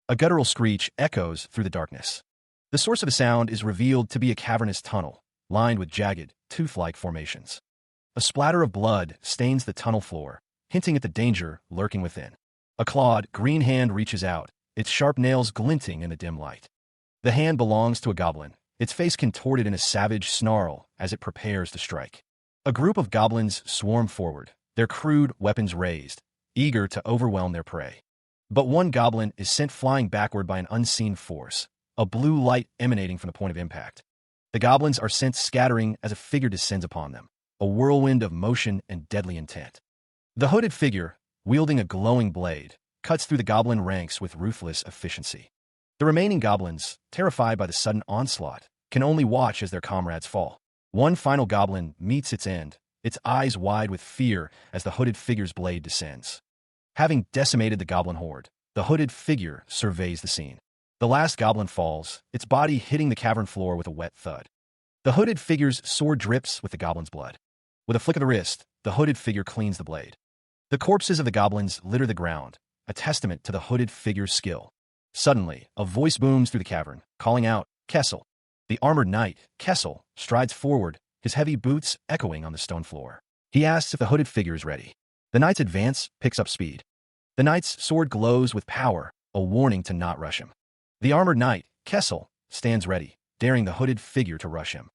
A guttural screech echoes through the darkness. The source of the sound is revealed to be a cavernous tunnel, lined with jagged, tooth-like formations. A splatter of blood stains the tunnel floor, hinting at the danger lurking within. A clawed, green hand reaches out, its sharp nails glinting in the dim light. The hand belongs to a goblin, its face contorted in a savage snarl as it prepares to strike. A group of goblins swarm forward, their crude weapons raised, eager to overwhelm their prey. But one goblin is sent flying backward by an unseen force, a blue light emanating from the point of impact. The goblins are sent scattering as a figure descends upon them, a whirlwind of motion and deadly intent. The hooded figure, wielding a glowing blade, cuts through the goblin ranks with ruthless efficiency. The remaining goblins, terrified by the sudden onslaught, can only watch as their comrades fall. One final goblin meets its end, its eyes wide with fear as the hooded figure's blade descends. Having decimated the goblin horde, the hooded figure surveys the scene. The last goblin falls, its body hitting the cavern floor with a wet thud. The hooded figure's sword drips with the goblin's blood. With a flick of the wrist, the hooded figure cleans the blade. The corpses of the goblins litter the ground, a testament to the hooded figure's skill. Suddenly, a voice booms through the cavern, calling out, "Kessel!" The armored knight, Kessel, strides forward, his heavy boots echoing on the stone floor. He asks if the hooded figure is ready. The knight's advance picks up speed. The knight's sword glows with power, a warning to not rush him. The armored knight, Kessel, stands ready, daring the hooded figure to rush him.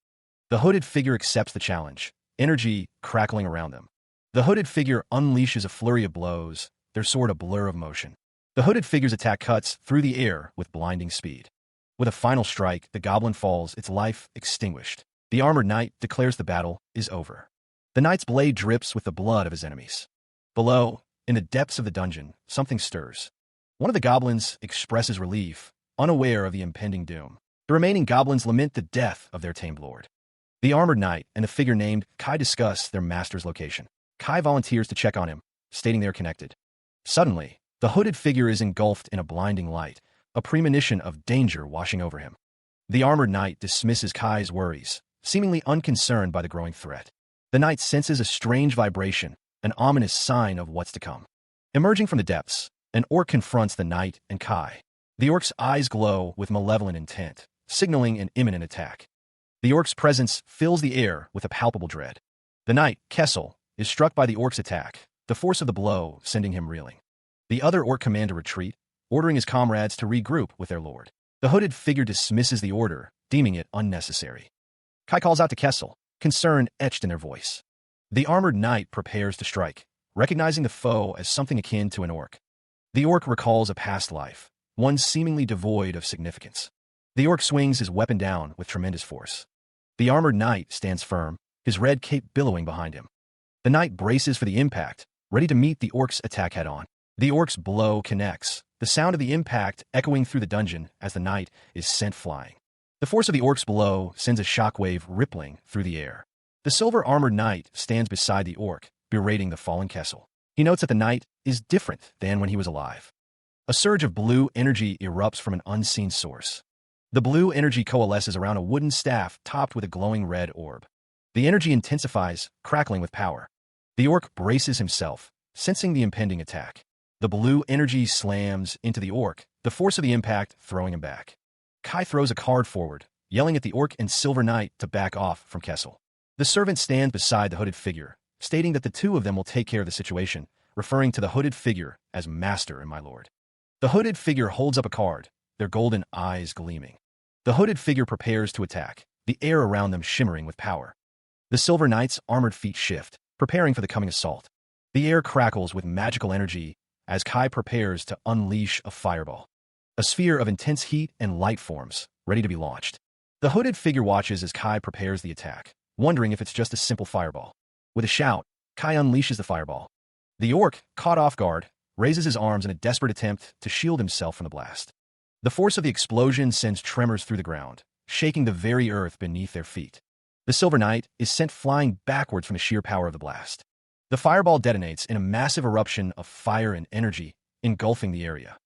The hooded figure accepts the challenge, energy crackling around them. The hooded figure unleashes a flurry of blows, their sword a blur of motion. The hooded figure's attack cuts through the air with blinding speed. With a final strike, the goblin falls, its life extinguished. The armored knight declares the battle is over. The knight's blade drips with the blood of his enemies. Below, in the depths of the dungeon, something stirs. One of the goblins expresses relief, unaware of the impending doom. The remaining goblins lament the death of their tamed lord. The armored knight and the figure named Kai discuss their master's location. Kai volunteers to check on him, stating they are connected. Suddenly, the hooded figure is engulfed in a blinding light, a premonition of danger washing over him. The armored knight dismisses Kai's worries, seemingly unconcerned by the growing threat. The knight senses a strange vibration, an ominous sign of what's to come. Emerging from the depths, an orc confronts the knight and Kai. The orc's eyes glow with malevolent intent, signaling an imminent attack. The orc's presence fills the air with a palpable dread. The knight, Kessel, is struck by the orc's attack, the force of the blow sending him reeling. The other orc commands a retreat, ordering his comrades to regroup with their lord. The hooded figure dismisses the order, deeming it unnecessary. Kai calls out to Kessel, concern etched in their voice. The armored knight prepares to strike, recognizing the foe as something akin to an orc. The orc recalls a past life, one seemingly devoid of significance. The orc swings his weapon down with tremendous force. The armored knight stands firm, his red cape billowing behind him. The knight braces for the impact, ready to meet the orc's attack head-on. The orc's blow connects, the sound of the impact echoing through the dungeon as the knight is sent flying. The force of the orc's blow sends a shockwave rippling through the air. The silver-armored knight stands beside the orc, berating the fallen Kessel. He notes that the knight is different than when he was alive. A surge of blue energy erupts from an unseen source. The blue energy coalesces around a wooden staff topped with a glowing red orb. The energy intensifies, crackling with power. The orc braces himself, sensing the impending attack. The blue energy slams into the orc, the force of the impact throwing him back. Kai throws a card forward, yelling at the orc and silver knight to back off from Kessel. The servant stands beside the hooded figure, stating that the two of them will take care of the situation, referring to the hooded figure as master and my lord. The hooded figure holds up a card, their golden eyes gleaming. The hooded figure prepares to attack, the air around them shimmering with power. The silver knight's armored feet shift, preparing for the coming assault. The air crackles with magical energy as Kai prepares to unleash a fireball. A sphere of intense heat and light forms, ready to be launched. The hooded figure watches as Kai prepares the attack, wondering if it's just a simple fireball. With a shout, Kai unleashes the fireball. The orc, caught off guard, raises his arms in a desperate attempt to shield himself from the blast. The force of the explosion sends tremors through the ground, shaking the very earth beneath their feet. The silver knight is sent flying backwards from the sheer power of the blast. The fireball detonates in a massive eruption of fire and energy, engulfing the area.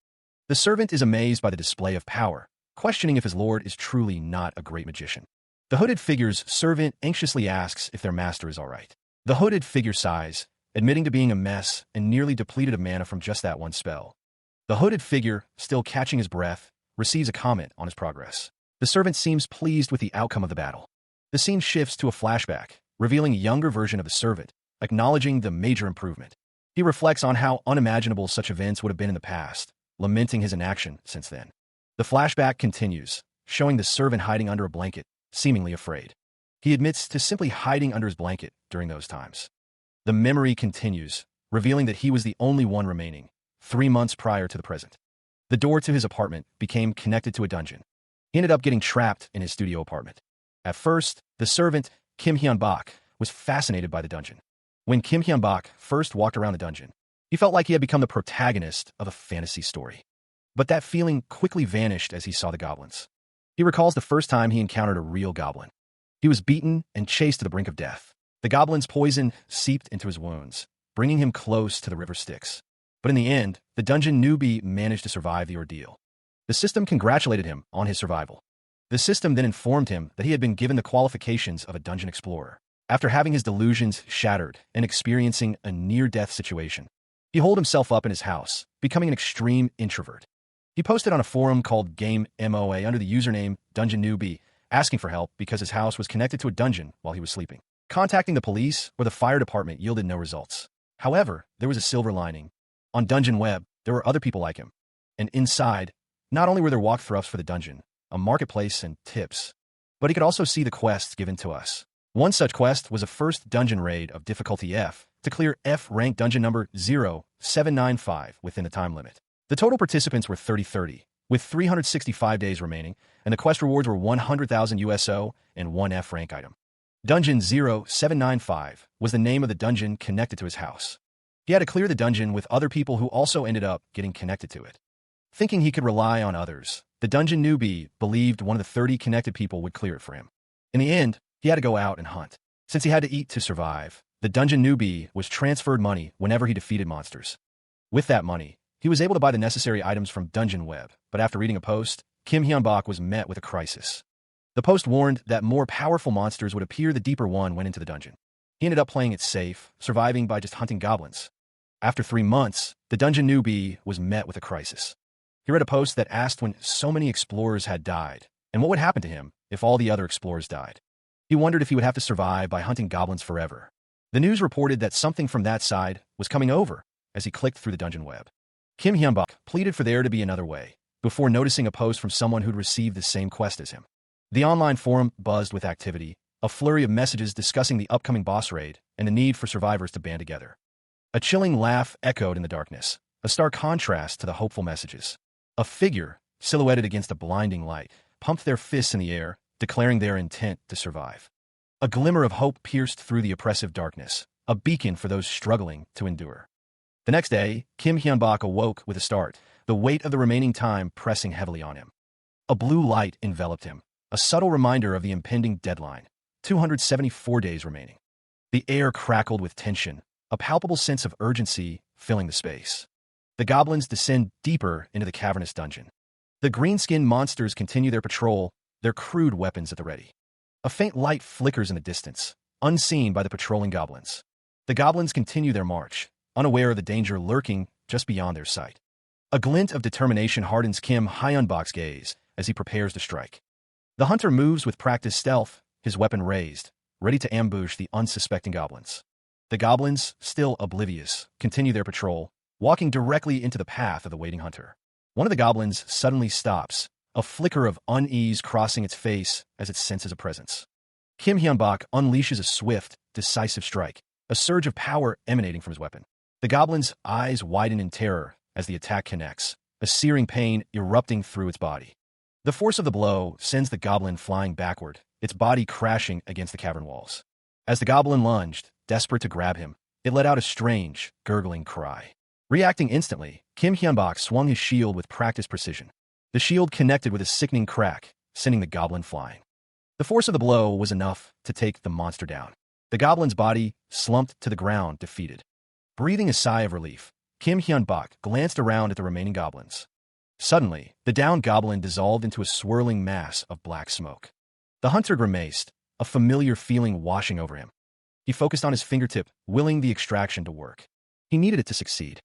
The servant is amazed by the display of power, questioning if his lord is truly not a great magician. The hooded figure's servant anxiously asks if their master is all right. The hooded figure sighs, admitting to being a mess and nearly depleted of mana from just that one spell. The hooded figure, still catching his breath, receives a comment on his progress. The servant seems pleased with the outcome of the battle. The scene shifts to a flashback, revealing a younger version of the servant, acknowledging the major improvement. He reflects on how unimaginable such events would have been in the past, lamenting his inaction since then. The flashback continues, showing the servant hiding under a blanket, seemingly afraid. He admits to simply hiding under his blanket during those times. The memory continues, revealing that he was the only one remaining, 3 months prior to the present. The door to his apartment became connected to a dungeon. He ended up getting trapped in his studio apartment. At first, the servant, Kim Hyun-bak, was fascinated by the dungeon. When Kim Hyun-bak first walked around the dungeon, he felt like he had become the protagonist of a fantasy story. But that feeling quickly vanished as he saw the goblins. He recalls the first time he encountered a real goblin. He was beaten and chased to the brink of death. The goblin's poison seeped into his wounds, bringing him close to the river Styx. But in the end, the dungeon newbie managed to survive the ordeal. The system congratulated him on his survival. The system then informed him that he had been given the qualifications of a dungeon explorer. After having his delusions shattered and experiencing a near-death situation, he holed himself up in his house, becoming an extreme introvert. He posted on a forum called Game MOA under the username Dungeon Newbie, asking for help because his house was connected to a dungeon while he was sleeping. Contacting the police or the fire department yielded no results. However, there was a silver lining. On Dungeon Web, there were other people like him. And inside, not only were there walkthroughs for the dungeon, a marketplace and tips, but he could also see the quests given to us. One such quest was a first dungeon raid of difficulty F to clear F-rank dungeon number 0795 within the time limit. The total participants were 30, with 365 days remaining, and the quest rewards were 100,000 USO and 1 F-rank item. Dungeon 0795 was the name of the dungeon connected to his house. He had to clear the dungeon with other people who also ended up getting connected to it. Thinking he could rely on others, the dungeon newbie believed one of the 30 connected people would clear it for him. In the end, he had to go out and hunt. Since he had to eat to survive, the dungeon newbie was transferred money whenever he defeated monsters. With that money, he was able to buy the necessary items from Dungeon Web, but after reading a post, Kim Hyun-bak was met with a crisis. The post warned that more powerful monsters would appear the deeper one went into the dungeon. He ended up playing it safe, surviving by just hunting goblins. After 3 months, the dungeon newbie was met with a crisis. He read a post that asked when so many explorers had died, and what would happen to him if all the other explorers died. He wondered if he would have to survive by hunting goblins forever. The news reported that something from that side was coming over as he clicked through the Dungeon Web. Kim Hyun-bak pleaded for there to be another way, before noticing a post from someone who'd received the same quest as him. The online forum buzzed with activity, a flurry of messages discussing the upcoming boss raid and the need for survivors to band together. A chilling laugh echoed in the darkness, a stark contrast to the hopeful messages. A figure, silhouetted against a blinding light, pumped their fists in the air, declaring their intent to survive. A glimmer of hope pierced through the oppressive darkness, a beacon for those struggling to endure. The next day, Kim Hyun-bak awoke with a start, the weight of the remaining time pressing heavily on him. A blue light enveloped him, a subtle reminder of the impending deadline, 274 days remaining. The air crackled with tension, a palpable sense of urgency filling the space. The goblins descend deeper into the cavernous dungeon. The green-skinned monsters continue their patrol, their crude weapons at the ready. A faint light flickers in the distance, unseen by the patrolling goblins. The goblins continue their march, unaware of the danger lurking just beyond their sight. A glint of determination hardens Kim Hyun-bak's gaze as he prepares to strike. The hunter moves with practiced stealth, his weapon raised, ready to ambush the unsuspecting goblins. The goblins, still oblivious, continue their patrol, walking directly into the path of the waiting hunter. One of the goblins suddenly stops, a flicker of unease crossing its face as it senses a presence. Kim Hyun-bak unleashes a swift, decisive strike, a surge of power emanating from his weapon. The goblin's eyes widen in terror as the attack connects, a searing pain erupting through its body. The force of the blow sends the goblin flying backward, its body crashing against the cavern walls. As the goblin lunged, desperate to grab him, it let out a strange, gurgling cry. Reacting instantly, Kim Hyun-bak swung his shield with practiced precision. The shield connected with a sickening crack, sending the goblin flying. The force of the blow was enough to take the monster down. The goblin's body slumped to the ground, defeated. Breathing a sigh of relief, Kim Hyun-bak glanced around at the remaining goblins. Suddenly, the downed goblin dissolved into a swirling mass of black smoke. The hunter grimaced, a familiar feeling washing over him. He focused on his fingertip, willing the extraction to work. He needed it to succeed.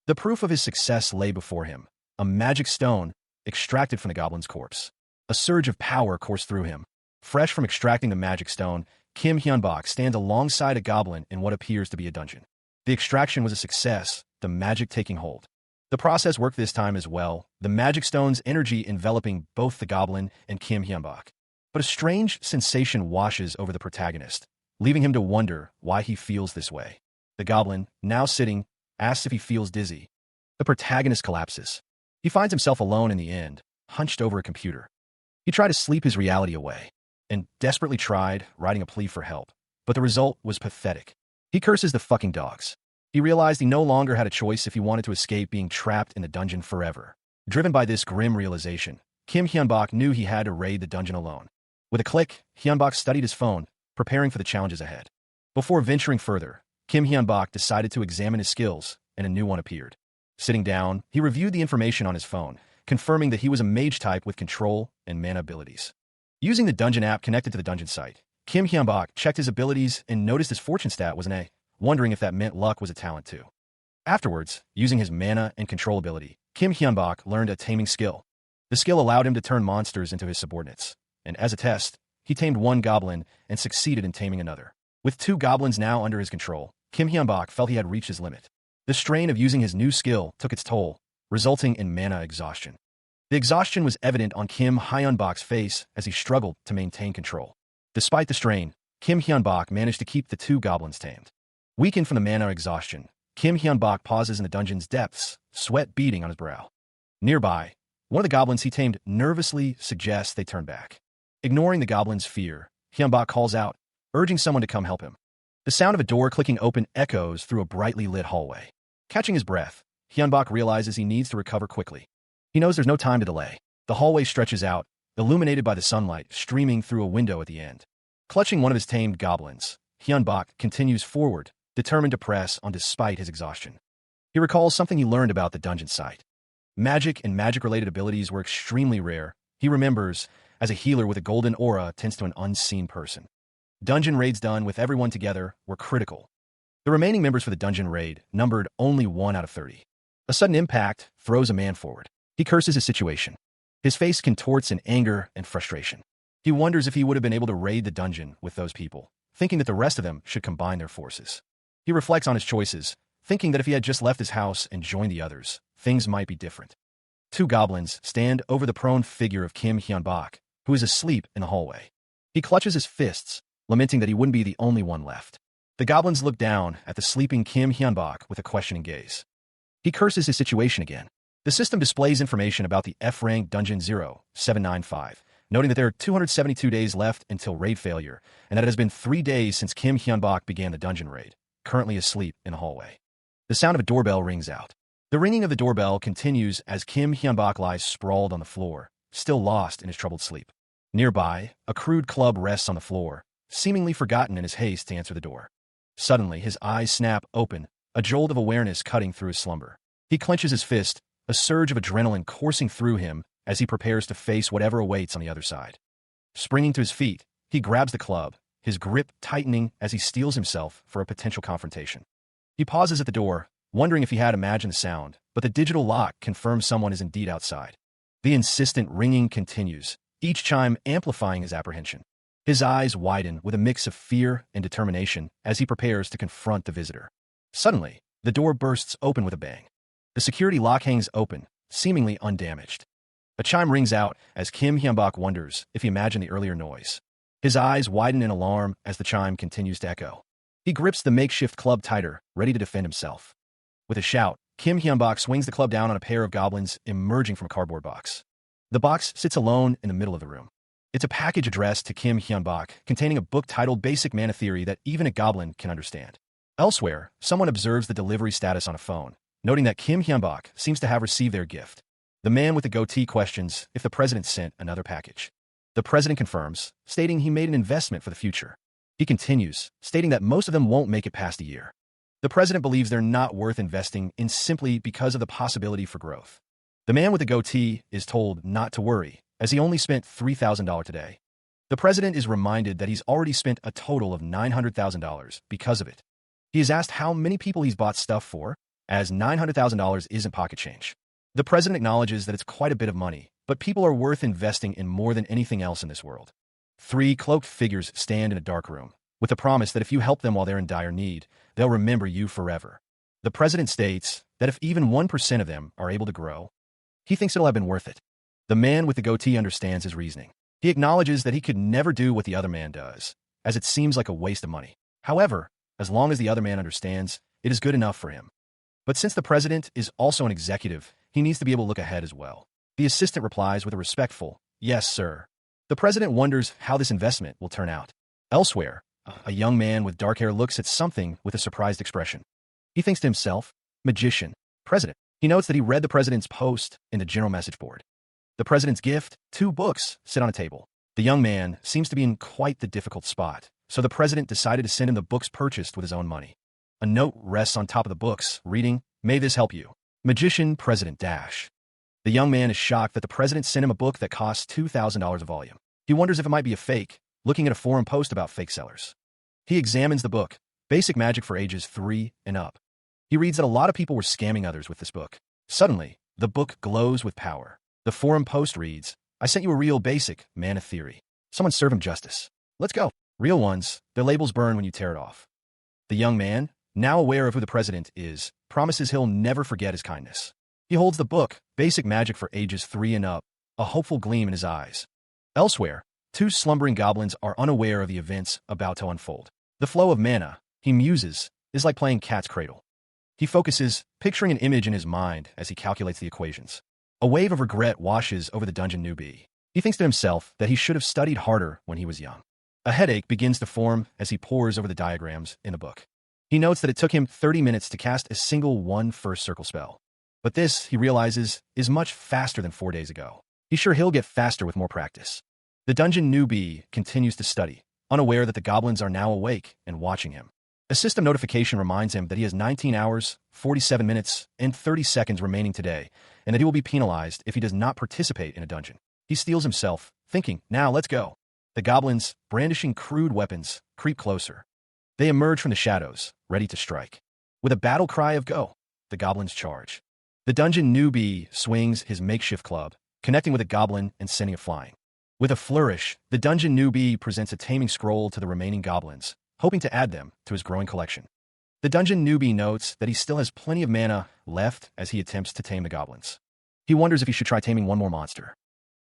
The proof of his success lay before him, a magic stone extracted from the goblin's corpse. A surge of power coursed through him. Fresh from extracting the magic stone, Kim Hyun-bak stands alongside a goblin in what appears to be a dungeon. The extraction was a success, the magic taking hold. The process worked this time as well, the magic stone's energy enveloping both the goblin and Kim Hyun-bak. But a strange sensation washes over the protagonist, leaving him to wonder why he feels this way. The goblin, now sitting, asks if he feels dizzy. The protagonist collapses. He finds himself alone in the end, hunched over a computer. He tried to sleep his reality away, and desperately tried writing a plea for help, but the result was pathetic. He curses the fucking dogs. He realized he no longer had a choice if he wanted to escape being trapped in the dungeon forever. Driven by this grim realization, Kim Hyun-bak knew he had to raid the dungeon alone. With a click, Hyun-bak studied his phone, preparing for the challenges ahead. Before venturing further, Kim Hyun-bak decided to examine his skills, and a new one appeared. Sitting down, he reviewed the information on his phone, confirming that he was a mage type with control and mana abilities. Using the dungeon app connected to the dungeon site, Kim Hyun-bak checked his abilities and noticed his fortune stat was an A, wondering if that meant luck was a talent too. Afterwards, using his mana and control ability, Kim Hyun-bak learned a taming skill. The skill allowed him to turn monsters into his subordinates, and as a test, he tamed one goblin and succeeded in taming another. With two goblins now under his control, Kim Hyun-bak felt he had reached his limit. The strain of using his new skill took its toll, resulting in mana exhaustion. The exhaustion was evident on Kim Hyun-bak's face as he struggled to maintain control. Despite the strain, Kim Hyun-bak managed to keep the two goblins tamed. Weakened from the mana exhaustion, Kim Hyun-bak pauses in the dungeon's depths, sweat beading on his brow. Nearby, one of the goblins he tamed nervously suggests they turn back. Ignoring the goblin's fear, Hyun-bak calls out, urging someone to come help him. The sound of a door clicking open echoes through a brightly lit hallway. Catching his breath, Hyun-bak realizes he needs to recover quickly. He knows there's no time to delay. The hallway stretches out, illuminated by the sunlight streaming through a window at the end. Clutching one of his tamed goblins, Hyun-bak continues forward, determined to press on despite his exhaustion. He recalls something he learned about the dungeon site. Magic and magic-related abilities were extremely rare. He remembers, as a healer with a golden aura tends to an unseen person. Dungeon raids done with everyone together were critical. The remaining members for the dungeon raid numbered only 1 out of 30. A sudden impact throws a man forward. He curses his situation. His face contorts in anger and frustration. He wonders if he would have been able to raid the dungeon with those people, thinking that the rest of them should combine their forces. He reflects on his choices, thinking that if he had just left his house and joined the others, things might be different. Two goblins stand over the prone figure of Kim Hyun-bak, who is asleep in the hallway. He clutches his fists, lamenting that he wouldn't be the only one left. The goblins look down at the sleeping Kim Hyun-bak with a questioning gaze. He curses his situation again. The system displays information about the F-rank Dungeon 0795, noting that there are 272 days left until raid failure, and that it has been 3 days since Kim Hyun-bak began the dungeon raid, currently asleep in a hallway. The sound of a doorbell rings out. The ringing of the doorbell continues as Kim Hyun-bak lies sprawled on the floor, still lost in his troubled sleep. Nearby, a crude club rests on the floor, seemingly forgotten in his haste to answer the door. Suddenly, his eyes snap open, a jolt of awareness cutting through his slumber. He clenches his fist, a surge of adrenaline coursing through him as he prepares to face whatever awaits on the other side. Springing to his feet, he grabs the club, his grip tightening as he steels himself for a potential confrontation. He pauses at the door, wondering if he had imagined the sound, but the digital lock confirms someone is indeed outside. The insistent ringing continues, each chime amplifying his apprehension. His eyes widen with a mix of fear and determination as he prepares to confront the visitor. Suddenly, the door bursts open with a bang. The security lock hangs open, seemingly undamaged. A chime rings out as Kim Hyun-bak wonders if he imagined the earlier noise. His eyes widen in alarm as the chime continues to echo. He grips the makeshift club tighter, ready to defend himself. With a shout, Kim Hyun-bak swings the club down on a pair of goblins emerging from a cardboard box. The box sits alone in the middle of the room. It's a package addressed to Kim Hyun-bak, containing a book titled Basic Mana Theory that even a goblin can understand. Elsewhere, someone observes the delivery status on a phone, noting that Kim Hyun-bak seems to have received their gift. The man with the goatee questions if the president sent another package. The president confirms, stating he made an investment for the future. He continues, stating that most of them won't make it past a year. The president believes they're not worth investing in simply because of the possibility for growth. The man with the goatee is told not to worry, as he only spent $3,000 today. The president is reminded that he's already spent a total of $900,000 because of it. He is asked how many people he's bought stuff for, as $900,000 isn't pocket change. The president acknowledges that it's quite a bit of money, but people are worth investing in more than anything else in this world. 3 cloaked figures stand in a dark room, with the promise that if you help them while they're in dire need, they'll remember you forever. The president states that if even 1% of them are able to grow, he thinks it'll have been worth it. The man with the goatee understands his reasoning. He acknowledges that he could never do what the other man does, as it seems like a waste of money. However, as long as the other man understands, it is good enough for him. But since the president is also an executive, he needs to be able to look ahead as well. The assistant replies with a respectful, "Yes, sir." The president wonders how this investment will turn out. Elsewhere, a young man with dark hair looks at something with a surprised expression. He thinks to himself, "Magician, president." He notes that he read the president's post in the general message board. The president's gift, 2 books, sit on a table. The young man seems to be in quite the difficult spot, so the president decided to send him the books purchased with his own money. A note rests on top of the books, reading, "May this help you. Magician, President Dash." The young man is shocked that the president sent him a book that costs $2,000 a volume. He wonders if it might be a fake, looking at a forum post about fake sellers. He examines the book, Basic Magic for Ages 3 and Up. He reads that a lot of people were scamming others with this book. Suddenly, the book glows with power. The forum post reads, "I sent you a real basic mana theory. Someone serve him justice. Let's go." Real ones, their labels burn when you tear it off. The young man, now aware of who the president is, promises he'll never forget his kindness. He holds the book, Basic Magic for Ages 3 and Up, a hopeful gleam in his eyes. Elsewhere, 2 slumbering goblins are unaware of the events about to unfold. The flow of mana, he muses, is like playing cat's cradle. He focuses, picturing an image in his mind as he calculates the equations. A wave of regret washes over the dungeon newbie. He thinks to himself that he should have studied harder when he was young. A headache begins to form as he pores over the diagrams in the book. He notes that it took him 30 minutes to cast a single 1 first circle spell. But this, he realizes, is much faster than 4 days ago. He's sure he'll get faster with more practice. The dungeon newbie continues to study, unaware that the goblins are now awake and watching him. A system notification reminds him that he has 19 hours, 47 minutes, and 30 seconds remaining today, and that he will be penalized if he does not participate in a dungeon. He steels himself, thinking, "Now let's go." The goblins, brandishing crude weapons, creep closer. They emerge from the shadows, ready to strike. With a battle cry of "Go!" the goblins charge. The dungeon newbie swings his makeshift club, connecting with a goblin and sending it flying. With a flourish, the dungeon newbie presents a taming scroll to the remaining goblins, hoping to add them to his growing collection. The dungeon newbie notes that he still has plenty of mana left as he attempts to tame the goblins. He wonders if he should try taming one more monster.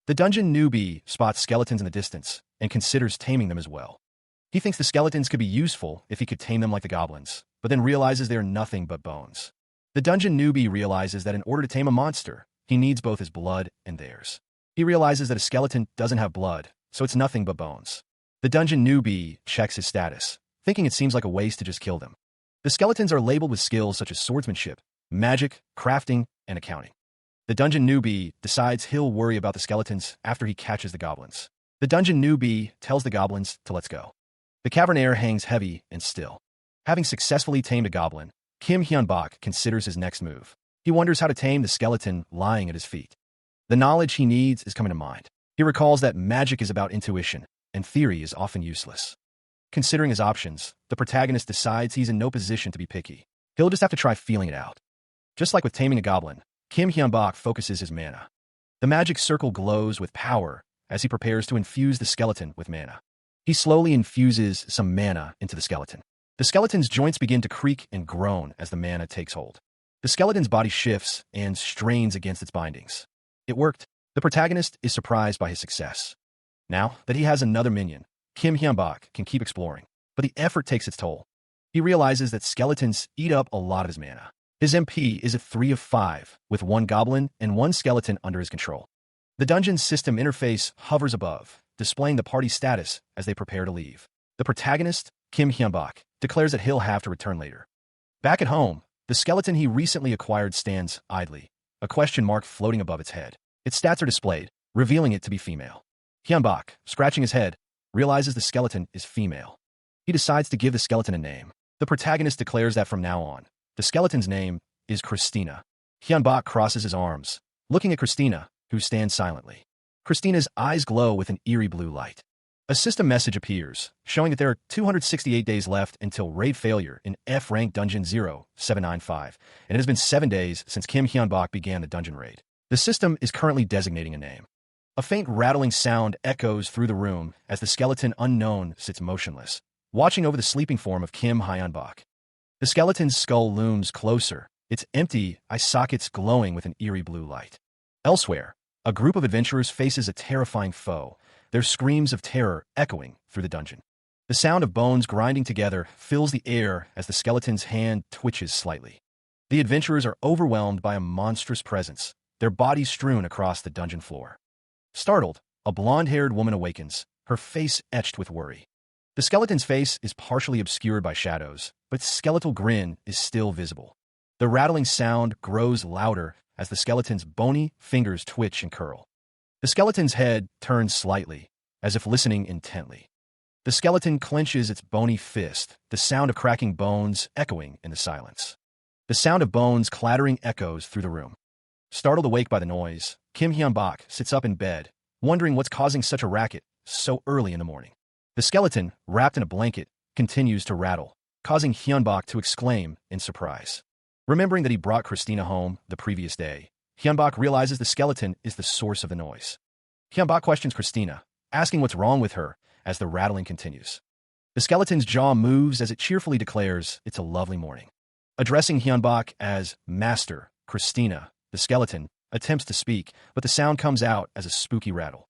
The dungeon newbie spots skeletons in the distance and considers taming them as well. He thinks the skeletons could be useful if he could tame them like the goblins, but then realizes they are nothing but bones. The dungeon newbie realizes that in order to tame a monster, he needs both his blood and theirs. He realizes that a skeleton doesn't have blood, so it's nothing but bones. The dungeon newbie checks his status, thinking it seems like a waste to just kill them. The skeletons are labeled with skills such as swordsmanship, magic, crafting, and accounting. The dungeon newbie decides he'll worry about the skeletons after he catches the goblins. The dungeon newbie tells the goblins to let's go. The cavern air hangs heavy and still. Having successfully tamed a goblin, Kim Hyun-bak considers his next move. He wonders how to tame the skeleton lying at his feet. The knowledge he needs is coming to mind. He recalls that magic is about intuition, and theory is often useless. Considering his options, the protagonist decides he's in no position to be picky. He'll just have to try feeling it out. Just like with taming a goblin, Kim Hyun-bak focuses his mana. The magic circle glows with power as he prepares to infuse the skeleton with mana. He slowly infuses some mana into the skeleton. The skeleton's joints begin to creak and groan as the mana takes hold. The skeleton's body shifts and strains against its bindings. It worked. The protagonist is surprised by his success. Now that he has another minion, Kim Hyun-bak can keep exploring, but the effort takes its toll. He realizes that skeletons eat up a lot of his mana. His MP is at 3 of 5, with 1 goblin and 1 skeleton under his control. The dungeon's system interface hovers above, displaying the party's status as they prepare to leave. The protagonist, Kim Hyun-bak, declares that he'll have to return later. Back at home, the skeleton he recently acquired stands idly, a question mark floating above its head. Its stats are displayed, revealing it to be female. Hyun-bak, scratching his head, realizes the skeleton is female. He decides to give the skeleton a name. The protagonist declares that from now on, the skeleton's name is Christina. Hyun-bak crosses his arms, looking at Christina, who stands silently. Christina's eyes glow with an eerie blue light. A system message appears, showing that there are 268 days left until raid failure in F-rank Dungeon 0795, and it has been 7 days since Kim Hyun-bok began the dungeon raid. The system is currently designating a name. A faint rattling sound echoes through the room as the skeleton unknown sits motionless, watching over the sleeping form of Kim Hyun-bok. The skeleton's skull looms closer, its empty eye sockets glowing with an eerie blue light. Elsewhere, a group of adventurers faces a terrifying foe, their screams of terror echoing through the dungeon. The sound of bones grinding together fills the air as the skeleton's hand twitches slightly. The adventurers are overwhelmed by a monstrous presence, their bodies strewn across the dungeon floor. Startled, a blonde-haired woman awakens, her face etched with worry. The skeleton's face is partially obscured by shadows, but its skeletal grin is still visible. The rattling sound grows louder as the skeleton's bony fingers twitch and curl. The skeleton's head turns slightly, as if listening intently. The skeleton clenches its bony fist, the sound of cracking bones echoing in the silence. The sound of bones clattering echoes through the room. Startled awake by the noise, Kim Hyun-bok sits up in bed, wondering what's causing such a racket so early in the morning. The skeleton, wrapped in a blanket, continues to rattle, causing Hyun-bok to exclaim in surprise. Remembering that he brought Christina home the previous day, Hyun-bok realizes the skeleton is the source of the noise. Hyun-bok questions Christina, asking what's wrong with her as the rattling continues. The skeleton's jaw moves as it cheerfully declares it's a lovely morning. Addressing Hyun-bok as Master Christina, the skeleton attempts to speak, but the sound comes out as a spooky rattle.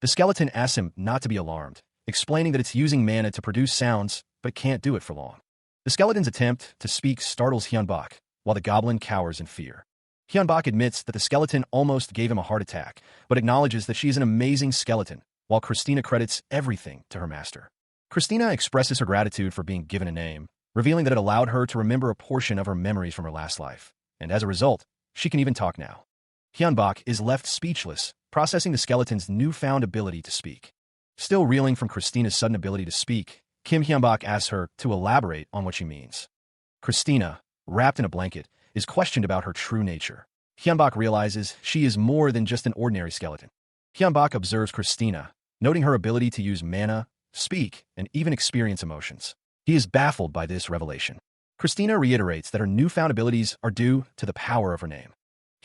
The skeleton asks him not to be alarmed, explaining that it's using mana to produce sounds, but can't do it for long. The skeleton's attempt to speak startles Hyun-bok, while the goblin cowers in fear. Hyun-bok admits that the skeleton almost gave him a heart attack, but acknowledges that she is an amazing skeleton, while Christina credits everything to her master. Christina expresses her gratitude for being given a name, revealing that it allowed her to remember a portion of her memories from her last life, and as a result, she can even talk now. Hyun-bok is left speechless, processing the skeleton's newfound ability to speak. Still reeling from Christina's sudden ability to speak, Kim Hyun-bok asks her to elaborate on what she means. Christina, wrapped in a blanket, is questioned about her true nature. Hyun-bok realizes she is more than just an ordinary skeleton. Hyun-bok observes Christina, noting her ability to use mana, speak, and even experience emotions. He is baffled by this revelation. Christina reiterates that her newfound abilities are due to the power of her name.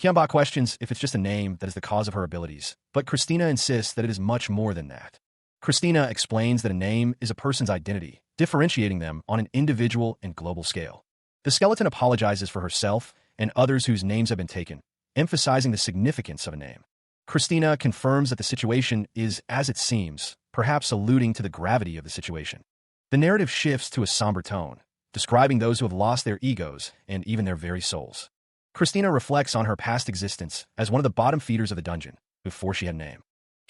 Hyun-bok questions if it's just a name that is the cause of her abilities, but Christina insists that it is much more than that. Christina explains that a name is a person's identity, differentiating them on an individual and global scale. The skeleton apologizes for herself and others whose names have been taken, emphasizing the significance of a name. Christina confirms that the situation is as it seems, perhaps alluding to the gravity of the situation. The narrative shifts to a somber tone, describing those who have lost their egos and even their very souls. Christina reflects on her past existence as one of the bottom feeders of the dungeon, before she had a name.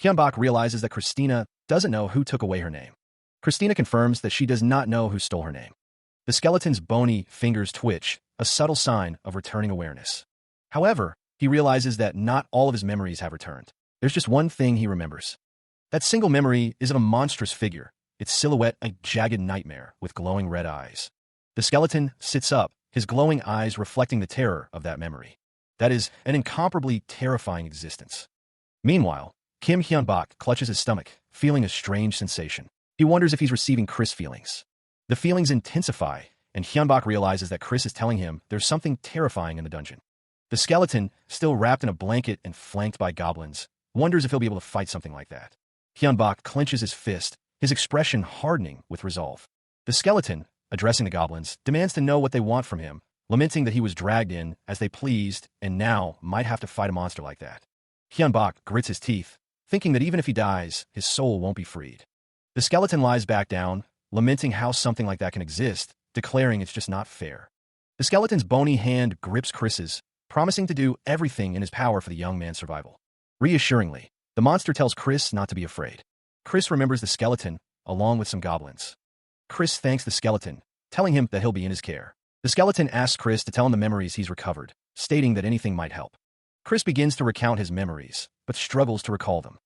Hyun-bok realizes that Christina doesn't know who took away her name. Christina confirms that she does not know who stole her name. The skeleton's bony fingers twitch, a subtle sign of returning awareness. However, he realizes that not all of his memories have returned. There's just one thing he remembers. That single memory is of a monstrous figure, its silhouette a jagged nightmare with glowing red eyes. The skeleton sits up, his glowing eyes reflecting the terror of that memory. That is an incomparably terrifying existence. Meanwhile, Kim Hyun-bok clutches his stomach, feeling a strange sensation. He wonders if he's receiving Chris feelings. The feelings intensify, and Hyun-bok realizes that Chris is telling him there's something terrifying in the dungeon. The skeleton, still wrapped in a blanket and flanked by goblins, wonders if he'll be able to fight something like that. Hyun-bok clenches his fist, his expression hardening with resolve. The skeleton, addressing the goblins, demands to know what they want from him, lamenting that he was dragged in as they pleased and now might have to fight a monster like that. Hyun-bok grits his teeth, thinking that even if he dies, his soul won't be freed. The skeleton lies back down, lamenting how something like that can exist, declaring it's just not fair. The skeleton's bony hand grips Chris's, promising to do everything in his power for the young man's survival. Reassuringly, the monster tells Chris not to be afraid. Chris remembers the skeleton, along with some goblins. Chris thanks the skeleton, telling him that he'll be in his care. The skeleton asks Chris to tell him the memories he's recovered, stating that anything might help. Chris begins to recount his memories, but struggles to recall them.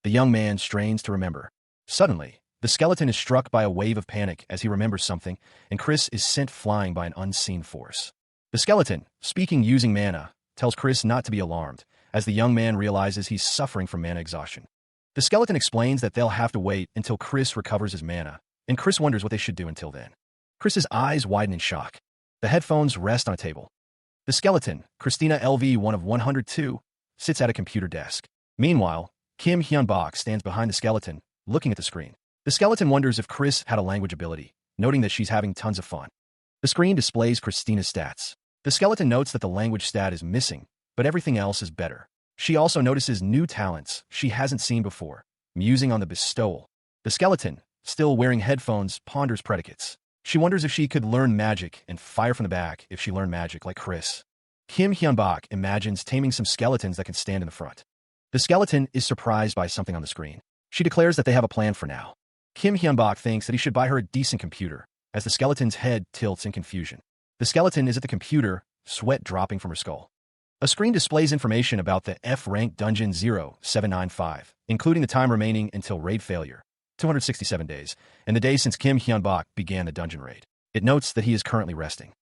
The young man strains to remember. Suddenly, the skeleton is struck by a wave of panic as he remembers something, and Chris is sent flying by an unseen force. The skeleton, speaking using mana, tells Chris not to be alarmed, as the young man realizes he's suffering from mana exhaustion. The skeleton explains that they'll have to wait until Chris recovers his mana, and Chris wonders what they should do until then. Chris's eyes widen in shock. The headphones rest on a table. The skeleton, Christina LV1 of 102, sits at a computer desk. Meanwhile, Kim Hyun-bok stands behind the skeleton, looking at the screen. The skeleton wonders if Chris had a language ability, noting that she's having tons of fun. The screen displays Christina's stats. The skeleton notes that the language stat is missing, but everything else is better. She also notices new talents she hasn't seen before, musing on the bestowal. The skeleton, still wearing headphones, ponders predicates. She wonders if she could learn magic and fire from the back if she learned magic like Chris. Kim Hyun-bok imagines taming some skeletons that can stand in the front. The skeleton is surprised by something on the screen. She declares that they have a plan for now. Kim Hyun-bok thinks that he should buy her a decent computer, as the skeleton's head tilts in confusion. The skeleton is at the computer, sweat dropping from her skull. A screen displays information about the F-rank Dungeon 0795, including the time remaining until raid failure, 267 days, and the day since Kim Hyun-bok began the dungeon raid. It notes that he is currently resting.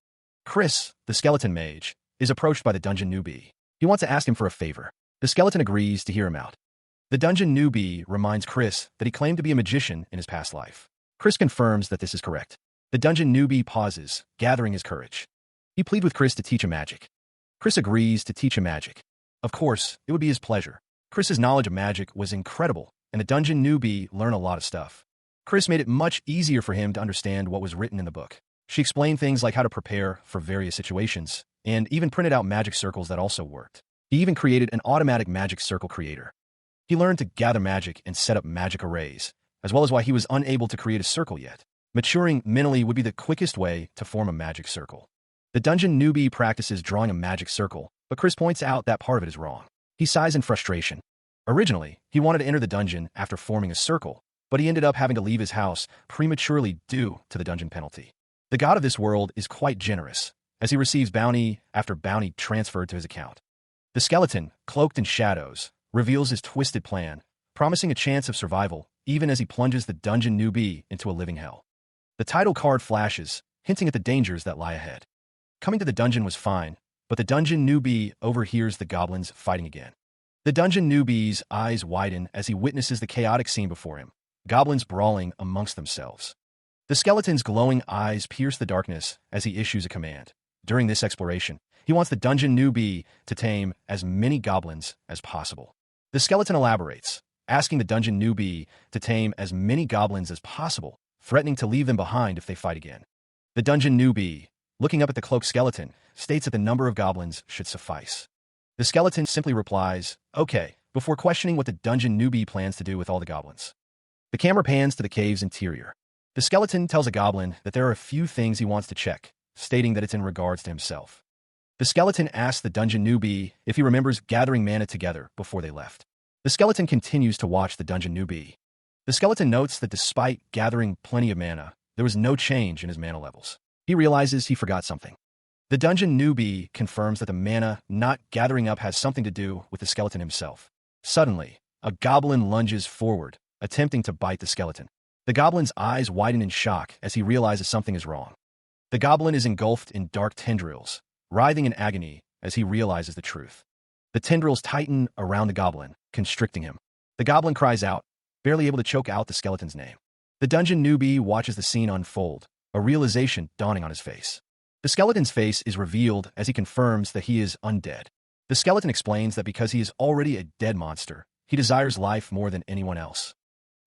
Chris, the skeleton mage, is approached by the dungeon newbie. He wants to ask him for a favor. The skeleton agrees to hear him out. The dungeon newbie reminds Chris that he claimed to be a magician in his past life. Chris confirms that this is correct. The dungeon newbie pauses, gathering his courage. He pleads with Chris to teach him magic. Chris agrees to teach him magic. Of course, it would be his pleasure. Chris's knowledge of magic was incredible, and the dungeon newbie learned a lot of stuff. Chris made it much easier for him to understand what was written in the book. She explained things like how to prepare for various situations, and even printed out magic circles that also worked. He even created an automatic magic circle creator. He learned to gather magic and set up magic arrays, as well as why he was unable to create a circle yet. Maturing mentally would be the quickest way to form a magic circle. The dungeon newbie practices drawing a magic circle, but Chris points out that part of it is wrong. He sighs in frustration. Originally, he wanted to enter the dungeon after forming a circle, but he ended up having to leave his house prematurely due to the dungeon penalty. The god of this world is quite generous, as he receives bounty after bounty transferred to his account. The skeleton, cloaked in shadows, reveals his twisted plan, promising a chance of survival even as he plunges the dungeon newbie into a living hell. The title card flashes, hinting at the dangers that lie ahead. Coming to the dungeon was fine, but the dungeon newbie overhears the goblins fighting again. The dungeon newbie's eyes widen as he witnesses the chaotic scene before him, goblins brawling amongst themselves. The skeleton's glowing eyes pierce the darkness as he issues a command. During this exploration, he wants the dungeon newbie to tame as many goblins as possible. The skeleton elaborates, asking the dungeon newbie to tame as many goblins as possible, threatening to leave them behind if they fight again. The dungeon newbie, looking up at the cloaked skeleton, states that the number of goblins should suffice. The skeleton simply replies, "Okay," before questioning what the dungeon newbie plans to do with all the goblins. The camera pans to the cave's interior. The skeleton tells a goblin that there are a few things he wants to check, stating that it's in regards to himself. The skeleton asks the dungeon newbie if he remembers gathering mana together before they left. The skeleton continues to watch the dungeon newbie. The skeleton notes that despite gathering plenty of mana, there was no change in his mana levels. He realizes he forgot something. The dungeon newbie confirms that the mana not gathering up has something to do with the skeleton himself. Suddenly, a goblin lunges forward, attempting to bite the skeleton. The goblin's eyes widen in shock as he realizes something is wrong. The goblin is engulfed in dark tendrils, writhing in agony as he realizes the truth. The tendrils tighten around the goblin, constricting him. The goblin cries out, barely able to choke out the skeleton's name. The dungeon newbie watches the scene unfold, a realization dawning on his face. The skeleton's face is revealed as he confirms that he is undead. The skeleton explains that because he is already a dead monster, he desires life more than anyone else.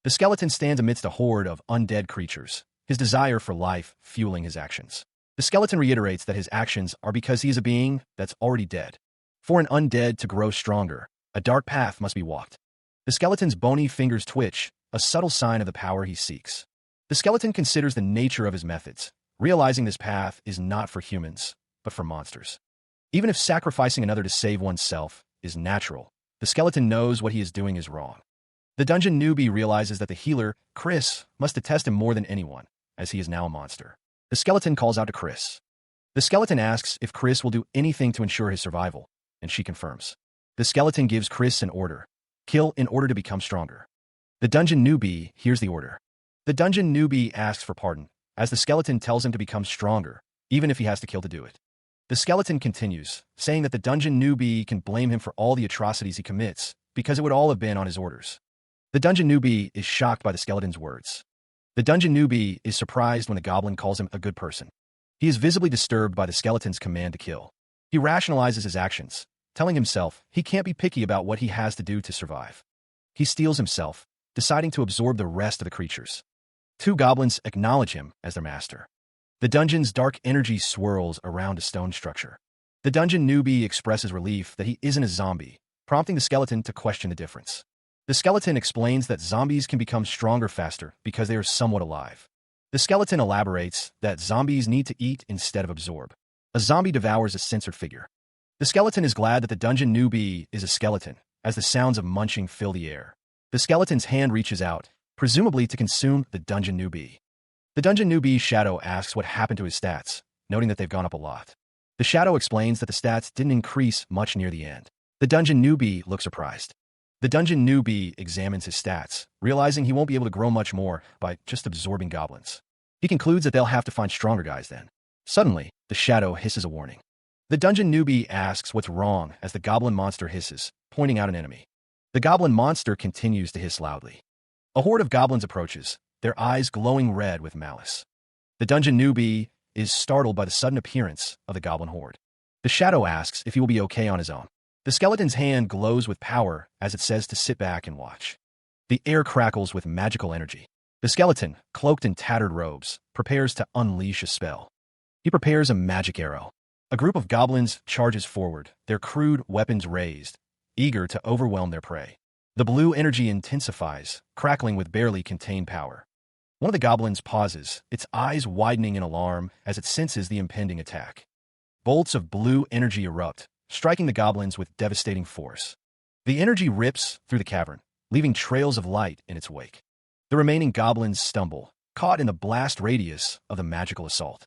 The skeleton stands amidst a horde of undead creatures, his desire for life fueling his actions. The skeleton reiterates that his actions are because he is a being that's already dead. For an undead to grow stronger, a dark path must be walked. The skeleton's bony fingers twitch, a subtle sign of the power he seeks. The skeleton considers the nature of his methods, realizing this path is not for humans, but for monsters. Even if sacrificing another to save oneself is natural, the skeleton knows what he is doing is wrong. The dungeon newbie realizes that the healer, Chris, must detest him more than anyone, as he is now a monster. The skeleton calls out to Chris. The skeleton asks if Chris will do anything to ensure his survival, and she confirms. The skeleton gives Chris an order: kill in order to become stronger. The dungeon newbie hears the order. The dungeon newbie asks for pardon, as the skeleton tells him to become stronger, even if he has to kill to do it. The skeleton continues, saying that the dungeon newbie can blame him for all the atrocities he commits, because it would all have been on his orders. The dungeon newbie is shocked by the skeleton's words. The dungeon newbie is surprised when the goblin calls him a good person. He is visibly disturbed by the skeleton's command to kill. He rationalizes his actions, telling himself he can't be picky about what he has to do to survive. He steels himself, deciding to absorb the rest of the creatures. Two goblins acknowledge him as their master. The dungeon's dark energy swirls around a stone structure. The dungeon newbie expresses relief that he isn't a zombie, prompting the skeleton to question the difference. The skeleton explains that zombies can become stronger faster because they are somewhat alive. The skeleton elaborates that zombies need to eat instead of absorb. A zombie devours a censored figure. The skeleton is glad that the dungeon newbie is a skeleton, as the sounds of munching fill the air. The skeleton's hand reaches out, presumably to consume the dungeon newbie. The dungeon newbie's shadow asks what happened to his stats, noting that they've gone up a lot. The shadow explains that the stats didn't increase much near the end. The dungeon newbie looks surprised. The dungeon newbie examines his stats, realizing he won't be able to grow much more by just absorbing goblins. He concludes that they'll have to find stronger guys then. Suddenly, the shadow hisses a warning. The dungeon newbie asks what's wrong as the goblin monster hisses, pointing out an enemy. The goblin monster continues to hiss loudly. A horde of goblins approaches, their eyes glowing red with malice. The dungeon newbie is startled by the sudden appearance of the goblin horde. The shadow asks if he will be okay on his own. The skeleton's hand glows with power as it says to sit back and watch. The air crackles with magical energy. The skeleton, cloaked in tattered robes, prepares to unleash a spell. He prepares a magic arrow. A group of goblins charges forward, their crude weapons raised, eager to overwhelm their prey. The blue energy intensifies, crackling with barely contained power. One of the goblins pauses, its eyes widening in alarm as it senses the impending attack. Bolts of blue energy erupt, striking the goblins with devastating force. The energy rips through the cavern, leaving trails of light in its wake. The remaining goblins stumble, caught in the blast radius of the magical assault.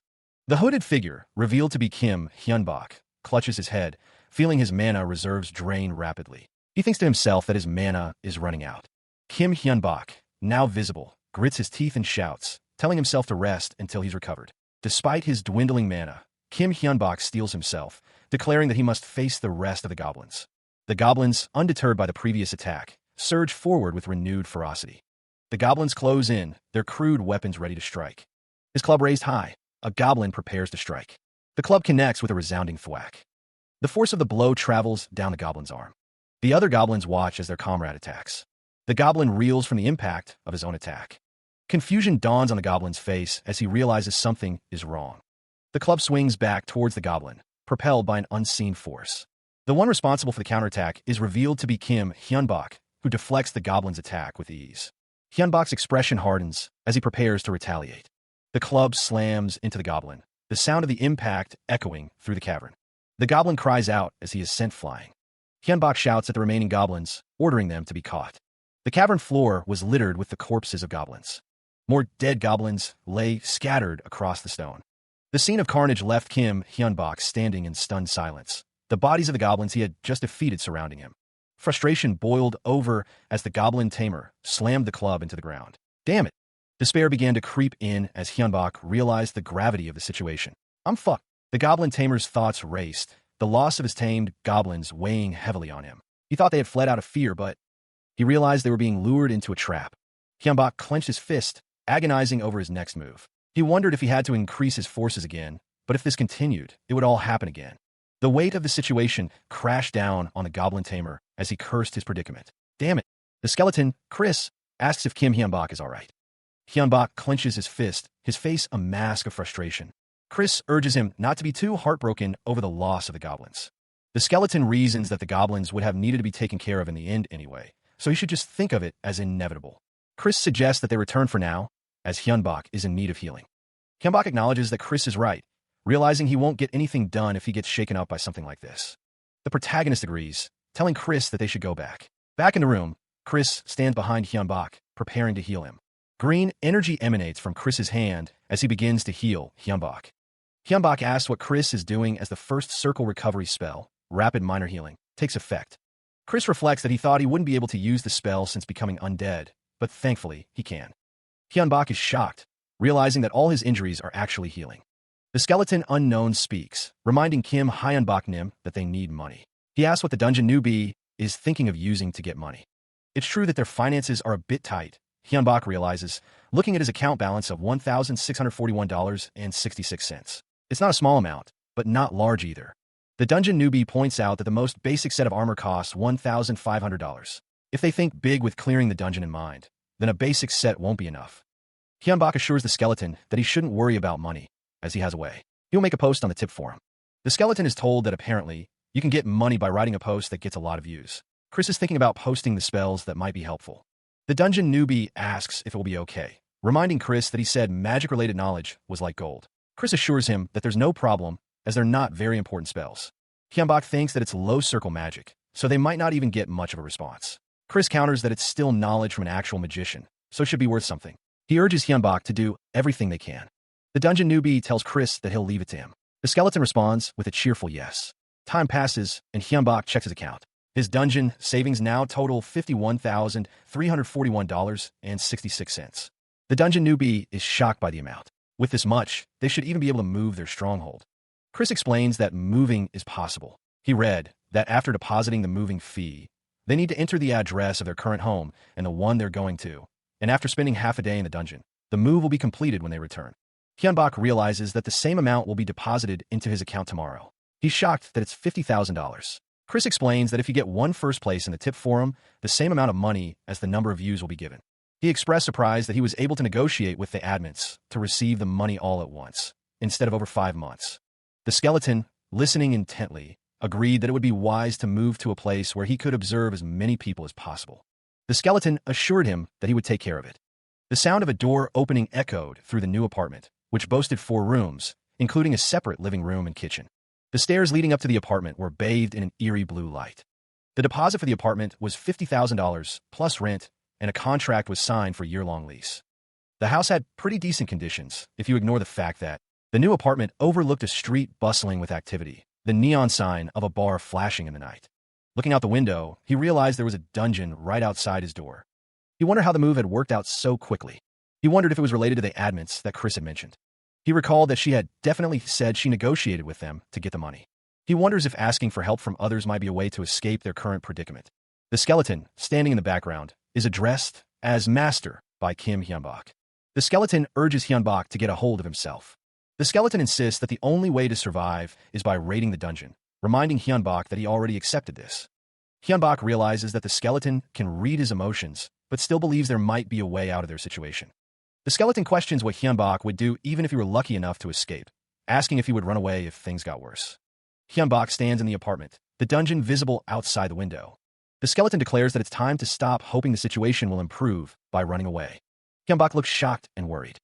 The hooded figure, revealed to be Kim Hyunbak, clutches his head, feeling his mana reserves drain rapidly. He thinks to himself that his mana is running out. Kim Hyunbak, now visible, grits his teeth and shouts, telling himself to rest until he's recovered. Despite his dwindling mana, Kim Hyunbak steels himself, declaring that he must face the rest of the goblins. The goblins, undeterred by the previous attack, surge forward with renewed ferocity. The goblins close in, their crude weapons ready to strike. His club raised high, a goblin prepares to strike. The club connects with a resounding thwack. The force of the blow travels down the goblin's arm. The other goblins watch as their comrade attacks. The goblin reels from the impact of his own attack. Confusion dawns on the goblin's face as he realizes something is wrong. The club swings back towards the goblin, propelled by an unseen force. The one responsible for the counterattack is revealed to be Kim Hyunbak, who deflects the goblin's attack with ease. Hyunbak's expression hardens as he prepares to retaliate. The club slams into the goblin, the sound of the impact echoing through the cavern. The goblin cries out as he is sent flying. Hyunbak shouts at the remaining goblins, ordering them to be caught. The cavern floor was littered with the corpses of goblins. More dead goblins lay scattered across the stone. The scene of carnage left Kim Hyunbak standing in stunned silence, the bodies of the goblins he had just defeated surrounding him. Frustration boiled over as the goblin tamer slammed the club into the ground. Damn it! Despair began to creep in as Hyunbak realized the gravity of the situation. I'm fucked. The goblin tamer's thoughts raced, the loss of his tamed goblins weighing heavily on him. He thought they had fled out of fear, but he realized they were being lured into a trap. Hyunbak clenched his fist, agonizing over his next move. He wondered if he had to increase his forces again, but if this continued, it would all happen again. The weight of the situation crashed down on the goblin tamer as he cursed his predicament. Damn it. The skeleton, Chris, asks if Kim Hyunbak is all right. Hyunbak clenches his fist, his face a mask of frustration. Chris urges him not to be too heartbroken over the loss of the goblins. The skeleton reasons that the goblins would have needed to be taken care of in the end anyway, so he should just think of it as inevitable. Chris suggests that they return for now, as Hyunbak is in need of healing. Hyunbak acknowledges that Chris is right, realizing he won't get anything done if he gets shaken up by something like this. The protagonist agrees, telling Chris that they should go back. Back in the room, Chris stands behind Hyunbak, preparing to heal him. Green energy emanates from Chris's hand as he begins to heal Hyunbak. Hyunbak asks what Chris is doing as the first circle recovery spell, Rapid Minor Healing, takes effect. Chris reflects that he thought he wouldn't be able to use the spell since becoming undead, but thankfully he can. Hyunbak is shocked, realizing that all his injuries are actually healing. The skeleton unknown speaks, reminding Kim Hyunbak Nim that they need money. He asks what the dungeon newbie is thinking of using to get money. It's true that their finances are a bit tight, Hyunbak realizes, looking at his account balance of $1,641.66. It's not a small amount, but not large either. The dungeon newbie points out that the most basic set of armor costs $1,500. If they think big with clearing the dungeon in mind, then a basic set won't be enough. Hyunbak assures the skeleton that he shouldn't worry about money, as he has a way. He'll make a post on the tip forum. The skeleton is told that apparently, you can get money by writing a post that gets a lot of views. Chris is thinking about posting the spells that might be helpful. The dungeon newbie asks if it will be okay, reminding Chris that he said magic-related knowledge was like gold. Chris assures him that there's no problem, as they're not very important spells. Hyunbak thinks that it's low-circle magic, so they might not even get much of a response. Chris counters that it's still knowledge from an actual magician, so it should be worth something. He urges Hyunbak to do everything they can. The dungeon newbie tells Chris that he'll leave it to him. The skeleton responds with a cheerful yes. Time passes, and Hyunbak checks his account. His dungeon savings now total $51,341.66. The dungeon newbie is shocked by the amount. With this much, they should even be able to move their stronghold. Chris explains that moving is possible. He read that after depositing the moving fee, they need to enter the address of their current home and the one they're going to, and after spending half a day in the dungeon, the move will be completed when they return. Hyunbak realizes that the same amount will be deposited into his account tomorrow. He's shocked that it's $50,000. Chris explains that if you get one first place in the tip forum, the same amount of money as the number of views will be given. He expressed surprise that he was able to negotiate with the admins to receive the money all at once, instead of over 5 months. The skeleton, listening intently, agreed that it would be wise to move to a place where he could observe as many people as possible. The skeleton assured him that he would take care of it. The sound of a door opening echoed through the new apartment, which boasted 4 rooms, including a separate living room and kitchen. The stairs leading up to the apartment were bathed in an eerie blue light. The deposit for the apartment was $50,000 plus rent, and a contract was signed for a year-long lease. The house had pretty decent conditions, if you ignore the fact that the new apartment overlooked a street bustling with activity, the neon sign of a bar flashing in the night. Looking out the window, he realized there was a dungeon right outside his door. He wondered how the move had worked out so quickly. He wondered if it was related to the admins that Chris had mentioned. He recalled that she had definitely said she negotiated with them to get the money. He wonders if asking for help from others might be a way to escape their current predicament. The skeleton, standing in the background, is addressed as Master by Kim Hyunbak. The skeleton urges Hyunbak to get a hold of himself. The skeleton insists that the only way to survive is by raiding the dungeon, reminding Hyunbak that he already accepted this. Hyunbak realizes that the skeleton can read his emotions, but still believes there might be a way out of their situation. The skeleton questions what Hyunbak would do even if he were lucky enough to escape, asking if he would run away if things got worse. Hyunbak stands in the apartment, the dungeon visible outside the window. The skeleton declares that it's time to stop hoping the situation will improve by running away. Hyunbak looks shocked and worried.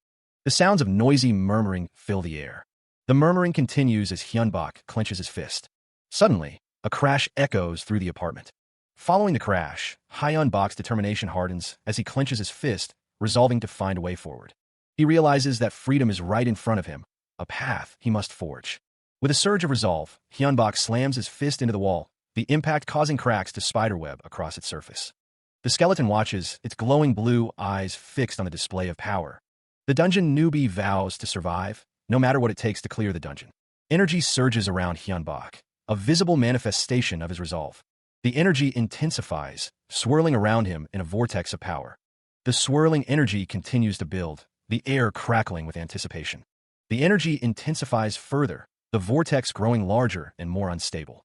The sounds of noisy murmuring fill the air. The murmuring continues as Hyunbak clenches his fist. Suddenly, a crash echoes through the apartment. Following the crash, Hyunbak's determination hardens as he clenches his fist, resolving to find a way forward. He realizes that freedom is right in front of him, a path he must forge. With a surge of resolve, Hyunbak slams his fist into the wall, the impact causing cracks to spiderweb across its surface. The skeleton watches, its glowing blue eyes fixed on the display of power. The dungeon newbie vows to survive, no matter what it takes to clear the dungeon. Energy surges around Hyunbak, a visible manifestation of his resolve. The energy intensifies, swirling around him in a vortex of power. The swirling energy continues to build, the air crackling with anticipation. The energy intensifies further, the vortex growing larger and more unstable.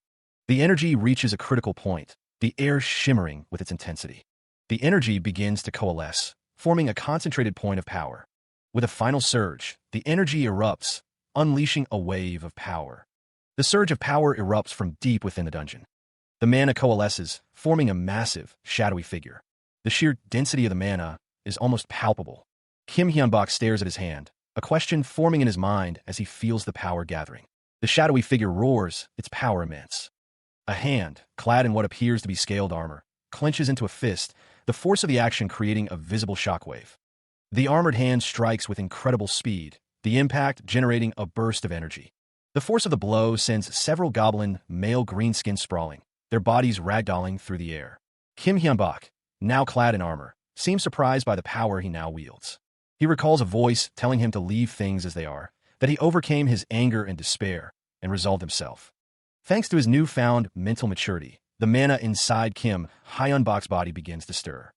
The energy reaches a critical point, the air shimmering with its intensity. The energy begins to coalesce, forming a concentrated point of power. With a final surge, the energy erupts, unleashing a wave of power. The surge of power erupts from deep within the dungeon. The mana coalesces, forming a massive, shadowy figure. The sheer density of the mana is almost palpable. Kim Hyunbak stares at his hand, a question forming in his mind as he feels the power gathering. The shadowy figure roars, its power immense. A hand, clad in what appears to be scaled armor, clenches into a fist, the force of the action creating a visible shockwave. The armored hand strikes with incredible speed, the impact generating a burst of energy. The force of the blow sends several goblin, male green-skinned sprawling, their bodies ragdolling through the air. Kim Hyunbak, now clad in armor, seems surprised by the power he now wields. He recalls a voice telling him to leave things as they are, that he overcame his anger and despair, and resolved himself. Thanks to his newfound mental maturity, the mana inside Kim Hyunbok's body begins to stir.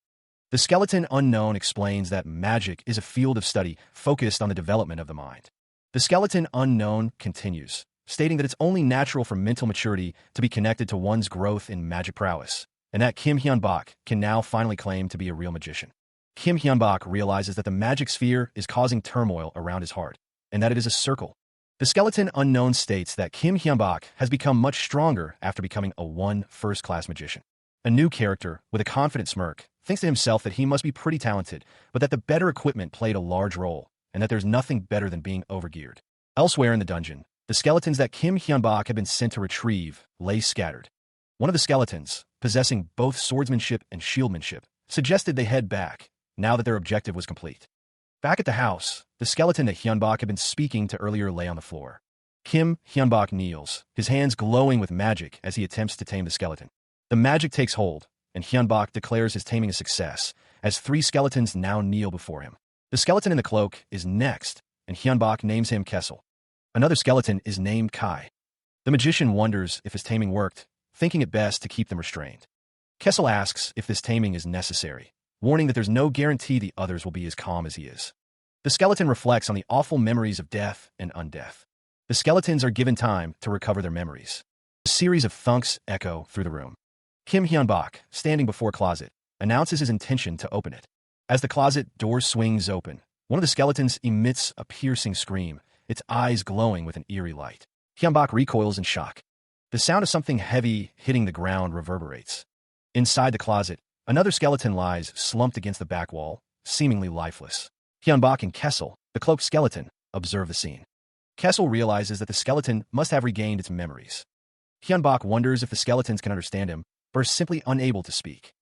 The skeleton unknown explains that magic is a field of study focused on the development of the mind. The skeleton unknown continues, stating that it's only natural for mental maturity to be connected to one's growth in magic prowess, and that Kim Hyunbok can now finally claim to be a real magician. Kim Hyunbok realizes that the magic sphere is causing turmoil around his heart, and that it is a circle. The skeleton unknown states that Kim Hyunbok has become much stronger after becoming a first-class magician. A new character, with a confident smirk, thinks to himself that he must be pretty talented, but that the better equipment played a large role, and that there's nothing better than being overgeared. Elsewhere in the dungeon, the skeletons that Kim Hyunbok had been sent to retrieve lay scattered. One of the skeletons, possessing both swordsmanship and shieldmanship, suggested they head back, now that their objective was complete. Back at the house, the skeleton that Hyunbok had been speaking to earlier lay on the floor. Kim Hyunbok kneels, his hands glowing with magic as he attempts to tame the skeleton. The magic takes hold, and Hyunbok declares his taming a success, as 3 skeletons now kneel before him. The skeleton in the cloak is next, and Hyunbok names him Kessel. Another skeleton is named Kai. The magician wonders if his taming worked, thinking it best to keep them restrained. Kessel asks if this taming is necessary, warning that there's no guarantee the others will be as calm as he is. The skeleton reflects on the awful memories of death and undeath. The skeletons are given time to recover their memories. A series of thunks echo through the room. Kim Hyunbok, standing before a closet, announces his intention to open it. As the closet door swings open, one of the skeletons emits a piercing scream, its eyes glowing with an eerie light. Hyunbok recoils in shock. The sound of something heavy hitting the ground reverberates. Inside the closet, another skeleton lies slumped against the back wall, seemingly lifeless. Hyunbok and Kessel, the cloaked skeleton, observe the scene. Kessel realizes that the skeleton must have regained its memories. Hyunbok wonders if the skeletons can understand him, but are simply unable to speak.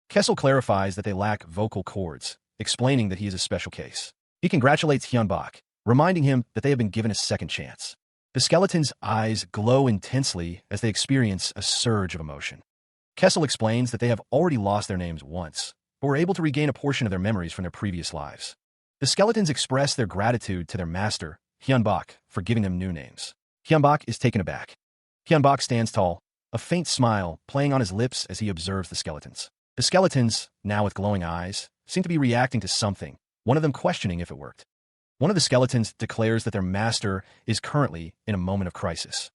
Kessel clarifies that they lack vocal cords, explaining that he is a special case. He congratulates Hyunbok, reminding him that they have been given a second chance. The skeleton's eyes glow intensely as they experience a surge of emotion. Kessel explains that they have already lost their names once, but were able to regain a portion of their memories from their previous lives. The skeletons express their gratitude to their master, Hyunbok, for giving them new names. Hyunbok is taken aback. Hyunbok stands tall, a faint smile playing on his lips as he observes the skeletons. The skeletons, now with glowing eyes, seem to be reacting to something, one of them questioning if it worked. One of the skeletons declares that their master is currently in a moment of crisis.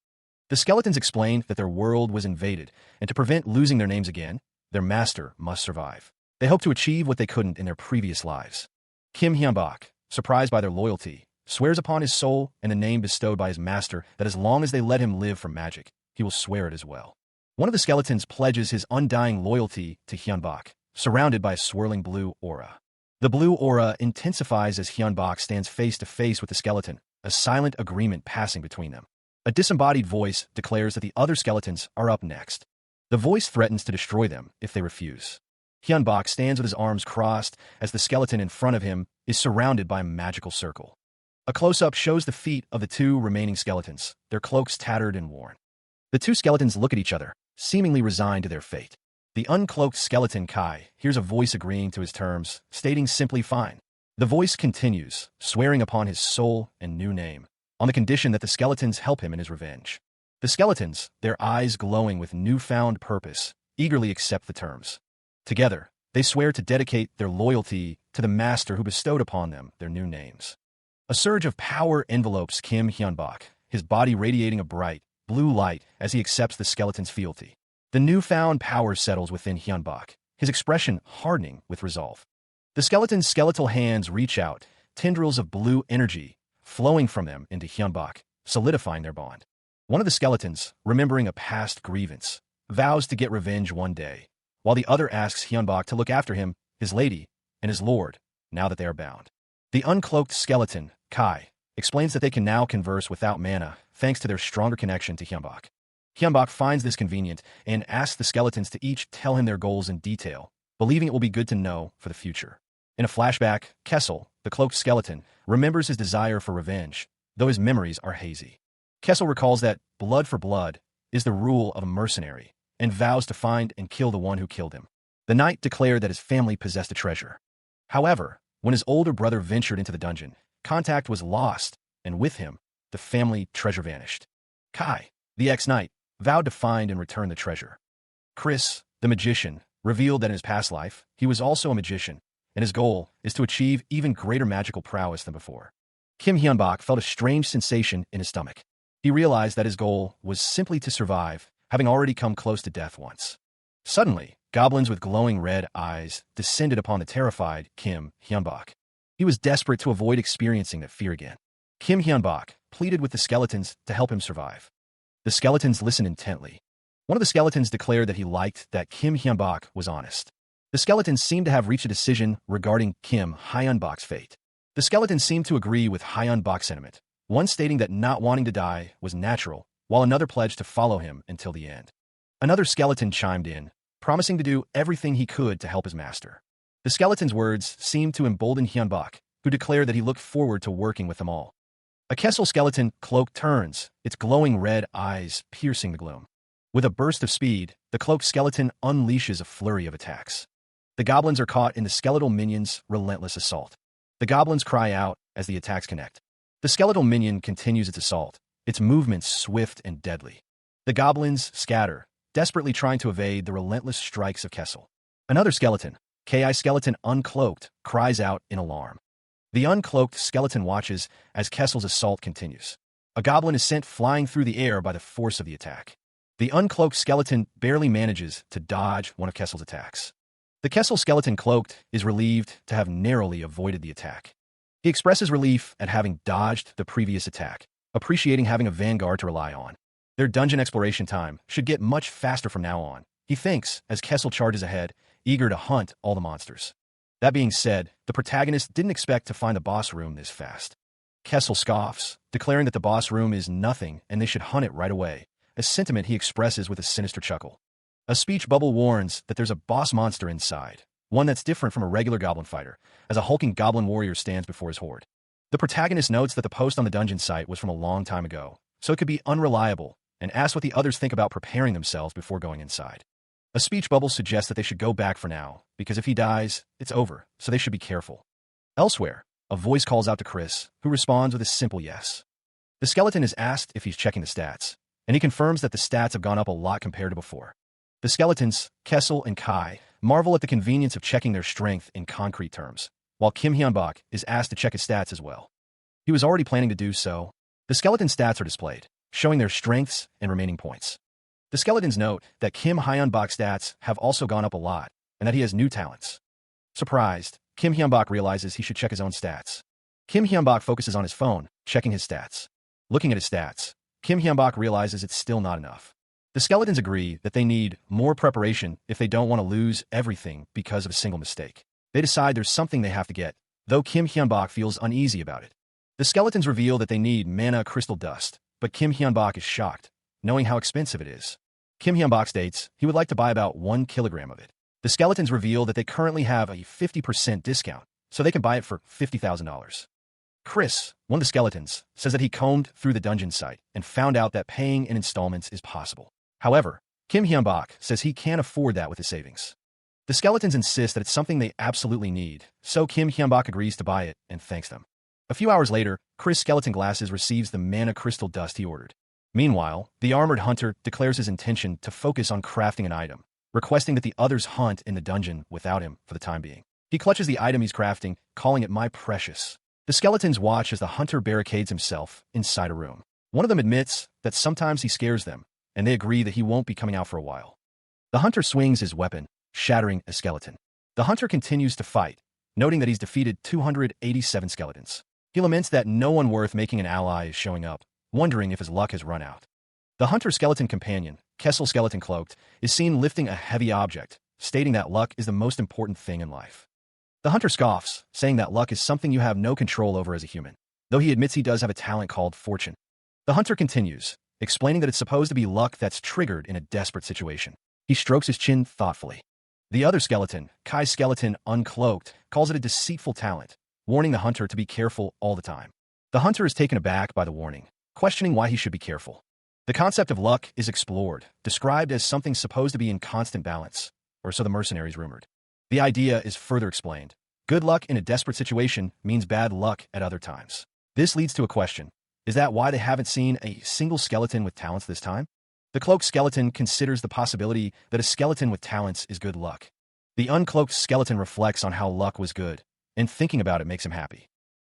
The skeletons explain that their world was invaded, and to prevent losing their names again, their master must survive. They hope to achieve what they couldn't in their previous lives. Kim Hyunbok, surprised by their loyalty, swears upon his soul and the name bestowed by his master that as long as they let him live from magic, he will swear it as well. One of the skeletons pledges his undying loyalty to Hyunbok, surrounded by a swirling blue aura. The blue aura intensifies as Hyunbok stands face to face with the skeleton, a silent agreement passing between them. A disembodied voice declares that the other skeletons are up next. The voice threatens to destroy them if they refuse. Hyunbok stands with his arms crossed as the skeleton in front of him is surrounded by a magical circle. A close-up shows the feet of the 2 remaining skeletons, their cloaks tattered and worn. The 2 skeletons look at each other, seemingly resigned to their fate. The uncloaked skeleton Kai hears a voice agreeing to his terms, stating simply fine. The voice continues, swearing upon his soul and new name, on the condition that the skeletons help him in his revenge. The skeletons, their eyes glowing with newfound purpose, eagerly accept the terms. Together, they swear to dedicate their loyalty to the master who bestowed upon them their new names. A surge of power envelopes Kim Hyunbok, his body radiating a bright, blue light as he accepts the skeleton's fealty. The newfound power settles within Hyunbok, his expression hardening with resolve. The skeleton's skeletal hands reach out, tendrils of blue energy flowing from them into Hyunbok, solidifying their bond. One of the skeletons, remembering a past grievance, vows to get revenge one day, while the other asks Hyunbok to look after him, his lady, and his lord, now that they are bound. The uncloaked skeleton, Kai, explains that they can now converse without mana, thanks to their stronger connection to Hyunbok. Hyunbok finds this convenient and asks the skeletons to each tell him their goals in detail, believing it will be good to know for the future. In a flashback, Kessel, the cloaked skeleton, remembers his desire for revenge, though his memories are hazy. Kessel recalls that blood for blood is the rule of a mercenary, and vows to find and kill the one who killed him. The knight declared that his family possessed a treasure. However, when his older brother ventured into the dungeon, contact was lost, and with him, the family treasure vanished. Kai, the ex-knight, vowed to find and return the treasure. Chris, the magician, revealed that in his past life, he was also a magician, and his goal is to achieve even greater magical prowess than before. Kim Hyun-bak felt a strange sensation in his stomach. He realized that his goal was simply to survive, having already come close to death once. Suddenly, goblins with glowing red eyes descended upon the terrified Kim Hyun-bak. He was desperate to avoid experiencing that fear again. Kim Hyun-bak pleaded with the skeletons to help him survive. The skeletons listened intently. One of the skeletons declared that he liked that Kim Hyun-bak was honest. The skeletons seemed to have reached a decision regarding Kim Hyun-bak's fate. The skeletons seemed to agree with Hyun-bak's sentiment, one stating that not wanting to die was natural, while another pledged to follow him until the end. Another skeleton chimed in, promising to do everything he could to help his master. The skeleton's words seemed to embolden Hyun-bak, who declared that he looked forward to working with them all. A Kessel skeleton cloak turns, its glowing red eyes piercing the gloom. With a burst of speed, the cloaked skeleton unleashes a flurry of attacks. The goblins are caught in the skeletal minion's relentless assault. The goblins cry out as the attacks connect. The skeletal minion continues its assault, its movements swift and deadly. The goblins scatter, desperately trying to evade the relentless strikes of Kessel. Another skeleton, Ki skeleton uncloaked, cries out in alarm. The uncloaked skeleton watches as Kessel's assault continues. A goblin is sent flying through the air by the force of the attack. The uncloaked skeleton barely manages to dodge one of Kessel's attacks. The Kessel skeleton cloaked is relieved to have narrowly avoided the attack. He expresses relief at having dodged the previous attack, appreciating having a vanguard to rely on. Their dungeon exploration time should get much faster from now on, he thinks as Kessel charges ahead, eager to hunt all the monsters. That being said, the protagonist didn't expect to find the boss room this fast. Kessel scoffs, declaring that the boss room is nothing and they should hunt it right away, a sentiment he expresses with a sinister chuckle. A speech bubble warns that there's a boss monster inside, one that's different from a regular goblin fighter, as a hulking goblin warrior stands before his horde. The protagonist notes that the post on the dungeon site was from a long time ago, so it could be unreliable, and asks what the others think about preparing themselves before going inside. A speech bubble suggests that they should go back for now, because if he dies, it's over, so they should be careful. Elsewhere, a voice calls out to Chris, who responds with a simple yes. The skeleton is asked if he's checking the stats, and he confirms that the stats have gone up a lot compared to before. The skeletons, Kessel and Kai, marvel at the convenience of checking their strength in concrete terms, while Kim Hyun-bak is asked to check his stats as well. He was already planning to do so. The skeleton stats are displayed, showing their strengths and remaining points. The skeletons note that Kim Hyun-bak's stats have also gone up a lot, and that he has new talents. Surprised, Kim Hyun-bak realizes he should check his own stats. Kim Hyun-bak focuses on his phone, checking his stats. Looking at his stats, Kim Hyun-bak realizes it's still not enough. The skeletons agree that they need more preparation if they don't want to lose everything because of a single mistake. They decide there's something they have to get, though Kim Hyun-bak feels uneasy about it. The skeletons reveal that they need mana crystal dust, but Kim Hyun-bak is shocked, knowing how expensive it is. Kim Hyun-bak states he would like to buy about 1 kilogram of it. The skeletons reveal that they currently have a 50% discount, so they can buy it for $50,000. Chris, one of the skeletons, says that he combed through the dungeon site and found out that paying in installments is possible. However, Kim Hyun-bak says he can't afford that with his savings. The skeletons insist that it's something they absolutely need, so Kim Hyun-bak agrees to buy it and thanks them. A few hours later, Chris Skeleton Glasses receives the mana crystal dust he ordered. Meanwhile, the armored hunter declares his intention to focus on crafting an item, requesting that the others hunt in the dungeon without him for the time being. He clutches the item he's crafting, calling it My Precious. The skeletons watch as the hunter barricades himself inside a room. One of them admits that sometimes he scares them, and they agree that he won't be coming out for a while. The hunter swings his weapon, shattering a skeleton. The hunter continues to fight, noting that he's defeated 287 skeletons. He laments that no one worth making an ally is showing up, wondering if his luck has run out. The hunter's skeleton companion, Kessel Skeleton Cloaked, is seen lifting a heavy object, stating that luck is the most important thing in life. The hunter scoffs, saying that luck is something you have no control over as a human, though he admits he does have a talent called fortune. The hunter continues, explaining that it's supposed to be luck that's triggered in a desperate situation. He strokes his chin thoughtfully. The other skeleton, Kai Skeleton Uncloaked, calls it a deceitful talent, warning the hunter to be careful all the time. The hunter is taken aback by the warning, questioning why he should be careful. The concept of luck is explored, described as something supposed to be in constant balance, or so the mercenaries rumored. The idea is further explained. Good luck in a desperate situation means bad luck at other times. This leads to a question. Is that why they haven't seen a single skeleton with talents this time? The cloaked skeleton considers the possibility that a skeleton with talents is good luck. The uncloaked skeleton reflects on how luck was good, and thinking about it makes him happy.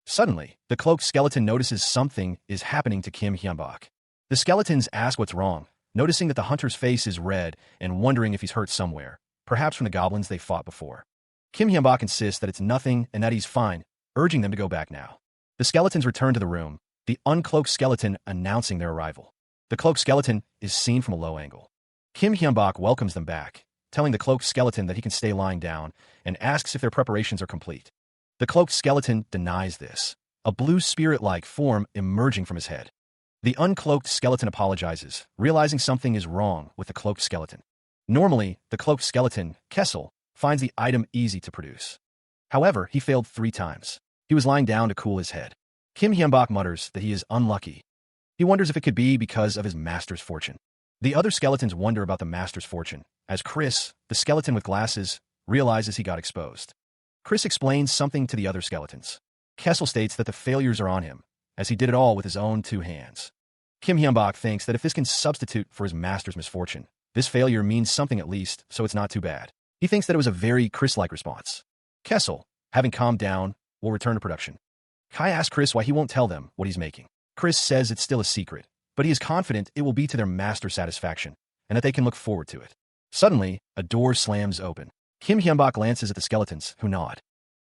Suddenly, the cloaked skeleton notices something is happening to Kim Hyun-bak. The skeletons ask what's wrong, noticing that the hunter's face is red and wondering if he's hurt somewhere, perhaps from the goblins they fought before. Kim Hyun-bak insists that it's nothing and that he's fine, urging them to go back now. The skeletons return to the room, the uncloaked skeleton announcing their arrival. The cloaked skeleton is seen from a low angle. Kim Hyun-bak welcomes them back, telling the cloaked skeleton that he can stay lying down, and asks if their preparations are complete. The cloaked skeleton denies this, a blue spirit-like form emerging from his head. The uncloaked skeleton apologizes, realizing something is wrong with the cloaked skeleton. Normally, the cloaked skeleton, Kessel, finds the item easy to produce. However, he failed 3 times. He was lying down to cool his head. Kim Hyun-bak mutters that he is unlucky. He wonders if it could be because of his master's fortune. The other skeletons wonder about the master's fortune, as Chris, the skeleton with glasses, realizes he got exposed. Chris explains something to the other skeletons. Kessel states that the failures are on him, as he did it all with his own 2 hands. Kim Hyun-bak thinks that if this can substitute for his master's misfortune, this failure means something at least, so it's not too bad. He thinks that it was a very Chris-like response. Kessel, having calmed down, will return to production. Kai asks Chris why he won't tell them what he's making. Chris says it's still a secret, but he is confident it will be to their master's satisfaction, and that they can look forward to it. Suddenly, a door slams open. Kim Hyun-bak glances at the skeletons, who nod.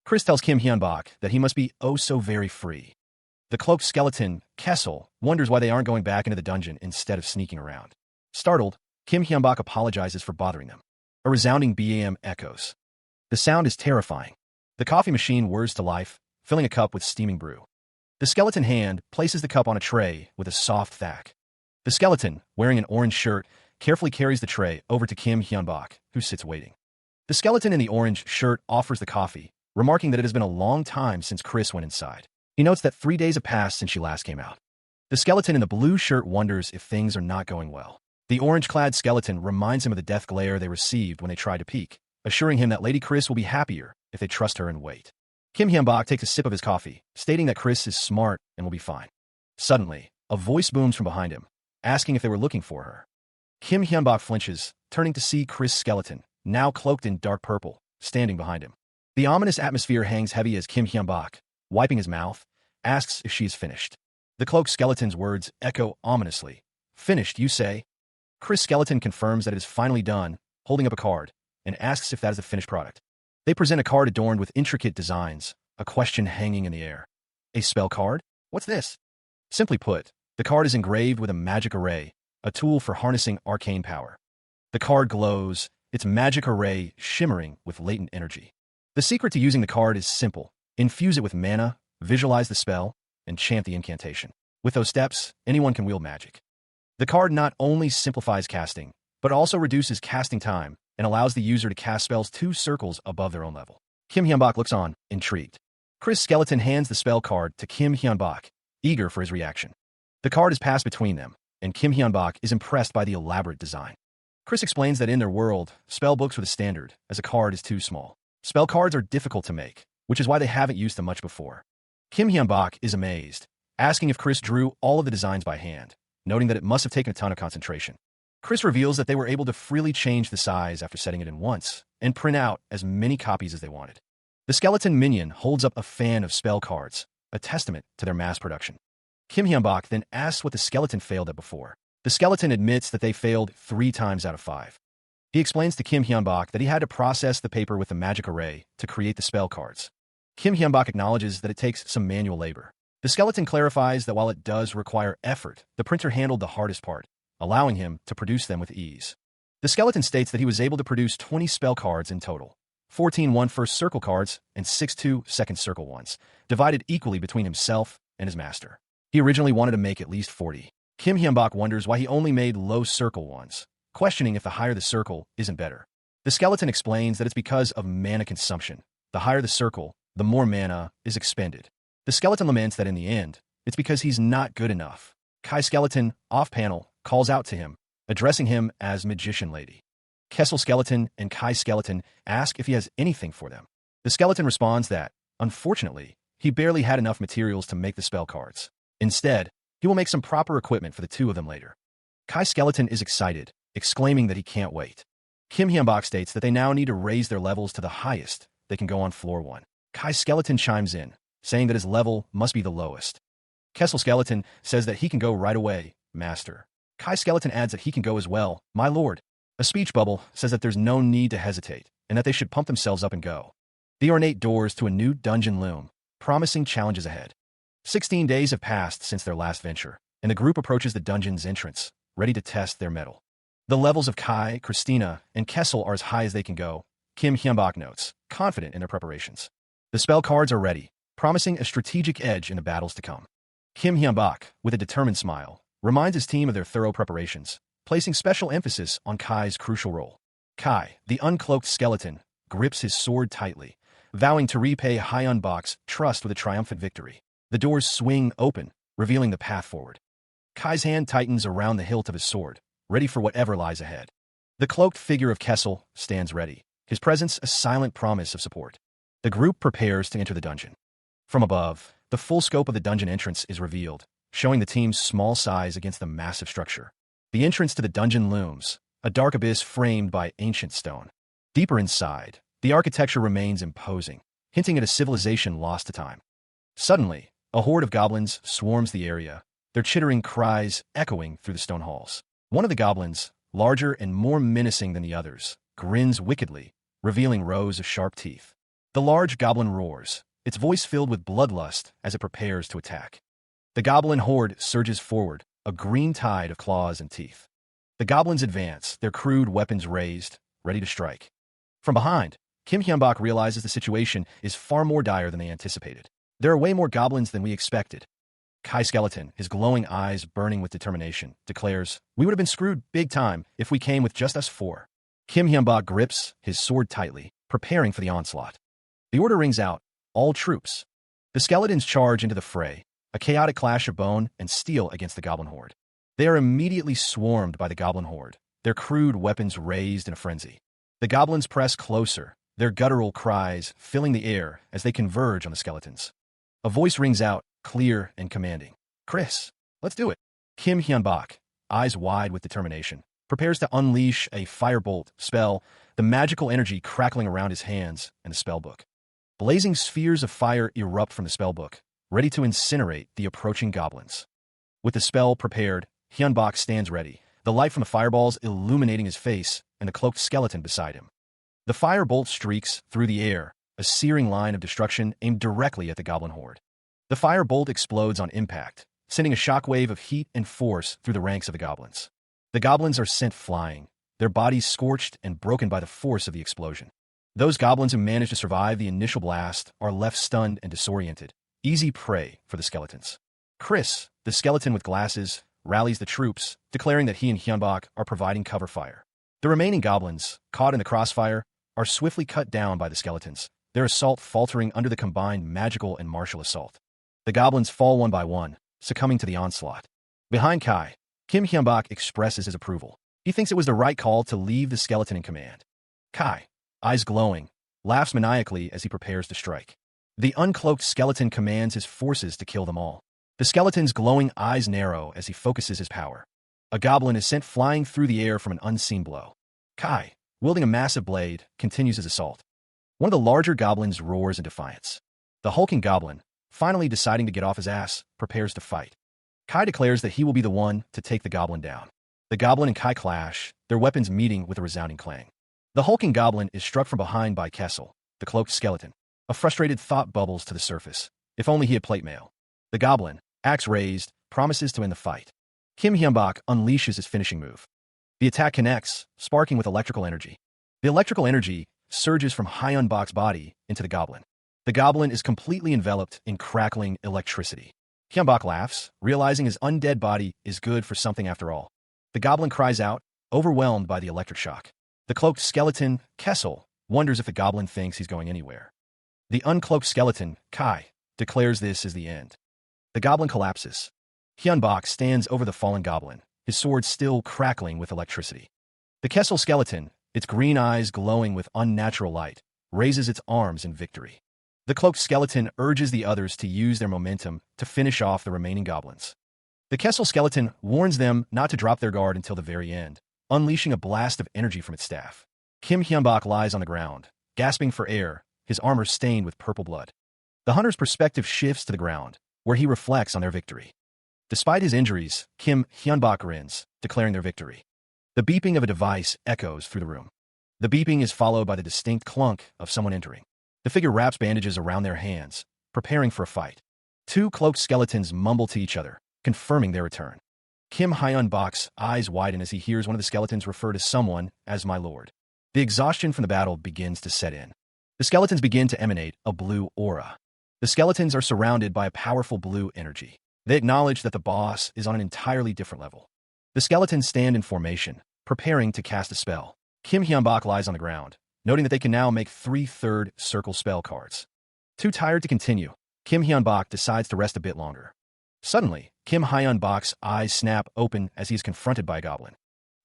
Chris tells Kim Hyun-bak that he must be oh so very free. The cloaked skeleton, Kessel, wonders why they aren't going back into the dungeon instead of sneaking around. Startled, Kim Hyun-bak apologizes for bothering them. A resounding BAM echoes. The sound is terrifying. The coffee machine whirs to life, filling a cup with steaming brew. The skeleton hand places the cup on a tray with a soft thack. The skeleton, wearing an orange shirt, carefully carries the tray over to Kim Hyun-bak, who sits waiting. The skeleton in the orange shirt offers the coffee, remarking that it has been a long time since Chris went inside. He notes that 3 days have passed since she last came out. The skeleton in the blue shirt wonders if things are not going well. The orange-clad skeleton reminds him of the death glare they received when they tried to peek, assuring him that Lady Chris will be happier if they trust her and wait. Kim Hyun-bak takes a sip of his coffee, stating that Chris is smart and will be fine. Suddenly, a voice booms from behind him, asking if they were looking for her. Kim Hyun-bak flinches, turning to see Chris' skeleton, now cloaked in dark purple, standing behind him. The ominous atmosphere hangs heavy as Kim Hyun-bak, wiping his mouth, asks if she is finished. The cloaked skeleton's words echo ominously. Finished, you say? Chris' skeleton confirms that it is finally done, holding up a card, and asks if that is the finished product. They present a card adorned with intricate designs, a question hanging in the air. A spell card? What's this? Simply put, the card is engraved with a magic array, a tool for harnessing arcane power. The card glows, its magic array shimmering with latent energy. The secret to using the card is simple. Infuse it with mana, visualize the spell, and chant the incantation. With those steps, anyone can wield magic. The card not only simplifies casting, but also reduces casting time and allows the user to cast spells 2 circles above their own level. Kim Hyun-bak looks on, intrigued. Chris' skeleton hands the spell card to Kim Hyun-bak, eager for his reaction. The card is passed between them, and Kim Hyun-bak is impressed by the elaborate design. Chris explains that in their world, spell books are the standard, as a card is too small. Spell cards are difficult to make, which is why they haven't used them much before. Kim Hyun-bak is amazed, asking if Chris drew all of the designs by hand, noting that it must have taken a ton of concentration. Chris reveals that they were able to freely change the size after setting it in once, and print out as many copies as they wanted. The skeleton minion holds up a fan of spell cards, a testament to their mass production. Kim Hyun-bak then asks what the skeleton failed at before. The skeleton admits that they failed 3 times out of 5. He explains to Kim Hyun-bak that he had to process the paper with the magic array to create the spell cards. Kim Hyun-bak acknowledges that it takes some manual labor. The skeleton clarifies that while it does require effort, the printer handled the hardest part, allowing him to produce them with ease. The skeleton states that he was able to produce 20 spell cards in total, 14 1-first circle cards and 6 2-second circle ones, divided equally between himself and his master. He originally wanted to make at least 40. Kim Hyun-bak wonders why he only made low circle ones, questioning if the higher the circle isn't better. The skeleton explains that it's because of mana consumption. The higher the circle, the more mana is expended. The skeleton laments that in the end, it's because he's not good enough. Kai skeleton, off-panel, calls out to him, addressing him as Magician Lady. Kessel skeleton and Kai skeleton ask if he has anything for them. The skeleton responds that, unfortunately, he barely had enough materials to make the spell cards. Instead, he will make some proper equipment for the 2 of them later. Kai's skeleton is excited, exclaiming that he can't wait. Kim Hyunbok states that they now need to raise their levels to the highest they can go on floor 1. Kai's skeleton chimes in, saying that his level must be the lowest. Kessel's skeleton says that he can go right away, master. Kai's skeleton adds that he can go as well, my lord. A speech bubble says that there's no need to hesitate, and that they should pump themselves up and go. The ornate doors to a new dungeon loom, promising challenges ahead. 16 days have passed since their last venture, and the group approaches the dungeon's entrance, ready to test their mettle. The levels of Kai, Christina, and Kessel are as high as they can go, Kim Hyunbok notes, confident in their preparations. The spell cards are ready, promising a strategic edge in the battles to come. Kim Hyunbok, with a determined smile, reminds his team of their thorough preparations, placing special emphasis on Kai's crucial role. Kai, the uncloaked skeleton, grips his sword tightly, vowing to repay Hyunbok's trust with a triumphant victory. The doors swing open, revealing the path forward. Kai's hand tightens around the hilt of his sword, ready for whatever lies ahead. The cloaked figure of Kessel stands ready, his presence a silent promise of support. The group prepares to enter the dungeon. From above, the full scope of the dungeon entrance is revealed, showing the team's small size against the massive structure. The entrance to the dungeon looms, a dark abyss framed by ancient stone. Deeper inside, the architecture remains imposing, hinting at a civilization lost to time. Suddenly, a horde of goblins swarms the area, their chittering cries echoing through the stone halls. One of the goblins, larger and more menacing than the others, grins wickedly, revealing rows of sharp teeth. The large goblin roars, its voice filled with bloodlust as it prepares to attack. The goblin horde surges forward, a green tide of claws and teeth. The goblins advance, their crude weapons raised, ready to strike. From behind, Kim Hyunbok realizes the situation is far more dire than they anticipated. There are way more goblins than we expected. Kai Skeleton, his glowing eyes burning with determination, declares, "We would have been screwed big time if we came with just us 4. Kim Hyunbok grips his sword tightly, preparing for the onslaught. The order rings out, all troops. The skeletons charge into the fray, a chaotic clash of bone and steel against the goblin horde. They are immediately swarmed by the goblin horde, their crude weapons raised in a frenzy. The goblins press closer, their guttural cries filling the air as they converge on the skeletons. A voice rings out, clear and commanding. "Chris, let's do it." Kim Hyunbok, eyes wide with determination, prepares to unleash a firebolt spell, the magical energy crackling around his hands and the spellbook. Blazing spheres of fire erupt from the spellbook, ready to incinerate the approaching goblins. With the spell prepared, Hyunbok stands ready, the light from the fireballs illuminating his face and the cloaked skeleton beside him. The firebolt streaks through the air, a searing line of destruction aimed directly at the goblin horde. The firebolt explodes on impact, sending a shockwave of heat and force through the ranks of the goblins. The goblins are sent flying, their bodies scorched and broken by the force of the explosion. Those goblins who manage to survive the initial blast are left stunned and disoriented, easy prey for the skeletons. Chris, the skeleton with glasses, rallies the troops, declaring that he and Hyunbok are providing cover fire. The remaining goblins, caught in the crossfire, are swiftly cut down by the skeletons, their assault faltering under the combined magical and martial assault. The goblins fall one by one, succumbing to the onslaught. Behind Kai, Kim Hyunbok expresses his approval. He thinks it was the right call to leave the skeleton in command. Kai, eyes glowing, laughs maniacally as he prepares to strike. The uncloaked skeleton commands his forces to kill them all. The skeleton's glowing eyes narrow as he focuses his power. A goblin is sent flying through the air from an unseen blow. Kai, wielding a massive blade, continues his assault. One of the larger goblins roars in defiance. The hulking goblin, finally deciding to get off his ass, prepares to fight. Kai declares that he will be the one to take the goblin down. The goblin and Kai clash, their weapons meeting with a resounding clang. The hulking goblin is struck from behind by Kessel, the cloaked skeleton. A frustrated thought bubbles to the surface. If only he had plate mail. The goblin, axe raised, promises to end the fight. Kim Hyunbok unleashes his finishing move. The attack connects, sparking with electrical energy. The electrical energy surges from Hyunbok's body into the goblin. The goblin is completely enveloped in crackling electricity. Hyunbok laughs, realizing his undead body is good for something after all. The goblin cries out, overwhelmed by the electric shock. The cloaked skeleton, Kessel, wonders if the goblin thinks he's going anywhere. The uncloaked skeleton, Kai, declares this is the end. The goblin collapses. Hyunbok stands over the fallen goblin, his sword still crackling with electricity. The Kessel skeleton, its green eyes glowing with unnatural light, raises its arms in victory. The cloaked skeleton urges the others to use their momentum to finish off the remaining goblins. The Kessel skeleton warns them not to drop their guard until the very end, unleashing a blast of energy from its staff. Kim Hyun-bak lies on the ground, gasping for air, his armor stained with purple blood. The hunter's perspective shifts to the ground, where he reflects on their victory. Despite his injuries, Kim Hyun-bak grins, declaring their victory. The beeping of a device echoes through the room. The beeping is followed by the distinct clunk of someone entering. The figure wraps bandages around their hands, preparing for a fight. Two cloaked skeletons mumble to each other, confirming their return. Kim Hyun-bak's eyes widen as he hears one of the skeletons refer to someone as my lord. The exhaustion from the battle begins to set in. The skeletons begin to emanate a blue aura. The skeletons are surrounded by a powerful blue energy. They acknowledge that the boss is on an entirely different level. The skeletons stand in formation, preparing to cast a spell. Kim Hyun-bak lies on the ground, noting that they can now make 3/3 circle spell cards. Too tired to continue, Kim Hyun-bak decides to rest a bit longer. Suddenly, Kim Hyun-bak's eyes snap open as he is confronted by a goblin.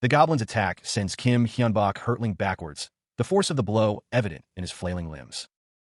The goblin's attack sends Kim Hyun-bak hurtling backwards, the force of the blow evident in his flailing limbs.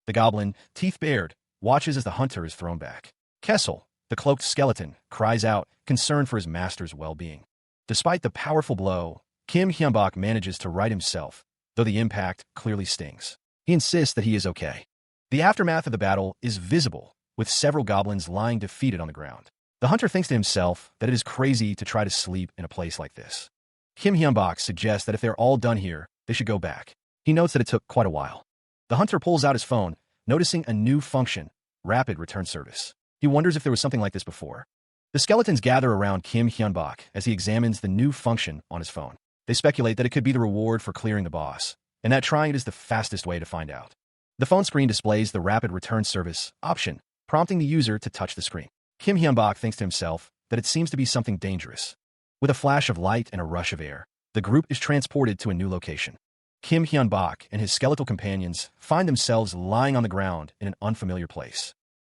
The goblin, teeth bared, watches as the hunter is thrown back. Kessel, the cloaked skeleton, cries out, concerned for his master's well-being. Despite the powerful blow, Kim Hyun-bak manages to right himself, though the impact clearly stings. He insists that he is okay. The aftermath of the battle is visible, with several goblins lying defeated on the ground. The hunter thinks to himself that it is crazy to try to sleep in a place like this. Kim Hyun-bak suggests that if they're all done here, they should go back. He notes that it took quite a while. The hunter pulls out his phone, noticing a new function, rapid return service. He wonders if there was something like this before. The skeletons gather around Kim Hyun-bak as he examines the new function on his phone. They speculate that it could be the reward for clearing the boss, and that trying it is the fastest way to find out. The phone screen displays the rapid return service option, prompting the user to touch the screen. Kim Hyun-bak thinks to himself that it seems to be something dangerous. With a flash of light and a rush of air, the group is transported to a new location. Kim Hyun-bak and his skeletal companions find themselves lying on the ground in an unfamiliar place.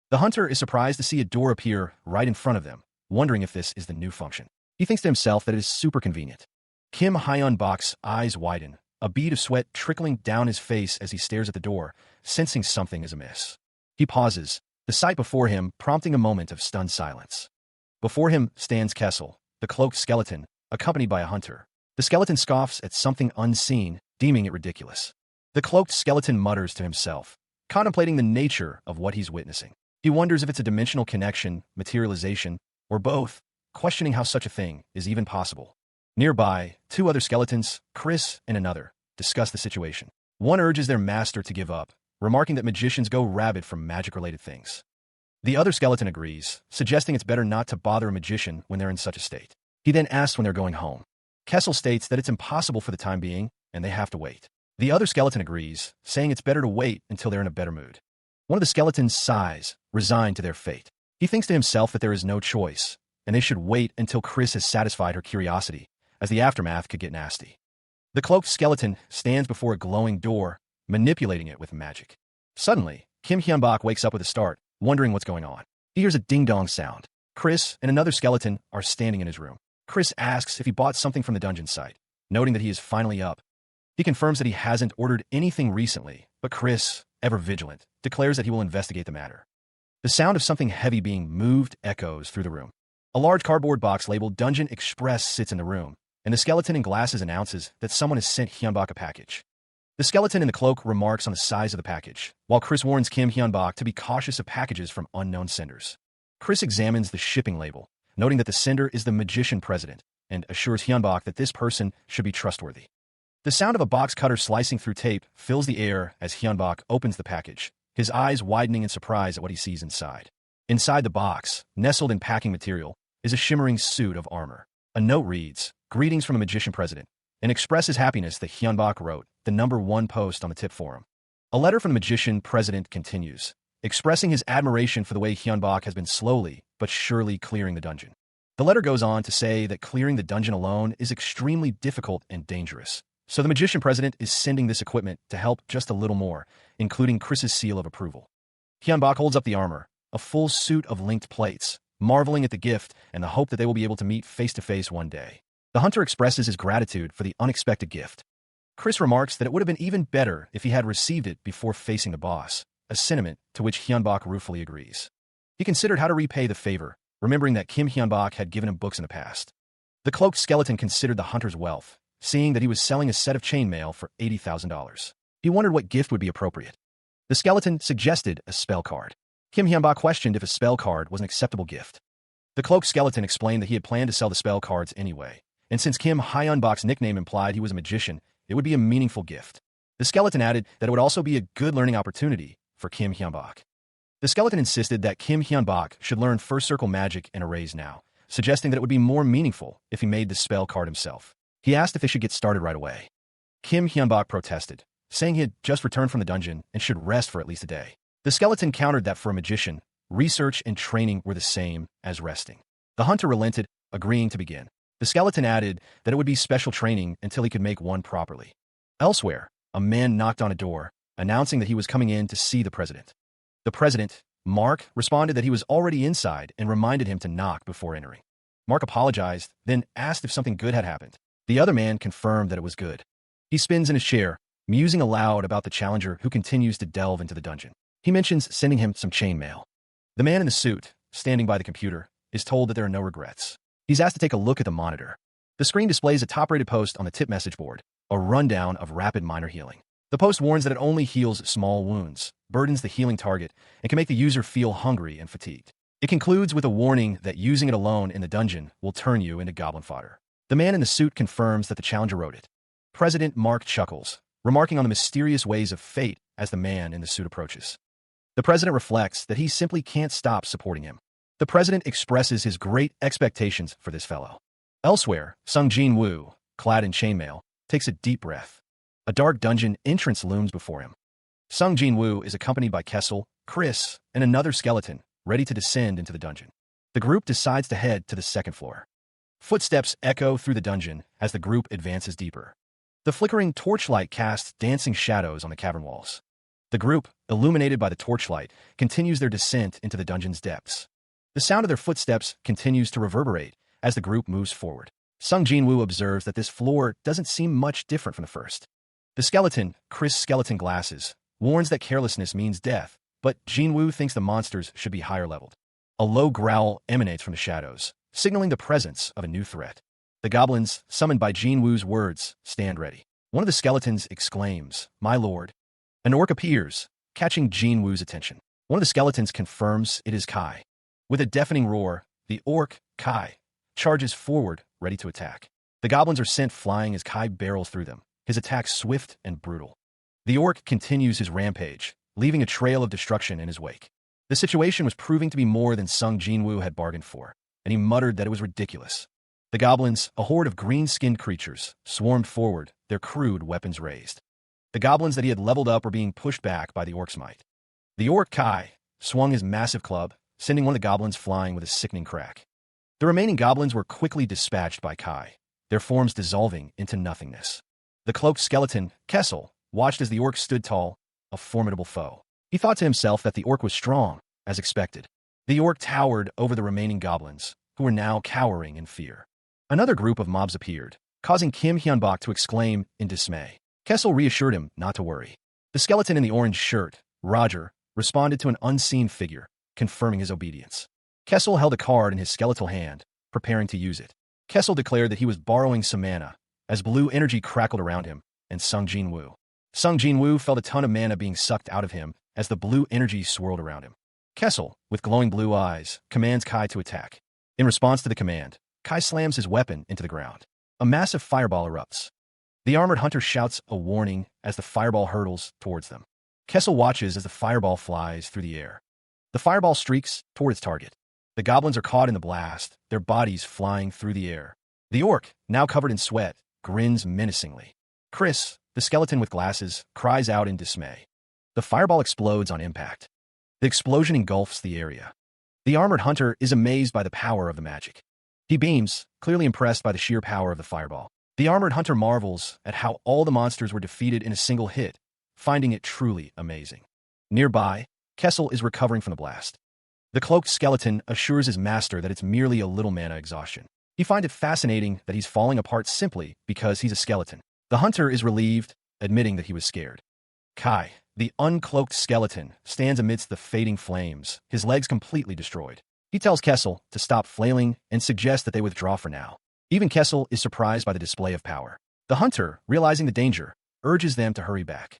The hunter is surprised to see a door appear right in front of them, wondering if this is the new function. He thinks to himself that it is super convenient. Kim Hyun-bak's eyes widen, a bead of sweat trickling down his face as he stares at the door, sensing something is amiss. He pauses, the sight before him prompting a moment of stunned silence. Before him stands Kessel, the cloaked skeleton, accompanied by a hunter. The skeleton scoffs at something unseen, deeming it ridiculous. The cloaked skeleton mutters to himself, contemplating the nature of what he's witnessing. He wonders if it's a dimensional connection, materialization, or both, questioning how such a thing is even possible. Nearby, two other skeletons, Chris and another, discuss the situation. One urges their master to give up, remarking that magicians go rabid from magic-related things. The other skeleton agrees, suggesting it's better not to bother a magician when they're in such a state. He then asks when they're going home. Kessel states that it's impossible for the time being, and they have to wait. The other skeleton agrees, saying it's better to wait until they're in a better mood. One of the skeletons sighs, resigned to their fate. He thinks to himself that there is no choice, and they should wait until Chris has satisfied her curiosity, as the aftermath could get nasty. The cloaked skeleton stands before a glowing door, manipulating it with magic. Suddenly, Kim Hyun-bak wakes up with a start, wondering what's going on. He hears a ding-dong sound. Chris and another skeleton are standing in his room. Chris asks if he bought something from the dungeon site, noting that he is finally up. He confirms that he hasn't ordered anything recently, but Chris, ever vigilant, declares that he will investigate the matter. The sound of something heavy being moved echoes through the room. A large cardboard box labeled Dungeon Express sits in the room, and the skeleton in glasses announces that someone has sent Hyun-bak a package. The skeleton in the cloak remarks on the size of the package, while Chris warns Kim Hyun-bak to be cautious of packages from unknown senders. Chris examines the shipping label, noting that the sender is the magician president, and assures Hyun-bak that this person should be trustworthy. The sound of a box cutter slicing through tape fills the air as Hyun-bak opens the package, his eyes widening in surprise at what he sees inside. Inside the box, nestled in packing material, is a shimmering suit of armor. A note reads, "Greetings from the magician president," and expresses happiness that Hyun-bak wrote, the #1 post on the tip forum. A letter from the magician president continues, expressing his admiration for the way Hyun-bak has been slowly but surely clearing the dungeon. The letter goes on to say that clearing the dungeon alone is extremely difficult and dangerous, so the magician president is sending this equipment to help just a little more, including Chris's seal of approval. Hyun-bak holds up the armor, a full suit of linked plates, marveling at the gift and the hope that they will be able to meet face-to-face one day. The hunter expresses his gratitude for the unexpected gift. Chris remarks that it would have been even better if he had received it before facing the boss, a sentiment to which Hyun-bak ruefully agrees. He considered how to repay the favor, remembering that Kim Hyun-bak had given him books in the past. The cloaked skeleton considered the hunter's wealth, seeing that he was selling a set of chainmail for $80,000. He wondered what gift would be appropriate. The skeleton suggested a spell card. Kim Hyun-bak questioned if a spell card was an acceptable gift. The cloaked skeleton explained that he had planned to sell the spell cards anyway, and since Kim Hyun-bak's nickname implied he was a magician, it would be a meaningful gift. The skeleton added that it would also be a good learning opportunity for Kim Hyun-bak. The skeleton insisted that Kim Hyun-bak should learn first circle magic and arrays now, suggesting that it would be more meaningful if he made the spell card himself. He asked if they should get started right away. Kim Hyun-bak protested, saying he had just returned from the dungeon and should rest for at least a day. The skeleton countered that for a magician, research and training were the same as resting. The hunter relented, agreeing to begin. The skeleton added that it would be special training until he could make one properly. Elsewhere, a man knocked on a door, announcing that he was coming in to see the president. The president, Mark, responded that he was already inside and reminded him to knock before entering. Mark apologized, then asked if something good had happened. The other man confirmed that it was good. He spins in his chair, musing aloud about the challenger who continues to delve into the dungeon. He mentions sending him some chainmail. The man in the suit, standing by the computer, is told that there are no regrets. He's asked to take a look at the monitor. The screen displays a top-rated post on the tip message board, a rundown of rapid minor healing. The post warns that it only heals small wounds, burdens the healing target, and can make the user feel hungry and fatigued. It concludes with a warning that using it alone in the dungeon will turn you into goblin fodder. The man in the suit confirms that the challenger wrote it. President Mark chuckles, remarking on the mysterious ways of fate as the man in the suit approaches. The president reflects that he simply can't stop supporting him. The president expresses his great expectations for this fellow. Elsewhere, Sung Jin-woo, clad in chainmail, takes a deep breath. A dark dungeon entrance looms before him. Sung Jin-woo is accompanied by Kessel, Chris, and another skeleton, ready to descend into the dungeon. The group decides to head to the second floor. Footsteps echo through the dungeon as the group advances deeper. The flickering torchlight casts dancing shadows on the cavern walls. The group, illuminated by the torchlight, continues their descent into the dungeon's depths. The sound of their footsteps continues to reverberate as the group moves forward. Sung Jin-woo observes that this floor doesn't seem much different from the first. The skeleton, Chris Skeleton Glasses, warns that carelessness means death, but Jin-woo thinks the monsters should be higher leveled. A low growl emanates from the shadows, signaling the presence of a new threat. The goblins, summoned by Jin-woo's words, stand ready. One of the skeletons exclaims, "My lord." An orc appears, catching Jin-woo's attention. One of the skeletons confirms it is Kai. With a deafening roar, the orc, Kai, charges forward, ready to attack. The goblins are sent flying as Kai barrels through them, his attack swift and brutal. The orc continues his rampage, leaving a trail of destruction in his wake. The situation was proving to be more than Sung Jin-woo had bargained for, and he muttered that it was ridiculous. The goblins, a horde of green-skinned creatures, swarmed forward, their crude weapons raised. The goblins that he had leveled up were being pushed back by the orc's might. The orc Kai swung his massive club, sending one of the goblins flying with a sickening crack. The remaining goblins were quickly dispatched by Kai, their forms dissolving into nothingness. The cloaked skeleton, Kessel, watched as the orc stood tall, a formidable foe. He thought to himself that the orc was strong, as expected. The orc towered over the remaining goblins, who were now cowering in fear. Another group of mobs appeared, causing Kim Hyun-bak to exclaim in dismay. Kessel reassured him not to worry. The skeleton in the orange shirt, Roger, responded to an unseen figure, confirming his obedience. Kessel held a card in his skeletal hand, preparing to use it. Kessel declared that he was borrowing some mana, as blue energy crackled around him, and Sung Jin-woo. Sung Jin-woo felt a ton of mana being sucked out of him as the blue energy swirled around him. Kessel, with glowing blue eyes, commands Kai to attack. In response to the command, Kai slams his weapon into the ground. A massive fireball erupts. The armored hunter shouts a warning as the fireball hurtles towards them. Kessel watches as the fireball flies through the air. The fireball streaks toward its target. The goblins are caught in the blast, their bodies flying through the air. The orc, now covered in sweat, grins menacingly. Chris, the skeleton with glasses, cries out in dismay. The fireball explodes on impact. The explosion engulfs the area. The armored hunter is amazed by the power of the magic. He beams, clearly impressed by the sheer power of the fireball. The armored hunter marvels at how all the monsters were defeated in a single hit, finding it truly amazing. Nearby, Kessel is recovering from the blast. The cloaked skeleton assures his master that it's merely a little mana exhaustion. He finds it fascinating that he's falling apart simply because he's a skeleton. The hunter is relieved, admitting that he was scared. Kai, the uncloaked skeleton, stands amidst the fading flames, his legs completely destroyed. He tells Kessel to stop flailing and suggests that they withdraw for now. Even Kessel is surprised by the display of power. The hunter, realizing the danger, urges them to hurry back.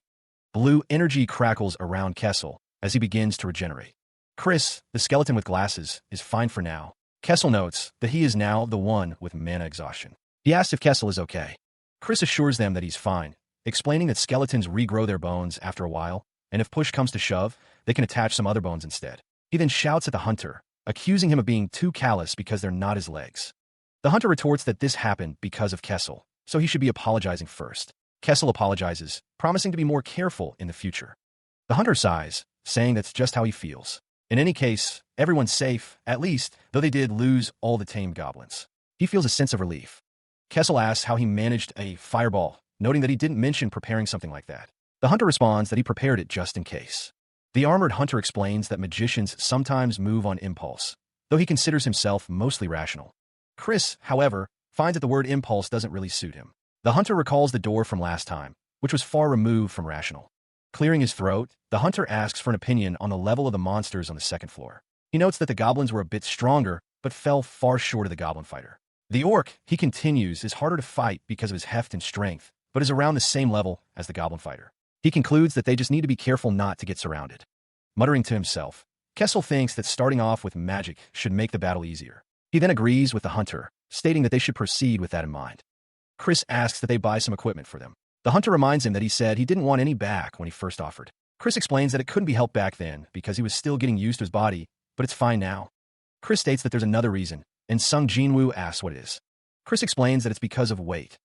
Blue energy crackles around Kessel as he begins to regenerate. Chris, the skeleton with glasses, is fine for now. Kessel notes that he is now the one with mana exhaustion. He asks if Kessel is okay. Chris assures them that he's fine, explaining that skeletons regrow their bones after a while, and if push comes to shove, they can attach some other bones instead. He then shouts at the hunter, accusing him of being too callous because they're not his legs. The hunter retorts that this happened because of Kessel, so he should be apologizing first. Kessel apologizes, promising to be more careful in the future. The hunter sighs, saying that's just how he feels. In any case, everyone's safe, at least, though they did lose all the tamed goblins. He feels a sense of relief. Kessel asks how he managed a fireball, noting that he didn't mention preparing something like that. The hunter responds that he prepared it just in case. The armored hunter explains that magicians sometimes move on impulse, though he considers himself mostly rational. Chris, however, finds that the word impulse doesn't really suit him. The hunter recalls the door from last time, which was far removed from rational. Clearing his throat, the hunter asks for an opinion on the level of the monsters on the second floor. He notes that the goblins were a bit stronger, but fell far short of the goblin fighter. The orc, he continues, is harder to fight because of his heft and strength, but is around the same level as the goblin fighter. He concludes that they just need to be careful not to get surrounded. Muttering to himself, Kessel thinks that starting off with magic should make the battle easier. He then agrees with the hunter, stating that they should proceed with that in mind. Chris asks that they buy some equipment for them. The hunter reminds him that he said he didn't want any back when he first offered. Chris explains that it couldn't be helped back then because he was still getting used to his body, but it's fine now. Chris states that there's another reason, and Sung Jinwoo asks what it is. Chris explains that it's because of weight.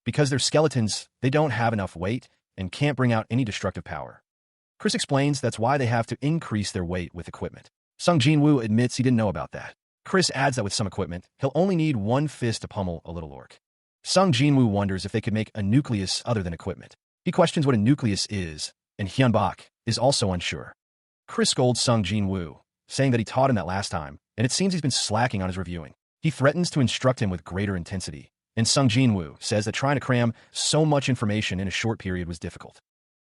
Because they're skeletons, they don't have enough weight and can't bring out any destructive power. Chris explains that's why they have to increase their weight with equipment. Sung Jinwoo admits he didn't know about that. Chris adds that with some equipment, he'll only need one fist to pummel a little orc. Sung Jinwoo wonders if they could make a nucleus other than equipment. He questions what a nucleus is, and Hyunbak is also unsure. Chris scolds Sung Jinwoo, saying that he taught him that last time, and it seems he's been slacking on his reviewing. He threatens to instruct him with greater intensity, and Sung Jinwoo says that trying to cram so much information in a short period was difficult.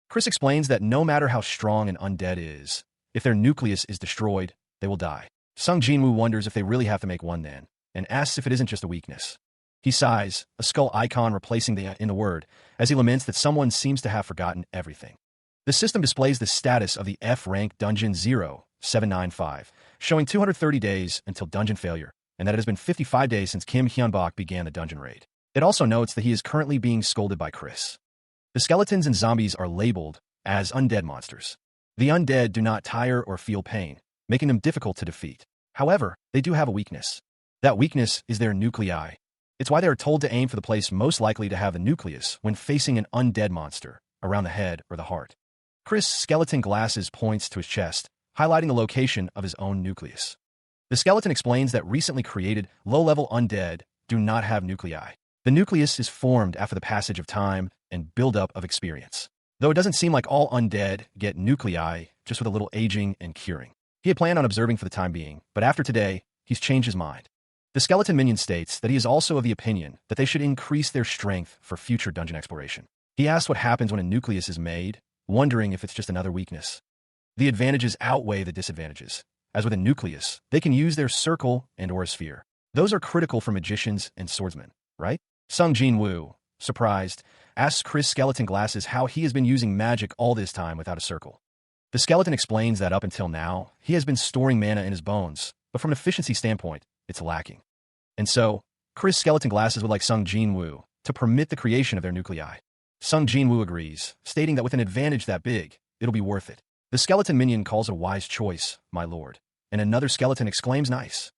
Chris explains that no matter how strong an undead is, if their nucleus is destroyed, they will die. Sung Jinwoo wonders if they really have to make one then, and asks if it isn't just a weakness. He sighs, a skull icon replacing the in the word, as he laments that someone seems to have forgotten everything. The system displays the status of the F-rank Dungeon 0795, showing 230 days until dungeon failure, and that it has been 55 days since Kim Hyunbak began the dungeon raid. It also notes that he is currently being scolded by Chris. The skeletons and zombies are labeled as undead monsters. The undead do not tire or feel pain, making them difficult to defeat. However, they do have a weakness. That weakness is their nuclei. It's why they are told to aim for the place most likely to have the nucleus when facing an undead monster, around the head or the heart. Chris' skeleton glasses points to his chest, highlighting the location of his own nucleus. The skeleton explains that recently created, low-level undead do not have nuclei. The nucleus is formed after the passage of time and buildup of experience. Though it doesn't seem like all undead get nuclei, just with a little aging and curing. He had planned on observing for the time being, but after today, he's changed his mind. The skeleton minion states that he is also of the opinion that they should increase their strength for future dungeon exploration. He asks what happens when a nucleus is made, wondering if it's just another weakness. The advantages outweigh the disadvantages. As with a nucleus, they can use their circle and or a sphere. Those are critical for magicians and swordsmen, right? Sung Jinwoo, surprised, asks Chris Skeleton Glasses how he has been using magic all this time without a circle. The skeleton explains that up until now, he has been storing mana in his bones, but from an efficiency standpoint, it's lacking. And so, Chris Skeleton Glasses would like Sung Jinwoo to permit the creation of their nuclei. Sung Jinwoo agrees, stating that with an advantage that big, it'll be worth it. The skeleton minion calls it a wise choice, my lord, and another skeleton exclaims nice.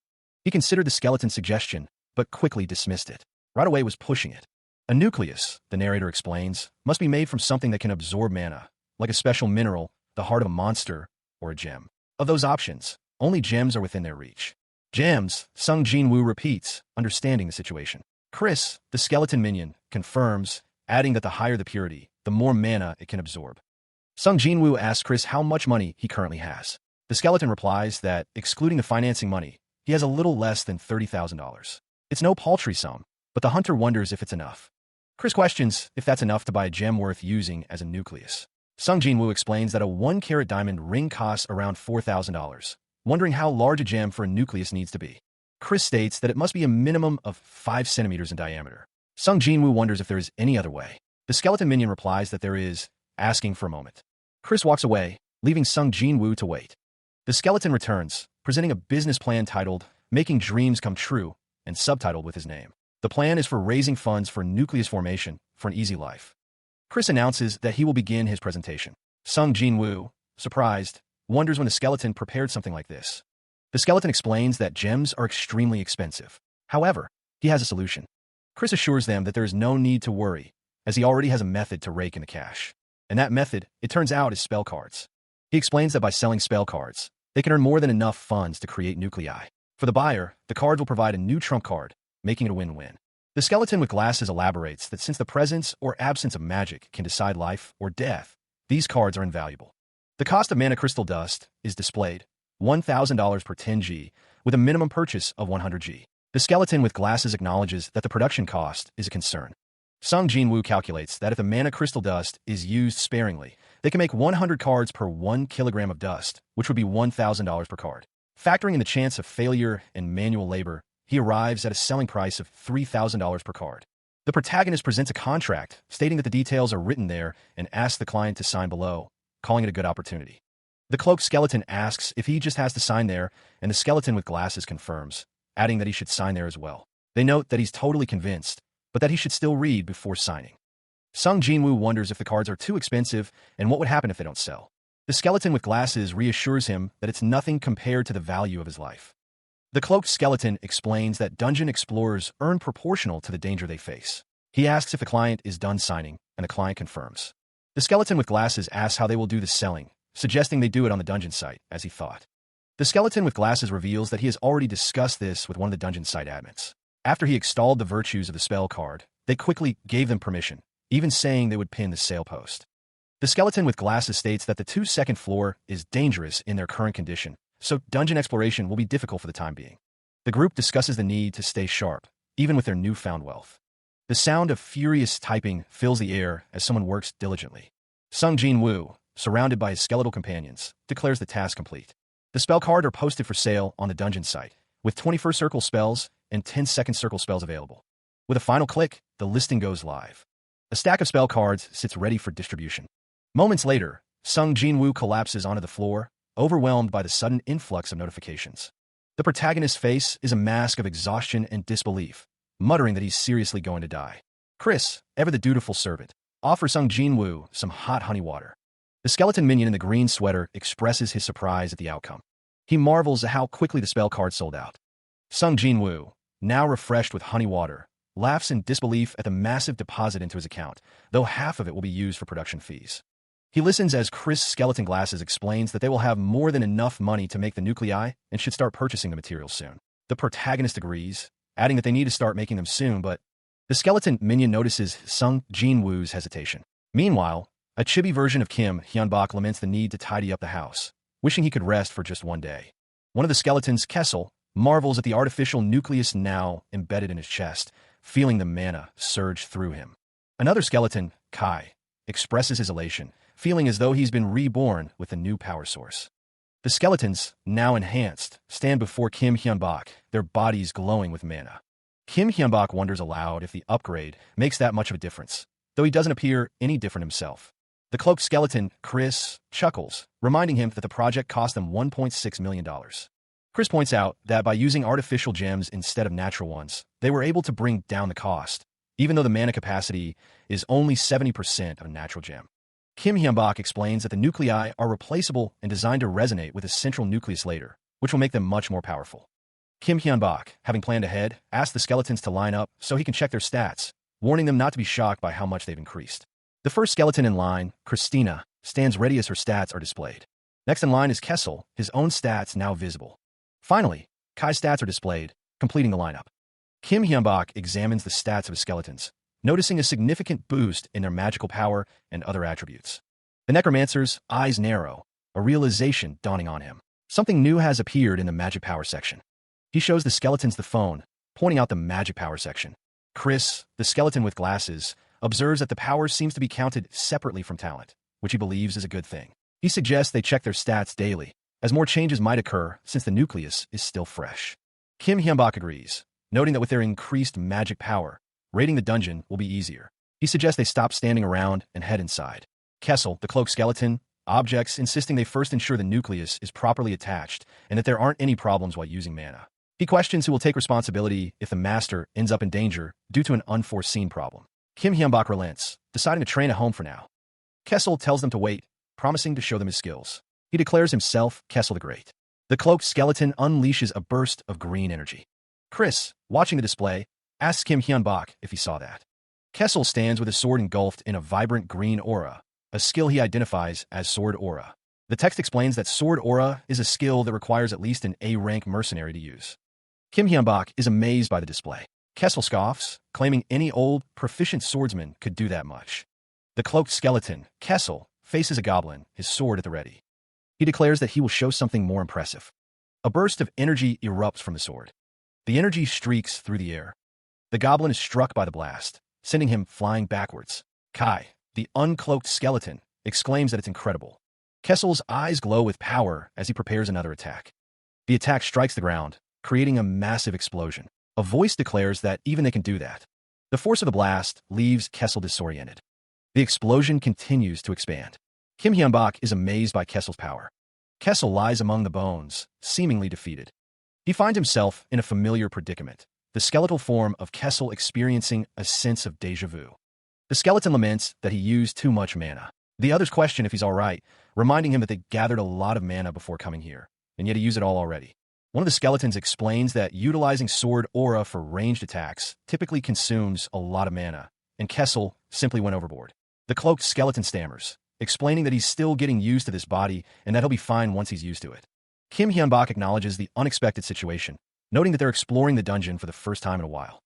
He considered the skeleton's suggestion, but quickly dismissed it. Right away was pushing it. A nucleus, the narrator explains, must be made from something that can absorb mana, like a special mineral, the heart of a monster, or a gem. Of those options, only gems are within their reach. Gems, Sung Jinwoo repeats, understanding the situation. Chris, the skeleton minion, confirms, adding that the higher the purity, the more mana it can absorb. Sung Jinwoo asks Chris how much money he currently has. The skeleton replies that, excluding the financing money, he has a little less than $30,000. It's no paltry sum, but the hunter wonders if it's enough. Chris questions if that's enough to buy a gem worth using as a nucleus. Sung Jinwoo explains that a 1-carat diamond ring costs around $4,000, wondering how large a gem for a nucleus needs to be. Chris states that it must be a minimum of 5 centimeters in diameter. Sung Jinwoo wonders if there is any other way. The skeleton minion replies that there is, asking for a moment. Chris walks away, leaving Sung Jinwoo to wait. The skeleton returns, presenting a business plan titled Making Dreams Come True and subtitled with his name. The plan is for raising funds for nucleus formation for an easy life. Chris announces that he will begin his presentation. Sung Jinwoo, surprised, wonders when the skeleton prepared something like this. The skeleton explains that gems are extremely expensive. However, he has a solution. Chris assures them that there is no need to worry, as he already has a method to rake in the cash. And that method, it turns out, is spell cards. He explains that by selling spell cards, they can earn more than enough funds to create nuclei. For the buyer, the cards will provide a new trump card, making it a win-win. The skeleton with glasses elaborates that since the presence or absence of magic can decide life or death, these cards are invaluable. The cost of mana crystal dust is displayed, $1,000 per 10G, with a minimum purchase of 100G. The skeleton with glasses acknowledges that the production cost is a concern. Sung Jinwoo calculates that if the mana crystal dust is used sparingly, they can make 100 cards per 1 kilogram of dust, which would be $1,000 per card. Factoring in the chance of failure and manual labor, he arrives at a selling price of $3,000 per card. The protagonist presents a contract, stating that the details are written there and asks the client to sign below, calling it a good opportunity. The cloaked skeleton asks if he just has to sign there, and the skeleton with glasses confirms, adding that he should sign there as well. They note that he's totally convinced, but that he should still read before signing. Sung Jinwoo wonders if the cards are too expensive and what would happen if they don't sell. The skeleton with glasses reassures him that it's nothing compared to the value of his life. The cloaked skeleton explains that dungeon explorers earn proportional to the danger they face. He asks if the client is done signing, and the client confirms. The skeleton with glasses asks how they will do the selling, suggesting they do it on the dungeon site, as he thought. The skeleton with glasses reveals that he has already discussed this with one of the dungeon site admins. After he extolled the virtues of the spell card, they quickly gave them permission, even saying they would pin the sale post. The skeleton with glasses states that the 2nd floor is dangerous in their current condition, so dungeon exploration will be difficult for the time being. The group discusses the need to stay sharp, even with their newfound wealth. The sound of furious typing fills the air as someone works diligently. Sung Jinwoo, surrounded by his skeletal companions, declares the task complete. The spell cards are posted for sale on the dungeon site, with 21st circle spells and 10-second circle spells available. With a final click, the listing goes live. A stack of spell cards sits ready for distribution. Moments later, Sung Jinwoo collapses onto the floor, overwhelmed by the sudden influx of notifications. The protagonist's face is a mask of exhaustion and disbelief, muttering that he's seriously going to die. Chris, ever the dutiful servant, offers Sung Jinwoo some hot honey water. The skeleton minion in the green sweater expresses his surprise at the outcome. He marvels at how quickly the spell card sold out. Sung Jinwoo, now refreshed with honey water, laughs in disbelief at the massive deposit into his account, though half of it will be used for production fees. He listens as Chris Skeleton Glasses explains that they will have more than enough money to make the nuclei and should start purchasing the materials soon. The protagonist agrees, adding that they need to start making them soon, but the skeleton minion notices Sung Jinwoo's hesitation. Meanwhile, a chibi version of Kim Hyunbak laments the need to tidy up the house, wishing he could rest for just one day. One of the skeletons, Kessel, marvels at the artificial nucleus now embedded in his chest, feeling the mana surge through him. Another skeleton, Kai, expresses his elation, feeling as though he's been reborn with a new power source. The skeletons, now enhanced, stand before Kim Hyunbak, their bodies glowing with mana. Kim Hyunbak wonders aloud if the upgrade makes that much of a difference, though he doesn't appear any different himself. The cloaked skeleton, Chris, chuckles, reminding him that the project cost them $1.6 million. Chris points out that by using artificial gems instead of natural ones, they were able to bring down the cost, even though the mana capacity is only 70% of a natural gem. Kim Hyunbak explains that the nuclei are replaceable and designed to resonate with a central nucleus later, which will make them much more powerful. Kim Hyunbak, having planned ahead, asks the skeletons to line up so he can check their stats, warning them not to be shocked by how much they've increased. The first skeleton in line, Christina, stands ready as her stats are displayed. Next in line is Kessel, his own stats now visible. Finally, Kai's stats are displayed, completing the lineup. Kim Hyunbak examines the stats of his skeletons, noticing a significant boost in their magical power and other attributes. The necromancer's eyes narrow, a realization dawning on him. Something new has appeared in the magic power section. He shows the skeletons the phone, pointing out the magic power section. Chris, the skeleton with glasses, observes that the power seems to be counted separately from talent, which he believes is a good thing. He suggests they check their stats daily, as more changes might occur since the nucleus is still fresh. Kim Hyun-bak agrees, noting that with their increased magic power, raiding the dungeon will be easier. He suggests they stop standing around and head inside. Kessel, the cloaked skeleton, objects, insisting they first ensure the nucleus is properly attached and that there aren't any problems while using mana. He questions who will take responsibility if the master ends up in danger due to an unforeseen problem. Kim Hyun-bak relents, deciding to train at home for now. Kessel tells them to wait, promising to show them his skills. He declares himself Kessel the Great. The cloaked skeleton unleashes a burst of green energy. Chris, watching the display, asks Kim Hyun-bak if he saw that. Kessel stands with his sword engulfed in a vibrant green aura, a skill he identifies as Sword Aura. The text explains that Sword Aura is a skill that requires at least an A-rank mercenary to use. Kim Hyun-bak is amazed by the display. Kessel scoffs, claiming any old, proficient swordsman could do that much. The cloaked skeleton, Kessel, faces a goblin, his sword at the ready. He declares that he will show something more impressive. A burst of energy erupts from the sword. The energy streaks through the air. The goblin is struck by the blast, sending him flying backwards. Kai, the uncloaked skeleton, exclaims that it's incredible. Kessel's eyes glow with power as he prepares another attack. The attack strikes the ground, creating a massive explosion. A voice declares that even they can do that. The force of the blast leaves Kessel disoriented. The explosion continues to expand. Kim Hyun-bak is amazed by Kessel's power. Kessel lies among the bones, seemingly defeated. He finds himself in a familiar predicament, the skeletal form of Kessel experiencing a sense of déjà vu. The skeleton laments that he used too much mana. The others question if he's all right, reminding him that they gathered a lot of mana before coming here, and yet he used it all already. One of the skeletons explains that utilizing Sword Aura for ranged attacks typically consumes a lot of mana, and Kessel simply went overboard. The cloaked skeleton stammers, explaining that he's still getting used to this body and that he'll be fine once he's used to it. Kim Hyun-bak acknowledges the unexpected situation, noting that they're exploring the dungeon for the first time in a while.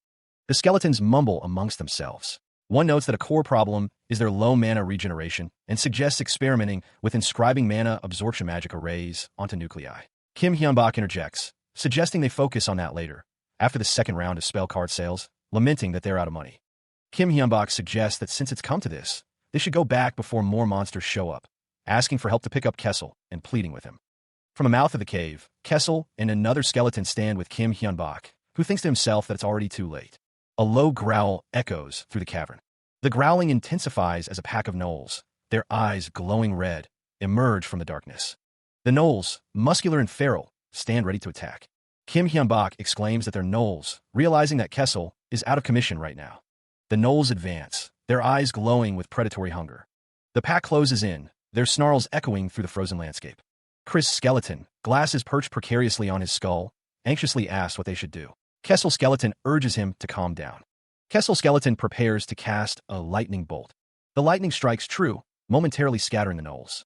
The skeletons mumble amongst themselves. One notes that a core problem is their low mana regeneration and suggests experimenting with inscribing mana absorption magic arrays onto nuclei. Kim Hyun-bak interjects, suggesting they focus on that later, after the second round of spell card sales, lamenting that they're out of money. Kim Hyun-bak suggests that since it's come to this, they should go back before more monsters show up, asking for help to pick up Kessel and pleading with him. From the mouth of the cave, Kessel and another skeleton stand with Kim Hyun-bak, who thinks to himself that it's already too late. A low growl echoes through the cavern. The growling intensifies as a pack of gnolls, their eyes glowing red, emerge from the darkness. The gnolls, muscular and feral, stand ready to attack. Kim Hyun-bak exclaims that they're gnolls, realizing that Kessel is out of commission right now. The gnolls advance, their eyes glowing with predatory hunger. The pack closes in, their snarls echoing through the frozen landscape. Chris Skeleton, glasses perched precariously on his skull, anxiously asks what they should do. Kessel Skeleton urges him to calm down. Kessel Skeleton prepares to cast a lightning bolt. The lightning strikes true, momentarily scattering the gnolls.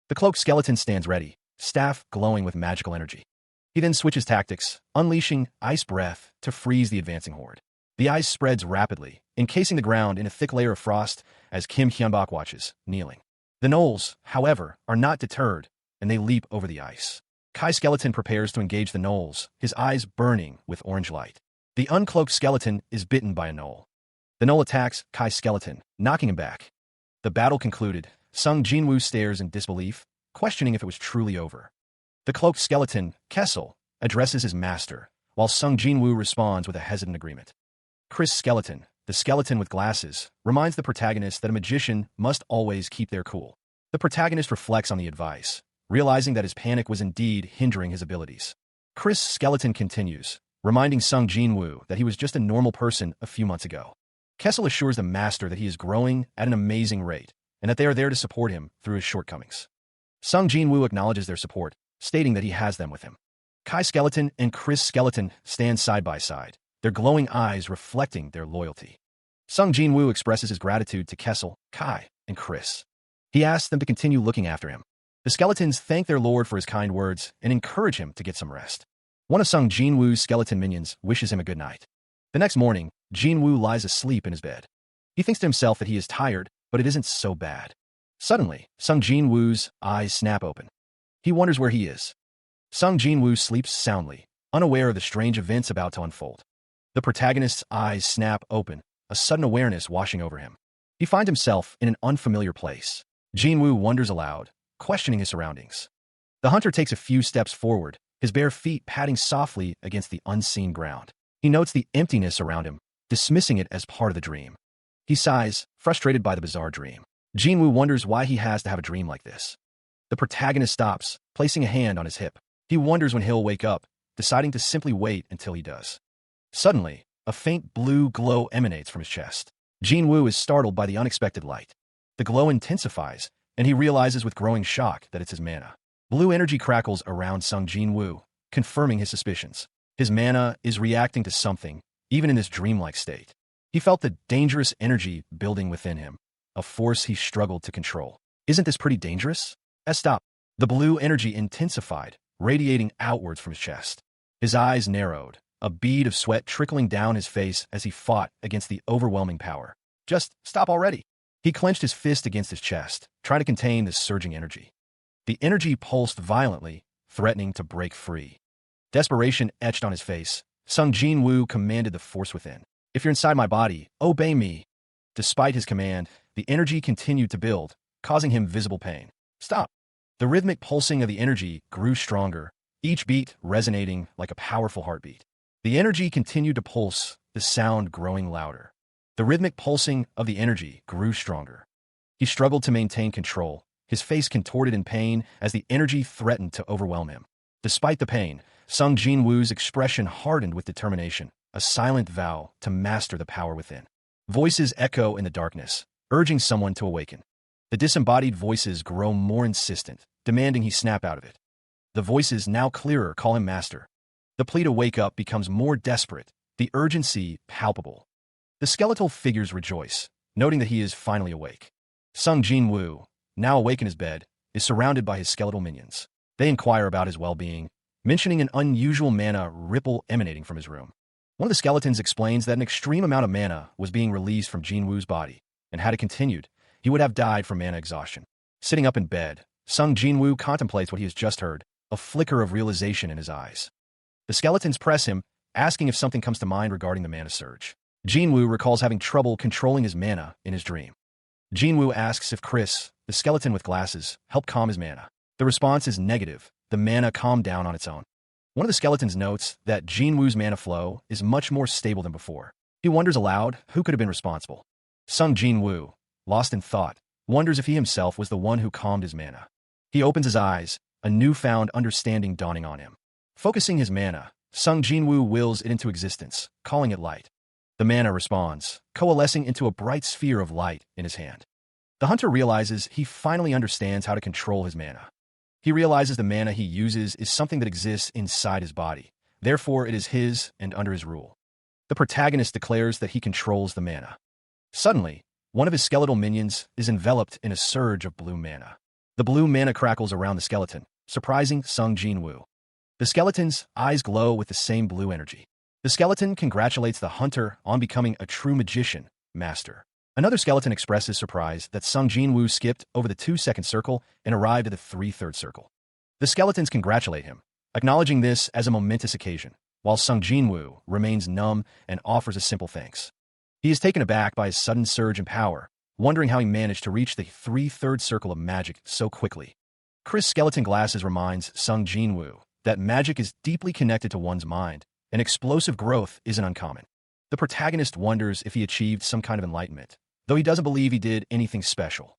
The cloaked skeleton stands ready, staff glowing with magical energy. He then switches tactics, unleashing Ice Breath to freeze the advancing horde. The ice spreads rapidly, encasing the ground in a thick layer of frost as Kim Hyun-bak watches, kneeling. The gnolls, however, are not deterred, and they leap over the ice. Kai Skeleton prepares to engage the gnolls, his eyes burning with orange light. The uncloaked skeleton is bitten by a gnoll. The gnoll attacks Kai Skeleton, knocking him back. The battle concluded. Sung Jinwoo stares in disbelief, questioning if it was truly over. The cloaked skeleton, Kessel, addresses his master, while Sung Jinwoo responds with a hesitant agreement. Chris Skeleton, the skeleton with glasses, reminds the protagonist that a magician must always keep their cool. The protagonist reflects on the advice, realizing that his panic was indeed hindering his abilities. Chris Skeleton continues, reminding Sung Jinwoo that he was just a normal person a few months ago. Kessel assures the master that he is growing at an amazing rate, and that they are there to support him through his shortcomings. Sung Jinwoo acknowledges their support, stating that he has them with him. Kai Skeleton and Chris Skeleton stand side by side, their glowing eyes reflecting their loyalty. Sung Jinwoo expresses his gratitude to Kessel, Kai, and Chris. He asks them to continue looking after him. The skeletons thank their lord for his kind words and encourage him to get some rest. One of Sung Jinwoo's skeleton minions wishes him a good night. The next morning, Jinwoo lies asleep in his bed. He thinks to himself that he is tired, but it isn't so bad. Suddenly, Sung Jinwoo's eyes snap open. He wonders where he is. Sung Jinwoo sleeps soundly, unaware of the strange events about to unfold. The protagonist's eyes snap open, a sudden awareness washing over him. He finds himself in an unfamiliar place. Jinwoo wonders aloud, questioning his surroundings. The hunter takes a few steps forward, his bare feet padding softly against the unseen ground. He notes the emptiness around him, dismissing it as part of the dream. He sighs, frustrated by the bizarre dream. Jinwoo wonders why he has to have a dream like this. The protagonist stops, placing a hand on his hip. He wonders when he'll wake up, deciding to simply wait until he does. Suddenly, a faint blue glow emanates from his chest. Jinwoo is startled by the unexpected light. The glow intensifies, and he realizes with growing shock that it's his mana. Blue energy crackles around Sung Jinwoo, confirming his suspicions. His mana is reacting to something, even in this dreamlike state. He felt the dangerous energy building within him, a force he struggled to control. Isn't this pretty dangerous? Stop. The blue energy intensified, radiating outwards from his chest. His eyes narrowed, a bead of sweat trickling down his face as he fought against the overwhelming power. Just stop already. He clenched his fist against his chest, trying to contain this surging energy. The energy pulsed violently, threatening to break free. Desperation etched on his face. Sung Jinwoo commanded the force within. If you're inside my body, obey me. Despite his command, the energy continued to build, causing him visible pain. Stop. The rhythmic pulsing of the energy grew stronger, each beat resonating like a powerful heartbeat. The energy continued to pulse, the sound growing louder. The rhythmic pulsing of the energy grew stronger. He struggled to maintain control, his face contorted in pain as the energy threatened to overwhelm him. Despite the pain, Sung Jinwoo's expression hardened with determination, a silent vow to master the power within. Voices echo in the darkness, urging someone to awaken. The disembodied voices grow more insistent, demanding he snap out of it. The voices, now clearer, call him master. The plea to wake up becomes more desperate, the urgency palpable. The skeletal figures rejoice, noting that he is finally awake. Sung Jinwoo, now awake in his bed, is surrounded by his skeletal minions. They inquire about his well-being, mentioning an unusual mana ripple emanating from his room. One of the skeletons explains that an extreme amount of mana was being released from Jinwoo's body, and had it continued, he would have died from mana exhaustion. Sitting up in bed, Sung Jinwoo contemplates what he has just heard, a flicker of realization in his eyes. The skeletons press him, asking if something comes to mind regarding the mana surge. Jinwoo recalls having trouble controlling his mana in his dream. Jinwoo asks if Chris, the skeleton with glasses, helped calm his mana. The response is negative. The mana calmed down on its own. One of the skeletons notes that Jinwoo's mana flow is much more stable than before. He wonders aloud who could have been responsible. Sung Jinwoo, lost in thought, wonders if he himself was the one who calmed his mana. He opens his eyes, a newfound understanding dawning on him. Focusing his mana, Sung Jinwoo wills it into existence, calling it light. The mana responds, coalescing into a bright sphere of light in his hand. The hunter realizes he finally understands how to control his mana. He realizes the mana he uses is something that exists inside his body. Therefore, it is his and under his rule. The protagonist declares that he controls the mana. Suddenly, one of his skeletal minions is enveloped in a surge of blue mana. The blue mana crackles around the skeleton, surprising Sung Jinwoo. The skeleton's eyes glow with the same blue energy. The skeleton congratulates the hunter on becoming a true magician, master. Another skeleton expresses surprise that Sung Jinwoo skipped over the 2-second circle and arrived at the 3/3 circle. The skeletons congratulate him, acknowledging this as a momentous occasion, while Sung Jinwoo remains numb and offers a simple thanks. He is taken aback by his sudden surge in power, wondering how he managed to reach the 3/3 circle of magic so quickly. Chris' skeleton glasses reminds Sung Jinwoo that magic is deeply connected to one's mind, and explosive growth isn't uncommon. The protagonist wonders if he achieved some kind of enlightenment, though he doesn't believe he did anything special.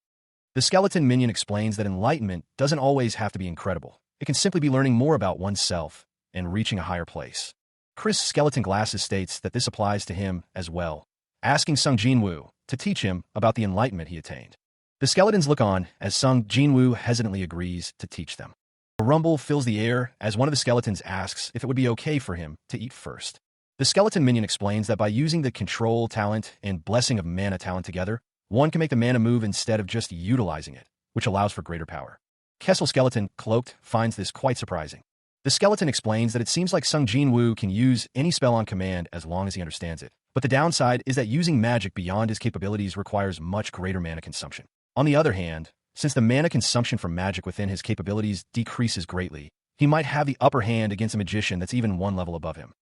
The skeleton minion explains that enlightenment doesn't always have to be incredible. It can simply be learning more about oneself and reaching a higher place. Chris' skeleton glasses states that this applies to him as well, asking Sung Jinwoo to teach him about the enlightenment he attained. The skeletons look on as Sung Jinwoo hesitantly agrees to teach them. A rumble fills the air as one of the skeletons asks if it would be okay for him to eat first. The skeleton minion explains that by using the control talent and blessing of mana talent together, one can make the mana move instead of just utilizing it, which allows for greater power. Kessel Skeleton, cloaked, finds this quite surprising. The skeleton explains that it seems like Sung Jinwoo can use any spell on command as long as he understands it, but the downside is that using magic beyond his capabilities requires much greater mana consumption. On the other hand, since the mana consumption from magic within his capabilities decreases greatly, he might have the upper hand against a magician that's even one level above him.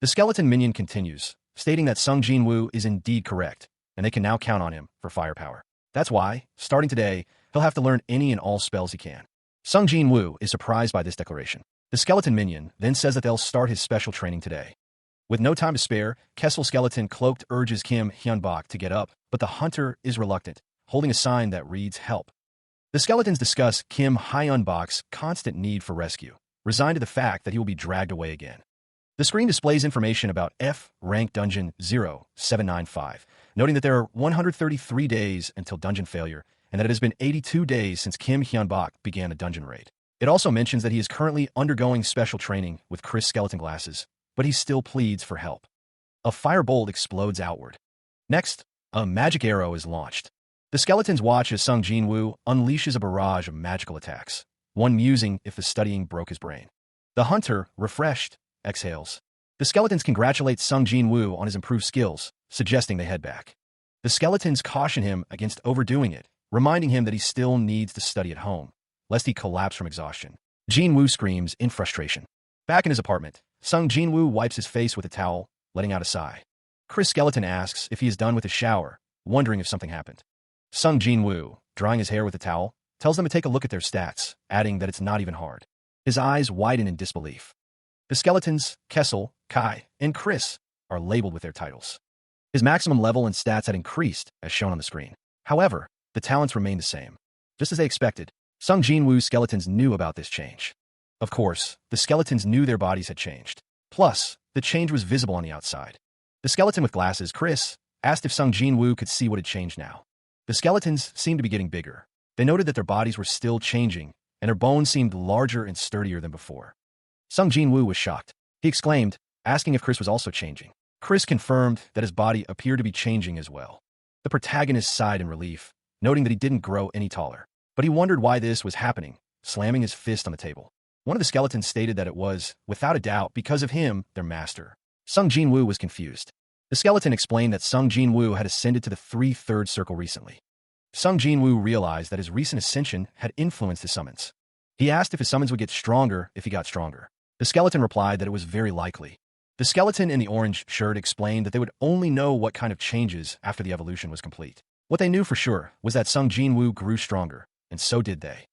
The skeleton minion continues, stating that Sung Jinwoo is indeed correct, and they can now count on him for firepower. That's why, starting today, he'll have to learn any and all spells he can. Sung Jin-woo is surprised by this declaration. The skeleton minion then says that they'll start his special training today. With no time to spare, Kessel Skeleton Cloaked urges Kim Hyun-bok to get up, but the hunter is reluctant, holding a sign that reads help. The skeletons discuss Kim Hyun-bok's constant need for rescue, resigned to the fact that he will be dragged away again. The screen displays information about F-Rank Dungeon 0795, noting that there are 133 days until dungeon failure, and that it has been 82 days since Kim Hyun-bok began a dungeon raid. It also mentions that he is currently undergoing special training with Chris Skeleton Glasses, but he still pleads for help. A firebolt explodes outward. Next, a magic arrow is launched. The skeletons watch as Sung Jin-woo unleashes a barrage of magical attacks, one musing if the studying broke his brain. The hunter, refreshed, exhales. The skeletons congratulate Sung Jin-woo on his improved skills, suggesting they head back. The skeletons caution him against overdoing it, reminding him that he still needs to study at home, lest he collapse from exhaustion. Jin-woo screams in frustration. Back in his apartment, Sung Jin-woo wipes his face with a towel, letting out a sigh. Chris Skeleton asks if he is done with his shower, wondering if something happened. Sung Jin-woo, drying his hair with a towel, tells them to take a look at their stats, adding that it's not even hard. His eyes widen in disbelief. The skeletons, Kessel, Kai, and Chris, are labeled with their titles. His maximum level and stats had increased, as shown on the screen. However, the talents remained the same. Just as they expected, Sung Jin-woo's skeletons knew about this change. Of course, the skeletons knew their bodies had changed. Plus, the change was visible on the outside. The skeleton with glasses, Chris, asked if Sung Jin-woo could see what had changed now. The skeletons seemed to be getting bigger. They noted that their bodies were still changing, and their bones seemed larger and sturdier than before. Sung Jin-woo was shocked. He exclaimed, asking if Chris was also changing. Chris confirmed that his body appeared to be changing as well. The protagonist sighed in relief, noting that he didn't grow any taller. But he wondered why this was happening, slamming his fist on the table. One of the skeletons stated that it was, without a doubt, because of him, their master. Sung Jin-woo was confused. The skeleton explained that Sung Jin-woo had ascended to the 3/3 circle recently. Sung Jin-woo realized that his recent ascension had influenced his summons. He asked if his summons would get stronger if he got stronger. The skeleton replied that it was very likely. The skeleton in the orange shirt explained that they would only know what kind of changes after the evolution was complete. What they knew for sure was that Sung Jin-woo grew stronger, and so did they.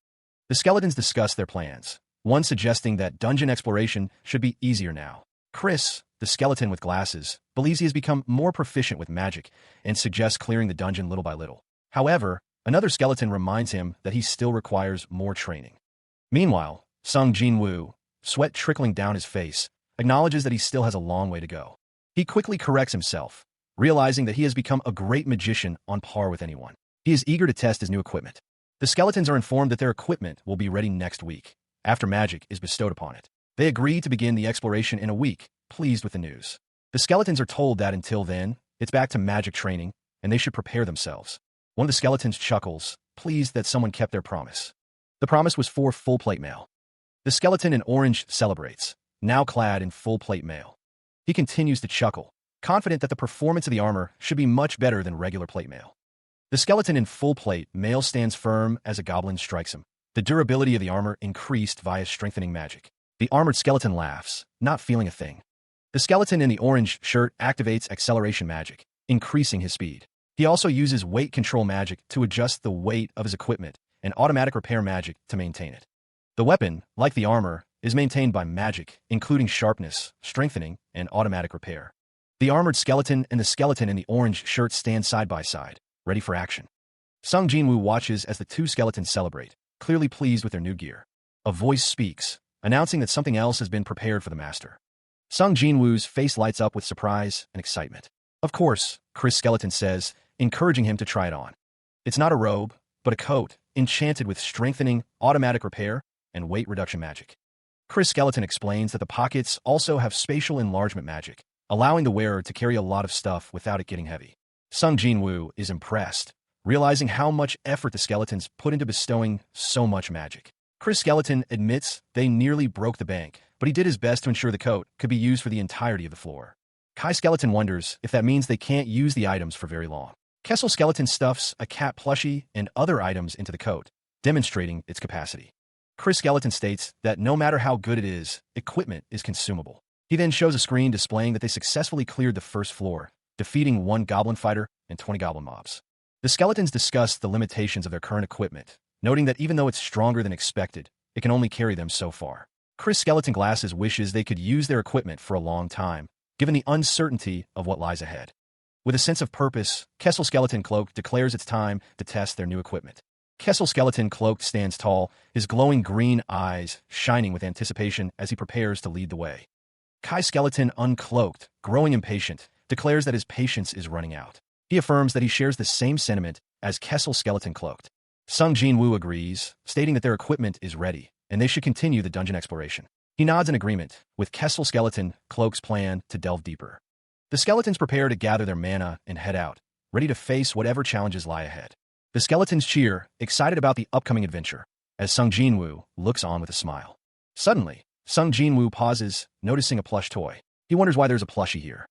The skeletons discussed their plans, one suggesting that dungeon exploration should be easier now. Chris, the skeleton with glasses, believes he has become more proficient with magic and suggests clearing the dungeon little by little. However, another skeleton reminds him that he still requires more training. Meanwhile, Sung Jin-woo, sweat trickling down his face, acknowledges that he still has a long way to go. He quickly corrects himself, realizing that he has become a great magician on par with anyone. He is eager to test his new equipment. The skeletons are informed that their equipment will be ready next week, after magic is bestowed upon it. They agree to begin the exploration in a week, pleased with the news. The skeletons are told that until then, it's back to magic training, and they should prepare themselves. One of the skeletons chuckles, pleased that someone kept their promise. The promise was for full-plate mail. The skeleton in orange celebrates, now clad in full-plate mail. He continues to chuckle, confident that the performance of the armor should be much better than regular plate mail. The skeleton in full-plate mail stands firm as a goblin strikes him. The durability of the armor increased via strengthening magic. The armored skeleton laughs, not feeling a thing. The skeleton in the orange shirt activates acceleration magic, increasing his speed. He also uses weight control magic to adjust the weight of his equipment and automatic repair magic to maintain it. The weapon, like the armor, is maintained by magic, including sharpness, strengthening, and automatic repair. The armored skeleton and the skeleton in the orange shirt stand side by side, ready for action. Sung Jin-woo watches as the two skeletons celebrate, clearly pleased with their new gear. A voice speaks, announcing that something else has been prepared for the master. Sung Jin-woo's face lights up with surprise and excitement. Of course, Chris Skeleton says, encouraging him to try it on. It's not a robe, but a coat, enchanted with strengthening, automatic repair, and weight reduction magic. Chris Skeleton explains that the pockets also have spatial enlargement magic, allowing the wearer to carry a lot of stuff without it getting heavy. Sung Jin-woo is impressed, realizing how much effort the skeletons put into bestowing so much magic. Chris Skeleton admits they nearly broke the bank, but he did his best to ensure the coat could be used for the entirety of the floor. Kai Skeleton wonders if that means they can't use the items for very long. Kessel Skeleton stuffs a cat plushie and other items into the coat, demonstrating its capacity. Chris Skeleton states that no matter how good it is, equipment is consumable. He then shows a screen displaying that they successfully cleared the first floor, defeating 1 goblin fighter and 20 goblin mobs. The skeletons discuss the limitations of their current equipment, noting that even though it's stronger than expected, it can only carry them so far. Chris Skeleton Glasses wishes they could use their equipment for a long time, given the uncertainty of what lies ahead. With a sense of purpose, Kessel Skeleton Cloaked declares it's time to test their new equipment. Kessel Skeleton Cloaked stands tall, his glowing green eyes shining with anticipation as he prepares to lead the way. Kai Skeleton Uncloaked, growing impatient, declares that his patience is running out. He affirms that he shares the same sentiment as Kessel Skeleton Cloaked. Sung Jin-woo agrees, stating that their equipment is ready, and they should continue the dungeon exploration. He nods in agreement, with Kessel Skeleton Cloak's plan to delve deeper. The skeletons prepare to gather their mana and head out, ready to face whatever challenges lie ahead. The skeletons cheer, excited about the upcoming adventure, as Sung Jin-woo looks on with a smile. Suddenly, Sung Jin-woo pauses, noticing a plush toy. He wonders why there's a plushie here.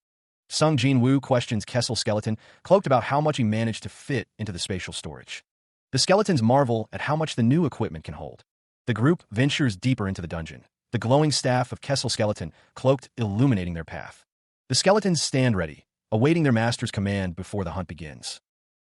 Sung Jin-woo questions Kessel Skeleton Cloaked about how much he managed to fit into the spatial storage. The skeletons marvel at how much the new equipment can hold. The group ventures deeper into the dungeon, the glowing staff of Kessel Skeleton Cloaked illuminating their path. The skeletons stand ready, awaiting their master's command before the hunt begins.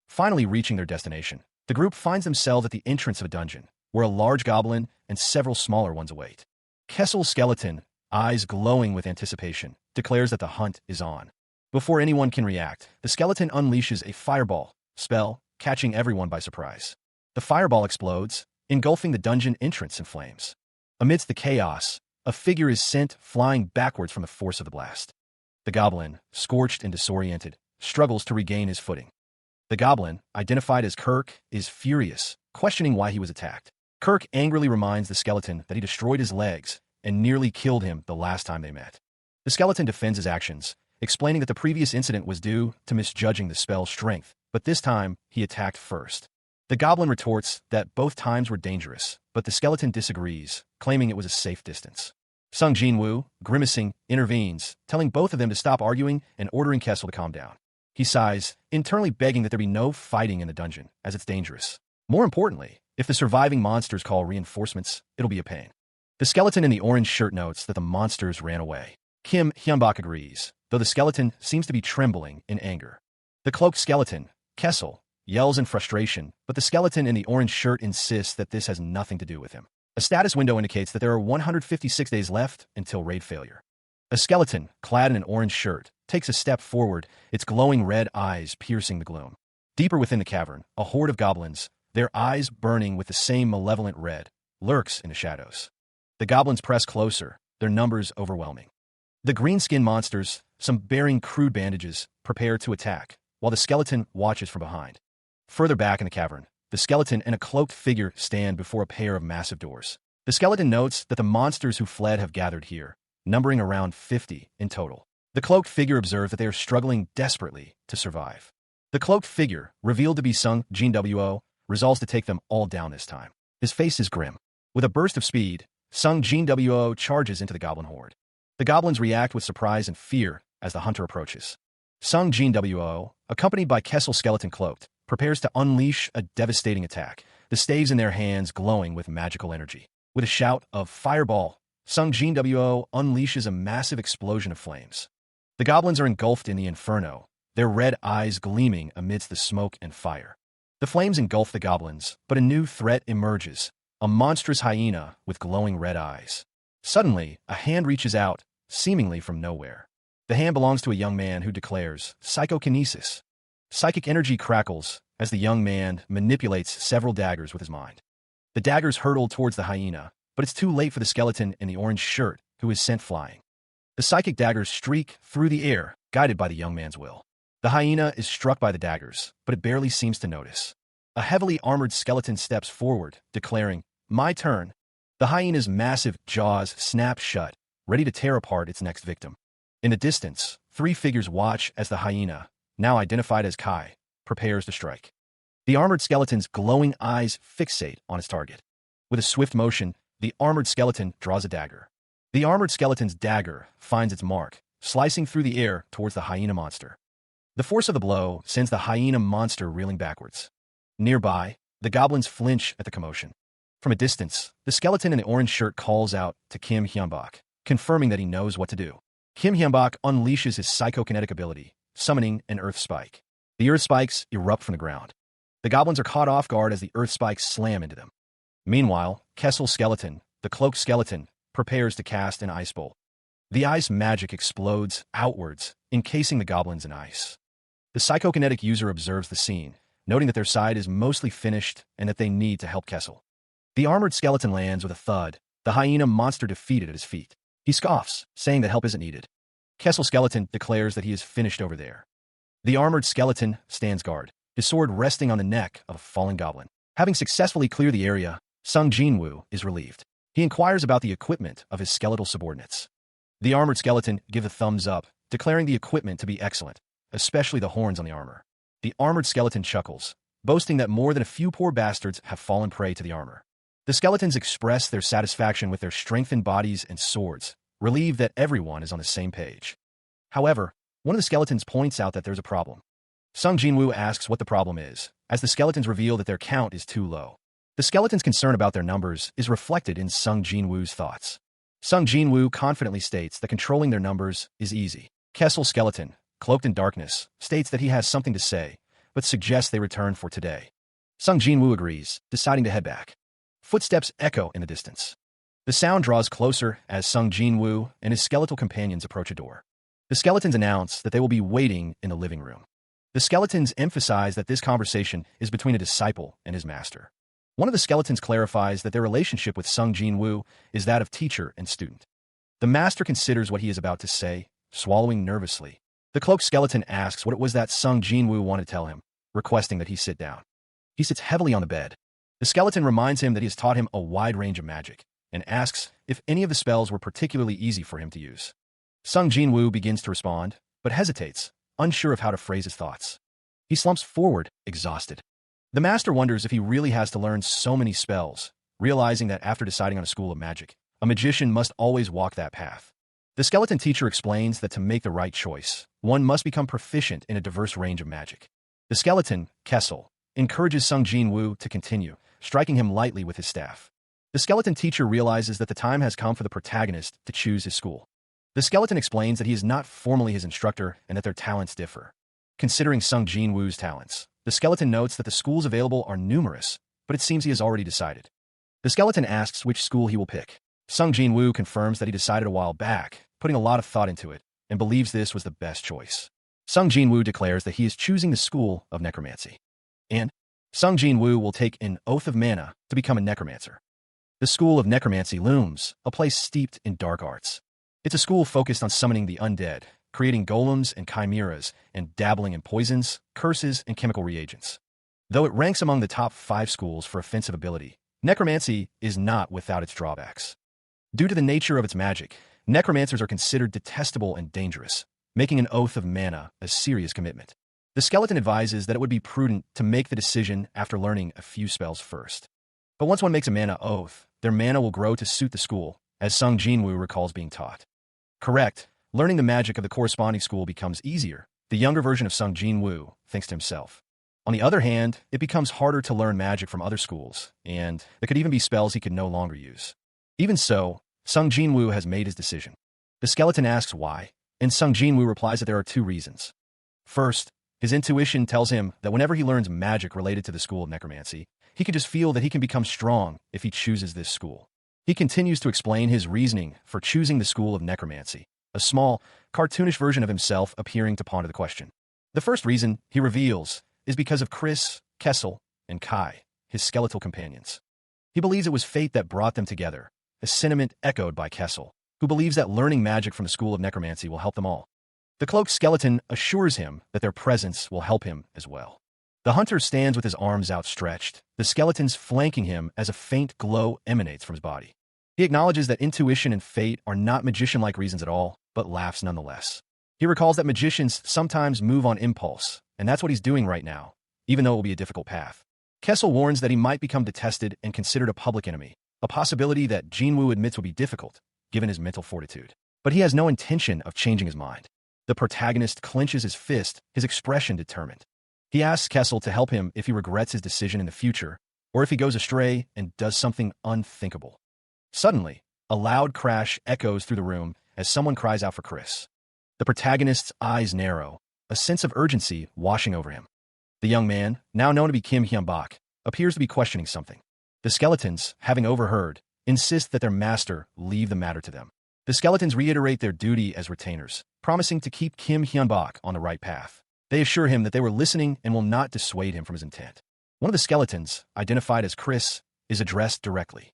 Finally reaching their destination, the group finds themselves at the entrance of a dungeon, where a large goblin and several smaller ones await. Kessel Skeleton, eyes glowing with anticipation, declares that the hunt is on. Before anyone can react, the skeleton unleashes a fireball spell, catching everyone by surprise. The fireball explodes, engulfing the dungeon entrance in flames. Amidst the chaos, a figure is sent flying backwards from the force of the blast. The goblin, scorched and disoriented, struggles to regain his footing. The goblin, identified as Kirk, is furious, questioning why he was attacked. Kirk angrily reminds the skeleton that he destroyed his legs and nearly killed him the last time they met. The skeleton defends his actions, explaining that the previous incident was due to misjudging the spell's strength, but this time he attacked first. The goblin retorts that both times were dangerous, but the skeleton disagrees, claiming it was a safe distance. Sung Jin-woo, grimacing, intervenes, telling both of them to stop arguing and ordering Kessel to calm down. He sighs, internally begging that there be no fighting in the dungeon, as it's dangerous. More importantly, if the surviving monsters call reinforcements, it'll be a pain. The skeleton in the orange shirt notes that the monsters ran away. Kim Hyunbak agrees, though the skeleton seems to be trembling in anger. The cloaked skeleton, Kessel, yells in frustration, but the skeleton in the orange shirt insists that this has nothing to do with him. A status window indicates that there are 156 days left until raid failure. A skeleton, clad in an orange shirt, takes a step forward, its glowing red eyes piercing the gloom. Deeper within the cavern, a horde of goblins, their eyes burning with the same malevolent red, lurks in the shadows. The goblins press closer, their numbers overwhelming. The green-skinned monsters, some bearing crude bandages, prepare to attack, while the skeleton watches from behind. Further back in the cavern, the skeleton and a cloaked figure stand before a pair of massive doors. The skeleton notes that the monsters who fled have gathered here, numbering around 50 in total. The cloaked figure observes that they are struggling desperately to survive. The cloaked figure, revealed to be Sung Jin-woo, resolves to take them all down this time. His face is grim. With a burst of speed, Sung Jin-woo charges into the goblin horde. The goblins react with surprise and fear as the hunter approaches. Sung Jin-woo, accompanied by Kessel Skeleton Cloaked, prepares to unleash a devastating attack, the staves in their hands glowing with magical energy. With a shout of "Fireball!" Sung Jin-woo unleashes a massive explosion of flames. The goblins are engulfed in the inferno, their red eyes gleaming amidst the smoke and fire. The flames engulf the goblins, but a new threat emerges, a monstrous hyena with glowing red eyes. Suddenly, a hand reaches out, seemingly from nowhere. The hand belongs to a young man who declares psychokinesis. Psychic energy crackles as the young man manipulates several daggers with his mind. The daggers hurtle towards the hyena, but it's too late for the skeleton in the orange shirt, who is sent flying. The psychic daggers streak through the air, guided by the young man's will. The hyena is struck by the daggers, but it barely seems to notice. A heavily armored skeleton steps forward, declaring, "My turn." The hyena's massive jaws snap shut, ready to tear apart its next victim. In the distance, three figures watch as the hyena, now identified as Kai, prepares to strike. The armored skeleton's glowing eyes fixate on its target. With a swift motion, the armored skeleton draws a dagger. The armored skeleton's dagger finds its mark, slicing through the air towards the hyena monster. The force of the blow sends the hyena monster reeling backwards. Nearby, the goblins flinch at the commotion. From a distance, the skeleton in the orange shirt calls out to Kim Hyunbak, confirming that he knows what to do. Kim Hyunbak unleashes his psychokinetic ability, summoning an earth spike. The earth spikes erupt from the ground. The goblins are caught off guard as the earth spikes slam into them. Meanwhile, Kessel skeleton, the cloaked skeleton, prepares to cast an ice bolt. The ice magic explodes outwards, encasing the goblins in ice. The psychokinetic user observes the scene, noting that their side is mostly finished and that they need to help Kessel. The armored skeleton lands with a thud, the hyena monster defeated at his feet. He scoffs, saying that help isn't needed. Kessel skeleton declares that he is finished over there. The armored skeleton stands guard, his sword resting on the neck of a fallen goblin. Having successfully cleared the area, Sung Jinwoo is relieved. He inquires about the equipment of his skeletal subordinates. The armored skeleton give a thumbs up, declaring the equipment to be excellent, especially the horns on the armor. The armored skeleton chuckles, boasting that more than a few poor bastards have fallen prey to the armor. The skeletons express their satisfaction with their strengthened bodies and swords, relieved that everyone is on the same page. However, one of the skeletons points out that there's a problem. Sung Jinwoo asks what the problem is, as the skeletons reveal that their count is too low. The skeleton's concern about their numbers is reflected in Sung Jinwoo's thoughts. Sung Jinwoo confidently states that controlling their numbers is easy. Kessel skeleton, cloaked in darkness, states that he has something to say, but suggests they return for today. Sung Jinwoo agrees, deciding to head back. Footsteps echo in the distance. The sound draws closer as Sung Jinwoo and his skeletal companions approach a door. The skeletons announce that they will be waiting in the living room. The skeletons emphasize that this conversation is between a disciple and his master. One of the skeletons clarifies that their relationship with Sung Jinwoo is that of teacher and student. The master considers what he is about to say, swallowing nervously. The cloaked skeleton asks what it was that Sung Jinwoo wanted to tell him, requesting that he sit down. He sits heavily on the bed. The skeleton reminds him that he has taught him a wide range of magic, and asks if any of the spells were particularly easy for him to use. Sung Jinwoo begins to respond, but hesitates, unsure of how to phrase his thoughts. He slumps forward, exhausted. The master wonders if he really has to learn so many spells, realizing that after deciding on a school of magic, a magician must always walk that path. The skeleton teacher explains that to make the right choice, one must become proficient in a diverse range of magic. The skeleton, Kessel, encourages Sung Jinwoo to continue, striking him lightly with his staff. The skeleton teacher realizes that the time has come for the protagonist to choose his school. The skeleton explains that he is not formally his instructor and that their talents differ. Considering Sung Jinwoo's talents, the skeleton notes that the schools available are numerous, but it seems he has already decided. The skeleton asks which school he will pick. Sung Jinwoo confirms that he decided a while back, putting a lot of thought into it, and believes this was the best choice. Sung Jinwoo declares that he is choosing the school of necromancy. And Sung Jinwoo will take an oath of mana to become a necromancer. The school of necromancy looms, a place steeped in dark arts. It's a school focused on summoning the undead, creating golems and chimeras, and dabbling in poisons, curses, and chemical reagents. Though it ranks among the top 5 schools for offensive ability, necromancy is not without its drawbacks. Due to the nature of its magic, necromancers are considered detestable and dangerous, making an oath of mana a serious commitment. The skeleton advises that it would be prudent to make the decision after learning a few spells first. But once one makes a mana oath, their mana will grow to suit the school, as Sung Jinwoo recalls being taught. Correct. Learning the magic of the corresponding school becomes easier, the younger version of Sung Jinwoo thinks to himself. On the other hand, it becomes harder to learn magic from other schools, and there could even be spells he could no longer use. Even so, Sung Jinwoo has made his decision. The skeleton asks why, and Sung Jinwoo replies that there are 2 reasons. First, his intuition tells him that whenever he learns magic related to the school of necromancy, he can just feel that he can become strong if he chooses this school. He continues to explain his reasoning for choosing the school of necromancy, a small, cartoonish version of himself appearing to ponder the question. The first reason, he reveals, is because of Chris, Kessel, and Kai, his skeletal companions. He believes it was fate that brought them together, a sentiment echoed by Kessel, who believes that learning magic from the school of necromancy will help them all. The cloaked skeleton assures him that their presence will help him as well. The hunter stands with his arms outstretched, the skeletons flanking him as a faint glow emanates from his body. He acknowledges that intuition and fate are not magician-like reasons at all, but laughs nonetheless. He recalls that magicians sometimes move on impulse, and that's what he's doing right now, even though it will be a difficult path. Kessel warns that he might become detested and considered a public enemy, a possibility that Jinwoo admits would be difficult, given his mental fortitude. But he has no intention of changing his mind. The protagonist clenches his fist, his expression determined. He asks Kessel to help him if he regrets his decision in the future, or if he goes astray and does something unthinkable. Suddenly, a loud crash echoes through the room as someone cries out for Chris. The protagonist's eyes narrow, a sense of urgency washing over him. The young man, now known to be Kim Hyun-bak, appears to be questioning something. The skeletons, having overheard, insist that their master leave the matter to them. The skeletons reiterate their duty as retainers, promising to keep Kim Hyun-bak on the right path. They assure him that they were listening and will not dissuade him from his intent. One of the skeletons, identified as Chris, is addressed directly.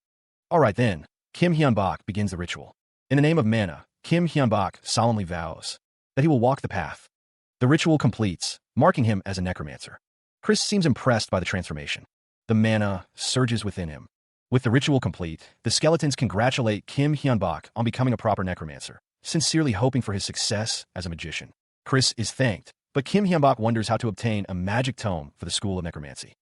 All right then, Kim Hyun-bak begins the ritual. In the name of Manhwa, Kim Hyun-bak solemnly vows that he will walk the path. The ritual completes, marking him as a necromancer. Chris seems impressed by the transformation. The mana surges within him. With the ritual complete, the skeletons congratulate Kim Hyun-bak on becoming a proper necromancer, sincerely hoping for his success as a magician. Chris is thanked, but Kim Hyun-bak wonders how to obtain a magic tome for the School of Necromancy.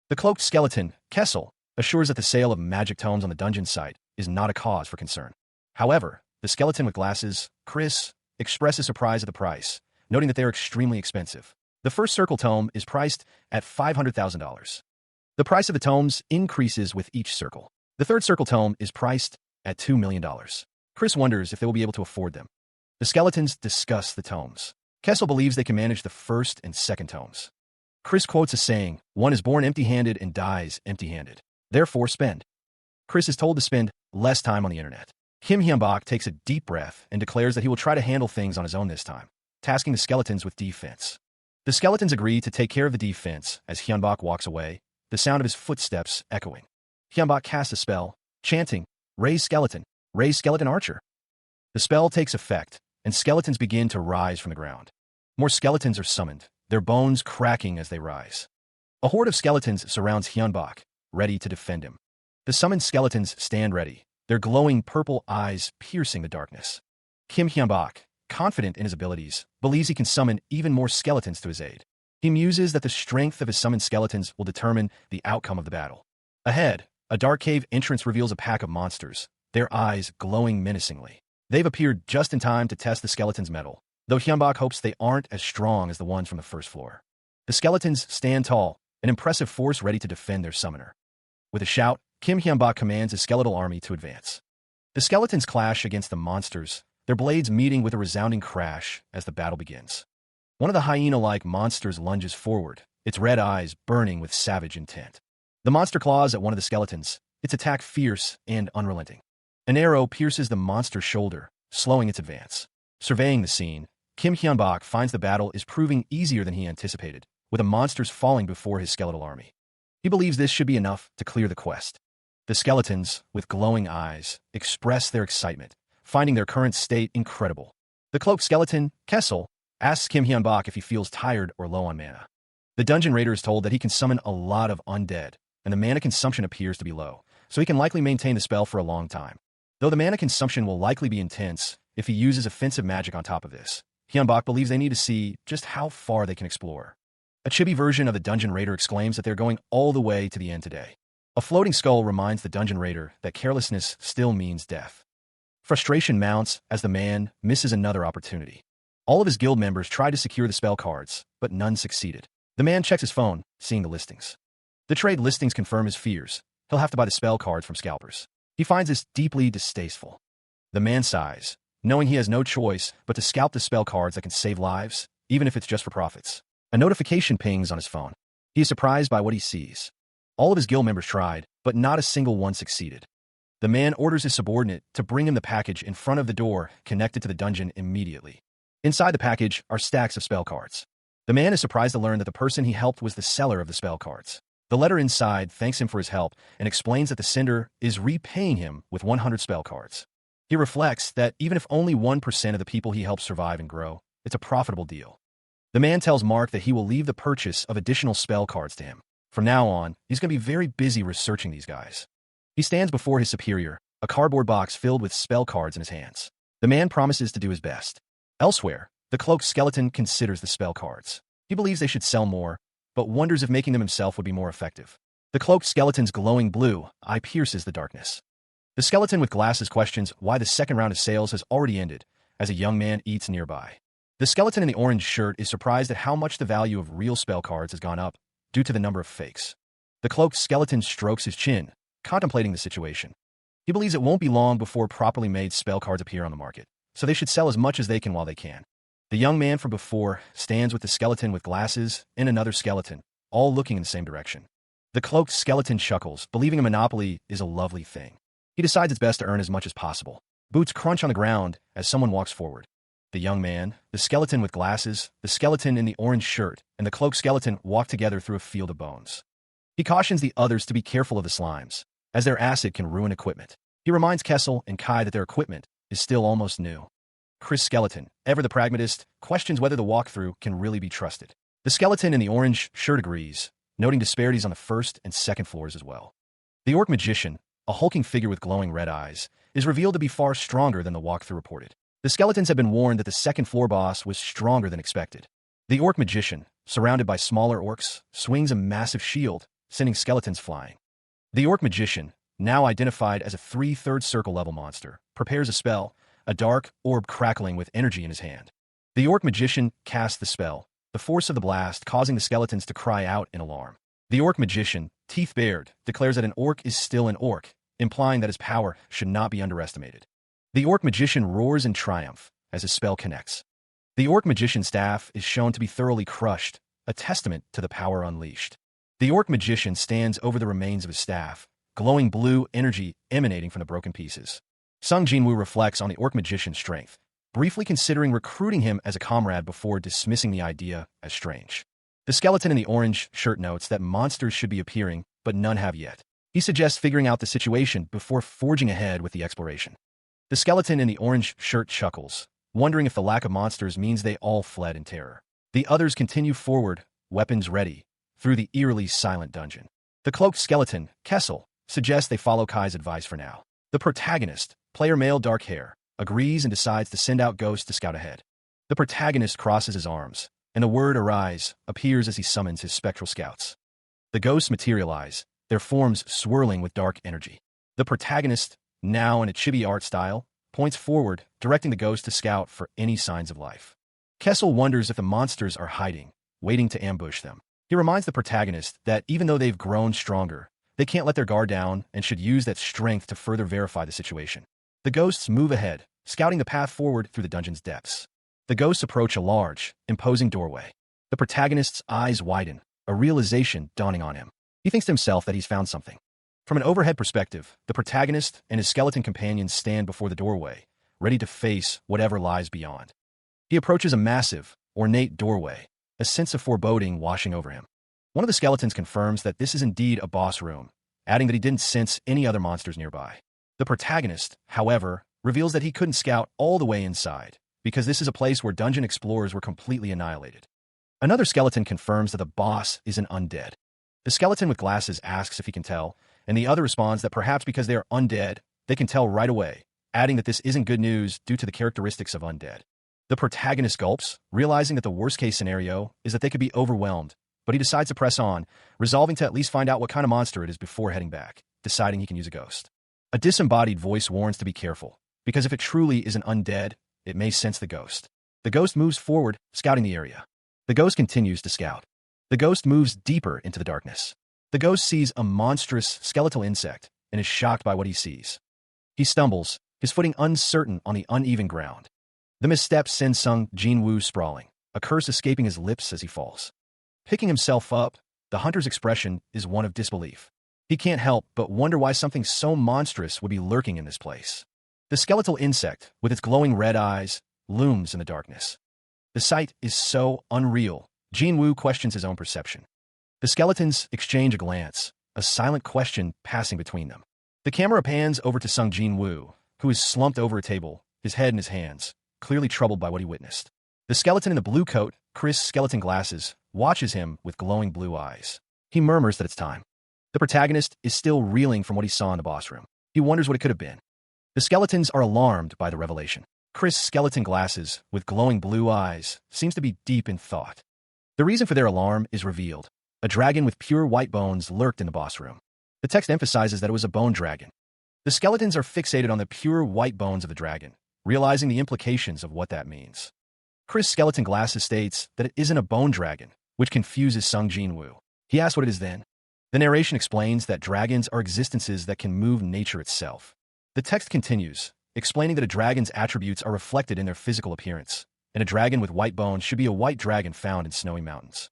The cloaked skeleton, Kessel, assures that the sale of magic tomes on the dungeon site is not a cause for concern. However, the skeleton with glasses, Chris, expresses surprise at the price, noting that they are extremely expensive. The first circle tome is priced at $500,000. The price of the tomes increases with each circle. The third circle tome is priced at $2 million. Chris wonders if they will be able to afford them. The skeletons discuss the tomes. Kessel believes they can manage the first and second tomes. Chris quotes a saying, "One is born empty-handed and dies empty-handed. Therefore spend." Chris is told to spend less time on the internet. Kim Hyun-bak takes a deep breath and declares that he will try to handle things on his own this time, tasking the skeletons with defense. The skeletons agree to take care of the defense as Hyun-bak walks away, the sound of his footsteps echoing. Hyun-bak casts a spell, chanting, raise skeleton archer." The spell takes effect, and skeletons begin to rise from the ground. More skeletons are summoned, their bones cracking as they rise. A horde of skeletons surrounds Hyun-bak, ready to defend him. The summoned skeletons stand ready, their glowing purple eyes piercing the darkness. Kim Hyun-bak, confident in his abilities, believes he can summon even more skeletons to his aid. He muses that the strength of his summoned skeletons will determine the outcome of the battle. Ahead, a dark cave entrance reveals a pack of monsters, their eyes glowing menacingly. They've appeared just in time to test the skeleton's mettle, though Hyun-bak hopes they aren't as strong as the ones from the first floor. The skeletons stand tall, an impressive force ready to defend their summoner. With a shout, Kim Hyun-bak commands his skeletal army to advance. The skeletons clash against the monsters, their blades meeting with a resounding crash as the battle begins. One of the hyena-like monsters lunges forward, its red eyes burning with savage intent. The monster claws at one of the skeletons, its attack fierce and unrelenting. An arrow pierces the monster's shoulder, slowing its advance. Surveying the scene, Kim Hyun-bak finds the battle is proving easier than he anticipated, with the monsters falling before his skeletal army. He believes this should be enough to clear the quest. The skeletons, with glowing eyes, express their excitement, finding their current state incredible. The cloaked skeleton, Kessel, asks Kim Hyun-bak if he feels tired or low on mana. The dungeon raider is told that he can summon a lot of undead, and the mana consumption appears to be low, so he can likely maintain the spell for a long time. Though the mana consumption will likely be intense if he uses offensive magic on top of this, Hyun-bak believes they need to see just how far they can explore. A chibi version of the dungeon raider exclaims that they're going all the way to the end today. A floating skull reminds the dungeon raider that carelessness still means death. Frustration mounts as the man misses another opportunity. All of his guild members try to secure the spell cards, but none succeeded. The man checks his phone, seeing the listings. The trade listings confirm his fears. He'll have to buy the spell cards from scalpers. He finds this deeply distasteful. The man sighs, knowing he has no choice but to scalp the spell cards that can save lives, even if it's just for profits. A notification pings on his phone. He is surprised by what he sees. All of his guild members tried, but not a single one succeeded. The man orders his subordinate to bring him the package in front of the door connected to the dungeon immediately. Inside the package are stacks of spell cards. The man is surprised to learn that the person he helped was the seller of the spell cards. The letter inside thanks him for his help and explains that the sender is repaying him with 100 spell cards. He reflects that even if only 1% of the people he helps survive and grow, it's a profitable deal. The man tells Mark that he will leave the purchase of additional spell cards to him. From now on, he's going to be very busy researching these guys. He stands before his superior, a cardboard box filled with spell cards in his hands. The man promises to do his best. Elsewhere, the cloaked skeleton considers the spell cards. He believes they should sell more, but wonders if making them himself would be more effective. The cloaked skeleton's glowing blue eye pierces the darkness. The skeleton with glasses questions why the second round of sales has already ended, as a young man eats nearby. The skeleton in the orange shirt is surprised at how much the value of real spell cards has gone up due to the number of fakes. The cloaked skeleton strokes his chin, contemplating the situation. He believes it won't be long before properly made spell cards appear on the market, so they should sell as much as they can while they can. The young man from before stands with the skeleton with glasses and another skeleton, all looking in the same direction. The cloaked skeleton chuckles, believing a monopoly is a lovely thing. He decides it's best to earn as much as possible. Boots crunch on the ground as someone walks forward. The young man, the skeleton with glasses, the skeleton in the orange shirt, and the cloaked skeleton walk together through a field of bones. He cautions the others to be careful of the slimes, as their acid can ruin equipment. He reminds Kessel and Kai that their equipment is still almost new. Chris Skeleton, ever the pragmatist, questions whether the walkthrough can really be trusted. The skeleton in the orange shirt agrees, noting disparities on the first and second floors as well. The orc magician, a hulking figure with glowing red eyes, is revealed to be far stronger than the walkthrough reported. The skeletons have been warned that the second floor boss was stronger than expected. The orc magician, surrounded by smaller orcs, swings a massive shield, sending skeletons flying. The orc magician, now identified as a 3/3 circle level monster, prepares a spell, a dark orb crackling with energy in his hand. The orc magician casts the spell, the force of the blast causing the skeletons to cry out in alarm. The orc magician, teeth bared, declares that an orc is still an orc, implying that his power should not be underestimated. The orc magician roars in triumph as his spell connects. The orc magician's staff is shown to be thoroughly crushed, a testament to the power unleashed. The orc magician stands over the remains of his staff, glowing blue energy emanating from the broken pieces. Sung Jinwoo reflects on the orc magician's strength, briefly considering recruiting him as a comrade before dismissing the idea as strange. The skeleton in the orange shirt notes that monsters should be appearing, but none have yet. He suggests figuring out the situation before forging ahead with the exploration. The skeleton in the orange shirt chuckles, wondering if the lack of monsters means they all fled in terror. The others continue forward, weapons ready, through the eerily silent dungeon. The cloaked skeleton, Kessel, suggests they follow Kai's advice for now. The protagonist, player male dark hair, agrees and decides to send out Ghost to scout ahead. The protagonist crosses his arms, and the word Arise appears as he summons his spectral scouts. The ghosts materialize, their forms swirling with dark energy. The protagonist, now in a chibi art style, points forward, directing the ghost to scout for any signs of life. Kessel wonders if the monsters are hiding, waiting to ambush them. He reminds the protagonist that even though they've grown stronger, they can't let their guard down and should use that strength to further verify the situation. The ghosts move ahead, scouting the path forward through the dungeon's depths. The ghosts approach a large, imposing doorway. The protagonist's eyes widen, a realization dawning on him. He thinks to himself that he's found something. From an overhead perspective, the protagonist and his skeleton companions stand before the doorway, ready to face whatever lies beyond. He approaches a massive, ornate doorway, a sense of foreboding washing over him. One of the skeletons confirms that this is indeed a boss room, adding that he didn't sense any other monsters nearby. The protagonist, however, reveals that he couldn't scout all the way inside, because this is a place where dungeon explorers were completely annihilated. Another skeleton confirms that the boss is an undead. The skeleton with glasses asks if he can tell, and the other responds that perhaps because they are undead, they can tell right away, adding that this isn't good news due to the characteristics of undead. The protagonist gulps, realizing that the worst-case scenario is that they could be overwhelmed, but he decides to press on, resolving to at least find out what kind of monster it is before heading back, deciding he can use a ghost. A disembodied voice warns to be careful, because if it truly is an undead, it may sense the ghost. The ghost moves forward, scouting the area. The ghost continues to scout. The ghost moves deeper into the darkness. The ghost sees a monstrous skeletal insect and is shocked by what he sees. He stumbles, his footing uncertain on the uneven ground. The misstep sends Sung Jinwoo sprawling, a curse escaping his lips as he falls. Picking himself up, the hunter's expression is one of disbelief. He can't help but wonder why something so monstrous would be lurking in this place. The skeletal insect, with its glowing red eyes, looms in the darkness. The sight is so unreal, Jinwoo questions his own perception. The skeletons exchange a glance, a silent question passing between them. The camera pans over to Sung Jinwoo, who is slumped over a table, his head in his hands, clearly troubled by what he witnessed. The skeleton in the blue coat, Chris skeleton glasses, watches him with glowing blue eyes. He murmurs that it's time. The protagonist is still reeling from what he saw in the boss room. He wonders what it could have been. The skeletons are alarmed by the revelation. Chris' skeleton glasses, with glowing blue eyes, seems to be deep in thought. The reason for their alarm is revealed. A dragon with pure white bones lurked in the boss room. The text emphasizes that it was a bone dragon. The skeletons are fixated on the pure white bones of the dragon, realizing the implications of what that means. Chris' skeleton glasses states that it isn't a bone dragon, which confuses Sung Jinwoo. He asks what it is then. The narration explains that dragons are existences that can move nature itself. The text continues, explaining that a dragon's attributes are reflected in their physical appearance, and a dragon with white bones should be a white dragon found in snowy mountains.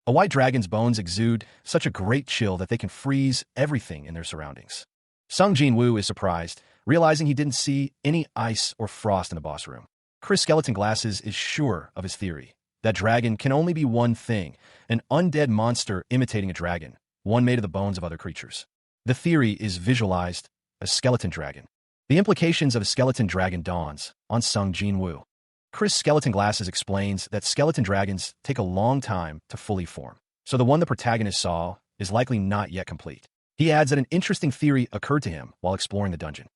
A white dragon's bones exude such a great chill that they can freeze everything in their surroundings. Sung Jin-woo is surprised, realizing he didn't see any ice or frost in the boss room. Chris Skeleton Glasses is sure of his theory. That dragon can only be one thing, an undead monster imitating a dragon, one made of the bones of other creatures. The theory is visualized, a skeleton dragon. The implications of a skeleton dragon dawns on Sung Jin-woo. Chris Skeleton Glasses explains that skeleton dragons take a long time to fully form, so the one the protagonist saw is likely not yet complete. He adds that an interesting theory occurred to him while exploring the dungeon.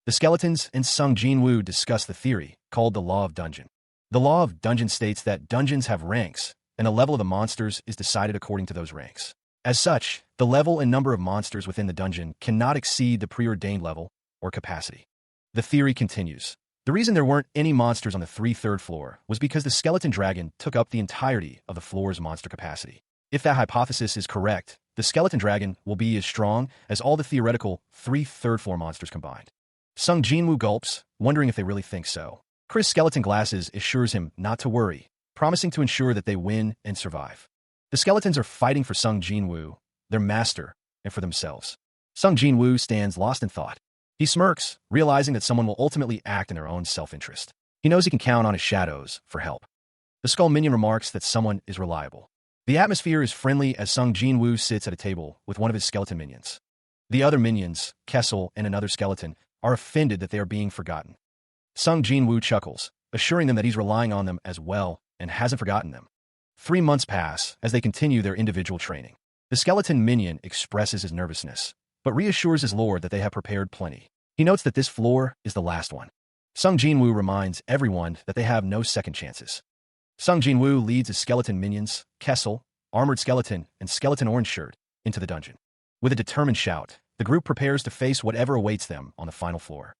The skeletons and Sung Jin-woo discuss the theory, called the Law of Dungeon. The Law of Dungeon states that dungeons have ranks, and the level of the monsters is decided according to those ranks. As such, the level and number of monsters within the dungeon cannot exceed the preordained level or capacity. The theory continues. The reason there weren't any monsters on the 3/3 floor was because the skeleton dragon took up the entirety of the floor's monster capacity. If that hypothesis is correct, the skeleton dragon will be as strong as all the theoretical 3/3 floor monsters combined. Sung Jin-woo gulps, wondering if they really think so. Chris Skeleton Glasses assures him not to worry, promising to ensure that they win and survive. The skeletons are fighting for Sung Jin-woo, their master, and for themselves. Sung Jin-woo stands lost in thought. He smirks, realizing that someone will ultimately act in their own self-interest. He knows he can count on his shadows for help. The skull minion remarks that someone is reliable. The atmosphere is friendly as Sung Jin-woo sits at a table with one of his skeleton minions. The other minions, Kessel and another skeleton, are offended that they are being forgotten. Sung Jin-woo chuckles, assuring them that he's relying on them as well and hasn't forgotten them. 3 months pass as they continue their individual training. The skeleton minion expresses his nervousness, but reassures his lord that they have prepared plenty. He notes that this floor is the last one. Sung Jin-woo reminds everyone that they have no second chances. Sung Jin-woo leads his skeleton minions, Kessel, Armored Skeleton, and Skeleton Orange Shirt, into the dungeon. With a determined shout, the group prepares to face whatever awaits them on the final floor.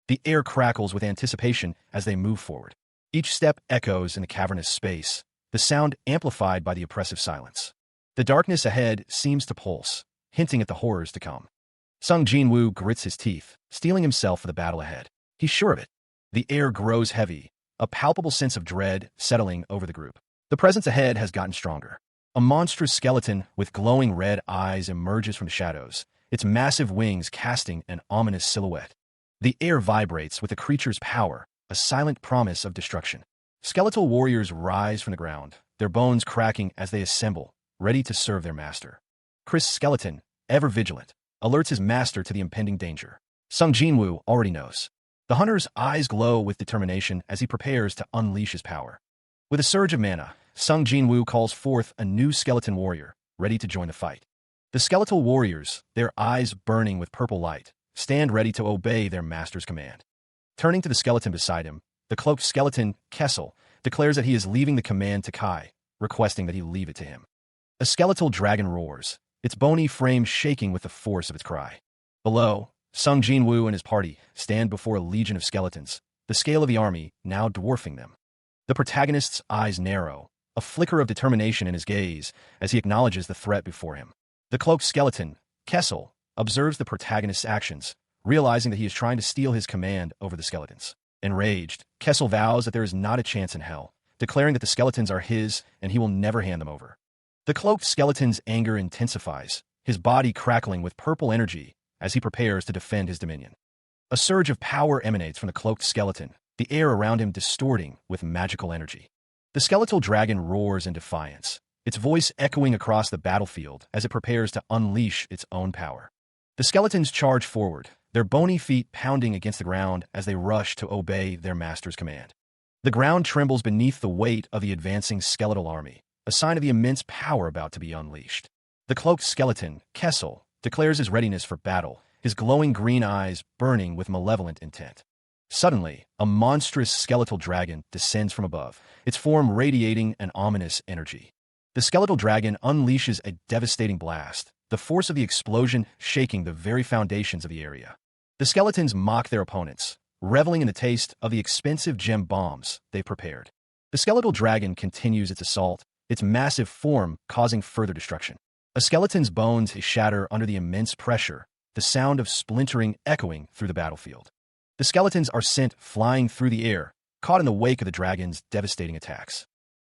The air crackles with anticipation as they move forward. Each step echoes in the cavernous space, the sound amplified by the oppressive silence. The darkness ahead seems to pulse, hinting at the horrors to come. Sung Jin-woo grits his teeth, steeling himself for the battle ahead. He's sure of it. The air grows heavy, a palpable sense of dread settling over the group. The presence ahead has gotten stronger. A monstrous skeleton with glowing red eyes emerges from the shadows, its massive wings casting an ominous silhouette. The air vibrates with the creature's power, a silent promise of destruction. Skeletal warriors rise from the ground, their bones cracking as they assemble, ready to serve their master. Chris Skeleton, ever vigilant, alerts his master to the impending danger. Sung Jin-woo already knows. The hunter's eyes glow with determination as he prepares to unleash his power. With a surge of mana, Sung Jin-woo calls forth a new skeleton warrior, ready to join the fight. The skeletal warriors, their eyes burning with purple light, stand ready to obey their master's command. Turning to the skeleton beside him, the cloaked skeleton, Kessel, declares that he is leaving the command to Kai, requesting that he leave it to him. A skeletal dragon roars, its bony frame shaking with the force of its cry. Below, Sung Jin-woo and his party stand before a legion of skeletons, the scale of the army now dwarfing them. The protagonist's eyes narrow, a flicker of determination in his gaze as he acknowledges the threat before him. The cloaked skeleton, Kessel, observes the protagonist's actions, realizing that he is trying to steal his command over the skeletons. Enraged, Kessel vows that there is not a chance in hell, declaring that the skeletons are his and he will never hand them over. The cloaked skeleton's anger intensifies, his body crackling with purple energy as he prepares to defend his dominion. A surge of power emanates from the cloaked skeleton, the air around him distorting with magical energy. The skeletal dragon roars in defiance, its voice echoing across the battlefield as it prepares to unleash its own power. The skeletons charge forward, their bony feet pounding against the ground as they rush to obey their master's command. The ground trembles beneath the weight of the advancing skeletal army, a sign of the immense power about to be unleashed. The cloaked skeleton, Kessel, declares his readiness for battle, his glowing green eyes burning with malevolent intent. Suddenly, a monstrous skeletal dragon descends from above, its form radiating an ominous energy. The skeletal dragon unleashes a devastating blast, the force of the explosion shaking the very foundations of the area. The skeletons mock their opponents, reveling in the taste of the expensive gem bombs they've prepared. The skeletal dragon continues its assault, its massive form causing further destruction. A skeleton's bones shatter under the immense pressure, the sound of splintering echoing through the battlefield. The skeletons are sent flying through the air, caught in the wake of the dragon's devastating attacks.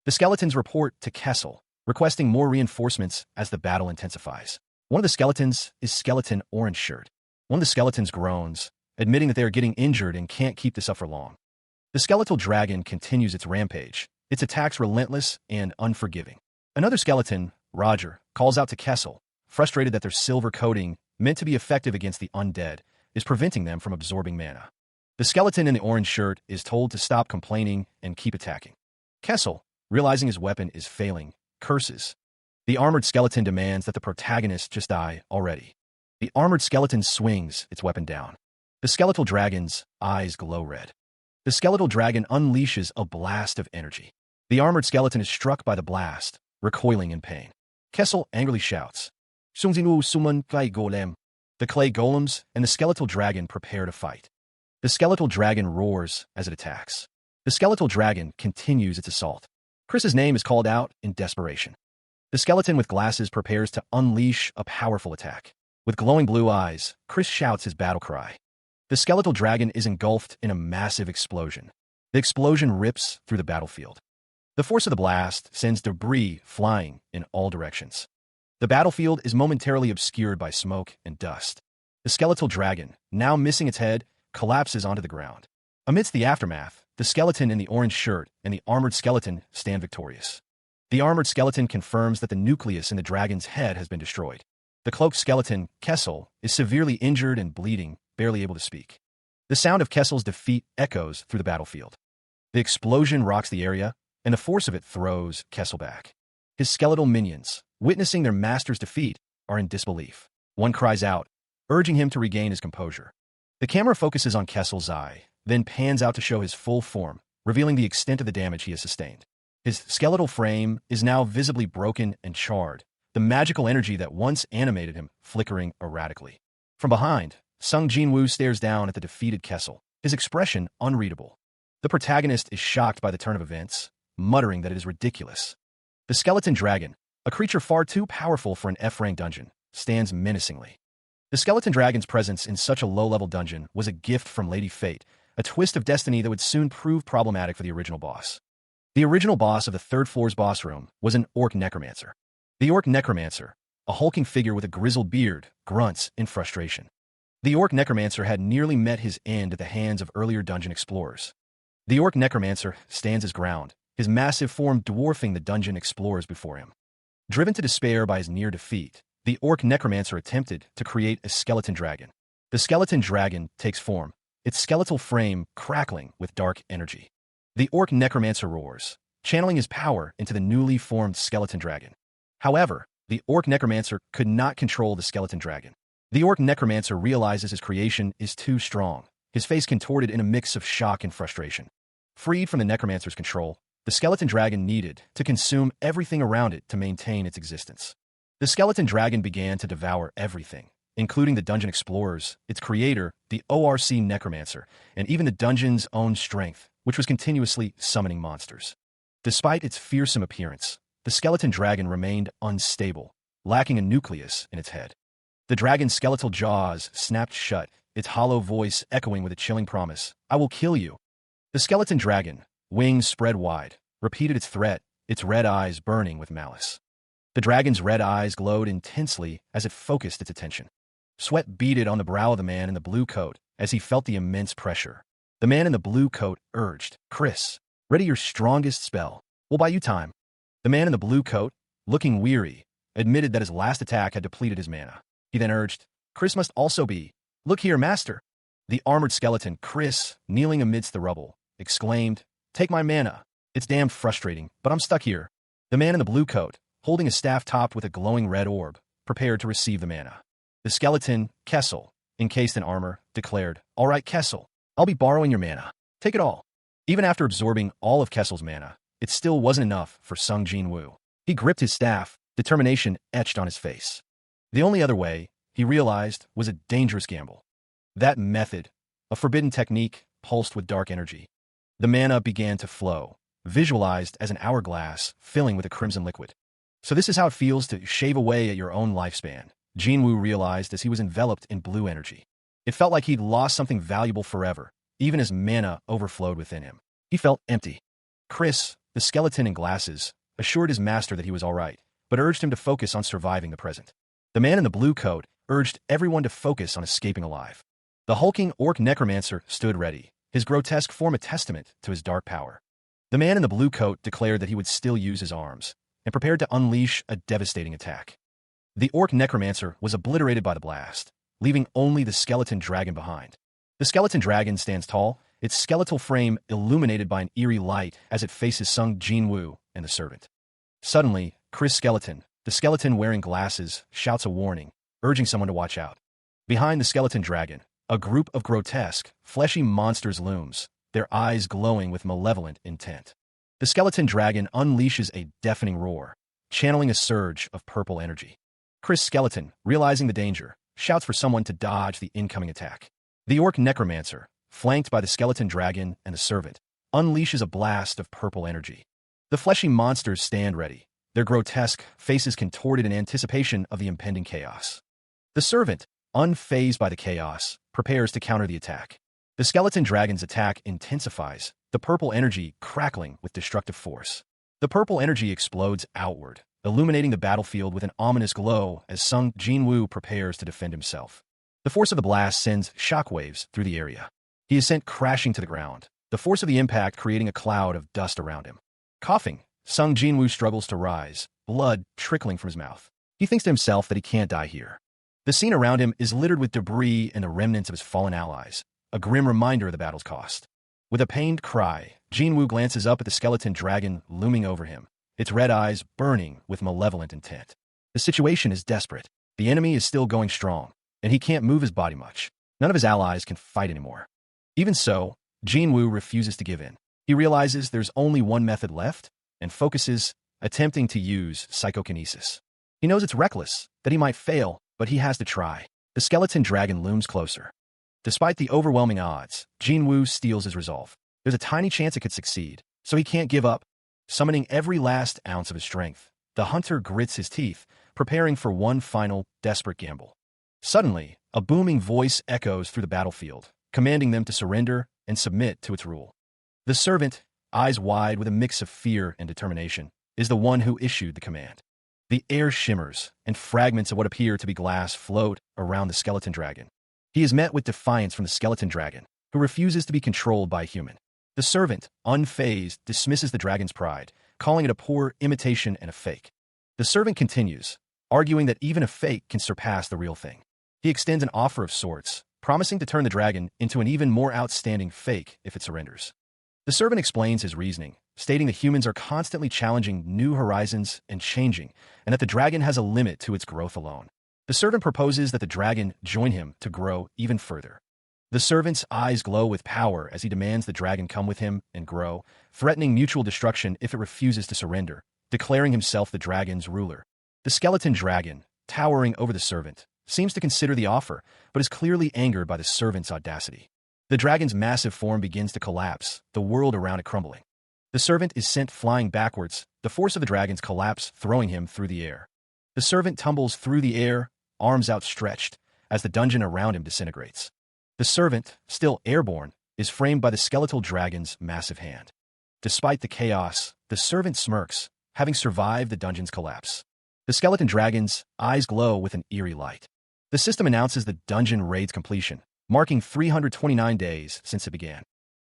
The skeletons report to Kessel, requesting more reinforcements as the battle intensifies. One of the skeletons is Skeleton Orange Shirt. One of the skeletons groans, admitting that they are getting injured and can't keep this up for long. The skeletal dragon continues its rampage, its attacks relentless and unforgiving. Another skeleton, Roger, calls out to Kessel, frustrated that their silver coating, meant to be effective against the undead, is preventing them from absorbing mana. The skeleton in the orange shirt is told to stop complaining and keep attacking. Kessel, realizing his weapon is failing, curses. The armored skeleton demands that the protagonist just die already. The armored skeleton swings its weapon down. The skeletal dragon's eyes glow red. The skeletal dragon unleashes a blast of energy. The armored skeleton is struck by the blast, recoiling in pain. Kessel angrily shouts, "Sungzinu summon clay golem." The clay golems and the skeletal dragon prepare to fight. The skeletal dragon roars as it attacks. The skeletal dragon continues its assault. Chris's name is called out in desperation. The skeleton with glasses prepares to unleash a powerful attack. With glowing blue eyes, Chris shouts his battle cry. The skeletal dragon is engulfed in a massive explosion. The explosion rips through the battlefield. The force of the blast sends debris flying in all directions. The battlefield is momentarily obscured by smoke and dust. The skeletal dragon, now missing its head, collapses onto the ground. Amidst the aftermath, the skeleton in the orange shirt and the armored skeleton stand victorious. The armored skeleton confirms that the nucleus in the dragon's head has been destroyed. The cloaked skeleton, Kessel, is severely injured and bleeding, barely able to speak. The sound of Kessel's defeat echoes through the battlefield. The explosion rocks the area, and the force of it throws Kessel back. His skeletal minions, witnessing their master's defeat, are in disbelief. One cries out, urging him to regain his composure. The camera focuses on Kessel's eye, then pans out to show his full form, revealing the extent of the damage he has sustained. His skeletal frame is now visibly broken and charred, the magical energy that once animated him flickering erratically. From behind, Sung Jin-woo stares down at the defeated Kessel, his expression unreadable. The protagonist is shocked by the turn of events, muttering that it is ridiculous. The skeleton dragon, a creature far too powerful for an F-rank dungeon, stands menacingly. The skeleton dragon's presence in such a low-level dungeon was a gift from Lady Fate, a twist of destiny that would soon prove problematic for the original boss. The original boss of the third floor's boss room was an orc necromancer. The orc necromancer, a hulking figure with a grizzled beard, grunts in frustration. The orc necromancer had nearly met his end at the hands of earlier dungeon explorers. The orc necromancer stands his ground, his massive form dwarfing the dungeon explorers before him. Driven to despair by his near defeat, the orc necromancer attempted to create a skeleton dragon. The skeleton dragon takes form, its skeletal frame crackling with dark energy. The orc necromancer roars, channeling his power into the newly formed skeleton dragon. However, the orc necromancer could not control the skeleton dragon. The orc necromancer realizes his creation is too strong, his face contorted in a mix of shock and frustration. Freed from the necromancer's control, the skeleton dragon needed to consume everything around it to maintain its existence. The skeleton dragon began to devour everything, including the dungeon explorers, its creator, the ORC necromancer, and even the dungeon's own strength, which was continuously summoning monsters. Despite its fearsome appearance, the skeleton dragon remained unstable, lacking a nucleus in its head. The dragon's skeletal jaws snapped shut, its hollow voice echoing with a chilling promise, "I will kill you." The skeleton dragon, wings spread wide, repeated its threat, its red eyes burning with malice. The dragon's red eyes glowed intensely as it focused its attention. Sweat beaded on the brow of the man in the blue coat as he felt the immense pressure. The man in the blue coat urged, "Chris, ready your strongest spell. We'll buy you time." The man in the blue coat, looking weary, admitted that his last attack had depleted his mana. He then urged, "Chris must also be. Look here, master." The armored skeleton, Chris, kneeling amidst the rubble, exclaimed, "Take my mana. It's damned frustrating, but I'm stuck here." The man in the blue coat, holding a staff topped with a glowing red orb, prepared to receive the mana. The skeleton, Kessel, encased in armor, declared, "All right, Kessel, I'll be borrowing your mana. Take it all." Even after absorbing all of Kessel's mana, it still wasn't enough for Sung Jin-woo. He gripped his staff, determination etched on his face. The only other way, he realized, was a dangerous gamble. That method, a forbidden technique, pulsed with dark energy. The mana began to flow, visualized as an hourglass filling with a crimson liquid. So this is how it feels to shave away at your own lifespan, Jin-woo realized as he was enveloped in blue energy. It felt like he'd lost something valuable forever, even as mana overflowed within him. He felt empty. Chris, the skeleton in glasses, assured his master that he was all right, but urged him to focus on surviving the present. The man in the blue coat urged everyone to focus on escaping alive. The hulking orc necromancer stood ready, his grotesque form a testament to his dark power. The man in the blue coat declared that he would still use his arms, and prepared to unleash a devastating attack. The orc necromancer was obliterated by the blast, leaving only the skeleton dragon behind. The skeleton dragon stands tall, its skeletal frame illuminated by an eerie light as it faces Sung Jinwoo and the servant. Suddenly, Chris Skeleton, the skeleton wearing glasses, shouts a warning, urging someone to watch out. Behind the skeleton dragon, a group of grotesque, fleshy monsters looms, their eyes glowing with malevolent intent. The skeleton dragon unleashes a deafening roar, channeling a surge of purple energy. Chris Skeleton, realizing the danger, shouts for someone to dodge the incoming attack. The orc necromancer, flanked by the skeleton dragon and the servant, unleashes a blast of purple energy. The fleshy monsters stand ready, their grotesque faces contorted in anticipation of the impending chaos. The servant, unfazed by the chaos, prepares to counter the attack. The skeleton dragon's attack intensifies, the purple energy crackling with destructive force. The purple energy explodes outward, illuminating the battlefield with an ominous glow as Sung Jinwoo prepares to defend himself. The force of the blast sends shockwaves through the area. He is sent crashing to the ground, the force of the impact creating a cloud of dust around him. Coughing, Sung Jinwoo struggles to rise, blood trickling from his mouth. He thinks to himself that he can't die here. The scene around him is littered with debris and the remnants of his fallen allies, a grim reminder of the battle's cost. With a pained cry, Jinwoo glances up at the skeleton dragon looming over him, its red eyes burning with malevolent intent. The situation is desperate. The enemy is still going strong, and he can't move his body much. None of his allies can fight anymore. Even so, Jinwoo refuses to give in. He realizes there's only one method left, and focuses, attempting to use psychokinesis. He knows it's reckless, that he might fail, but he has to try. The skeleton dragon looms closer. Despite the overwhelming odds, Jinwoo steels his resolve. There's a tiny chance it could succeed, so he can't give up. Summoning every last ounce of his strength, the hunter grits his teeth, preparing for one final, desperate gamble. Suddenly, a booming voice echoes through the battlefield, commanding them to surrender and submit to its rule. The servant, eyes wide with a mix of fear and determination, is the one who issued the command. The air shimmers, and fragments of what appear to be glass float around the skeleton dragon. He is met with defiance from the skeleton dragon, who refuses to be controlled by a human. The servant, unfazed, dismisses the dragon's pride, calling it a poor imitation and a fake. The servant continues, arguing that even a fake can surpass the real thing. He extends an offer of sorts, promising to turn the dragon into an even more outstanding fake if it surrenders. The servant explains his reasoning, stating that humans are constantly challenging new horizons and changing, and that the dragon has a limit to its growth alone. The servant proposes that the dragon join him to grow even further. The servant's eyes glow with power as he demands the dragon come with him and grow, threatening mutual destruction if it refuses to surrender, declaring himself the dragon's ruler. The skeleton dragon, towering over the servant, seems to consider the offer, but is clearly angered by the servant's audacity. The dragon's massive form begins to collapse, the world around it crumbling. The servant is sent flying backwards, the force of the dragon's collapse throwing him through the air. The servant tumbles through the air, arms outstretched, as the dungeon around him disintegrates. The servant, still airborne, is framed by the skeletal dragon's massive hand. Despite the chaos, the servant smirks, having survived the dungeon's collapse. The skeleton dragon's eyes glow with an eerie light. The system announces the dungeon raid's completion, marking 329 days since it began.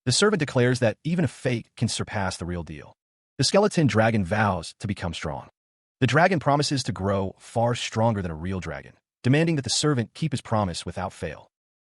The servant declares that even a fake can surpass the real deal. The skeleton dragon vows to become strong. The dragon promises to grow far stronger than a real dragon, demanding that the servant keep his promise without fail.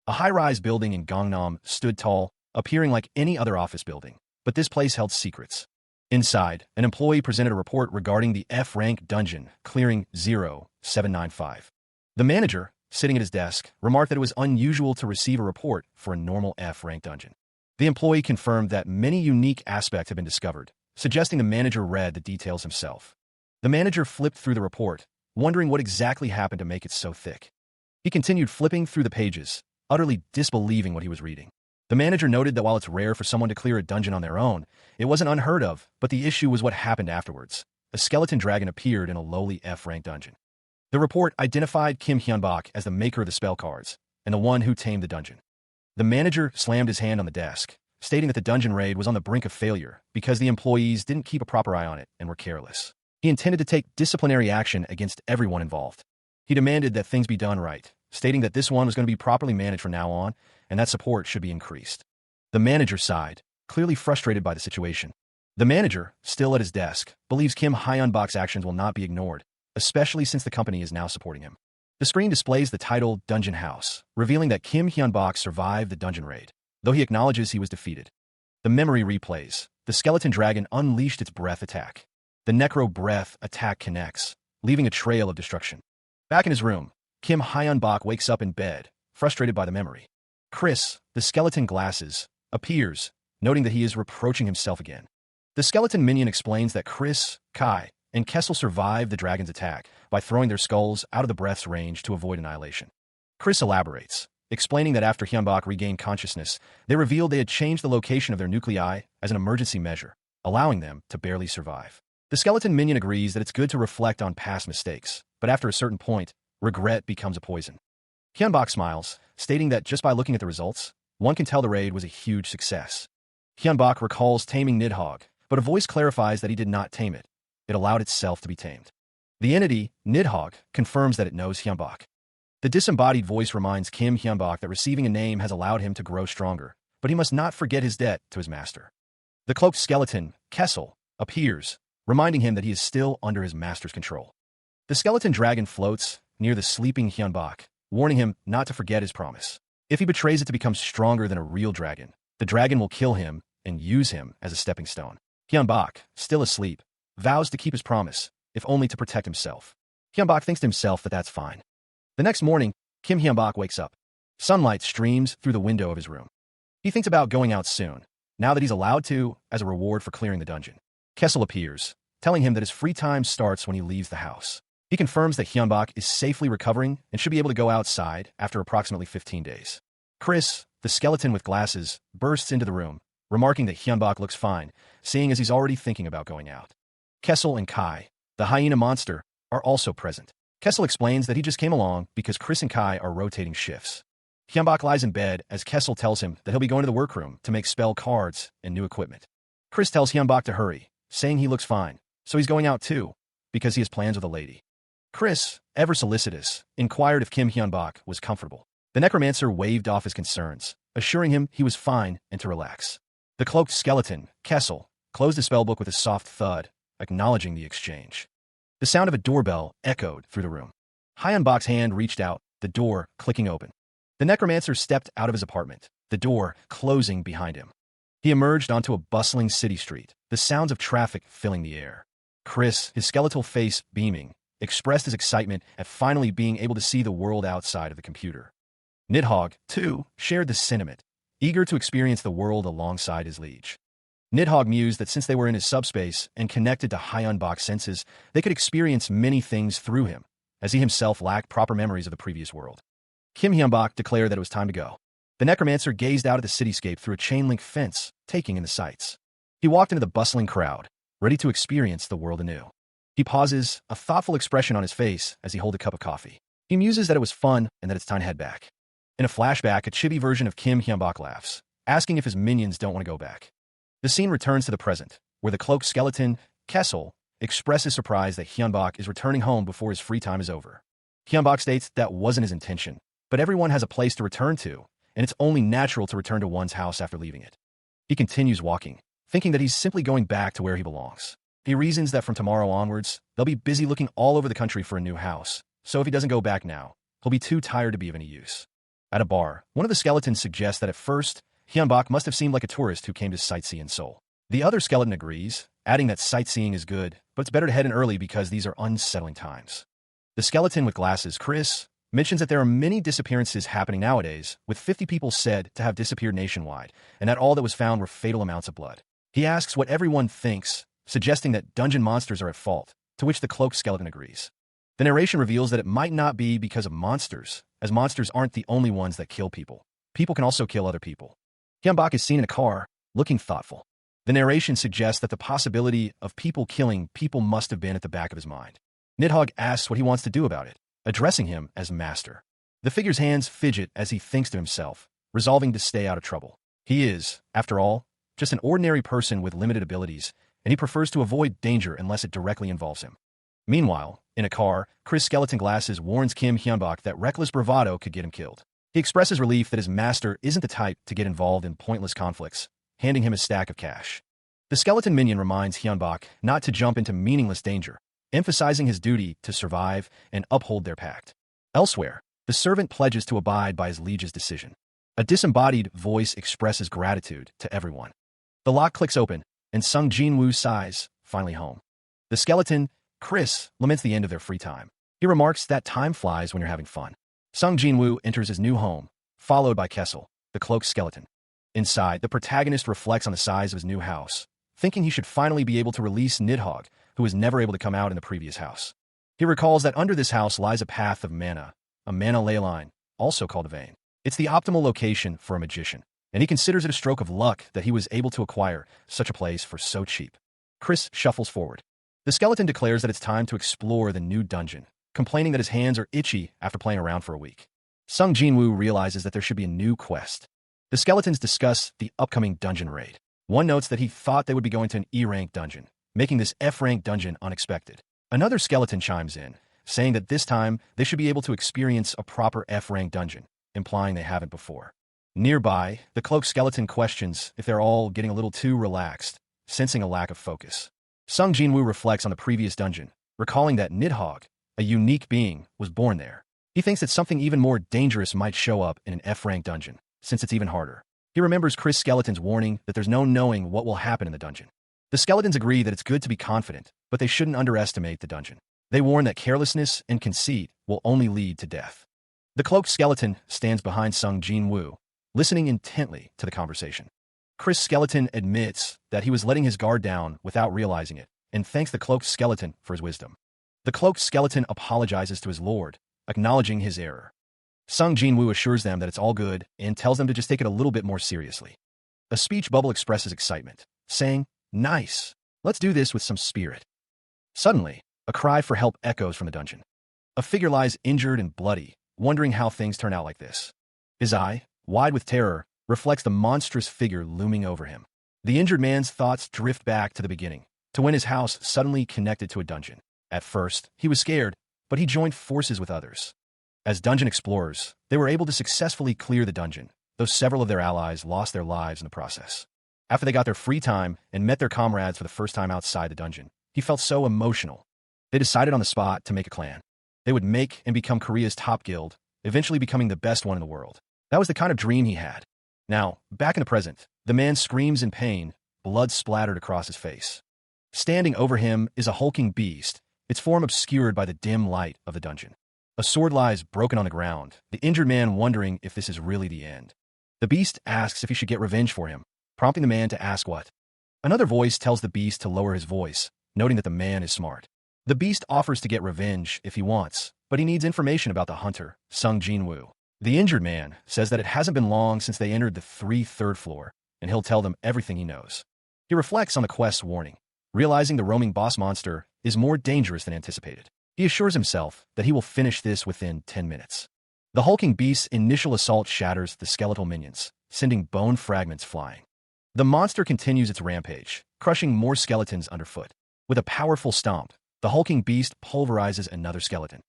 A high-rise building in Gangnam stood tall, appearing like any other office building, but this place held secrets. Inside, an employee presented a report regarding the F-rank dungeon clearing 0795. The manager, sitting at his desk, remarked that it was unusual to receive a report for a normal F-rank dungeon. The employee confirmed that many unique aspects had been discovered, suggesting the manager read the details himself. The manager flipped through the report, wondering what exactly happened to make it so thick. He continued flipping through the pages, utterly disbelieving what he was reading. The manager noted that while it's rare for someone to clear a dungeon on their own, it wasn't unheard of, but the issue was what happened afterwards. A skeleton dragon appeared in a lowly F-rank dungeon. The report identified Kim Hyunbak as the maker of the spell cards, and the one who tamed the dungeon. The manager slammed his hand on the desk, stating that the dungeon raid was on the brink of failure because the employees didn't keep a proper eye on it and were careless. He intended to take disciplinary action against everyone involved. He demanded that things be done right, stating that this one was going to be properly managed from now on and that support should be increased. The manager sighed, clearly frustrated by the situation. The manager, still at his desk, believes Kim Hyun-bak's actions will not be ignored, especially since the company is now supporting him. The screen displays the title Dungeon House, revealing that Kim Hyun-bak survived the dungeon raid, though he acknowledges he was defeated. The memory replays. The skeleton dragon unleashed its breath attack. The necro breath attack connects, leaving a trail of destruction. Back in his room, Kim Hyun-bak wakes up in bed, frustrated by the memory. Chris, the skeleton glasses, appears, noting that he is reproaching himself again. The skeleton minion explains that Chris, Kai, and Kessel survived the dragon's attack by throwing their skulls out of the breath's range to avoid annihilation. Chris elaborates, explaining that after Hyun-bak regained consciousness, they revealed they had changed the location of their nuclei as an emergency measure, allowing them to barely survive. The skeleton minion agrees that it's good to reflect on past mistakes, but after a certain point, regret becomes a poison. Hyun-bak smiles, stating that just by looking at the results, one can tell the raid was a huge success. Hyun-bak recalls taming Nidhogg, but a voice clarifies that he did not tame it. It allowed itself to be tamed. The entity, Nidhogg, confirms that it knows Hyun-bak. The disembodied voice reminds Kim Hyun-bak that receiving a name has allowed him to grow stronger, but he must not forget his debt to his master. The cloaked skeleton, Kessel, appears, reminding him that he is still under his master's control. The skeleton dragon floats near the sleeping Hyun-bak, warning him not to forget his promise. If he betrays it to become stronger than a real dragon, the dragon will kill him and use him as a stepping stone. Hyun-bak, still asleep, vows to keep his promise, if only to protect himself. Hyun-bak thinks to himself that that's fine. The next morning, Kim Hyun-bak wakes up. Sunlight streams through the window of his room. He thinks about going out soon, now that he's allowed to, as a reward for clearing the dungeon. Kessel appears, telling him that his free time starts when he leaves the house. He confirms that Hyun-bak is safely recovering and should be able to go outside after approximately 15 days. Chris, the skeleton with glasses, bursts into the room, remarking that Hyun-bak looks fine, seeing as he's already thinking about going out. Kessel and Kai, the hyena monster, are also present. Kessel explains that he just came along because Chris and Kai are rotating shifts. Hyun-bak lies in bed as Kessel tells him that he'll be going to the workroom to make spell cards and new equipment. Chris tells Hyun-bak to hurry, saying he looks fine, so he's going out too, because he has plans with a lady. Chris, ever solicitous, inquired if Kim Hyun-bak was comfortable. The necromancer waved off his concerns, assuring him he was fine and to relax. The cloaked skeleton, Kessel, closed the spellbook with a soft thud, acknowledging the exchange. The sound of a doorbell echoed through the room. Hyun-bak's hand reached out, the door clicking open. The necromancer stepped out of his apartment, the door closing behind him. He emerged onto a bustling city street, the sounds of traffic filling the air. Chris, his skeletal face beaming, expressed his excitement at finally being able to see the world outside of the computer. Nidhogg, too, shared the sentiment, eager to experience the world alongside his liege. Nidhogg mused that since they were in his subspace and connected to Hyun-bak's senses, they could experience many things through him, as he himself lacked proper memories of the previous world. Kim Hyun-bak declared that it was time to go. The necromancer gazed out at the cityscape through a chain-link fence, taking in the sights. He walked into the bustling crowd, ready to experience the world anew. He pauses, a thoughtful expression on his face as he holds a cup of coffee. He muses that it was fun and that it's time to head back. In a flashback, a chibi version of Kim Hyun-bak laughs, asking if his minions don't want to go back. The scene returns to the present, where the cloaked skeleton, Kessel, expresses surprise that Hyun-bak is returning home before his free time is over. Hyun-bak states that wasn't his intention, but everyone has a place to return to, and it's only natural to return to one's house after leaving it. He continues walking, thinking that he's simply going back to where he belongs. He reasons that from tomorrow onwards, they'll be busy looking all over the country for a new house, so if he doesn't go back now, he'll be too tired to be of any use. At a bar, one of the skeletons suggests that at first, Hyun-bak must have seemed like a tourist who came to sightsee in Seoul. The other skeleton agrees, adding that sightseeing is good, but it's better to head in early because these are unsettling times. The skeleton with glasses, Chris, mentions that there are many disappearances happening nowadays, with 50 people said to have disappeared nationwide, and that all that was found were fatal amounts of blood. He asks what everyone thinks, suggesting that dungeon monsters are at fault, to which the cloaked skeleton agrees. The narration reveals that it might not be because of monsters, as monsters aren't the only ones that kill people. People can also kill other people. Hyun-bak is seen in a car, looking thoughtful. The narration suggests that the possibility of people killing people must have been at the back of his mind. Nidhogg asks what he wants to do about it, addressing him as master. The figure's hands fidget as he thinks to himself, resolving to stay out of trouble. He is, after all, just an ordinary person with limited abilities, and he prefers to avoid danger unless it directly involves him. Meanwhile, in a car, Chris Skeleton Glasses warns Kim Hyunbak that reckless bravado could get him killed. He expresses relief that his master isn't the type to get involved in pointless conflicts, handing him a stack of cash. The skeleton minion reminds Hyunbak not to jump into meaningless danger, emphasizing his duty to survive and uphold their pact. Elsewhere, the servant pledges to abide by his liege's decision. A disembodied voice expresses gratitude to everyone. The lock clicks open, and Sung Jin-woo sighs, finally home. The skeleton, Chris, laments the end of their free time. He remarks that time flies when you're having fun. Sung Jin-woo enters his new home, followed by Kessel, the cloaked skeleton. Inside, the protagonist reflects on the size of his new house, thinking he should finally be able to release Nidhogg, who was never able to come out in the previous house. He recalls that under this house lies a path of mana, a mana ley line, also called a vein. It's the optimal location for a magician, and he considers it a stroke of luck that he was able to acquire such a place for so cheap. Chris shuffles forward. The skeleton declares that it's time to explore the new dungeon, complaining that his hands are itchy after playing around for a week. Sung Jin-woo realizes that there should be a new quest. The skeletons discuss the upcoming dungeon raid. One notes that he thought they would be going to an E-rank dungeon, making this F-rank dungeon unexpected. Another skeleton chimes in, saying that this time they should be able to experience a proper F-rank dungeon, implying they haven't before. Nearby, the cloaked skeleton questions if they're all getting a little too relaxed, sensing a lack of focus. Sung Jin-woo reflects on the previous dungeon, recalling that Nidhogg, a unique being, was born there. He thinks that something even more dangerous might show up in an F-rank dungeon, since it's even harder. He remembers Chris Skeleton's warning that there's no knowing what will happen in the dungeon. The skeletons agree that it's good to be confident, but they shouldn't underestimate the dungeon. They warn that carelessness and conceit will only lead to death. The cloaked skeleton stands behind Sung Jin-woo, listening intently to the conversation. Chris Skeleton admits that he was letting his guard down without realizing it, and thanks the cloaked skeleton for his wisdom. The cloaked skeleton apologizes to his lord, acknowledging his error. Sung Jin-woo assures them that it's all good and tells them to just take it a little bit more seriously. A speech bubble expresses excitement, saying, "Nice, let's do this with some spirit." Suddenly, a cry for help echoes from the dungeon. A figure lies injured and bloody, wondering how things turn out like this. His eye, wide with terror, reflects the monstrous figure looming over him. The injured man's thoughts drift back to the beginning, to when his house suddenly connected to a dungeon. At first, he was scared, but he joined forces with others. As dungeon explorers, they were able to successfully clear the dungeon, though several of their allies lost their lives in the process. After they got their free time and met their comrades for the first time outside the dungeon, he felt so emotional. They decided on the spot to make a clan. They would make and become Korea's top guild, eventually becoming the best one in the world. That was the kind of dream he had. Now, back in the present, the man screams in pain, blood splattered across his face. Standing over him is a hulking beast, its form obscured by the dim light of the dungeon. A sword lies broken on the ground, the injured man wondering if this is really the end. The beast asks if he should get revenge for him, prompting the man to ask what. Another voice tells the beast to lower his voice, noting that the man is smart. The beast offers to get revenge if he wants, but he needs information about the hunter, Sung Jin-woo. The injured man says that it hasn't been long since they entered the 3rd floor, and he'll tell them everything he knows. He reflects on the quest's warning, realizing the roaming boss monster is more dangerous than anticipated. He assures himself that he will finish this within 10 minutes. The hulking beast's initial assault shatters the skeletal minions, sending bone fragments flying. The monster continues its rampage, crushing more skeletons underfoot. With a powerful stomp, the hulking beast pulverizes another skeleton.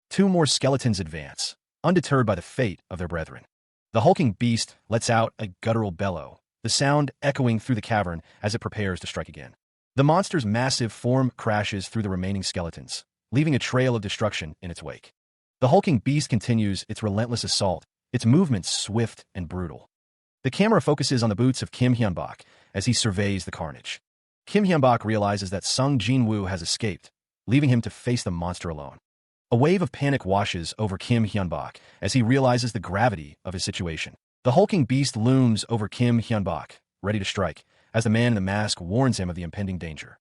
2 more skeletons advance, undeterred by the fate of their brethren. The hulking beast lets out a guttural bellow, the sound echoing through the cavern as it prepares to strike again. The monster's massive form crashes through the remaining skeletons, leaving a trail of destruction in its wake. The hulking beast continues its relentless assault, its movements swift and brutal. The camera focuses on the boots of Kim Hyunbak as he surveys the carnage. Kim Hyunbak realizes that Sung Jin-woo has escaped, leaving him to face the monster alone. A wave of panic washes over Kim Hyunbak as he realizes the gravity of his situation. The hulking beast looms over Kim Hyunbak, ready to strike, as the man in the mask warns him of the impending danger.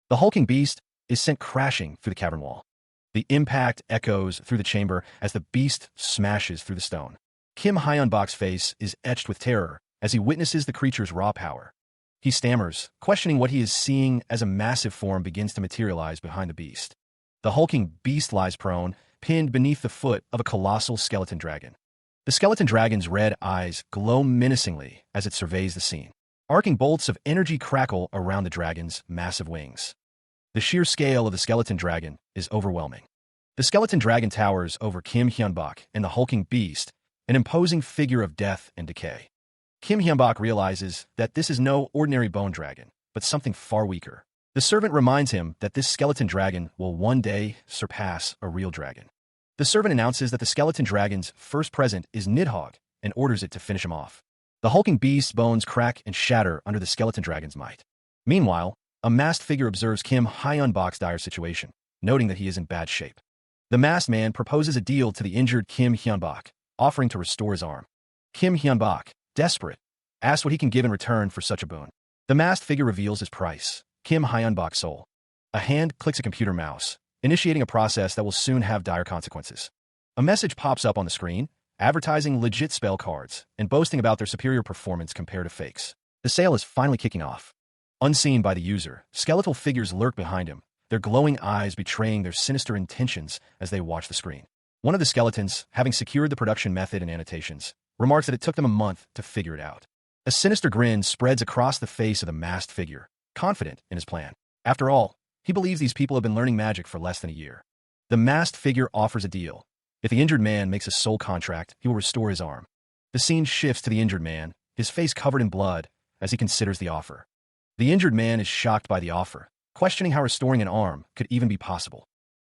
The hulking beast is sent crashing through the cavern wall. The impact echoes through the chamber as the beast smashes through the stone. Kim Hyunbak's face is etched with terror as he witnesses the creature's raw power. He stammers, questioning what he is seeing as a massive form begins to materialize behind the beast. The hulking beast lies prone, pinned beneath the foot of a colossal skeleton dragon. The skeleton dragon's red eyes glow menacingly as it surveys the scene. Arcing bolts of energy crackle around the dragon's massive wings. The sheer scale of the skeleton dragon is overwhelming. The skeleton dragon towers over Kim Hyunbak and the hulking beast, an imposing figure of death and decay. Kim Hyunbak realizes that this is no ordinary bone dragon, but something far weaker. The servant reminds him that this skeleton dragon will one day surpass a real dragon. The servant announces that the skeleton dragon's first present is Nidhogg and orders it to finish him off. The hulking beast's bones crack and shatter under the skeleton dragon's might. Meanwhile, a masked figure observes Kim Hyunbak's dire situation, noting that he is in bad shape. The masked man proposes a deal to the injured Kim Hyunbak, offering to restore his arm. Kim Hyunbak, desperate, asks what he can give in return for such a boon. The masked figure reveals his price, Kim Hyunbak's soul. A hand clicks a computer mouse, initiating a process that will soon have dire consequences. A message pops up on the screen, advertising legit spell cards and boasting about their superior performance compared to fakes. The sale is finally kicking off. Unseen by the user, skeletal figures lurk behind him, their glowing eyes betraying their sinister intentions as they watch the screen. One of the skeletons, having secured the production method and annotations, remarks that it took them a month to figure it out. A sinister grin spreads across the face of the masked figure, confident in his plan. After all, he believes these people have been learning magic for less than a year. The masked figure offers a deal. If the injured man makes a soul contract, he will restore his arm. The scene shifts to the injured man, his face covered in blood, as he considers the offer. The injured man is shocked by the offer, questioning how restoring an arm could even be possible.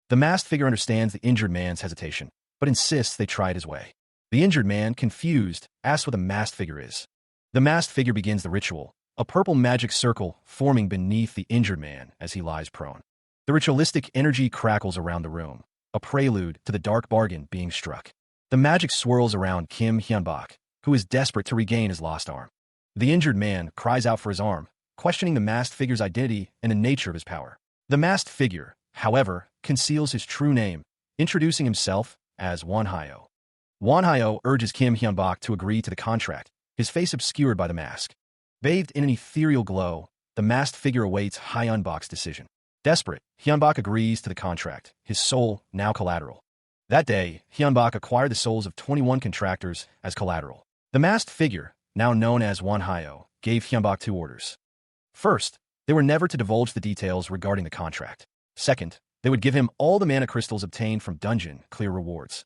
The masked figure understands the injured man's hesitation, but insists they try it his way. The injured man, confused, asks what the masked figure is. The masked figure begins the ritual, a purple magic circle forming beneath the injured man as he lies prone. The ritualistic energy crackles around the room, a prelude to the dark bargain being struck. The magic swirls around Kim Hyunbak, who is desperate to regain his lost arm. The injured man cries out for his arm, questioning the masked figure's identity and the nature of his power. The masked figure, however, conceals his true name, introducing himself as Wonhyo. Wonhyo urges Kim Hyunbak to agree to the contract, his face obscured by the mask. Bathed in an ethereal glow, the masked figure awaits Hyunbak's decision. Desperate, Hyunbak agrees to the contract, his soul now collateral. That day, Hyunbak acquired the souls of 21 contractors as collateral. The masked figure, now known as Wonhyo, gave Hyunbak two orders. First, they were never to divulge the details regarding the contract. Second, they would give him all the mana crystals obtained from dungeon clear rewards.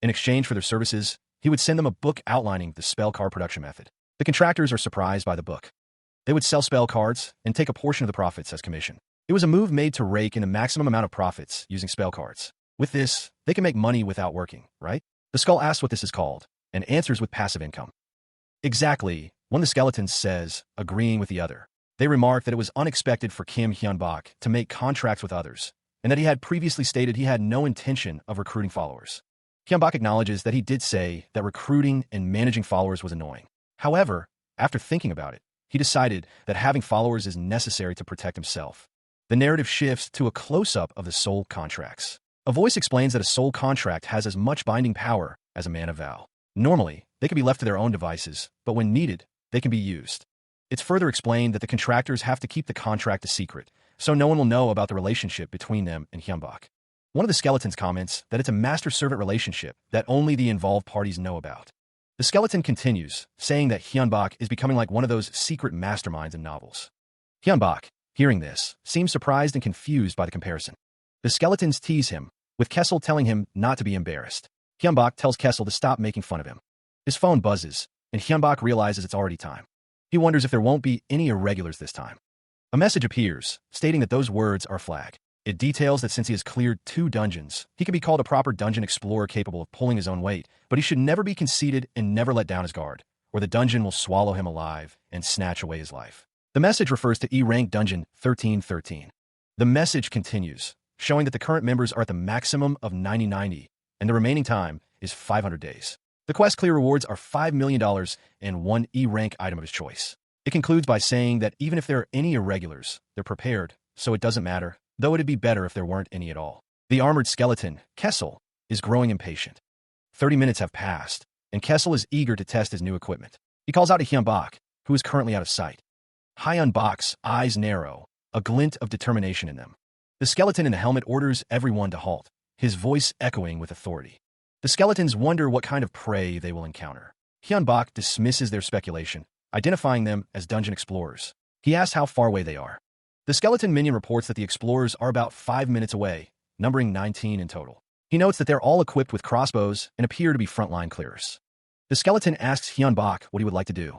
In exchange for their services, he would send them a book outlining the spell card production method. The contractors are surprised by the book. They would sell spell cards and take a portion of the profits as commission. It was a move made to rake in the maximum amount of profits using spell cards. With this, they can make money without working, right? The skull asks what this is called, and answers with passive income. Exactly, one of the skeletons says, agreeing with the other. They remark that it was unexpected for Kim Hyunbak to make contracts with others, and that he had previously stated he had no intention of recruiting followers. Hyunbak acknowledges that he did say that recruiting and managing followers was annoying. However, after thinking about it, he decided that having followers is necessary to protect himself. The narrative shifts to a close-up of the soul contracts. A voice explains that a soul contract has as much binding power as a mana vow. Normally, they can be left to their own devices, but when needed, they can be used. It's further explained that the contractors have to keep the contract a secret, so no one will know about the relationship between them and Hyunbak. One of the skeletons comments that it's a master-servant relationship that only the involved parties know about. The skeleton continues, saying that Hyunbak is becoming like one of those secret masterminds in novels. Hyunbak, hearing this, seems surprised and confused by the comparison. The skeletons tease him, with Kessel telling him not to be embarrassed. Hyunbak tells Kessel to stop making fun of him. His phone buzzes, and Hyunbak realizes it's already time. He wonders if there won't be any irregulars this time. A message appears, stating that those words are a flag. It details that since he has cleared 2 dungeons, he can be called a proper dungeon explorer capable of pulling his own weight, but he should never be conceited and never let down his guard, or the dungeon will swallow him alive and snatch away his life. The message refers to E-rank dungeon 1313. The message continues, showing that the current members are at the maximum of 9090, and the remaining time is 500 days. The quest clear rewards are $5 million and 1 E-rank item of his choice. It concludes by saying that even if there are any irregulars, they're prepared, so it doesn't matter, though it'd be better if there weren't any at all. The armored skeleton, Kessel, is growing impatient. 30 minutes have passed, and Kessel is eager to test his new equipment. He calls out to Hyunbak, who is currently out of sight. Hyunbak's eyes narrow, a glint of determination in them. The skeleton in the helmet orders everyone to halt, his voice echoing with authority. The skeletons wonder what kind of prey they will encounter. Hyun-bak dismisses their speculation, identifying them as dungeon explorers. He asks how far away they are. The skeleton minion reports that the explorers are about 5 minutes away, numbering 19 in total. He notes that they're all equipped with crossbows and appear to be frontline clearers. The skeleton asks Hyun-bak what he would like to do.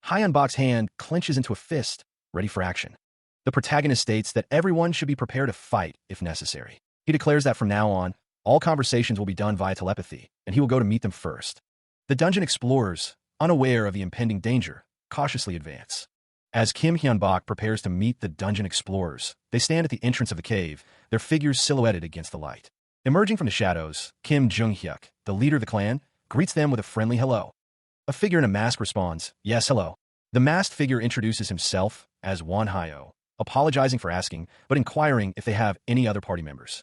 Hyun-bak's hand clenches into a fist, ready for action. The protagonist states that everyone should be prepared to fight if necessary. He declares that from now on, all conversations will be done via telepathy, and he will go to meet them first. The dungeon explorers, unaware of the impending danger, cautiously advance. As Kim Hyun-bak prepares to meet the dungeon explorers, they stand at the entrance of the cave, their figures silhouetted against the light. Emerging from the shadows, Kim Jung-hyuk, the leader of the clan, greets them with a friendly hello. A figure in a mask responds, "Yes, hello." The masked figure introduces himself as Won-hyo, apologizing for asking, but inquiring if they have any other party members.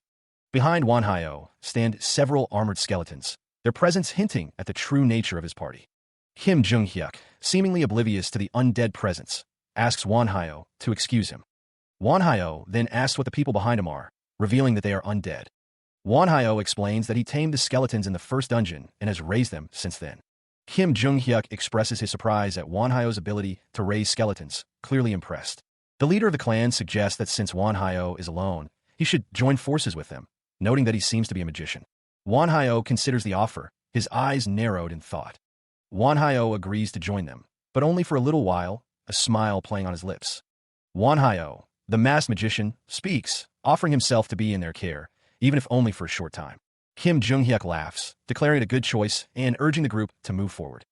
Behind Won-hyo stand several armored skeletons, their presence hinting at the true nature of his party. Kim Jung-hyuk, seemingly oblivious to the undead presence, asks Won-hyo to excuse him. Won-hyo then asks what the people behind him are, revealing that they are undead. Won-hyo explains that he tamed the skeletons in the first dungeon and has raised them since then. Kim Jung-hyuk expresses his surprise at Won-hyo's ability to raise skeletons, clearly impressed. The leader of the clan suggests that since Won-hyo is alone, he should join forces with them, noting that he seems to be a magician. Won-hyo considers the offer, his eyes narrowed in thought. Won-hyo agrees to join them, but only for a little while, a smile playing on his lips. Won-hyo, the masked magician, speaks, offering himself to be in their care, even if only for a short time. Kim Jung-hyuk laughs, declaring it a good choice and urging the group to move forward.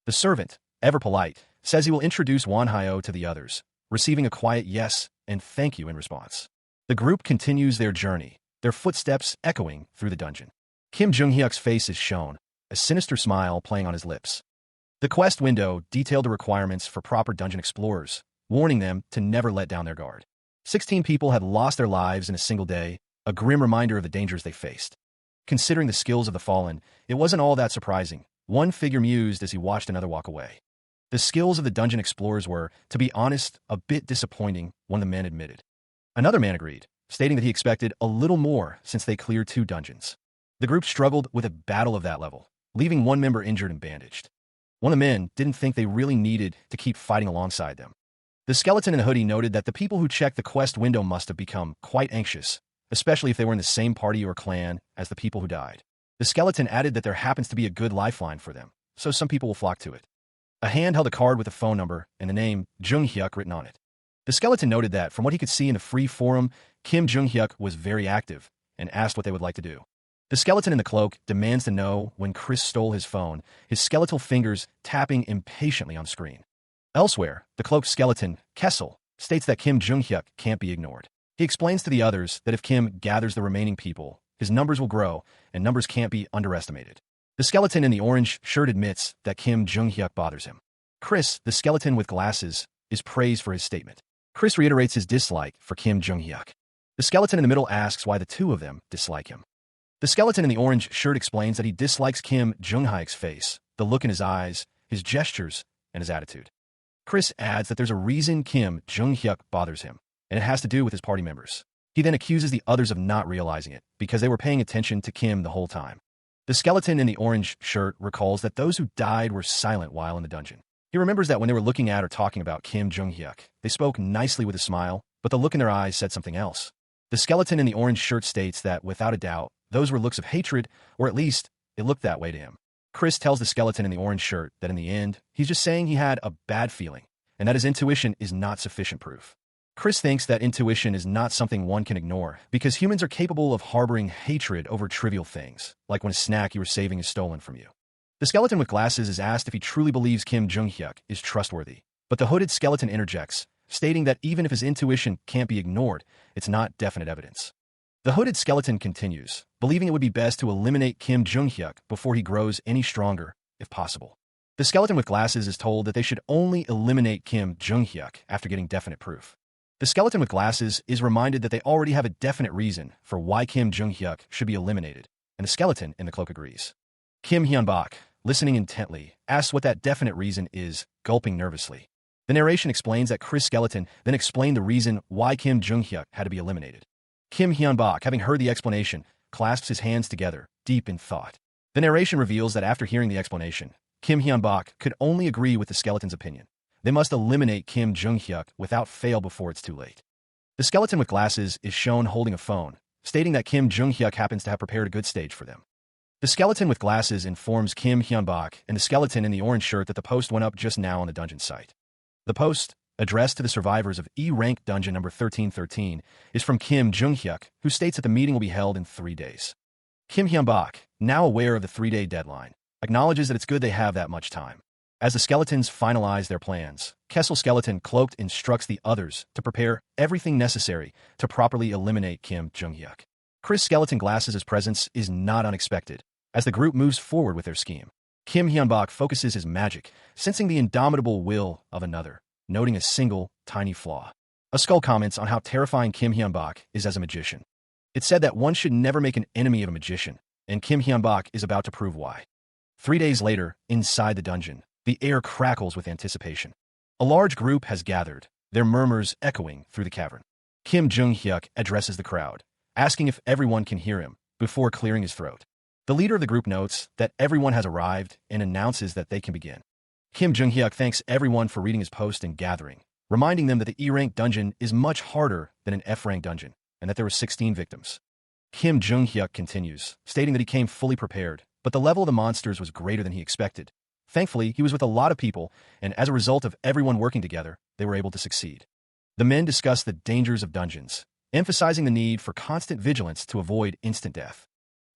The servant, ever polite, says he will introduce Won-hyo to the others, receiving a quiet yes and thank you in response. The group continues their journey, their footsteps echoing through the dungeon. Kim Jung-hyuk's face is shown, a sinister smile playing on his lips. The quest window detailed the requirements for proper dungeon explorers, warning them to never let down their guard. 16 people had lost their lives in a single day, a grim reminder of the dangers they faced. Considering the skills of the fallen, it wasn't all that surprising. One figure mused as he watched another walk away. The skills of the dungeon explorers were, to be honest, a bit disappointing, one of the men admitted. Another man agreed, stating that he expected a little more since they cleared 2 dungeons. The group struggled with a battle of that level, leaving one member injured and bandaged. One of the men didn't think they really needed to keep fighting alongside them. The skeleton in the hoodie noted that the people who checked the quest window must have become quite anxious, especially if they were in the same party or clan as the people who died. The skeleton added that there happens to be a good lifeline for them, so some people will flock to it. A hand held a card with a phone number and the name Jung-hyuk written on it. The skeleton noted that, from what he could see in the free forum, Kim Jung-hyuk was very active and asked what they would like to do. The skeleton in the cloak demands to know when Chris stole his phone, his skeletal fingers tapping impatiently on screen. Elsewhere, the cloaked skeleton, Kessel, states that Kim Jung-hyuk can't be ignored. He explains to the others that if Kim gathers the remaining people, his numbers will grow, and numbers can't be underestimated. The skeleton in the orange shirt admits that Kim Jung-hyuk bothers him. Chris, the skeleton with glasses, is praised for his statement. Chris reiterates his dislike for Kim Jung-hyuk. The skeleton in the middle asks why the two of them dislike him. The skeleton in the orange shirt explains that he dislikes Kim Jung-hyuk's face, the look in his eyes, his gestures, and his attitude. Chris adds that there's a reason Kim Jung-hyuk bothers him, and it has to do with his party members. He then accuses the others of not realizing it, because they were paying attention to Kim the whole time. The skeleton in the orange shirt recalls that those who died were silent while in the dungeon. He remembers that when they were looking at or talking about Kim Jung-hyuk, they spoke nicely with a smile, but the look in their eyes said something else. The skeleton in the orange shirt states that, without a doubt, those were looks of hatred, or at least, it looked that way to him. Chris tells the skeleton in the orange shirt that in the end, he's just saying he had a bad feeling, and that his intuition is not sufficient proof. Chris thinks that intuition is not something one can ignore, because humans are capable of harboring hatred over trivial things, like when a snack you were saving is stolen from you. The skeleton with glasses is asked if he truly believes Kim Jung-hyuk is trustworthy, but the hooded skeleton interjects, stating that even if his intuition can't be ignored, it's not definite evidence. The hooded skeleton continues, believing it would be best to eliminate Kim Jung-hyuk before he grows any stronger, if possible. The skeleton with glasses is told that they should only eliminate Kim Jung-hyuk after getting definite proof. The skeleton with glasses is reminded that they already have a definite reason for why Kim Jung-hyuk should be eliminated, and the skeleton in the cloak agrees. Kim Hyun-bak, listening intently, asks what that definite reason is, gulping nervously. The narration explains that Chris Skeleton then explained the reason why Kim Jung-hyuk had to be eliminated. Kim Hyun-bak, having heard the explanation, clasps his hands together, deep in thought. The narration reveals that after hearing the explanation, Kim Hyun-bak could only agree with the skeleton's opinion. They must eliminate Kim Jung-hyuk without fail before it's too late. The skeleton with glasses is shown holding a phone, stating that Kim Jung-hyuk happens to have prepared a good stage for them. The skeleton with glasses informs Kim Hyun-bak and the skeleton in the orange shirt that the post went up just now on the dungeon site. The post, addressed to the survivors of E-rank dungeon number 1313, is from Kim Jung-hyuk, who states that the meeting will be held in 3 days. Kim Hyun-bak, now aware of the 3-day deadline, acknowledges that it's good they have that much time. As the skeletons finalize their plans, Kessel Skeleton Cloaked instructs the others to prepare everything necessary to properly eliminate Kim Jung-hyuk. Chris Skeleton Glasses' presence is not unexpected, as the group moves forward with their scheme. Kim Hyun-bak focuses his magic, sensing the indomitable will of another, noting a single, tiny flaw. A skull comments on how terrifying Kim Hyun-bak is as a magician. It's said that one should never make an enemy of a magician, and Kim Hyun-bak is about to prove why. 3 days later, inside the dungeon, the air crackles with anticipation. A large group has gathered, their murmurs echoing through the cavern. Kim Jung-hyuk addresses the crowd, asking if everyone can hear him, before clearing his throat. The leader of the group notes that everyone has arrived and announces that they can begin. Kim Jung-hyuk thanks everyone for reading his post and gathering, reminding them that the E-rank dungeon is much harder than an F-rank dungeon, and that there were 16 victims. Kim Jung-hyuk continues, stating that he came fully prepared, but the level of the monsters was greater than he expected. Thankfully, he was with a lot of people, and as a result of everyone working together, they were able to succeed. The men discuss the dangers of dungeons, emphasizing the need for constant vigilance to avoid instant death.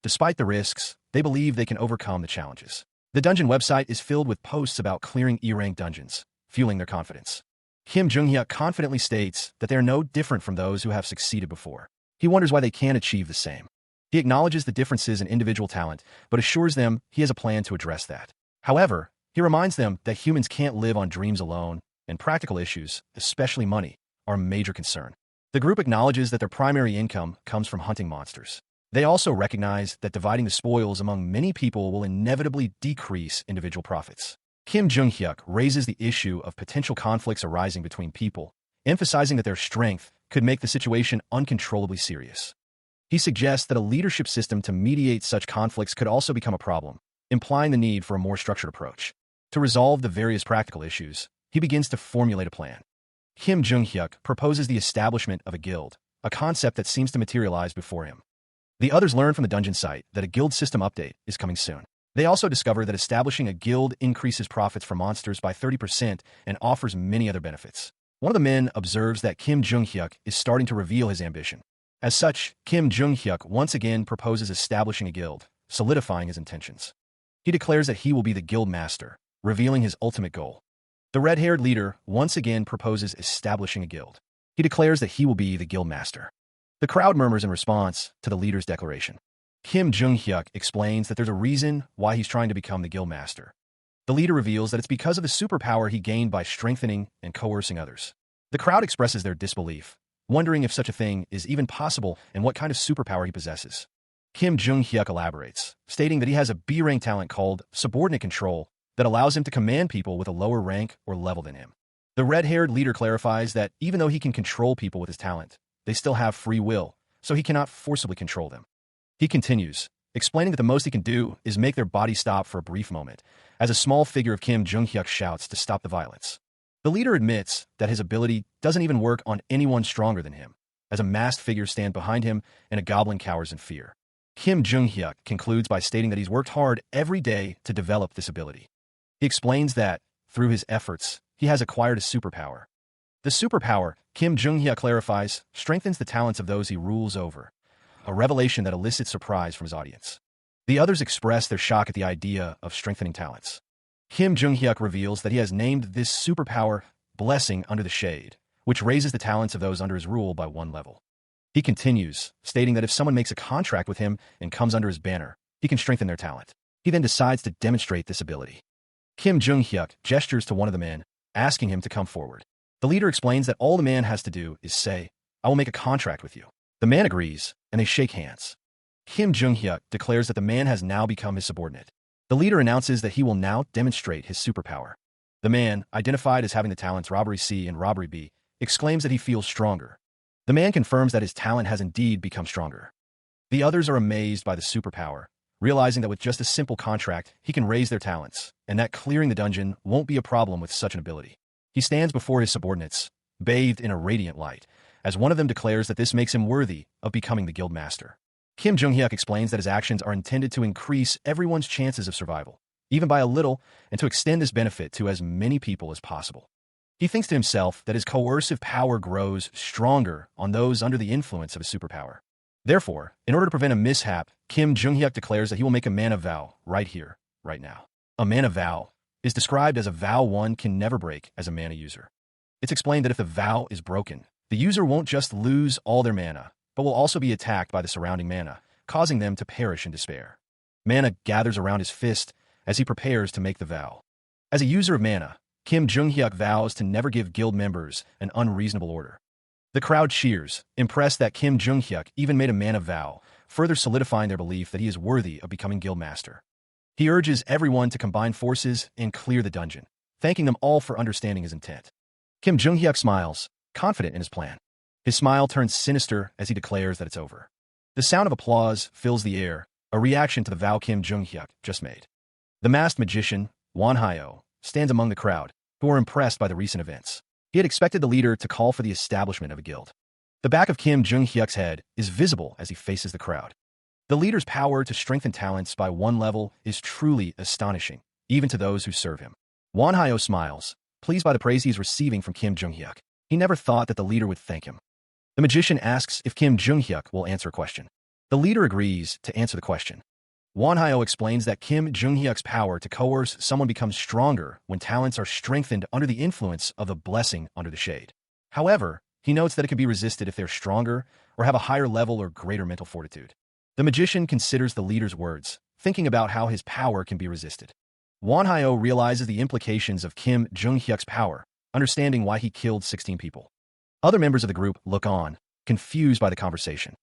Despite the risks, they believe they can overcome the challenges. The dungeon website is filled with posts about clearing E-rank dungeons, fueling their confidence. Kim Jung-hyuk confidently states that they are no different from those who have succeeded before. He wonders why they can't achieve the same. He acknowledges the differences in individual talent, but assures them he has a plan to address that. However, he reminds them that humans can't live on dreams alone, and practical issues, especially money, are a major concern. The group acknowledges that their primary income comes from hunting monsters. They also recognize that dividing the spoils among many people will inevitably decrease individual profits. Kim Jung-hyuk raises the issue of potential conflicts arising between people, emphasizing that their strength could make the situation uncontrollably serious. He suggests that a leadership system to mediate such conflicts could also become a problem, implying the need for a more structured approach. To resolve the various practical issues, he begins to formulate a plan. Kim Jung-hyuk proposes the establishment of a guild, a concept that seems to materialize before him. The others learn from the dungeon site that a guild system update is coming soon. They also discover that establishing a guild increases profits for monsters by 30% and offers many other benefits. One of the men observes that Kim Jung-hyuk is starting to reveal his ambition. As such, Kim Jung-hyuk once again proposes establishing a guild, solidifying his intentions. He declares that he will be the guild master, revealing his ultimate goal. The red-haired leader once again proposes establishing a guild. He declares that he will be the guild master. The crowd murmurs in response to the leader's declaration. Kim Jung-hyuk explains that there's a reason why he's trying to become the guild master. The leader reveals that it's because of the superpower he gained by strengthening and coercing others. The crowd expresses their disbelief, wondering if such a thing is even possible and what kind of superpower he possesses. Kim Jung-hyuk elaborates, stating that he has a B-rank talent called subordinate control that allows him to command people with a lower rank or level than him. The red-haired leader clarifies that even though he can control people with his talent, they still have free will, so he cannot forcibly control them. He continues, explaining that the most he can do is make their body stop for a brief moment, as a small figure of Kim Jung-hyuk shouts to stop the violence. The leader admits that his ability doesn't even work on anyone stronger than him, as a masked figure stands behind him and a goblin cowers in fear. Kim Jung-hyuk concludes by stating that he's worked hard every day to develop this ability. He explains that, through his efforts, he has acquired a superpower. The superpower, Kim Jung-hyuk clarifies, strengthens the talents of those he rules over, a revelation that elicits surprise from his audience. The others express their shock at the idea of strengthening talents. Kim Jung-hyuk reveals that he has named this superpower Blessing Under the Shade, which raises the talents of those under his rule by 1 level. He continues, stating that if someone makes a contract with him and comes under his banner, he can strengthen their talent. He then decides to demonstrate this ability. Kim Jung-hyuk gestures to one of the men, asking him to come forward. The leader explains that all the man has to do is say, "I will make a contract with you." The man agrees, and they shake hands. Kim Jung-hyuk declares that the man has now become his subordinate. The leader announces that he will now demonstrate his superpower. The man, identified as having the talents Robbery C and Robbery B, exclaims that he feels stronger. The man confirms that his talent has indeed become stronger. The others are amazed by the superpower, realizing that with just a simple contract, he can raise their talents, and that clearing the dungeon won't be a problem with such an ability. He stands before his subordinates, bathed in a radiant light, as one of them declares that this makes him worthy of becoming the guild master. Kim Jung-hyuk explains that his actions are intended to increase everyone's chances of survival, even by a little, and to extend this benefit to as many people as possible. He thinks to himself that his coercive power grows stronger on those under the influence of his superpower. Therefore, in order to prevent a mishap, Kim Jung-hyuk declares that he will make a mana vow right here, right now. A mana vow is described as a vow one can never break as a mana user. It's explained that if the vow is broken, the user won't just lose all their mana, but will also be attacked by the surrounding mana, causing them to perish in despair. Mana gathers around his fist as he prepares to make the vow. As a user of mana, Kim Jung-hyuk vows to never give guild members an unreasonable order. The crowd cheers, impressed that Kim Jung-hyuk even made a mana vow, further solidifying their belief that he is worthy of becoming guildmaster. He urges everyone to combine forces and clear the dungeon, thanking them all for understanding his intent. Kim Jung-hyuk smiles, confident in his plan. His smile turns sinister as he declares that it's over. The sound of applause fills the air, a reaction to the vow Kim Jung-hyuk just made. The masked magician, Won Hyo, stands among the crowd, who are impressed by the recent events. He had expected the leader to call for the establishment of a guild. The back of Kim Jung-hyuk's head is visible as he faces the crowd. The leader's power to strengthen talents by one level is truly astonishing, even to those who serve him. Won Hyo smiles, pleased by the praise he is receiving from Kim Jung-hyuk. He never thought that the leader would thank him. The magician asks if Kim Jung-hyuk will answer a question. The leader agrees to answer the question. Won Hyo explains that Kim Jung-hyuk's power to coerce someone becomes stronger when talents are strengthened under the influence of the blessing under the shade. However, he notes that it can be resisted if they're stronger or have a higher level or greater mental fortitude. The magician considers the leader's words, thinking about how his power can be resisted. Won Hyo realizes the implications of Kim Jung-hyuk's power, understanding why he killed 16 people. Other members of the group look on, confused by the conversation.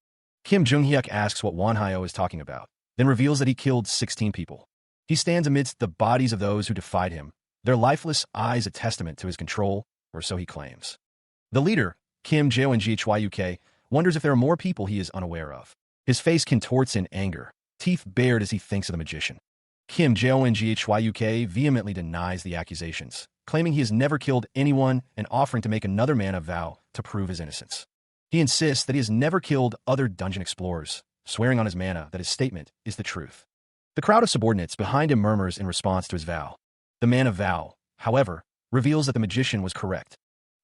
Kim Jung-hyuk asks what Won Hyo is talking about, then reveals that he killed 16 people. He stands amidst the bodies of those who defied him, their lifeless eyes a testament to his control, or so he claims. The leader, Kim Jong-hyuk, wonders if there are more people he is unaware of. His face contorts in anger, teeth bared as he thinks of the magician. Kim Jong-hyuk vehemently denies the accusations, claiming he has never killed anyone and offering to make another mana vow to prove his innocence. He insists that he has never killed other dungeon explorers, swearing on his mana that his statement is the truth. The crowd of subordinates behind him murmurs in response to his vow. The mana vow, however, reveals that the magician was correct.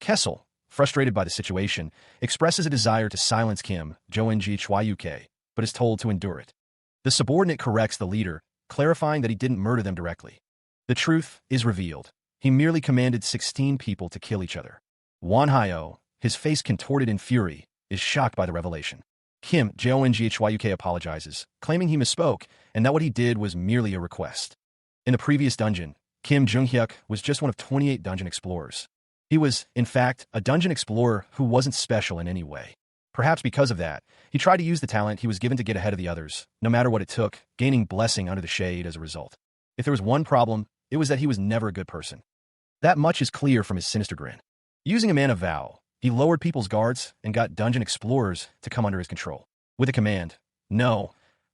Kessel, frustrated by the situation, expresses a desire to silence Kim Jong-hyuk, but is told to endure it. The subordinate corrects the leader, clarifying that he didn't murder them directly. The truth is revealed. He merely commanded 16 people to kill each other. Won Hyo, his face contorted in fury, is shocked by the revelation. Kim Jong-hyuk apologizes, claiming he misspoke and that what he did was merely a request. In the previous dungeon, Kim Jung-hyuk was just one of 28 dungeon explorers. He was, in fact, a dungeon explorer who wasn't special in any way. Perhaps because of that, he tried to use the talent he was given to get ahead of the others, no matter what it took, gaining blessing under the shade as a result. If there was one problem, it was that he was never a good person. That much is clear from his sinister grin. Using a mana vow, he lowered people's guards and got dungeon explorers to come under his control. With a command, no,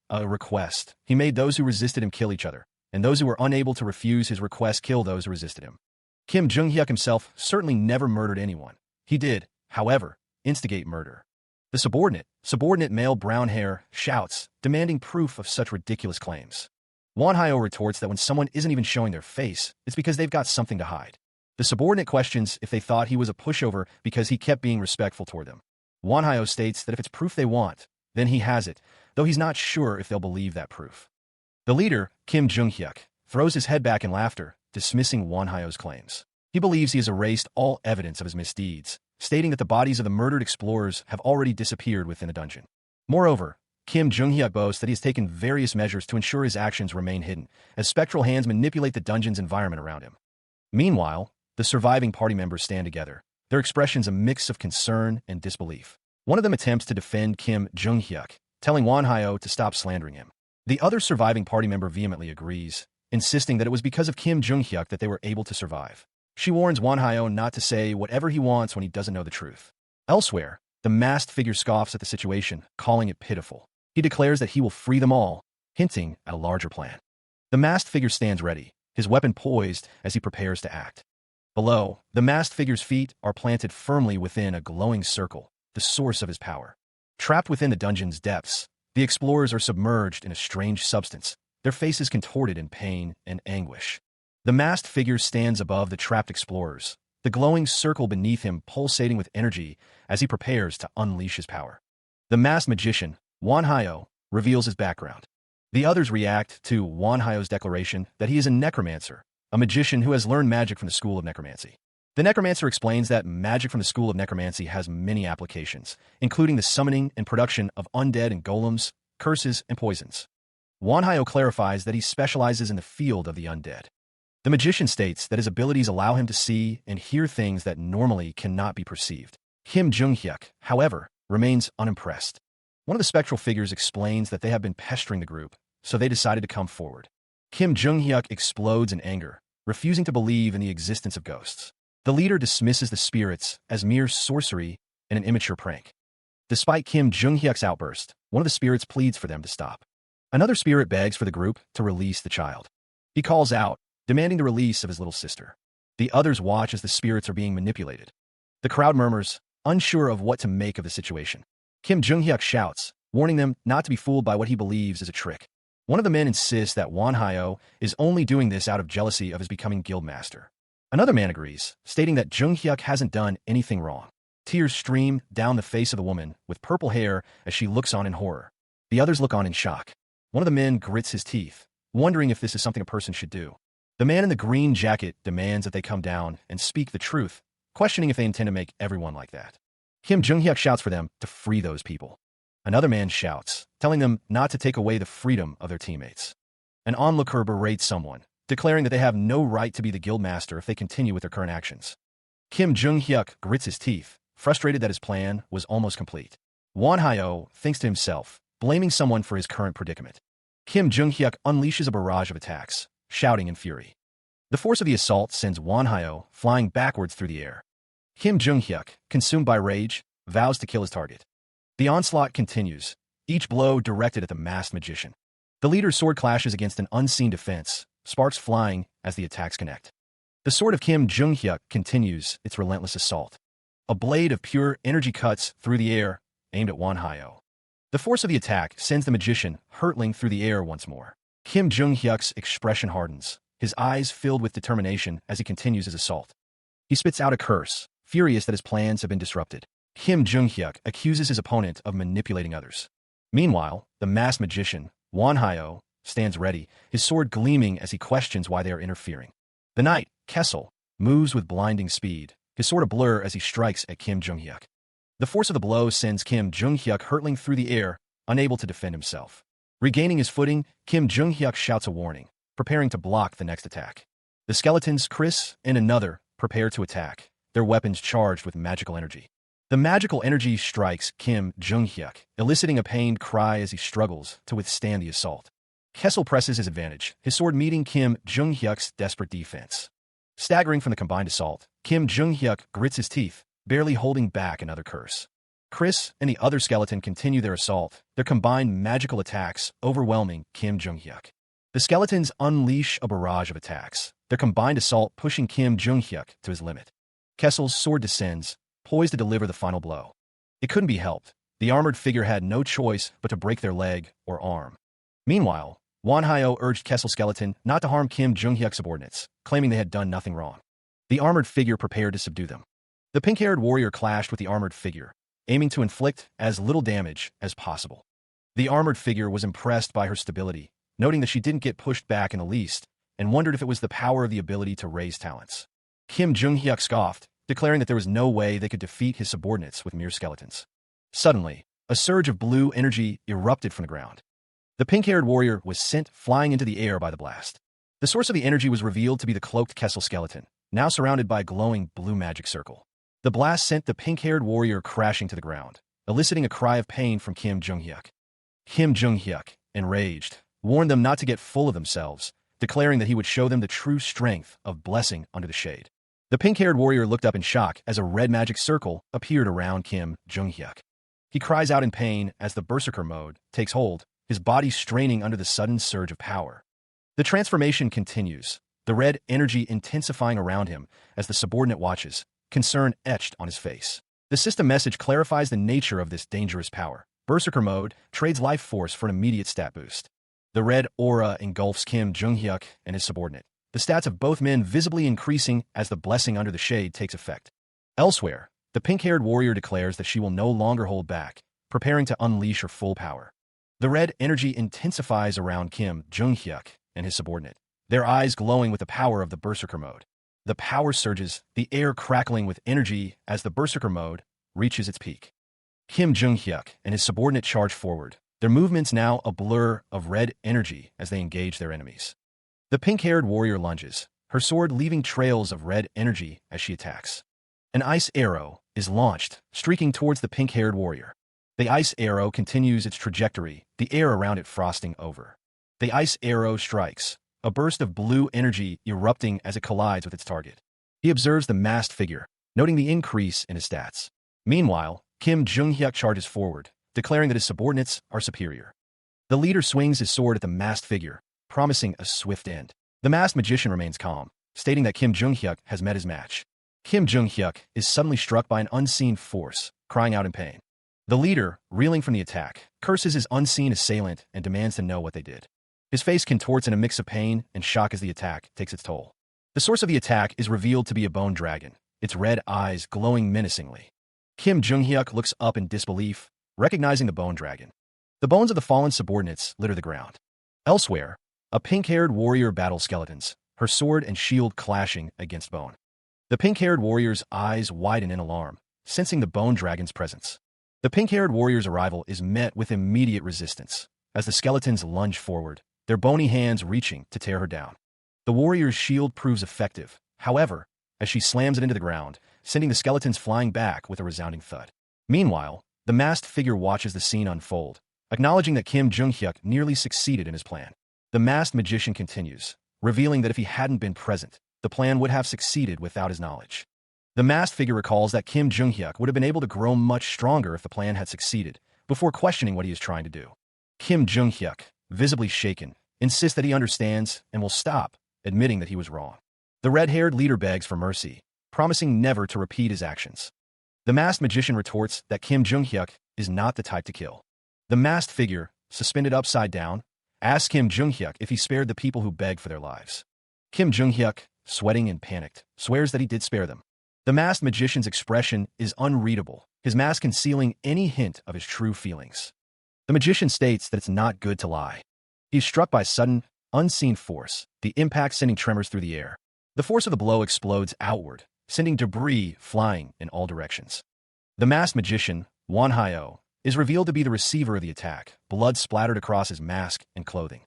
a request, he made those who resisted him kill each other, and those who were unable to refuse his request kill those who resisted him. Kim Jung-hyuk himself certainly never murdered anyone. He did, however, instigate murder. The subordinate male brown hair, shouts, demanding proof of such ridiculous claims. Won Hyo retorts that when someone isn't even showing their face, it's because they've got something to hide. The subordinate questions if they thought he was a pushover because he kept being respectful toward them. Won Hyo states that if it's proof they want, then he has it, though he's not sure if they'll believe that proof. The leader, Kim Jung-hyuk, throws his head back in laughter, dismissing Won Hyo's claims. He believes he has erased all evidence of his misdeeds, stating that the bodies of the murdered explorers have already disappeared within the dungeon. Moreover, Kim Jung-hyuk boasts that he has taken various measures to ensure his actions remain hidden, as spectral hands manipulate the dungeon's environment around him. Meanwhile, the surviving party members stand together, their expressions a mix of concern and disbelief. One of them attempts to defend Kim Jung-hyuk, telling Won Hyo to stop slandering him. The other surviving party member vehemently agrees, insisting that it was because of Kim Jung-hyuk that they were able to survive. She warns Won Hyo not to say whatever he wants when he doesn't know the truth. Elsewhere, the masked figure scoffs at the situation, calling it pitiful. He declares that he will free them all, hinting at a larger plan. The masked figure stands ready, his weapon poised as he prepares to act. Below, the masked figure's feet are planted firmly within a glowing circle, the source of his power. Trapped within the dungeon's depths, the explorers are submerged in a strange substance, their faces contorted in pain and anguish. The masked figure stands above the trapped explorers, the glowing circle beneath him pulsating with energy as he prepares to unleash his power. The masked magician, Wanhyo, reveals his background. The others react to Wanhyo's declaration that he is a necromancer, a magician who has learned magic from the school of necromancy. The necromancer explains that magic from the school of necromancy has many applications, including the summoning and production of undead and golems, curses, and poisons. Wanhyo clarifies that he specializes in the field of the undead. The magician states that his abilities allow him to see and hear things that normally cannot be perceived. Kim Jung-hyuk, however, remains unimpressed. One of the spectral figures explains that they have been pestering the group, so they decided to come forward. Kim Jung-hyuk explodes in anger, refusing to believe in the existence of ghosts. The leader dismisses the spirits as mere sorcery and an immature prank. Despite Kim Jung-hyuk's outburst, one of the spirits pleads for them to stop. Another spirit begs for the group to release the child. He calls out, demanding the release of his little sister. The others watch as the spirits are being manipulated. The crowd murmurs, unsure of what to make of the situation. Kim Jung-hyuk shouts, warning them not to be fooled by what he believes is a trick. One of the men insists that Wanhyo is only doing this out of jealousy of his becoming guildmaster. Another man agrees, stating that Jung-hyuk hasn't done anything wrong. Tears stream down the face of the woman with purple hair as she looks on in horror. The others look on in shock. One of the men grits his teeth, wondering if this is something a person should do. The man in the green jacket demands that they come down and speak the truth, questioning if they intend to make everyone like that. Kim Jung-hyuk shouts for them to free those people. Another man shouts, telling them not to take away the freedom of their teammates. An onlooker berates someone, declaring that they have no right to be the guildmaster if they continue with their current actions. Kim Jung-hyuk grits his teeth, frustrated that his plan was almost complete. Wanhyo thinks to himself, blaming someone for his current predicament. Kim Jung-hyuk unleashes a barrage of attacks, shouting in fury. The force of the assault sends Wanhyo flying backwards through the air. Kim Jung-hyuk, consumed by rage, vows to kill his target. The onslaught continues, each blow directed at the masked magician. The leader's sword clashes against an unseen defense, sparks flying as the attacks connect. The sword of Kim Jung-hyuk continues its relentless assault. A blade of pure energy cuts through the air, aimed at Wanhyo. The force of the attack sends the magician hurtling through the air once more. Kim Jung-hyuk's expression hardens, his eyes filled with determination as he continues his assault. He spits out a curse, furious that his plans have been disrupted. Kim Jung-hyuk accuses his opponent of manipulating others. Meanwhile, the masked magician, Wanhyo, stands ready, his sword gleaming as he questions why they are interfering. The knight, Kessel, moves with blinding speed, his sword a blur as he strikes at Kim Jung-hyuk. The force of the blow sends Kim Jung-hyuk hurtling through the air, unable to defend himself. Regaining his footing, Kim Jung-hyuk shouts a warning, preparing to block the next attack. The skeletons, Chris and another, prepare to attack, their weapons charged with magical energy. The magical energy strikes Kim Jung-hyuk, eliciting a pained cry as he struggles to withstand the assault. Kessel presses his advantage, his sword meeting Kim Jung-hyuk's desperate defense. Staggering from the combined assault, Kim Jung-hyuk grits his teeth, barely holding back another curse. Chris and the other skeleton continue their assault, their combined magical attacks overwhelming Kim Jung-hyuk. The skeletons unleash a barrage of attacks, their combined assault pushing Kim Jung-hyuk to his limit. Kessel's sword descends, poised to deliver the final blow. It couldn't be helped. The armored figure had no choice but to break their leg or arm. Meanwhile, Wanhyo urged Kessel Skeleton not to harm Kim Jung-hyuk's subordinates, claiming they had done nothing wrong. The armored figure prepared to subdue them. The pink-haired warrior clashed with the armored figure, aiming to inflict as little damage as possible. The armored figure was impressed by her stability, noting that she didn't get pushed back in the least, and wondered if it was the power of the ability to raise talents. Kim Jung-hyuk scoffed, declaring that there was no way they could defeat his subordinates with mere skeletons. Suddenly, a surge of blue energy erupted from the ground. The pink-haired warrior was sent flying into the air by the blast. The source of the energy was revealed to be the cloaked Kessel Skeleton, now surrounded by a glowing blue magic circle. The blast sent the pink-haired warrior crashing to the ground, eliciting a cry of pain from Kim Jung-hyuk. Kim Jung-hyuk, enraged, warned them not to get full of themselves, declaring that he would show them the true strength of blessing under the shade. The pink-haired warrior looked up in shock as a red magic circle appeared around Kim Jung-hyuk. He cries out in pain as the berserker mode takes hold, his body straining under the sudden surge of power. The transformation continues, the red energy intensifying around him as the subordinate watches, concern etched on his face. The system message clarifies the nature of this dangerous power. Berserker mode trades life force for an immediate stat boost. The red aura engulfs Kim Jung-hyuk and his subordinate, the stats of both men visibly increasing as the blessing under the shade takes effect. Elsewhere, the pink-haired warrior declares that she will no longer hold back, preparing to unleash her full power. The red energy intensifies around Kim Jung-hyuk and his subordinate, their eyes glowing with the power of the Berserker mode. The power surges, the air crackling with energy as the Berserker mode reaches its peak. Kim Jung-hyuk and his subordinate charge forward, their movements now a blur of red energy as they engage their enemies. The pink-haired warrior lunges, her sword leaving trails of red energy as she attacks. An ice arrow is launched, streaking towards the pink-haired warrior. The ice arrow continues its trajectory, the air around it frosting over. The ice arrow strikes, a burst of blue energy erupting as it collides with its target. He observes the masked figure, noting the increase in his stats. Meanwhile, Kim Jung-hyuk charges forward, declaring that his subordinates are superior. The leader swings his sword at the masked figure, promising a swift end. The masked magician remains calm, stating that Kim Jung-hyuk has met his match. Kim Jung-hyuk is suddenly struck by an unseen force, crying out in pain. The leader, reeling from the attack, curses his unseen assailant and demands to know what they did. His face contorts in a mix of pain and shock as the attack takes its toll. The source of the attack is revealed to be a bone dragon, its red eyes glowing menacingly. Kim Jung-hyuk looks up in disbelief, recognizing the bone dragon. The bones of the fallen subordinates litter the ground. Elsewhere, a pink-haired warrior battles skeletons, her sword and shield clashing against bone. The pink-haired warrior's eyes widen in alarm, sensing the bone dragon's presence. The pink-haired warrior's arrival is met with immediate resistance, as the skeletons lunge forward, their bony hands reaching to tear her down. The warrior's shield proves effective, however, as she slams it into the ground, sending the skeletons flying back with a resounding thud. Meanwhile, the masked figure watches the scene unfold, acknowledging that Kim Jung-hyuk nearly succeeded in his plan. The masked magician continues, revealing that if he hadn't been present, the plan would have succeeded without his knowledge. The masked figure recalls that Kim Jung-hyuk would have been able to grow much stronger if the plan had succeeded, before questioning what he is trying to do. Kim Jung-hyuk, visibly shaken, insists that he understands and will stop, admitting that he was wrong. The red-haired leader begs for mercy, promising never to repeat his actions. The masked magician retorts that Kim Jung-hyuk is not the type to kill. The masked figure, suspended upside down, asks Kim Jung-hyuk if he spared the people who begged for their lives. Kim Jung-hyuk, sweating and panicked, swears that he did spare them. The masked magician's expression is unreadable, his mask concealing any hint of his true feelings. The magician states that it's not good to lie. He is struck by sudden, unseen force, the impact sending tremors through the air. The force of the blow explodes outward, sending debris flying in all directions. The masked magician, Won Hyo, is revealed to be the receiver of the attack, blood splattered across his mask and clothing.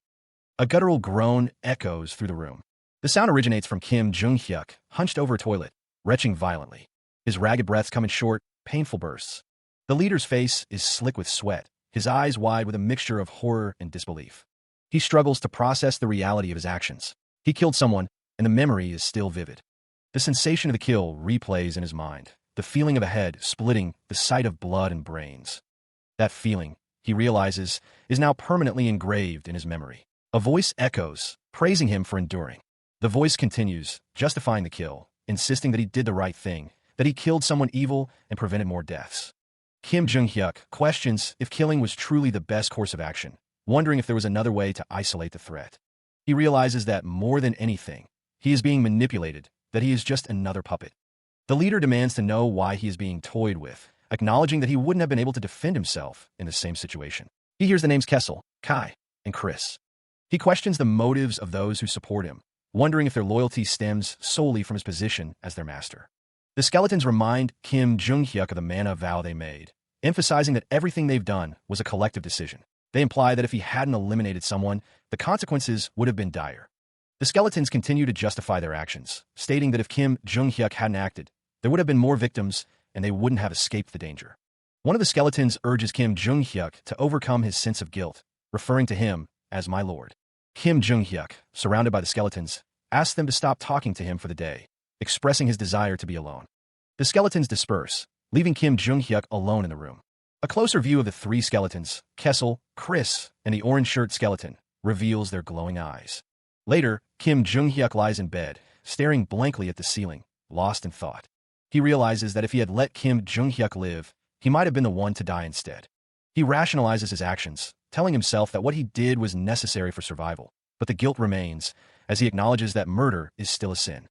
A guttural groan echoes through the room. The sound originates from Kim Jung-hyuk, hunched over a toilet, retching violently. His ragged breaths come in short, painful bursts. The leader's face is slick with sweat, his eyes wide with a mixture of horror and disbelief. He struggles to process the reality of his actions. He killed someone, and the memory is still vivid. The sensation of the kill replays in his mind, the feeling of a head splitting, the sight of blood and brains. That feeling, he realizes, is now permanently engraved in his memory. A voice echoes, praising him for enduring. The voice continues, justifying the kill, insisting that he did the right thing, that he killed someone evil and prevented more deaths. Kim Jung-hyuk questions if killing was truly the best course of action, wondering if there was another way to isolate the threat. He realizes that, more than anything, he is being manipulated, that he is just another puppet. The leader demands to know why he is being toyed with, acknowledging that he wouldn't have been able to defend himself in the same situation. He hears the names Kessel, Kai, and Chris. He questions the motives of those who support him, wondering if their loyalty stems solely from his position as their master. The skeletons remind Kim Jung-hyuk of the mana vow they made, emphasizing that everything they've done was a collective decision. They imply that if he hadn't eliminated someone, the consequences would have been dire. The skeletons continue to justify their actions, stating that if Kim Jung-hyuk hadn't acted, there would have been more victims and they wouldn't have escaped the danger. One of the skeletons urges Kim Jung-hyuk to overcome his sense of guilt, referring to him as my lord. Kim Jung-hyuk, surrounded by the skeletons, asks them to stop talking to him for the day, expressing his desire to be alone. The skeletons disperse, leaving Kim Jung-hyuk alone in the room. A closer view of the three skeletons, Kessel, Chris, and the orange-shirt skeleton, reveals their glowing eyes. Later, Kim Jung-hyuk lies in bed, staring blankly at the ceiling, lost in thought. He realizes that if he had let Kim Jung-hyuk live, he might have been the one to die instead. He rationalizes his actions, telling himself that what he did was necessary for survival, but the guilt remains, as he acknowledges that murder is still a sin.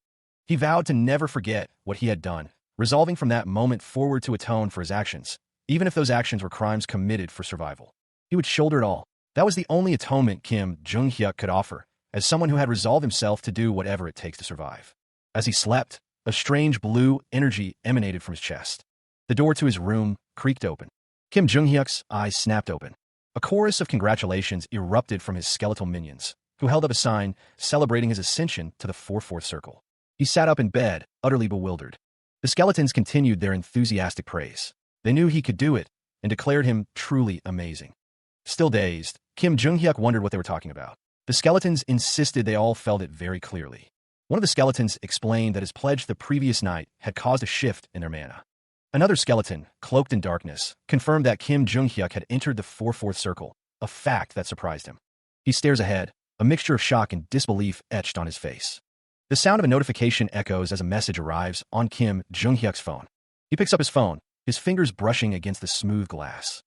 He vowed to never forget what he had done, resolving from that moment forward to atone for his actions, even if those actions were crimes committed for survival. He would shoulder it all. That was the only atonement Kim Jung-hyuk could offer, as someone who had resolved himself to do whatever it takes to survive. As he slept, a strange blue energy emanated from his chest. The door to his room creaked open. Kim Jung-hyuk's eyes snapped open. A chorus of congratulations erupted from his skeletal minions, who held up a sign celebrating his ascension to the 4/4 circle. He sat up in bed, utterly bewildered. The skeletons continued their enthusiastic praise. They knew he could do it, and declared him truly amazing. Still dazed, Kim Jung-hyuk wondered what they were talking about. The skeletons insisted they all felt it very clearly. One of the skeletons explained that his pledge the previous night had caused a shift in their mana. Another skeleton, cloaked in darkness, confirmed that Kim Jung-hyuk had entered the 4/4 circle, a fact that surprised him. He stares ahead, a mixture of shock and disbelief etched on his face. The sound of a notification echoes as a message arrives on Kim Jung-hyuk's phone. He picks up his phone, his fingers brushing against the smooth glass.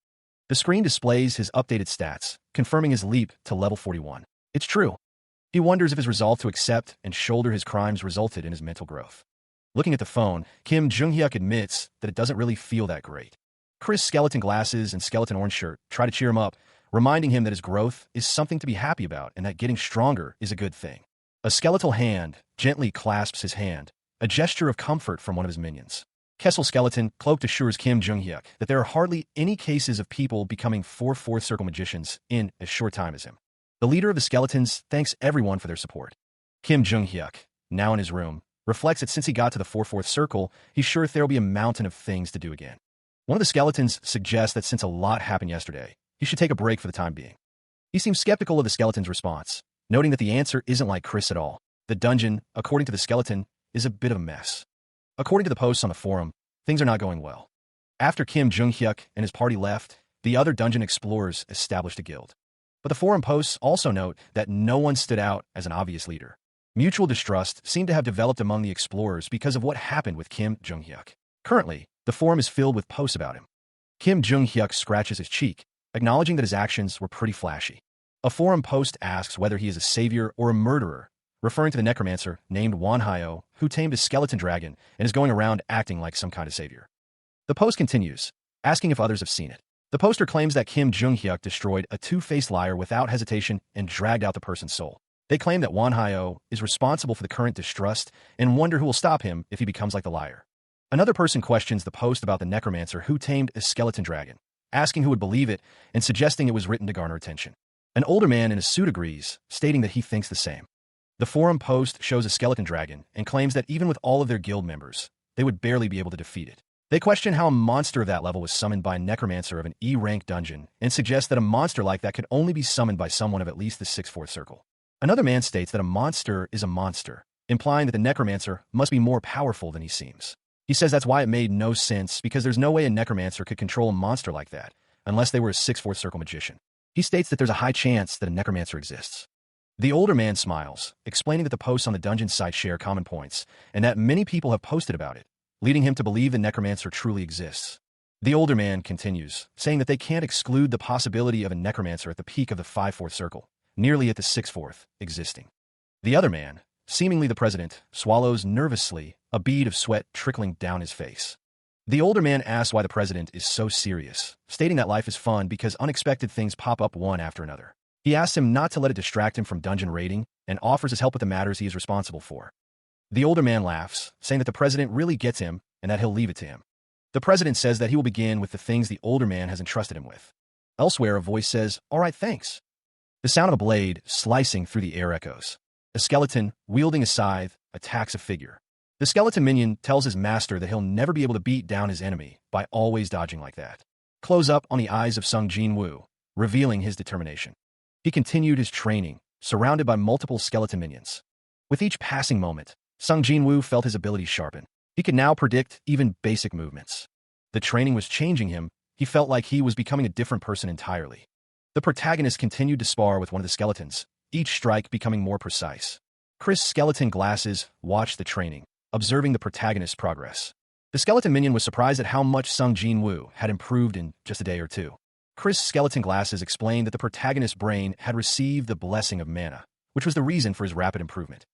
The screen displays his updated stats, confirming his leap to level 41. It's true. He wonders if his resolve to accept and shoulder his crimes resulted in his mental growth. Looking at the phone, Kim Jung-hyuk admits that it doesn't really feel that great. Chris' skeleton glasses and skeleton orange shirt try to cheer him up, reminding him that his growth is something to be happy about and that getting stronger is a good thing. A skeletal hand gently clasps his hand, a gesture of comfort from one of his minions. Kessel Skeleton cloaked assures Kim Jung-hyuk that there are hardly any cases of people becoming 4/4 circle magicians in as short time as him. The leader of the skeletons thanks everyone for their support. Kim Jung-hyuk, now in his room, reflects that since he got to the 4/4 circle, he's sure there will be a mountain of things to do again. One of the skeletons suggests that since a lot happened yesterday, he should take a break for the time being. He seems skeptical of the skeleton's response, noting that the answer isn't like Chris at all. The dungeon, according to the skeleton, is a bit of a mess. According to the posts on the forum, things are not going well. After Kim Jung-hyuk and his party left, the other dungeon explorers established a guild. But the forum posts also note that no one stood out as an obvious leader. Mutual distrust seemed to have developed among the explorers because of what happened with Kim Jung-hyuk. Currently, the forum is filled with posts about him. Kim Jung-hyuk scratches his cheek, acknowledging that his actions were pretty flashy. A forum post asks whether he is a savior or a murderer, referring to the necromancer named Wanhyo, who tamed a skeleton dragon and is going around acting like some kind of savior. The post continues, asking if others have seen it. The poster claims that Kim Jung-hyuk destroyed a two-faced liar without hesitation and dragged out the person's soul. They claim that Wanhyo is responsible for the current distrust and wonder who will stop him if he becomes like the liar. Another person questions the post about the necromancer who tamed a skeleton dragon, asking who would believe it and suggesting it was written to garner attention. An older man in a suit agrees, stating that he thinks the same. The forum post shows a skeleton dragon and claims that even with all of their guild members, they would barely be able to defeat it. They question how a monster of that level was summoned by a necromancer of an E-rank dungeon and suggest that a monster like that could only be summoned by someone of at least the 6/4 circle. Another man states that a monster is a monster, implying that the necromancer must be more powerful than he seems. He says that's why it made no sense because there's no way a necromancer could control a monster like that, unless they were a 6/4 circle magician. He states that there's a high chance that a necromancer exists. The older man smiles, explaining that the posts on the dungeon site share common points, and that many people have posted about it, leading him to believe the necromancer truly exists. The older man continues, saying that they can't exclude the possibility of a necromancer at the peak of the 5/4 circle, nearly at the 6/4, existing. The other man, seemingly the president, swallows nervously, a bead of sweat trickling down his face. The older man asks why the president is so serious, stating that life is fun because unexpected things pop up one after another. He asks him not to let it distract him from dungeon raiding and offers his help with the matters he is responsible for. The older man laughs, saying that the president really gets him and that he'll leave it to him. The president says that he will begin with the things the older man has entrusted him with. Elsewhere, a voice says, "All right, thanks." The sound of a blade slicing through the air echoes. A skeleton, wielding a scythe, attacks a figure. The skeleton minion tells his master that he'll never be able to beat down his enemy by always dodging like that. Close up on the eyes of Sung Jin-woo, revealing his determination. He continued his training, surrounded by multiple skeleton minions. With each passing moment, Sung Jin-woo felt his abilities sharpen. He could now predict even basic movements. The training was changing him. He felt like he was becoming a different person entirely. The protagonist continued to spar with one of the skeletons, each strike becoming more precise. Chris' skeleton glasses watched the training, observing the protagonist's progress. The skeleton minion was surprised at how much Sung Jin-woo had improved in just a day or two. Chris' skeleton glasses explained that the protagonist's brain had received the blessing of mana, which was the reason for his rapid improvement.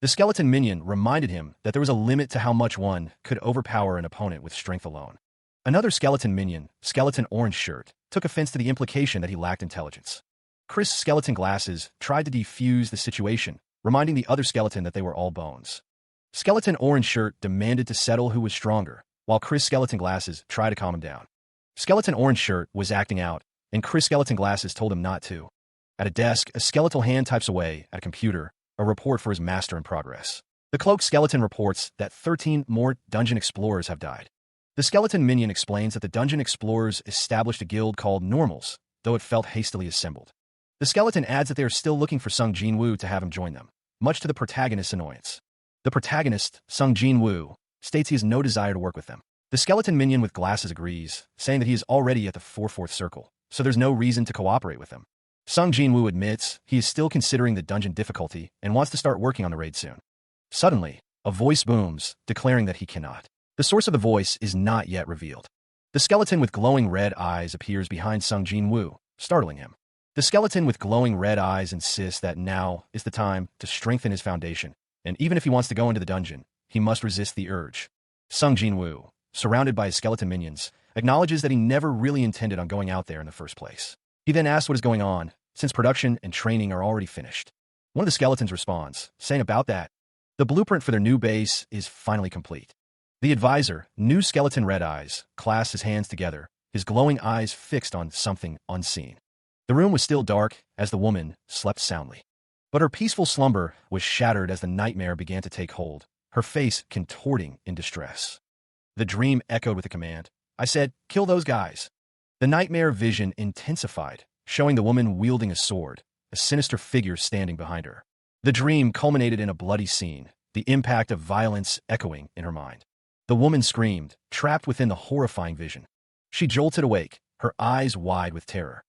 The skeleton minion reminded him that there was a limit to how much one could overpower an opponent with strength alone. Another skeleton minion, Skeleton Orange Shirt, took offense to the implication that he lacked intelligence. Chris' skeleton glasses tried to defuse the situation, reminding the other skeleton that they were all bones. Skeleton Orange Shirt demanded to settle who was stronger, while Chris' skeleton glasses tried to calm him down. Skeleton Orange Shirt was acting out, and Chris' skeleton glasses told him not to. At a desk, a skeletal hand types away at a computer a report for his master in progress. The cloaked skeleton reports that 13 more dungeon explorers have died. The skeleton minion explains that the dungeon explorers established a guild called Normals, though it felt hastily assembled. The skeleton adds that they are still looking for Sung Jin-woo to have him join them, much to the protagonist's annoyance. The protagonist, Sung Jin-woo, states he has no desire to work with them. The skeleton minion with glasses agrees, saying that he is already at the 4/4 circle, so there's no reason to cooperate with him. Sung Jin-woo admits he is still considering the dungeon difficulty and wants to start working on the raid soon. Suddenly, a voice booms, declaring that he cannot. The source of the voice is not yet revealed. The skeleton with glowing red eyes appears behind Sung Jin-woo, startling him. The skeleton with glowing red eyes insists that now is the time to strengthen his foundation, and even if he wants to go into the dungeon, he must resist the urge. Sung Jin-woo, surrounded by his skeleton minions, acknowledges that he never really intended on going out there in the first place. He then asks what is going on, since production and training are already finished. One of the skeletons responds, saying about that, the blueprint for their new base is finally complete. The advisor, New Skeleton Red Eyes, clasped his hands together, his glowing eyes fixed on something unseen. The room was still dark as the woman slept soundly. But her peaceful slumber was shattered as the nightmare began to take hold, her face contorting in distress. The dream echoed with a command. I said, kill those guys. The nightmare vision intensified, showing the woman wielding a sword, a sinister figure standing behind her. The dream culminated in a bloody scene, the impact of violence echoing in her mind. The woman screamed, trapped within the horrifying vision. She jolted awake, her eyes wide with terror.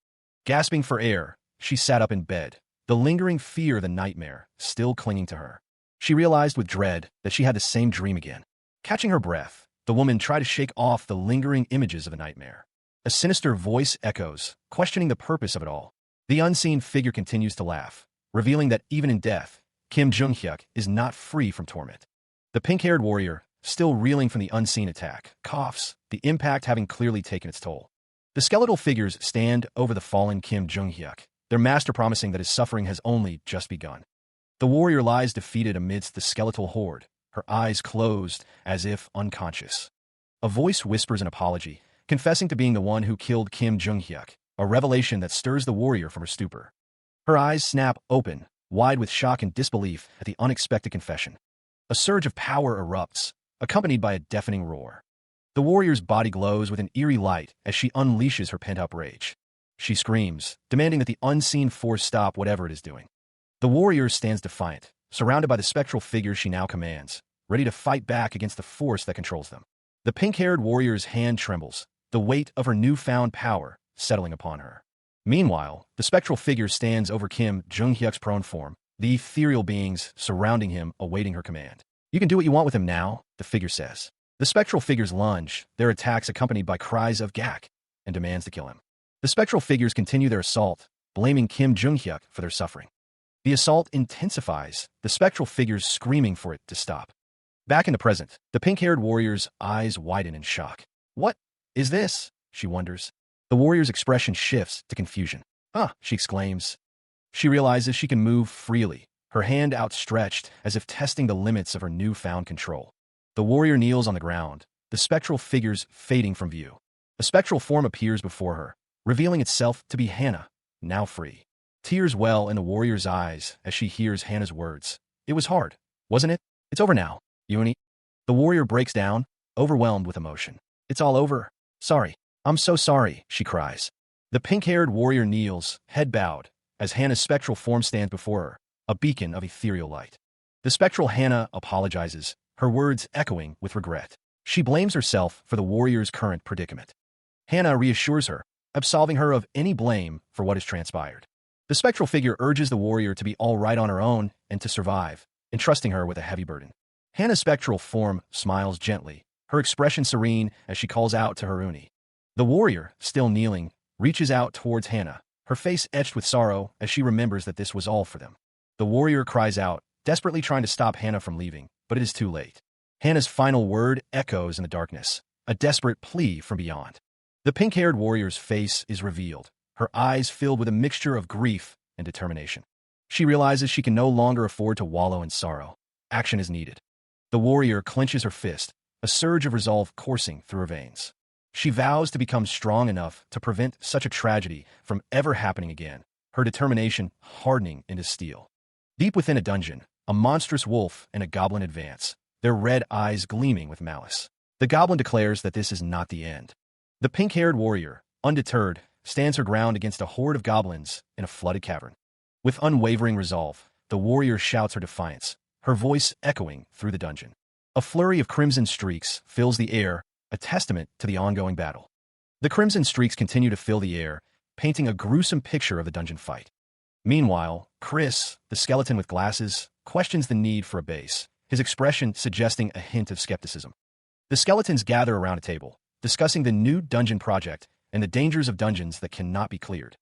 Gasping for air, she sat up in bed, the lingering fear of the nightmare still clinging to her. She realized with dread that she had the same dream again. Catching her breath, the woman tried to shake off the lingering images of the nightmare. A sinister voice echoes, questioning the purpose of it all. The unseen figure continues to laugh, revealing that even in death, Kim Jung-hyuk is not free from torment. The pink-haired warrior, still reeling from the unseen attack, coughs, the impact having clearly taken its toll. The skeletal figures stand over the fallen Kim Jung-hyuk, their master promising that his suffering has only just begun. The warrior lies defeated amidst the skeletal horde, her eyes closed as if unconscious. A voice whispers an apology, confessing to being the one who killed Kim Jung-hyuk, a revelation that stirs the warrior from her stupor. Her eyes snap open, wide with shock and disbelief at the unexpected confession. A surge of power erupts, accompanied by a deafening roar. The warrior's body glows with an eerie light as she unleashes her pent-up rage. She screams, demanding that the unseen force stop whatever it is doing. The warrior stands defiant, surrounded by the spectral figures she now commands, ready to fight back against the force that controls them. The pink-haired warrior's hand trembles, the weight of her newfound power settling upon her. Meanwhile, the spectral figure stands over Kim Jung-hyuk's prone form, the ethereal beings surrounding him awaiting her command. You can do what you want with him now, the figure says. The spectral figures lunge, their attacks accompanied by cries of "Gak!" and demands to kill him. The spectral figures continue their assault, blaming Kim Jung-hyuk for their suffering. The assault intensifies, the spectral figures screaming for it to stop. Back in the present, the pink-haired warrior's eyes widen in shock. What is this? She wonders. The warrior's expression shifts to confusion. She exclaims. She realizes she can move freely, her hand outstretched as if testing the limits of her newfound control. The warrior kneels on the ground, the spectral figures fading from view. A spectral form appears before her, revealing itself to be Hannah, now free. Tears well in the warrior's eyes as she hears Hannah's words. It was hard, wasn't it? It's over now, Uni. The warrior breaks down, overwhelmed with emotion. It's all over. Sorry. I'm so sorry, she cries. The pink-haired warrior kneels, head bowed, as Hannah's spectral form stands before her, a beacon of ethereal light. The spectral Hannah apologizes, her words echoing with regret. She blames herself for the warrior's current predicament. Hannah reassures her, absolving her of any blame for what has transpired. The spectral figure urges the warrior to be all right on her own and to survive, entrusting her with a heavy burden. Hannah's spectral form smiles gently, her expression serene as she calls out to her uni. The warrior, still kneeling, reaches out towards Hannah, her face etched with sorrow as she remembers that this was all for them. The warrior cries out, desperately trying to stop Hannah from leaving, but it is too late. Hannah's final word echoes in the darkness, a desperate plea from beyond. The pink-haired warrior's face is revealed, her eyes filled with a mixture of grief and determination. She realizes she can no longer afford to wallow in sorrow. Action is needed. The warrior clenches her fist, a surge of resolve coursing through her veins. She vows to become strong enough to prevent such a tragedy from ever happening again, her determination hardening into steel. Deep within a dungeon, a monstrous wolf and a goblin advance, their red eyes gleaming with malice. The goblin declares that this is not the end. The pink-haired warrior, undeterred, stands her ground against a horde of goblins in a flooded cavern. With unwavering resolve, the warrior shouts her defiance, her voice echoing through the dungeon. A flurry of crimson streaks fills the air, a testament to the ongoing battle. The crimson streaks continue to fill the air, painting a gruesome picture of the dungeon fight. Meanwhile, Chris, the skeleton with glasses, questions the need for a base, his expression suggesting a hint of skepticism. The skeletons gather around a table, discussing the new dungeon project and the dangers of dungeons that cannot be cleared.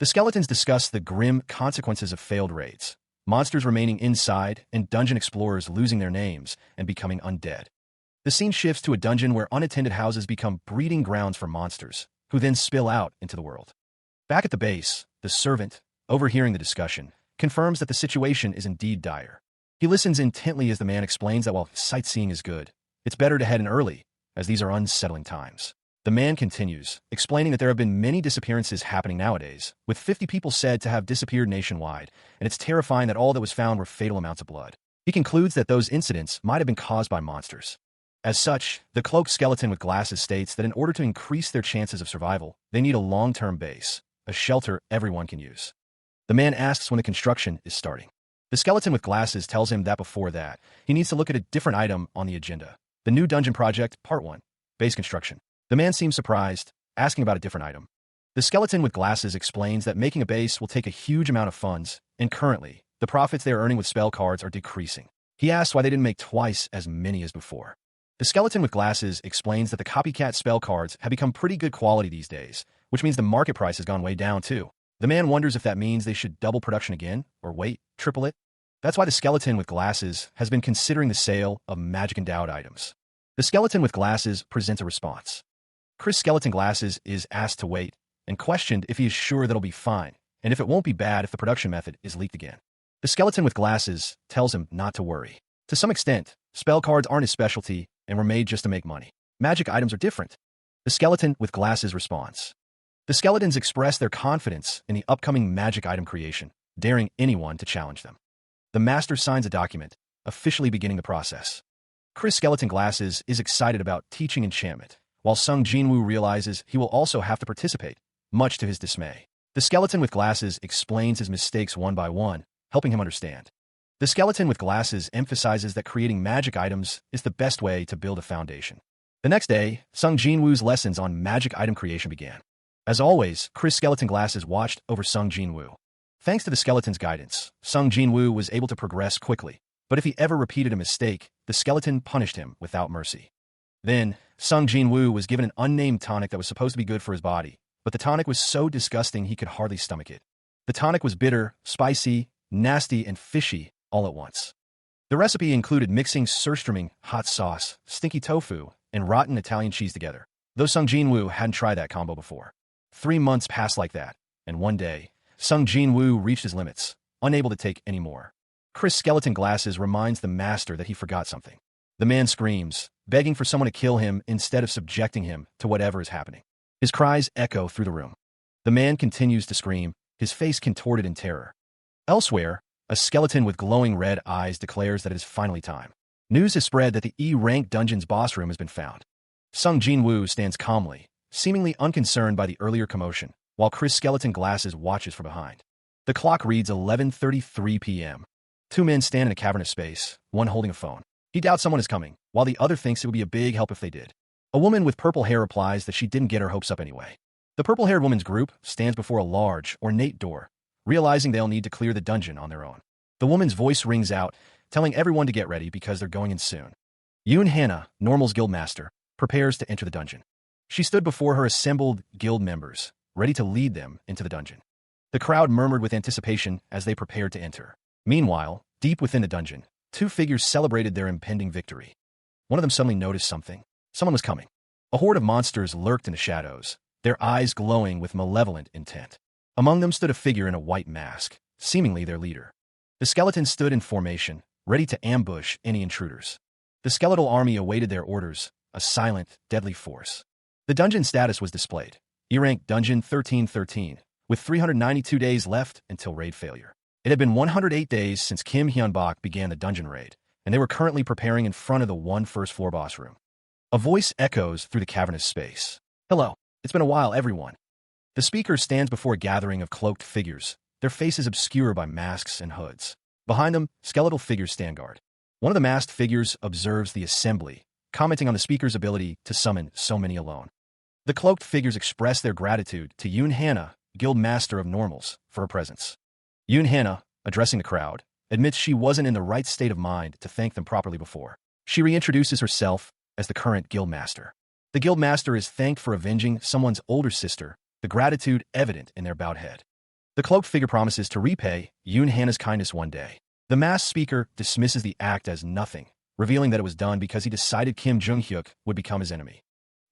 The skeletons discuss the grim consequences of failed raids, monsters remaining inside, and dungeon explorers losing their names and becoming undead. The scene shifts to a dungeon where unattended houses become breeding grounds for monsters, who then spill out into the world. Back at the base, the servant, overhearing the discussion, confirms that the situation is indeed dire. He listens intently as the man explains that while sightseeing is good, it's better to head in early, as these are unsettling times. The man continues, explaining that there have been many disappearances happening nowadays, with 50 people said to have disappeared nationwide, and it's terrifying that all that was found were fatal amounts of blood. He concludes that those incidents might have been caused by monsters. As such, the cloaked skeleton with glasses states that in order to increase their chances of survival, they need a long-term base, a shelter everyone can use. The man asks when the construction is starting. The skeleton with glasses tells him that before that, he needs to look at a different item on the agenda. The new dungeon project, Part 1, Base Construction. The man seems surprised, asking about a different item. The skeleton with glasses explains that making a base will take a huge amount of funds, and currently, the profits they are earning with spell cards are decreasing. He asks why they didn't make twice as many as before. The skeleton with glasses explains that the copycat spell cards have become pretty good quality these days, which means the market price has gone way down too. The man wonders if that means they should double production again, or wait, triple it. That's why the skeleton with glasses has been considering the sale of magic-endowed items. The skeleton with glasses presents a response. Chris Skeleton Glasses is asked to wait, and questioned if he is sure that'll be fine, and if it won't be bad if the production method is leaked again. The skeleton with glasses tells him not to worry. To some extent, spell cards aren't his specialty and were made just to make money. Magic items are different. The skeleton with glasses responds. The skeletons express their confidence in the upcoming magic item creation, daring anyone to challenge them. The master signs a document, officially beginning the process. Chris Skeleton Glasses is excited about teaching enchantment, while Sung Jinwoo realizes he will also have to participate, much to his dismay. The skeleton with glasses explains his mistakes one by one, helping him understand. The skeleton with glasses emphasizes that creating magic items is the best way to build a foundation. The next day, Sung Jinwoo's lessons on magic item creation began. As always, Chris Skeleton Glasses watched over Sung Jinwoo. Thanks to the skeleton's guidance, Sung Jinwoo was able to progress quickly, but if he ever repeated a mistake, the skeleton punished him without mercy. Then, Sung Jinwoo was given an unnamed tonic that was supposed to be good for his body, but the tonic was so disgusting he could hardly stomach it. The tonic was bitter, spicy, nasty, and fishy all at once. The recipe included mixing surströmming, hot sauce, stinky tofu, and rotten Italian cheese together, though Sung Jinwoo hadn't tried that combo before. 3 months passed like that, and one day, Sung Jinwoo reached his limits, unable to take any more. Chris Skeleton Glasses reminds the master that he forgot something. The man screams, begging for someone to kill him instead of subjecting him to whatever is happening. His cries echo through the room. The man continues to scream, his face contorted in terror. Elsewhere, a skeleton with glowing red eyes declares that it is finally time. News has spread that the E-rank dungeon's boss room has been found. Sung Jinwoo stands calmly, seemingly unconcerned by the earlier commotion, while Chris Skeleton Glasses watches from behind. The clock reads 11:33 p.m. 2 men stand in a cavernous space, one holding a phone. He doubts someone is coming, while the other thinks it would be a big help if they did. A woman with purple hair replies that she didn't get her hopes up anyway. The purple-haired woman's group stands before a large, ornate door, realizing they'll need to clear the dungeon on their own. The woman's voice rings out, telling everyone to get ready because they're going in soon. Yoon Hannah, Normal's guildmaster, prepares to enter the dungeon. She stood before her assembled guild members, ready to lead them into the dungeon. The crowd murmured with anticipation as they prepared to enter. Meanwhile, deep within the dungeon, two figures celebrated their impending victory. One of them suddenly noticed something. Someone was coming. A horde of monsters lurked in the shadows, their eyes glowing with malevolent intent. Among them stood a figure in a white mask, seemingly their leader. The skeletons stood in formation, ready to ambush any intruders. The skeletal army awaited their orders, a silent, deadly force. The dungeon status was displayed. E-rank Dungeon 1313, with 392 days left until raid failure. It had been 108 days since Kim Hyun-bak began the dungeon raid, and they were currently preparing in front of the one first-floor boss room. A voice echoes through the cavernous space. "Hello, it's been a while, everyone." The speaker stands before a gathering of cloaked figures, their faces obscured by masks and hoods. Behind them, skeletal figures stand guard. One of the masked figures observes the assembly, commenting on the speaker's ability to summon so many alone. The cloaked figures express their gratitude to Yoon Hannah, Guild Master of Normals, for her presence. Yoon Hannah, addressing the crowd, admits she wasn't in the right state of mind to thank them properly before. She reintroduces herself as the current Guild Master. The Guild Master is thanked for avenging someone's older sister, the gratitude evident in their bowed head. The cloaked figure promises to repay Yoon Hannah's kindness one day. The masked speaker dismisses the act as nothing, revealing that it was done because he decided Kim Jung-hyuk would become his enemy.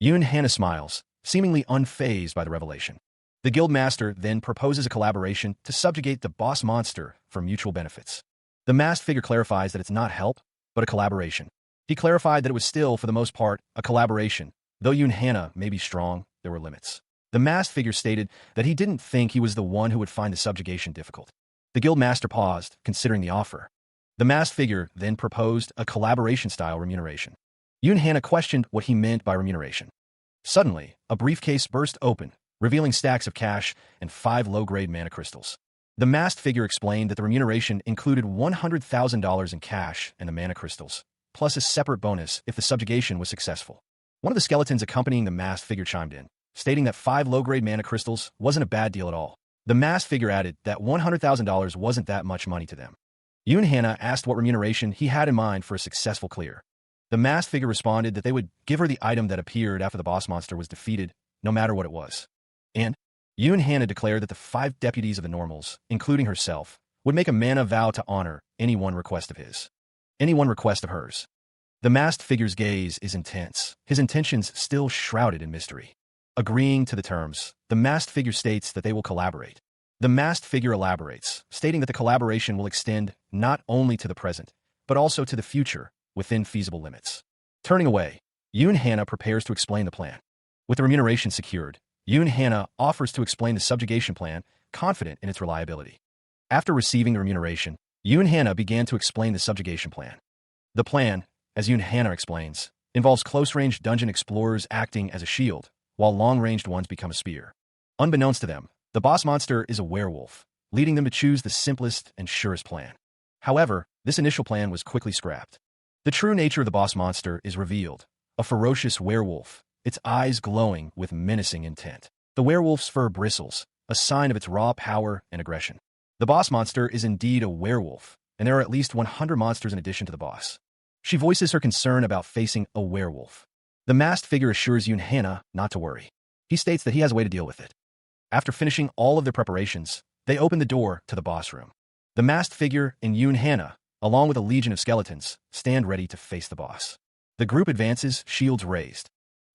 Yoon Hannah smiles, seemingly unfazed by the revelation. The guild master then proposes a collaboration to subjugate the boss monster for mutual benefits. The masked figure clarifies that it's not help, but a collaboration. He clarified that it was still, for the most part, a collaboration. Though Yoon Hannah may be strong, there were limits. The masked figure stated that he didn't think he was the one who would find the subjugation difficult. The guild master paused, considering the offer. The masked figure then proposed a collaboration-style remuneration. Yoon Hannah questioned what he meant by remuneration. Suddenly, a briefcase burst open, revealing stacks of cash and 5 low-grade mana crystals. The masked figure explained that the remuneration included $100,000 in cash and the mana crystals, plus a separate bonus if the subjugation was successful. One of the skeletons accompanying the masked figure chimed in, stating that 5 low-grade mana crystals wasn't a bad deal at all. The masked figure added that $100,000 wasn't that much money to them. Yoon Hannah asked what remuneration he had in mind for a successful clear. The masked figure responded that they would give her the item that appeared after the boss monster was defeated, no matter what it was. And Yoon Hannah declared that the 5 deputies of the Normals, including herself, would make a mana vow to honor any one request of his. Any one request of hers. The masked figure's gaze is intense, his intentions still shrouded in mystery. Agreeing to the terms, the masked figure states that they will collaborate. The masked figure elaborates, stating that the collaboration will extend not only to the present, but also to the future, within feasible limits. Turning away, Yoon Hannah prepares to explain the plan. With the remuneration secured, Yoon Hannah offers to explain the subjugation plan, confident in its reliability. After receiving the remuneration, Yoon Hannah began to explain the subjugation plan. The plan, as Yoon Hannah explains, involves close-range dungeon explorers acting as a shield, while long-ranged ones become a spear. Unbeknownst to them, the boss monster is a werewolf, leading them to choose the simplest and surest plan. However, this initial plan was quickly scrapped. The true nature of the boss monster is revealed, a ferocious werewolf, its eyes glowing with menacing intent. The werewolf's fur bristles, a sign of its raw power and aggression. The boss monster is indeed a werewolf, and there are at least 100 monsters in addition to the boss. She voices her concern about facing a werewolf. The masked figure assures Yoon Hannah not to worry. He states that he has a way to deal with it. After finishing all of their preparations, they open the door to the boss room. The masked figure and Yoon Hannah, along with a legion of skeletons, stand ready to face the boss. The group advances, shields raised.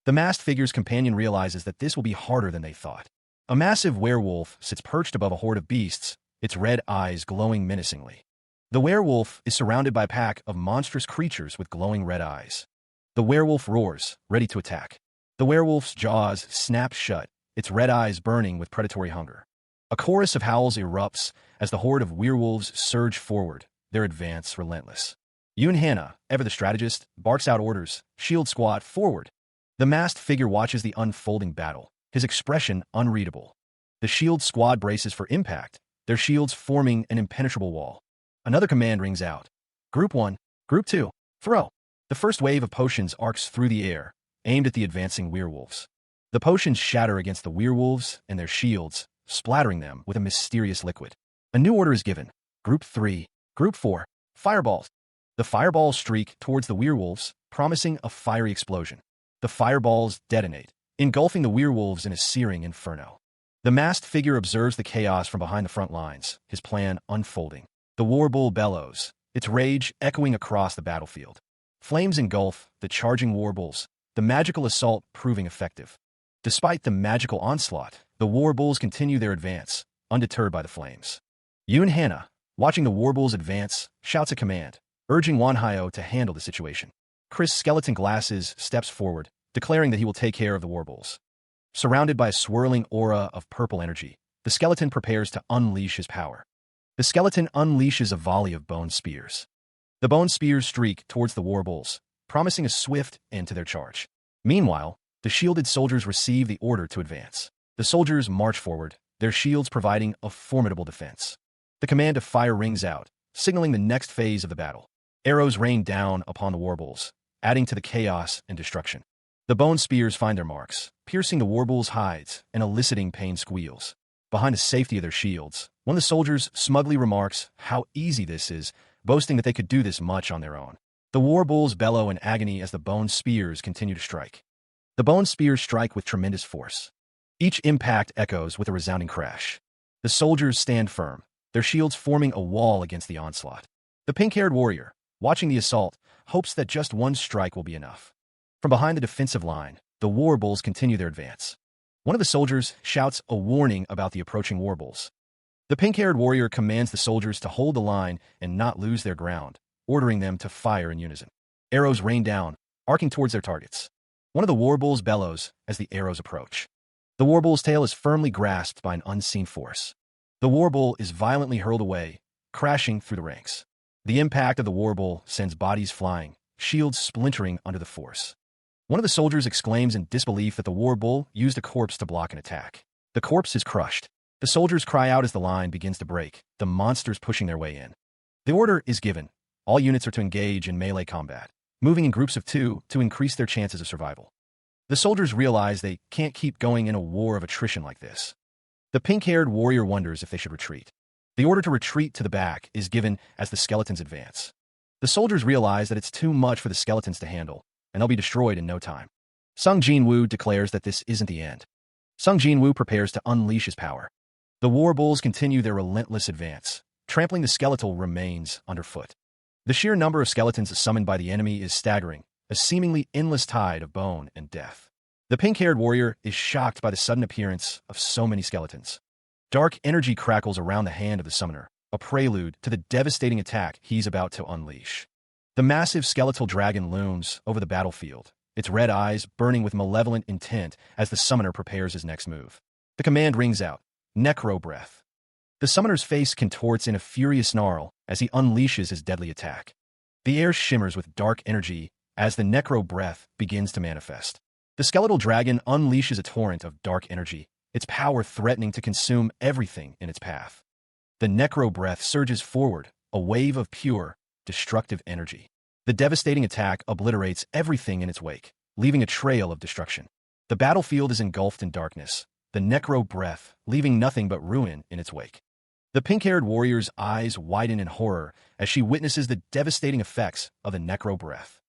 The masked figure's companion realizes that this will be harder than they thought. A massive werewolf sits perched above a horde of beasts, its red eyes glowing menacingly. The werewolf is surrounded by a pack of monstrous creatures with glowing red eyes. The werewolf roars, ready to attack. The werewolf's jaws snap shut, its red eyes burning with predatory hunger. A chorus of howls erupts as the horde of werewolves surge forward, their advance relentless. Yoon Hannah, ever the strategist, barks out orders, shield squad forward. The masked figure watches the unfolding battle, his expression unreadable. The shield squad braces for impact, their shields forming an impenetrable wall. Another command rings out. Group 1, Group 2, throw. The first wave of potions arcs through the air, aimed at the advancing werewolves. The potions shatter against the werewolves and their shields, splattering them with a mysterious liquid. A new order is given. Group 3, Group 4, Fireballs. The fireballs streak towards the werewolves, promising a fiery explosion. The fireballs detonate, engulfing the werewolves in a searing inferno. The masked figure observes the chaos from behind the front lines, his plan unfolding. The warbull bellows, its rage echoing across the battlefield. Flames engulf the charging warbulls, the magical assault proving effective. Despite the magical onslaught, the warbulls continue their advance, undeterred by the flames. Yoon Hana, watching the warbulls advance, shouts a command, urging Wanhyo to handle the situation. Chris Skeleton Glasses steps forward, declaring that he will take care of the warbulls. Surrounded by a swirling aura of purple energy, the skeleton prepares to unleash his power. The skeleton unleashes a volley of bone spears. The bone spears streak towards the warbulls, promising a swift end to their charge. Meanwhile, the shielded soldiers receive the order to advance. The soldiers march forward, their shields providing a formidable defense. The command to fire rings out, signaling the next phase of the battle. Arrows rain down upon the warbulls, adding to the chaos and destruction. The bone spears find their marks, piercing the warbulls' hides and eliciting pain squeals. Behind the safety of their shields, one of the soldiers smugly remarks how easy this is, boasting that they could do this much on their own. The warbulls bellow in agony as the bone spears continue to strike. The bone spears strike with tremendous force. Each impact echoes with a resounding crash. The soldiers stand firm, their shields forming a wall against the onslaught. The pink-haired warrior, watching the assault, hopes that just one strike will be enough. From behind the defensive line, the warbulls continue their advance. One of the soldiers shouts a warning about the approaching warbulls. The pink-haired warrior commands the soldiers to hold the line and not lose their ground, ordering them to fire in unison. Arrows rain down, arcing towards their targets. One of the warbulls bellows as the arrows approach. The warbull's tail is firmly grasped by an unseen force. The warbull is violently hurled away, crashing through the ranks. The impact of the warbull sends bodies flying, shields splintering under the force. One of the soldiers exclaims in disbelief that the warbull used a corpse to block an attack. The corpse is crushed. The soldiers cry out as the line begins to break, the monsters pushing their way in. The order is given. All units are to engage in melee combat, moving in groups of 2 to increase their chances of survival. The soldiers realize they can't keep going in a war of attrition like this. The pink-haired warrior wonders if they should retreat. The order to retreat to the back is given as the skeletons advance. The soldiers realize that it's too much for the skeletons to handle, and they'll be destroyed in no time. Sung Jin-woo declares that this isn't the end. Sung Jin-woo prepares to unleash his power. The warbulls continue their relentless advance, trampling the skeletal remains underfoot. The sheer number of skeletons summoned by the enemy is staggering, a seemingly endless tide of bone and death. The pink-haired warrior is shocked by the sudden appearance of so many skeletons. Dark energy crackles around the hand of the summoner, a prelude to the devastating attack he's about to unleash. The massive skeletal dragon looms over the battlefield, its red eyes burning with malevolent intent as the summoner prepares his next move. The command rings out, Necro Breath. The summoner's face contorts in a furious snarl as he unleashes his deadly attack. The air shimmers with dark energy as the Necro Breath begins to manifest. The skeletal dragon unleashes a torrent of dark energy, its power threatening to consume everything in its path. The Necro Breath surges forward, a wave of pure, destructive energy. The devastating attack obliterates everything in its wake, leaving a trail of destruction. The battlefield is engulfed in darkness, the Necro Breath leaving nothing but ruin in its wake. The pink-haired warrior's eyes widen in horror as she witnesses the devastating effects of the Necro Breath.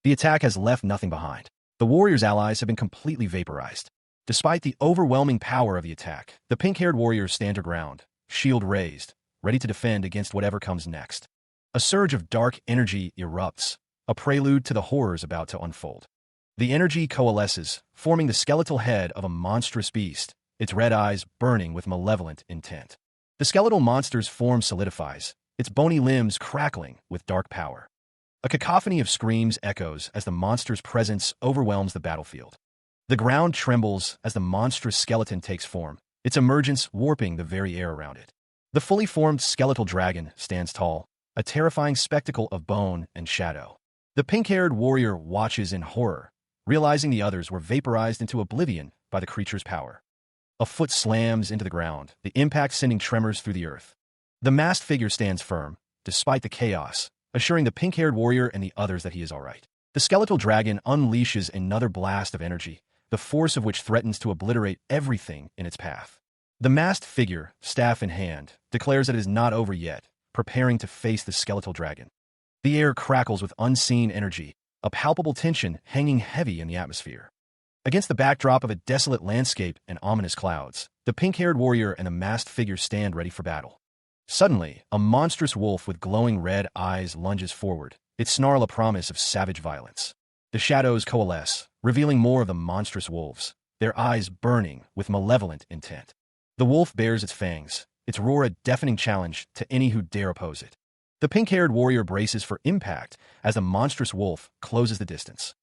The attack has left nothing behind. The warrior's allies have been completely vaporized. Despite the overwhelming power of the attack, the pink-haired warriors stand their ground, shield raised, ready to defend against whatever comes next. A surge of dark energy erupts, a prelude to the horrors about to unfold. The energy coalesces, forming the skeletal head of a monstrous beast, its red eyes burning with malevolent intent. The skeletal monster's form solidifies, its bony limbs crackling with dark power. A cacophony of screams echoes as the monster's presence overwhelms the battlefield. The ground trembles as the monstrous skeleton takes form, its emergence warping the very air around it. The fully formed skeletal dragon stands tall, a terrifying spectacle of bone and shadow. The pink-haired warrior watches in horror, realizing the others were vaporized into oblivion by the creature's power. A foot slams into the ground, the impact sending tremors through the earth. The masked figure stands firm, despite the chaos, assuring the pink-haired warrior and the others that he is all right. The skeletal dragon unleashes another blast of energy, the force of which threatens to obliterate everything in its path. The masked figure, staff in hand, declares that it is not over yet, preparing to face the skeletal dragon. The air crackles with unseen energy, a palpable tension hanging heavy in the atmosphere. Against the backdrop of a desolate landscape and ominous clouds, the pink-haired warrior and the masked figure stand ready for battle. Suddenly, a monstrous wolf with glowing red eyes lunges forward, its snarl a promise of savage violence. The shadows coalesce, revealing more of the monstrous wolves, their eyes burning with malevolent intent. The wolf bares its fangs, its roar a deafening challenge to any who dare oppose it. The pink-haired warrior braces for impact as the monstrous wolf closes the distance.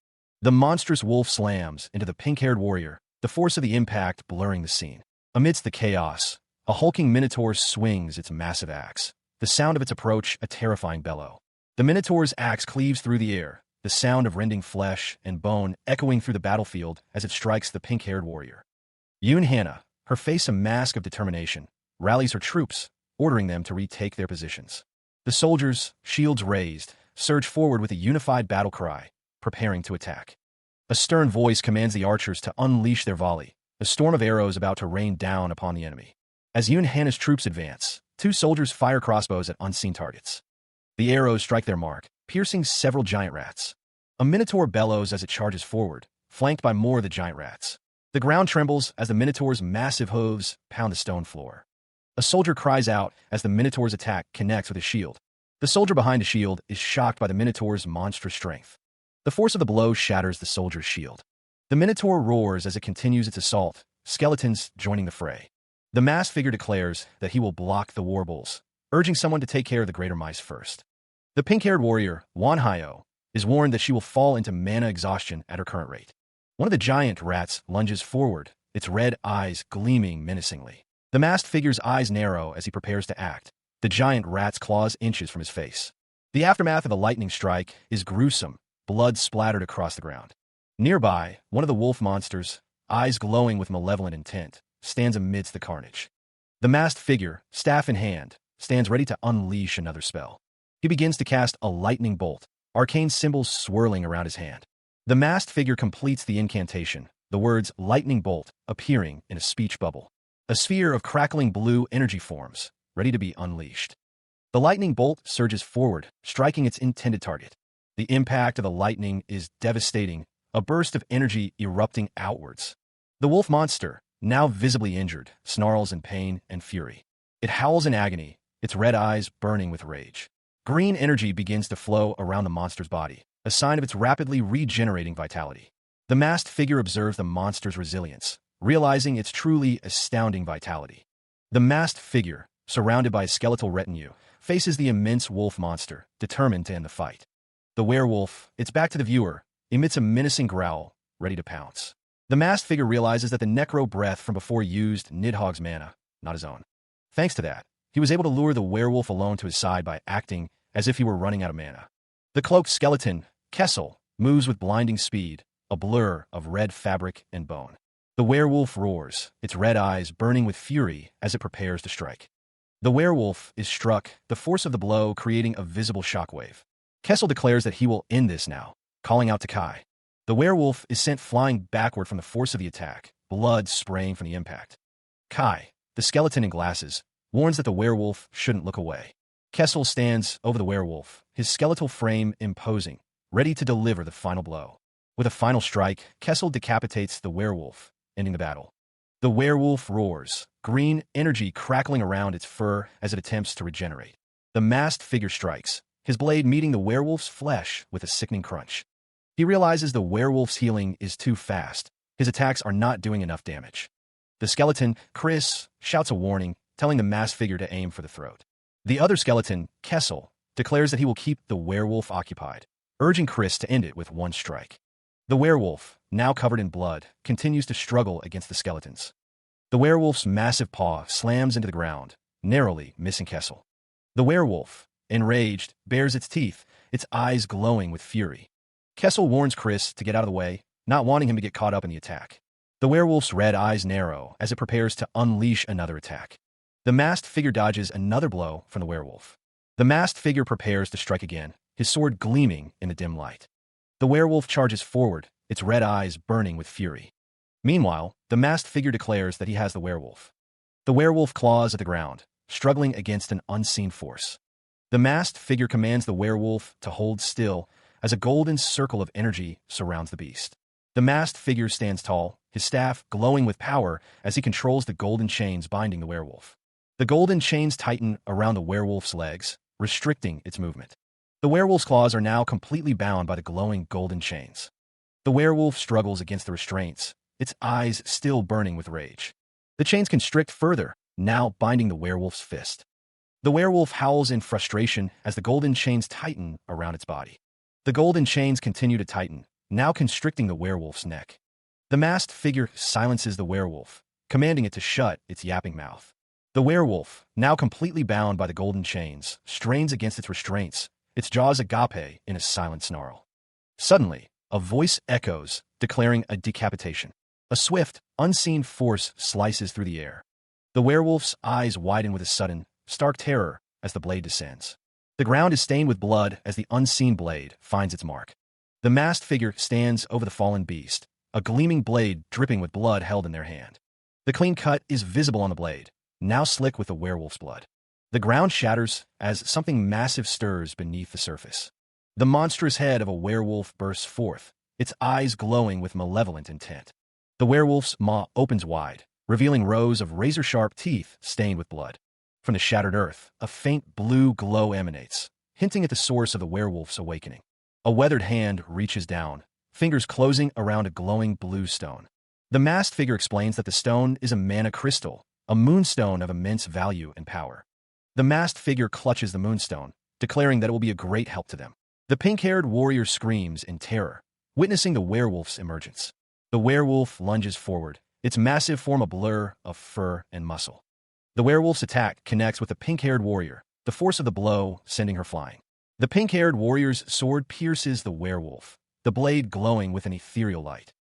The monstrous wolf slams into the pink-haired warrior, the force of the impact blurring the scene. Amidst the chaos, a hulking minotaur swings its massive axe, the sound of its approach a terrifying bellow. The minotaur's axe cleaves through the air, the sound of rending flesh and bone echoing through the battlefield as it strikes the pink-haired warrior. Yoon Hannah, her face a mask of determination, rallies her troops, ordering them to retake their positions. The soldiers, shields raised, surge forward with a unified battle cry, preparing to attack. A stern voice commands the archers to unleash their volley, a storm of arrows about to rain down upon the enemy. As Yoon Hannah's troops advance, two soldiers fire crossbows at unseen targets. The arrows strike their mark, piercing several giant rats. A minotaur bellows as it charges forward, flanked by more of the giant rats. The ground trembles as the minotaur's massive hooves pound the stone floor. A soldier cries out as the minotaur's attack connects with his shield. The soldier behind the shield is shocked by the minotaur's monstrous strength. The force of the blow shatters the soldier's shield. The minotaur roars as it continues its assault, skeletons joining the fray. The masked figure declares that he will block the war bulls, urging someone to take care of the greater mice first. The pink-haired warrior, Wan Hyo, is warned that she will fall into mana exhaustion at her current rate. One of the giant rats lunges forward, its red eyes gleaming menacingly. The masked figure's eyes narrow as he prepares to act. The giant rat's claws inches from his face. The aftermath of a lightning strike is gruesome, blood splattered across the ground. Nearby, one of the wolf monsters, eyes glowing with malevolent intent, stands amidst the carnage. The masked figure, staff in hand, stands ready to unleash another spell. He begins to cast a lightning bolt, arcane symbols swirling around his hand. The masked figure completes the incantation, the words lightning bolt appearing in a speech bubble. A sphere of crackling blue energy forms, ready to be unleashed. The lightning bolt surges forward, striking its intended target. The impact of the lightning is devastating, a burst of energy erupting outwards. The wolf monster, now visibly injured, snarls in pain and fury. It howls in agony, its red eyes burning with rage. Green energy begins to flow around the monster's body, a sign of its rapidly regenerating vitality. The masked figure observes the monster's resilience, realizing its truly astounding vitality. The masked figure, surrounded by a skeletal retinue, faces the immense wolf monster, determined to end the fight. The werewolf, its back to the viewer, emits a menacing growl, ready to pounce. The masked figure realizes that the necro breath from before used Nidhogg's mana, not his own. Thanks to that, he was able to lure the werewolf alone to his side by acting as if he were running out of mana. The cloaked skeleton, Kessel, moves with blinding speed, a blur of red fabric and bone. The werewolf roars, its red eyes burning with fury as it prepares to strike. The werewolf is struck, the force of the blow creating a visible shockwave. Kessel declares that he will end this now, calling out to Kai. The werewolf is sent flying backward from the force of the attack, blood spraying from the impact. Kai, the skeleton in glasses, warns that the werewolf shouldn't look away. Kessel stands over the werewolf, his skeletal frame imposing, ready to deliver the final blow. With a final strike, Kessel decapitates the werewolf, ending the battle. The werewolf roars, green energy crackling around its fur as it attempts to regenerate. The masked figure strikes, his blade meeting the werewolf's flesh with a sickening crunch. He realizes the werewolf's healing is too fast. His attacks are not doing enough damage. The skeleton, Chris, shouts a warning, telling the masked figure to aim for the throat. The other skeleton, Kessel, declares that he will keep the werewolf occupied, urging Chris to end it with one strike. The werewolf, now covered in blood, continues to struggle against the skeletons. The werewolf's massive paw slams into the ground, narrowly missing Kessel. The werewolf, enraged, bares its teeth, its eyes glowing with fury. Kessel warns Chris to get out of the way, not wanting him to get caught up in the attack. The werewolf's red eyes narrow as it prepares to unleash another attack. The masked figure dodges another blow from the werewolf. The masked figure prepares to strike again, his sword gleaming in the dim light. The The werewolf charges forward, its red eyes burning with fury. Meanwhile, the masked figure declares that he has the werewolf. The werewolf claws at the ground, struggling against an unseen force. The masked figure commands the werewolf to hold still as a golden circle of energy surrounds the beast. The masked figure stands tall, his staff glowing with power as he controls the golden chains binding the werewolf. The golden chains tighten around the werewolf's legs, restricting its movement. The werewolf's claws are now completely bound by the glowing golden chains. The werewolf struggles against the restraints, its eyes still burning with rage. The chains constrict further, now binding the werewolf's fist. The werewolf howls in frustration as the golden chains tighten around its body. The golden chains continue to tighten, now constricting the werewolf's neck. The masked figure silences the werewolf, commanding it to shut its yapping mouth. The werewolf, now completely bound by the golden chains, strains against its restraints, its jaws agape in a silent snarl. Suddenly, a voice echoes, declaring a decapitation. A swift, unseen force slices through the air. The werewolf's eyes widen with a sudden, stark terror as the blade descends. The ground is stained with blood as the unseen blade finds its mark. The masked figure stands over the fallen beast, a gleaming blade dripping with blood held in their hand. The clean cut is visible on the blade, now slick with the werewolf's blood. The ground shatters as something massive stirs beneath the surface. The monstrous head of a werewolf bursts forth, its eyes glowing with malevolent intent. The werewolf's maw opens wide, revealing rows of razor-sharp teeth stained with blood. From the shattered earth, a faint blue glow emanates, hinting at the source of the werewolf's awakening. A weathered hand reaches down, fingers closing around a glowing blue stone. The masked figure explains that the stone is a mana crystal, a moonstone of immense value and power. The masked figure clutches the moonstone, declaring that it will be a great help to them. The pink-haired warrior screams in terror, witnessing the werewolf's emergence. The werewolf lunges forward, its massive form a blur of fur and muscle. The werewolf's attack connects with the pink-haired warrior, the force of the blow sending her flying. The pink-haired warrior's sword pierces the werewolf, the blade glowing with an ethereal light.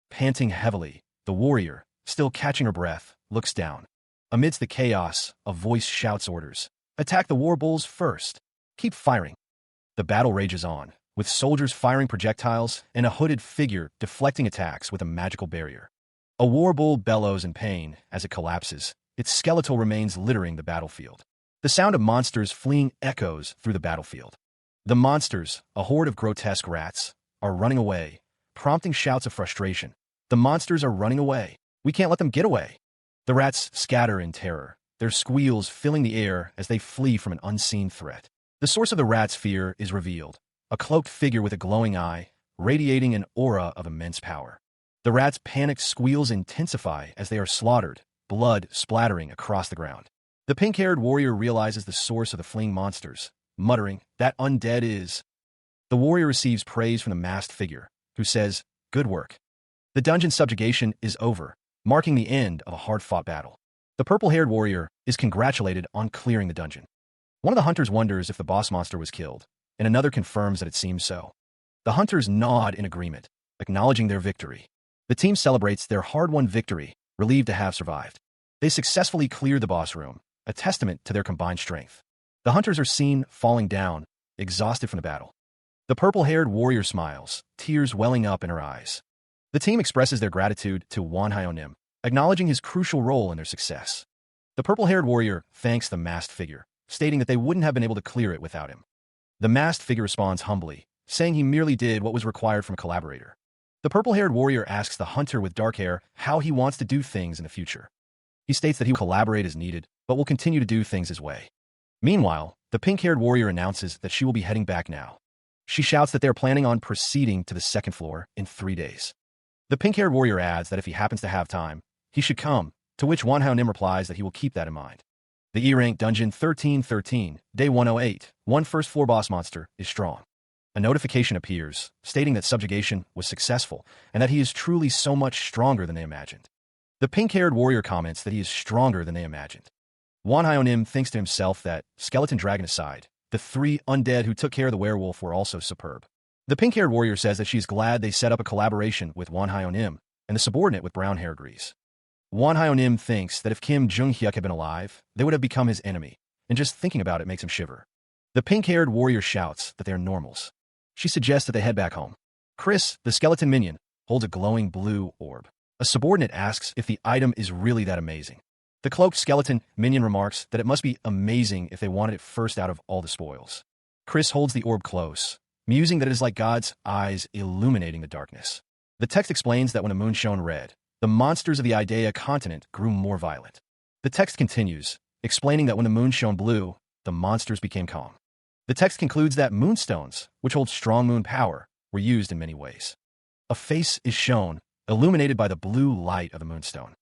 Panting heavily, the warrior, still catching her breath, looks down. Amidst the chaos, a voice shouts orders. Attack the war bulls first. Keep firing. The battle rages on, with soldiers firing projectiles and a hooded figure deflecting attacks with a magical barrier. A war bull bellows in pain as it collapses, its skeletal remains littering the battlefield. The sound of monsters fleeing echoes through the battlefield. The monsters, a horde of grotesque rats, are running away, prompting shouts of frustration. The monsters are running away. We can't let them get away. The rats scatter in terror, their squeals filling the air as they flee from an unseen threat. The source of the rats' fear is revealed, a cloaked figure with a glowing eye, radiating an aura of immense power. The rats' panicked squeals intensify as they are slaughtered, blood splattering across the ground. The pink-haired warrior realizes the source of the fleeing monsters, muttering, "That undead is..." The warrior receives praise from the masked figure, who says, "Good work." The dungeon subjugation is over, marking the end of a hard-fought battle. The purple-haired warrior is congratulated on clearing the dungeon. One of the hunters wonders if the boss monster was killed, and another confirms that it seems so. The hunters nod in agreement, acknowledging their victory. The team celebrates their hard-won victory, relieved to have survived. They successfully cleared the boss room, a testament to their combined strength. The hunters are seen falling down, exhausted from the battle. The purple-haired warrior smiles, tears welling up in her eyes. The team expresses their gratitude to Wanhyonim, acknowledging his crucial role in their success. The purple-haired warrior thanks the masked figure, stating that they wouldn't have been able to clear it without him. The masked figure responds humbly, saying he merely did what was required from a collaborator. The purple-haired warrior asks the hunter with dark hair how he wants to do things in the future. He states that he will collaborate as needed, but will continue to do things his way. Meanwhile, the pink-haired warrior announces that she will be heading back now. She shouts that they are planning on proceeding to the second floor in 3 days. The pink-haired warrior adds that if he happens to have time, he should come, to which Wanhyonim replies that he will keep that in mind. The E-Rank Dungeon 1313, Day 108, one first-floor boss monster, is strong. A notification appears, stating that subjugation was successful, and that he is truly so much stronger than they imagined. The pink-haired warrior comments that he is stronger than they imagined. Wanhyonim thinks to himself that, skeleton dragon aside, the 3 undead who took care of the werewolf were also superb. The pink-haired warrior says that she is glad they set up a collaboration with Wanhyonim, and the subordinate with brown hair agrees. Wanhyonim thinks that if Kim Jung-hyuk had been alive, they would have become his enemy, and just thinking about it makes him shiver. The pink-haired warrior shouts that they are normals. She suggests that they head back home. Chris, the skeleton minion, holds a glowing blue orb. A subordinate asks if the item is really that amazing. The cloaked skeleton minion remarks that it must be amazing if they wanted it first out of all the spoils. Chris holds the orb close, musing that it is like God's eyes illuminating the darkness. The text explains that when the moon shone red, the monsters of the Idea continent grew more violent. The text continues, explaining that when the moon shone blue, the monsters became calm. The text concludes that moonstones, which hold strong moon power, were used in many ways. A face is shown, illuminated by the blue light of the moonstone.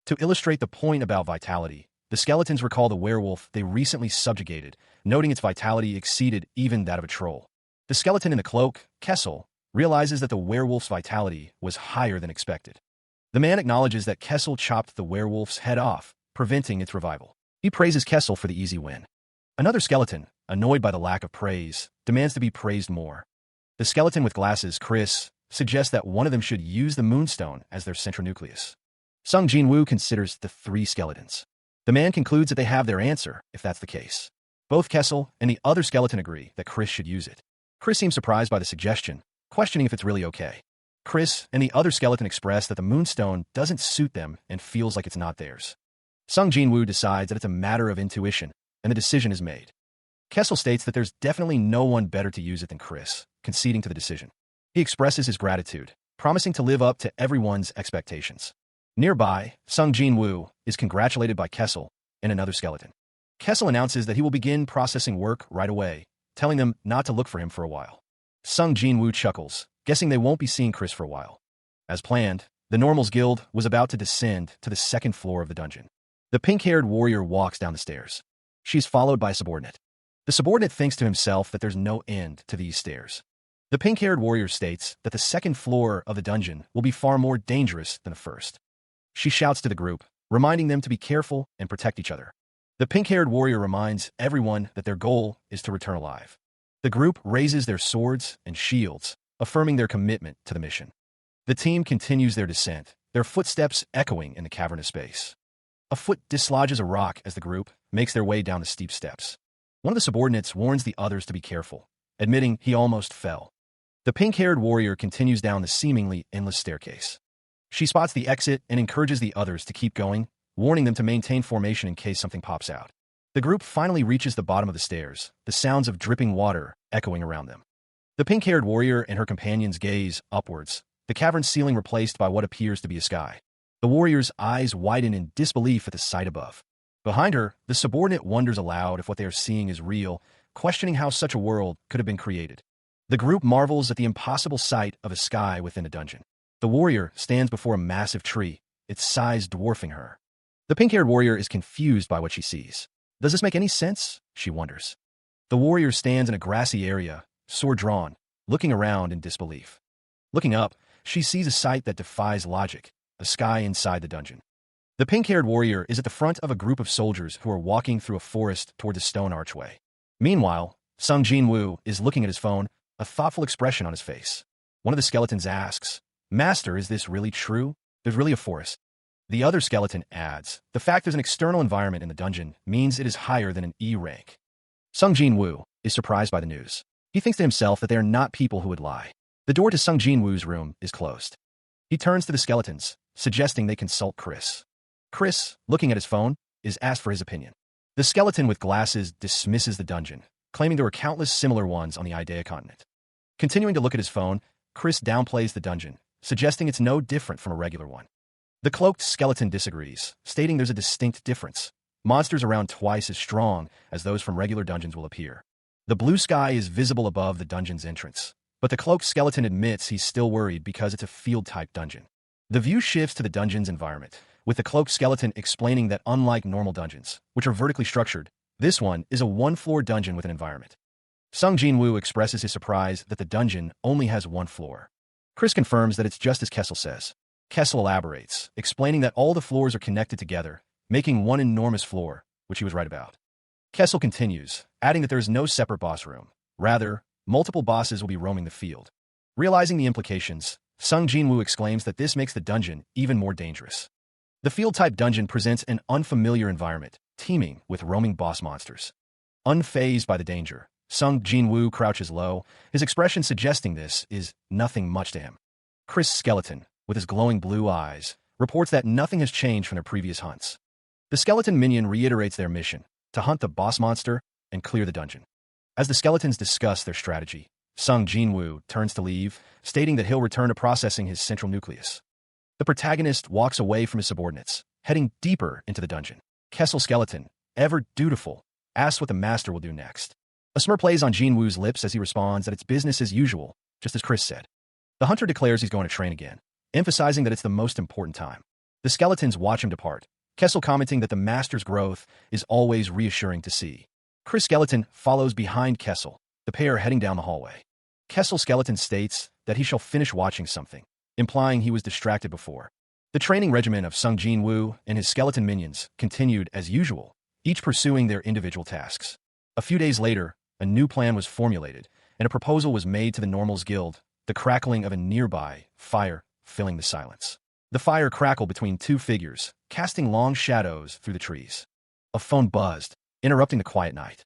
To illustrate the point about vitality, the skeletons recall the werewolf they recently subjugated, noting its vitality exceeded even that of a troll. The skeleton in the cloak, Kessel, realizes that the werewolf's vitality was higher than expected. The man acknowledges that Kessel chopped the werewolf's head off, preventing its revival. He praises Kessel for the easy win. Another skeleton, annoyed by the lack of praise, demands to be praised more. The skeleton with glasses, Chris, suggests that one of them should use the moonstone as their central nucleus. Sung Jin-woo considers the three skeletons. The man concludes that they have their answer, if that's the case. Both Kessel and the other skeleton agree that Chris should use it. Chris seems surprised by the suggestion, questioning if it's really okay. Chris and the other skeleton express that the moonstone doesn't suit them and feels like it's not theirs. Sung Jin-woo decides that it's a matter of intuition, and the decision is made. Kessel states that there's definitely no one better to use it than Chris, conceding to the decision. He expresses his gratitude, promising to live up to everyone's expectations. Nearby, Sung Jin-woo is congratulated by Kessel and another skeleton. Kessel announces that he will begin processing work right away, telling them not to look for him for a while. Sung Jin-woo chuckles, guessing they won't be seeing Chris for a while. As planned, the Normals Guild was about to descend to the second floor of the dungeon. The pink-haired warrior walks down the stairs. She's followed by a subordinate. The subordinate thinks to himself that there's no end to these stairs. The pink-haired warrior states that the second floor of the dungeon will be far more dangerous than the first. She shouts to the group, reminding them to be careful and protect each other. The pink-haired warrior reminds everyone that their goal is to return alive. The group raises their swords and shields, affirming their commitment to the mission. The team continues their descent, their footsteps echoing in the cavernous space. A foot dislodges a rock as the group makes their way down the steep steps. One of the subordinates warns the others to be careful, admitting he almost fell. The pink-haired warrior continues down the seemingly endless staircase. She spots the exit and encourages the others to keep going, warning them to maintain formation in case something pops out. The group finally reaches the bottom of the stairs, the sounds of dripping water echoing around them. The pink-haired warrior and her companions gaze upwards, the cavern's ceiling replaced by what appears to be a sky. The warrior's eyes widen in disbelief at the sight above. Behind her, the subordinate wonders aloud if what they are seeing is real, questioning how such a world could have been created. The group marvels at the impossible sight of a sky within a dungeon. The warrior stands before a massive tree, its size dwarfing her. The pink-haired warrior is confused by what she sees. Does this make any sense? She wonders. The warrior stands in a grassy area, sword drawn, looking around in disbelief. Looking up, she sees a sight that defies logic, a sky inside the dungeon. The pink-haired warrior is at the front of a group of soldiers who are walking through a forest toward the stone archway. Meanwhile, Sung Jin-woo is looking at his phone, a thoughtful expression on his face. One of the skeletons asks, "Master, is this really true? There's really a forest." The other skeleton adds, "The fact there's an external environment in the dungeon means it is higher than an E rank." Sung Jin-woo is surprised by the news. He thinks to himself that they are not people who would lie. The door to Sung Jin-woo's room is closed. He turns to the skeletons, suggesting they consult Chris. Chris, looking at his phone, is asked for his opinion. The skeleton with glasses dismisses the dungeon, claiming there were countless similar ones on the Idea continent. Continuing to look at his phone, Chris downplays the dungeon, suggesting it's no different from a regular one. The cloaked skeleton disagrees, stating there's a distinct difference. Monsters around twice as strong as those from regular dungeons will appear. The blue sky is visible above the dungeon's entrance, but the cloaked skeleton admits he's still worried because it's a field-type dungeon. The view shifts to the dungeon's environment, with the cloaked skeleton explaining that unlike normal dungeons, which are vertically structured, this one is a one-floor dungeon with an environment. Sung Jin-woo expresses his surprise that the dungeon only has one floor. Chris confirms that it's just as Kessel says. Kessel elaborates, explaining that all the floors are connected together, making one enormous floor, which he was right about. Kessel continues, adding that there is no separate boss room. Rather, multiple bosses will be roaming the field. Realizing the implications, Sung Jin-woo exclaims that this makes the dungeon even more dangerous. The field-type dungeon presents an unfamiliar environment, teeming with roaming boss monsters. Unfazed by the danger, Sung Jin-woo crouches low, his expression suggesting this is nothing much to him. Chris Skeleton, with his glowing blue eyes, reports that nothing has changed from their previous hunts. The skeleton minion reiterates their mission, to hunt the boss monster and clear the dungeon. As the skeletons discuss their strategy, Sung Jin-woo turns to leave, stating that he'll return to processing his central nucleus. The protagonist walks away from his subordinates, heading deeper into the dungeon. Kessel Skeleton, ever dutiful, asks what the master will do next. A smirk plays on Jin-woo's lips as he responds that it's business as usual, just as Chris said. The hunter declares he's going to train again, emphasizing that it's the most important time. The skeletons watch him depart, Kessel commenting that the master's growth is always reassuring to see. Chris Skeleton follows behind Kessel, the pair heading down the hallway. Kessel Skeleton states that he shall finish watching something, implying he was distracted before. The training regimen of Sung Jin-woo and his skeleton minions continued as usual, each pursuing their individual tasks. A few days later, a new plan was formulated, and a proposal was made to the Normals Guild, the crackling of a nearby fire filling the silence. The fire crackled between two figures, casting long shadows through the trees. A phone buzzed, interrupting the quiet night.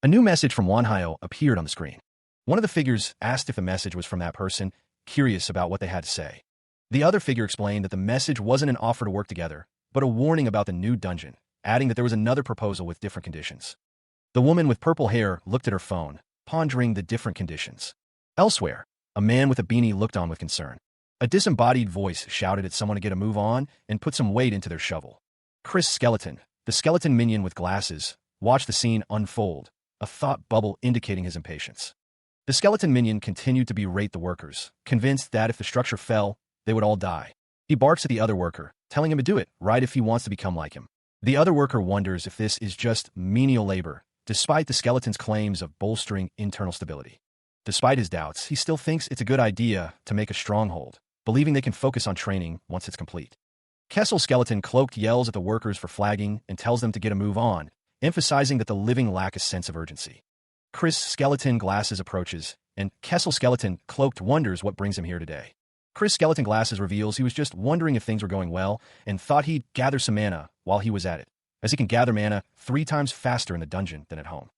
A new message from Manhwa appeared on the screen. One of the figures asked if the message was from that person, curious about what they had to say. The other figure explained that the message wasn't an offer to work together, but a warning about the new dungeon, adding that there was another proposal with different conditions. The woman with purple hair looked at her phone, pondering the different conditions. Elsewhere, a man with a beanie looked on with concern. A disembodied voice shouted at someone to get a move on and put some weight into their shovel. Chris Skeleton, the skeleton minion with glasses, watched the scene unfold, a thought bubble indicating his impatience. The skeleton minion continued to berate the workers, convinced that if the structure fell, they would all die. He barks at the other worker, telling him to do it right if he wants to become like him. The other worker wonders if this is just menial labor, despite the skeleton's claims of bolstering internal stability. Despite his doubts, he still thinks it's a good idea to make a stronghold, believing they can focus on training once it's complete. Kessel Skeleton Cloaked yells at the workers for flagging and tells them to get a move on, emphasizing that the living lack a sense of urgency. Chris Skeleton Glasses approaches, and Kessel Skeleton Cloaked wonders what brings him here today. Chris Skeleton Glasses reveals he was just wondering if things were going well and thought he'd gather some mana while he was at it, as he can gather mana 3 times faster in the dungeon than at home.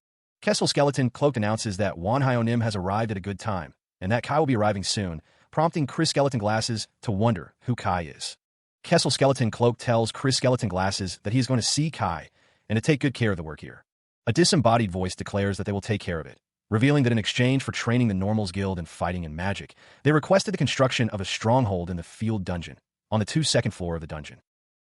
Kessel Skeleton Cloaked announces that Wanhyo-nim has arrived at a good time, and that Kai will be arriving soon, prompting Chris Skeleton Glasses to wonder who Kai is. Kessel Skeleton Cloaked tells Chris Skeleton Glasses that he is going to see Kai and to take good care of the work here. A disembodied voice declares that they will take care of it, revealing that in exchange for training the Normals Guild in fighting and magic, they requested the construction of a stronghold in the field dungeon, on the 2nd floor of the dungeon.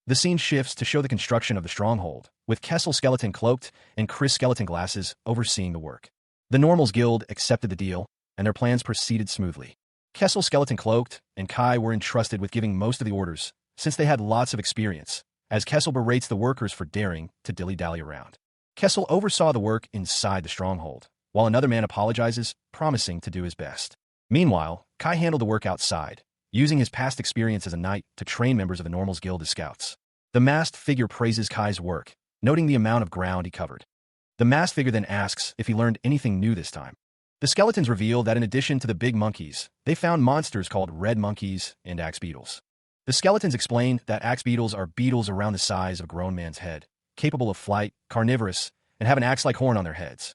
The scene shifts to show the construction of the stronghold, with Kessel Skeleton Cloaked and Chris Skeleton Glasses overseeing the work. The Normals Guild accepted the deal, and their plans proceeded smoothly. Kessel Skeleton Cloaked and Kai were entrusted with giving most of the orders, since they had lots of experience, as Kessel berates the workers for daring to dilly-dally around. Kessel oversaw the work inside the stronghold, while another man apologizes, promising to do his best. Meanwhile, Kai handled the work outside, using his past experience as a knight to train members of the Normals Guild as scouts. The masked figure praises Kai's work, noting the amount of ground he covered. The masked figure then asks if he learned anything new this time. The skeletons reveal that in addition to the big monkeys, they found monsters called red monkeys and axe beetles. The skeletons explain that axe beetles are beetles around the size of a grown man's head, capable of flight, carnivorous, and have an axe-like horn on their heads.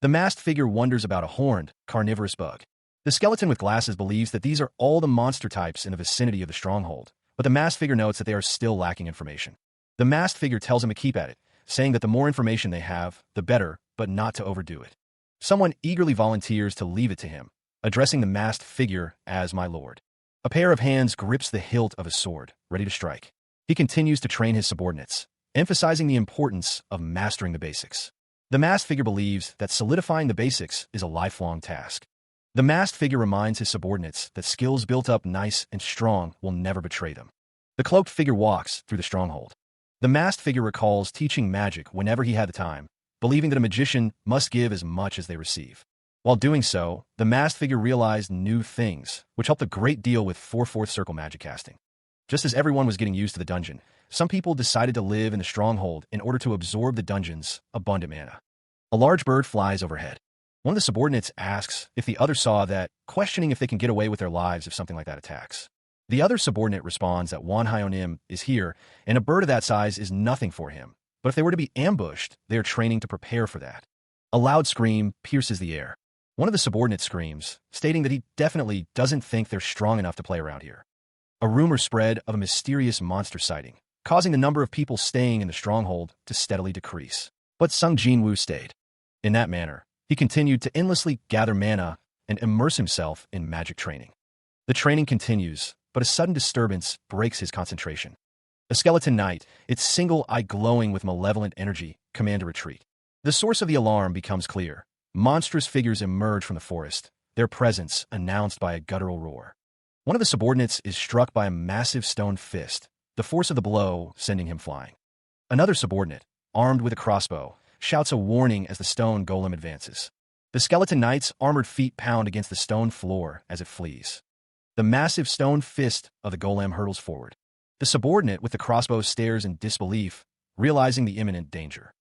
The masked figure wonders about a horned, carnivorous bug. The skeleton with glasses believes that these are all the monster types in the vicinity of the stronghold, but the masked figure notes that they are still lacking information. The masked figure tells him to keep at it, saying that the more information they have, the better, but not to overdo it. Someone eagerly volunteers to leave it to him, addressing the masked figure as my lord. A pair of hands grips the hilt of a sword, ready to strike. He continues to train his subordinates, emphasizing the importance of mastering the basics. The masked figure believes that solidifying the basics is a lifelong task. The masked figure reminds his subordinates that skills built up nice and strong will never betray them. The cloaked figure walks through the stronghold. The masked figure recalls teaching magic whenever he had the time, believing that a magician must give as much as they receive. While doing so, the masked figure realized new things, which helped a great deal with 4/4 circle magic casting. Just as everyone was getting used to the dungeon, some people decided to live in the stronghold in order to absorb the dungeon's abundant mana. A large bird flies overhead. One of the subordinates asks if the other saw that, questioning if they can get away with their lives if something like that attacks. The other subordinate responds that Wanhyo-nim is here, and a bird of that size is nothing for him, but if they were to be ambushed, they are training to prepare for that. A loud scream pierces the air. One of the subordinates screams, stating that he definitely doesn't think they're strong enough to play around here. A rumor spread of a mysterious monster sighting, causing the number of people staying in the stronghold to steadily decrease. But Sung Jin-woo stayed. In that manner, he continued to endlessly gather mana and immerse himself in magic training. The training continues, but a sudden disturbance breaks his concentration. A skeleton knight, its single eye glowing with malevolent energy, command a retreat. The source of the alarm becomes clear. Monstrous figures emerge from the forest, their presence announced by a guttural roar. One of the subordinates is struck by a massive stone fist, the force of the blow sending him flying. Another subordinate, armed with a crossbow, shouts a warning as the stone golem advances. The skeleton knight's armored feet pound against the stone floor as it flees. The massive stone fist of the golem hurtles forward. The subordinate with the crossbow stares in disbelief, realizing the imminent danger.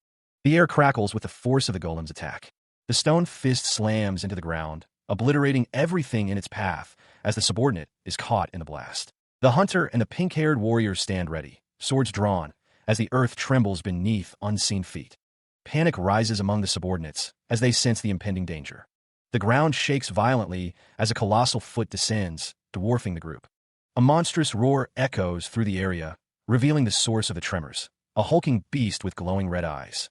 The air crackles with the force of the golem's attack. The stone fist slams into the ground, obliterating everything in its path as the subordinate is caught in the blast. The hunter and the pink-haired warrior stand ready, swords drawn, as the earth trembles beneath unseen feet. Panic rises among the subordinates as they sense the impending danger. The ground shakes violently as a colossal foot descends, dwarfing the group. A monstrous roar echoes through the area, revealing the source of the tremors, a hulking beast with glowing red eyes.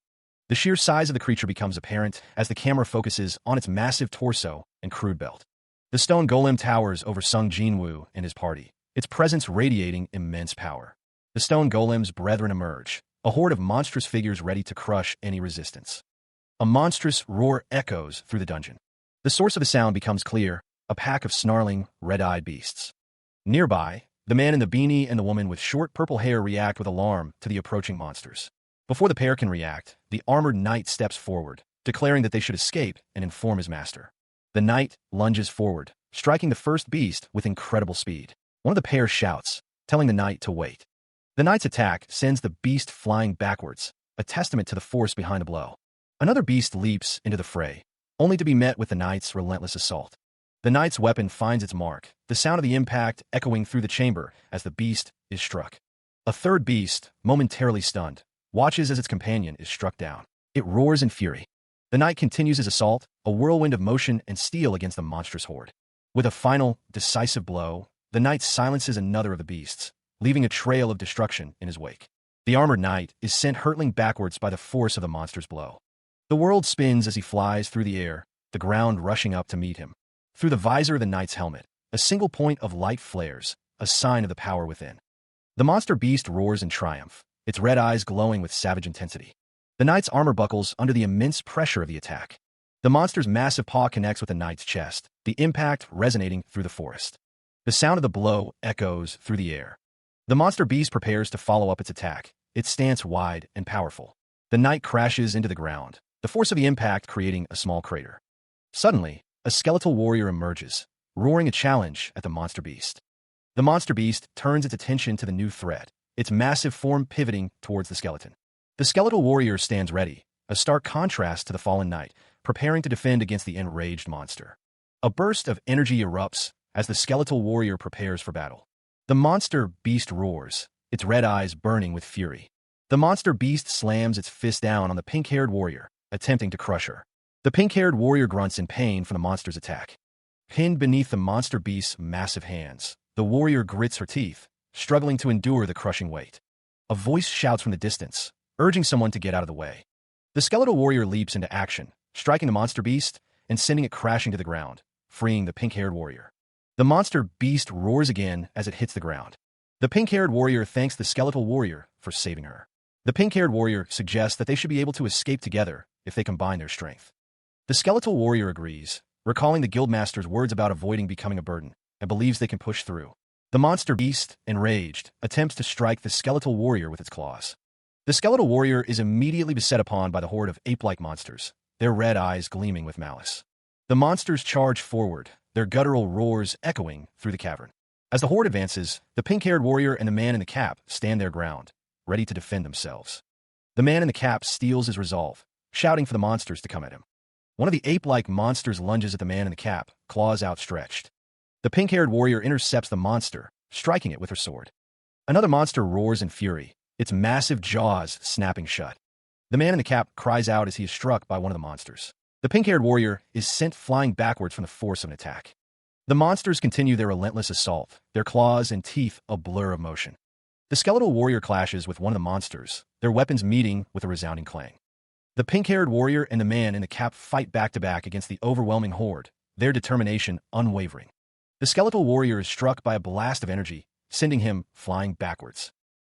The sheer size of the creature becomes apparent as the camera focuses on its massive torso and crude belt. The stone golem towers over Sung Jin-woo and his party, its presence radiating immense power. The stone golem's brethren emerge, a horde of monstrous figures ready to crush any resistance. A monstrous roar echoes through the dungeon. The source of the sound becomes clear, a pack of snarling, red-eyed beasts. Nearby, the man in the beanie and the woman with short purple hair react with alarm to the approaching monsters. Before the pair can react, the armored knight steps forward, declaring that they should escape and inform his master. The knight lunges forward, striking the first beast with incredible speed. One of the pair shouts, telling the knight to wait. The knight's attack sends the beast flying backwards, a testament to the force behind the blow. Another beast leaps into the fray, only to be met with the knight's relentless assault. The knight's weapon finds its mark, the sound of the impact echoing through the chamber as the beast is struck. A third beast, momentarily stunned, watches as its companion is struck down. It roars in fury. The knight continues his assault, a whirlwind of motion and steel against the monstrous horde. With a final, decisive blow, the knight silences another of the beasts, leaving a trail of destruction in his wake. The armored knight is sent hurtling backwards by the force of the monster's blow. The world spins as he flies through the air, the ground rushing up to meet him. Through the visor of the knight's helmet, a single point of light flares, a sign of the power within. The monster beast roars in triumph, its red eyes glowing with savage intensity. The knight's armor buckles under the immense pressure of the attack. The monster's massive paw connects with the knight's chest, the impact resonating through the forest. The sound of the blow echoes through the air. The monster beast prepares to follow up its attack, its stance wide and powerful. The knight crashes into the ground, the force of the impact creating a small crater. Suddenly, a skeletal warrior emerges, roaring a challenge at the monster beast. The monster beast turns its attention to the new threat, its massive form pivoting towards the skeleton. The skeletal warrior stands ready, a stark contrast to the fallen knight, preparing to defend against the enraged monster. A burst of energy erupts as the skeletal warrior prepares for battle. The monster beast roars, its red eyes burning with fury. The monster beast slams its fist down on the pink-haired warrior, attempting to crush her. The pink-haired warrior grunts in pain from the monster's attack. Pinned beneath the monster beast's massive hands, the warrior grits her teeth, struggling to endure the crushing weight. A voice shouts from the distance, urging someone to get out of the way. The skeletal warrior leaps into action, striking the monster beast and sending it crashing to the ground, freeing the pink-haired warrior. The monster beast roars again as it hits the ground. The pink-haired warrior thanks the skeletal warrior for saving her. The pink-haired warrior suggests that they should be able to escape together if they combine their strength. The skeletal warrior agrees, recalling the guildmaster's words about avoiding becoming a burden, and believes they can push through. The monster beast, enraged, attempts to strike the skeletal warrior with its claws. The skeletal warrior is immediately beset upon by the horde of ape-like monsters, their red eyes gleaming with malice. The monsters charge forward, their guttural roars echoing through the cavern. As the horde advances, the pink-haired warrior and the man in the cap stand their ground, ready to defend themselves. The man in the cap steals his resolve, shouting for the monsters to come at him. One of the ape-like monsters lunges at the man in the cap, claws outstretched. The pink-haired warrior intercepts the monster, striking it with her sword. Another monster roars in fury, its massive jaws snapping shut. The man in the cap cries out as he is struck by one of the monsters. The pink-haired warrior is sent flying backwards from the force of an attack. The monsters continue their relentless assault, their claws and teeth a blur of motion. The skeletal warrior clashes with one of the monsters, their weapons meeting with a resounding clang. The pink-haired warrior and the man in the cap fight back-to-back against the overwhelming horde, their determination unwavering. The skeletal warrior is struck by a blast of energy, sending him flying backwards.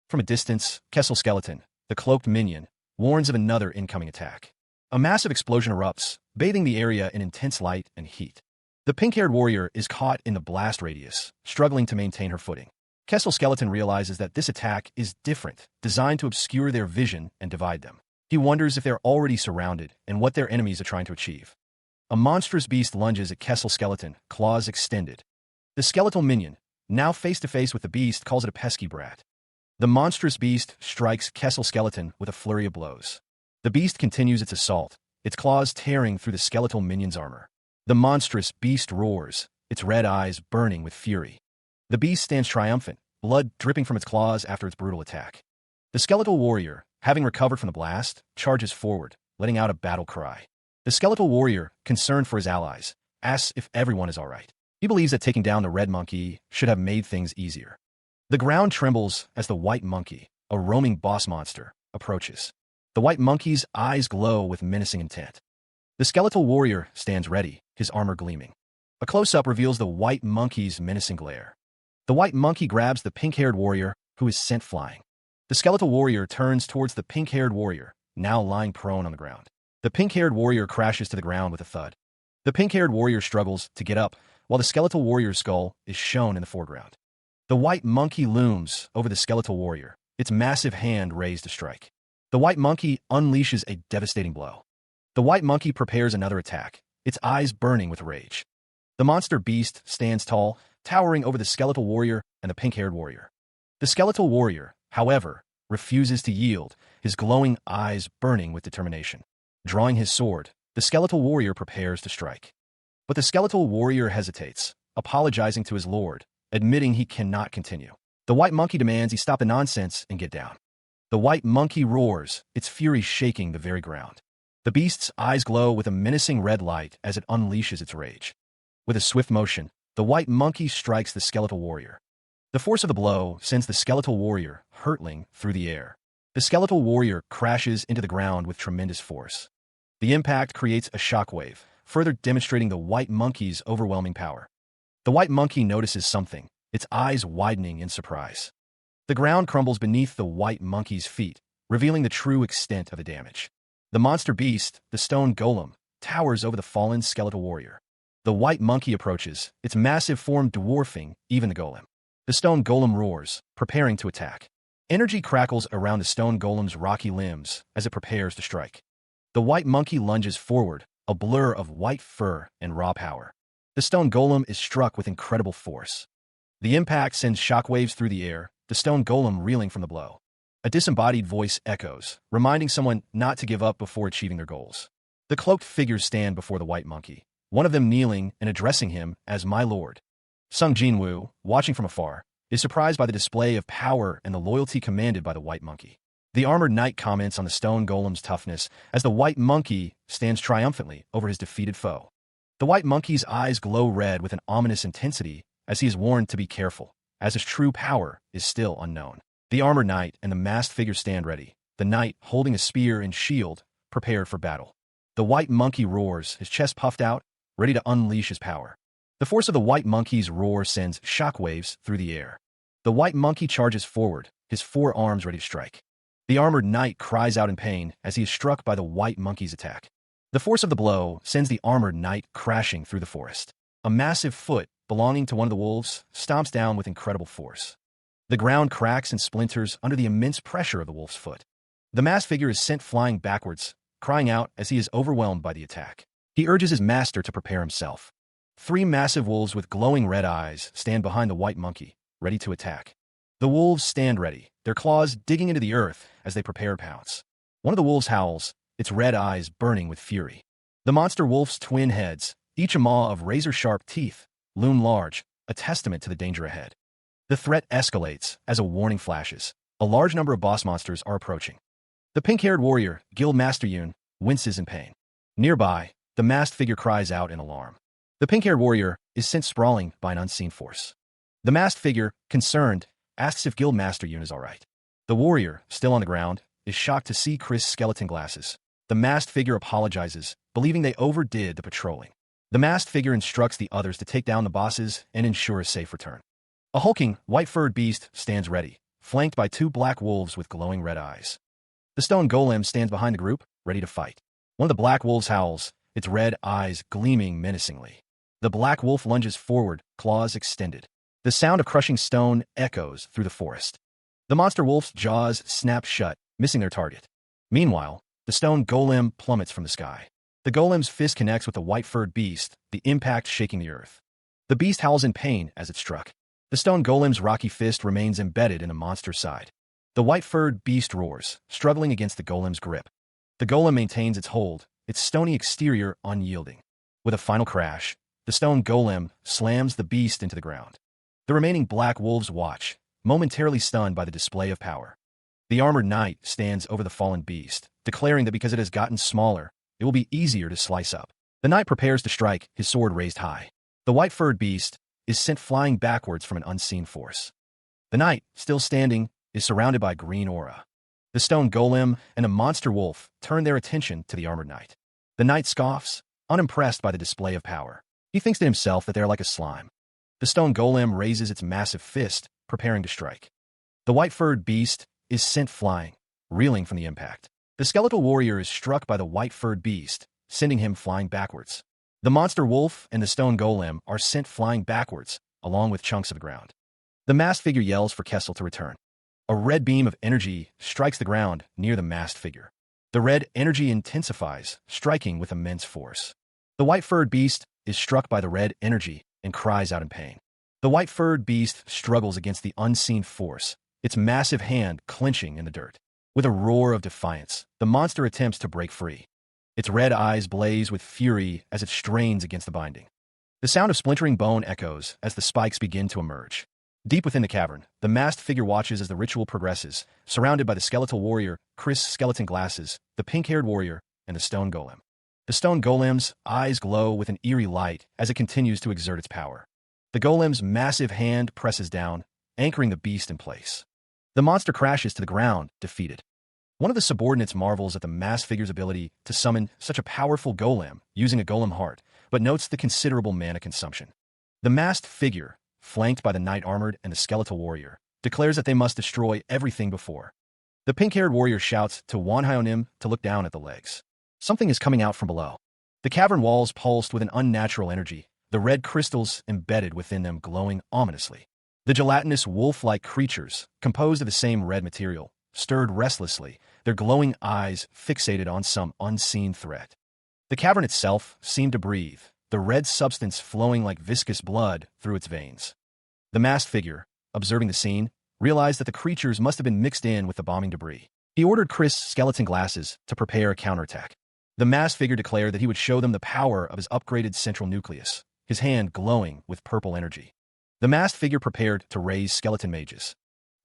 From a distance, Kessel Skeleton, the cloaked minion, warns of another incoming attack. A massive explosion erupts, bathing the area in intense light and heat. The pink-haired warrior is caught in the blast radius, struggling to maintain her footing. Kessel Skeleton realizes that this attack is different, designed to obscure their vision and divide them. He wonders if they're already surrounded and what their enemies are trying to achieve. A monstrous beast lunges at Kessel Skeleton, claws extended. The skeletal minion, now face-to-face with the beast, calls it a pesky brat. The monstrous beast strikes Kessel Skeleton with a flurry of blows. The beast continues its assault, its claws tearing through the skeletal minion's armor. The monstrous beast roars, its red eyes burning with fury. The beast stands triumphant, blood dripping from its claws after its brutal attack. The skeletal warrior, having recovered from the blast, charges forward, letting out a battle cry. The skeletal warrior, concerned for his allies, asks if everyone is all right. He believes that taking down the red monkey should have made things easier. The ground trembles as the white monkey, a roaming boss monster, approaches. The white monkey's eyes glow with menacing intent. The skeletal warrior stands ready, his armor gleaming. A close-up reveals the white monkey's menacing glare. The white monkey grabs the pink-haired warrior, who is sent flying. The skeletal warrior turns towards the pink-haired warrior, now lying prone on the ground. The pink-haired warrior crashes to the ground with a thud. The pink-haired warrior struggles to get up, while the skeletal warrior's skull is shown in the foreground. The white monkey looms over the skeletal warrior, its massive hand raised to strike. The white monkey unleashes a devastating blow. The white monkey prepares another attack, its eyes burning with rage. The monster beast stands tall, towering over the skeletal warrior and the pink-haired warrior. The skeletal warrior, however, refuses to yield, his glowing eyes burning with determination. Drawing his sword, the skeletal warrior prepares to strike. But the skeletal warrior hesitates, apologizing to his lord, admitting he cannot continue. The white monkey demands he stop the nonsense and get down. The white monkey roars, its fury shaking the very ground. The beast's eyes glow with a menacing red light as it unleashes its rage. With a swift motion, the white monkey strikes the skeletal warrior. The force of the blow sends the skeletal warrior hurtling through the air. The skeletal warrior crashes into the ground with tremendous force. The impact creates a shockwave, further demonstrating the white monkey's overwhelming power. The white monkey notices something, its eyes widening in surprise. The ground crumbles beneath the white monkey's feet, revealing the true extent of the damage. The monster beast, the stone golem, towers over the fallen skeletal warrior. The white monkey approaches, its massive form dwarfing even the golem. The stone golem roars, preparing to attack. Energy crackles around the stone golem's rocky limbs as it prepares to strike. The white monkey lunges forward, a blur of white fur and raw power. The stone golem is struck with incredible force. The impact sends shockwaves through the air, the stone golem reeling from the blow. A disembodied voice echoes, reminding someone not to give up before achieving their goals. The cloaked figures stand before the white monkey, one of them kneeling and addressing him as "My Lord." Sung Jinwoo, watching from afar, is surprised by the display of power and the loyalty commanded by the white monkey. The armored knight comments on the stone golem's toughness as the white monkey stands triumphantly over his defeated foe. The white monkey's eyes glow red with an ominous intensity as he is warned to be careful, as his true power is still unknown. The armored knight and the masked figure stand ready, the knight holding a spear and shield, prepared for battle. The white monkey roars, his chest puffed out, ready to unleash his power. The force of the white monkey's roar sends shockwaves through the air. The white monkey charges forward, his four arms ready to strike. The armored knight cries out in pain as he is struck by the white monkey's attack. The force of the blow sends the armored knight crashing through the forest. A massive foot, belonging to one of the wolves, stomps down with incredible force. The ground cracks and splinters under the immense pressure of the wolf's foot. The masked figure is sent flying backwards, crying out as he is overwhelmed by the attack. He urges his master to prepare himself. Three massive wolves with glowing red eyes stand behind the white monkey, ready to attack. The wolves stand ready, their claws digging into the earth as they prepare to pounce. One of the wolves howls, its red eyes burning with fury. The monster wolf's twin heads, each a maw of razor-sharp teeth, loom large, a testament to the danger ahead. The threat escalates as a warning flashes. A large number of boss monsters are approaching. The pink-haired warrior, Gil Master Yun, winces in pain. Nearby, the masked figure cries out in alarm. The pink-haired warrior is sent sprawling by an unseen force. The masked figure, concerned, asks if Gil Master Yun is all right. The warrior, still on the ground, is shocked to see Chris' skeleton glasses. The masked figure apologizes, believing they overdid the patrolling. The masked figure instructs the others to take down the bosses and ensure a safe return. A hulking, white-furred beast stands ready, flanked by two black wolves with glowing red eyes. The stone golem stands behind the group, ready to fight. One of the black wolves howls, its red eyes gleaming menacingly. The black wolf lunges forward, claws extended. The sound of crushing stone echoes through the forest. The monster wolf's jaws snap shut, missing their target. Meanwhile, the stone golem plummets from the sky. The golem's fist connects with the white-furred beast, the impact shaking the earth. The beast howls in pain as it struck. The stone golem's rocky fist remains embedded in the monster's side. The white-furred beast roars, struggling against the golem's grip. The golem maintains its hold, its stony exterior unyielding. With a final crash, the stone golem slams the beast into the ground. The remaining black wolves watch, momentarily stunned by the display of power. The armored knight stands over the fallen beast, declaring that because it has gotten smaller, it will be easier to slice up. The knight prepares to strike, his sword raised high. The white-furred beast is sent flying backwards from an unseen force. The knight, still standing, is surrounded by green aura. The stone golem and a monster wolf turn their attention to the armored knight. The knight scoffs, unimpressed by the display of power. He thinks to himself that they are like a slime. The stone golem raises its massive fist, preparing to strike. The white-furred beast is sent flying, reeling from the impact. The skeletal warrior is struck by the white-furred beast, sending him flying backwards. The monster wolf and the stone golem are sent flying backwards, along with chunks of the ground. The masked figure yells for Kessel to return. A red beam of energy strikes the ground near the masked figure. The red energy intensifies, striking with immense force. The white-furred beast is struck by the red energy and cries out in pain. The white-furred beast struggles against the unseen force, its massive hand clenching in the dirt. With a roar of defiance, the monster attempts to break free. Its red eyes blaze with fury as it strains against the binding. The sound of splintering bone echoes as the spikes begin to emerge. Deep within the cavern, the masked figure watches as the ritual progresses, surrounded by the skeletal warrior, Chris' skeleton glasses, the pink-haired warrior, and the stone golem. The stone golem's eyes glow with an eerie light as it continues to exert its power. The golem's massive hand presses down, anchoring the beast in place. The monster crashes to the ground, defeated. One of the subordinates marvels at the masked figure's ability to summon such a powerful golem using a golem heart, but notes the considerable mana consumption. The masked figure, flanked by the knight armored and the skeletal warrior, declares that they must destroy everything before. The pink-haired warrior shouts to Wan Hyonim to look down at the legs. Something is coming out from below. The cavern walls pulsed with an unnatural energy, the red crystals embedded within them glowing ominously. The gelatinous wolf-like creatures, composed of the same red material, stirred restlessly, their glowing eyes fixated on some unseen threat. The cavern itself seemed to breathe, the red substance flowing like viscous blood through its veins. The masked figure, observing the scene, realized that the creatures must have been mixed in with the bombing debris. He ordered Chris' skeleton glasses to prepare a counterattack. The masked figure declared that he would show them the power of his upgraded central nucleus, his hand glowing with purple energy. The masked figure prepared to raise skeleton mages.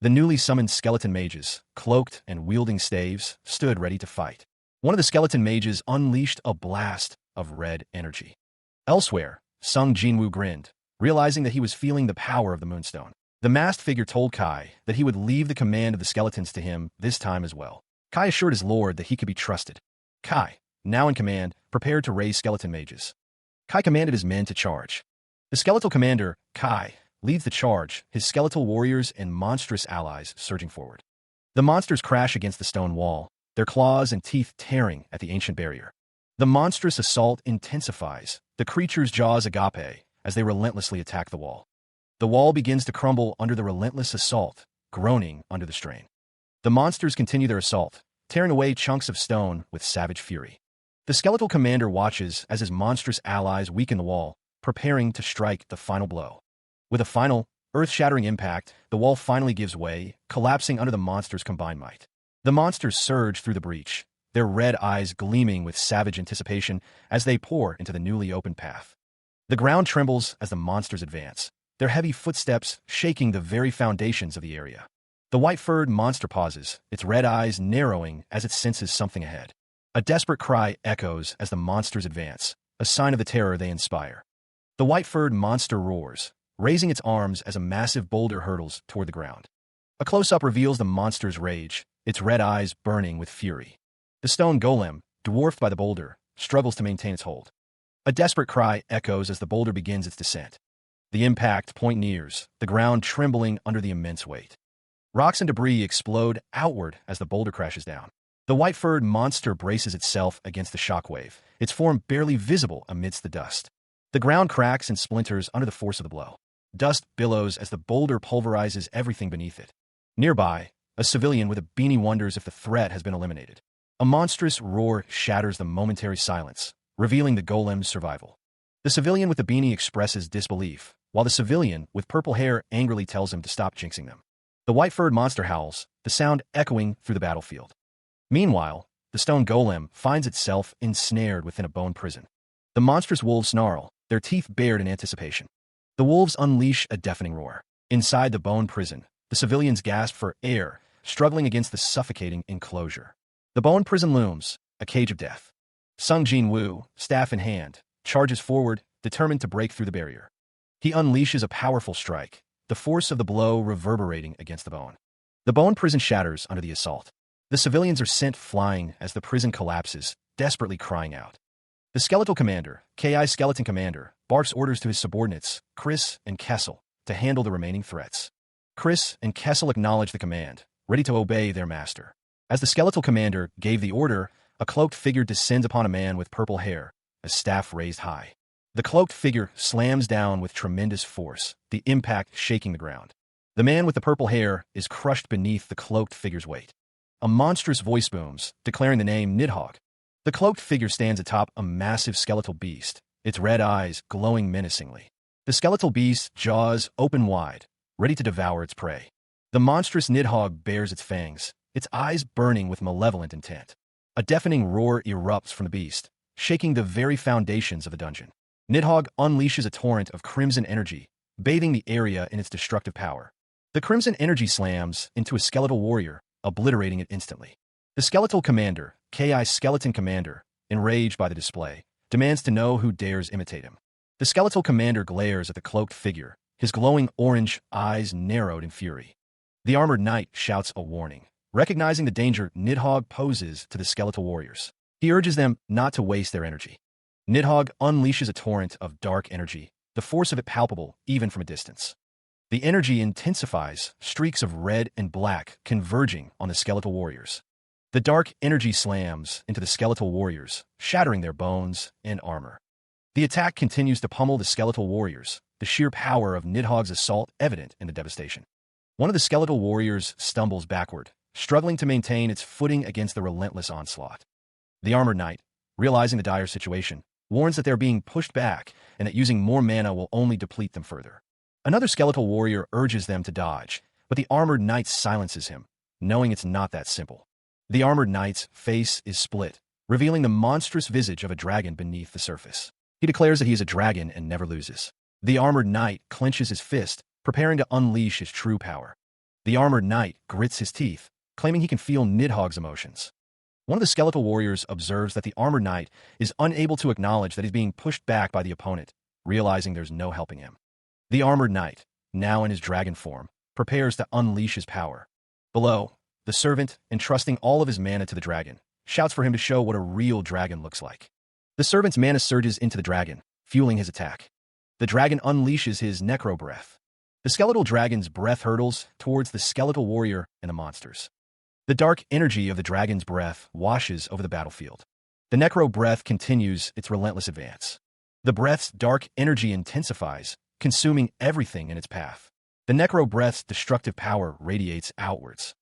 The newly summoned skeleton mages, cloaked and wielding staves, stood ready to fight. One of the skeleton mages unleashed a blast of red energy. Elsewhere, Sung Jinwoo grinned, realizing that he was feeling the power of the moonstone. The masked figure told Kai that he would leave the command of the skeletons to him this time as well. Kai assured his lord that he could be trusted. Kai, now in command, prepared to raise skeleton mages. Kai commanded his men to charge. The skeletal commander, Kai, leads the charge, his skeletal warriors and monstrous allies surging forward. The monsters crash against the stone wall, their claws and teeth tearing at the ancient barrier. The monstrous assault intensifies, the creatures' jaws agape, as they relentlessly attack the wall. The wall begins to crumble under the relentless assault, groaning under the strain. The monsters continue their assault, tearing away chunks of stone with savage fury. The skeletal commander watches as his monstrous allies weaken the wall, preparing to strike the final blow. With a final, earth-shattering impact, the wall finally gives way, collapsing under the monsters' combined might. The monsters surge through the breach, their red eyes gleaming with savage anticipation as they pour into the newly opened path. The ground trembles as the monsters advance, their heavy footsteps shaking the very foundations of the area. The white-furred monster pauses, its red eyes narrowing as it senses something ahead. A desperate cry echoes as the monsters advance, a sign of the terror they inspire. The white-furred monster roars, raising its arms as a massive boulder hurtles toward the ground. A close-up reveals the monster's rage, its red eyes burning with fury. The stone golem, dwarfed by the boulder, struggles to maintain its hold. A desperate cry echoes as the boulder begins its descent. The impact point nears, the ground trembling under the immense weight. Rocks and debris explode outward as the boulder crashes down. The white-furred monster braces itself against the shockwave, its form barely visible amidst the dust. The ground cracks and splinters under the force of the blow. Dust billows as the boulder pulverizes everything beneath it. Nearby, a civilian with a beanie wonders if the threat has been eliminated. A monstrous roar shatters the momentary silence, revealing the golem's survival. The civilian with the beanie expresses disbelief, while the civilian with purple hair angrily tells him to stop jinxing them. The white-furred monster howls, the sound echoing through the battlefield. Meanwhile, the stone golem finds itself ensnared within a bone prison. The monstrous wolves snarl, their teeth bared in anticipation. The wolves unleash a deafening roar. Inside the bone prison, the civilians gasp for air, struggling against the suffocating enclosure. The bone prison looms, a cage of death. Sung Jin-woo, staff in hand, charges forward, determined to break through the barrier. He unleashes a powerful strike, the force of the blow reverberating against the bone. The bone prison shatters under the assault. The civilians are sent flying as the prison collapses, desperately crying out. The skeletal commander, Ki Skeleton Commander, barks orders to his subordinates, Chris and Kessel, to handle the remaining threats. Chris and Kessel acknowledge the command, ready to obey their master. As the skeletal commander gave the order, a cloaked figure descends upon a man with purple hair, a staff raised high. The cloaked figure slams down with tremendous force, the impact shaking the ground. The man with the purple hair is crushed beneath the cloaked figure's weight. A monstrous voice booms, declaring the name Nidhogg. The cloaked figure stands atop a massive skeletal beast, its red eyes glowing menacingly. The skeletal beast's jaws open wide, ready to devour its prey. The monstrous Nidhogg bares its fangs, its eyes burning with malevolent intent. A deafening roar erupts from the beast, shaking the very foundations of the dungeon. Nidhogg unleashes a torrent of crimson energy, bathing the area in its destructive power. The crimson energy slams into a skeletal warrior, obliterating it instantly. The skeletal commander, Ki Skeleton Commander, enraged by the display, demands to know who dares imitate him. The skeletal commander glares at the cloaked figure, his glowing orange eyes narrowed in fury. The armored knight shouts a warning, recognizing the danger Nidhogg poses to the skeletal warriors. He urges them not to waste their energy. Nidhogg unleashes a torrent of dark energy, the force of it palpable even from a distance. The energy intensifies, streaks of red and black converging on the skeletal warriors. The dark energy slams into the skeletal warriors, shattering their bones and armor. The attack continues to pummel the skeletal warriors, the sheer power of Nidhogg's assault evident in the devastation. One of the skeletal warriors stumbles backward, struggling to maintain its footing against the relentless onslaught. The armored knight, realizing the dire situation, warns that they're being pushed back and that using more mana will only deplete them further. Another skeletal warrior urges them to dodge, but the armored knight silences him, knowing it's not that simple. The armored knight's face is split, revealing the monstrous visage of a dragon beneath the surface. He declares that he is a dragon and never loses. The armored knight clenches his fist, preparing to unleash his true power. The armored knight grits his teeth, claiming he can feel Nidhogg's emotions. One of the skeletal warriors observes that the armored knight is unable to acknowledge that he's being pushed back by the opponent, realizing there's no helping him. The armored knight, now in his dragon form, prepares to unleash his power. Below, the servant, entrusting all of his mana to the dragon, shouts for him to show what a real dragon looks like. The servant's mana surges into the dragon, fueling his attack. The dragon unleashes his necro breath. The skeletal dragon's breath hurtles towards the skeletal warrior and the monsters. The dark energy of the dragon's breath washes over the battlefield. The necro breath continues its relentless advance. The breath's dark energy intensifies, consuming everything in its path. The necro breath's destructive power radiates outwards.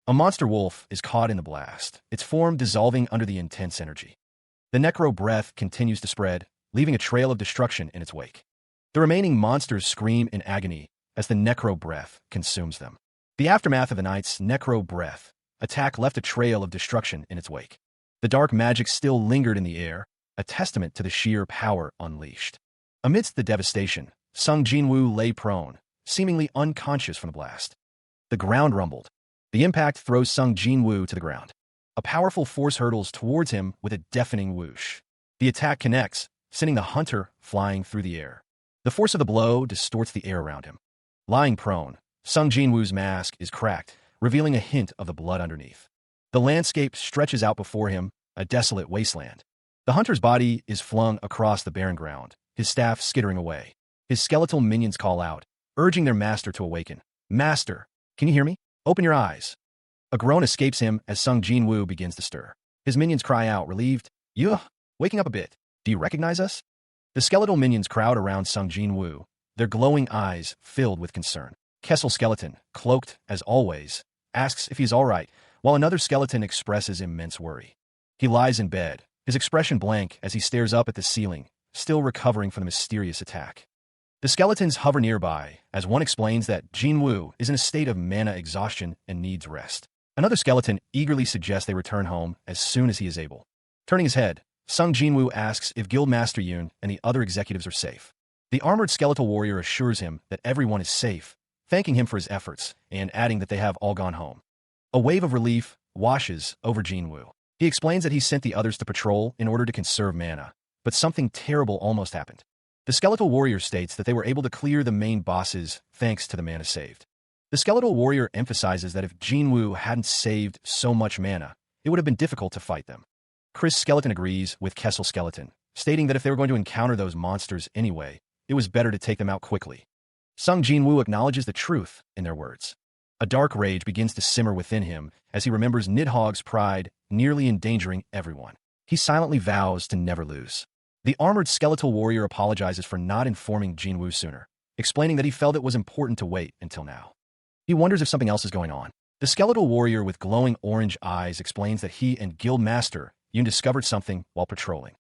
A monster wolf is caught in the blast, its form dissolving under the intense energy. The necro breath continues to spread, leaving a trail of destruction in its wake. The remaining monsters scream in agony as the necro breath consumes them. The aftermath of the knight's necro breath attack left a trail of destruction in its wake. The dark magic still lingered in the air, a testament to the sheer power unleashed. Amidst the devastation, Sung Jinwoo lay prone, seemingly unconscious from the blast. The ground rumbled, The impact throws Sung Jin-woo to the ground. A powerful force hurtles towards him with a deafening whoosh. The attack connects, sending the hunter flying through the air. The force of the blow distorts the air around him. Lying prone, Sung Jin-woo's mask is cracked, revealing a hint of the blood underneath. The landscape stretches out before him, a desolate wasteland. The hunter's body is flung across the barren ground, his staff skittering away. His skeletal minions call out, urging their master to awaken. "Master, can you hear me? Open your eyes." A groan escapes him as Sung Jin-woo begins to stir. His minions cry out, relieved, "Yuh, waking up a bit. Do you recognize us?" The skeletal minions crowd around Sung Jin-woo, their glowing eyes filled with concern. Kessel Skeleton, cloaked as always, asks if he's all right, while another skeleton expresses immense worry. He lies in bed, his expression blank as he stares up at the ceiling, still recovering from the mysterious attack. The skeletons hover nearby, as one explains that Jin-woo is in a state of mana exhaustion and needs rest. Another skeleton eagerly suggests they return home as soon as he is able. Turning his head, Sung Jin-woo asks if Guildmaster Yoon and the other executives are safe. The armored skeletal warrior assures him that everyone is safe, thanking him for his efforts and adding that they have all gone home. A wave of relief washes over Jin-woo. He explains that he sent the others to patrol in order to conserve mana, but something terrible almost happened. The skeletal warrior states that they were able to clear the main bosses thanks to the mana saved. The skeletal warrior emphasizes that if Jin-woo hadn't saved so much mana, it would have been difficult to fight them. Chris Skeleton agrees with Kessel Skeleton, stating that if they were going to encounter those monsters anyway, it was better to take them out quickly. Sung Jin-woo acknowledges the truth in their words. A dark rage begins to simmer within him as he remembers Nidhogg's pride nearly endangering everyone. He silently vows to never lose. The armored skeletal warrior apologizes for not informing Jin-woo sooner, explaining that he felt it was important to wait until now. He wonders if something else is going on. The skeletal warrior with glowing orange eyes explains that he and Guildmaster Yoon discovered something while patrolling.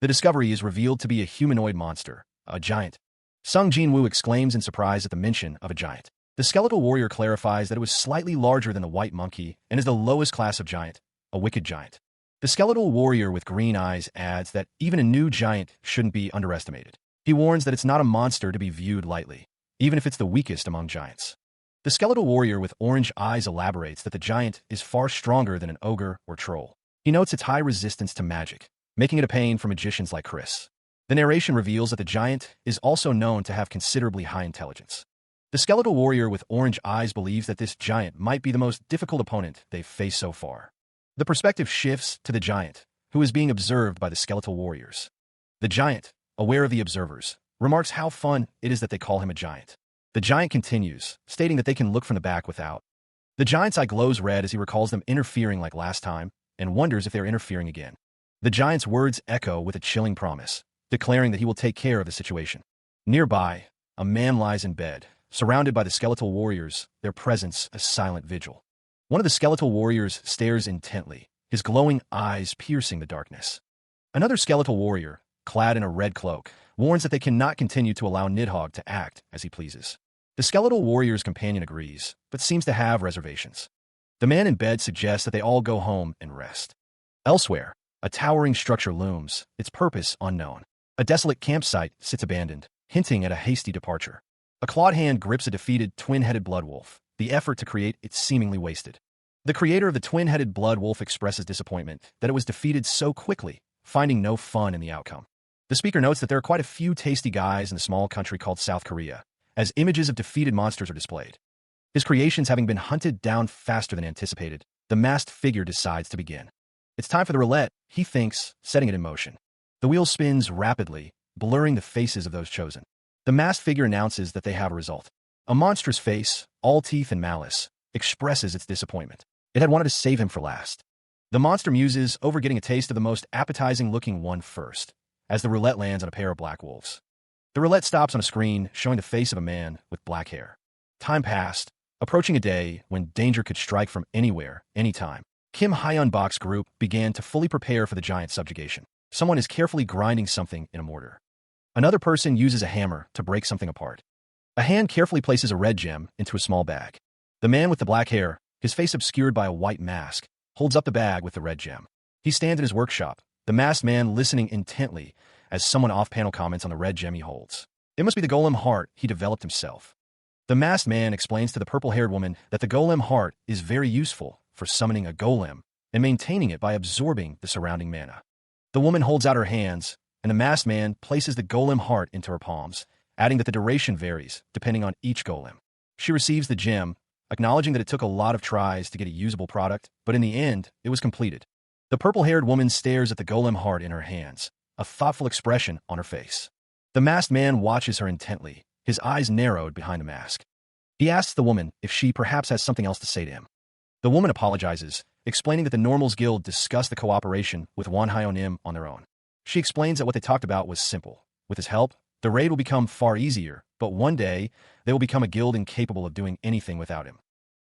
The discovery is revealed to be a humanoid monster, a giant. Sung Jin-woo exclaims in surprise at the mention of a giant. The skeletal warrior clarifies that it was slightly larger than the white monkey and is the lowest class of giant, a wicked giant. The skeletal warrior with green eyes adds that even a new giant shouldn't be underestimated. He warns that it's not a monster to be viewed lightly, even if it's the weakest among giants. The skeletal warrior with orange eyes elaborates that the giant is far stronger than an ogre or troll. He notes its high resistance to magic, making it a pain for magicians like Chris. The narration reveals that the giant is also known to have considerably high intelligence. The skeletal warrior with orange eyes believes that this giant might be the most difficult opponent they've faced so far. The perspective shifts to the giant, who is being observed by the skeletal warriors. The giant, aware of the observers, remarks how fun it is that they call him a giant. The giant continues, stating that they can look from the back without. The giant's eye glows red as he recalls them interfering like last time, and wonders if they're interfering again. The giant's words echo with a chilling promise, declaring that he will take care of the situation. Nearby, a man lies in bed, surrounded by the skeletal warriors, their presence a silent vigil. One of the skeletal warriors stares intently, his glowing eyes piercing the darkness. Another skeletal warrior, clad in a red cloak, warns that they cannot continue to allow Nidhogg to act as he pleases. The skeletal warrior's companion agrees, but seems to have reservations. The man in bed suggests that they all go home and rest. Elsewhere, a towering structure looms, its purpose unknown. A desolate campsite sits abandoned, hinting at a hasty departure. A clawed hand grips a defeated twin-headed blood wolf, the effort to create it seemingly wasted. The creator of the twin-headed blood wolf expresses disappointment that it was defeated so quickly, finding no fun in the outcome. The speaker notes that there are quite a few tasty guys in a small country called South Korea, as images of defeated monsters are displayed. His creations having been hunted down faster than anticipated, the masked figure decides to begin. It's time for the roulette, he thinks, setting it in motion. The wheel spins rapidly, blurring the faces of those chosen. The masked figure announces that they have a result. A monstrous face, all teeth and malice, expresses its disappointment. It had wanted to save him for last. The monster muses over getting a taste of the most appetizing-looking one first, as the roulette lands on a pair of black wolves. The roulette stops on a screen showing the face of a man with black hair. Time passed, approaching a day when danger could strike from anywhere, anytime. Kim Hyun-bok's group began to fully prepare for the giant subjugation. Someone is carefully grinding something in a mortar. Another person uses a hammer to break something apart. A hand carefully places a red gem into a small bag. The man with the black hair, his face obscured by a white mask, holds up the bag with the red gem. He stands in his workshop, the masked man listening intently as someone off-panel comments on the red gem he holds. It must be the golem heart he developed himself. The masked man explains to the purple-haired woman that the golem heart is very useful for summoning a golem and maintaining it by absorbing the surrounding mana. The woman holds out her hands, and the masked man places the golem heart into her palms, adding that the duration varies depending on each golem. She receives the gem, acknowledging that it took a lot of tries to get a usable product, but in the end, it was completed. The purple-haired woman stares at the golem heart in her hands, a thoughtful expression on her face. The masked man watches her intently, his eyes narrowed behind the mask. He asks the woman if she perhaps has something else to say to him. The woman apologizes, explaining that the Normals Guild discussed the cooperation with Wanhyonim on their own. She explains that what they talked about was simple. With his help, the raid will become far easier, but one day, they will become a guild incapable of doing anything without him.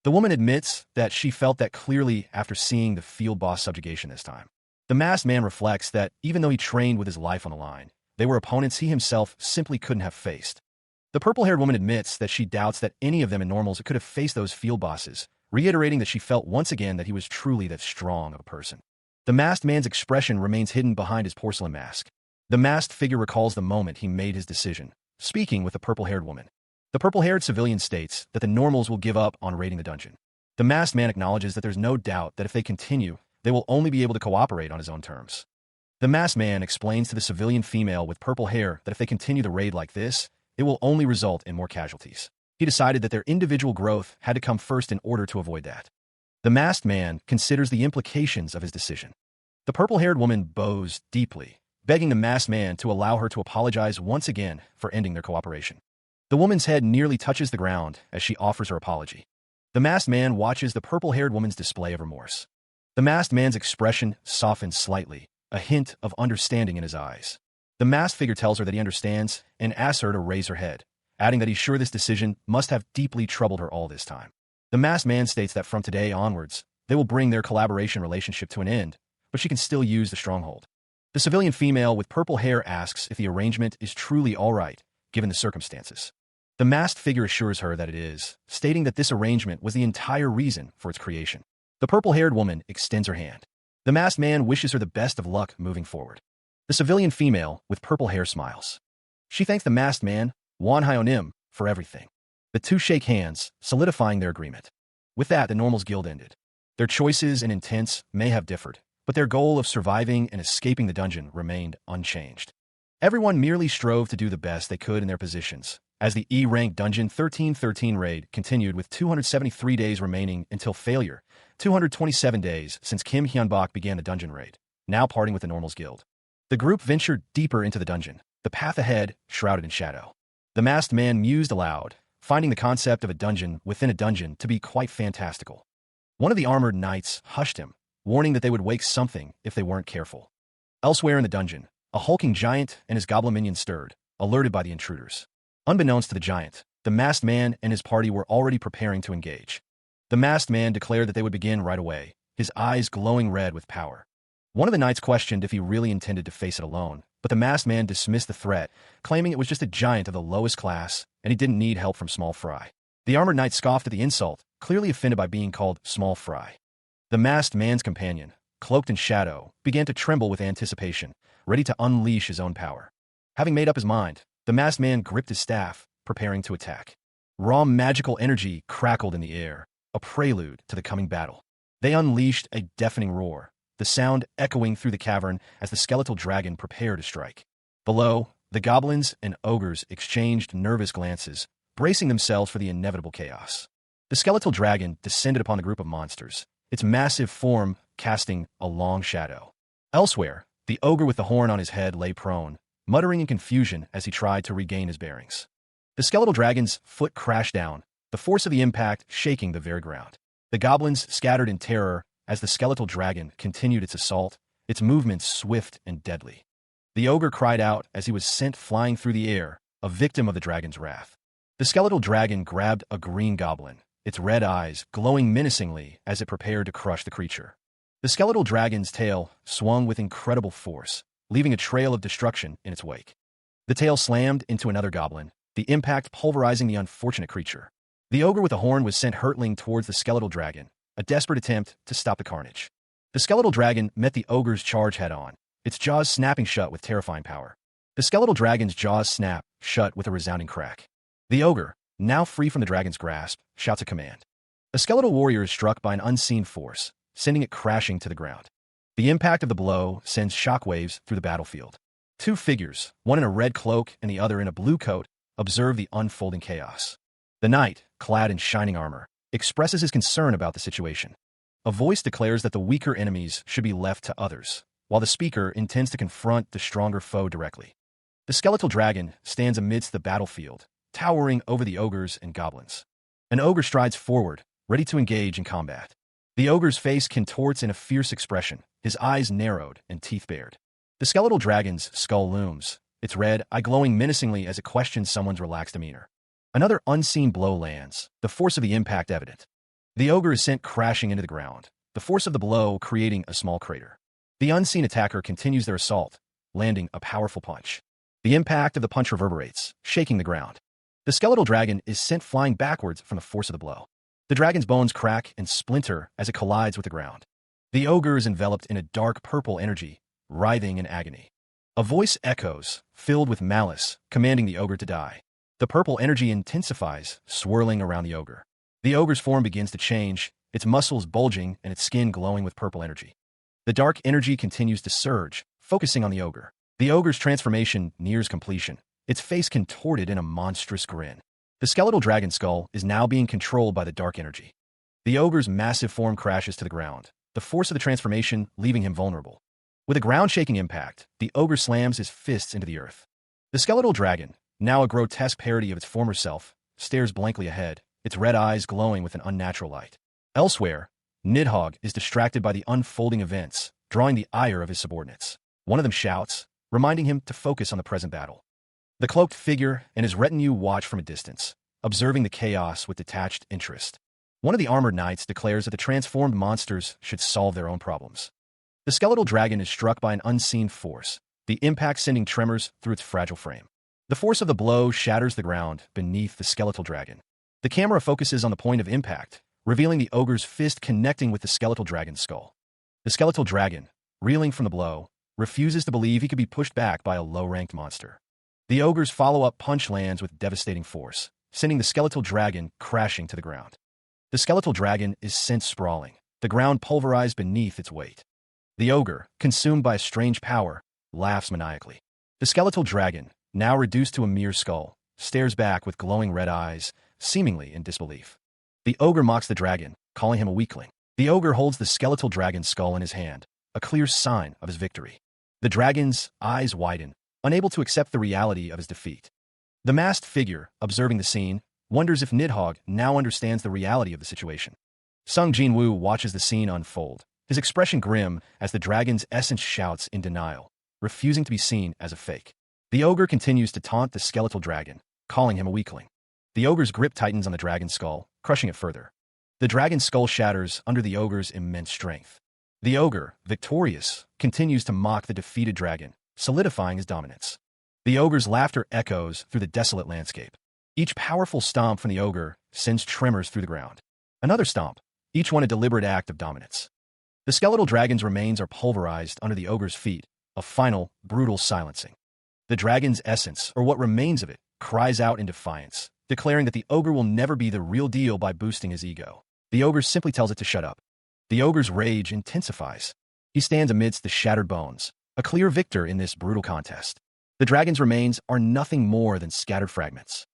The woman admits that she felt that clearly after seeing the field boss subjugation this time. The masked man reflects that even though he trained with his life on the line, they were opponents he himself simply couldn't have faced. The purple-haired woman admits that she doubts that any of them in Normals could have faced those field bosses, reiterating that she felt once again that he was truly that strong of a person. The masked man's expression remains hidden behind his porcelain mask. The masked figure recalls the moment he made his decision, speaking with the purple-haired woman. The purple-haired civilian states that the Normals will give up on raiding the dungeon. The masked man acknowledges that there's no doubt that if they continue, they will only be able to cooperate on his own terms. The masked man explains to the civilian female with purple hair that if they continue the raid like this, it will only result in more casualties. He decided that their individual growth had to come first in order to avoid that. The masked man considers the implications of his decision. The purple-haired woman bows deeply, begging the masked man to allow her to apologize once again for ending their cooperation. The woman's head nearly touches the ground as she offers her apology. The masked man watches the purple-haired woman's display of remorse. The masked man's expression softens slightly, a hint of understanding in his eyes. The masked figure tells her that he understands and asks her to raise her head, adding that he's sure this decision must have deeply troubled her all this time. The masked man states that from today onwards, they will bring their collaboration relationship to an end, but she can still use the stronghold. The civilian female with purple hair asks if the arrangement is truly all right, given the circumstances. The masked figure assures her that it is, stating that this arrangement was the entire reason for its creation. The purple-haired woman extends her hand. The masked man wishes her the best of luck moving forward. The civilian female with purple hair smiles. She thanks the masked man, Wanhyonim, for everything. The two shake hands, solidifying their agreement. With that, the Normals Guild ended. Their choices and intents may have differed, but their goal of surviving and escaping the dungeon remained unchanged. Everyone merely strove to do the best they could in their positions, as the E-Rank Dungeon 1313 raid continued with 273 days remaining until failure, 227 days since Kim Hyunbok began the dungeon raid, now parting with the Normals Guild. The group ventured deeper into the dungeon, the path ahead shrouded in shadow. The masked man mused aloud, finding the concept of a dungeon within a dungeon to be quite fantastical. One of the armored knights hushed him, warning that they would wake something if they weren't careful. Elsewhere in the dungeon, a hulking giant and his goblin minion stirred, alerted by the intruders. Unbeknownst to the giant, the masked man and his party were already preparing to engage. The masked man declared that they would begin right away, his eyes glowing red with power. One of the knights questioned if he really intended to face it alone, but the masked man dismissed the threat, claiming it was just a giant of the lowest class, and he didn't need help from small fry. The armored knight scoffed at the insult, clearly offended by being called small fry. The masked man's companion, cloaked in shadow, began to tremble with anticipation, ready to unleash his own power. Having made up his mind, the masked man gripped his staff, preparing to attack. Raw magical energy crackled in the air, a prelude to the coming battle. They unleashed a deafening roar, the sound echoing through the cavern as the skeletal dragon prepared to strike. Below, the goblins and ogres exchanged nervous glances, bracing themselves for the inevitable chaos. The skeletal dragon descended upon the group of monsters, its massive form casting a long shadow. Elsewhere, the ogre with the horn on his head lay prone, muttering in confusion as he tried to regain his bearings. The skeletal dragon's foot crashed down, the force of the impact shaking the very ground. The goblins scattered in terror as the skeletal dragon continued its assault, its movements swift and deadly. The ogre cried out as he was sent flying through the air, a victim of the dragon's wrath. The skeletal dragon grabbed a green goblin, its red eyes glowing menacingly as it prepared to crush the creature. The skeletal dragon's tail swung with incredible force, leaving a trail of destruction in its wake. The tail slammed into another goblin, the impact pulverizing the unfortunate creature. The ogre with the horn was sent hurtling towards the skeletal dragon, a desperate attempt to stop the carnage. The skeletal dragon met the ogre's charge head-on, its jaws snapping shut with terrifying power. The skeletal dragon's jaws snapped shut with a resounding crack. The ogre, now free from the dragon's grasp, shouts a command. A skeletal warrior is struck by an unseen force, sending it crashing to the ground. The impact of the blow sends shockwaves through the battlefield. Two figures, one in a red cloak and the other in a blue coat, observe the unfolding chaos. The knight, clad in shining armor, expresses his concern about the situation. A voice declares that the weaker enemies should be left to others, while the speaker intends to confront the stronger foe directly. The skeletal dragon stands amidst the battlefield, towering over the ogres and goblins. An ogre strides forward, ready to engage in combat. The ogre's face contorts in a fierce expression, his eyes narrowed and teeth bared. The skeletal dragon's skull looms, its red eye glowing menacingly as it questions someone's relaxed demeanor. Another unseen blow lands, the force of the impact evident. The ogre is sent crashing into the ground, the force of the blow creating a small crater. The unseen attacker continues their assault, landing a powerful punch. The impact of the punch reverberates, shaking the ground. The skeletal dragon is sent flying backwards from the force of the blow. The dragon's bones crack and splinter as it collides with the ground. The ogre is enveloped in a dark purple energy, writhing in agony. A voice echoes, filled with malice, commanding the ogre to die. The purple energy intensifies, swirling around the ogre. The ogre's form begins to change, its muscles bulging and its skin glowing with purple energy. The dark energy continues to surge, focusing on the ogre. The ogre's transformation nears completion, its face contorted in a monstrous grin. The skeletal dragon skull is now being controlled by the dark energy. The ogre's massive form crashes to the ground, the force of the transformation leaving him vulnerable. With a ground-shaking impact, the ogre slams his fists into the earth. The skeletal dragon, now a grotesque parody of its former self, stares blankly ahead, its red eyes glowing with an unnatural light. Elsewhere, Nidhogg is distracted by the unfolding events, drawing the ire of his subordinates. One of them shouts, reminding him to focus on the present battle. The cloaked figure and his retinue watch from a distance, observing the chaos with detached interest. One of the armored knights declares that the transformed monsters should solve their own problems. The skeletal dragon is struck by an unseen force, the impact sending tremors through its fragile frame. The force of the blow shatters the ground beneath the skeletal dragon. The camera focuses on the point of impact, revealing the ogre's fist connecting with the skeletal dragon's skull. The skeletal dragon, reeling from the blow, refuses to believe he could be pushed back by a low-ranked monster. The ogre's follow-up punch lands with devastating force, sending the skeletal dragon crashing to the ground. The skeletal dragon is sent sprawling, the ground pulverized beneath its weight. The ogre, consumed by a strange power, laughs maniacally. The skeletal dragon, now reduced to a mere skull, stares back with glowing red eyes, seemingly in disbelief. The ogre mocks the dragon, calling him a weakling. The ogre holds the skeletal dragon's skull in his hand, a clear sign of his victory. The dragon's eyes widen, unable to accept the reality of his defeat. The masked figure, observing the scene, wonders if Nidhogg now understands the reality of the situation. Sung Jinwoo watches the scene unfold, his expression grim as the dragon's essence shouts in denial, refusing to be seen as a fake. The ogre continues to taunt the skeletal dragon, calling him a weakling. The ogre's grip tightens on the dragon's skull, crushing it further. The dragon's skull shatters under the ogre's immense strength. The ogre, victorious, continues to mock the defeated dragon, solidifying his dominance. The ogre's laughter echoes through the desolate landscape. Each powerful stomp from the ogre sends tremors through the ground. Another stomp, each one a deliberate act of dominance. The skeletal dragon's remains are pulverized under the ogre's feet, a final, brutal silencing. The dragon's essence, or what remains of it, cries out in defiance, declaring that the ogre will never be the real deal by boosting his ego. The ogre simply tells it to shut up. The ogre's rage intensifies. He stands amidst the shattered bones, a clear victor in this brutal contest. The dragon's remains are nothing more than scattered fragments.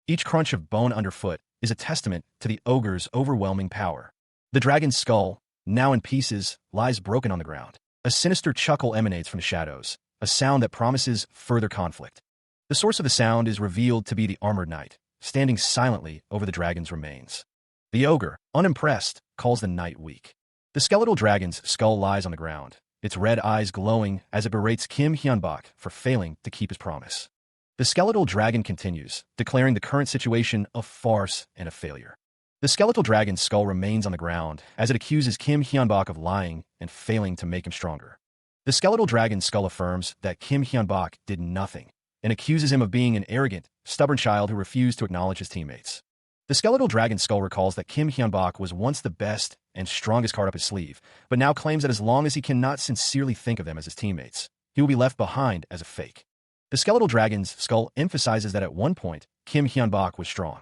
Each crunch of bone underfoot is a testament to the ogre's overwhelming power. The dragon's skull, now in pieces, lies broken on the ground. A sinister chuckle emanates from the shadows, a sound that promises further conflict. The source of the sound is revealed to be the armored knight, standing silently over the dragon's remains. The ogre, unimpressed, calls the knight weak. The skeletal dragon's skull lies on the ground, its red eyes glowing as it berates Kim Hyunbak for failing to keep his promise. The skeletal dragon continues, declaring the current situation a farce and a failure. The skeletal dragon's skull remains on the ground as it accuses Kim Hyunbak of lying and failing to make him stronger. The skeletal dragon's skull affirms that Kim Hyunbak did nothing and accuses him of being an arrogant, stubborn child who refused to acknowledge his teammates. The skeletal dragon's skull recalls that Kim Hyunbak was once the best and strongest card up his sleeve, but now claims that as long as he cannot sincerely think of them as his teammates, he will be left behind as a fake. The skeletal dragon's skull emphasizes that at one point, Kim Hyunbak was strong.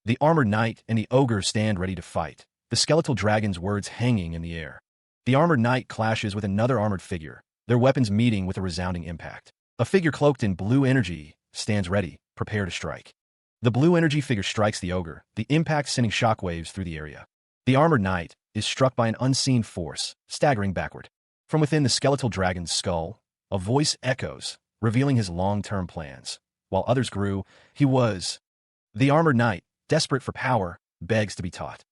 The armored knight and the ogre stand ready to fight, the skeletal dragon's words hanging in the air. The armored knight clashes with another armored figure, their weapons meeting with a resounding impact. A figure cloaked in blue energy stands ready, prepared to strike. The blue energy figure strikes the ogre, the impact sending shockwaves through the area. The armored knight is struck by an unseen force, staggering backward. From within the skeletal dragon's skull, a voice echoes, revealing his long-term plans. While others grew, he was. The armored knight, desperate for power, begs to be taught.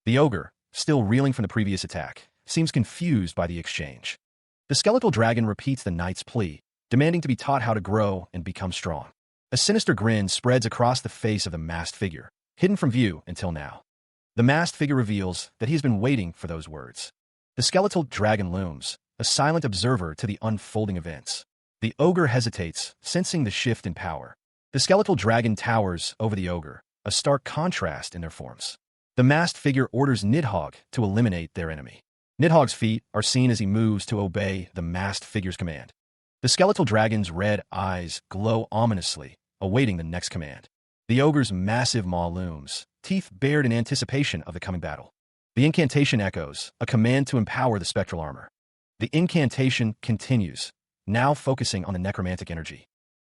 The ogre, still reeling from the previous attack, seems confused by the exchange. The skeletal dragon repeats the knight's plea, demanding to be taught how to grow and become strong. A sinister grin spreads across the face of the masked figure, hidden from view until now. The masked figure reveals that he has been waiting for those words. The skeletal dragon looms, a silent observer to the unfolding events. The ogre hesitates, sensing the shift in power. The skeletal dragon towers over the ogre, a stark contrast in their forms. The masked figure orders Nidhogg to eliminate their enemy. Nidhogg's feet are seen as he moves to obey the masked figure's command. The skeletal dragon's red eyes glow ominously, awaiting the next command. The ogre's massive maw looms, teeth bared in anticipation of the coming battle. The incantation echoes, a command to empower the spectral armor. The incantation continues, now focusing on the necromantic energy.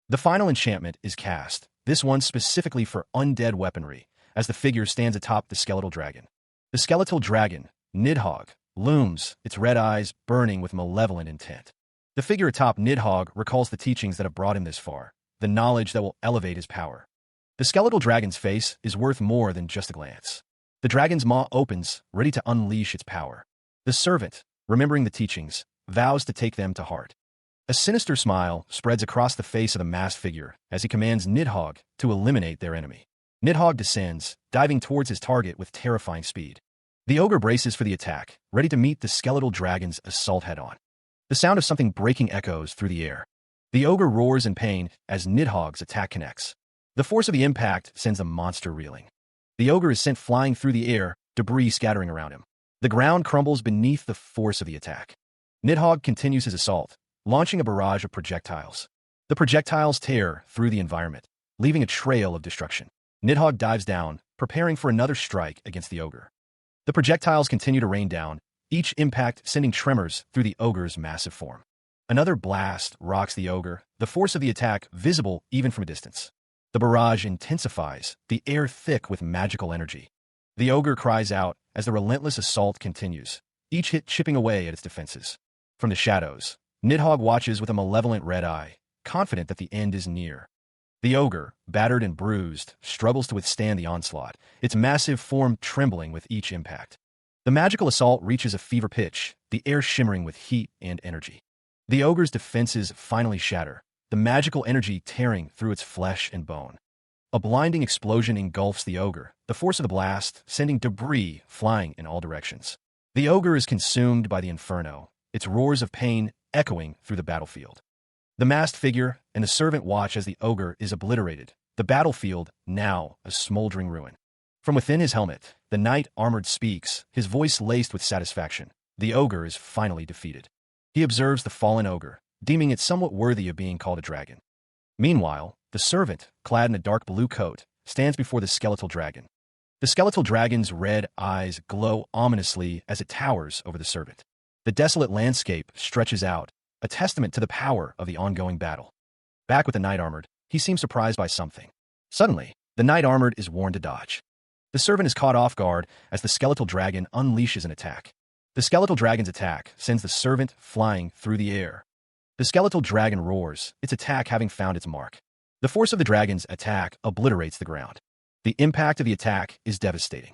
The final enchantment is cast, this one specifically for undead weaponry, as the figure stands atop the skeletal dragon. The skeletal dragon, Nidhogg, looms, its red eyes burning with malevolent intent. The figure atop Nidhogg recalls the teachings that have brought him this far, the knowledge that will elevate his power. The skeletal dragon's face is worth more than just a glance. The dragon's maw opens, ready to unleash its power. The servant, remembering the teachings, vows to take them to heart. A sinister smile spreads across the face of the masked figure as he commands Nidhogg to eliminate their enemy. Nidhogg descends, diving towards his target with terrifying speed. The ogre braces for the attack, ready to meet the skeletal dragon's assault head-on. The sound of something breaking echoes through the air. The ogre roars in pain as Nidhogg's attack connects. The force of the impact sends the monster reeling. The ogre is sent flying through the air, debris scattering around him. The ground crumbles beneath the force of the attack. Nidhogg continues his assault, launching a barrage of projectiles. The projectiles tear through the environment, leaving a trail of destruction. Nidhogg dives down, preparing for another strike against the ogre. The projectiles continue to rain down, each impact sending tremors through the ogre's massive form. Another blast rocks the ogre, the force of the attack visible even from a distance. The barrage intensifies, the air thick with magical energy. The ogre cries out as the relentless assault continues, each hit chipping away at its defenses. From the shadows, Nidhogg watches with a malevolent red eye, confident that the end is near. The ogre, battered and bruised, struggles to withstand the onslaught, its massive form trembling with each impact. The magical assault reaches a fever pitch, the air shimmering with heat and energy. The ogre's defenses finally shatter, the magical energy tearing through its flesh and bone. A blinding explosion engulfs the ogre, the force of the blast sending debris flying in all directions. The ogre is consumed by the inferno, its roars of pain echoing through the battlefield. The masked figure and the servant watch as the ogre is obliterated, the battlefield now a smoldering ruin. From within his helmet, the knight armored speaks, his voice laced with satisfaction. The ogre is finally defeated. He observes the fallen ogre, deeming it somewhat worthy of being called a dragon. Meanwhile, the servant, clad in a dark blue coat, stands before the skeletal dragon. The skeletal dragon's red eyes glow ominously as it towers over the servant. The desolate landscape stretches out, a testament to the power of the ongoing battle. Back with the knight armored, he seems surprised by something. Suddenly, the knight armored is warned to dodge. The servant is caught off guard as the skeletal dragon unleashes an attack. The skeletal dragon's attack sends the servant flying through the air. The skeletal dragon roars, its attack having found its mark. The force of the dragon's attack obliterates the ground. The impact of the attack is devastating.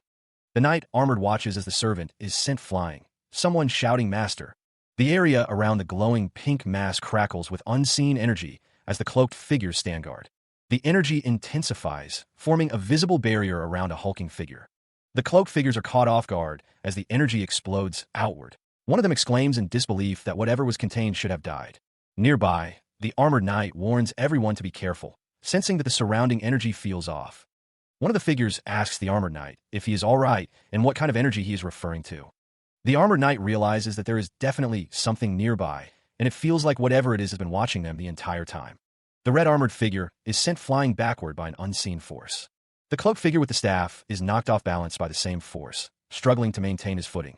The knight armored watches as the servant is sent flying, someone shouting "Master." The area around the glowing pink mass crackles with unseen energy as the cloaked figures stand guard. The energy intensifies, forming a visible barrier around a hulking figure. The cloaked figures are caught off guard as the energy explodes outward. One of them exclaims in disbelief that whatever was contained should have died. Nearby, the armored knight warns everyone to be careful, sensing that the surrounding energy feels off. One of the figures asks the armored knight if he is all right and what kind of energy he is referring to. The armored knight realizes that there is definitely something nearby, and it feels like whatever it is has been watching them the entire time. The red armored figure is sent flying backward by an unseen force. The cloaked figure with the staff is knocked off balance by the same force, struggling to maintain his footing.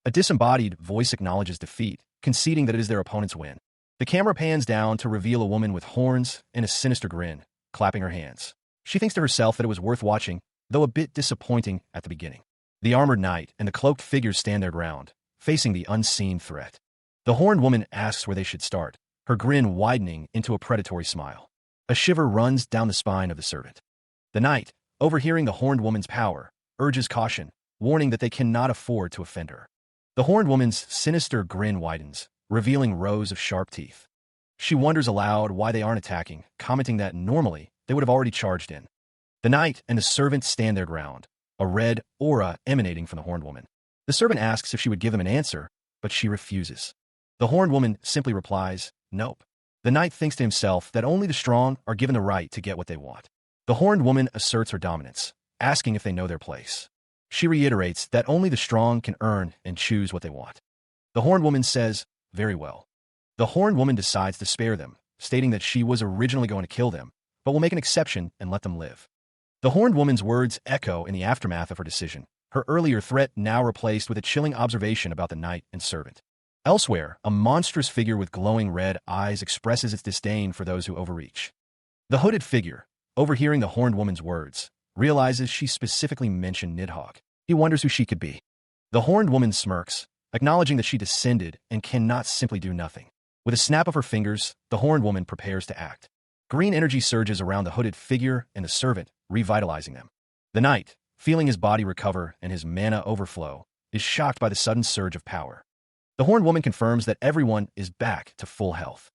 A disembodied voice acknowledges defeat, conceding that it is their opponent's win. The camera pans down to reveal a woman with horns and a sinister grin, clapping her hands. She thinks to herself that it was worth watching, though a bit disappointing at the beginning. The armored knight and the cloaked figures stand their ground, facing the unseen threat. The horned woman asks where they should start, her grin widening into a predatory smile. A shiver runs down the spine of the servant. The knight, overhearing the horned woman's power, urges caution, warning that they cannot afford to offend her. The horned woman's sinister grin widens, revealing rows of sharp teeth. She wonders aloud why they aren't attacking, commenting that normally they would have already charged in. The knight and the servant stand their ground, a red aura emanating from the horned woman. The servant asks if she would give them an answer, but she refuses. The horned woman simply replies, "Nope." The knight thinks to himself that only the strong are given the right to get what they want. The horned woman asserts her dominance, asking if they know their place. She reiterates that only the strong can earn and choose what they want. The horned woman says, "Very well." The horned woman decides to spare them, stating that she was originally going to kill them, but will make an exception and let them live. The horned woman's words echo in the aftermath of her decision, her earlier threat now replaced with a chilling observation about the knight and servant. Elsewhere, a monstrous figure with glowing red eyes expresses its disdain for those who overreach. The hooded figure, overhearing the horned woman's words, realizes she specifically mentioned Nidhogg. He wonders who she could be. The horned woman smirks, acknowledging that she descended and cannot simply do nothing. With a snap of her fingers, the horned woman prepares to act. Green energy surges around the hooded figure and the servant, revitalizing them. The knight, feeling his body recover and his mana overflow, is shocked by the sudden surge of power. The horned woman confirms that everyone is back to full health.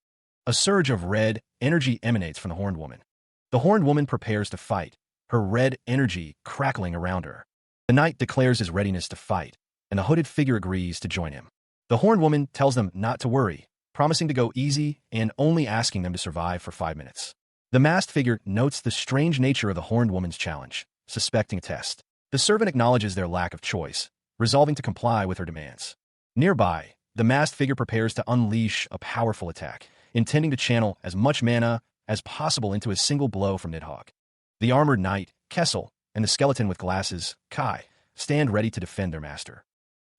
A surge of red energy emanates from the horned woman. The horned woman prepares to fight, her red energy crackling around her. The knight declares his readiness to fight, and the hooded figure agrees to join him. The horned woman tells them not to worry, promising to go easy and only asking them to survive for 5 minutes. The masked figure notes the strange nature of the horned woman's challenge, suspecting a test. The servant acknowledges their lack of choice, resolving to comply with her demands. Nearby, the masked figure prepares to unleash a powerful attack, intending to channel as much mana as possible into a single blow from Nidhogg. The armored knight, Kessel, and the skeleton with glasses, Kai, stand ready to defend their master.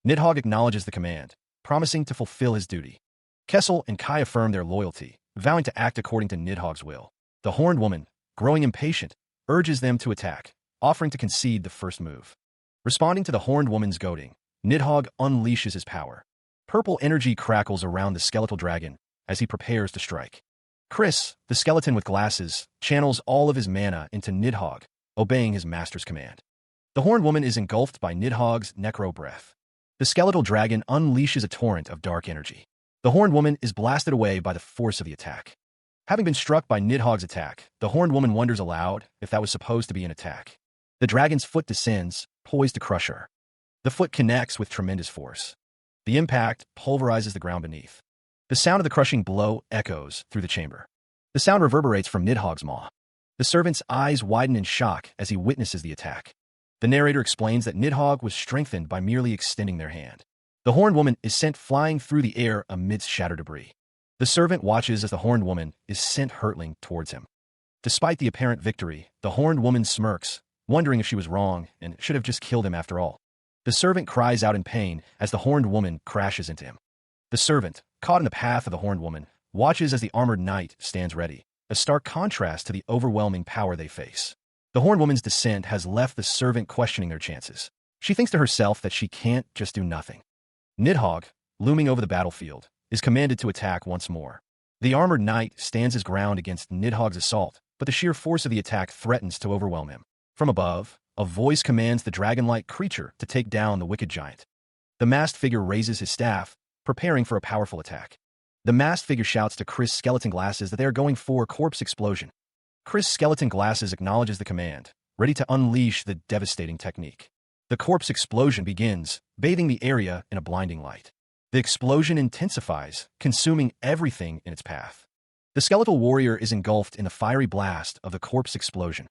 Nidhogg acknowledges the command, promising to fulfill his duty. Kessel and Kai affirm their loyalty, vowing to act according to Nidhogg's will. The horned woman, growing impatient, urges them to attack, offering to concede the first move. Responding to the horned woman's goading, Nidhogg unleashes his power. Purple energy crackles around the skeletal dragon as he prepares to strike. Chris, the skeleton with glasses, channels all of his mana into Nidhogg, obeying his master's command. The horned woman is engulfed by Nidhogg's necro breath. The skeletal dragon unleashes a torrent of dark energy. The horned woman is blasted away by the force of the attack. Having been struck by Nidhogg's attack, the horned woman wonders aloud if that was supposed to be an attack. The dragon's foot descends, poised to crush her. The foot connects with tremendous force. The impact pulverizes the ground beneath. The sound of the crushing blow echoes through the chamber. The sound reverberates from Nidhogg's maw. The servant's eyes widen in shock as he witnesses the attack. The narrator explains that Nidhogg was strengthened by merely extending their hand. The horned woman is sent flying through the air amidst shattered debris. The servant watches as the horned woman is sent hurtling towards him. Despite the apparent victory, the horned woman smirks, wondering if she was wrong and should have just killed him after all. The servant cries out in pain as the horned woman crashes into him. The servant, caught in the path of the horned woman, watches as the armored knight stands ready, a stark contrast to the overwhelming power they face. The horned woman's descent has left the servant questioning their chances. She thinks to herself that she can't just do nothing. Nidhogg, looming over the battlefield, is commanded to attack once more. The armored knight stands his ground against Nidhogg's assault, but the sheer force of the attack threatens to overwhelm him. From above, a voice commands the dragon-like creature to take down the wicked giant. The masked figure raises his staff, preparing for a powerful attack. The masked figure shouts to Chris Skeleton Glasses that they are going for corpse explosion. Chris Skeleton Glasses acknowledges the command, ready to unleash the devastating technique. The corpse explosion begins, bathing the area in a blinding light. The explosion intensifies, consuming everything in its path. The skeletal warrior is engulfed in the fiery blast of the corpse explosion.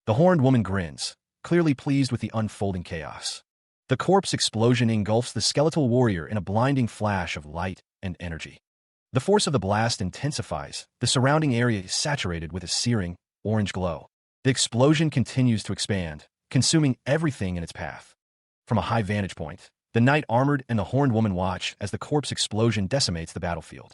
The horned woman grins, clearly pleased with the unfolding chaos. The corpse explosion engulfs the skeletal warrior in a blinding flash of light and energy. The force of the blast intensifies, the surrounding area is saturated with a searing, orange glow. The explosion continues to expand, consuming everything in its path. From a high vantage point, the knight armored and the horned woman watch as the corpse explosion decimates the battlefield.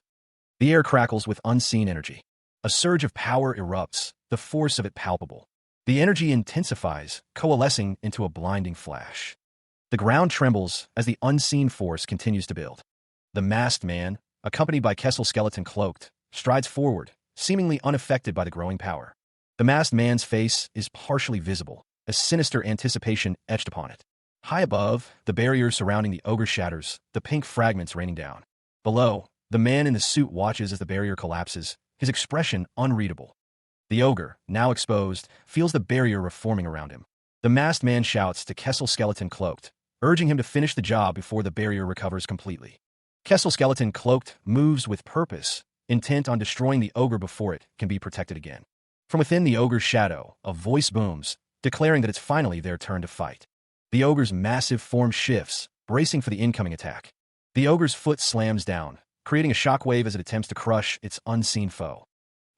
The air crackles with unseen energy. A surge of power erupts, the force of it palpable. The energy intensifies, coalescing into a blinding flash. The ground trembles as the unseen force continues to build. The masked man, accompanied by Kessel Skeleton cloaked, strides forward, seemingly unaffected by the growing power. The masked man's face is partially visible, a sinister anticipation etched upon it. High above, the barrier surrounding the ogre shatters, the pink fragments raining down. Below, the man in the suit watches as the barrier collapses, his expression unreadable. The ogre, now exposed, feels the barrier reforming around him. The masked man shouts to Kessel Skeleton cloaked, urging him to finish the job before the barrier recovers completely. Kessel Skeleton cloaked moves with purpose, intent on destroying the ogre before it can be protected again. From within the ogre's shadow, a voice booms, declaring that it's finally their turn to fight. The ogre's massive form shifts, bracing for the incoming attack. The ogre's foot slams down, creating a shockwave as it attempts to crush its unseen foe.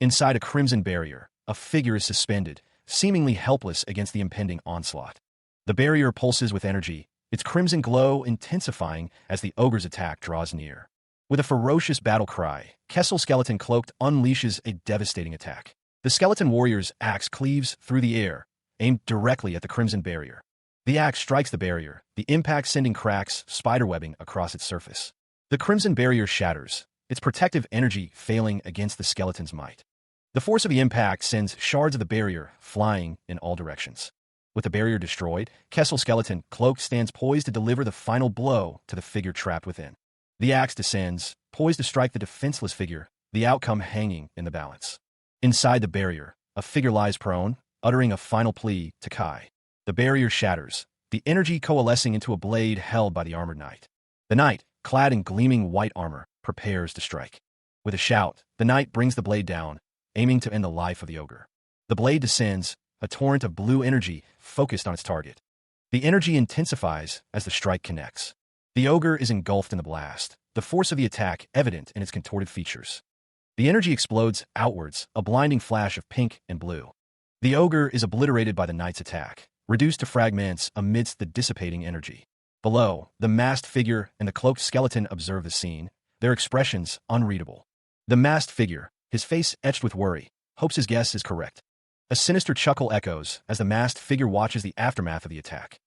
Inside a crimson barrier, a figure is suspended, seemingly helpless against the impending onslaught. The barrier pulses with energy, its crimson glow intensifying as the ogre's attack draws near. With a ferocious battle cry, Kessel Skeleton cloaked unleashes a devastating attack. The skeleton warrior's axe cleaves through the air, aimed directly at the crimson barrier. The axe strikes the barrier, the impact sending cracks, spiderwebbing across its surface. The crimson barrier shatters, its protective energy failing against the skeleton's might. The force of the impact sends shards of the barrier flying in all directions. With the barrier destroyed, Kessel Skeleton cloaked stands poised to deliver the final blow to the figure trapped within. The axe descends, poised to strike the defenseless figure, the outcome hanging in the balance. Inside the barrier, a figure lies prone, uttering a final plea to Kai. The barrier shatters, the energy coalescing into a blade held by the armored knight. The knight, clad in gleaming white armor, prepares to strike. With a shout, the knight brings the blade down, aiming to end the life of the ogre. The blade descends, a torrent of blue energy focused on its target. The energy intensifies as the strike connects. The ogre is engulfed in the blast, the force of the attack evident in its contorted features. The energy explodes outwards, a blinding flash of pink and blue. The ogre is obliterated by the knight's attack, reduced to fragments amidst the dissipating energy. Below, the masked figure and the cloaked skeleton observe the scene, their expressions unreadable. The masked figure, his face etched with worry, hopes his guess is correct. A sinister chuckle echoes as the masked figure watches the aftermath of the attack.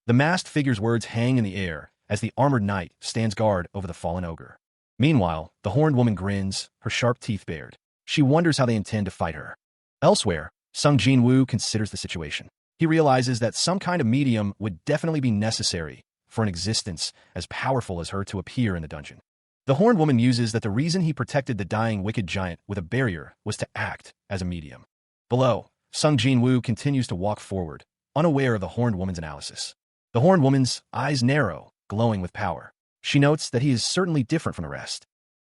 The masked figure's words hang in the air as the armored knight stands guard over the fallen ogre. Meanwhile, the horned woman grins, her sharp teeth bared. She wonders how they intend to fight her. Elsewhere, Sung Jin-woo considers the situation. He realizes that some kind of medium would definitely be necessary for an existence as powerful as her to appear in the dungeon. The horned woman muses that the reason he protected the dying wicked giant with a barrier was to act as a medium. Below, Sung Jin-woo continues to walk forward, unaware of the horned woman's analysis. The horned woman's eyes narrow, glowing with power. She notes that he is certainly different from the rest.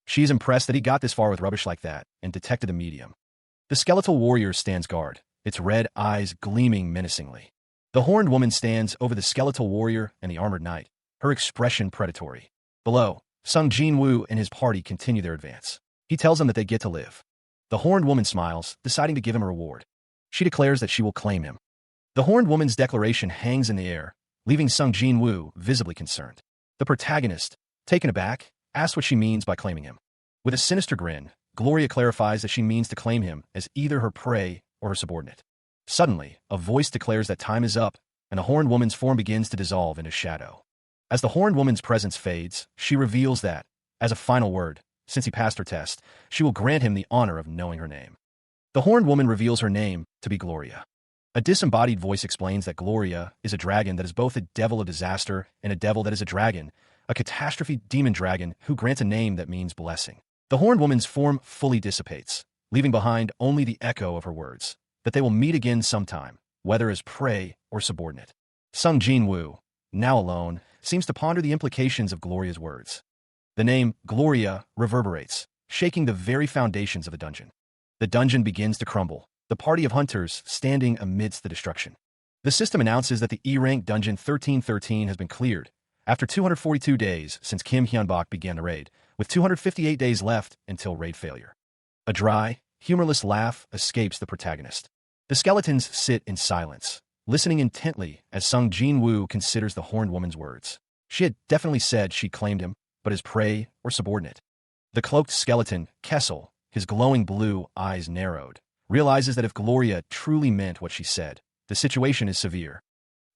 She is impressed that he got this far with rubbish like that and detected a medium. The skeletal warrior stands guard, its red eyes gleaming menacingly. The horned woman stands over the skeletal warrior and the armored knight, her expression predatory. Below, Sung Jin-woo and his party continue their advance. He tells them that they get to live. The horned woman smiles, deciding to give him a reward. She declares that she will claim him. The horned woman's declaration hangs in the air, leaving Sung Jin-woo visibly concerned. The protagonist, taken aback, asks what she means by claiming him. With a sinister grin, Gloria clarifies that she means to claim him as either her prey or her subordinate. Suddenly, a voice declares that time is up, and the horned woman's form begins to dissolve into shadow. As the horned woman's presence fades, she reveals that, as a final word, since he passed her test, she will grant him the honor of knowing her name. The horned woman reveals her name to be Gloria. A disembodied voice explains that Gloria is a dragon that is both a devil of disaster and a devil that is a dragon, a catastrophe demon dragon who grants a name that means blessing. The horned woman's form fully dissipates, leaving behind only the echo of her words, that they will meet again sometime, whether as prey or subordinate. Sung Jin-woo, now alone, seems to ponder the implications of Gloria's words. The name Gloria reverberates, shaking the very foundations of the dungeon. The dungeon begins to crumble, the party of hunters standing amidst the destruction. The system announces that the E-rank dungeon 1313 has been cleared, after 242 days since Kim Hyun-bok began the raid, with 258 days left until raid failure. A dry, humorless laugh escapes the protagonist. The skeletons sit in silence, listening intently as Sung Jin-woo considers the horned woman's words. She had definitely said she claimed him, but as prey or subordinate. The cloaked skeleton, Kessel, his glowing blue eyes narrowed, realizes that if Gloria truly meant what she said, the situation is severe.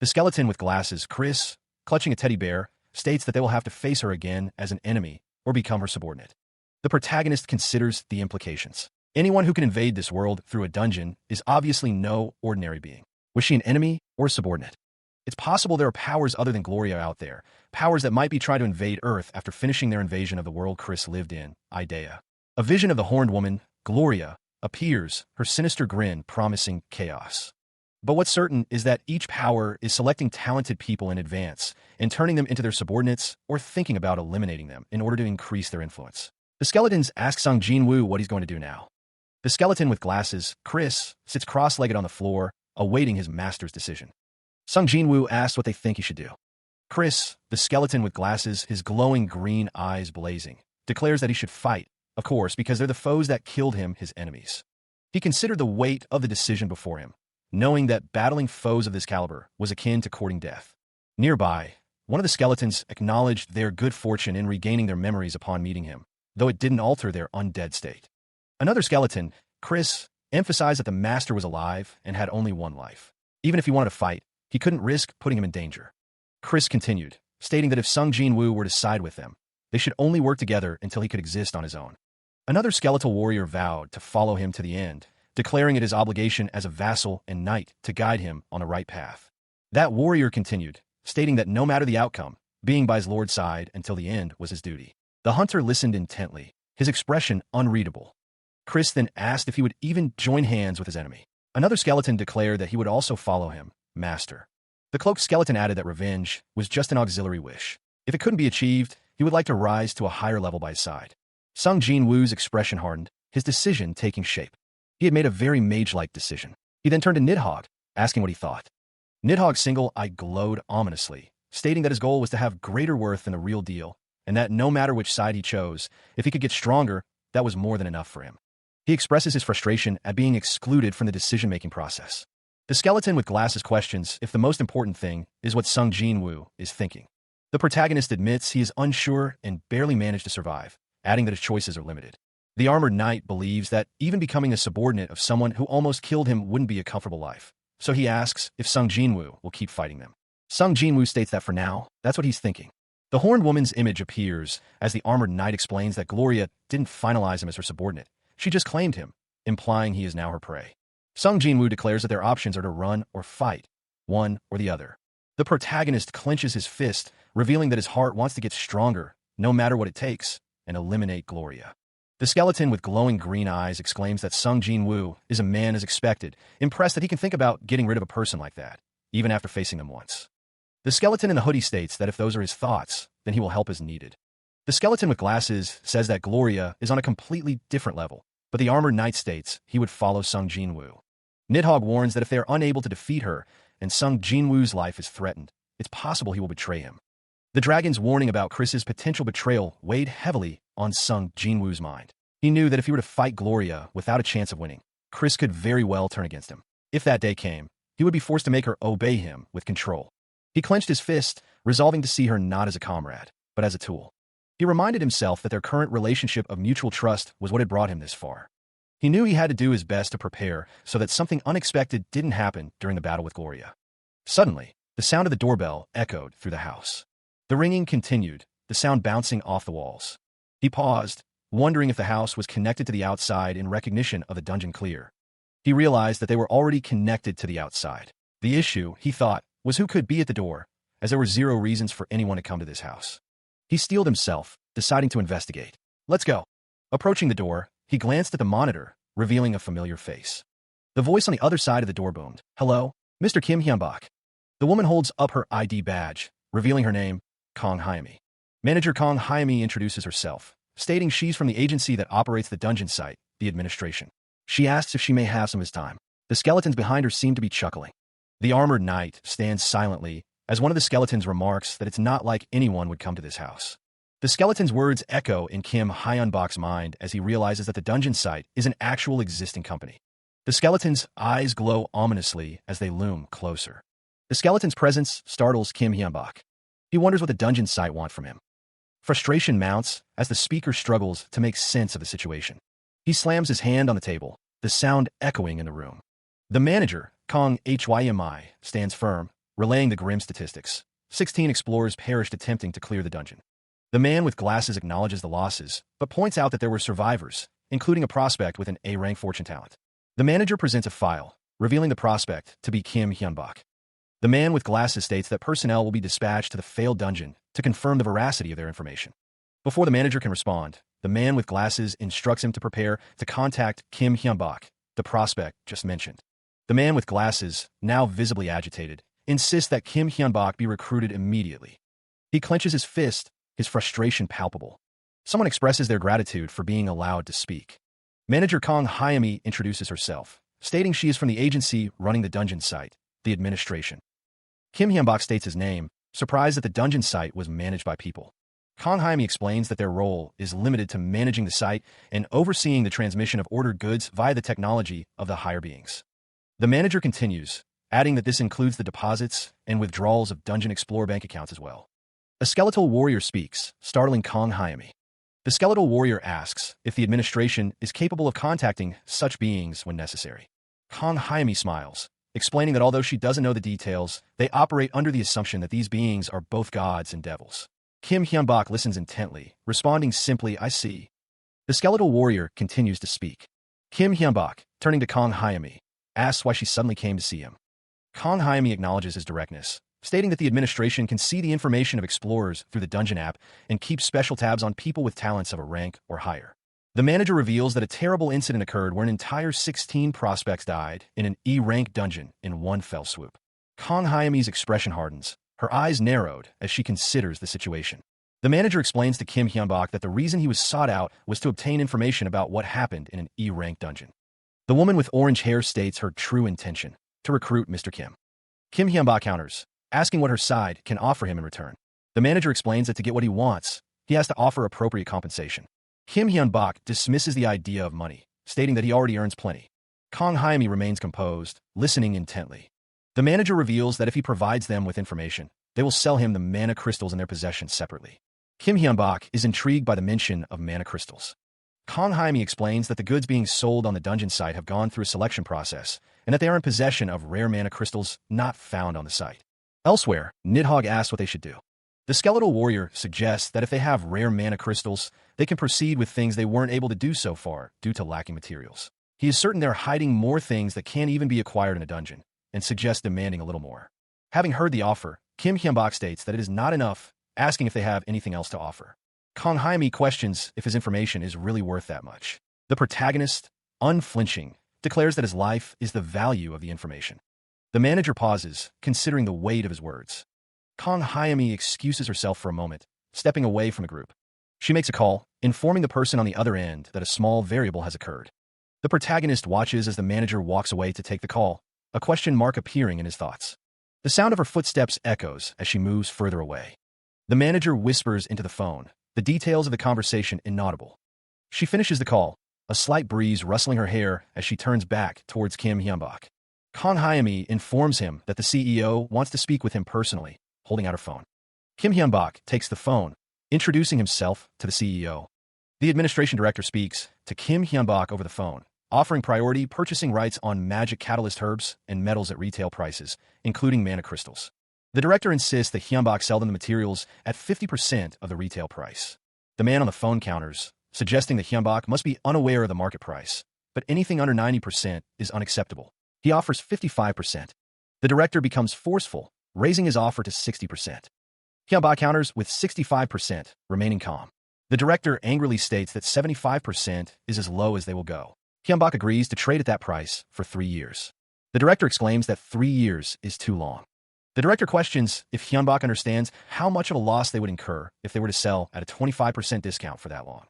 The skeleton with glasses, Chris, clutching a teddy bear, states that they will have to face her again as an enemy or become her subordinate. The protagonist considers the implications. Anyone who can invade this world through a dungeon is obviously no ordinary being. Was she an enemy or a subordinate? It's possible there are powers other than Gloria out there, powers that might be trying to invade Earth after finishing their invasion of the world Chris lived in, Idea. A vision of the horned woman, Gloria, appears, her sinister grin promising chaos. But what's certain is that each power is selecting talented people in advance and turning them into their subordinates or thinking about eliminating them in order to increase their influence. The skeletons ask Sung Jin-woo what he's going to do now. The skeleton with glasses, Chris, sits cross-legged on the floor, awaiting his master's decision. Sung Jin-woo asks what they think he should do. Chris, the skeleton with glasses, his glowing green eyes blazing, declares that he should fight, of course, because they're the foes that killed him, his enemies. He considered the weight of the decision before him, knowing that battling foes of this caliber was akin to courting death. Nearby, one of the skeletons acknowledged their good fortune in regaining their memories upon meeting him, though it didn't alter their undead state. Another skeleton, Chris, emphasized that the master was alive and had only one life. Even if he wanted to fight, he couldn't risk putting him in danger. Chris continued, stating that if Sung Jin-woo were to side with them, they should only work together until he could exist on his own. Another skeletal warrior vowed to follow him to the end, declaring it his obligation as a vassal and knight to guide him on the right path. That warrior continued, stating that no matter the outcome, being by his lord's side until the end was his duty. The hunter listened intently, his expression unreadable. Chris then asked if he would even join hands with his enemy. Another skeleton declared that he would also follow him, master. The cloaked skeleton added that revenge was just an auxiliary wish. If it couldn't be achieved, he would like to rise to a higher level by his side. Sung Jin-woo's expression hardened, his decision taking shape. He had made a very mage-like decision. He then turned to Nidhogg, asking what he thought. Nidhogg's single eye glowed ominously, stating that his goal was to have greater worth than the real deal, and that no matter which side he chose, if he could get stronger, that was more than enough for him. He expresses his frustration at being excluded from the decision-making process. The skeleton with glasses questions if the most important thing is what Sung Jin-woo is thinking. The protagonist admits he is unsure and barely managed to survive, adding that his choices are limited. The armored knight believes that even becoming a subordinate of someone who almost killed him wouldn't be a comfortable life, so he asks if Sung Jin-woo will keep fighting them. Sung Jin-woo states that for now, that's what he's thinking. The horned woman's image appears as the armored knight explains that Gloria didn't finalize him as her subordinate. She just claimed him, implying he is now her prey. Sung Jin-woo declares that their options are to run or fight, one or the other. The protagonist clenches his fist, revealing that his heart wants to get stronger, no matter what it takes, and eliminate Gloria. The skeleton with glowing green eyes exclaims that Sung Jin-woo is a man as expected, impressed that he can think about getting rid of a person like that, even after facing them once. The skeleton in the hoodie states that if those are his thoughts, then he will help as needed. The skeleton with glasses says that Gloria is on a completely different level, but the armored knight states he would follow Sung Jin-woo. Nidhogg warns that if they are unable to defeat her and Sung Jin-woo's life is threatened, it's possible he will betray him. The dragon's warning about Chris's potential betrayal weighed heavily on Sung Jin-woo's mind. He knew that if he were to fight Gloria without a chance of winning, Chris could very well turn against him. If that day came, he would be forced to make her obey him with control. He clenched his fist, resolving to see her not as a comrade, but as a tool. He reminded himself that their current relationship of mutual trust was what had brought him this far. He knew he had to do his best to prepare so that something unexpected didn't happen during the battle with Gloria. Suddenly, the sound of the doorbell echoed through the house. The ringing continued, the sound bouncing off the walls. He paused, wondering if the house was connected to the outside in recognition of the dungeon clear. He realized that they were already connected to the outside. The issue, he thought, was who could be at the door, as there were zero reasons for anyone to come to this house. He steeled himself, deciding to investigate. Let's go. Approaching the door, he glanced at the monitor, revealing a familiar face. The voice on the other side of the door boomed. Hello, Mr. Kim Hyun-bak. The woman holds up her ID badge, revealing her name, Kong Hyami. Manager Kong Hyami introduces herself, stating she's from the agency that operates the dungeon site, the administration. She asks if she may have some of his time. The skeletons behind her seem to be chuckling. The armored knight stands silently as one of the skeletons remarks that it's not like anyone would come to this house. The skeleton's words echo in Kim Hyun-bak's mind as he realizes that the dungeon site is an actual existing company. The skeleton's eyes glow ominously as they loom closer. The skeleton's presence startles Kim Hyun-bak. He wonders what the dungeon site want from him. Frustration mounts as the speaker struggles to make sense of the situation. He slams his hand on the table, the sound echoing in the room. The manager, Kong Hymi, stands firm, relaying the grim statistics. 16 explorers perished attempting to clear the dungeon. The man with glasses acknowledges the losses, but points out that there were survivors, including a prospect with an A-rank fortune talent. The manager presents a file, revealing the prospect to be Kim Hyun-bak. The man with glasses states that personnel will be dispatched to the failed dungeon to confirm the veracity of their information. Before the manager can respond, the man with glasses instructs him to prepare to contact Kim Hyun-bak, the prospect just mentioned. The man with glasses, now visibly agitated, insists that Kim Hyun-bak be recruited immediately. He clenches his fist, his frustration palpable. Someone expresses their gratitude for being allowed to speak. Manager Kong Hymi introduces herself, stating she is from the agency running the dungeon site, the administration. Kim Hyun-bak states his name, surprised that the dungeon site was managed by people. Kong Hymi explains that their role is limited to managing the site and overseeing the transmission of ordered goods via the technology of the higher beings. The manager continues, adding that this includes the deposits and withdrawals of Dungeon Explorer bank accounts as well. A skeletal warrior speaks, startling Kong Hymi. The skeletal warrior asks if the administration is capable of contacting such beings when necessary. Kong Hymi smiles, explaining that although she doesn't know the details, they operate under the assumption that these beings are both gods and devils. Kim Hyun-bak listens intently, responding simply, "I see." The skeletal warrior continues to speak. Kim Hyun-bak, turning to Kong Hymi, asks why she suddenly came to see him. Kong Hymi acknowledges his directness, stating that the administration can see the information of explorers through the dungeon app and keep special tabs on people with talents of a rank or higher. The manager reveals that a terrible incident occurred where an entire 16 prospects died in an E-rank dungeon in one fell swoop. Kong Hyami's expression hardens, her eyes narrowed as she considers the situation. The manager explains to Kim Hyun-bak that the reason he was sought out was to obtain information about what happened in an E-rank dungeon. The woman with orange hair states her true intention, to recruit Mr. Kim. Kim Hyun-bak counters, asking what her side can offer him in return. The manager explains that to get what he wants, he has to offer appropriate compensation. Kim Hyun-bak dismisses the idea of money, stating that he already earns plenty. Kong Hymi remains composed, listening intently. The manager reveals that if he provides them with information, they will sell him the mana crystals in their possession separately. Kim Hyun-bak is intrigued by the mention of mana crystals. Kong Hymi explains that the goods being sold on the dungeon site have gone through a selection process, and that they are in possession of rare mana crystals not found on the site. Elsewhere, Nidhogg asks what they should do. The skeletal warrior suggests that if they have rare mana crystals, they can proceed with things they weren't able to do so far due to lacking materials. He is certain they're hiding more things that can't even be acquired in a dungeon, and suggests demanding a little more. Having heard the offer, Kim Hyun-bak states that it is not enough, asking if they have anything else to offer. Kong Hymi questions if his information is really worth that much. The protagonist, unflinching, declares that his life is the value of the information. The manager pauses, considering the weight of his words. Kong Hymi excuses herself for a moment, stepping away from the group. She makes a call, informing the person on the other end that a small variable has occurred. The protagonist watches as the manager walks away to take the call, a question mark appearing in his thoughts. The sound of her footsteps echoes as she moves further away. The manager whispers into the phone, the details of the conversation inaudible. She finishes the call, a slight breeze rustling her hair as she turns back towards Kim Hyun-bak. Kong Hymi informs him that the CEO wants to speak with him personally, holding out her phone. Kim Hyun-bak takes the phone, introducing himself to the CEO. The administration director speaks to Kim Hyun-bak over the phone, offering priority purchasing rights on magic catalyst herbs and metals at retail prices, including mana crystals. The director insists that Hyun-bak sell them the materials at 50% of the retail price. The man on the phone counters, suggesting that Hyun-bak must be unaware of the market price, but anything under 90% is unacceptable. He offers 55%. The director becomes forceful, raising his offer to 60%. Hyun-bak counters with 65%, remaining calm. The director angrily states that 75% is as low as they will go. Hyun-bak agrees to trade at that price for 3 years. The director exclaims that 3 years is too long. The director questions if Hyun-bak understands how much of a loss they would incur if they were to sell at a 25% discount for that long.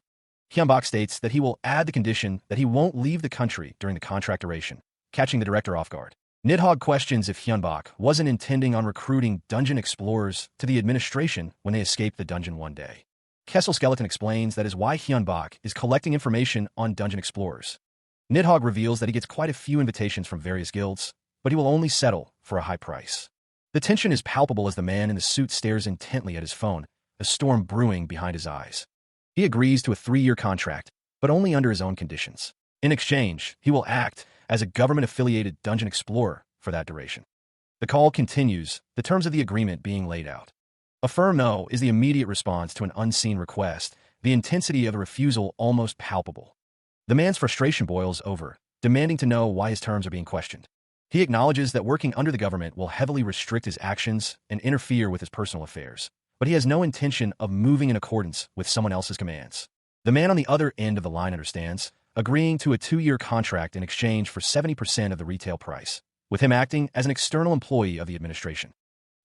Hyun-bak states that he will add the condition that he won't leave the country during the contract duration, catching the director off guard. Nidhogg questions if Hyun-bak wasn't intending on recruiting dungeon explorers to the administration when they escaped the dungeon one day. Kessel Skeleton explains that is why Hyun-bak is collecting information on dungeon explorers. Nidhogg reveals that he gets quite a few invitations from various guilds, but he will only settle for a high price. The tension is palpable as the man in the suit stares intently at his phone, a storm brewing behind his eyes. He agrees to a 3-year contract, but only under his own conditions. In exchange, he will act as a government-affiliated dungeon explorer for that duration. The call continues, the terms of the agreement being laid out. A firm no is the immediate response to an unseen request, the intensity of the refusal almost palpable. The man's frustration boils over, demanding to know why his terms are being questioned. He acknowledges that working under the government will heavily restrict his actions and interfere with his personal affairs, but he has no intention of moving in accordance with someone else's commands. The man on the other end of the line understands, agreeing to a 2-year contract in exchange for 70% of the retail price, with him acting as an external employee of the administration.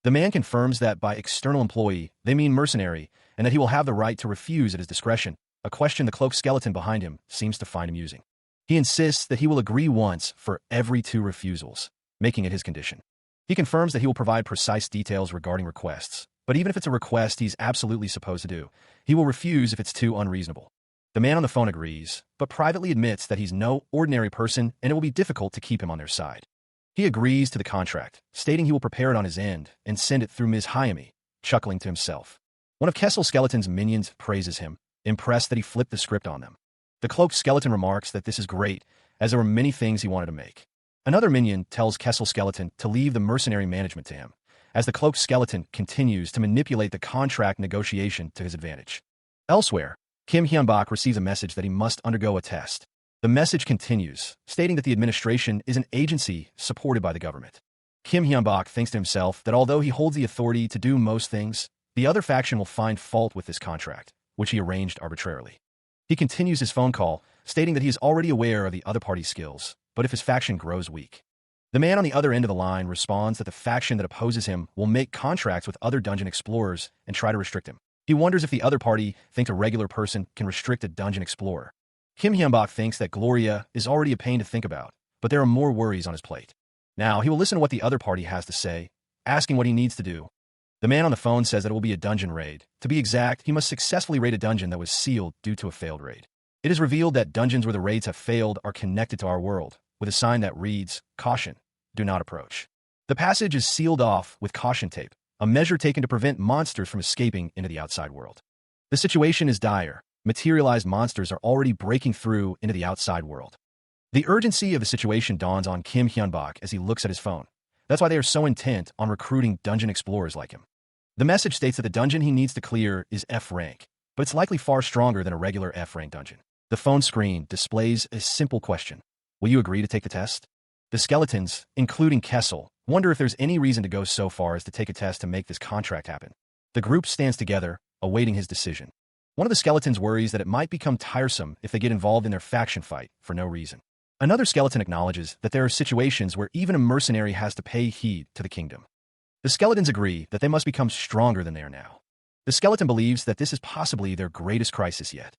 The man confirms that by external employee, they mean mercenary, and that he will have the right to refuse at his discretion, a question the cloaked skeleton behind him seems to find amusing. He insists that he will agree once for every 2 refusals, making it his condition. He confirms that he will provide precise details regarding requests, but even if it's a request he's absolutely supposed to do, he will refuse if it's too unreasonable. The man on the phone agrees, but privately admits that he's no ordinary person and it will be difficult to keep him on their side. He agrees to the contract, stating he will prepare it on his end and send it through Ms. Hayami, chuckling to himself. One of Kessel Skeleton's minions praises him, impressed that he flipped the script on them. The cloaked skeleton remarks that this is great, as there were many things he wanted to make. Another minion tells Kessel Skeleton to leave the mercenary management to him, as the cloaked skeleton continues to manipulate the contract negotiation to his advantage. Elsewhere, Kim Hyunbak receives a message that he must undergo a test. The message continues, stating that the administration is an agency supported by the government. Kim Hyunbak thinks to himself that although he holds the authority to do most things, the other faction will find fault with this contract, which he arranged arbitrarily. He continues his phone call, stating that he is already aware of the other party's skills, but if his faction grows weak. The man on the other end of the line responds that the faction that opposes him will make contracts with other dungeon explorers and try to restrict him. He wonders if the other party thinks a regular person can restrict a dungeon explorer. Kim Hyunbak thinks that Gloria is already a pain to think about, but there are more worries on his plate. Now, he will listen to what the other party has to say, asking what he needs to do. The man on the phone says that it will be a dungeon raid. To be exact, he must successfully raid a dungeon that was sealed due to a failed raid. It is revealed that dungeons where the raids have failed are connected to our world, with a sign that reads, "Caution, do not approach." The passage is sealed off with caution tape, a measure taken to prevent monsters from escaping into the outside world. The situation is dire. Materialized monsters are already breaking through into the outside world. The urgency of the situation dawns on Kim Hyunbak as he looks at his phone. That's why they are so intent on recruiting dungeon explorers like him. The message states that the dungeon he needs to clear is F rank, but it's likely far stronger than a regular F rank dungeon. The phone screen displays a simple question. Will you agree to take the test? The skeletons, including Kessel, wonder if there's any reason to go so far as to take a test to make this contract happen. The group stands together, awaiting his decision. One of the skeletons worries that it might become tiresome if they get involved in their faction fight for no reason. Another skeleton acknowledges that there are situations where even a mercenary has to pay heed to the kingdom. The skeletons agree that they must become stronger than they are now. The skeleton believes that this is possibly their greatest crisis yet.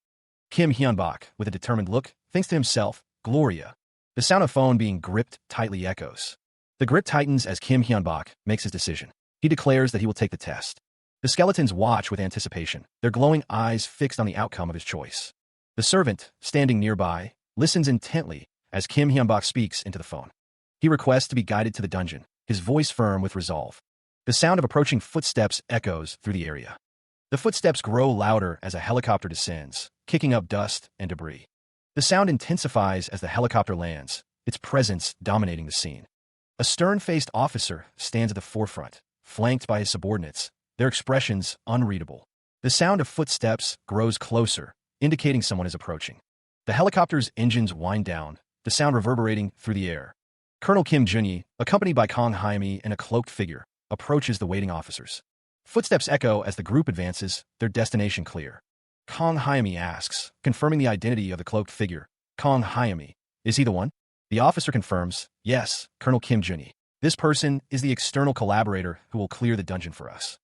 Kim Hyunbak, with a determined look, thinks to himself, Gloria. The sound of phone being gripped tightly echoes. The grip tightens as Kim Hyunbak makes his decision. He declares that he will take the test. The skeletons watch with anticipation, their glowing eyes fixed on the outcome of his choice. The servant, standing nearby, listens intently as Kim Hyunbak speaks into the phone. He requests to be guided to the dungeon, his voice firm with resolve. The sound of approaching footsteps echoes through the area. The footsteps grow louder as a helicopter descends, kicking up dust and debris. The sound intensifies as the helicopter lands, its presence dominating the scene. A stern-faced officer stands at the forefront, flanked by his subordinates, their expressions unreadable. The sound of footsteps grows closer, indicating someone is approaching. The helicopter's engines wind down, the sound reverberating through the air. Colonel Kim Junyi, accompanied by Kong Hyami and a cloaked figure, approaches the waiting officers. Footsteps echo as the group advances, their destination clear. Kong Hyami asks, confirming the identity of the cloaked figure. Kong Hyami, is he the one? The officer confirms, yes, Colonel Kim Junyi. This person is the external collaborator who will clear the dungeon for us.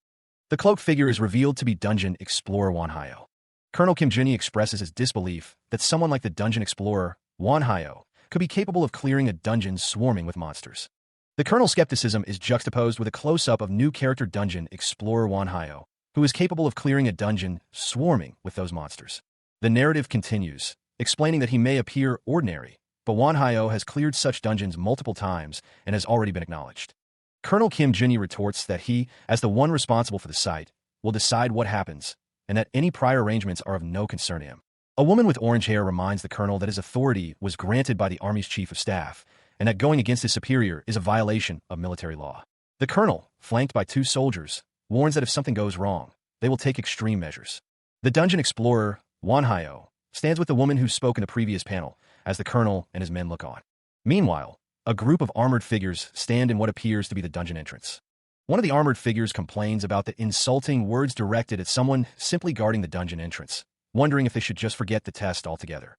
The cloaked figure is revealed to be Dungeon Explorer Wanhyo. Colonel Kim Junyi expresses his disbelief that someone like the Dungeon Explorer, Wanhyo, could be capable of clearing a dungeon swarming with monsters. The Colonel's skepticism is juxtaposed with a close-up of new character Dungeon Explorer Wanhyo, who is capable of clearing a dungeon swarming with those monsters. The narrative continues, explaining that he may appear ordinary, but Wanhyo has cleared such dungeons multiple times and has already been acknowledged. Colonel Kim Junyi retorts that he, as the one responsible for the site, will decide what happens, and that any prior arrangements are of no concern to him. A woman with orange hair reminds the colonel that his authority was granted by the Army's chief of staff, and that going against his superior is a violation of military law. The colonel, flanked by 2 soldiers, warns that if something goes wrong, they will take extreme measures. The dungeon explorer, Wanhyo, stands with the woman who spoke in the previous panel, as the colonel and his men look on. Meanwhile, a group of armored figures stand in what appears to be the dungeon entrance. One of the armored figures complains about the insulting words directed at someone simply guarding the dungeon entrance, wondering if they should just forget the test altogether.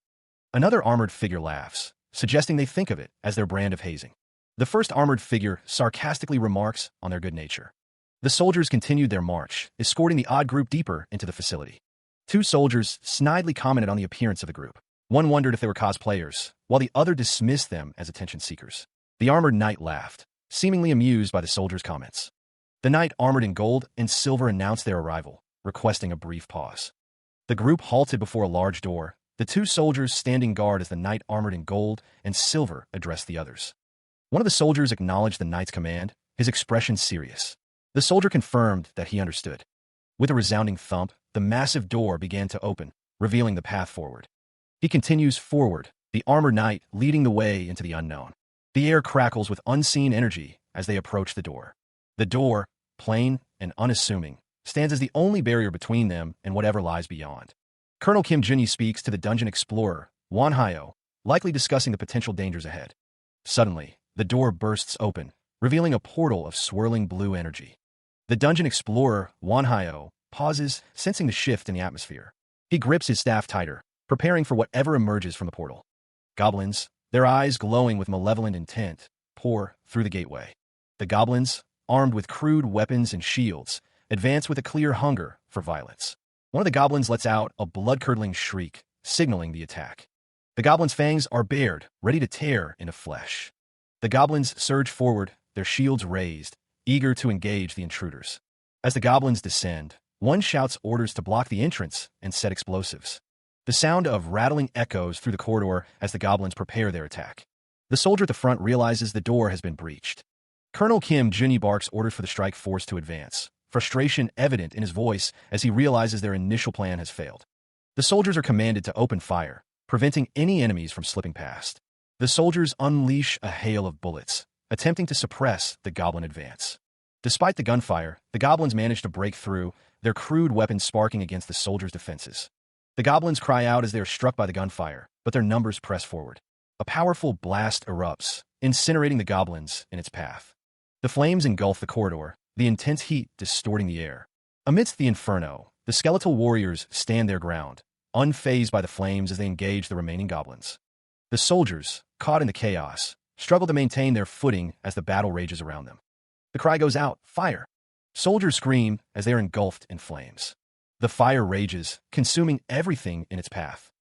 Another armored figure laughs, suggesting they think of it as their brand of hazing. The first armored figure sarcastically remarks on their good nature. The soldiers continued their march, escorting the odd group deeper into the facility. 2 soldiers snidely commented on the appearance of the group. One wondered if they were cosplayers, while the other dismissed them as attention seekers. The armored knight laughed, seemingly amused by the soldiers' comments. The knight armored in gold and silver announced their arrival, requesting a brief pause. The group halted before a large door, the 2 soldiers standing guard as the knight armored in gold and silver addressed the others. One of the soldiers acknowledged the knight's command, his expression serious. The soldier confirmed that he understood. With a resounding thump, the massive door began to open, revealing the path forward. He continues forward, the armored knight leading the way into the unknown. The air crackles with unseen energy as they approach the door. The door, plain and unassuming, stands as the only barrier between them and whatever lies beyond. Colonel Kim Junyi speaks to the dungeon explorer, Wanhyo, likely discussing the potential dangers ahead. Suddenly, the door bursts open, revealing a portal of swirling blue energy. The dungeon explorer, Wanhyo, pauses, sensing the shift in the atmosphere. He grips his staff tighter, preparing for whatever emerges from the portal. Goblins, their eyes glowing with malevolent intent, pour through the gateway. The goblins, armed with crude weapons and shields, advance with a clear hunger for violence. One of the goblins lets out a blood-curdling shriek, signaling the attack. The goblin's fangs are bared, ready to tear into flesh. The goblins surge forward, their shields raised, eager to engage the intruders. As the goblins descend, one shouts orders to block the entrance and set explosives. The sound of rattling echoes through the corridor as the goblins prepare their attack. The soldier at the front realizes the door has been breached. Colonel Kim Junyi barks orders for the strike force to advance, frustration evident in his voice as he realizes their initial plan has failed. The soldiers are commanded to open fire, preventing any enemies from slipping past. The soldiers unleash a hail of bullets, attempting to suppress the goblin advance. Despite the gunfire, the goblins manage to break through, their crude weapons sparking against the soldiers' defenses. The goblins cry out as they are struck by the gunfire, but their numbers press forward. A powerful blast erupts, incinerating the goblins in its path. The flames engulf the corridor, the intense heat distorting the air. Amidst the inferno, the skeletal warriors stand their ground, unfazed by the flames as they engage the remaining goblins. The soldiers, caught in the chaos, struggle to maintain their footing as the battle rages around them. The cry goes out, "Fire!" Soldiers scream as they are engulfed in flames. The fire rages, consuming everything in its path.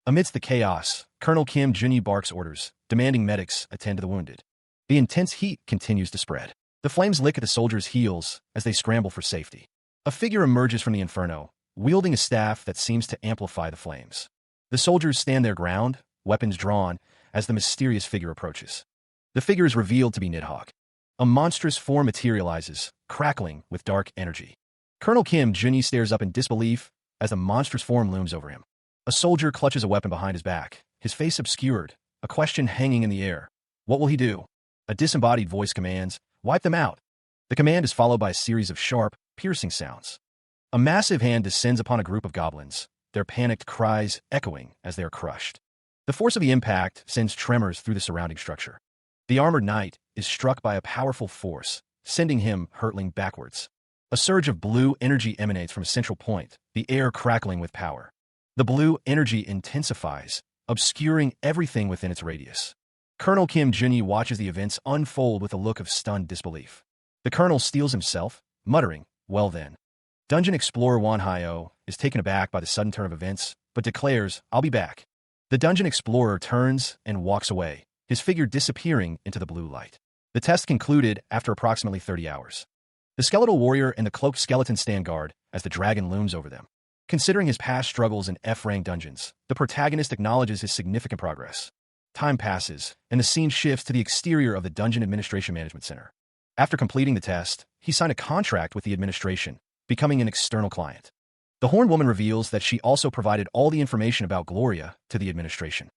Amidst the chaos, Colonel Kim Junyi barks orders, demanding medics attend to the wounded. The intense heat continues to spread. The flames lick at the soldiers' heels as they scramble for safety. A figure emerges from the inferno, wielding a staff that seems to amplify the flames. The soldiers stand their ground, weapons drawn, as the mysterious figure approaches. The figure is revealed to be Nidhogg. A monstrous form materializes, crackling with dark energy. Colonel Kim Junyi stares up in disbelief as the monstrous form looms over him. A soldier clutches a weapon behind his back, his face obscured, a question hanging in the air. What will he do? A disembodied voice commands, "Wipe them out." The command is followed by a series of sharp, piercing sounds. A massive hand descends upon a group of goblins, their panicked cries echoing as they are crushed. The force of the impact sends tremors through the surrounding structure. The armored knight is struck by a powerful force, sending him hurtling backwards. A surge of blue energy emanates from a central point, the air crackling with power. The blue energy intensifies, obscuring everything within its radius. Colonel Kim Junyi watches the events unfold with a look of stunned disbelief. The colonel steels himself, muttering, "Well then." Dungeon explorer Wanhyo is taken aback by the sudden turn of events, but declares, "I'll be back." The dungeon explorer turns and walks away, his figure disappearing into the blue light. The test concluded after approximately 30 hours. The skeletal warrior and the cloaked skeleton stand guard as the dragon looms over them. Considering his past struggles in F-rank dungeons, the protagonist acknowledges his significant progress. Time passes, and the scene shifts to the exterior of the Dungeon Administration Management Center. After completing the test, he signed a contract with the administration, becoming an external client. The Horned Woman reveals that she also provided all the information about Gloria to the administration.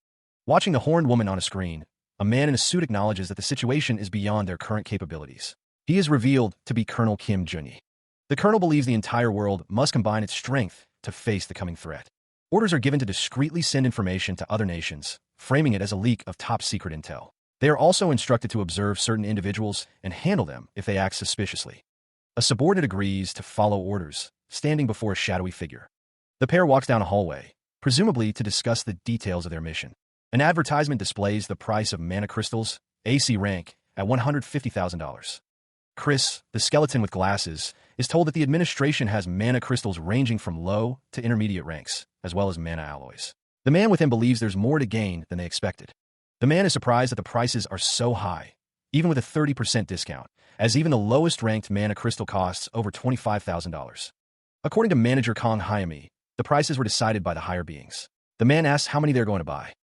Watching the Horned Woman on a screen, a man in a suit acknowledges that the situation is beyond their current capabilities. He is revealed to be Colonel Kim Junyi. The colonel believes the entire world must combine its strength to face the coming threat. Orders are given to discreetly send information to other nations, framing it as a leak of top-secret intel. They are also instructed to observe certain individuals and handle them if they act suspiciously. A subordinate agrees to follow orders, standing before a shadowy figure. The pair walks down a hallway, presumably to discuss the details of their mission. An advertisement displays the price of mana crystals, AC rank, at $150,000. Chris, the skeleton with glasses, is told that the administration has mana crystals ranging from low to intermediate ranks, as well as mana alloys. The man with him believes there's more to gain than they expected. The man is surprised that the prices are so high, even with a 30% discount, as even the lowest ranked mana crystal costs over $25,000. According to manager Kong Hyami, the prices were decided by the higher beings. The man asks how many they're going to buy.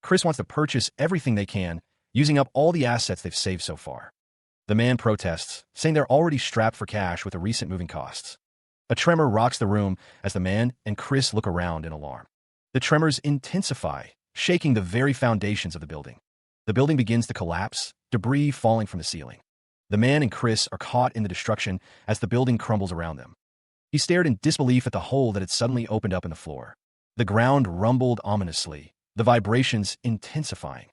Chris wants to purchase everything they can, using up all the assets they've saved so far. The man protests, saying they're already strapped for cash with the recent moving costs. A tremor rocks the room as the man and Chris look around in alarm. The tremors intensify, shaking the very foundations of the building. The building begins to collapse, debris falling from the ceiling. The man and Chris are caught in the destruction as the building crumbles around them. He stared in disbelief at the hole that had suddenly opened up in the floor. The ground rumbled ominously, the vibrations intensifying.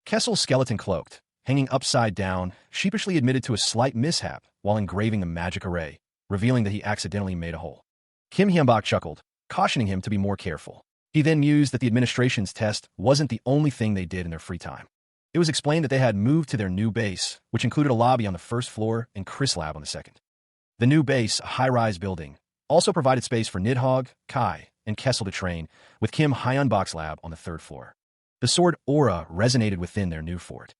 Kessel, skeleton cloaked, hanging upside down, sheepishly admitted to a slight mishap while engraving the magic array, revealing that he accidentally made a hole. Kim Hyun-bak chuckled, cautioning him to be more careful. He then mused that the administration's test wasn't the only thing they did in their free time. It was explained that they had moved to their new base, which included a lobby on the first floor and Chris Lab on the second. The new base, a high-rise building, also provided space for Nidhogg, Kai, and Kessel to train, with Kim Hyun-bak's lab on the third floor. The sword aura resonated within their new fort.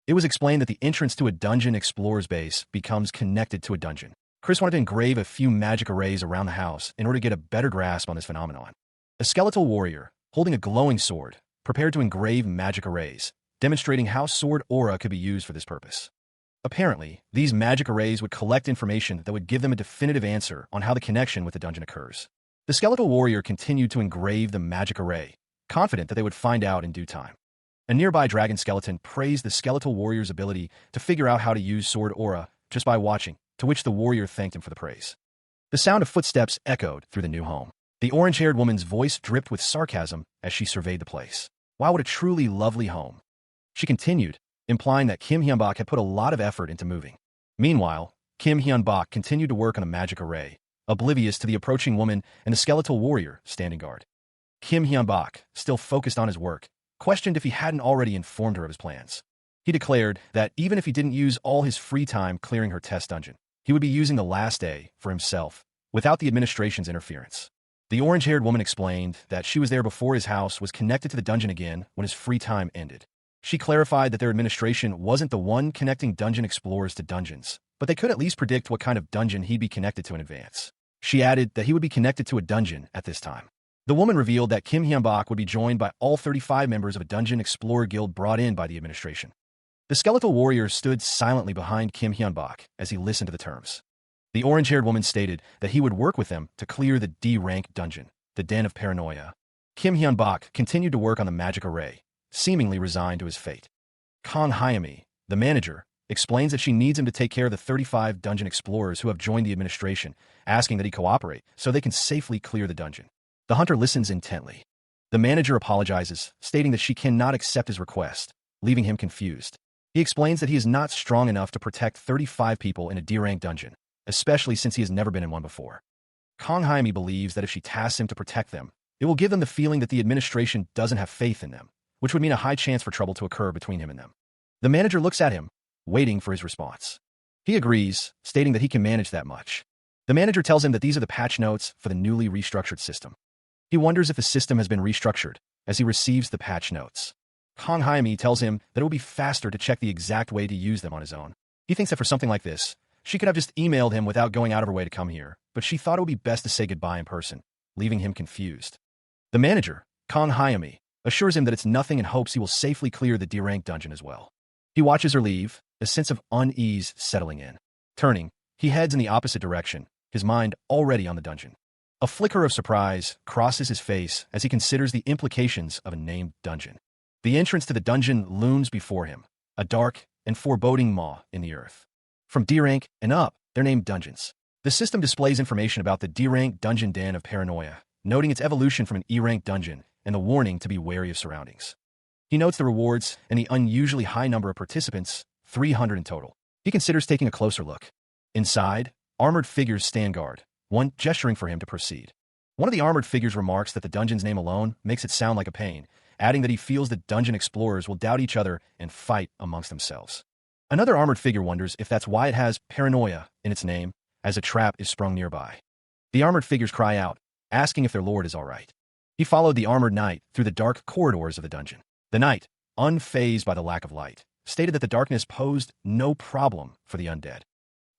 It was explained that the entrance to a dungeon explorer's base becomes connected to a dungeon. Chris wanted to engrave a few magic arrays around the house in order to get a better grasp on this phenomenon. A skeletal warrior, holding a glowing sword, prepared to engrave magic arrays, demonstrating how sword aura could be used for this purpose. Apparently, these magic arrays would collect information that would give them a definitive answer on how the connection with the dungeon occurs. The skeletal warrior continued to engrave the magic array, confident that they would find out in due time. A nearby dragon skeleton praised the skeletal warrior's ability to figure out how to use sword aura just by watching, to which the warrior thanked him for the praise. The sound of footsteps echoed through the new home. The orange-haired woman's voice dripped with sarcasm as she surveyed the place. Wow, what a truly lovely home. She continued, implying that Kim Hyun-bak had put a lot of effort into moving. Meanwhile, Kim Hyun-bak continued to work on a magic array, oblivious to the approaching woman and the skeletal warrior standing guard. Kim Hyun-bak, still focused on his work, questioned if he hadn't already informed her of his plans. He declared that even if he didn't use all his free time clearing her test dungeon, he would be using the last day for himself, without the administration's interference. The orange-haired woman explained that she was there before his house was connected to the dungeon again when his free time ended. She clarified that their administration wasn't the one connecting dungeon explorers to dungeons, but they could at least predict what kind of dungeon he'd be connected to in advance. She added that he would be connected to a dungeon at this time. The woman revealed that Kim Hyun-bak would be joined by all 35 members of a dungeon explorer guild brought in by the administration. The skeletal warrior stood silently behind Kim Hyun-bak as he listened to the terms. The orange-haired woman stated that he would work with them to clear the D-rank dungeon, the Den of Paranoia. Kim Hyun-bak continued to work on the magic array, seemingly resigned to his fate. Kong Hyami, the manager, explains that she needs him to take care of the 35 dungeon explorers who have joined the administration, asking that he cooperate so they can safely clear the dungeon. The hunter listens intently. The manager apologizes, stating that she cannot accept his request, leaving him confused. He explains that he is not strong enough to protect 35 people in a D-rank dungeon, especially since he has never been in one before. Kong Hyami believes that if she tasks him to protect them, it will give them the feeling that the administration doesn't have faith in them, which would mean a high chance for trouble to occur between him and them. The manager looks at him, waiting for his response. He agrees, stating that he can manage that much. The manager tells him that these are the patch notes for the newly restructured system. He wonders if the system has been restructured as he receives the patch notes. Kong Hyami tells him that it will be faster to check the exact way to use them on his own. He thinks that for something like this, she could have just emailed him without going out of her way to come here, but she thought it would be best to say goodbye in person, leaving him confused. The manager, Kong Hyami, assures him that it's nothing and hopes he will safely clear the D-rank dungeon as well. He watches her leave, a sense of unease settling in. Turning, he heads in the opposite direction, his mind already on the dungeon. A flicker of surprise crosses his face as he considers the implications of a named dungeon. The entrance to the dungeon looms before him, a dark and foreboding maw in the earth. From D-rank and up, they're named dungeons. The system displays information about the D-rank dungeon den of paranoia, noting its evolution from an E-rank dungeon and the warning to be wary of surroundings. He notes the rewards and the unusually high number of participants, 300 in total. He considers taking a closer look. Inside, armored figures stand guard, one gesturing for him to proceed. One of the armored figures remarks that the dungeon's name alone makes it sound like a pain, adding that he feels that dungeon explorers will doubt each other and fight amongst themselves. Another armored figure wonders if that's why it has paranoia in its name, as a trap is sprung nearby. The armored figures cry out, asking if their lord is all right. He followed the armored knight through the dark corridors of the dungeon. The knight, unfazed by the lack of light, stated that the darkness posed no problem for the undead.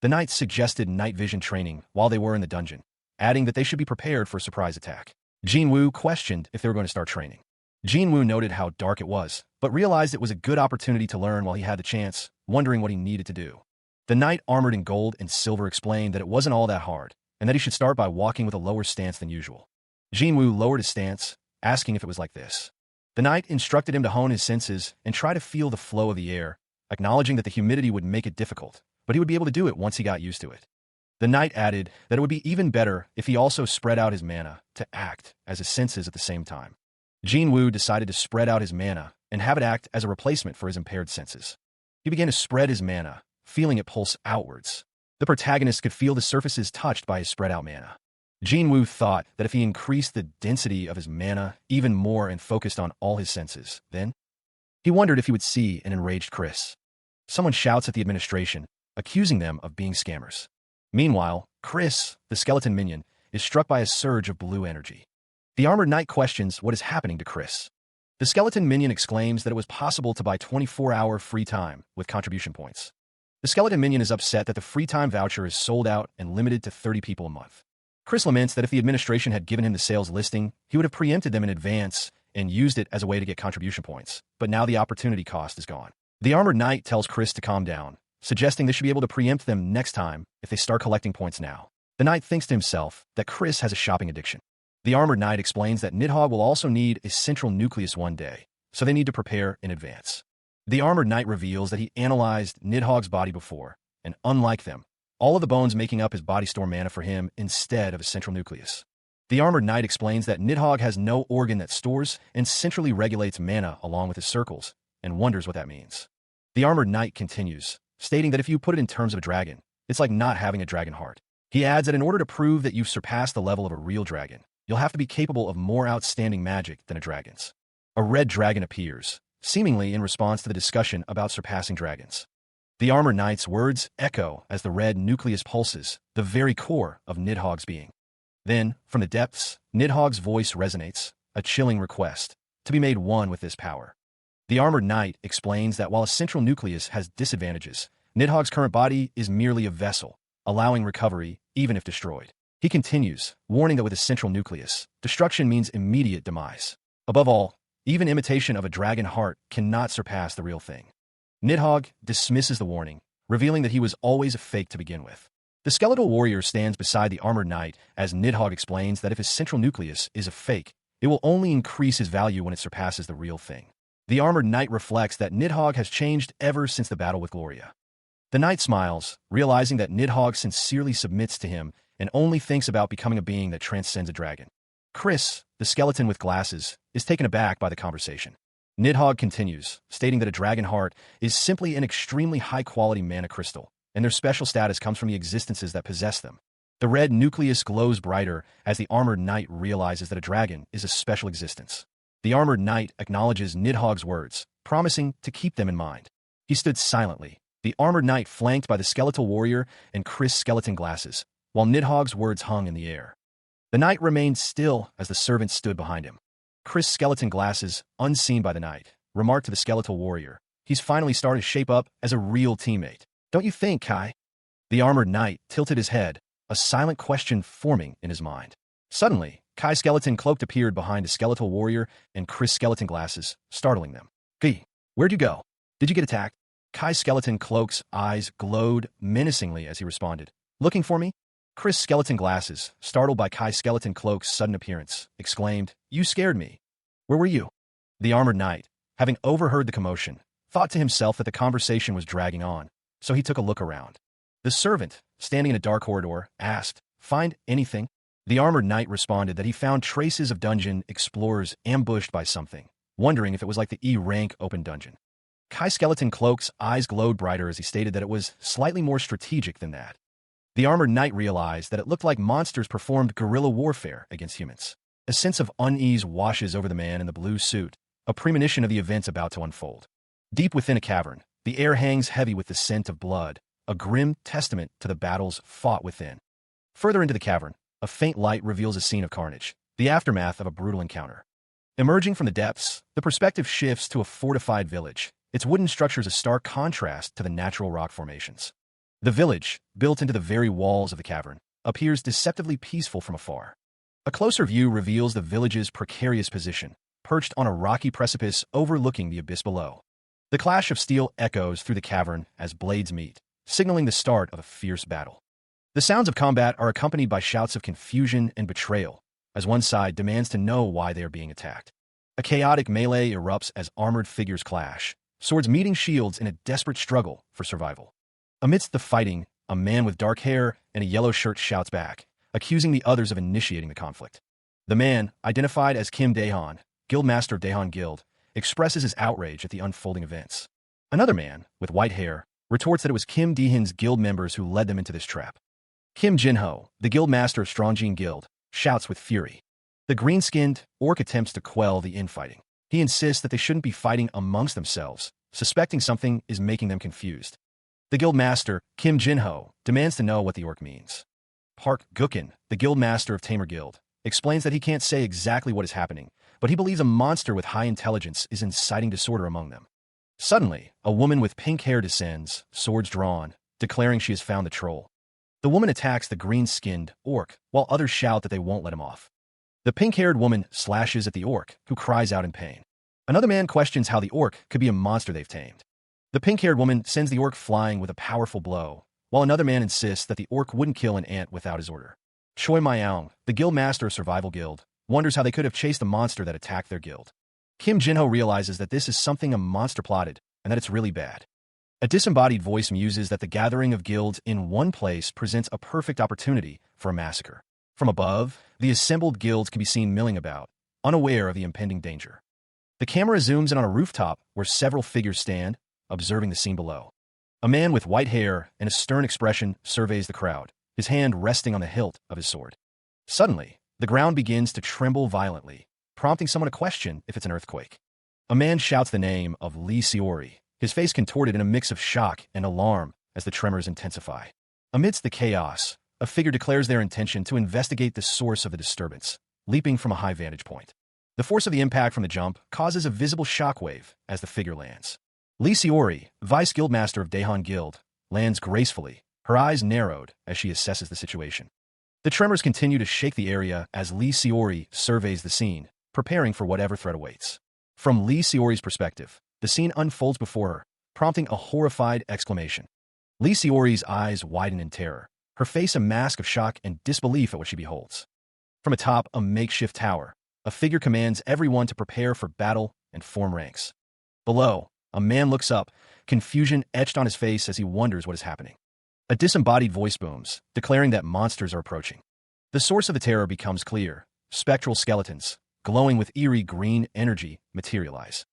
The knight suggested night vision training while they were in the dungeon, adding that they should be prepared for a surprise attack. Jinwoo questioned if they were going to start training. Jinwoo noted how dark it was, but realized it was a good opportunity to learn while he had the chance, wondering what he needed to do. The knight armored in gold and silver explained that it wasn't all that hard, and that he should start by walking with a lower stance than usual. Jinwoo lowered his stance, asking if it was like this. The knight instructed him to hone his senses and try to feel the flow of the air, acknowledging that the humidity would make it difficult, but he would be able to do it once he got used to it. The knight added that it would be even better if he also spread out his mana to act as his senses at the same time. Jinwoo decided to spread out his mana and have it act as a replacement for his impaired senses. He began to spread his mana, feeling it pulse outwards. The protagonist could feel the surfaces touched by his spread-out mana. Jinwoo thought that if he increased the density of his mana even more and focused on all his senses, then he wondered if he would see an enraged Chris. Someone shouts at the administration, accusing them of being scammers. Meanwhile, Chris, the skeleton minion, is struck by a surge of blue energy. The armored knight questions what is happening to Chris. The skeleton minion exclaims that it was possible to buy 24-hour free time with contribution points. The skeleton minion is upset that the free time voucher is sold out and limited to 30 people a month. Chris laments that if the administration had given him the sales listing, he would have preempted them in advance and used it as a way to get contribution points, but now the opportunity cost is gone. The armored knight tells Chris to calm down, suggesting they should be able to preempt them next time if they start collecting points now. The knight thinks to himself that Chris has a shopping addiction. The armored knight explains that Nidhogg will also need a central nucleus one day, so they need to prepare in advance. The armored knight reveals that he analyzed Nidhogg's body before, and unlike them, all of the bones making up his body store mana for him instead of a central nucleus. The armored knight explains that Nidhogg has no organ that stores and centrally regulates mana along with his circles, and wonders what that means. The armored knight continues, stating that if you put it in terms of a dragon, it's like not having a dragon heart. He adds that in order to prove that you've surpassed the level of a real dragon, you'll have to be capable of more outstanding magic than a dragon's. A red dragon appears, seemingly in response to the discussion about surpassing dragons. The armored knight's words echo as the red nucleus pulses, the very core of Nidhogg's being. Then, from the depths, Nidhogg's voice resonates, a chilling request, to be made one with this power. The armored knight explains that while a central nucleus has disadvantages, Nidhogg's current body is merely a vessel, allowing recovery even if destroyed. He continues, warning that with a central nucleus, destruction means immediate demise. Above all, even imitation of a dragon heart cannot surpass the real thing. Nidhogg dismisses the warning, revealing that he was always a fake to begin with. The skeletal warrior stands beside the armored knight as Nidhogg explains that if his central nucleus is a fake, it will only increase his value when it surpasses the real thing. The armored knight reflects that Nidhogg has changed ever since the battle with Gloria. The knight smiles, realizing that Nidhogg sincerely submits to him and only thinks about becoming a being that transcends a dragon. Chris, the skeleton with glasses, is taken aback by the conversation. Nidhogg continues, stating that a dragon heart is simply an extremely high-quality mana crystal, and their special status comes from the existences that possess them. The red nucleus glows brighter as the armored knight realizes that a dragon is a special existence. The armored knight acknowledges Nidhogg's words, promising to keep them in mind. He stood silently, the armored knight flanked by the skeletal warrior and Chris' skeleton glasses, while Nidhogg's words hung in the air. The knight remained still as the servant stood behind him. Chris' skeleton glasses, unseen by the knight, remarked to the skeletal warrior, "He's finally started to shape up as a real teammate. Don't you think, Kai?" The armored knight tilted his head, a silent question forming in his mind. Suddenly, Kai Skeleton Cloaked appeared behind a skeletal warrior and Chris Skeleton glasses, startling them. "Gee, where'd you go? Did you get attacked?" Kai Skeleton Cloak's eyes glowed menacingly as he responded. "Looking for me?" Chris Skeleton Glasses, startled by Kai Skeleton Cloak's sudden appearance, exclaimed, "You scared me. Where were you?" The armored knight, having overheard the commotion, thought to himself that the conversation was dragging on, so he took a look around. The servant, standing in a dark corridor, asked, "Find anything?" The armored knight responded that he found traces of dungeon explorers ambushed by something, wondering if it was like the E-rank open dungeon. Kai Skeleton Cloak's eyes glowed brighter as he stated that it was slightly more strategic than that. The armored knight realized that it looked like monsters performed guerrilla warfare against humans. A sense of unease washes over the man in the blue suit, a premonition of the events about to unfold. Deep within a cavern, the air hangs heavy with the scent of blood, a grim testament to the battles fought within. Further into the cavern, a faint light reveals a scene of carnage, the aftermath of a brutal encounter. Emerging from the depths, the perspective shifts to a fortified village, its wooden structures a stark contrast to the natural rock formations. The village, built into the very walls of the cavern, appears deceptively peaceful from afar. A closer view reveals the village's precarious position, perched on a rocky precipice overlooking the abyss below. The clash of steel echoes through the cavern as blades meet, signaling the start of a fierce battle. The sounds of combat are accompanied by shouts of confusion and betrayal, as one side demands to know why they are being attacked. A chaotic melee erupts as armored figures clash, swords meeting shields in a desperate struggle for survival. Amidst the fighting, a man with dark hair and a yellow shirt shouts back, accusing the others of initiating the conflict. The man, identified as Kim Daehan, Guildmaster of Daehan Guild, expresses his outrage at the unfolding events. Another man, with white hair, retorts that it was Kim Daehan's guild members who led them into this trap. Kim Jinho, the Guildmaster of Strongjin Guild, shouts with fury. The green-skinned orc attempts to quell the infighting. He insists that they shouldn't be fighting amongst themselves, suspecting something is making them confused. The Guildmaster, Kim Jinho, demands to know what the orc means. Park Gukin, the Guildmaster of Tamer Guild, explains that he can't say exactly what is happening, but he believes a monster with high intelligence is inciting disorder among them. Suddenly, a woman with pink hair descends, swords drawn, declaring she has found the troll. The woman attacks the green-skinned orc, while others shout that they won't let him off. The pink-haired woman slashes at the orc, who cries out in pain. Another man questions how the orc could be a monster they've tamed. The pink-haired woman sends the orc flying with a powerful blow, while another man insists that the orc wouldn't kill an ant without his order. Choi Myong, the Guildmaster of Survival Guild, wonders how they could have chased the monster that attacked their guild. Kim Jinho realizes that this is something a monster plotted, and that it's really bad. A disembodied voice muses that the gathering of guilds in one place presents a perfect opportunity for a massacre. From above, the assembled guilds can be seen milling about, unaware of the impending danger. The camera zooms in on a rooftop where several figures stand, observing the scene below. A man with white hair and a stern expression surveys the crowd, his hand resting on the hilt of his sword. Suddenly, the ground begins to tremble violently, prompting someone to question if it's an earthquake. A man shouts the name of Lee Seori, his face contorted in a mix of shock and alarm as the tremors intensify. Amidst the chaos, a figure declares their intention to investigate the source of the disturbance, leaping from a high vantage point. The force of the impact from the jump causes a visible shockwave as the figure lands. Lee Seori, Vice Guildmaster of Daehan Guild, lands gracefully, her eyes narrowed as she assesses the situation. The tremors continue to shake the area as Lee Seori surveys the scene, preparing for whatever threat awaits. From Lee Seori's perspective, the scene unfolds before her, prompting a horrified exclamation. Lee Seori's eyes widen in terror, her face a mask of shock and disbelief at what she beholds. From atop a makeshift tower, a figure commands everyone to prepare for battle and form ranks. Below, a man looks up, confusion etched on his face as he wonders what is happening. A disembodied voice booms, declaring that monsters are approaching. The source of the terror becomes clear. Spectral skeletons, glowing with eerie green energy, materialize.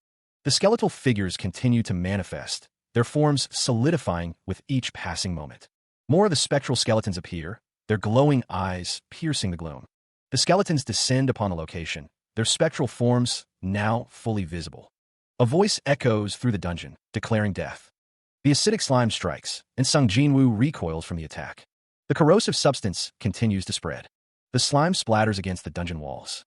The skeletal figures continue to manifest, their forms solidifying with each passing moment. More of the spectral skeletons appear, their glowing eyes piercing the gloom. The skeletons descend upon the location, their spectral forms now fully visible. A voice echoes through the dungeon, declaring death. The acidic slime strikes, and Sung Jinwoo recoils from the attack. The corrosive substance continues to spread. The slime splatters against the dungeon walls.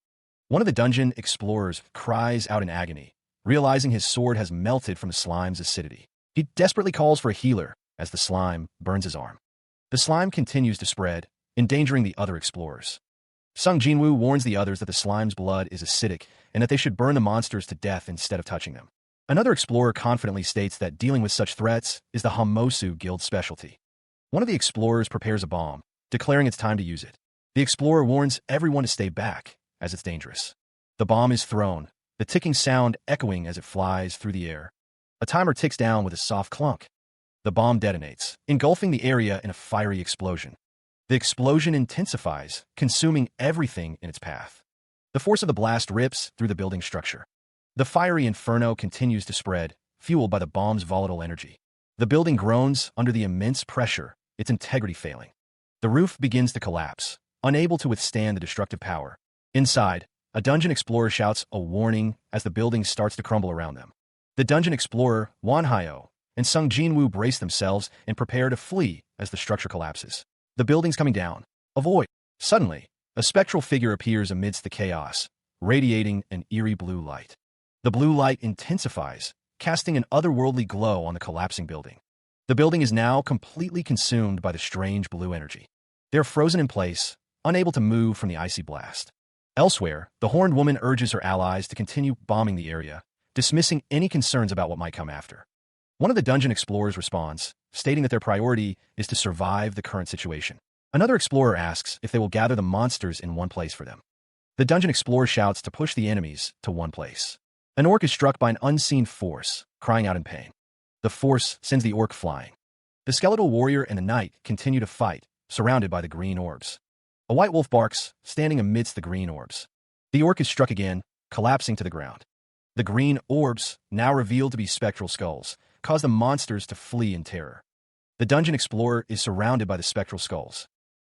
One of the dungeon explorers cries out in agony, realizing his sword has melted from the slime's acidity. He desperately calls for a healer as the slime burns his arm. The slime continues to spread, endangering the other explorers. Sung Jinwoo warns the others that the slime's blood is acidic and that they should burn the monsters to death instead of touching them. Another explorer confidently states that dealing with such threats is the Hamosu Guild's specialty. One of the explorers prepares a bomb, declaring it's time to use it. The explorer warns everyone to stay back, as it's dangerous. The bomb is thrown, the ticking sound echoing as it flies through the air. A timer ticks down with a soft clunk. The bomb detonates, engulfing the area in a fiery explosion. The explosion intensifies, consuming everything in its path. The force of the blast rips through the building structure. The fiery inferno continues to spread, fueled by the bomb's volatile energy. The building groans under the immense pressure, its integrity failing. The roof begins to collapse, unable to withstand the destructive power. Inside, a dungeon explorer shouts a warning as the building starts to crumble around them. The dungeon explorer, Wan Hyo, and Sung Jinwoo brace themselves and prepare to flee as the structure collapses. The building's coming down. Avoid. Suddenly, a spectral figure appears amidst the chaos, radiating an eerie blue light. The blue light intensifies, casting an otherworldly glow on the collapsing building. The building is now completely consumed by the strange blue energy. They are frozen in place, unable to move from the icy blast. Elsewhere, the horned woman urges her allies to continue bombing the area, dismissing any concerns about what might come after. One of the dungeon explorers responds, stating that their priority is to survive the current situation. Another explorer asks if they will gather the monsters in one place for them. The dungeon explorer shouts to push the enemies to one place. An orc is struck by an unseen force, crying out in pain. The force sends the orc flying. The skeletal warrior and the knight continue to fight, surrounded by the green orbs. A white wolf barks, standing amidst the green orbs. The orc is struck again, collapsing to the ground. The green orbs, now revealed to be spectral skulls, cause the monsters to flee in terror. The dungeon explorer is surrounded by the spectral skulls.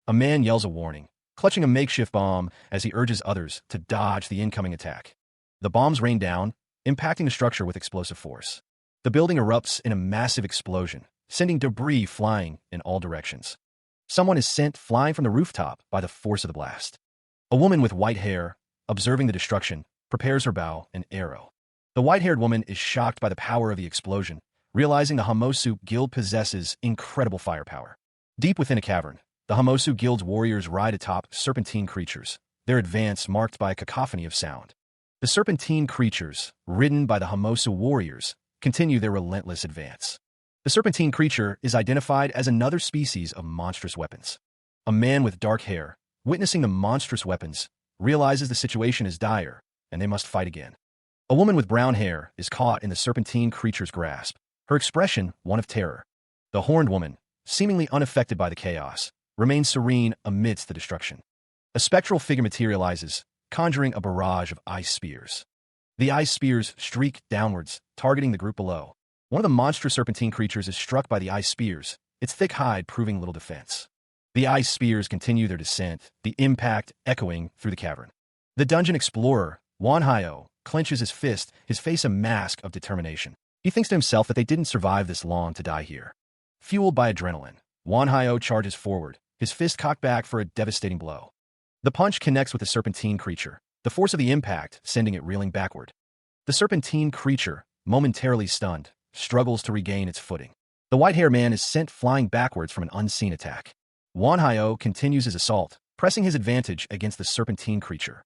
A man yells a warning, clutching a makeshift bomb as he urges others to dodge the incoming attack. The bombs rain down, impacting the structure with explosive force. The building erupts in a massive explosion, sending debris flying in all directions. Someone is sent flying from the rooftop by the force of the blast. A woman with white hair, observing the destruction, prepares her bow and arrow. The white-haired woman is shocked by the power of the explosion, realizing the Hamosu Guild possesses incredible firepower. Deep within a cavern, the Hamosu Guild's warriors ride atop serpentine creatures, their advance marked by a cacophony of sound. The serpentine creatures, ridden by the Hamosu warriors, continue their relentless advance. The serpentine creature is identified as another species of monstrous weapons. A man with dark hair, witnessing the monstrous weapons, realizes the situation is dire, and they must fight again. A woman with brown hair is caught in the serpentine creature's grasp, her expression one of terror. The horned woman, seemingly unaffected by the chaos, remains serene amidst the destruction. A spectral figure materializes, conjuring a barrage of ice spears. The ice spears streak downwards, targeting the group below. One of the monstrous serpentine creatures is struck by the ice spears, its thick hide proving little defense. The ice spears continue their descent, the impact echoing through the cavern. The dungeon explorer, Wan Hyo, clenches his fist, his face a mask of determination. He thinks to himself that they didn't survive this long to die here. Fueled by adrenaline, Wan Hyo charges forward, his fist cocked back for a devastating blow. The punch connects with the serpentine creature, the force of the impact sending it reeling backward. The serpentine creature, momentarily stunned, struggles to regain its footing. The white-haired man is sent flying backwards from an unseen attack. Wan Hyo continues his assault, pressing his advantage against the serpentine creature.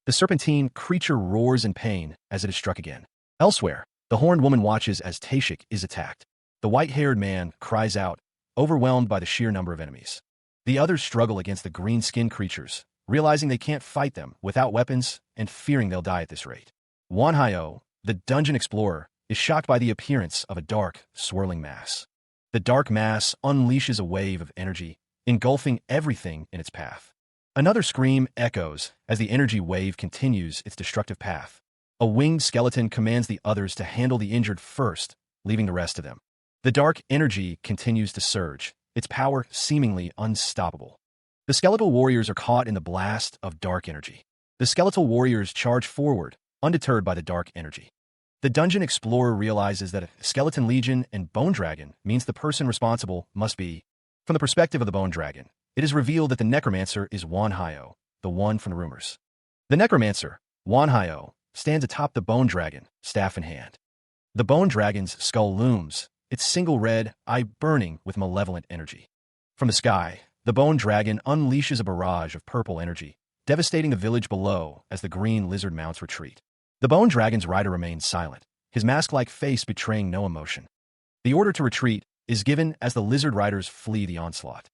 The serpentine creature roars in pain as it is struck again. Elsewhere, the horned woman watches as Taeshik is attacked. The white-haired man cries out, overwhelmed by the sheer number of enemies. The others struggle against the green-skinned creatures, realizing they can't fight them without weapons and fearing they'll die at this rate. Wan Hyo, the dungeon explorer, is shocked by the appearance of a dark, swirling mass. The dark mass unleashes a wave of energy, engulfing everything in its path. Another scream echoes as the energy wave continues its destructive path. A winged skeleton commands the others to handle the injured first, leaving the rest to them. The dark energy continues to surge, its power seemingly unstoppable. The skeletal warriors are caught in the blast of dark energy. The skeletal warriors charge forward, undeterred by the dark energy. The dungeon explorer realizes that a skeleton legion and bone dragon means the person responsible must be. From the perspective of the bone dragon, it is revealed that the necromancer is Wan Hyo, the one from the rumors. The necromancer, Wan Hyo, stands atop the bone dragon, staff in hand. The bone dragon's skull looms, its single red eye burning with malevolent energy. From the sky, the bone dragon unleashes a barrage of purple energy, devastating the village below as the green lizard mounts retreat. The bone dragon's rider remains silent, his mask-like face betraying no emotion. The order to retreat is given as the lizard riders flee the onslaught.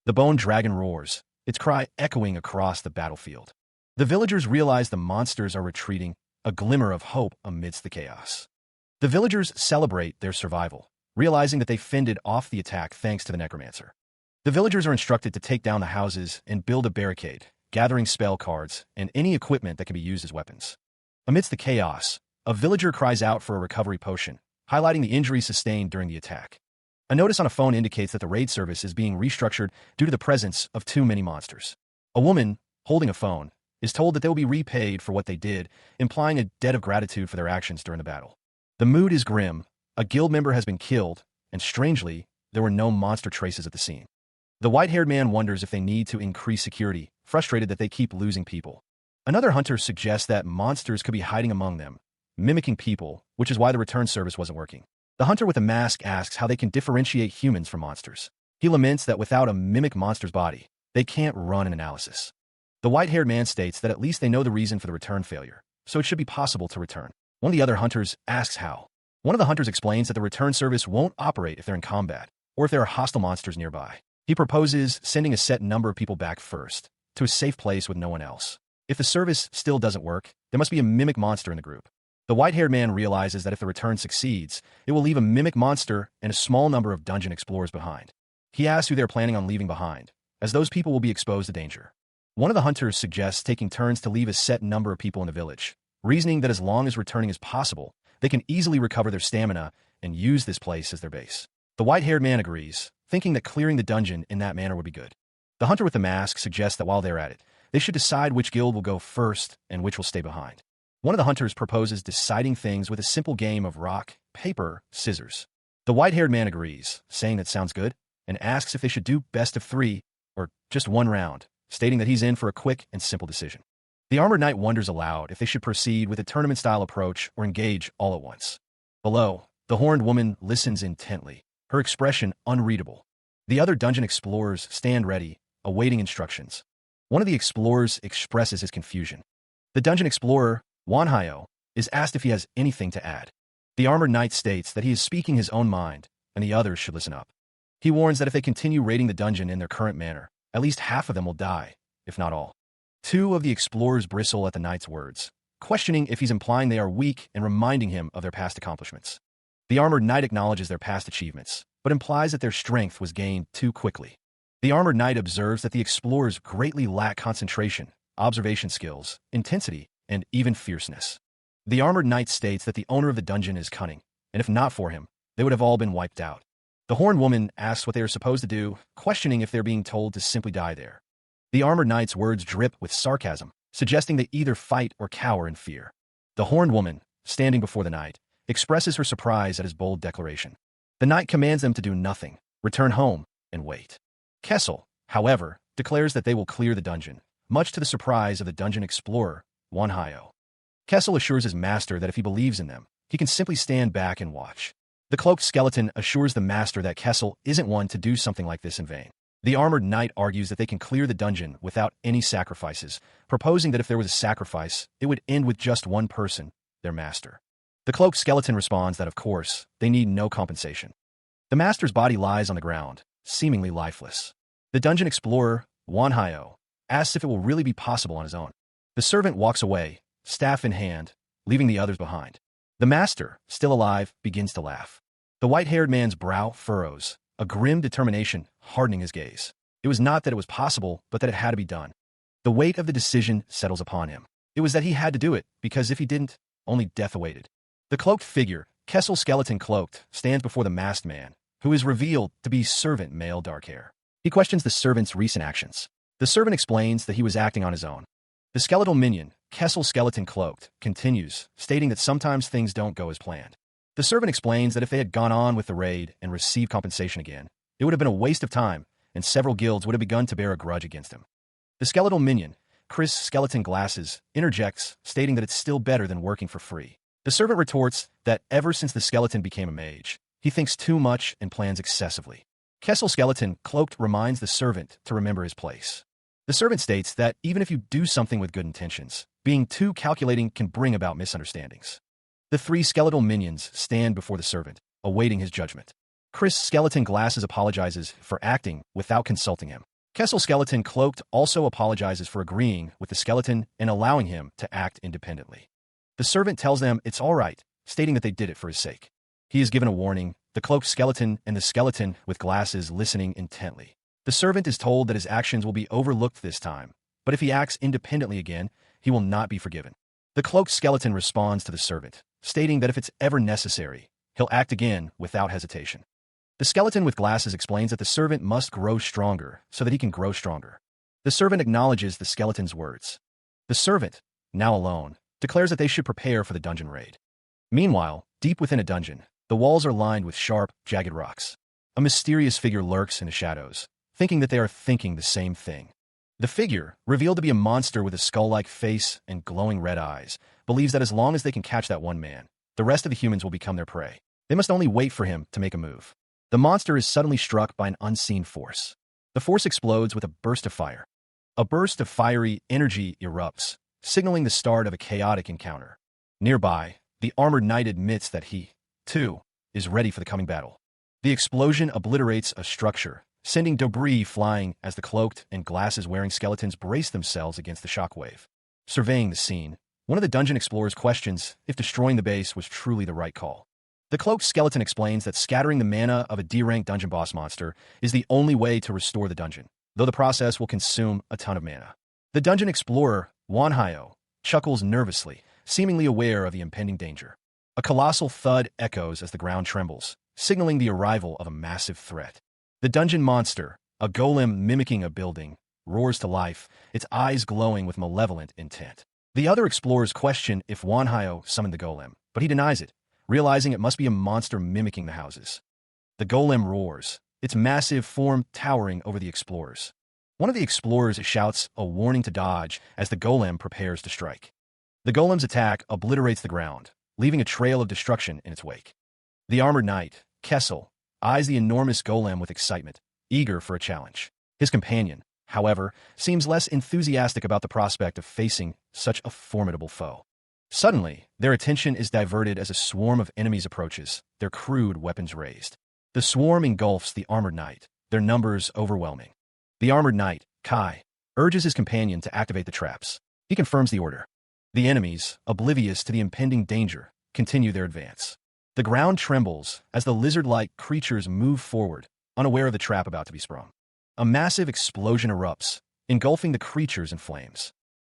The bone dragon roars, its cry echoing across the battlefield. The villagers realize the monsters are retreating, a glimmer of hope amidst the chaos. The villagers celebrate their survival, realizing that they fended off the attack thanks to the necromancer. The villagers are instructed to take down the houses and build a barricade, gathering spell cards and any equipment that can be used as weapons. Amidst the chaos, a villager cries out for a recovery potion, highlighting the injuries sustained during the attack. A notice on a phone indicates that the raid service is being restructured due to the presence of too many monsters. A woman, holding a phone, is told that they will be repaid for what they did, implying a debt of gratitude for their actions during the battle. The mood is grim, a guild member has been killed, and strangely, there were no monster traces at the scene. The white-haired man wonders if they need to increase security, frustrated that they keep losing people. Another hunter suggests that monsters could be hiding among them, mimicking people, which is why the return service wasn't working. The hunter with a mask asks how they can differentiate humans from monsters. He laments that without a mimic monster's body, they can't run an analysis. The white-haired man states that at least they know the reason for the return failure, so it should be possible to return. One of the other hunters asks how. One of the hunters explains that the return service won't operate if they're in combat, or if there are hostile monsters nearby. He proposes sending a set number of people back first, to a safe place with no one else. If the service still doesn't work, there must be a mimic monster in the group. The white-haired man realizes that if the return succeeds, it will leave a mimic monster and a small number of dungeon explorers behind. He asks who they're planning on leaving behind, as those people will be exposed to danger. One of the hunters suggests taking turns to leave a set number of people in the village, reasoning that as long as returning is possible, they can easily recover their stamina and use this place as their base. The white-haired man agrees, thinking that clearing the dungeon in that manner would be good. The hunter with the mask suggests that while they're at it, they should decide which guild will go first and which will stay behind. One of the hunters proposes deciding things with a simple game of rock, paper, scissors. The white-haired man agrees, saying that sounds good, and asks if they should do best of 3, or just 1 round, stating that he's in for a quick and simple decision. The armored knight wonders aloud if they should proceed with a tournament-style approach or engage all at once. Below, the horned woman listens intently, her expression unreadable. The other dungeon explorers stand ready, awaiting instructions. One of the explorers expresses his confusion. The dungeon explorer, Wanhyo, is asked if he has anything to add. The armored knight states that he is speaking his own mind, and the others should listen up. He warns that if they continue raiding the dungeon in their current manner, at least half of them will die, if not all. 2 of the explorers bristle at the knight's words, questioning if he's implying they are weak and reminding him of their past accomplishments. The armored knight acknowledges their past achievements, but implies that their strength was gained too quickly. The armored knight observes that the explorers greatly lack concentration, observation skills, intensity, and even fierceness. The armored knight states that the owner of the dungeon is cunning, and if not for him, they would have all been wiped out. The horned woman asks what they are supposed to do, questioning if they're being told to simply die there. The armored knight's words drip with sarcasm, suggesting they either fight or cower in fear. The horned woman, standing before the knight, expresses her surprise at his bold declaration. The knight commands them to do nothing, return home, and wait. Kessel, however, declares that they will clear the dungeon, much to the surprise of the dungeon explorer, Wanhyo. Kessel assures his master that if he believes in them, he can simply stand back and watch. The cloaked skeleton assures the master that Kessel isn't one to do something like this in vain. The armored knight argues that they can clear the dungeon without any sacrifices, proposing that if there was a sacrifice, it would end with just one person, their master. The cloaked skeleton responds that, of course, they need no compensation. The master's body lies on the ground, seemingly lifeless. The dungeon explorer, Wanhyo, asks if it will really be possible on his own. The servant walks away, staff in hand, leaving the others behind. The master, still alive, begins to laugh. The white-haired man's brow furrows, a grim determination hardening his gaze. It was not that it was possible, but that it had to be done. The weight of the decision settles upon him. It was that he had to do it, because if he didn't, only death awaited. The cloaked figure, Kessel skeleton cloaked, stands before the masked man, who is revealed to be servant male Darkhair. He questions the servant's recent actions. The servant explains that he was acting on his own. The skeletal minion, Kessel skeleton cloaked, continues, stating that sometimes things don't go as planned. The servant explains that if they had gone on with the raid and received compensation again, it would have been a waste of time, and several guilds would have begun to bear a grudge against him. The skeletal minion, Chris skeleton glasses, interjects, stating that it's still better than working for free. The servant retorts that ever since the skeleton became a mage, he thinks too much and plans excessively. Kessel skeleton cloaked reminds the servant to remember his place. The servant states that even if you do something with good intentions, being too calculating can bring about misunderstandings. The three skeletal minions stand before the servant, awaiting his judgment. Chris Skeleton Glasses apologizes for acting without consulting him. Kessel Skeleton Cloaked also apologizes for agreeing with the skeleton and allowing him to act independently. The servant tells them it's all right, stating that they did it for his sake. He is given a warning, the cloaked skeleton and the skeleton with glasses listening intently. The servant is told that his actions will be overlooked this time, but if he acts independently again, he will not be forgiven. The cloaked skeleton responds to the servant, stating that if it's ever necessary, he'll act again without hesitation. The skeleton with glasses explains that the servant must grow stronger so that he can grow stronger. The servant acknowledges the skeleton's words. The servant, now alone, declares that they should prepare for the dungeon raid. Meanwhile, deep within a dungeon, the walls are lined with sharp, jagged rocks. A mysterious figure lurks in the shadows, thinking that they are thinking the same thing. The figure, revealed to be a monster with a skull-like face and glowing red eyes, believes that as long as they can catch that one man, the rest of the humans will become their prey. They must only wait for him to make a move. The monster is suddenly struck by an unseen force. The force explodes with a burst of fire. A burst of fiery energy erupts, signaling the start of a chaotic encounter. Nearby, the armored knight admits that he, too, is ready for the coming battle. The explosion obliterates a structure, sending debris flying as the cloaked and glasses-wearing skeletons brace themselves against the shockwave. Surveying the scene, one of the dungeon explorers questions if destroying the base was truly the right call. The cloaked skeleton explains that scattering the mana of a D-rank dungeon boss monster is the only way to restore the dungeon, though the process will consume a ton of mana. The dungeon explorer, Wanhyo, chuckles nervously, seemingly aware of the impending danger. A colossal thud echoes as the ground trembles, signaling the arrival of a massive threat. The dungeon monster, a golem mimicking a building, roars to life, its eyes glowing with malevolent intent. The other explorers question if Wanhyo summoned the golem, but he denies it, realizing it must be a monster mimicking the houses. The golem roars, its massive form towering over the explorers. One of the explorers shouts a warning to dodge as the golem prepares to strike. The golem's attack obliterates the ground, leaving a trail of destruction in its wake. The armored knight, Kessel, eyes the enormous golem with excitement, eager for a challenge. His companion, however, seems less enthusiastic about the prospect of facing such a formidable foe. Suddenly, their attention is diverted as a swarm of enemies approaches, their crude weapons raised. The swarm engulfs the armored knight, their numbers overwhelming. The armored knight, Kai, urges his companion to activate the traps. He confirms the order. The enemies, oblivious to the impending danger, continue their advance. The ground trembles as the lizard-like creatures move forward, unaware of the trap about to be sprung. A massive explosion erupts, engulfing the creatures in flames.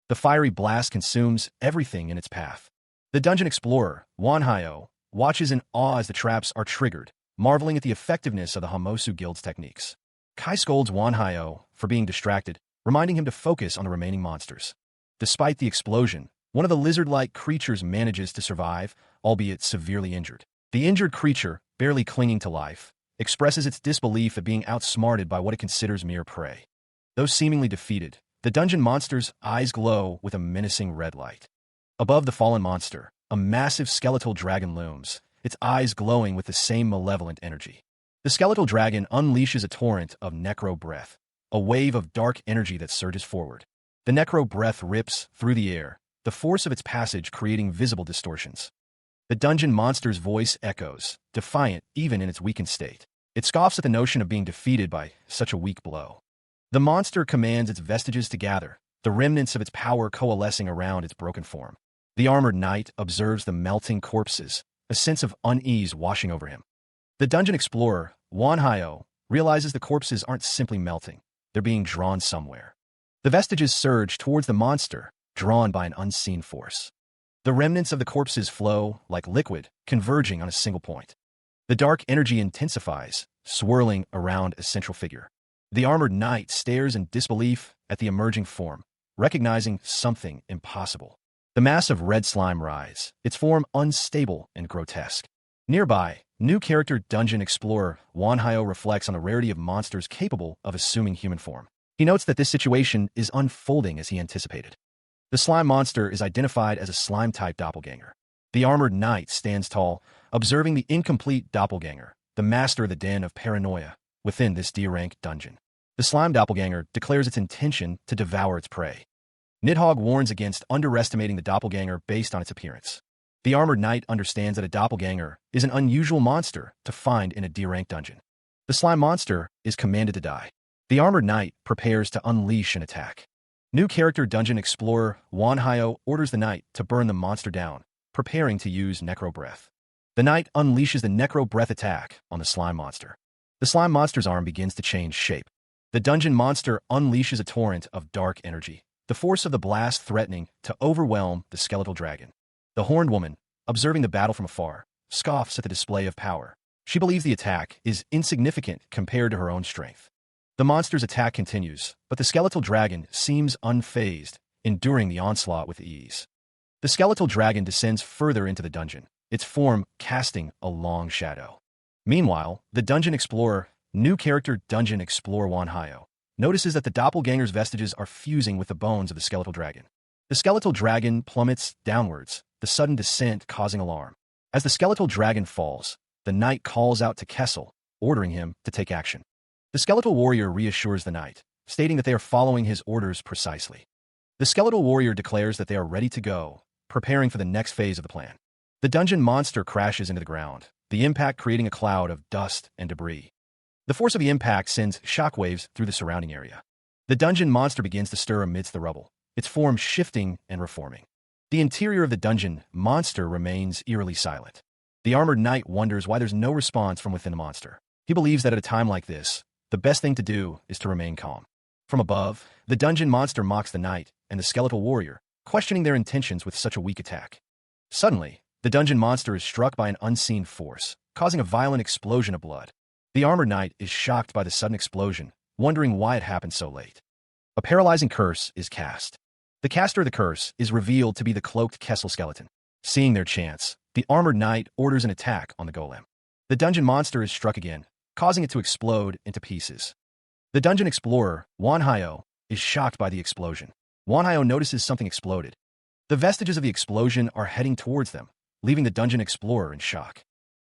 The fiery blast consumes everything in its path. The dungeon explorer, Wanhyo, watches in awe as the traps are triggered, marveling at the effectiveness of the Hamosu Guild's techniques. Kai scolds Wanhyo for being distracted, reminding him to focus on the remaining monsters. Despite the explosion, one of the lizard-like creatures manages to survive, albeit severely injured. The injured creature, barely clinging to life, expresses its disbelief at being outsmarted by what it considers mere prey. Though seemingly defeated, the dungeon monster's eyes glow with a menacing red light. Above the fallen monster, a massive skeletal dragon looms, its eyes glowing with the same malevolent energy. The skeletal dragon unleashes a torrent of necro breath, a wave of dark energy that surges forward. The necro breath rips through the air, the force of its passage creating visible distortions. The dungeon monster's voice echoes, defiant even in its weakened state. It scoffs at the notion of being defeated by such a weak blow. The monster commands its vestiges to gather, the remnants of its power coalescing around its broken form. The armored knight observes the melting corpses, a sense of unease washing over him. The dungeon explorer, Wanhyo, realizes the corpses aren't simply melting, they're being drawn somewhere. The vestiges surge towards the monster, drawn by an unseen force. The remnants of the corpses flow like liquid, converging on a single point. The dark energy intensifies, swirling around a central figure. The armored knight stares in disbelief at the emerging form, recognizing something impossible. The mass of red slime rise, its form unstable and grotesque. Nearby, new character dungeon explorer Wanhyo reflects on the rarity of monsters capable of assuming human form. He notes that this situation is unfolding as he anticipated. The slime monster is identified as a slime-type doppelganger. The armored knight stands tall, observing the incomplete doppelganger, the master of the den of paranoia, within this D-rank dungeon. The slime doppelganger declares its intention to devour its prey. Nidhogg warns against underestimating the doppelganger based on its appearance. The armored knight understands that a doppelganger is an unusual monster to find in a D-rank dungeon. The slime monster is commanded to die. The armored knight prepares to unleash an attack. New character Dungeon Explorer Wanhyo orders the knight to burn the monster down, preparing to use Necro Breath. The knight unleashes the Necro Breath attack on the slime monster. The slime monster's arm begins to change shape. The dungeon monster unleashes a torrent of dark energy, the force of the blast threatening to overwhelm the skeletal dragon. The horned woman, observing the battle from afar, scoffs at the display of power. She believes the attack is insignificant compared to her own strength. The monster's attack continues, but the skeletal dragon seems unfazed, enduring the onslaught with ease. The skeletal dragon descends further into the dungeon, its form casting a long shadow. Meanwhile, the dungeon explorer, new character Dungeon Explorer Wanhyo, notices that the doppelganger's vestiges are fusing with the bones of the skeletal dragon. The skeletal dragon plummets downwards, the sudden descent causing alarm. As the skeletal dragon falls, the knight calls out to Kessel, ordering him to take action. The skeletal warrior reassures the knight, stating that they are following his orders precisely. The skeletal warrior declares that they are ready to go, preparing for the next phase of the plan. The dungeon monster crashes into the ground, the impact creating a cloud of dust and debris. The force of the impact sends shockwaves through the surrounding area. The dungeon monster begins to stir amidst the rubble, its form shifting and reforming. The interior of the dungeon monster remains eerily silent. The armored knight wonders why there's no response from within the monster. He believes that at a time like this, the best thing to do is to remain calm. From above, the dungeon monster mocks the knight and the skeletal warrior, questioning their intentions with such a weak attack. Suddenly, the dungeon monster is struck by an unseen force, causing a violent explosion of blood. The armored knight is shocked by the sudden explosion, wondering why it happened so late. A paralyzing curse is cast. The caster of the curse is revealed to be the cloaked Kessel skeleton. Seeing their chance, the armored knight orders an attack on the golem. The dungeon monster is struck again, causing it to explode into pieces. The dungeon explorer, Wanhyo, is shocked by the explosion. Wanhyo notices something exploded. The vestiges of the explosion are heading towards them, leaving the dungeon explorer in shock.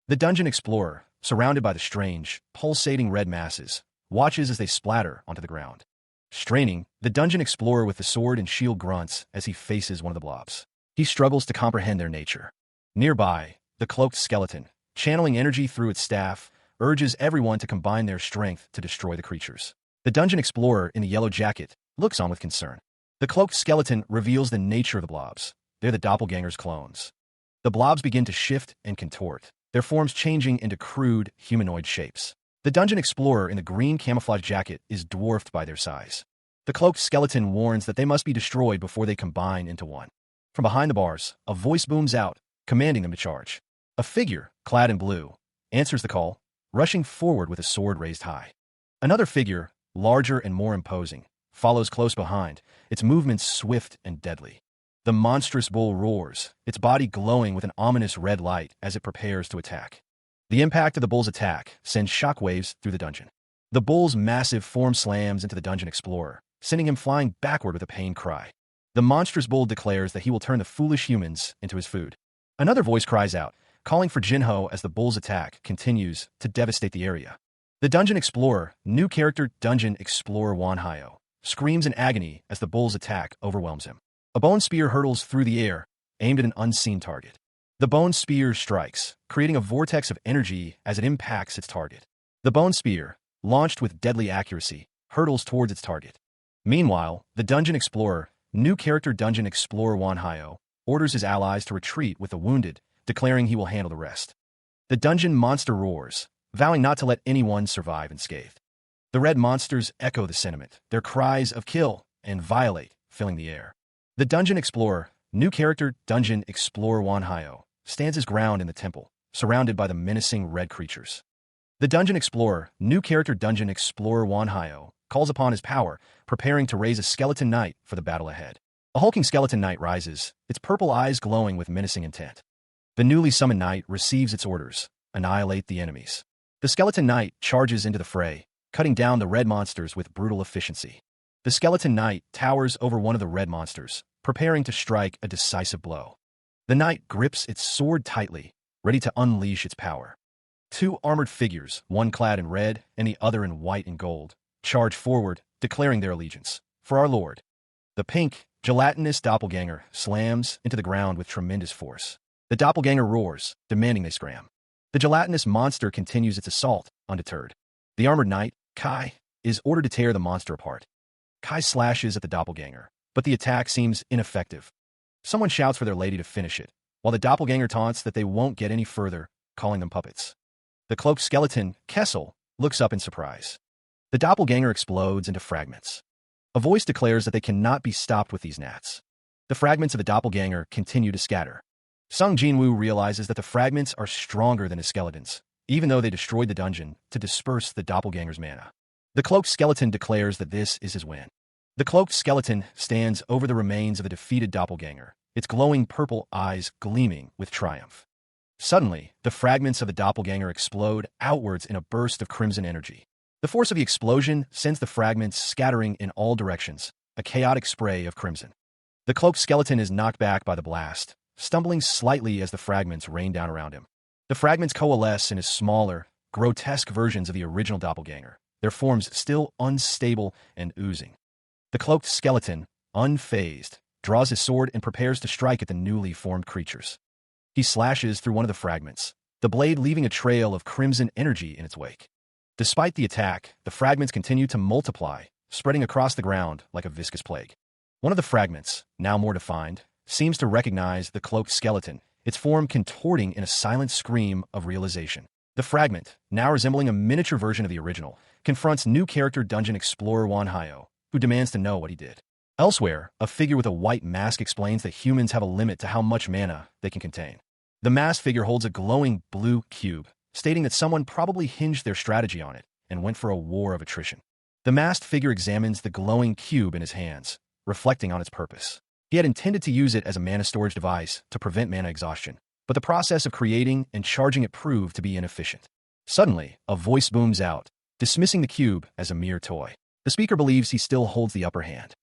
The dungeon explorer, surrounded by the strange, pulsating red masses, watches as they splatter onto the ground. Straining, the dungeon explorer with the sword and shield grunts as he faces one of the blobs. He struggles to comprehend their nature. Nearby, the cloaked skeleton, channeling energy through its staff, urges everyone to combine their strength to destroy the creatures. The dungeon explorer in the yellow jacket looks on with concern. The cloaked skeleton reveals the nature of the blobs. They're the doppelganger's clones. The blobs begin to shift and contort, their forms changing into crude, humanoid shapes. The dungeon explorer in the green camouflage jacket is dwarfed by their size. The cloaked skeleton warns that they must be destroyed before they combine into one. From behind the bars, a voice booms out, commanding them to charge. A figure, clad in blue, answers the call, rushing forward with a sword raised high. Another figure, larger and more imposing, follows close behind, its movements swift and deadly. The monstrous bull roars, its body glowing with an ominous red light as it prepares to attack. The impact of the bull's attack sends shockwaves through the dungeon. The bull's massive form slams into the dungeon explorer, sending him flying backward with a pained cry. The monstrous bull declares that he will turn the foolish humans into his food. Another voice cries out, calling for Jinho as the bull's attack continues to devastate the area. The dungeon explorer, new character Dungeon Explorer Wanhyo, screams in agony as the bull's attack overwhelms him. A bone spear hurtles through the air, aimed at an unseen target. The bone spear strikes, creating a vortex of energy as it impacts its target. The bone spear, launched with deadly accuracy, hurtles towards its target. Meanwhile, the dungeon explorer, new character Dungeon Explorer Wanhyo, orders his allies to retreat with the wounded, declaring he will handle the rest. The dungeon monster roars, vowing not to let anyone survive unscathed. The red monsters echo the sentiment, their cries of kill and violate filling the air. The dungeon explorer, new character Dungeon Explorer Wanhyo, stands his ground in the temple, surrounded by the menacing red creatures. The dungeon explorer, new character Dungeon Explorer Wanhyo, calls upon his power, preparing to raise a skeleton knight for the battle ahead. A hulking skeleton knight rises, its purple eyes glowing with menacing intent. The newly summoned knight receives its orders, annihilate the enemies. The skeleton knight charges into the fray, cutting down the red monsters with brutal efficiency. The skeleton knight towers over one of the red monsters, preparing to strike a decisive blow. The knight grips its sword tightly, ready to unleash its power. Two armored figures, one clad in red and the other in white and gold, charge forward, declaring their allegiance. For our lord. The pink, gelatinous doppelganger slams into the ground with tremendous force. The doppelganger roars, demanding they scram. The gelatinous monster continues its assault, undeterred. The armored knight, Kai, is ordered to tear the monster apart. Kai slashes at the doppelganger, but the attack seems ineffective. Someone shouts for their lady to finish it, while the doppelganger taunts that they won't get any further, calling them puppets. The cloaked skeleton, Kessel, looks up in surprise. The doppelganger explodes into fragments. A voice declares that they cannot be stopped with these gnats. The fragments of the doppelganger continue to scatter. Sung Jinwoo realizes that the fragments are stronger than his skeletons, even though they destroyed the dungeon to disperse the doppelganger's mana. The cloaked skeleton declares that this is his win. The cloaked skeleton stands over the remains of the defeated doppelganger, its glowing purple eyes gleaming with triumph. Suddenly, the fragments of the doppelganger explode outwards in a burst of crimson energy. The force of the explosion sends the fragments scattering in all directions, a chaotic spray of crimson. The cloaked skeleton is knocked back by the blast, stumbling slightly as the fragments rain down around him. The fragments coalesce into smaller, grotesque versions of the original doppelganger, their forms still unstable and oozing. The cloaked skeleton, unfazed, draws his sword and prepares to strike at the newly formed creatures. He slashes through one of the fragments, the blade leaving a trail of crimson energy in its wake. Despite the attack, the fragments continue to multiply, spreading across the ground like a viscous plague. One of the fragments, now more defined, seems to recognize the cloaked skeleton, its form contorting in a silent scream of realization. The fragment, now resembling a miniature version of the original, confronts new character dungeon explorer Wanhyo, who demands to know what he did. Elsewhere, a figure with a white mask explains that humans have a limit to how much mana they can contain. The masked figure holds a glowing blue cube, stating that someone probably hinged their strategy on it and went for a war of attrition. The masked figure examines the glowing cube in his hands, reflecting on its purpose. He had intended to use it as a mana storage device to prevent mana exhaustion, but the process of creating and charging it proved to be inefficient. Suddenly, a voice booms out, dismissing the cube as a mere toy. The speaker believes he still holds the upper hand.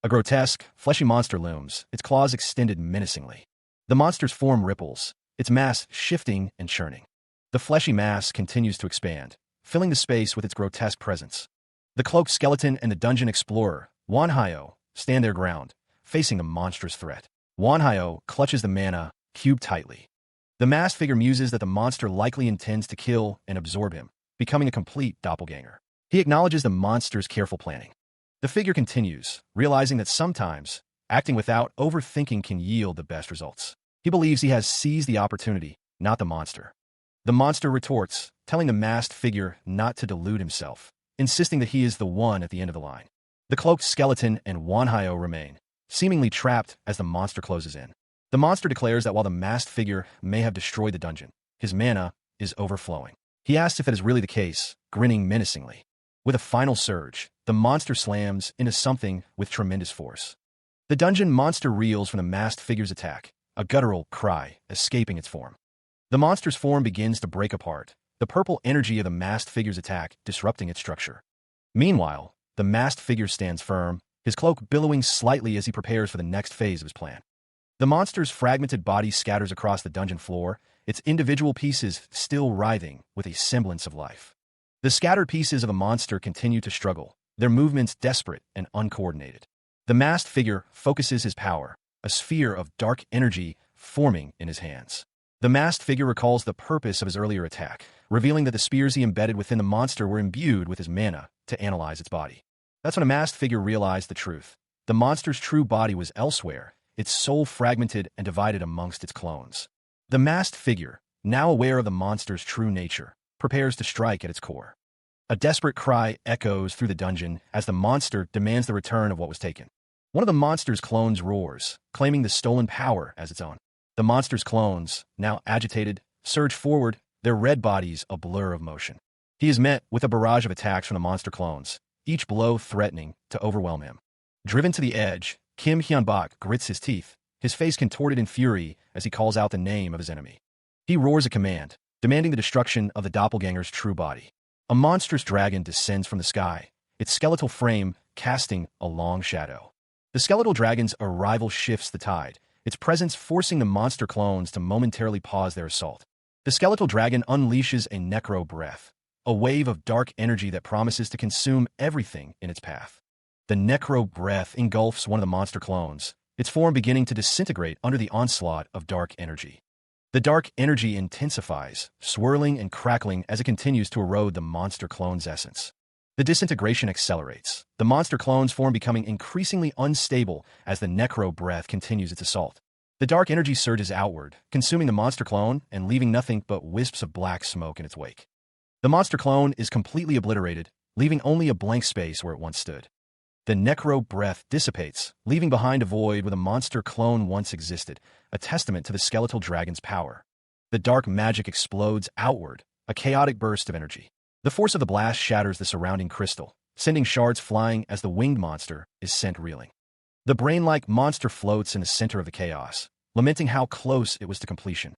A grotesque, fleshy monster looms, its claws extended menacingly. The monster's form ripples, its mass shifting and churning. The fleshy mass continues to expand, filling the space with its grotesque presence. The cloaked skeleton and the dungeon explorer, Wanhyo, stand their ground, facing the monstrous threat. Wanhyo clutches the mana cube tightly. The masked figure muses that the monster likely intends to kill and absorb him, becoming a complete doppelganger. He acknowledges the monster's careful planning. The figure continues, realizing that sometimes, acting without overthinking can yield the best results. He believes he has seized the opportunity, not the monster. The monster retorts, telling the masked figure not to delude himself, insisting that he is the one at the end of the line. The cloaked skeleton and Wanhyo remain, seemingly trapped as the monster closes in. The monster declares that while the masked figure may have destroyed the dungeon, his mana is overflowing. He asks if it is really the case, grinning menacingly. With a final surge, the monster slams into something with tremendous force. The dungeon monster reels from the masked figure's attack, a guttural cry escaping its form. The monster's form begins to break apart, the purple energy of the masked figure's attack disrupting its structure. Meanwhile, the masked figure stands firm, his cloak billowing slightly as he prepares for the next phase of his plan. The monster's fragmented body scatters across the dungeon floor, its individual pieces still writhing with a semblance of life. The scattered pieces of the monster continue to struggle, their movements desperate and uncoordinated. The masked figure focuses his power, a sphere of dark energy forming in his hands. The masked figure recalls the purpose of his earlier attack, revealing that the spears he embedded within the monster were imbued with his mana to analyze its body. That's when a masked figure realized the truth. The monster's true body was elsewhere, its soul fragmented and divided amongst its clones. The masked figure, now aware of the monster's true nature, prepares to strike at its core. A desperate cry echoes through the dungeon as the monster demands the return of what was taken. One of the monster's clones roars, claiming the stolen power as its own. The monster's clones, now agitated, surge forward, their red bodies a blur of motion. He is met with a barrage of attacks from the monster clones, each blow threatening to overwhelm him. Driven to the edge, Kim Hyun-bak grits his teeth, his face contorted in fury as he calls out the name of his enemy. He roars a command, demanding the destruction of the doppelganger's true body. A monstrous dragon descends from the sky, its skeletal frame casting a long shadow. The skeletal dragon's arrival shifts the tide, its presence forcing the monster clones to momentarily pause their assault. The skeletal dragon unleashes a necro breath, a wave of dark energy that promises to consume everything in its path. The necro breath engulfs one of the monster clones, its form beginning to disintegrate under the onslaught of dark energy. The dark energy intensifies, swirling and crackling as it continues to erode the monster clone's essence. The disintegration accelerates, the monster clone's form becoming increasingly unstable as the necro breath continues its assault. The dark energy surges outward, consuming the monster clone and leaving nothing but wisps of black smoke in its wake. The monster clone is completely obliterated, leaving only a blank space where it once stood. The necro breath dissipates, leaving behind a void where the monster clone once existed, a testament to the skeletal dragon's power. The dark magic explodes outward, a chaotic burst of energy. The force of the blast shatters the surrounding crystal, sending shards flying as the winged monster is sent reeling. The brain-like monster floats in the center of the chaos, lamenting how close it was to completion.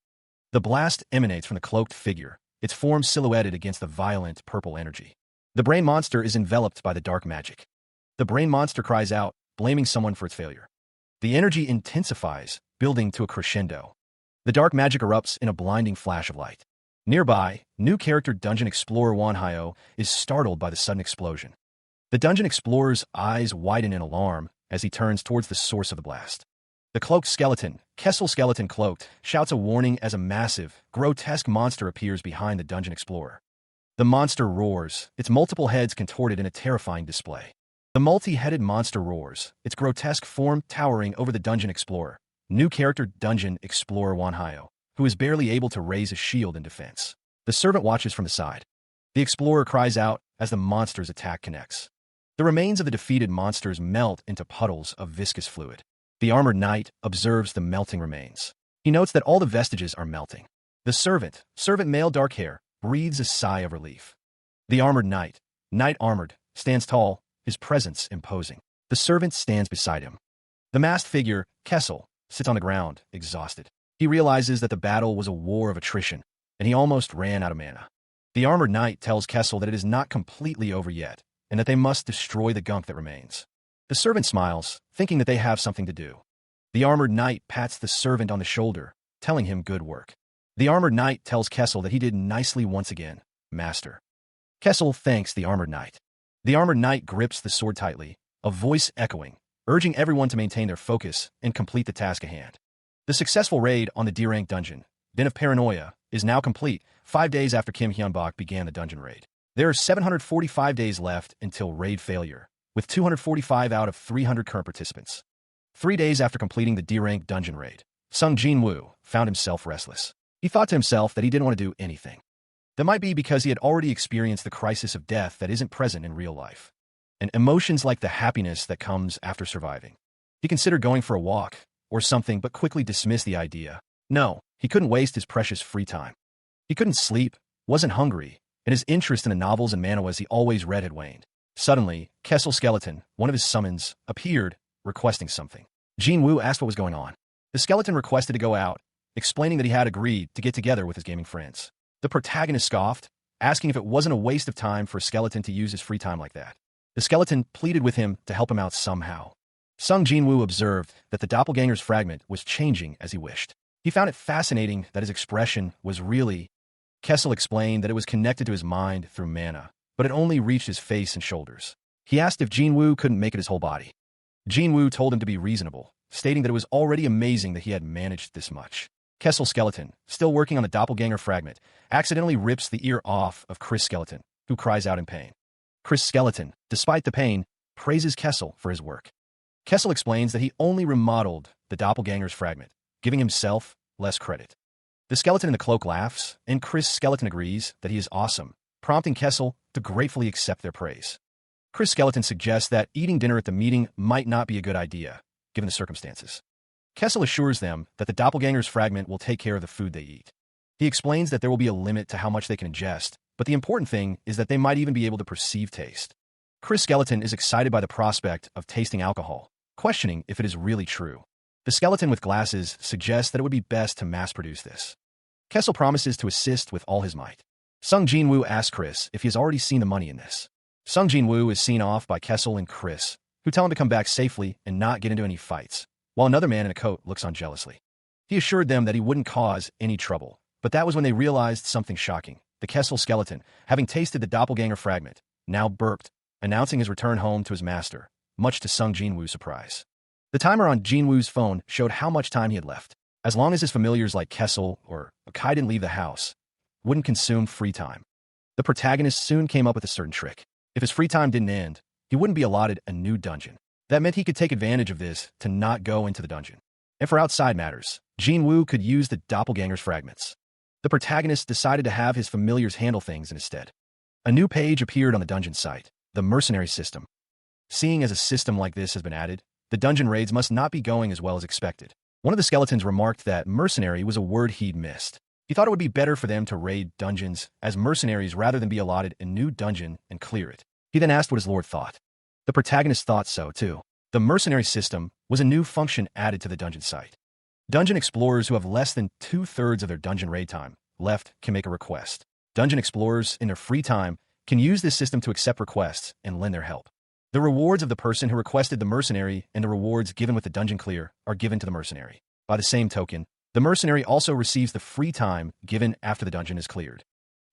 The blast emanates from the cloaked figure, its form silhouetted against the violent purple energy. The brain monster is enveloped by the dark magic. The brain monster cries out, blaming someone for its failure. The energy intensifies, building to a crescendo. The dark magic erupts in a blinding flash of light. Nearby, new character Dungeon Explorer Wanhyo is startled by the sudden explosion. The Dungeon Explorer's eyes widen in alarm as he turns towards the source of the blast. The cloaked skeleton, Kessel Skeleton Cloaked, shouts a warning as a massive, grotesque monster appears behind the Dungeon Explorer. The monster roars, its multiple heads contorted in a terrifying display. The multi-headed monster roars, its grotesque form towering over the Dungeon Explorer. New character Dungeon Explorer Wanhyo, who is barely able to raise a shield in defense. The servant watches from the side. The explorer cries out as the monster's attack connects. The remains of the defeated monsters melt into puddles of viscous fluid. The armored knight observes the melting remains. He notes that all the vestiges are melting. The servant male dark hair, breathes a sigh of relief. The armored knight armored, stands tall, his presence imposing. The servant stands beside him. The masked figure, Kessel, sits on the ground, exhausted. He realizes that the battle was a war of attrition, and he almost ran out of mana. The armored knight tells Kessel that it is not completely over yet, and that they must destroy the gunk that remains. The servant smiles, thinking that they have something to do. The armored knight pats the servant on the shoulder, telling him good work. The armored knight tells Kessel that he did nicely once again, master. Kessel thanks the armored knight. The armored knight grips the sword tightly, a voice echoing, urging everyone to maintain their focus and complete the task at hand. The successful raid on the D-rank dungeon, Den of Paranoia, is now complete 5 days after Kim Hyunbok began the dungeon raid. There are 745 days left until raid failure, with 245 out of 300 current participants. 3 days after completing the D-rank dungeon raid, Sung Jin-woo found himself restless. He thought to himself that he didn't want to do anything. That might be because he had already experienced the crisis of death that isn't present in real life, and emotions like the happiness that comes after surviving. He considered going for a walk, or something, but quickly dismissed the idea. No, he couldn't waste his precious free time. He couldn't sleep, wasn't hungry, and his interest in the novels and manhwas he always read had waned. Suddenly, Kessel Skeleton, one of his summons, appeared, requesting something. Jin-woo asked what was going on. The skeleton requested to go out, explaining that he had agreed to get together with his gaming friends. The protagonist scoffed, asking if it wasn't a waste of time for a skeleton to use his free time like that. The skeleton pleaded with him to help him out somehow. Sung Jin-woo observed that the doppelganger's fragment was changing as he wished. He found it fascinating that his expression was really... Kessel explained that it was connected to his mind through mana, but it only reached his face and shoulders. He asked if Jin-woo couldn't make it his whole body. Jin-woo told him to be reasonable, stating that it was already amazing that he had managed this much. Kessel Skeleton, still working on the doppelganger fragment, accidentally rips the ear off of Chris Skeleton, who cries out in pain. Chris Skeleton, despite the pain, praises Kessel for his work. Kessel explains that he only remodeled the doppelganger's fragment, giving himself less credit. The skeleton in the cloak laughs, and Chris Skeleton agrees that he is awesome, prompting Kessel to gratefully accept their praise. Chris Skeleton suggests that eating dinner at the meeting might not be a good idea, given the circumstances. Kessel assures them that the doppelganger's fragment will take care of the food they eat. He explains that there will be a limit to how much they can ingest, but the important thing is that they might even be able to perceive taste. Chris Skeleton is excited by the prospect of tasting alcohol, questioning if it is really true. The skeleton with glasses suggests that it would be best to mass-produce this. Kessel promises to assist with all his might. Sung Jin-woo asks Chris if he has already seen the money in this. Sung Jin-woo is seen off by Kessel and Chris, who tell him to come back safely and not get into any fights, while another man in a coat looks on jealously. He assured them that he wouldn't cause any trouble, but that was when they realized something shocking. the Kessel skeleton, having tasted the doppelganger fragment, now burped, announcing his return home to his master, much to Sung Jinwoo's surprise. The timer on Jinwoo's phone showed how much time he had left. As long as his familiars like Kessel or Kai didn't leave the house, wouldn't consume free time. The protagonist soon came up with a certain trick. If his free time didn't end, he wouldn't be allotted a new dungeon. That meant he could take advantage of this to not go into the dungeon. And for outside matters, Jinwoo could use the doppelganger's fragments. The protagonist decided to have his familiars handle things instead. A new page appeared on the dungeon site, the mercenary system. Seeing as a system like this has been added, the dungeon raids must not be going as well as expected. One of the skeletons remarked that mercenary was a word he'd missed. He thought it would be better for them to raid dungeons as mercenaries rather than be allotted a new dungeon and clear it. He then asked what his lord thought. The protagonist thought so, too. The mercenary system was a new function added to the dungeon site. Dungeon explorers who have less than 2/3 of their dungeon raid time left can make a request. Dungeon explorers, in their free time, can use this system to accept requests and lend their help. The rewards of the person who requested the mercenary and the rewards given with the dungeon clear are given to the mercenary. By the same token, the mercenary also receives the free time given after the dungeon is cleared.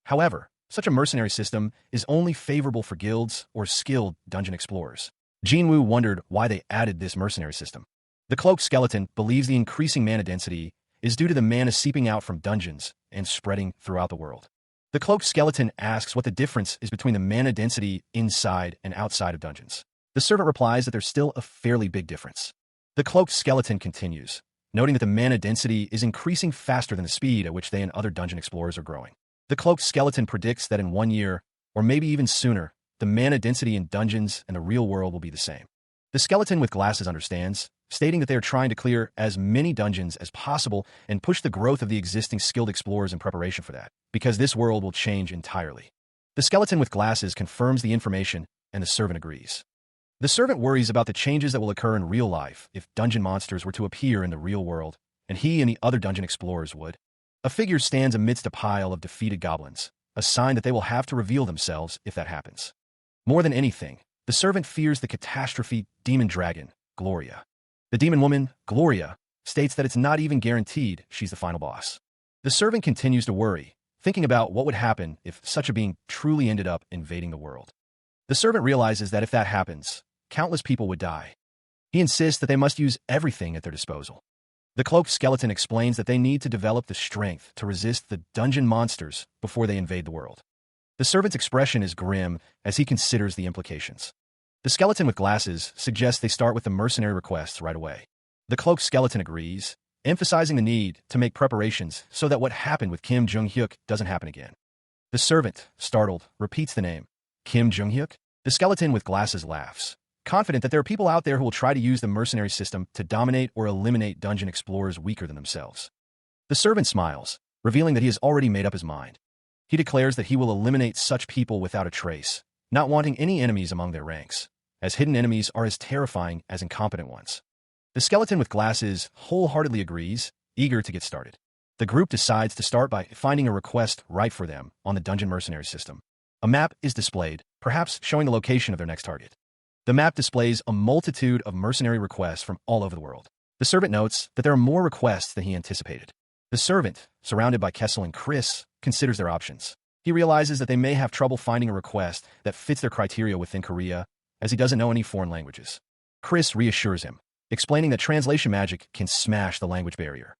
However, such a mercenary system is only favorable for guilds or skilled dungeon explorers. Jinwoo wondered why they added this mercenary system. The cloaked skeleton believes the increasing mana density is due to the mana seeping out from dungeons and spreading throughout the world. The cloaked skeleton asks what the difference is between the mana density inside and outside of dungeons. The servant replies that there's still a fairly big difference. The cloaked skeleton continues, noting that the mana density is increasing faster than the speed at which they and other dungeon explorers are growing. The cloaked skeleton predicts that in 1 year, or maybe even sooner, the mana density in dungeons and the real world will be the same. The skeleton with glasses understands, stating that they are trying to clear as many dungeons as possible and push the growth of the existing skilled explorers in preparation for that, because this world will change entirely. The skeleton with glasses confirms the information, and the servant agrees. The servant worries about the changes that will occur in real life if dungeon monsters were to appear in the real world, and he and the other dungeon explorers would. A figure stands amidst a pile of defeated goblins, a sign that they will have to reveal themselves if that happens. More than anything, the servant fears the catastrophe demon dragon, Gloria. The demon woman, Gloria, states that it's not even guaranteed she's the final boss. The servant continues to worry, thinking about what would happen if such a being truly ended up invading the world. The servant realizes that if that happens, countless people would die. He insists that they must use everything at their disposal. The cloaked skeleton explains that they need to develop the strength to resist the dungeon monsters before they invade the world. The servant's expression is grim as he considers the implications. The skeleton with glasses suggests they start with the mercenary requests right away. The cloaked skeleton agrees, emphasizing the need to make preparations so that what happened with Kim Jung-hyuk doesn't happen again. The servant, startled, repeats the name, Kim Jung-hyuk. The skeleton with glasses laughs, confident that there are people out there who will try to use the mercenary system to dominate or eliminate dungeon explorers weaker than themselves. The servant smiles, revealing that he has already made up his mind. He declares that he will eliminate such people without a trace, not wanting any enemies among their ranks, as hidden enemies are as terrifying as incompetent ones. The skeleton with glasses wholeheartedly agrees, eager to get started. The group decides to start by finding a request right for them on the dungeon mercenary system. A map is displayed, perhaps showing the location of their next target. The map displays a multitude of mercenary requests from all over the world. The servant notes that there are more requests than he anticipated. The servant, surrounded by Kessel and Chris, considers their options. He realizes that they may have trouble finding a request that fits their criteria within Korea, as he doesn't know any foreign languages. Chris reassures him, explaining that translation magic can smash the language barrier.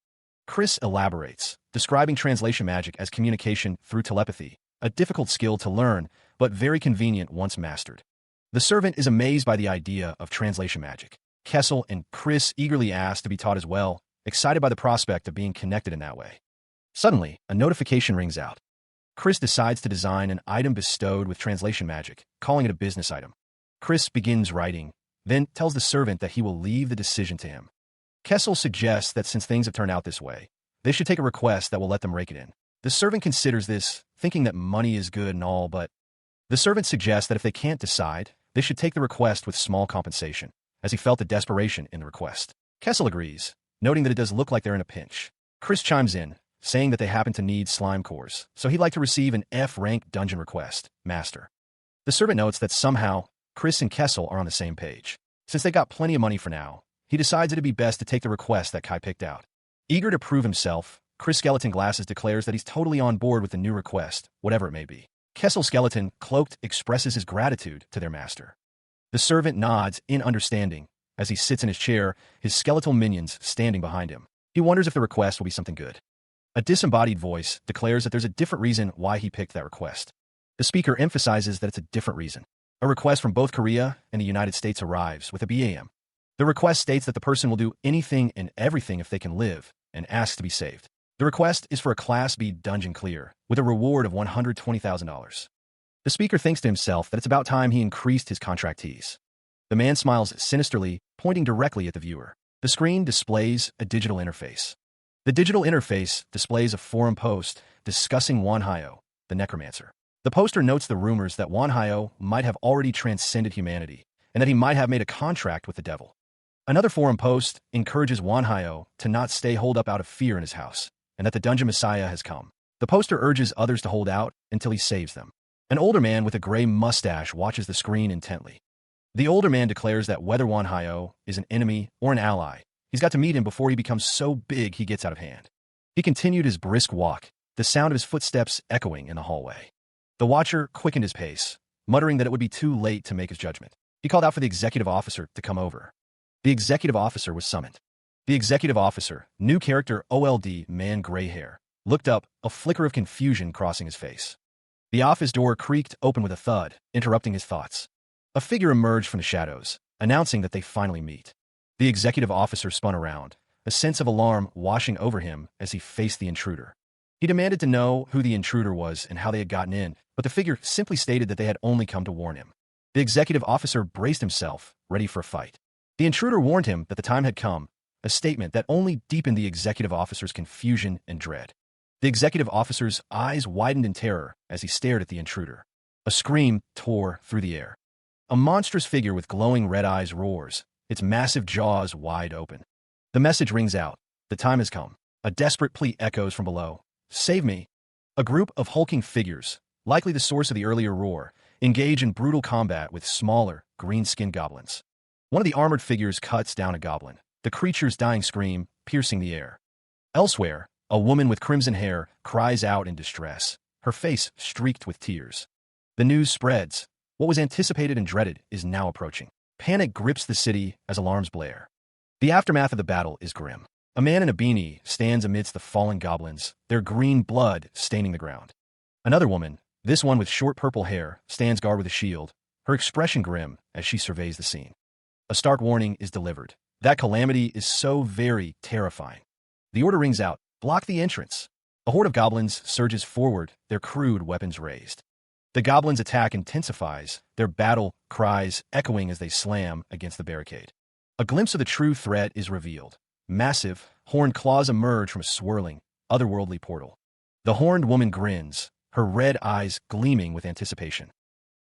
Chris elaborates, describing translation magic as communication through telepathy, a difficult skill to learn, but very convenient once mastered. The servant is amazed by the idea of translation magic. Kessel and Chris eagerly ask to be taught as well, excited by the prospect of being connected in that way. Suddenly, a notification rings out. Chris decides to design an item bestowed with translation magic, calling it a business item. Chris begins writing, then tells the servant that he will leave the decision to him. Kessel suggests that since things have turned out this way, they should take a request that will let them rake it in. The servant considers this, thinking that money is good and all, but the servant suggests that if they can't decide, they should take the request with small compensation, as he felt the desperation in the request. Kessel agrees, noting that it does look like they're in a pinch. Chris chimes in, saying that they happen to need slime cores, so he'd like to receive an F-rank dungeon request, Master. The servant notes that somehow, Chris and Kessel are on the same page. Since they got plenty of money for now, he decides it'd be best to take the request that Kai picked out. Eager to prove himself, Chris Skeleton Glasses declares that he's totally on board with the new request, whatever it may be. Kessel Skeleton, cloaked, expresses his gratitude to their master. The servant nods in understanding as he sits in his chair, his skeletal minions standing behind him. He wonders if the request will be something good. A disembodied voice declares that there's a different reason why he picked that request. The speaker emphasizes that it's a different reason. A request from both Korea and the United States arrives with a BAM. The request states that the person will do anything and everything if they can live, and asks to be saved. The request is for a Class B dungeon clear, with a reward of $120,000. The speaker thinks to himself that it's about time he increased his contractees. The man smiles sinisterly, pointing directly at the viewer. The screen displays a digital interface. The digital interface displays a forum post discussing Wanhyo, the necromancer. The poster notes the rumors that Wanhyo might have already transcended humanity, and that he might have made a contract with the devil. Another forum post encourages Wanhyo to not stay holed up out of fear in his house, and that the dungeon messiah has come. The poster urges others to hold out until he saves them. An older man with a gray mustache watches the screen intently. The older man declares that whether Wanhyo is an enemy or an ally, he's got to meet him before he becomes so big he gets out of hand. He continued his brisk walk, the sound of his footsteps echoing in the hallway. The watcher quickened his pace, muttering that it would be too late to make his judgment. He called out for the executive officer to come over. The executive officer was summoned. The executive officer, new character OLD man gray hair, looked up, a flicker of confusion crossing his face. The office door creaked open with a thud, interrupting his thoughts. A figure emerged from the shadows, announcing that they finally meet. The executive officer spun around, a sense of alarm washing over him as he faced the intruder. He demanded to know who the intruder was and how they had gotten in, but the figure simply stated that they had only come to warn him. The executive officer braced himself, ready for a fight. The intruder warned him that the time had come, a statement that only deepened the executive officer's confusion and dread. The executive officer's eyes widened in terror as he stared at the intruder. A scream tore through the air. A monstrous figure with glowing red eyes roars, its massive jaws wide open. The message rings out. The time has come. A desperate plea echoes from below. Save me. A group of hulking figures, likely the source of the earlier roar, engage in brutal combat with smaller, green-skinned goblins. One of the armored figures cuts down a goblin, the creature's dying scream piercing the air. Elsewhere, a woman with crimson hair cries out in distress, her face streaked with tears. The news spreads. What was anticipated and dreaded is now approaching. Panic grips the city as alarms blare. The aftermath of the battle is grim. A man in a beanie stands amidst the fallen goblins, their green blood staining the ground. Another woman, this one with short purple hair, stands guard with a shield, her expression grim as she surveys the scene. A stark warning is delivered. That calamity is so very terrifying. The order rings out. Block the entrance. A horde of goblins surges forward, their crude weapons raised. The goblins' attack intensifies, their battle cries echoing as they slam against the barricade. A glimpse of the true threat is revealed. Massive, horned claws emerge from a swirling, otherworldly portal. The horned woman grins, her red eyes gleaming with anticipation.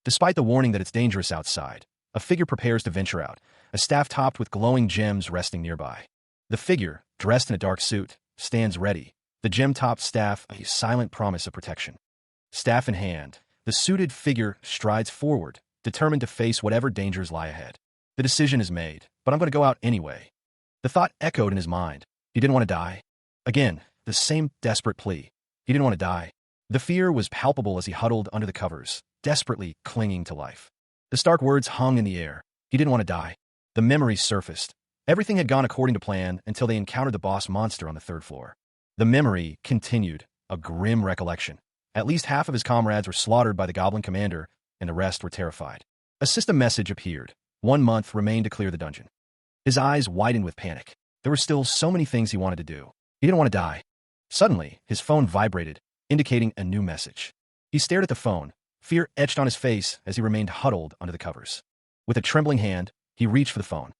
Despite the warning that it's dangerous outside, a figure prepares to venture out, a staff topped with glowing gems resting nearby. The figure, dressed in a dark suit, stands ready, the gem-topped staff a silent promise of protection. Staff in hand, the suited figure strides forward, determined to face whatever dangers lie ahead. The decision is made, but I'm going to go out anyway. The thought echoed in his mind. He didn't want to die. Again, the same desperate plea. He didn't want to die. The fear was palpable as he huddled under the covers, desperately clinging to life. The stark words hung in the air. He didn't want to die. The memories surfaced. Everything had gone according to plan until they encountered the boss monster on the third floor. The memory continued, a grim recollection. At least half of his comrades were slaughtered by the goblin commander, and the rest were terrified. A system message appeared. 1 month remained to clear the dungeon. His eyes widened with panic. There were still so many things he wanted to do. He didn't want to die. Suddenly, his phone vibrated, indicating a new message. He stared at the phone, fear etched on his face as he remained huddled under the covers. With a trembling hand, he reached for the phone.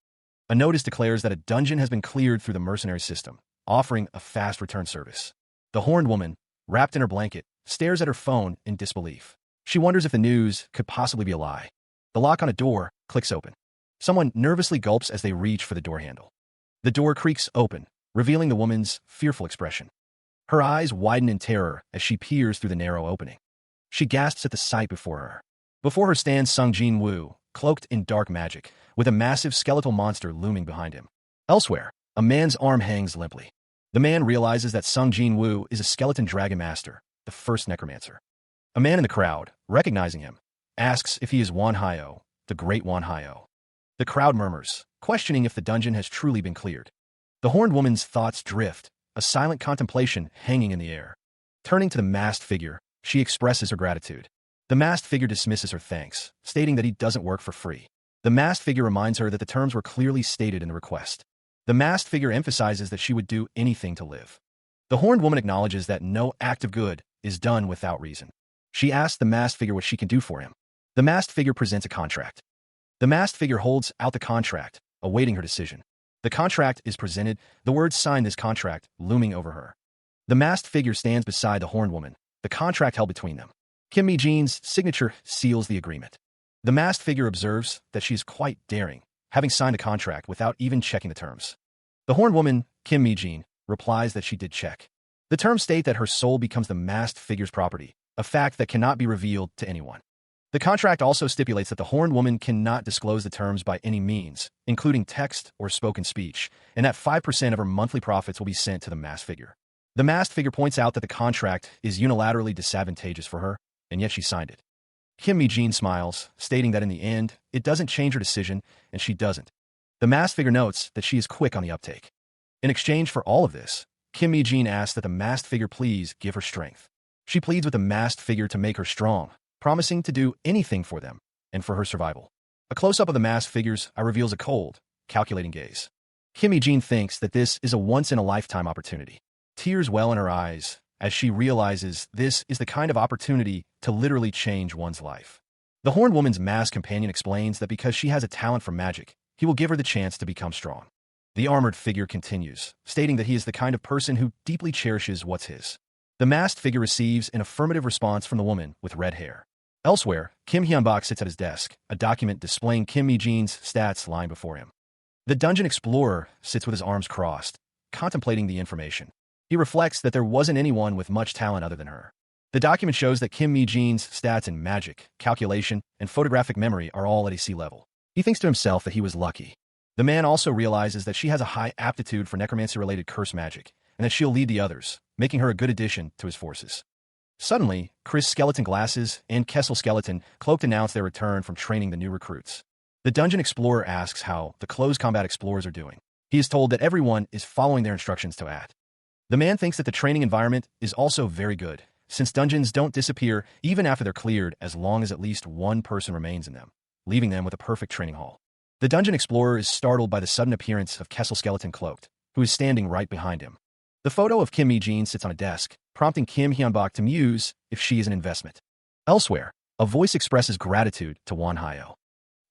A notice declares that a dungeon has been cleared through the mercenary system, offering a fast return service. The horned woman, wrapped in her blanket, stares at her phone in disbelief. She wonders if the news could possibly be a lie. The lock on a door clicks open. Someone nervously gulps as they reach for the door handle. The door creaks open, revealing the woman's fearful expression. Her eyes widen in terror as she peers through the narrow opening. She gasps at the sight before her. Before her stands Sung Jin Woo, cloaked in dark magic, with a massive skeletal monster looming behind him. Elsewhere, a man's arm hangs limply. The man realizes that Sung Jin-woo is a skeleton dragon master, the first necromancer. A man in the crowd, recognizing him, asks if he is Wan Hyo, the great Wan Hyo. The crowd murmurs, questioning if the dungeon has truly been cleared. The horned woman's thoughts drift, a silent contemplation hanging in the air. Turning to the masked figure, she expresses her gratitude. The masked figure dismisses her thanks, stating that he doesn't work for free. The masked figure reminds her that the terms were clearly stated in the request. The masked figure emphasizes that she would do anything to live. The horned woman acknowledges that no act of good is done without reason. She asks the masked figure what she can do for him. The masked figure presents a contract. The masked figure holds out the contract, awaiting her decision. The contract is presented, the words "sign this contract" looming over her. The masked figure stands beside the horned woman, the contract held between them. Kim Mi-jin's signature seals the agreement. The masked figure observes that she is quite daring, having signed the contract without even checking the terms. The horned woman, Kim Mi-jin, replies that she did check. The terms state that her soul becomes the masked figure's property, a fact that cannot be revealed to anyone. The contract also stipulates that the horned woman cannot disclose the terms by any means, including text or spoken speech, and that 5% of her monthly profits will be sent to the masked figure. The masked figure points out that the contract is unilaterally disadvantageous for her, and yet she signed it. Kim Mi-jin smiles, stating that in the end, it doesn't change her decision, and she doesn't. The masked figure notes that she is quick on the uptake. In exchange for all of this, Kim Mi-jin asks that the masked figure please give her strength. She pleads with the masked figure to make her strong, promising to do anything for them and for her survival. A close-up of the masked figure's eye reveals a cold, calculating gaze. Kim Mi-jin thinks that this is a once-in-a-lifetime opportunity. Tears well in her eyes as she realizes this is the kind of opportunity to literally change one's life. The horned woman's masked companion explains that because she has a talent for magic, he will give her the chance to become strong. The armored figure continues, stating that he is the kind of person who deeply cherishes what's his. The masked figure receives an affirmative response from the woman with red hair. Elsewhere, Kim Hyun-bak sits at his desk, a document displaying Kim Mi-jin's stats lying before him. The dungeon explorer sits with his arms crossed, contemplating the information. He reflects that there wasn't anyone with much talent other than her. The document shows that Kim Mi-jin's stats in magic, calculation, and photographic memory are all at a C level. He thinks to himself that he was lucky. The man also realizes that she has a high aptitude for necromancy-related curse magic, and that she'll lead the others, making her a good addition to his forces. Suddenly, Chris Skeleton Glasses and Kessel Skeleton Cloaked announce their return from training the new recruits. The dungeon explorer asks how the close combat explorers are doing. He is told that everyone is following their instructions to act. The man thinks that the training environment is also very good, since dungeons don't disappear even after they're cleared as long as at least one person remains in them, leaving them with a perfect training hall. The dungeon explorer is startled by the sudden appearance of Kessel Skeleton Cloaked, who is standing right behind him. The photo of Kim Mi-jin sits on a desk, prompting Kim Hyun-bak to muse if she is an investment. Elsewhere, a voice expresses gratitude to Wan Hyo.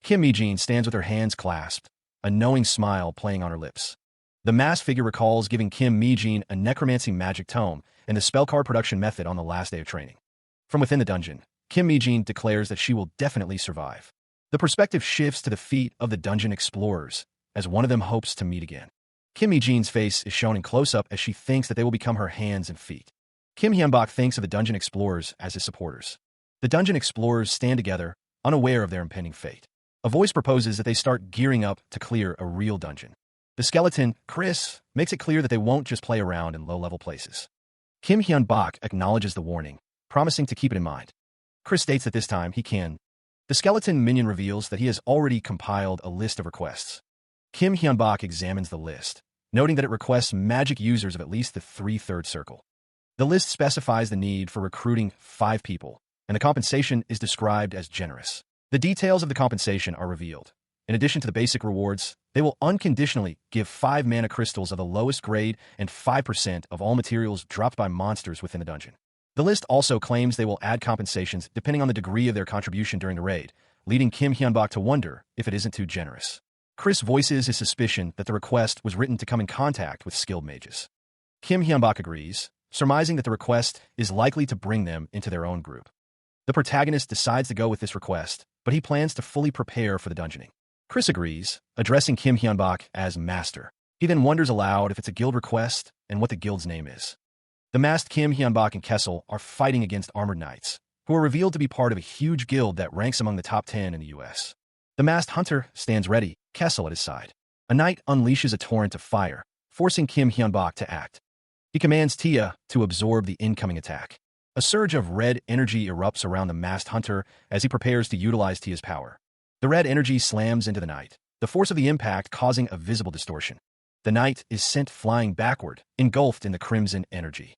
Kim Mi-jin stands with her hands clasped, a knowing smile playing on her lips. The masked figure recalls giving Kim Mi-jin a necromancy magic tome and the spell card production method on the last day of training. From within the dungeon, Kim Mi-jin declares that she will definitely survive. The perspective shifts to the feet of the dungeon explorers, as one of them hopes to meet again. Kim Mi-jin's face is shown in close-up as she thinks that they will become her hands and feet. Kim Hyun-bak thinks of the dungeon explorers as his supporters. The dungeon explorers stand together, unaware of their impending fate. A voice proposes that they start gearing up to clear a real dungeon. The skeleton, Chris, makes it clear that they won't just play around in low-level places. Kim Hyun-bak acknowledges the warning, promising to keep it in mind. Chris states that this time he can. The skeleton minion reveals that he has already compiled a list of requests. Kim Hyun-bak examines the list, noting that it requests magic users of at least the 3/3 circle. The list specifies the need for recruiting 5 people, and the compensation is described as generous. The details of the compensation are revealed. In addition to the basic rewards, they will unconditionally give 5 mana crystals of the lowest grade and 5% of all materials dropped by monsters within the dungeon. The list also claims they will add compensations depending on the degree of their contribution during the raid, leading Kim Hyun-bak to wonder if it isn't too generous. Chris voices his suspicion that the request was written to come in contact with skilled mages. Kim Hyun-bak agrees, surmising that the request is likely to bring them into their own group. The protagonist decides to go with this request, but he plans to fully prepare for the dungeoning. Chris agrees, addressing Kim Hyun-bak as Master. He then wonders aloud if it's a guild request and what the guild's name is. The masked Kim Hyun-bak and Kessel are fighting against armored knights, who are revealed to be part of a huge guild that ranks among the top 10 in the US. The masked hunter stands ready, Kessel at his side. A knight unleashes a torrent of fire, forcing Kim Hyun-bak to act. He commands Tia to absorb the incoming attack. A surge of red energy erupts around the masked hunter as he prepares to utilize Tia's power. The red energy slams into the knight, the force of the impact causing a visible distortion. The knight is sent flying backward, engulfed in the crimson energy.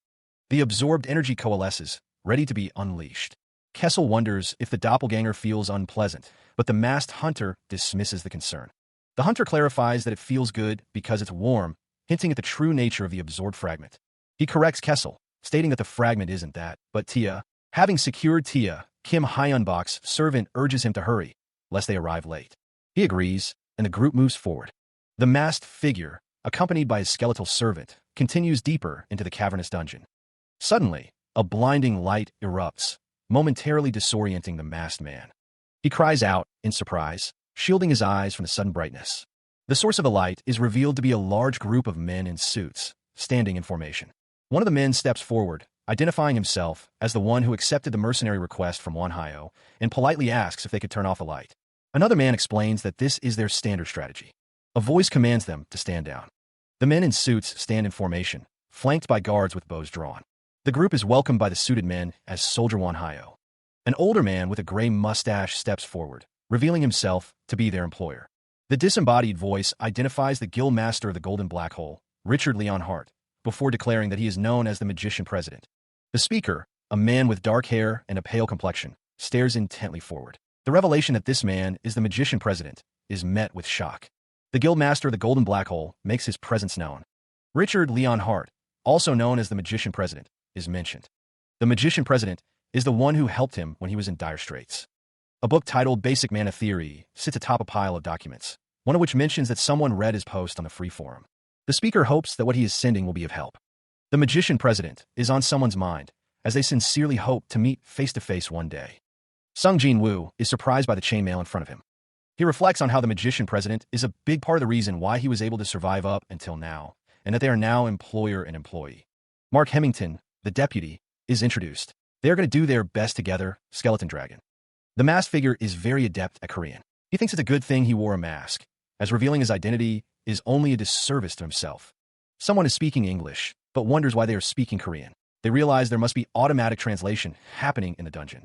The absorbed energy coalesces, ready to be unleashed. Kessel wonders if the doppelganger feels unpleasant, but the masked hunter dismisses the concern. The hunter clarifies that it feels good because it's warm, hinting at the true nature of the absorbed fragment. He corrects Kessel, stating that the fragment isn't that, but Tia. Having secured Tia, Kim Hyunbok's servant urges him to hurry, lest they arrive late. He agrees, and the group moves forward. The masked figure, accompanied by his skeletal servant, continues deeper into the cavernous dungeon. Suddenly, a blinding light erupts, momentarily disorienting the masked man. He cries out in surprise, shielding his eyes from the sudden brightness. The source of the light is revealed to be a large group of men in suits, standing in formation. One of the men steps forward, identifying himself as the one who accepted the mercenary request from Wonhyo, and politely asks if they could turn off the light. Another man explains that this is their standard strategy. A voice commands them to stand down. The men in suits stand in formation, flanked by guards with bows drawn. The group is welcomed by the suited men as Soldier Wonhyo. An older man with a gray mustache steps forward, revealing himself to be their employer. The disembodied voice identifies the guild master of the Golden Black Hole, Richard Leon Hart, before declaring that he is known as the Magician President. The speaker, a man with dark hair and a pale complexion, stares intently forward. The revelation that this man is the Magician President is met with shock. The guild master of the Golden Black Hole makes his presence known. Richard Leon Hart, also known as the Magician President, is mentioned. The Magician President is the one who helped him when he was in dire straits. A book titled Basic Mana Theory sits atop a pile of documents, one of which mentions that someone read his post on the free forum. The speaker hopes that what he is sending will be of help. The Magician President is on someone's mind, as they sincerely hope to meet face-to-face one day. Sung Jin-woo is surprised by the chainmail in front of him. He reflects on how the Magician President is a big part of the reason why he was able to survive up until now, and that they are now employer and employee. Mark Hemington, the deputy, is introduced. They are going to do their best together, Skeleton Dragon. The masked figure is very adept at Korean. He thinks it's a good thing he wore a mask, as revealing his identity is only a disservice to himself. Someone is speaking English, but wonders why they are speaking Korean. They realize there must be automatic translation happening in the dungeon.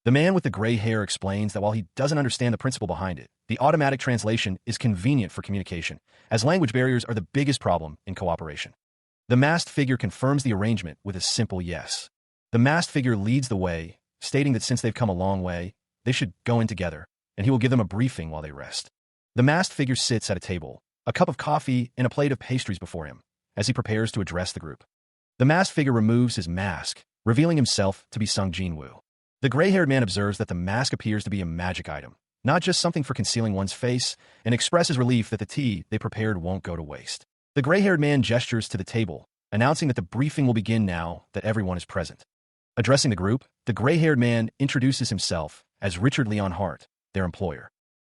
The man with the gray hair explains that while he doesn't understand the principle behind it, the automatic translation is convenient for communication, as language barriers are the biggest problem in cooperation. The masked figure confirms the arrangement with a simple yes. The masked figure leads the way, stating that since they've come a long way, they should go in together, and he will give them a briefing while they rest. The masked figure sits at a table, a cup of coffee and a plate of pastries before him, as he prepares to address the group. The masked figure removes his mask, revealing himself to be Sung Jin-woo. The gray-haired man observes that the mask appears to be a magic item, not just something for concealing one's face, and expresses relief that the tea they prepared won't go to waste. The gray-haired man gestures to the table, announcing that the briefing will begin now that everyone is present. Addressing the group, the gray-haired man introduces himself as Richard Leon Hart, their employer.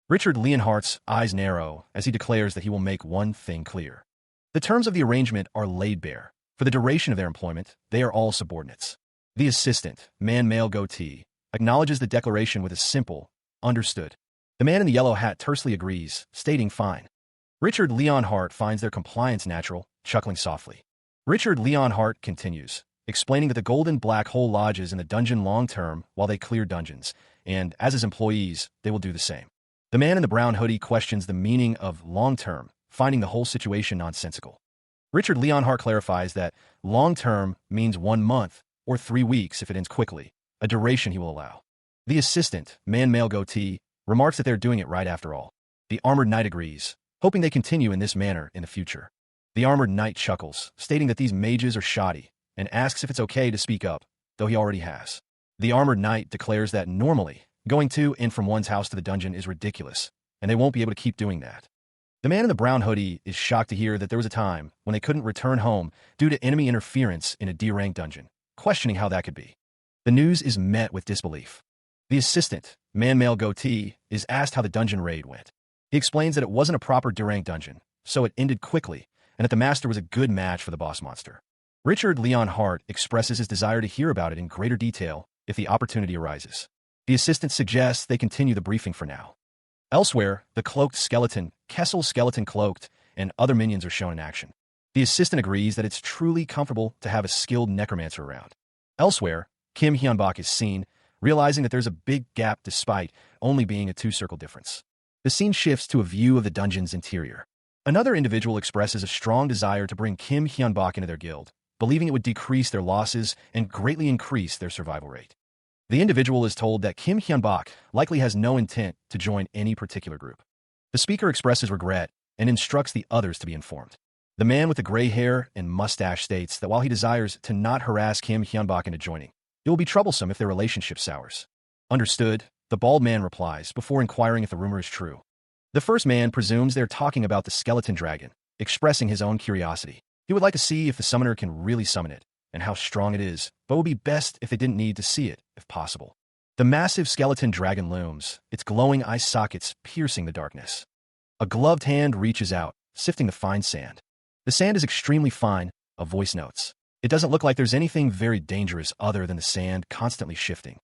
Richard Leon Hart's eyes narrow as he declares that he will make one thing clear. The terms of the arrangement are laid bare. For the duration of their employment, they are all subordinates. The assistant, man-male goatee, acknowledges the declaration with a simple, understood. The man in the yellow hat tersely agrees, stating fine. Richard Leon Hart finds their compliance natural, chuckling softly. Richard Leon Hart continues, explaining that the Golden Black Hole lodges in the dungeon long-term while they clear dungeons, and as his employees, they will do the same. The man in the brown hoodie questions the meaning of long-term, finding the whole situation nonsensical. Richard Leon Hart clarifies that long-term means 1 month, or 3 weeks if it ends quickly, a duration he will allow. The assistant, man-male goatee, remarks that they're doing it right after all. The armored knight agrees, hoping they continue in this manner in the future. The armored knight chuckles, stating that these mages are shoddy, and asks if it's okay to speak up, though he already has. The armored knight declares that normally, going to and from one's house to the dungeon is ridiculous, and they won't be able to keep doing that. The man in the brown hoodie is shocked to hear that there was a time when they couldn't return home due to enemy interference in a D-rank dungeon, questioning how that could be. The news is met with disbelief. The assistant, man-male goatee, is asked how the dungeon raid went. He explains that it wasn't a proper D-rank dungeon, so it ended quickly, and that the master was a good match for the boss monster. Richard Leon Hart expresses his desire to hear about it in greater detail if the opportunity arises. The assistant suggests they continue the briefing for now. Elsewhere, the cloaked skeleton, Kessel Skeleton Cloaked, and other minions are shown in action. The assistant agrees that it's truly comfortable to have a skilled necromancer around. Elsewhere, Kim Hyun-bak is seen, realizing that there's a big gap despite only being a two-circle difference. The scene shifts to a view of the dungeon's interior. Another individual expresses a strong desire to bring Kim Hyun-bak into their guild, believing it would decrease their losses and greatly increase their survival rate. The individual is told that Kim Hyun-bak likely has no intent to join any particular group. The speaker expresses regret and instructs the others to be informed. The man with the gray hair and mustache states that while he desires to not harass Kim Hyun-bak into joining, it will be troublesome if their relationship sours. Understood, the bald man replies before inquiring if the rumor is true. The first man presumes they're talking about the skeleton dragon, expressing his own curiosity. He would like to see if the summoner can really summon it, and how strong it is, but it would be best if they didn't need to see it, if possible. The massive skeleton dragon looms, its glowing eye sockets piercing the darkness. A gloved hand reaches out, sifting the fine sand. The sand is extremely fine, a voice notes. It doesn't look like there's anything very dangerous other than the sand constantly shifting.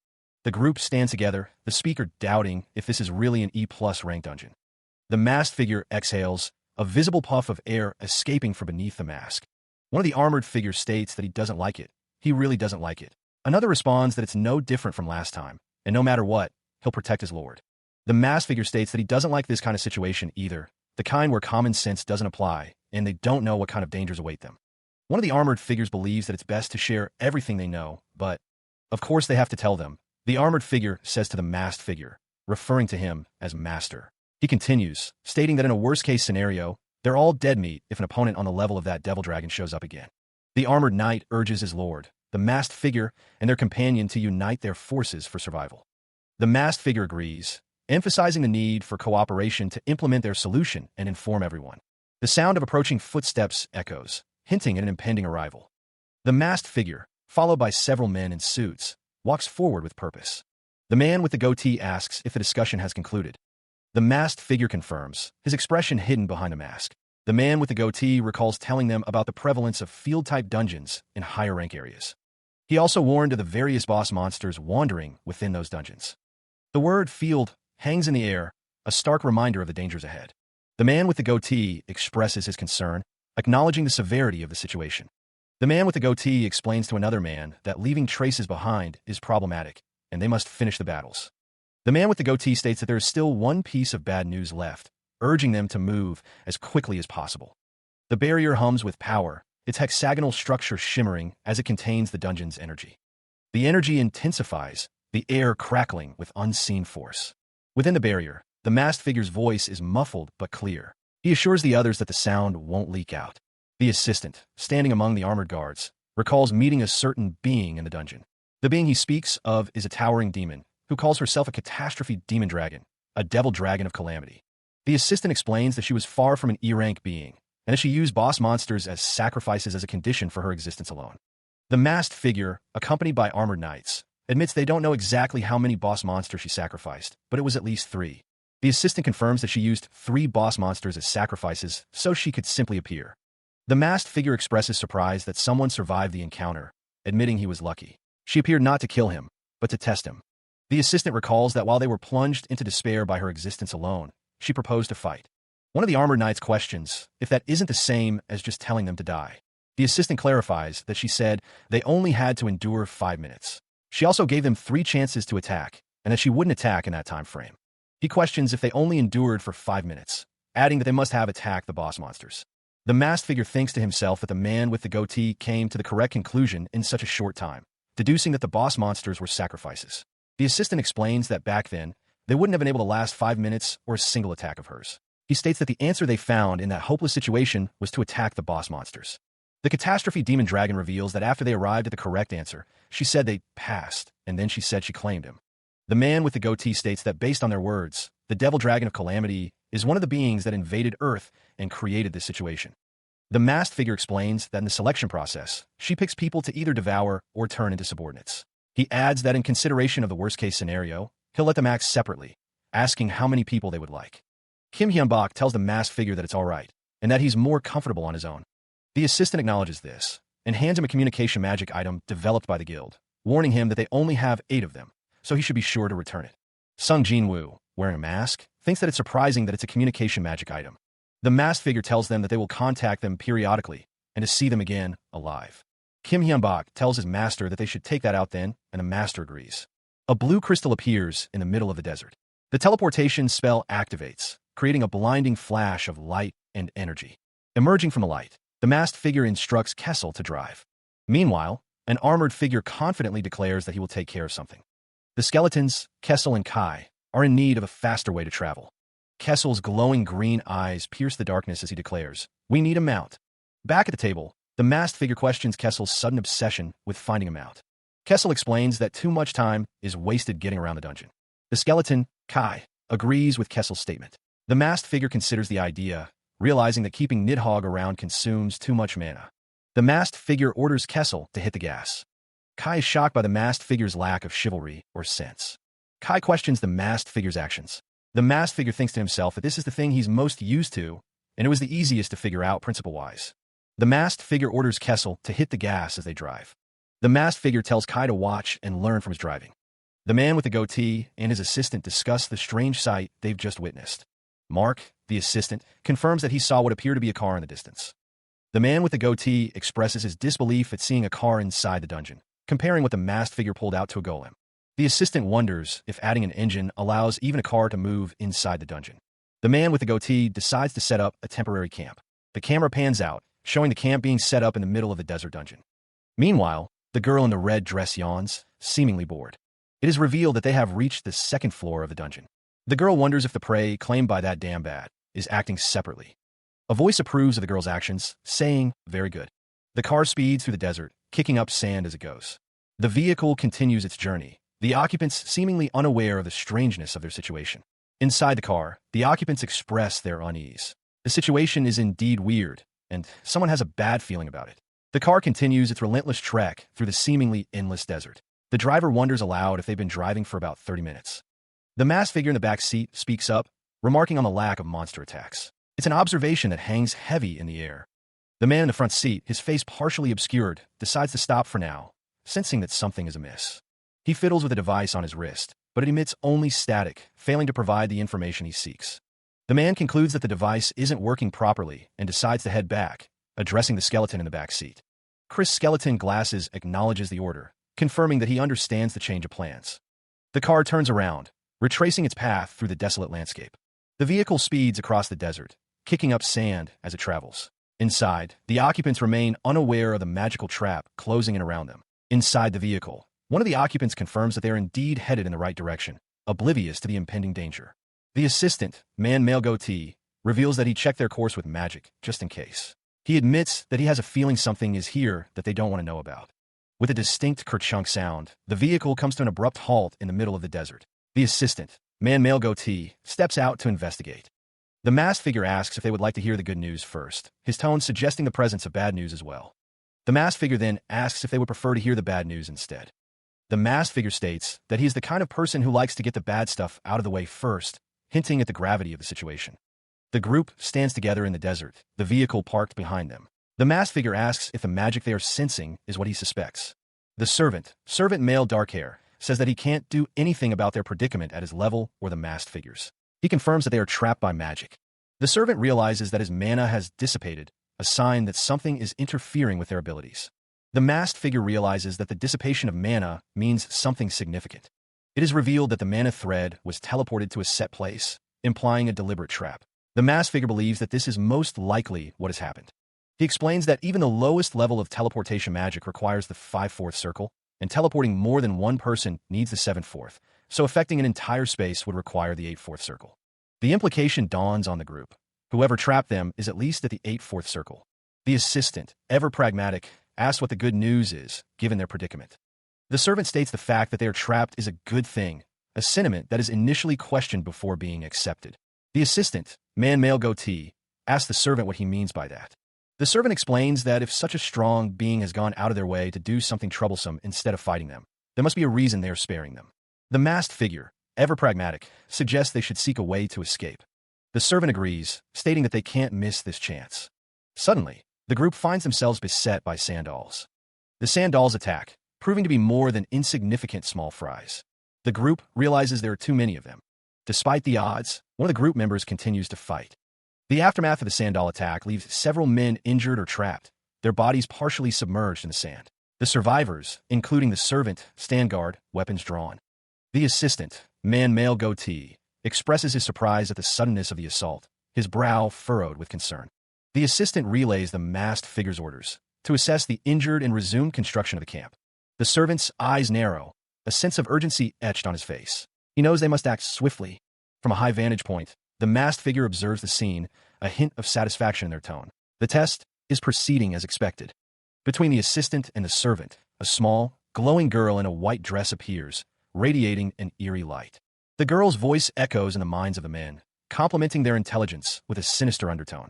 The group stands together, the speaker doubting if this is really an E+ rank dungeon. The masked figure exhales, a visible puff of air escaping from beneath the mask. One of the armored figures states that he doesn't like it. He really doesn't like it. Another responds that it's no different from last time, and no matter what, he'll protect his lord. The masked figure states that he doesn't like this kind of situation either, the kind where common sense doesn't apply, and they don't know what kind of dangers await them. One of the armored figures believes that it's best to share everything they know, but, of course they have to tell them. The armored figure says to the masked figure, referring to him as master. He continues, stating that in a worst-case scenario, they're all dead meat if an opponent on the level of that devil dragon shows up again. The armored knight urges his lord, the masked figure, and their companion to unite their forces for survival. The masked figure agrees, emphasizing the need for cooperation to implement their solution and inform everyone. The sound of approaching footsteps echoes, hinting at an impending arrival. The masked figure, followed by several men in suits, walks forward with purpose. The man with the goatee asks if the discussion has concluded. The masked figure confirms, his expression hidden behind a mask. The man with the goatee recalls telling them about the prevalence of field-type dungeons in higher rank areas. He also warned of the various boss monsters wandering within those dungeons. The word field hangs in the air, a stark reminder of the dangers ahead. The man with the goatee expresses his concern, acknowledging the severity of the situation. The man with the goatee explains to another man that leaving traces behind is problematic, and they must finish the battles. The man with the goatee states that there is still one piece of bad news left, urging them to move as quickly as possible. The barrier hums with power, its hexagonal structure shimmering as it contains the dungeon's energy. The energy intensifies, the air crackling with unseen force. Within the barrier, the masked figure's voice is muffled but clear. He assures the others that the sound won't leak out. The assistant, standing among the armored guards, recalls meeting a certain being in the dungeon. The being he speaks of is a towering demon, who calls herself a catastrophe demon dragon, a devil dragon of calamity. The assistant explains that she was far from an E-rank being, and that she used boss monsters as sacrifices as a condition for her existence alone. The masked figure, accompanied by armored knights, admits they don't know exactly how many boss monsters she sacrificed, but it was at least 3. The assistant confirms that she used 3 boss monsters as sacrifices so she could simply appear. The masked figure expresses surprise that someone survived the encounter, admitting he was lucky. She appeared not to kill him, but to test him. The assistant recalls that while they were plunged into despair by her existence alone, she proposed to fight. One of the armored knights questions if that isn't the same as just telling them to die. The assistant clarifies that she said they only had to endure 5 minutes. She also gave them 3 chances to attack, and that she wouldn't attack in that time frame. He questions if they only endured for 5 minutes, adding that they must have attacked the boss monsters. The masked figure thinks to himself that the man with the goatee came to the correct conclusion in such a short time, deducing that the boss monsters were sacrifices. The assistant explains that back then, they wouldn't have been able to last 5 minutes or a single attack of hers. He states that the answer they found in that hopeless situation was to attack the boss monsters. The catastrophe demon dragon reveals that after they arrived at the correct answer, she said they passed, and then she said she claimed him. The man with the goatee states that based on their words, the devil dragon of calamity is one of the beings that invaded Earth and created this situation. The masked figure explains that in the selection process, she picks people to either devour or turn into subordinates. He adds that in consideration of the worst-case scenario, he'll let them act separately, asking how many people they would like. Kim Hyun-bak tells the masked figure that it's all right, and that he's more comfortable on his own. The assistant acknowledges this, and hands him a communication magic item developed by the guild, warning him that they only have 8 of them, so he should be sure to return it. Sung Jin-woo, wearing a mask, thinks that it's surprising that it's a communication magic item. The masked figure tells them that they will contact them periodically, and to see them again, alive. Kim Hyun-bak tells his master that they should take that out then, and the master agrees. A blue crystal appears in the middle of the desert. The teleportation spell activates, creating a blinding flash of light and energy. Emerging from the light, the masked figure instructs Kessel to drive. Meanwhile, an armored figure confidently declares that he will take care of something. The skeletons, Kessel and Kai, are in need of a faster way to travel. Kessel's glowing green eyes pierce the darkness as he declares, "We need a mount." Back at the table, the masked figure questions Kessel's sudden obsession with finding a mount. Kessel explains that too much time is wasted getting around the dungeon. The skeleton, Kai, agrees with Kessel's statement. The masked figure considers the idea, realizing that keeping Nidhogg around consumes too much mana. The masked figure orders Kessel to hit the gas. Kai is shocked by the masked figure's lack of chivalry or sense. Kai questions the masked figure's actions. The masked figure thinks to himself that this is the thing he's most used to, and it was the easiest to figure out principle-wise. The masked figure orders Kessel to hit the gas as they drive. The masked figure tells Kai to watch and learn from his driving. The man with the goatee and his assistant discuss the strange sight they've just witnessed. Mark, the assistant, confirms that he saw what appeared to be a car in the distance. The man with the goatee expresses his disbelief at seeing a car inside the dungeon, comparing what the masked figure pulled out to a golem. The assistant wonders if adding an engine allows even a car to move inside the dungeon. The man with the goatee decides to set up a temporary camp. The camera pans out, showing the camp being set up in the middle of the desert dungeon. Meanwhile, the girl in the red dress yawns, seemingly bored. It is revealed that they have reached the second floor of the dungeon. The girl wonders if the prey claimed by that damn bat is acting separately. A voice approves of the girl's actions, saying, "Very good." The car speeds through the desert, kicking up sand as it goes. The vehicle continues its journey, the occupants seemingly unaware of the strangeness of their situation. Inside the car, the occupants express their unease. The situation is indeed weird, and someone has a bad feeling about it. The car continues its relentless trek through the seemingly endless desert. The driver wonders aloud if they've been driving for about 30 minutes. The masked figure in the back seat speaks up, remarking on the lack of monster attacks. It's an observation that hangs heavy in the air. The man in the front seat, his face partially obscured, decides to stop for now, sensing that something is amiss. He fiddles with a device on his wrist, but it emits only static, failing to provide the information he seeks. The man concludes that the device isn't working properly and decides to head back, addressing the skeleton in the back seat. Chris Skeleton Glasses acknowledges the order, confirming that he understands the change of plans. The car turns around, retracing its path through the desolate landscape. The vehicle speeds across the desert, kicking up sand as it travels. Inside, the occupants remain unaware of the magical trap closing in around them. Inside the vehicle, one of the occupants confirms that they are indeed headed in the right direction, oblivious to the impending danger. The assistant, man male goatee, reveals that he checked their course with magic, just in case. He admits that he has a feeling something is here that they don't want to know about. With a distinct kerchunk sound, the vehicle comes to an abrupt halt in the middle of the desert. The assistant, man male goatee, steps out to investigate. The masked figure asks if they would like to hear the good news first, his tone suggesting the presence of bad news as well. The masked figure then asks if they would prefer to hear the bad news instead. The masked figure states that he is the kind of person who likes to get the bad stuff out of the way first, hinting at the gravity of the situation. The group stands together in the desert, the vehicle parked behind them. The masked figure asks if the magic they are sensing is what he suspects. The servant male dark hair, says that he can't do anything about their predicament at his level or the masked figures. He confirms that they are trapped by magic. The servant realizes that his mana has dissipated, a sign that something is interfering with their abilities. The masked figure realizes that the dissipation of mana means something significant. It is revealed that the mana thread was teleported to a set place, implying a deliberate trap. The masked figure believes that this is most likely what has happened. He explains that even the lowest level of teleportation magic requires the 5/4 circle, and teleporting more than one person needs the 7/4, so affecting an entire space would require the 8/4 circle. The implication dawns on the group. Whoever trapped them is at least at the 8/4 circle. The assistant, ever pragmatic, asks what the good news is, given their predicament. The servant states the fact that they are trapped is a good thing, a sentiment that is initially questioned before being accepted. The assistant, man male goatee, asks the servant what he means by that. The servant explains that if such a strong being has gone out of their way to do something troublesome instead of fighting them, there must be a reason they are sparing them. The masked figure, ever pragmatic, suggests they should seek a way to escape. The servant agrees, stating that they can't miss this chance. Suddenly, the group finds themselves beset by sandals. The sandals attack, proving to be more than insignificant small fries. The group realizes there are too many of them. Despite the odds, one of the group members continues to fight. The aftermath of the sandal attack leaves several men injured or trapped, their bodies partially submerged in the sand. The survivors, including the servant, stand guard, weapons drawn. The assistant, male goatee, expresses his surprise at the suddenness of the assault, his brow furrowed with concern. The assistant relays the masked figure's orders to assess the injured and resume construction of the camp. The servant's eyes narrow, a sense of urgency etched on his face. He knows they must act swiftly. From a high vantage point, the masked figure observes the scene, a hint of satisfaction in their tone. The test is proceeding as expected. Between the assistant and the servant, a small, glowing girl in a white dress appears, radiating an eerie light. The girl's voice echoes in the minds of the men, complimenting their intelligence with a sinister undertone.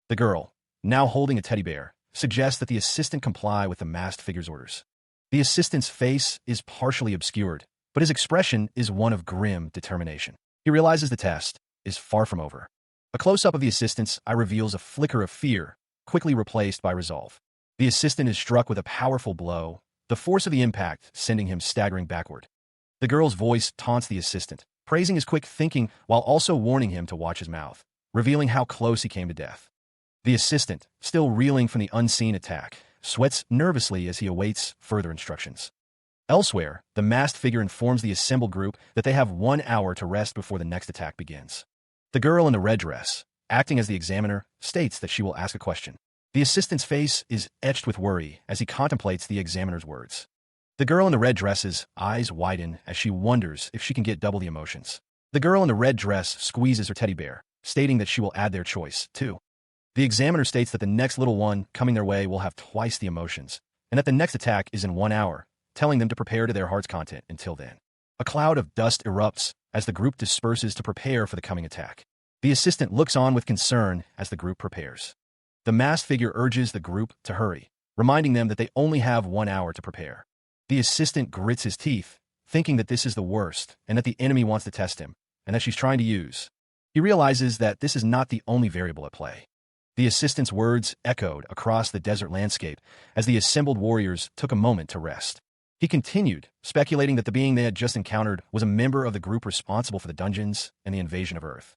The girl, now holding a teddy bear, suggests that the assistant comply with the masked figure's orders. The assistant's face is partially obscured, but his expression is one of grim determination. He realizes the test is far from over. A close-up of the assistant's eye reveals a flicker of fear, quickly replaced by resolve. The assistant is struck with a powerful blow, the force of the impact sending him staggering backward. The girl's voice taunts the assistant, praising his quick thinking while also warning him to watch his mouth, revealing how close he came to death. The assistant, still reeling from the unseen attack, sweats nervously as he awaits further instructions. Elsewhere, the masked figure informs the assembled group that they have 1 hour to rest before the next attack begins. The girl in the red dress, acting as the examiner, states that she will ask a question. The assistant's face is etched with worry as he contemplates the examiner's words. The girl in the red dress's eyes widen as she wonders if she can get double the emotions. The girl in the red dress squeezes her teddy bear, stating that she will add their choice, too. The examiner states that the next little one coming their way will have twice the emotions, and that the next attack is in 1 hour, telling them to prepare to their heart's content until then. A cloud of dust erupts as the group disperses to prepare for the coming attack. The assistant looks on with concern as the group prepares. The masked figure urges the group to hurry, reminding them that they only have 1 hour to prepare. The assistant grits his teeth, thinking that this is the worst and that the enemy wants to test him, and that she's trying to use. He realizes that this is not the only variable at play. The assistant's words echoed across the desert landscape as the assembled warriors took a moment to rest. He continued, speculating that the being they had just encountered was a member of the group responsible for the dungeons and the invasion of Earth.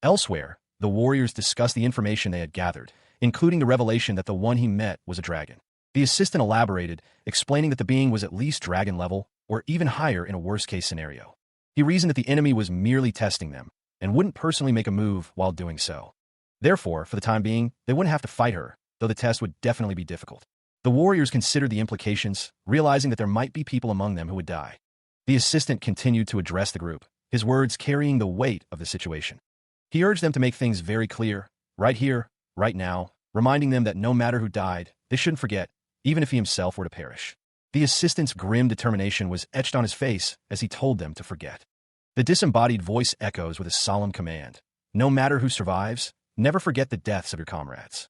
Elsewhere, the warriors discussed the information they had gathered, including the revelation that the one he met was a dragon. The assistant elaborated, explaining that the being was at least dragon level, or even higher in a worst-case scenario. He reasoned that the enemy was merely testing them, and wouldn't personally make a move while doing so. Therefore, for the time being, they wouldn't have to fight her, though the test would definitely be difficult. The warriors considered the implications, realizing that there might be people among them who would die. The assistant continued to address the group, his words carrying the weight of the situation. He urged them to make things very clear, right here, right now, reminding them that no matter who died, they shouldn't forget, even if he himself were to perish. The assistant's grim determination was etched on his face as he told them to forget. The disembodied voice echoes with a solemn command. No matter who survives, never forget the deaths of your comrades.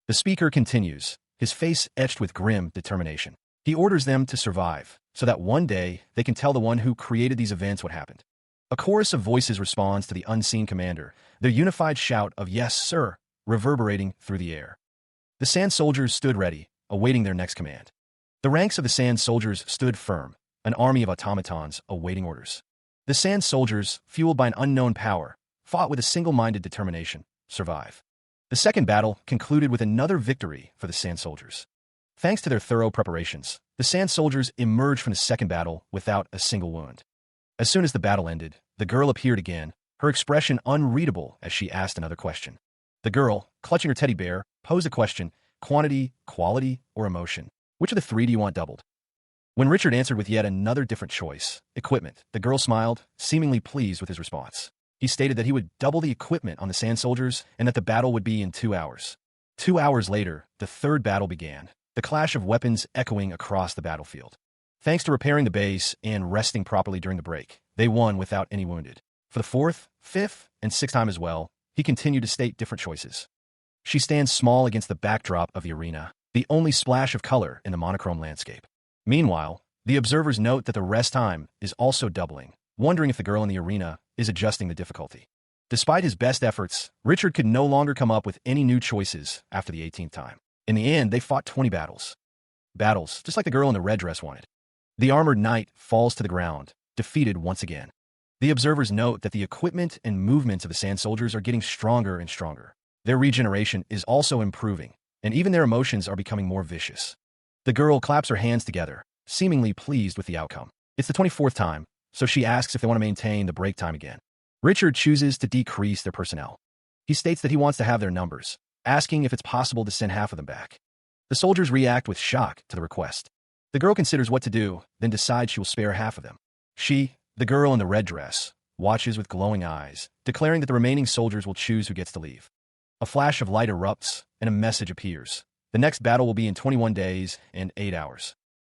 The speaker continues, his face etched with grim determination. He orders them to survive, so that one day they can tell the one who created these events what happened. A chorus of voices responds to the unseen commander, their unified shout of "Yes, sir," reverberating through the air. The sand soldiers stood ready, awaiting their next command. The ranks of the sand soldiers stood firm, an army of automatons awaiting orders. The sand soldiers, fueled by an unknown power, fought with a single-minded determination: survive. The second battle concluded with another victory for the sand soldiers. Thanks to their thorough preparations, the sand soldiers emerged from the second battle without a single wound. As soon as the battle ended, the girl appeared again, her expression unreadable as she asked another question. The girl, clutching her teddy bear, posed a question: quantity, quality, or emotion? Which of the three do you want doubled? When Richard answered with yet another different choice, equipment, the girl smiled, seemingly pleased with his response. He stated that he would double the equipment on the sand soldiers and that the battle would be in 2 hours. 2 hours later, the third battle began, the clash of weapons echoing across the battlefield. Thanks to repairing the base and resting properly during the break, they won without any wounded. For the fourth, fifth, and sixth time as well, he continued to state different choices. She stands small against the backdrop of the arena, the only splash of color in the monochrome landscape. Meanwhile, the observers note that the rest time is also doubling, wondering if the girl in the arena is adjusting the difficulty. Despite his best efforts, Richard could no longer come up with any new choices after the 18th time. In the end, they fought 20 battles. Battles, just like the girl in the red dress wanted. The armored knight falls to the ground, defeated once again. The observers note that the equipment and movements of the sand soldiers are getting stronger and stronger. Their regeneration is also improving, and even their emotions are becoming more vicious. The girl claps her hands together, seemingly pleased with the outcome. It's the 24th time, so she asks if they want to maintain the break time again. Richard chooses to decrease their personnel. He states that he wants to have their numbers, asking if it's possible to send half of them back. The soldiers react with shock to the request. The girl considers what to do, then decides she will spare half of them. She, the girl in the red dress, watches with glowing eyes, declaring that the remaining soldiers will choose who gets to leave. A flash of light erupts, and a message appears. The next battle will be in 21 days and 8 hours.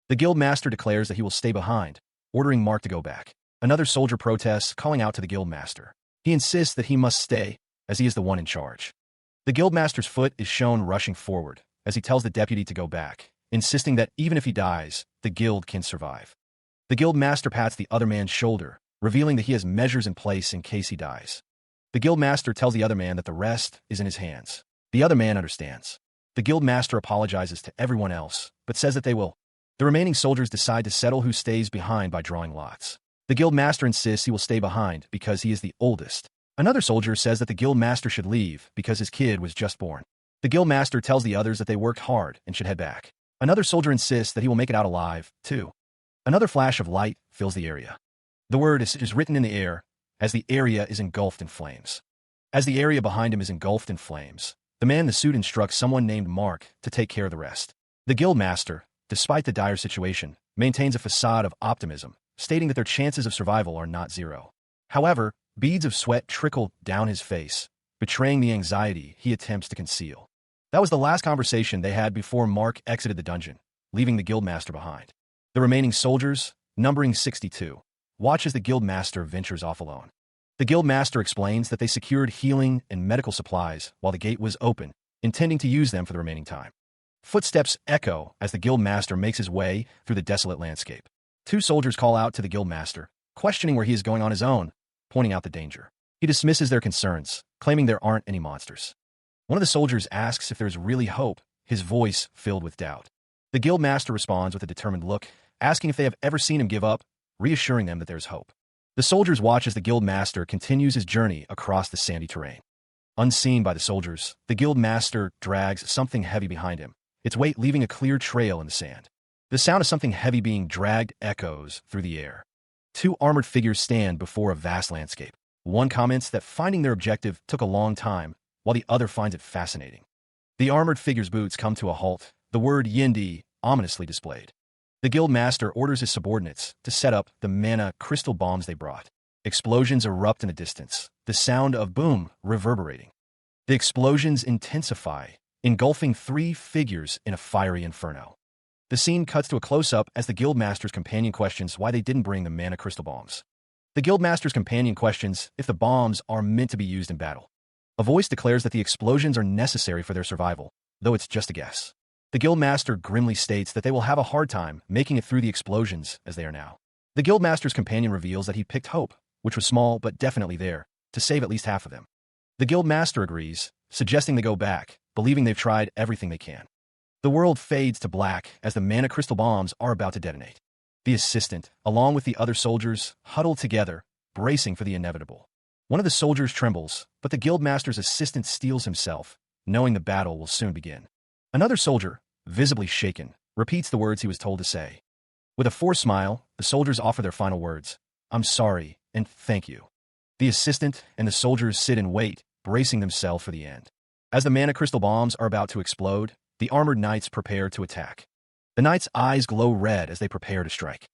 The guild master declares that he will stay behind, ordering Mark to go back. Another soldier protests, calling out to the guild master. He insists that he must stay, as he is the one in charge. The guild master's foot is shown rushing forward, as he tells the deputy to go back, insisting that even if he dies, the guild can survive. The guild master pats the other man's shoulder, revealing that he has measures in place in case he dies. The guild master tells the other man that the rest is in his hands. The other man understands. The guild master apologizes to everyone else, but says that they will. The remaining soldiers decide to settle who stays behind by drawing lots. The guild master insists he will stay behind because he is the oldest. Another soldier says that the guild master should leave because his kid was just born. The guild master tells the others that they worked hard and should head back. Another soldier insists that he will make it out alive, too. Another flash of light fills the area. The word is written in the air, as the area is engulfed in flames. As the area behind him is engulfed in flames, the man in the suit instructs someone named Mark to take care of the rest. The guild master, despite the dire situation, maintains a facade of optimism, stating that their chances of survival are not zero. However, beads of sweat trickle down his face, betraying the anxiety he attempts to conceal. That was the last conversation they had before Mark exited the dungeon, leaving the guild master behind. The remaining soldiers, numbering 62, watch as the guild master ventures off alone. The guild master explains that they secured healing and medical supplies while the gate was open, intending to use them for the remaining time. Footsteps echo as the guild master makes his way through the desolate landscape. Two soldiers call out to the guild master, questioning where he is going on his own, pointing out the danger. He dismisses their concerns, claiming there aren't any monsters. One of the soldiers asks if there's really hope, his voice filled with doubt. The guild master responds with a determined look, asking if they have ever seen him give up, reassuring them that there's hope. The soldiers watch as the guild master continues his journey across the sandy terrain. Unseen by the soldiers, the guild master drags something heavy behind him, its weight leaving a clear trail in the sand. The sound of something heavy being dragged echoes through the air. Two armored figures stand before a vast landscape. One comments that finding their objective took a long time, while the other finds it fascinating. The armored figure's boots come to a halt, the word Yindi ominously displayed. The guild master orders his subordinates to set up the mana crystal bombs they brought. Explosions erupt in the distance, the sound of boom reverberating. The explosions intensify, engulfing three figures in a fiery inferno. The scene cuts to a close-up as the guild master's companion questions why they didn't bring the mana crystal bombs. The guild master's companion questions if the bombs are meant to be used in battle. A voice declares that the explosions are necessary for their survival, though it's just a guess. The guild master grimly states that they will have a hard time making it through the explosions as they are now. The guild master's companion reveals that he picked hope, which was small but definitely there, to save at least half of them. The guild master agrees, suggesting they go back, believing they've tried everything they can. The world fades to black as the mana crystal bombs are about to detonate. The assistant, along with the other soldiers, huddle together, bracing for the inevitable. One of the soldiers trembles, but the guild master's assistant steels himself, knowing the battle will soon begin. Another soldier, visibly shaken, repeats the words he was told to say. With a forced smile, the soldiers offer their final words. I'm sorry, and thank you. The assistant and the soldiers sit and wait, bracing themselves for the end. As the mana crystal bombs are about to explode, the armored knights prepare to attack. The knights' eyes glow red as they prepare to strike.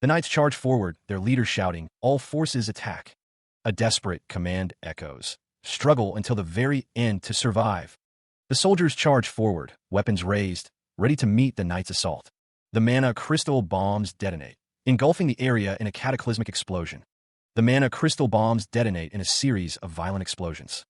The knights charge forward, their leader shouting, all forces attack. A desperate command echoes. Struggle until the very end to survive. The soldiers charge forward, weapons raised, ready to meet the knights' assault. The mana crystal bombs detonate, engulfing the area in a cataclysmic explosion. The mana crystal bombs detonate in a series of violent explosions.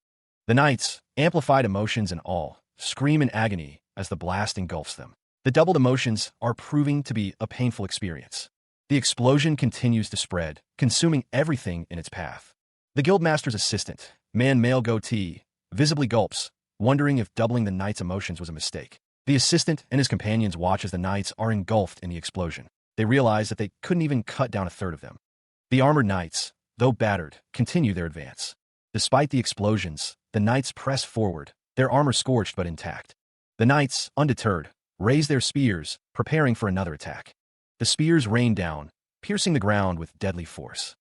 The knights, amplified emotions and all, scream in agony as the blast engulfs them. The doubled emotions are proving to be a painful experience. The explosion continues to spread, consuming everything in its path. The guildmaster's assistant, man male goatee, visibly gulps, wondering if doubling the knight's emotions was a mistake. The assistant and his companions watch as the knights are engulfed in the explosion. They realize that they couldn't even cut down a third of them. The armored knights, though battered, continue their advance. Despite the explosions, the knights press forward, their armor scorched but intact. The knights, undeterred, raise their spears, preparing for another attack. The spears rain down, piercing the ground with deadly force.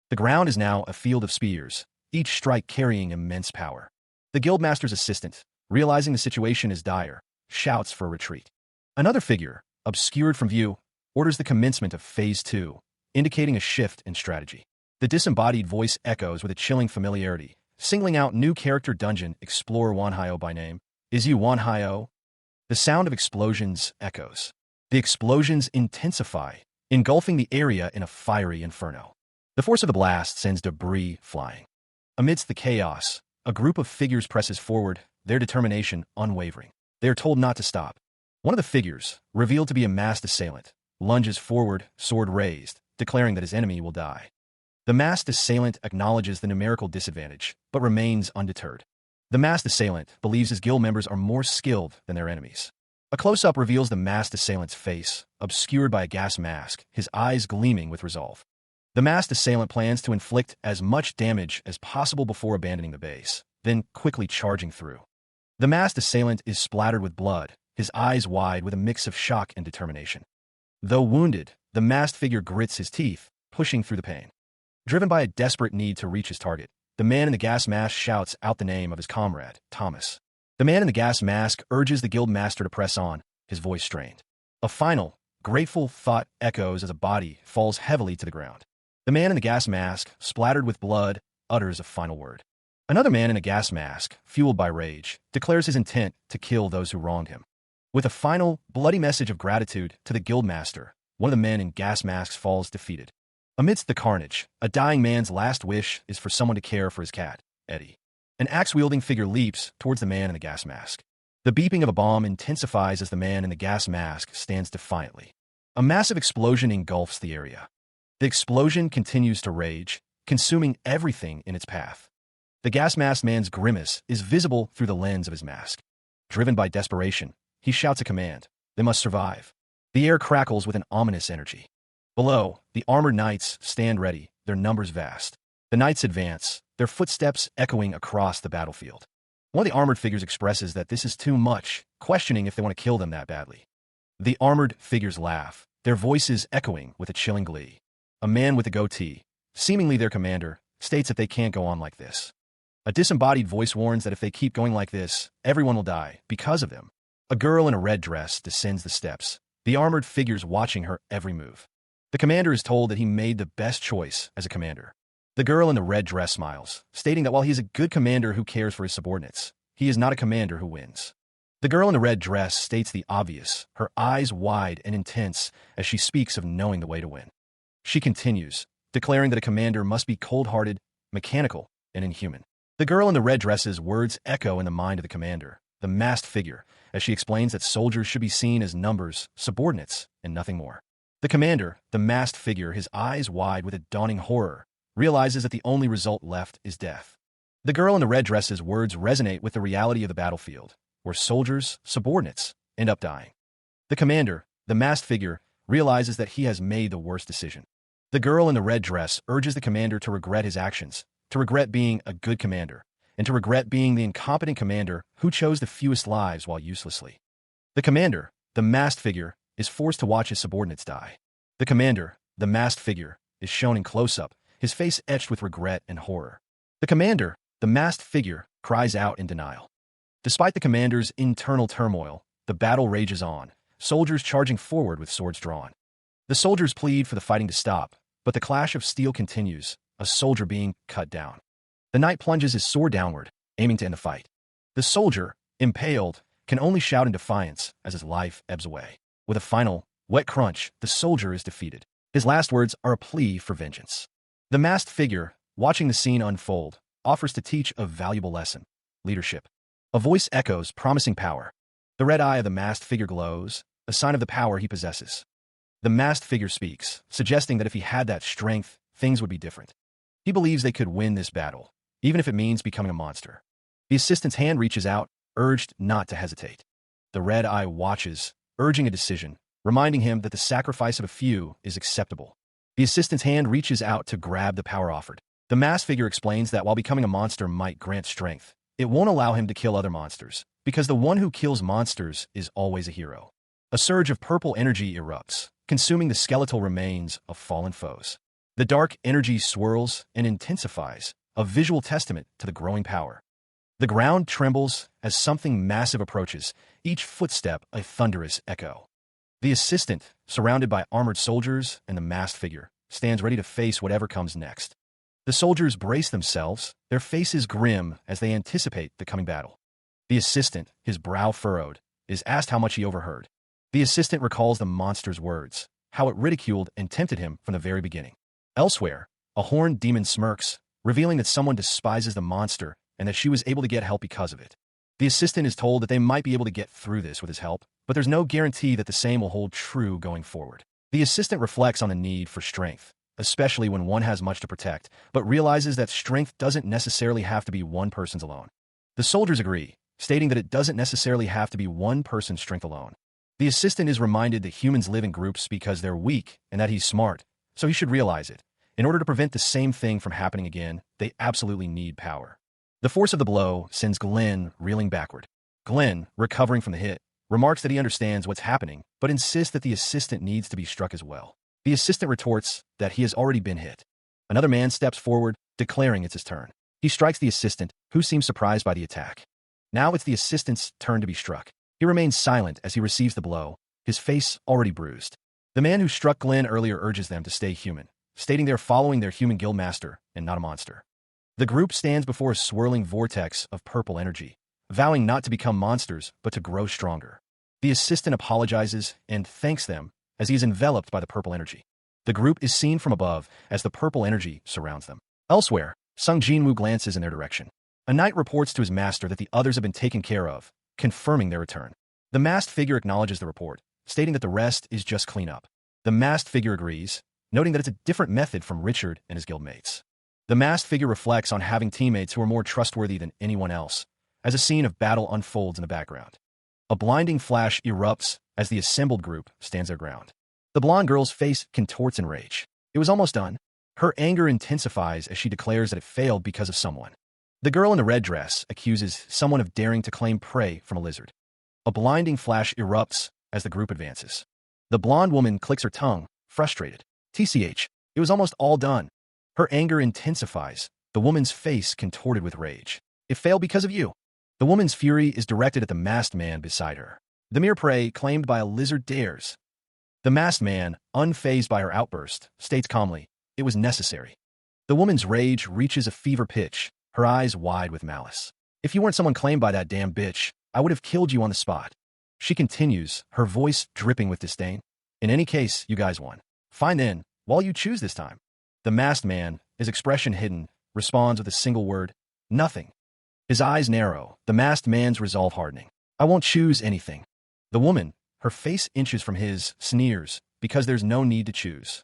The ground is now a field of spears, each strike carrying immense power. The guildmaster's assistant, realizing the situation is dire, shouts for a retreat. Another figure, obscured from view, orders the commencement of Phase 2, indicating a shift in strategy. The disembodied voice echoes with a chilling familiarity, singling out new character dungeon explorer Wanhyo by name. Is you Wanhyo? The sound of explosions echoes. The explosions intensify, engulfing the area in a fiery inferno. The force of the blast sends debris flying. Amidst the chaos, a group of figures presses forward, their determination unwavering. They are told not to stop. One of the figures, revealed to be a masked assailant, lunges forward, sword raised, declaring that his enemy will die. The masked assailant acknowledges the numerical disadvantage, but remains undeterred. The masked assailant believes his guild members are more skilled than their enemies. A close-up reveals the masked assailant's face, obscured by a gas mask, his eyes gleaming with resolve. The masked assailant plans to inflict as much damage as possible before abandoning the base, then quickly charging through. The masked assailant is splattered with blood, his eyes wide with a mix of shock and determination. Though wounded, the masked figure grits his teeth, pushing through the pain. Driven by a desperate need to reach his target, the man in the gas mask shouts out the name of his comrade, Thomas. The man in the gas mask urges the guild master to press on, his voice strained. A final, grateful thought echoes as a body falls heavily to the ground. The man in the gas mask, splattered with blood, utters a final word. Another man in a gas mask, fueled by rage, declares his intent to kill those who wronged him. With a final, bloody message of gratitude to the guildmaster, one of the men in gas masks falls defeated. Amidst the carnage, a dying man's last wish is for someone to care for his cat, Eddie. An axe-wielding figure leaps towards the man in the gas mask. The beeping of a bomb intensifies as the man in the gas mask stands defiantly. A massive explosion engulfs the area. The explosion continues to rage, consuming everything in its path. The gas mask man's grimace is visible through the lens of his mask. Driven by desperation, he shouts a command. They must survive. The air crackles with an ominous energy. Below, the armored knights stand ready, their numbers vast. The knights advance, their footsteps echoing across the battlefield. One of the armored figures expresses that this is too much, questioning if they want to kill them that badly. The armored figures laugh, their voices echoing with a chilling glee. A man with a goatee, seemingly their commander, states that they can't go on like this. A disembodied voice warns that if they keep going like this, everyone will die because of them. A girl in a red dress descends the steps, the armored figures watching her every move. The commander is told that he made the best choice as a commander. The girl in the red dress smiles, stating that while he is a good commander who cares for his subordinates, he is not a commander who wins. The girl in the red dress states the obvious, her eyes wide and intense as she speaks of knowing the way to win. She continues, declaring that a commander must be cold-hearted, mechanical, and inhuman. The girl in the red dress's words echo in the mind of the commander, the masked figure, as she explains that soldiers should be seen as numbers, subordinates, and nothing more. The commander, the masked figure, his eyes wide with a dawning horror, realizes that the only result left is death. The girl in the red dress's words resonate with the reality of the battlefield, where soldiers, subordinates, end up dying. The commander, the masked figure, realizes that he has made the worst decision. The girl in the red dress urges the commander to regret his actions, to regret being a good commander, and to regret being the incompetent commander who chose the fewest lives while uselessly. The commander, the masked figure, is forced to watch his subordinates die. The commander, the masked figure, is shown in close-up, his face etched with regret and horror. The commander, the masked figure, cries out in denial. Despite the commander's internal turmoil, the battle rages on, soldiers charging forward with swords drawn. The soldiers plead for the fighting to stop, but the clash of steel continues, a soldier being cut down. The knight plunges his sword downward, aiming to end the fight. The soldier, impaled, can only shout in defiance as his life ebbs away. With a final, wet crunch, the soldier is defeated. His last words are a plea for vengeance. The masked figure, watching the scene unfold, offers to teach a valuable lesson: leadership. A voice echoes, promising power. The red eye of the masked figure glows, a sign of the power he possesses. The masked figure speaks, suggesting that if he had that strength, things would be different. He believes they could win this battle, even if it means becoming a monster. The assistant's hand reaches out, urged not to hesitate. The red eye watches, urging a decision, reminding him that the sacrifice of a few is acceptable. The assistant's hand reaches out to grab the power offered. The masked figure explains that while becoming a monster might grant strength, it won't allow him to kill other monsters, because the one who kills monsters is always a hero. A surge of purple energy erupts, consuming the skeletal remains of fallen foes. The dark energy swirls and intensifies, a visual testament to the growing power. The ground trembles as something massive approaches, each footstep a thunderous echo. The assistant, surrounded by armored soldiers and the masked figure, stands ready to face whatever comes next. The soldiers brace themselves, their faces grim as they anticipate the coming battle. The assistant, his brow furrowed, is asked how much he overheard. The assistant recalls the monster's words, how it ridiculed and tempted him from the very beginning. Elsewhere, a horned demon smirks, revealing that someone despises the monster and that she was able to get help because of it. The assistant is told that they might be able to get through this with his help, but there's no guarantee that the same will hold true going forward. The assistant reflects on the need for strength, especially when one has much to protect, but realizes that strength doesn't necessarily have to be one person's alone. The soldiers agree, stating that it doesn't necessarily have to be one person's strength alone. The assistant is reminded that humans live in groups because they're weak and that he's smart, so he should realize it. In order to prevent the same thing from happening again, they absolutely need power. The force of the blow sends Glenn reeling backward. Glenn, recovering from the hit, remarks that he understands what's happening, but insists that the assistant needs to be struck as well. The assistant retorts that he has already been hit. Another man steps forward, declaring it's his turn. He strikes the assistant, who seems surprised by the attack. Now it's the assistant's turn to be struck. He remains silent as he receives the blow, his face already bruised. The man who struck Glenn earlier urges them to stay human, stating they're following their human guildmaster and not a monster. The group stands before a swirling vortex of purple energy, vowing not to become monsters but to grow stronger. The assistant apologizes and thanks them as he is enveloped by the purple energy. The group is seen from above as the purple energy surrounds them. Elsewhere, Sung Jinwoo glances in their direction. A knight reports to his master that the others have been taken care of, confirming their return. The masked figure acknowledges the report, stating that the rest is just cleanup. The masked figure agrees, noting that it's a different method from Richard and his guildmates. The masked figure reflects on having teammates who are more trustworthy than anyone else, as a scene of battle unfolds in the background. A blinding flash erupts as the assembled group stands their ground. The blonde girl's face contorts in rage. It was almost done. Her anger intensifies as she declares that it failed because of someone. The girl in the red dress accuses someone of daring to claim prey from a lizard. A blinding flash erupts as the group advances. The blonde woman clicks her tongue, frustrated. TCH, it was almost all done. Her anger intensifies, the woman's face contorted with rage. It failed because of you. The woman's fury is directed at the masked man beside her. The mere prey claimed by a lizard dares. The masked man, unfazed by her outburst, states calmly, it was necessary. The woman's rage reaches a fever pitch, her eyes wide with malice. If you weren't someone claimed by that damn bitch, I would have killed you on the spot. She continues, her voice dripping with disdain. In any case, you guys won. Fine then, while you choose this time. The masked man, his expression hidden, responds with a single word, nothing. His eyes narrow, the masked man's resolve hardening. I won't choose anything. The woman, her face inches from his, sneers, because there's no need to choose.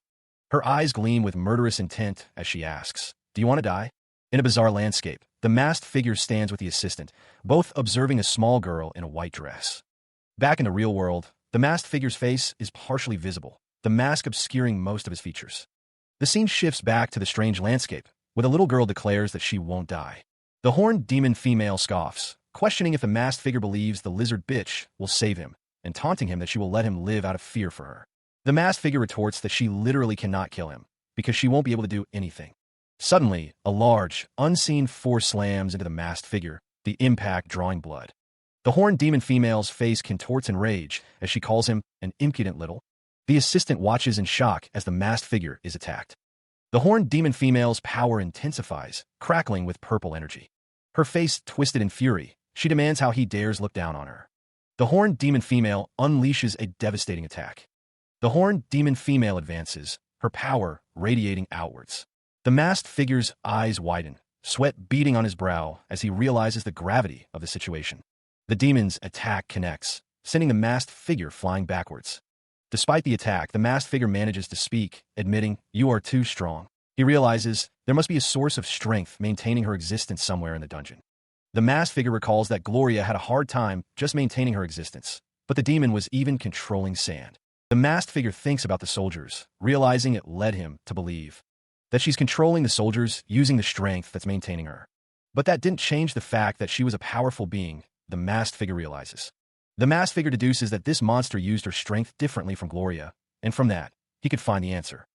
Her eyes gleam with murderous intent as she asks, do you want to die? In a bizarre landscape, the masked figure stands with the assistant, both observing a small girl in a white dress. Back in the real world, the masked figure's face is partially visible, the mask obscuring most of his features. The scene shifts back to the strange landscape, where the little girl declares that she won't die. The horned demon female scoffs, questioning if the masked figure believes the lizard bitch will save him, and taunting him that she will let him live out of fear for her. The masked figure retorts that she literally cannot kill him, because she won't be able to do anything. Suddenly, a large, unseen force slams into the masked figure, the impact drawing blood. The horned demon female's face contorts in rage as she calls him an impudent little. The assistant watches in shock as the masked figure is attacked. The horned demon female's power intensifies, crackling with purple energy. Her face twisted in fury, she demands how he dares look down on her. The horned demon female unleashes a devastating attack. The horned demon female advances, her power radiating outwards. The masked figure's eyes widen, sweat beading on his brow as he realizes the gravity of the situation. The demon's attack connects, sending the masked figure flying backwards. Despite the attack, the masked figure manages to speak, admitting, you are too strong. He realizes there must be a source of strength maintaining her existence somewhere in the dungeon. The masked figure recalls that Gloria had a hard time just maintaining her existence, but the demon was even controlling sand. The masked figure thinks about the soldiers, realizing it led him to believe that she's controlling the soldiers using the strength that's maintaining her. But that didn't change the fact that she was a powerful being, the masked figure realizes. The masked figure deduces that this monster used her strength differently from Gloria, and from that, he could find the answer.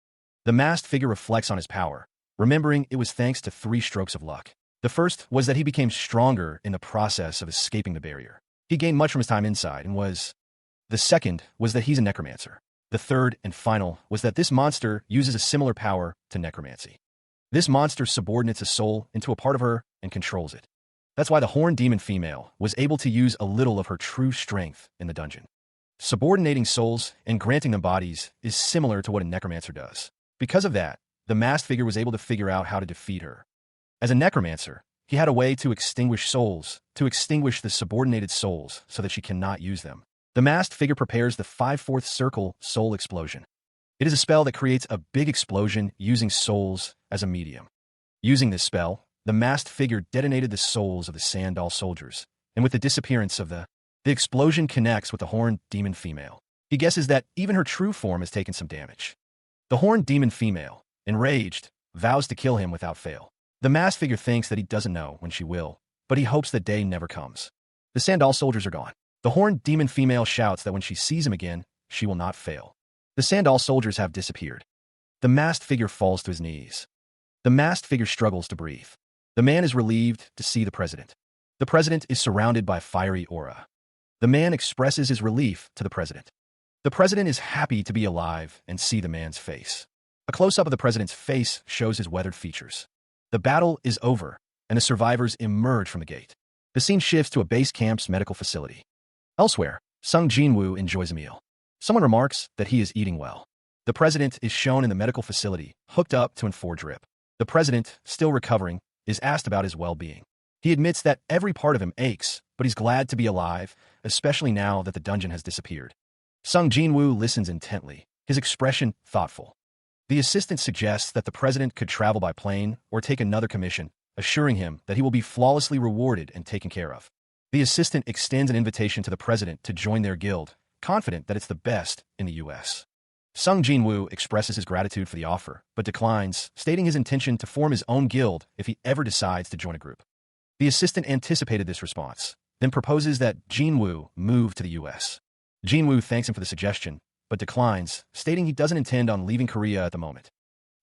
The masked figure reflects on his power, remembering it was thanks to 3 strokes of luck. The first was that he became stronger in the process of escaping the barrier. He gained much from his time inside and was. The second was that he's a necromancer. The third and final was that this monster uses a similar power to necromancy. This monster subordinates a soul into a part of her and controls it. That's why the horned demon female was able to use a little of her true strength in the dungeon. Subordinating souls and granting them bodies is similar to what a necromancer does. Because of that, the masked figure was able to figure out how to defeat her. As a necromancer, he had a way to extinguish souls, to extinguish the subordinated souls so that she cannot use them. The masked figure prepares the 5/4 circle soul explosion. It is a spell that creates a big explosion using souls as a medium. Using this spell, the masked figure detonated the souls of the sand doll soldiers, and with the disappearance of the explosion connects with the horned demon female. He guesses that even her true form has taken some damage. The horned demon female, enraged, vows to kill him without fail. The masked figure thinks that he doesn't know when she will, but he hopes that day never comes. The sand doll soldiers are gone. The horned demon female shouts that when she sees him again, she will not fail. The sand doll soldiers have disappeared. The masked figure falls to his knees. The masked figure struggles to breathe. The man is relieved to see the president. The president is surrounded by a fiery aura. The man expresses his relief to the president. The president is happy to be alive and see the man's face. A close-up of the president's face shows his weathered features. The battle is over, and the survivors emerge from the gate. The scene shifts to a base camp's medical facility. Elsewhere, Sung Jin-woo enjoys a meal. Someone remarks that he is eating well. The president is shown in the medical facility, hooked up to an 4 drip. The president, still recovering, is asked about his well-being. He admits that every part of him aches, but he's glad to be alive, especially now that the dungeon has disappeared. Sung Jin-woo listens intently, his expression thoughtful. The assistant suggests that the president could travel by plane or take another commission, assuring him that he will be flawlessly rewarded and taken care of. The assistant extends an invitation to the president to join their guild, confident that it's the best in the U.S. Sung Jin-woo expresses his gratitude for the offer, but declines, stating his intention to form his own guild if he ever decides to join a group. The assistant anticipated this response, then proposes that Jin-woo move to the U.S. Jin-woo thanks him for the suggestion, but declines, stating he doesn't intend on leaving Korea at the moment.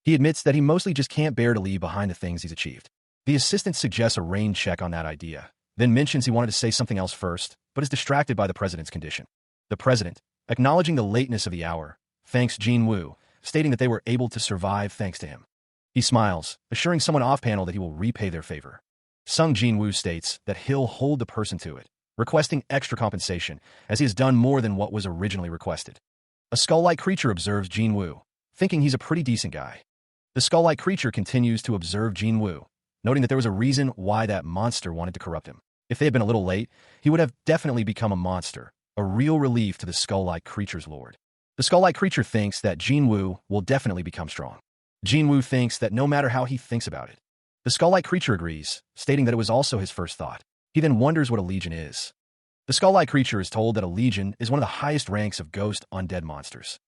He admits that he mostly just can't bear to leave behind the things he's achieved. The assistant suggests a rain check on that idea, then mentions he wanted to say something else first, but is distracted by the president's condition. The president, acknowledging the lateness of the hour, thanks Jin-woo, stating that they were able to survive thanks to him. He smiles, assuring someone off-panel that he will repay their favor. Sung Jin-woo states that he'll hold the person to it, requesting extra compensation, as he has done more than what was originally requested. A skull-like creature observes Jin-woo, thinking he's a pretty decent guy. The skull-like creature continues to observe Jin-woo, noting that there was a reason why that monster wanted to corrupt him. If they had been a little late, he would have definitely become a monster, a real relief to the skull-like creature's lord. The skull-like creature thinks that Jin-woo will definitely become strong. Jin-woo thinks that no matter how he thinks about it. The skull-like creature agrees, stating that it was also his first thought. He then wonders what a legion is. The skull-like creature is told that a legion is one of the highest ranks of ghost undead monsters.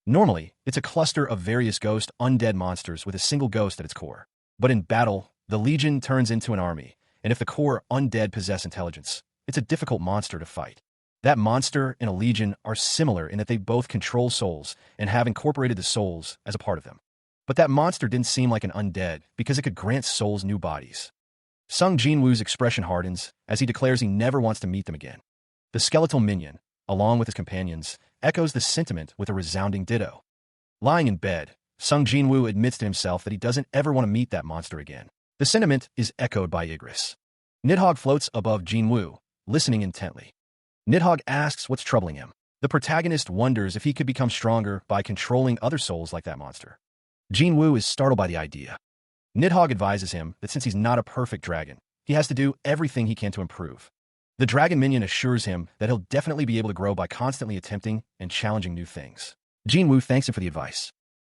Normally, it's a cluster of various ghost undead monsters with a single ghost at its core. But in battle, the legion turns into an army, and if the core undead possess intelligence, it's a difficult monster to fight. That monster and a legion are similar in that they both control souls and have incorporated the souls as a part of them. But that monster didn't seem like an undead because it could grant souls new bodies. Sung Jin-woo's expression hardens as he declares he never wants to meet them again. The skeletal minion, along with his companions, echoes the sentiment with a resounding ditto. Lying in bed, Sung Jin-woo admits to himself that he doesn't ever want to meet that monster again. The sentiment is echoed by Igris. Nidhogg floats above Jin-woo, listening intently. Nidhogg asks what's troubling him. The protagonist wonders if he could become stronger by controlling other souls like that monster. Jin-woo is startled by the idea. Nidhogg advises him that since he's not a perfect dragon, he has to do everything he can to improve. The dragon minion assures him that he'll definitely be able to grow by constantly attempting and challenging new things. Jin-woo thanks him for the advice.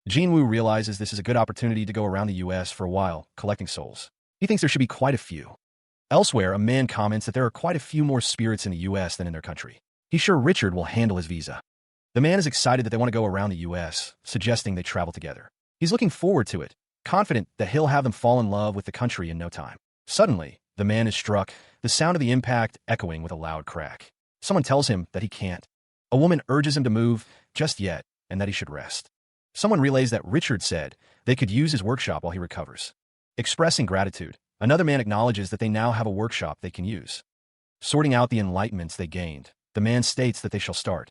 Jin-woo realizes this is a good opportunity to go around the US for a while, collecting souls. He thinks there should be quite a few. Elsewhere, a man comments that there are quite a few more spirits in the US than in their country. He's sure Richard will handle his visa. The man is excited that they want to go around the US, suggesting they travel together. He's looking forward to it, confident that he'll have them fall in love with the country in no time. Suddenly, The man is struck, the sound of the impact echoing with a loud crack. Someone tells him that he can't. A woman urges him to move just yet and that he should rest. Someone relays that Richard said they could use his workshop while he recovers. Expressing gratitude, another man acknowledges that they now have a workshop they can use. Sorting out the enlightenments they gained, the man states that they shall start.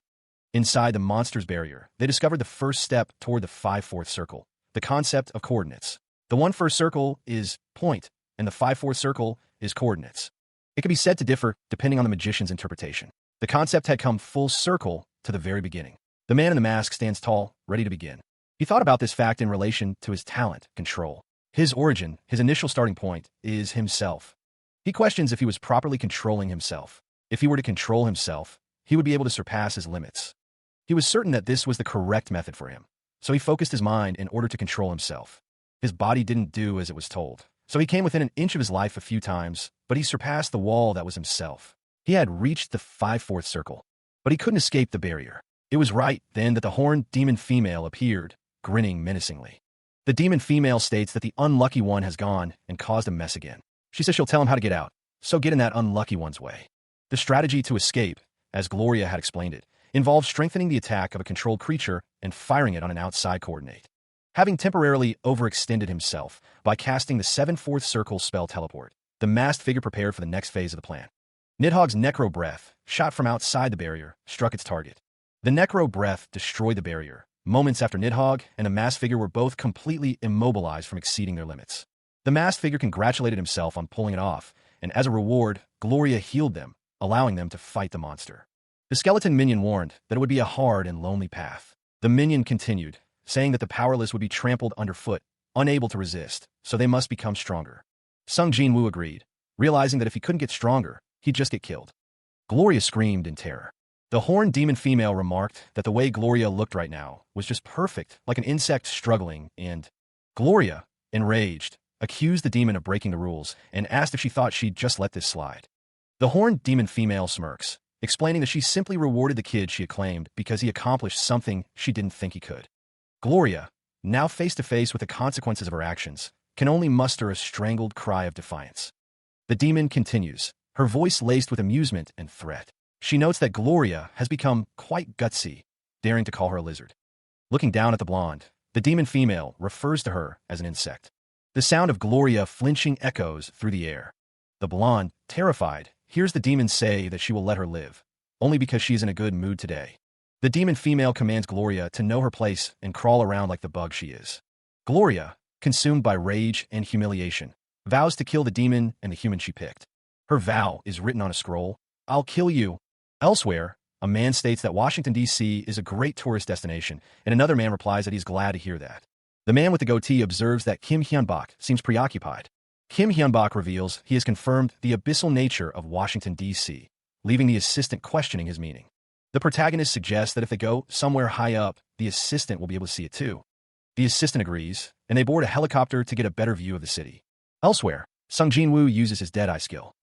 Inside the monster's barrier, they discovered the first step toward the 5/4 circle, the concept of coordinates. The 1/1 circle is point, and the 5/4 circle is coordinates. It can be said to differ depending on the magician's interpretation. The concept had come full circle to the very beginning. The man in the mask stands tall, ready to begin. He thought about this fact in relation to his talent, control. His origin, his initial starting point, is himself. He questions if he was properly controlling himself. If he were to control himself, he would be able to surpass his limits. He was certain that this was the correct method for him, so he focused his mind in order to control himself. His body didn't do as it was told, so he came within an inch of his life a few times, but he surpassed the wall that was himself. He had reached the 5/4 circle, but he couldn't escape the barrier. It was right then that the horned demon female appeared, grinning menacingly. The demon female states that the unlucky one has gone and caused a mess again. She says she'll tell him how to get out, so get in that unlucky one's way. The strategy to escape, as Gloria had explained it, involves strengthening the attack of a controlled creature and firing it on an outside coordinate. Having temporarily overextended himself by casting the 7/4 circle spell teleport, the masked figure prepared for the next phase of the plan. Nidhogg's necro breath, shot from outside the barrier, struck its target. The necro breath destroyed the barrier. Moments after Nidhogg and the masked figure were both completely immobilized from exceeding their limits. The masked figure congratulated himself on pulling it off, and as a reward, Gloria healed them, allowing them to fight the monster. The skeleton minion warned that it would be a hard and lonely path. The minion continued, saying that the powerless would be trampled underfoot, unable to resist, so they must become stronger. Sung Jin-woo agreed, realizing that if he couldn't get stronger, he'd just get killed. Gloria screamed in terror. The horned demon female remarked that the way Gloria looked right now was just perfect, like an insect struggling, and Gloria, enraged, accused the demon of breaking the rules and asked if she thought she'd just let this slide. The horned demon female smirks, explaining that she simply rewarded the kid she acclaimed because he accomplished something she didn't think he could. Gloria, now face to face with the consequences of her actions, can only muster a strangled cry of defiance. The demon continues, her voice laced with amusement and threat. She notes that Gloria has become quite gutsy, daring to call her a lizard. Looking down at the blonde, the demon female refers to her as an insect. The sound of Gloria flinching echoes through the air. The blonde, terrified, hears the demon say that she will let her live, only because she is in a good mood today. The demon female commands Gloria to know her place and crawl around like the bug she is. Gloria, consumed by rage and humiliation, vows to kill the demon and the human she picked. Her vow is written on a scroll, "I'll kill you." Elsewhere, a man states that Washington, D.C. is a great tourist destination, and another man replies that he's glad to hear that. The man with the goatee observes that Kim Hyun-bak seems preoccupied. Kim Hyun-bak reveals he has confirmed the abyssal nature of Washington, D.C., leaving the assistant questioning his meaning. The protagonist suggests that if they go somewhere high up, the assistant will be able to see it too. The assistant agrees, and they board a helicopter to get a better view of the city. Elsewhere, Sung Jin-woo uses his Deadeye skill.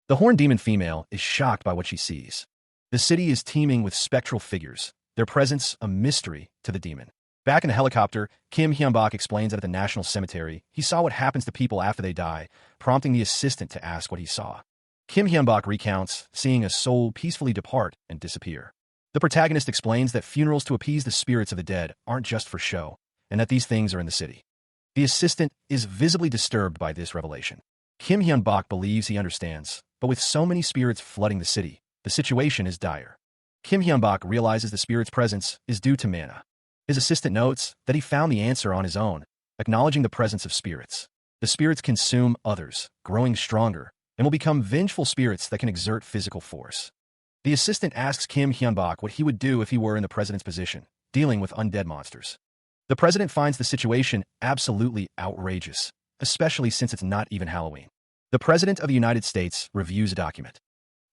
The horned demon female is shocked by what she sees. The city is teeming with spectral figures, their presence a mystery to the demon. Back in the helicopter, Kim Hyun-bak explains that at the National Cemetery, he saw what happens to people after they die, prompting the assistant to ask what he saw. Kim Hyun-bak recounts seeing a soul peacefully depart and disappear. The protagonist explains that funerals to appease the spirits of the dead aren't just for show, and that these things are in the city. The assistant is visibly disturbed by this revelation. Kim Hyun-bak believes he understands, but with so many spirits flooding the city, the situation is dire. Kim Hyun-bak realizes the spirit's presence is due to mana. His assistant notes that he found the answer on his own, acknowledging the presence of spirits. The spirits consume others, growing stronger, and will become vengeful spirits that can exert physical force. The assistant asks Kim Hyun-bak what he would do if he were in the president's position, dealing with undead monsters. The president finds the situation absolutely outrageous, especially since it's not even Halloween. The President of the United States reviews a document.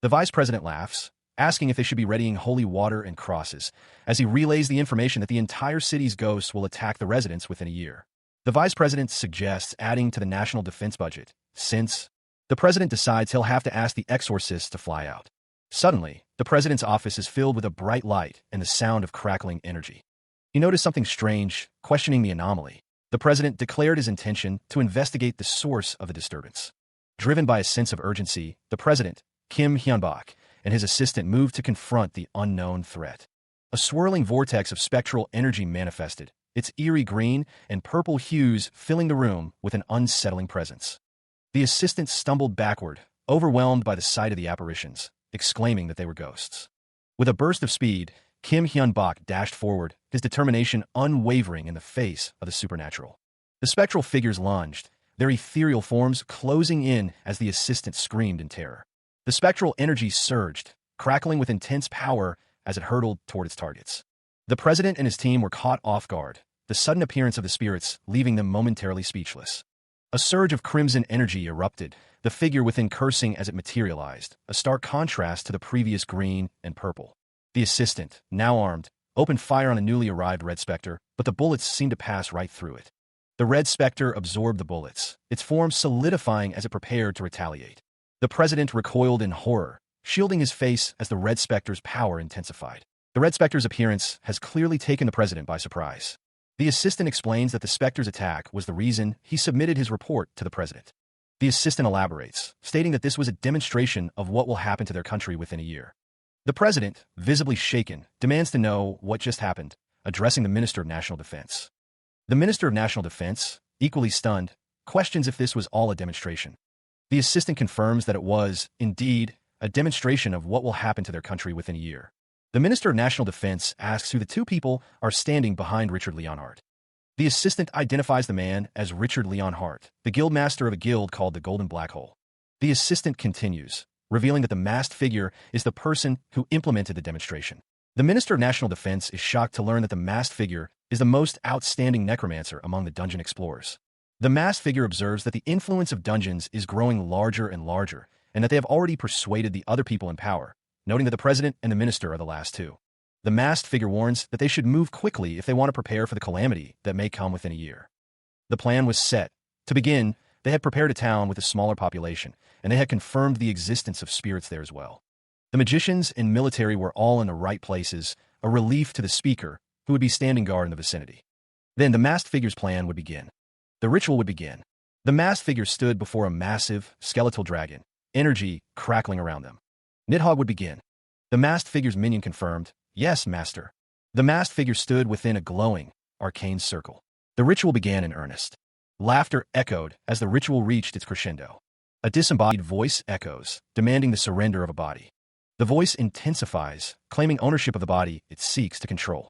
The Vice President laughs, asking if they should be readying holy water and crosses, as he relays the information that the entire city's ghosts will attack the residents within a year. The Vice President suggests adding to the national defense budget, since the President decides he'll have to ask the exorcists to fly out. Suddenly, the President's office is filled with a bright light and the sound of crackling energy. He noticed something strange, questioning the anomaly. The President declared his intention to investigate the source of the disturbance. Driven by a sense of urgency, the president, Kim Hyun-bak, and his assistant moved to confront the unknown threat. A swirling vortex of spectral energy manifested, its eerie green and purple hues filling the room with an unsettling presence. The assistant stumbled backward, overwhelmed by the sight of the apparitions, exclaiming that they were ghosts. With a burst of speed, Kim Hyun-bak dashed forward, his determination unwavering in the face of the supernatural. The spectral figures lunged, their ethereal forms closing in as the assistant screamed in terror. The spectral energy surged, crackling with intense power as it hurtled toward its targets. The president and his team were caught off guard, the sudden appearance of the spirits leaving them momentarily speechless. A surge of crimson energy erupted, the figure within cursing as it materialized, a stark contrast to the previous green and purple. The assistant, now armed, opened fire on a newly arrived red specter, but the bullets seemed to pass right through it. The red specter absorbed the bullets, its form solidifying as it prepared to retaliate. The president recoiled in horror, shielding his face as the red specter's power intensified. The red specter's appearance has clearly taken the president by surprise. The assistant explains that the specter's attack was the reason he submitted his report to the president. The assistant elaborates, stating that this was a demonstration of what will happen to their country within a year. The president, visibly shaken, demands to know what just happened, addressing the Minister of National Defense. The Minister of National Defense, equally stunned, questions if this was all a demonstration. The assistant confirms that it was, indeed, a demonstration of what will happen to their country within a year. The Minister of National Defense asks who the two people are standing behind Richard Leonhardt. The assistant identifies the man as Richard Leonhardt, the guildmaster of a guild called the Golden Black Hole. The assistant continues, revealing that the masked figure is the person who implemented the demonstration. The Minister of National Defense is shocked to learn that the masked figure is the most outstanding necromancer among the dungeon explorers. The masked figure observes that the influence of dungeons is growing larger and larger, and that they have already persuaded the other people in power, noting that the president and the minister are the last two. The masked figure warns that they should move quickly if they want to prepare for the calamity that may come within a year. The plan was set. To begin, they had prepared a town with a smaller population, and they had confirmed the existence of spirits there as well. The magicians and military were all in the right places, a relief to the speaker, who would be standing guard in the vicinity. Then the masked figure's plan would begin. The ritual would begin. The masked figure stood before a massive, skeletal dragon, energy crackling around them. Nidhogg would begin. The masked figure's minion confirmed, "Yes, master." The masked figure stood within a glowing, arcane circle. The ritual began in earnest. Laughter echoed as the ritual reached its crescendo. A disembodied voice echoes, demanding the surrender of a body. The voice intensifies, claiming ownership of the body it seeks to control.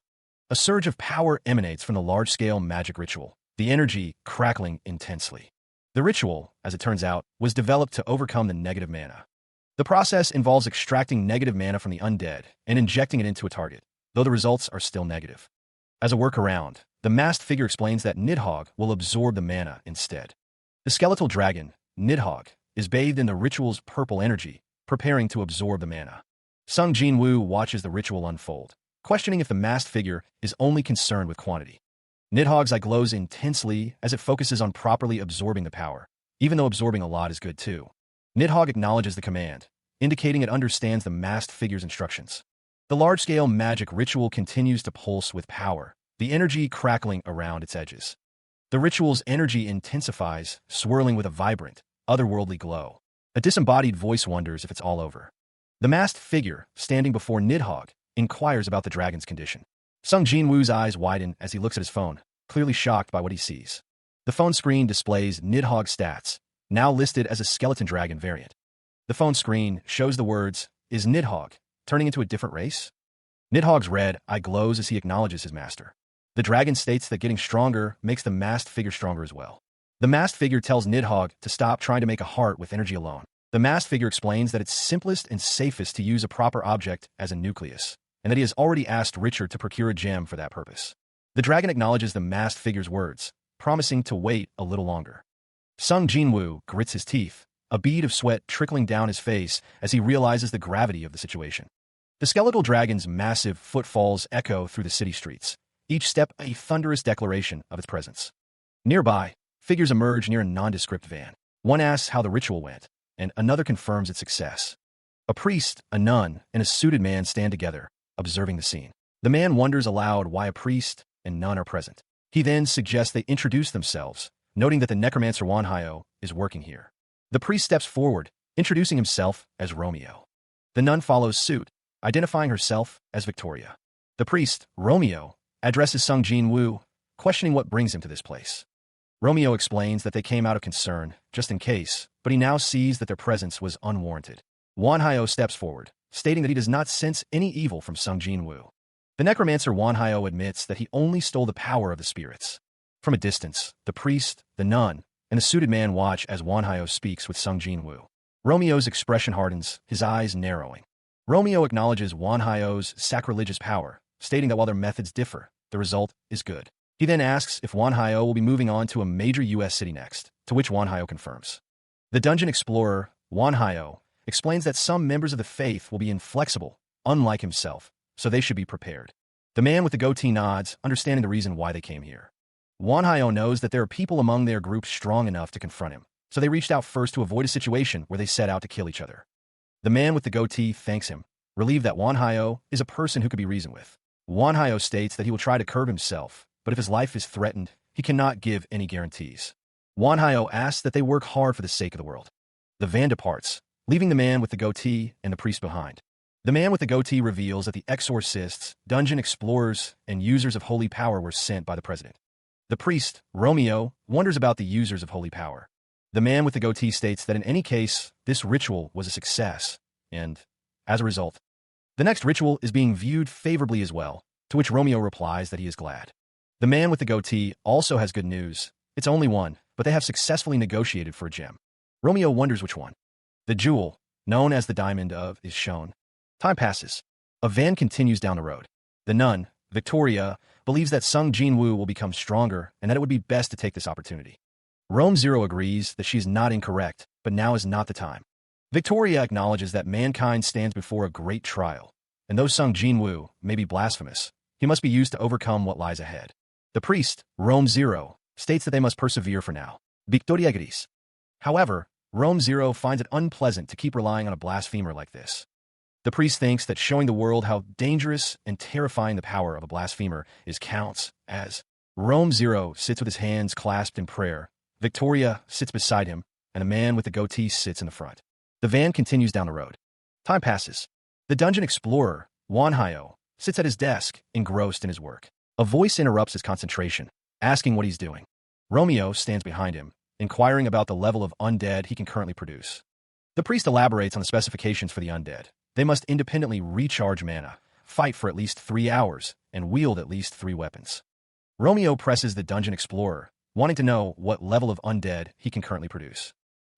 A surge of power emanates from the large-scale magic ritual, the energy crackling intensely. The ritual, as it turns out, was developed to overcome the negative mana. The process involves extracting negative mana from the undead and injecting it into a target, though the results are still negative. As a workaround, the masked figure explains that Nidhogg will absorb the mana instead. The skeletal dragon, Nidhogg, is bathed in the ritual's purple energy, preparing to absorb the mana. Sung Jin-woo watches the ritual unfold, questioning if the masked figure is only concerned with quantity. Nidhogg's eye glows intensely as it focuses on properly absorbing the power, even though absorbing a lot is good too. Nidhogg acknowledges the command, indicating it understands the masked figure's instructions. The large-scale magic ritual continues to pulse with power, the energy crackling around its edges. The ritual's energy intensifies, swirling with a vibrant, otherworldly glow. A disembodied voice wonders if it's all over. The masked figure, standing before Nidhogg, inquires about the dragon's condition. Sung Jin-woo's eyes widen as he looks at his phone, clearly shocked by what he sees. The phone screen displays Nidhogg's stats, now listed as a skeleton dragon variant. The phone screen shows the words, "Is Nidhogg turning into a different race?" Nidhogg's red eye glows as he acknowledges his master. The dragon states that getting stronger makes the masked figure stronger as well. The masked figure tells Nidhogg to stop trying to make a heart with energy alone. The masked figure explains that it's simplest and safest to use a proper object as a nucleus, and that he has already asked Richard to procure a gem for that purpose. The dragon acknowledges the masked figure's words, promising to wait a little longer. Sung Jin-woo grits his teeth, a bead of sweat trickling down his face as he realizes the gravity of the situation. The skeletal dragon's massive footfalls echo through the city streets, each step a thunderous declaration of its presence. Nearby, figures emerge near a nondescript van. One asks how the ritual went, and another confirms its success. A priest, a nun, and a suited man stand together, observing the scene. The man wonders aloud why a priest and nun are present. He then suggests they introduce themselves, noting that the necromancer Wanhyo is working here. The priest steps forward, introducing himself as Romeo. The nun follows suit, identifying herself as Victoria. The priest, Romeo, addresses Sung Jin-woo, questioning what brings him to this place. Romeo explains that they came out of concern, just in case, but he now sees that their presence was unwarranted. Won Hyo steps forward, stating that he does not sense any evil from Sung Jin-woo. The necromancer Won Hyo admits that he only stole the power of the spirits. From a distance, the priest, the nun, and the suited man watch as Won Hyo speaks with Sung Jin-woo. Romeo's expression hardens, his eyes narrowing. Romeo acknowledges Won Hyo's sacrilegious power, stating that while their methods differ, the result is good. He then asks if Won Hyo will be moving on to a major U.S. city next, to which Won Hyo confirms. The dungeon explorer, Won Hyo, explains that some members of the faith will be inflexible, unlike himself, so they should be prepared. The man with the goatee nods, understanding the reason why they came here. Won Hyo knows that there are people among their group strong enough to confront him, so they reached out first to avoid a situation where they set out to kill each other. The man with the goatee thanks him, relieved that Won Hyo is a person who could be reasoned with. Won Hyo states that he will try to curb himself, but if his life is threatened, he cannot give any guarantees. Won Hyo asks that they work hard for the sake of the world. The van departs, leaving the man with the goatee and the priest behind. The man with the goatee reveals that the exorcists, dungeon explorers, and users of holy power were sent by the president. The priest, Romeo, wonders about the users of holy power. The man with the goatee states that in any case, this ritual was a success, and, as a result, the next ritual is being viewed favorably as well, to which Romeo replies that he is glad. The man with the goatee also has good news. It's only one, but they have successfully negotiated for a gem. Romeo wonders which one. The jewel, known as the diamond of, is shown. Time passes. A van continues down the road. The nun, Victoria, believes that Sung Jin-woo will become stronger and that it would be best to take this opportunity. Rome Zero agrees that she is not incorrect, but now is not the time. Victoria acknowledges that mankind stands before a great trial, and though Sung Jin-woo may be blasphemous, he must be used to overcome what lies ahead. The priest, Rome Zero, states that they must persevere for now. Victoria agrees. However, Rome Zero finds it unpleasant to keep relying on a blasphemer like this. The priest thinks that showing the world how dangerous and terrifying the power of a blasphemer is counts as. Rome Zero sits with his hands clasped in prayer. Victoria sits beside him, and the man with the goatee sits in the front. The van continues down the road. Time passes. The dungeon explorer, Won Hyo, sits at his desk, engrossed in his work. A voice interrupts his concentration, asking what he's doing. Romeo stands behind him, inquiring about the level of undead he can currently produce. The priest elaborates on the specifications for the undead. They must independently recharge mana, fight for at least 3 hours, and wield at least 3 weapons. Romeo presses the dungeon explorer, wanting to know what level of undead he can currently produce.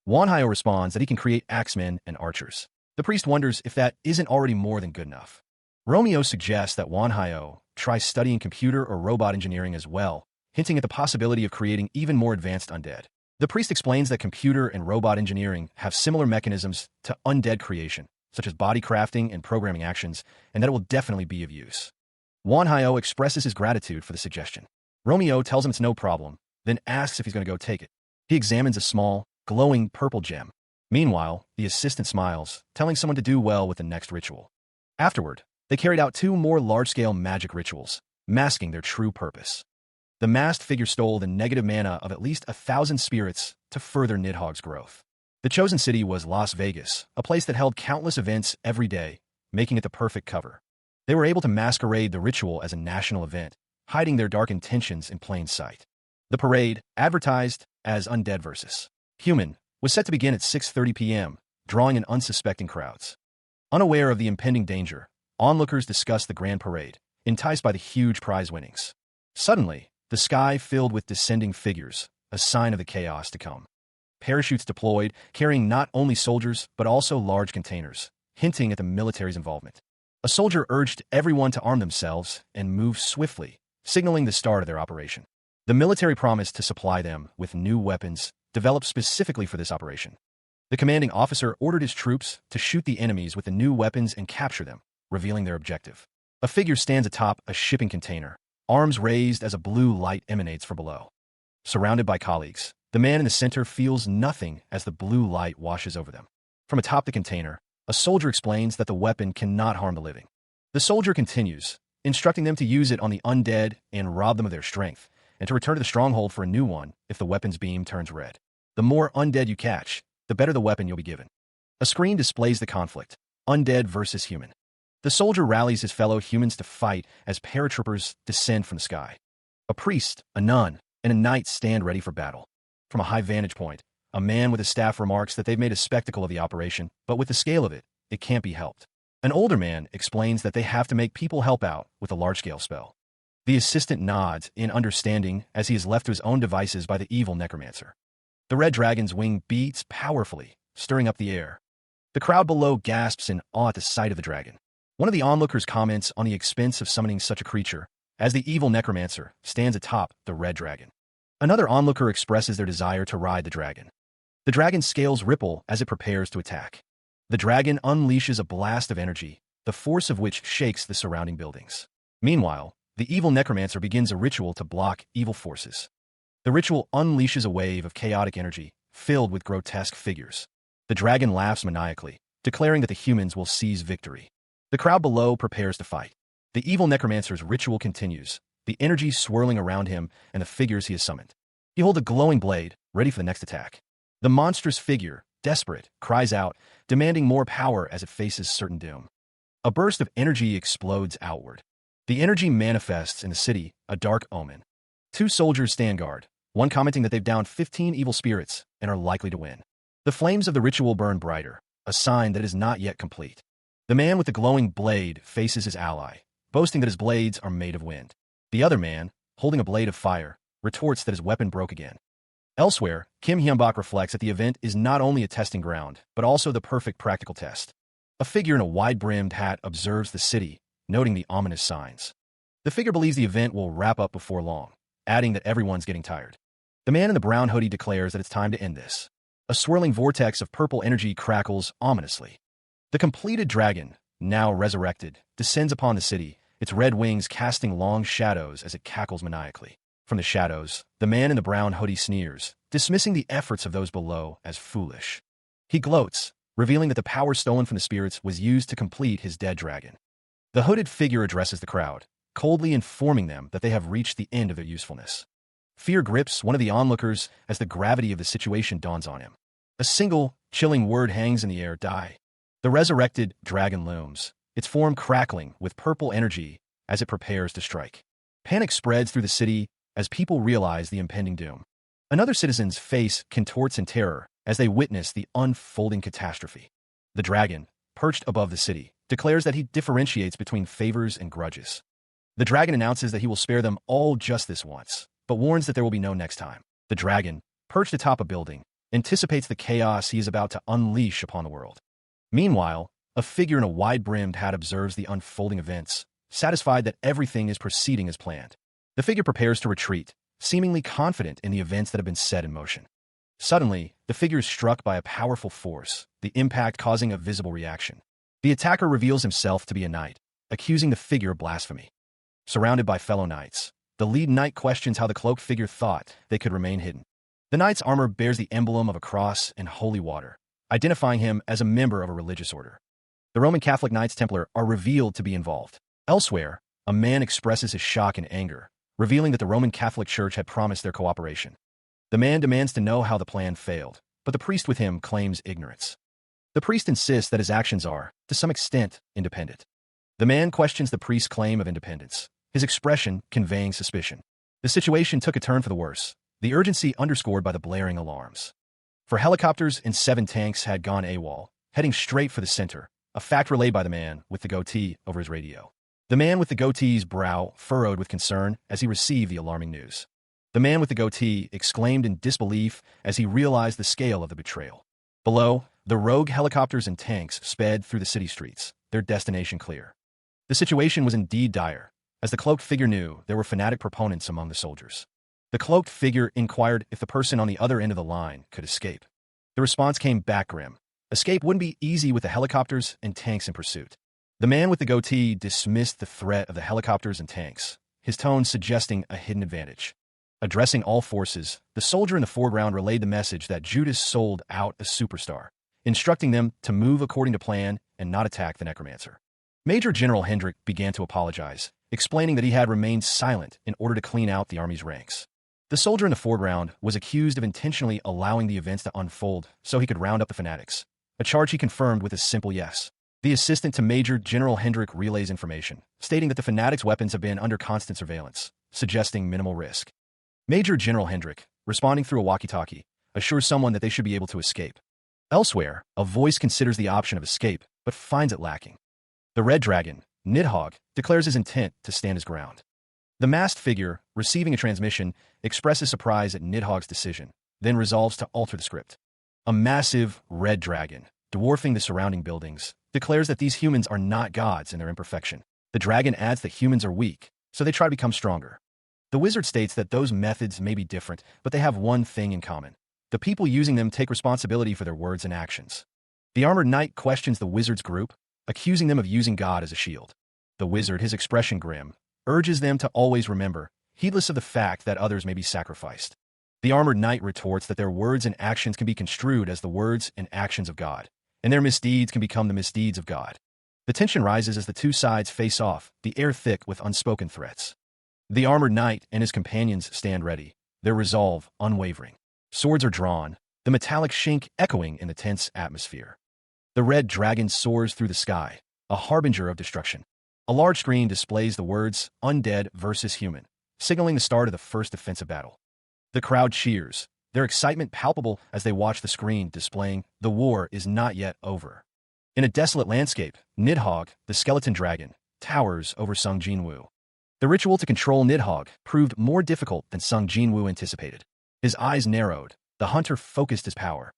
Won Hyo responds that he can create axemen and archers. The priest wonders if that isn't already more than good enough. Romeo suggests that Won Hyo try studying computer or robot engineering as well, hinting at the possibility of creating even more advanced undead. The priest explains that computer and robot engineering have similar mechanisms to undead creation, such as body crafting and programming actions, and that it will definitely be of use. Won Hyo expresses his gratitude for the suggestion. Romeo tells him it's no problem, then asks if he's going to go take it. He examines a small, glowing purple gem. Meanwhile, the assistant smiles, telling someone to do well with the next ritual. Afterward, they carried out 2 more large-scale magic rituals, masking their true purpose. The masked figure stole the negative mana of at least 1,000 spirits to further Nidhogg's growth. The chosen city was Las Vegas, a place that held countless events every day, making it the perfect cover. They were able to masquerade the ritual as a national event, hiding their dark intentions in plain sight. The parade, advertised as Undead vs. Human, was set to begin at 6:30 p.m., drawing in unsuspecting crowds. Unaware of the impending danger, onlookers discussed the grand parade, enticed by the huge prize winnings. Suddenly, the sky filled with descending figures, a sign of the chaos to come. Parachutes deployed, carrying not only soldiers but also large containers, hinting at the military's involvement. A soldier urged everyone to arm themselves and move swiftly, signaling the start of their operation. The military promised to supply them with new weapons developed specifically for this operation. The commanding officer ordered his troops to shoot the enemies with the new weapons and capture them, revealing their objective. A figure stands atop a shipping container, arms raised as a blue light emanates from below. Surrounded by colleagues, the man in the center feels nothing as the blue light washes over them. From atop the container, a soldier explains that the weapon cannot harm the living. The soldier continues, instructing them to use it on the undead and rob them of their strength, and to return to the stronghold for a new one if the weapon's beam turns red. The more undead you catch, the better the weapon you'll be given. A screen displays the conflict, undead versus human. The soldier rallies his fellow humans to fight as paratroopers descend from the sky. A priest, a nun, and a knight stand ready for battle. From a high vantage point, a man with a staff remarks that they've made a spectacle of the operation, but with the scale of it, it can't be helped. An older man explains that they have to make people help out with a large-scale spell. The assistant nods in understanding as he is left to his own devices by the evil necromancer. The red dragon's wing beats powerfully, stirring up the air. The crowd below gasps in awe at the sight of the dragon. One of the onlookers comments on the expense of summoning such a creature, as the evil necromancer stands atop the red dragon. Another onlooker expresses their desire to ride the dragon. The dragon's scales ripple as it prepares to attack. The dragon unleashes a blast of energy, the force of which shakes the surrounding buildings. Meanwhile, the evil necromancer begins a ritual to block evil forces. The ritual unleashes a wave of chaotic energy, filled with grotesque figures. The dragon laughs maniacally, declaring that the humans will seize victory. The crowd below prepares to fight. The evil necromancer's ritual continues, the energy swirling around him and the figures he has summoned. He holds a glowing blade, ready for the next attack. The monstrous figure, desperate, cries out, demanding more power as it faces certain doom. A burst of energy explodes outward. The energy manifests in the city, a dark omen. Two soldiers stand guard, one commenting that they've downed 15 evil spirits and are likely to win. The flames of the ritual burn brighter, a sign that it is not yet complete. The man with the glowing blade faces his ally, boasting that his blades are made of wind. The other man, holding a blade of fire, retorts that his weapon broke again. Elsewhere, Kim Hyun-bak reflects that the event is not only a testing ground, but also the perfect practical test. A figure in a wide-brimmed hat observes the city, noting the ominous signs. The figure believes the event will wrap up before long, adding that everyone's getting tired. The man in the brown hoodie declares that it's time to end this. A swirling vortex of purple energy crackles ominously. The completed dragon, now resurrected, descends upon the city, its red wings casting long shadows as it cackles maniacally. From the shadows, the man in the brown hoodie sneers, dismissing the efforts of those below as foolish. He gloats, revealing that the power stolen from the spirits was used to complete his dead dragon. The hooded figure addresses the crowd, coldly informing them that they have reached the end of their usefulness. Fear grips one of the onlookers as the gravity of the situation dawns on him. A single, chilling word hangs in the air: die. The resurrected dragon looms, its form crackling with purple energy as it prepares to strike. Panic spreads through the city as people realize the impending doom. Another citizen's face contorts in terror as they witness the unfolding catastrophe. The dragon, perched above the city, declares that he differentiates between favors and grudges. The dragon announces that he will spare them all just this once, but warns that there will be no next time. The dragon, perched atop a building, anticipates the chaos he is about to unleash upon the world. Meanwhile, a figure in a wide-brimmed hat observes the unfolding events, satisfied that everything is proceeding as planned. The figure prepares to retreat, seemingly confident in the events that have been set in motion. Suddenly, the figure is struck by a powerful force, the impact causing a visible reaction. The attacker reveals himself to be a knight, accusing the figure of blasphemy. Surrounded by fellow knights, the lead knight questions how the cloaked figure thought they could remain hidden. The knight's armor bears the emblem of a cross and holy water, identifying him as a member of a religious order. The Roman Catholic Knights Templar are revealed to be involved. Elsewhere, a man expresses his shock and anger, revealing that the Roman Catholic Church had promised their cooperation. The man demands to know how the plan failed, but the priest with him claims ignorance. The priest insists that his actions are, to some extent, independent. The man questions the priest's claim of independence, his expression conveying suspicion. The situation took a turn for the worse, the urgency underscored by the blaring alarms. 4 helicopters and 7 tanks had gone AWOL, heading straight for the center, a fact relayed by the man with the goatee over his radio. The man with the goatee's brow furrowed with concern as he received the alarming news. The man with the goatee exclaimed in disbelief as he realized the scale of the betrayal. Below, the rogue helicopters and tanks sped through the city streets, their destination clear. The situation was indeed dire, as the cloaked figure knew there were fanatic proponents among the soldiers. The cloaked figure inquired if the person on the other end of the line could escape. The response came back grim. Escape wouldn't be easy with the helicopters and tanks in pursuit. The man with the goatee dismissed the threat of the helicopters and tanks, his tone suggesting a hidden advantage. Addressing all forces, the soldier in the foreground relayed the message that Judas sold out a superstar, instructing them to move according to plan and not attack the necromancer. Major General Hendrik began to apologize, explaining that he had remained silent in order to clean out the army's ranks. The soldier in the foreground was accused of intentionally allowing the events to unfold so he could round up the fanatics, a charge he confirmed with a simple yes. The assistant to Major General Hendrik relays information, stating that the fanatics' weapons have been under constant surveillance, suggesting minimal risk. Major General Hendrik, responding through a walkie-talkie, assures someone that they should be able to escape. Elsewhere, a voice considers the option of escape, but finds it lacking. The Red Dragon, Nidhogg, declares his intent to stand his ground. The masked figure, receiving a transmission, expresses surprise at Nidhogg's decision, then resolves to alter the script. A massive red dragon, dwarfing the surrounding buildings, declares that these humans are not gods in their imperfection. The dragon adds that humans are weak, so they try to become stronger. The wizard states that those methods may be different, but they have one thing in common. The people using them take responsibility for their words and actions. The armored knight questions the wizard's group, accusing them of using God as a shield. The wizard, his expression grim, urges them to always remember, heedless of the fact that others may be sacrificed. The armored knight retorts that their words and actions can be construed as the words and actions of God, and their misdeeds can become the misdeeds of God. The tension rises as the two sides face off, the air thick with unspoken threats. The armored knight and his companions stand ready, their resolve unwavering. Swords are drawn, the metallic shink echoing in the tense atmosphere. The red dragon soars through the sky, a harbinger of destruction. A large screen displays the words, "Undead versus Human," signaling the start of the first offensive battle. The crowd cheers, their excitement palpable as they watch the screen displaying, "The war is not yet over." In a desolate landscape, Nidhogg, the skeleton dragon, towers over Sung Jinwoo. The ritual to control Nidhogg proved more difficult than Sung Jinwoo anticipated. His eyes narrowed, the hunter focused his power.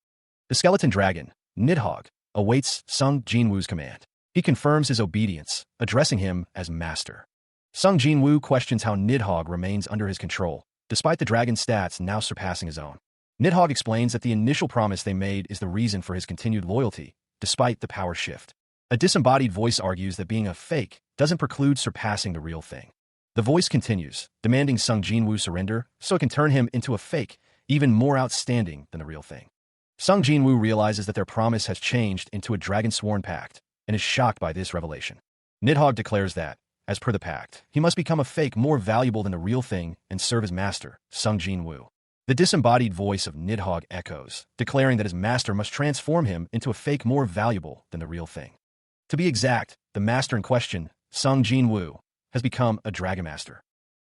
The skeleton dragon, Nidhogg, awaits Sung Jinwoo's command. He confirms his obedience, addressing him as master. Sung Jinwoo questions how Nidhogg remains under his control, despite the dragon's stats now surpassing his own. Nidhogg explains that the initial promise they made is the reason for his continued loyalty, despite the power shift. A disembodied voice argues that being a fake doesn't preclude surpassing the real thing. The voice continues, demanding Sung Jinwoo surrender so it can turn him into a fake, even more outstanding than the real thing. Sung Jinwoo realizes that their promise has changed into a dragon-sworn pact, and is shocked by this revelation. Nidhogg declares that, as per the pact, he must become a fake more valuable than the real thing and serve his master, Sung Jinwoo. The disembodied voice of Nidhogg echoes, declaring that his master must transform him into a fake more valuable than the real thing. To be exact, the master in question, Sung Jinwoo, has become a Dragon Master.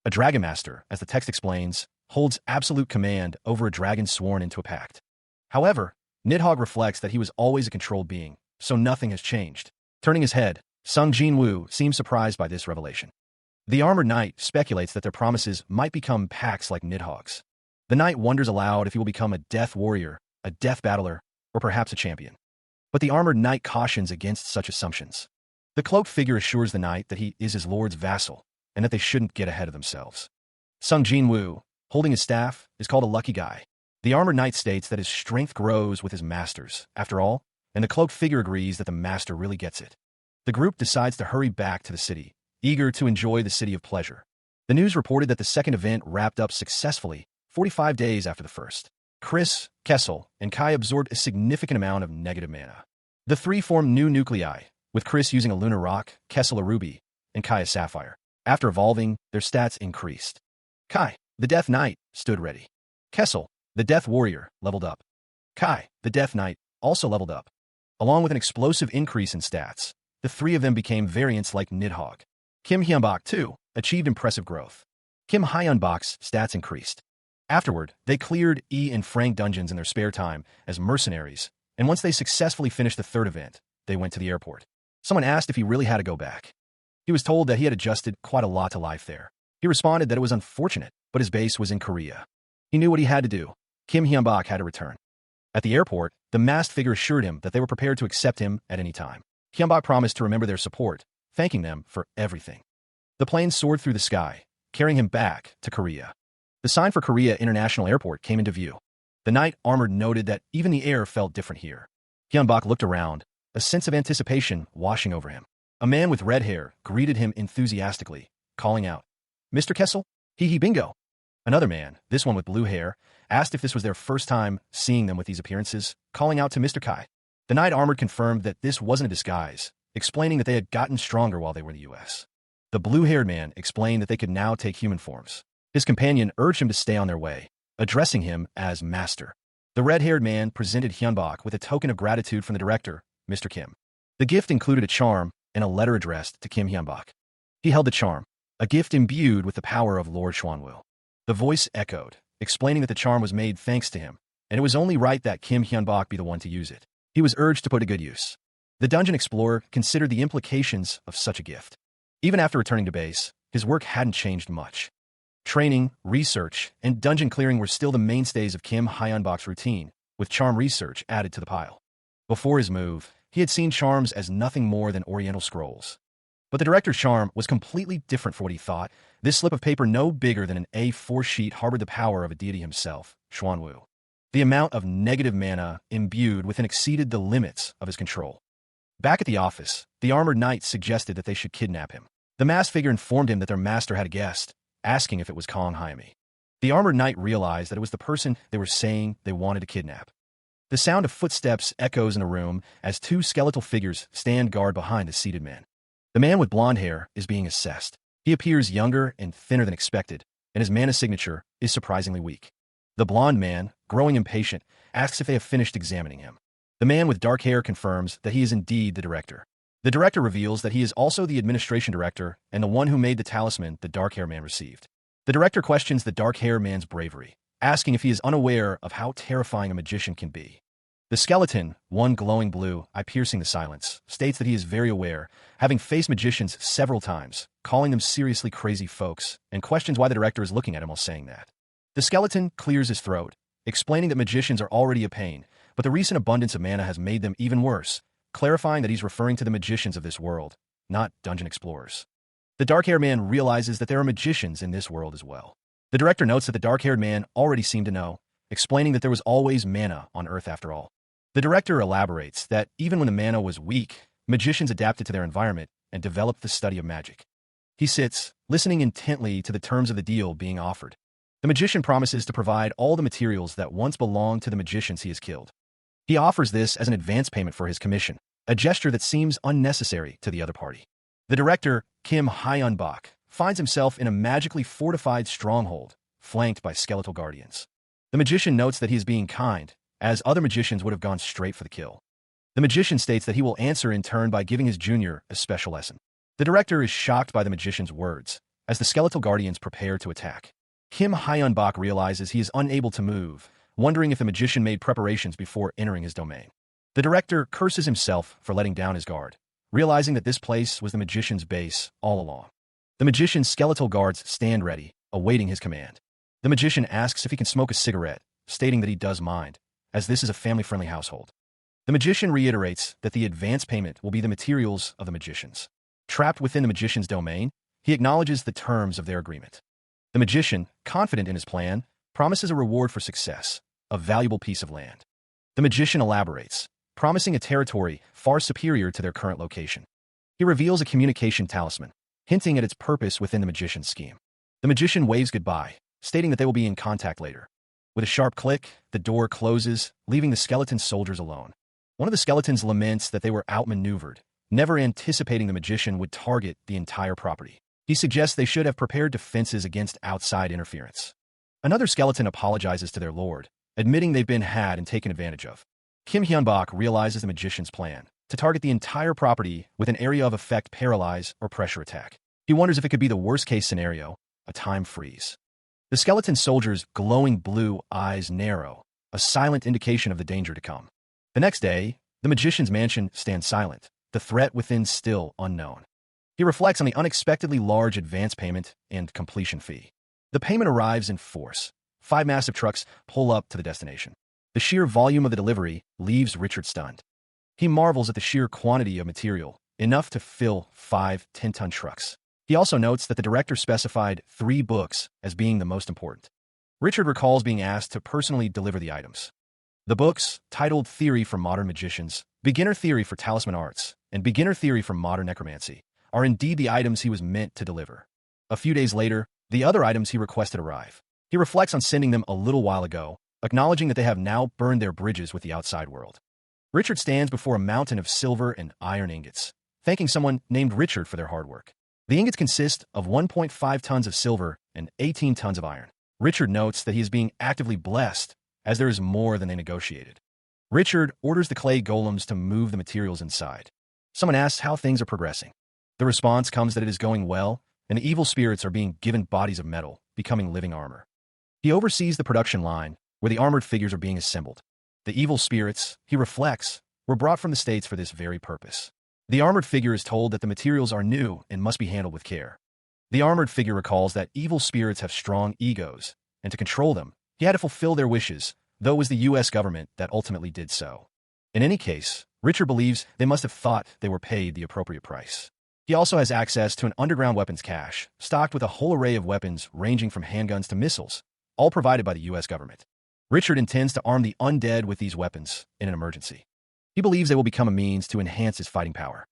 A Dragon Master, as the text explains, holds absolute command over a dragon sworn into a pact. However, Nidhogg reflects that he was always a controlled being, so nothing has changed. Turning his head, Sung Jinwoo seems surprised by this revelation. The armored knight speculates that their promises might become pacts like Nidhogg's. The knight wonders aloud if he will become a death warrior, a death battler, or perhaps a champion. But the armored knight cautions against such assumptions. The cloaked figure assures the knight that he is his lord's vassal, and that they shouldn't get ahead of themselves. Sung Jinwoo, holding his staff, is called a lucky guy. The armored knight states that his strength grows with his masters, after all, and the cloaked figure agrees that the master really gets it. The group decides to hurry back to the city, eager to enjoy the city of pleasure. The news reported that the second event wrapped up successfully 45 days after the first. Chris, Kessel, and Kai absorbed a significant amount of negative mana. The three formed new nuclei, with Chris using a lunar rock, Kessel a ruby, and Kai a sapphire. After evolving, their stats increased. Kai, the Death Knight, stood ready. Kessel, the Death Warrior, leveled up. Kai, the Death Knight, also leveled up. Along with an explosive increase in stats, the three of them became variants like Nidhogg. Kim Hyunbok, too, achieved impressive growth. Kim Hyunbok's stats increased. Afterward, they cleared E and Frank dungeons in their spare time as mercenaries, and once they successfully finished the third event, they went to the airport. Someone asked if he really had to go back. He was told that he had adjusted quite a lot to life there. He responded that it was unfortunate, but his base was in Korea. He knew what he had to do. Kim Hyunbok had to return. At the airport, the masked figure assured him that they were prepared to accept him at any time. Hyunbok promised to remember their support, thanking them for everything. The plane soared through the sky, carrying him back to Korea. The sign for Korea International Airport came into view. The knight armored noted that even the air felt different here. Hyunbok looked around, a sense of anticipation washing over him. A man with red hair greeted him enthusiastically, calling out, "Mr. Kessel, hee bingo." Another man, this one with blue hair, asked if this was their first time seeing them with these appearances, calling out to Mr. Kai. The knight armored confirmed that this wasn't a disguise, explaining that they had gotten stronger while they were in the U.S. The blue-haired man explained that they could now take human forms. His companion urged him to stay on their way, addressing him as master. The red-haired man presented Hyunbok with a token of gratitude from the director, Mr. Kim. The gift included a charm and a letter addressed to Kim Hyunbok. He held the charm, a gift imbued with the power of Lord Schwanwoo. The voice echoed, explaining that the charm was made thanks to him, and it was only right that Kim Hyunbok be the one to use it. He was urged to put to good use. The dungeon explorer considered the implications of such a gift. Even after returning to base, his work hadn't changed much. Training, research, and dungeon clearing were still the mainstays of Kim Hyunbok's routine, with charm research added to the pile. Before his move, he had seen charms as nothing more than Oriental scrolls. But the director's charm was completely different for what he thought. This slip of paper no bigger than an A4 sheet harbored the power of a deity himself, Schwanwoo. The amount of negative mana imbued within exceeded the limits of his control. Back at the office, the armored knight suggested that they should kidnap him. The masked figure informed him that their master had a guest, asking if it was Kong Hyami. The armored knight realized that it was the person they were saying they wanted to kidnap. The sound of footsteps echoes in a room as two skeletal figures stand guard behind the seated man. The man with blonde hair is being assessed. He appears younger and thinner than expected, and his mana signature is surprisingly weak. The blonde man, growing impatient, asks if they have finished examining him. The man with dark hair confirms that he is indeed the director. The director reveals that he is also the administration director and the one who made the talisman the dark-haired man received. The director questions the dark-haired man's bravery, asking if he is unaware of how terrifying a magician can be. The skeleton, one glowing blue, eye piercing the silence, states that he is very aware, having faced magicians several times, calling them seriously crazy folks, and questions why the director is looking at him while saying that. The skeleton clears his throat, explaining that magicians are already a pain, but the recent abundance of mana has made them even worse, clarifying that he's referring to the magicians of this world, not dungeon explorers. The dark-haired man realizes that there are magicians in this world as well. The director notes that the dark-haired man already seemed to know, explaining that there was always mana on Earth after all. The director elaborates that even when the mana was weak, magicians adapted to their environment and developed the study of magic. He sits, listening intently to the terms of the deal being offered. The magician promises to provide all the materials that once belonged to the magicians he has killed. He offers this as an advance payment for his commission, a gesture that seems unnecessary to the other party. The director, Kim Hyunbok, finds himself in a magically fortified stronghold, flanked by skeletal guardians. The magician notes that he is being kind, as other magicians would have gone straight for the kill. The magician states that he will answer in turn by giving his junior a special lesson. The director is shocked by the magician's words, as the skeletal guardians prepare to attack. Kim Hyunbok realizes he is unable to move, wondering if the magician made preparations before entering his domain. The director curses himself for letting down his guard, realizing that this place was the magician's base all along. The magician's skeletal guards stand ready, awaiting his command. The magician asks if he can smoke a cigarette, stating that he does mind, as this is a family-friendly household. The magician reiterates that the advance payment will be the materials of the magicians. Trapped within the magician's domain, he acknowledges the terms of their agreement. The magician, confident in his plan, promises a reward for success, a valuable piece of land. The magician elaborates, promising a territory far superior to their current location. He reveals a communication talisman, hinting at its purpose within the magician's scheme. The magician waves goodbye, stating that they will be in contact later. With a sharp click, the door closes, leaving the skeleton soldiers alone. One of the skeletons laments that they were outmaneuvered, never anticipating the magician would target the entire property. He suggests they should have prepared defenses against outside interference. Another skeleton apologizes to their lord, admitting they've been had and taken advantage of. Kim Hyunbok realizes the magician's plan, to target the entire property with an area of effect paralyze or pressure attack. He wonders if it could be the worst-case scenario, a time freeze. The skeleton soldier's glowing blue eyes narrow, a silent indication of the danger to come. The next day, the magician's mansion stands silent, the threat within still unknown. He reflects on the unexpectedly large advance payment and completion fee. The payment arrives in force. 5 massive trucks pull up to the destination. The sheer volume of the delivery leaves Richard stunned. He marvels at the sheer quantity of material, enough to fill 5 10-ton trucks. He also notes that the director specified 3 books as being the most important. Richard recalls being asked to personally deliver the items. The books, titled Theory for Modern Magicians, Beginner Theory for Talisman Arts, and Beginner Theory for Modern Necromancy, are indeed the items he was meant to deliver. A few days later, the other items he requested arrive. He reflects on sending them a little while ago, acknowledging that they have now burned their bridges with the outside world. Richard stands before a mountain of silver and iron ingots, thanking someone named Richard for their hard work. The ingots consist of 1.5 tons of silver and 18 tons of iron. Richard notes that he is being actively blessed, as there is more than they negotiated. Richard orders the clay golems to move the materials inside. Someone asks how things are progressing. The response comes that it is going well, and the evil spirits are being given bodies of metal, becoming living armor. He oversees the production line, where the armored figures are being assembled. The evil spirits, he reflects, were brought from the States for this very purpose. The armored figure is told that the materials are new and must be handled with care. The armored figure recalls that evil spirits have strong egos, and to control them, he had to fulfill their wishes, though it was the U.S. government that ultimately did so. In any case, Richard believes they must have thought they were paid the appropriate price. He also has access to an underground weapons cache, stocked with a whole array of weapons ranging from handguns to missiles, all provided by the U.S. government. Richard intends to arm the undead with these weapons in an emergency. He believes they will become a means to enhance his fighting power.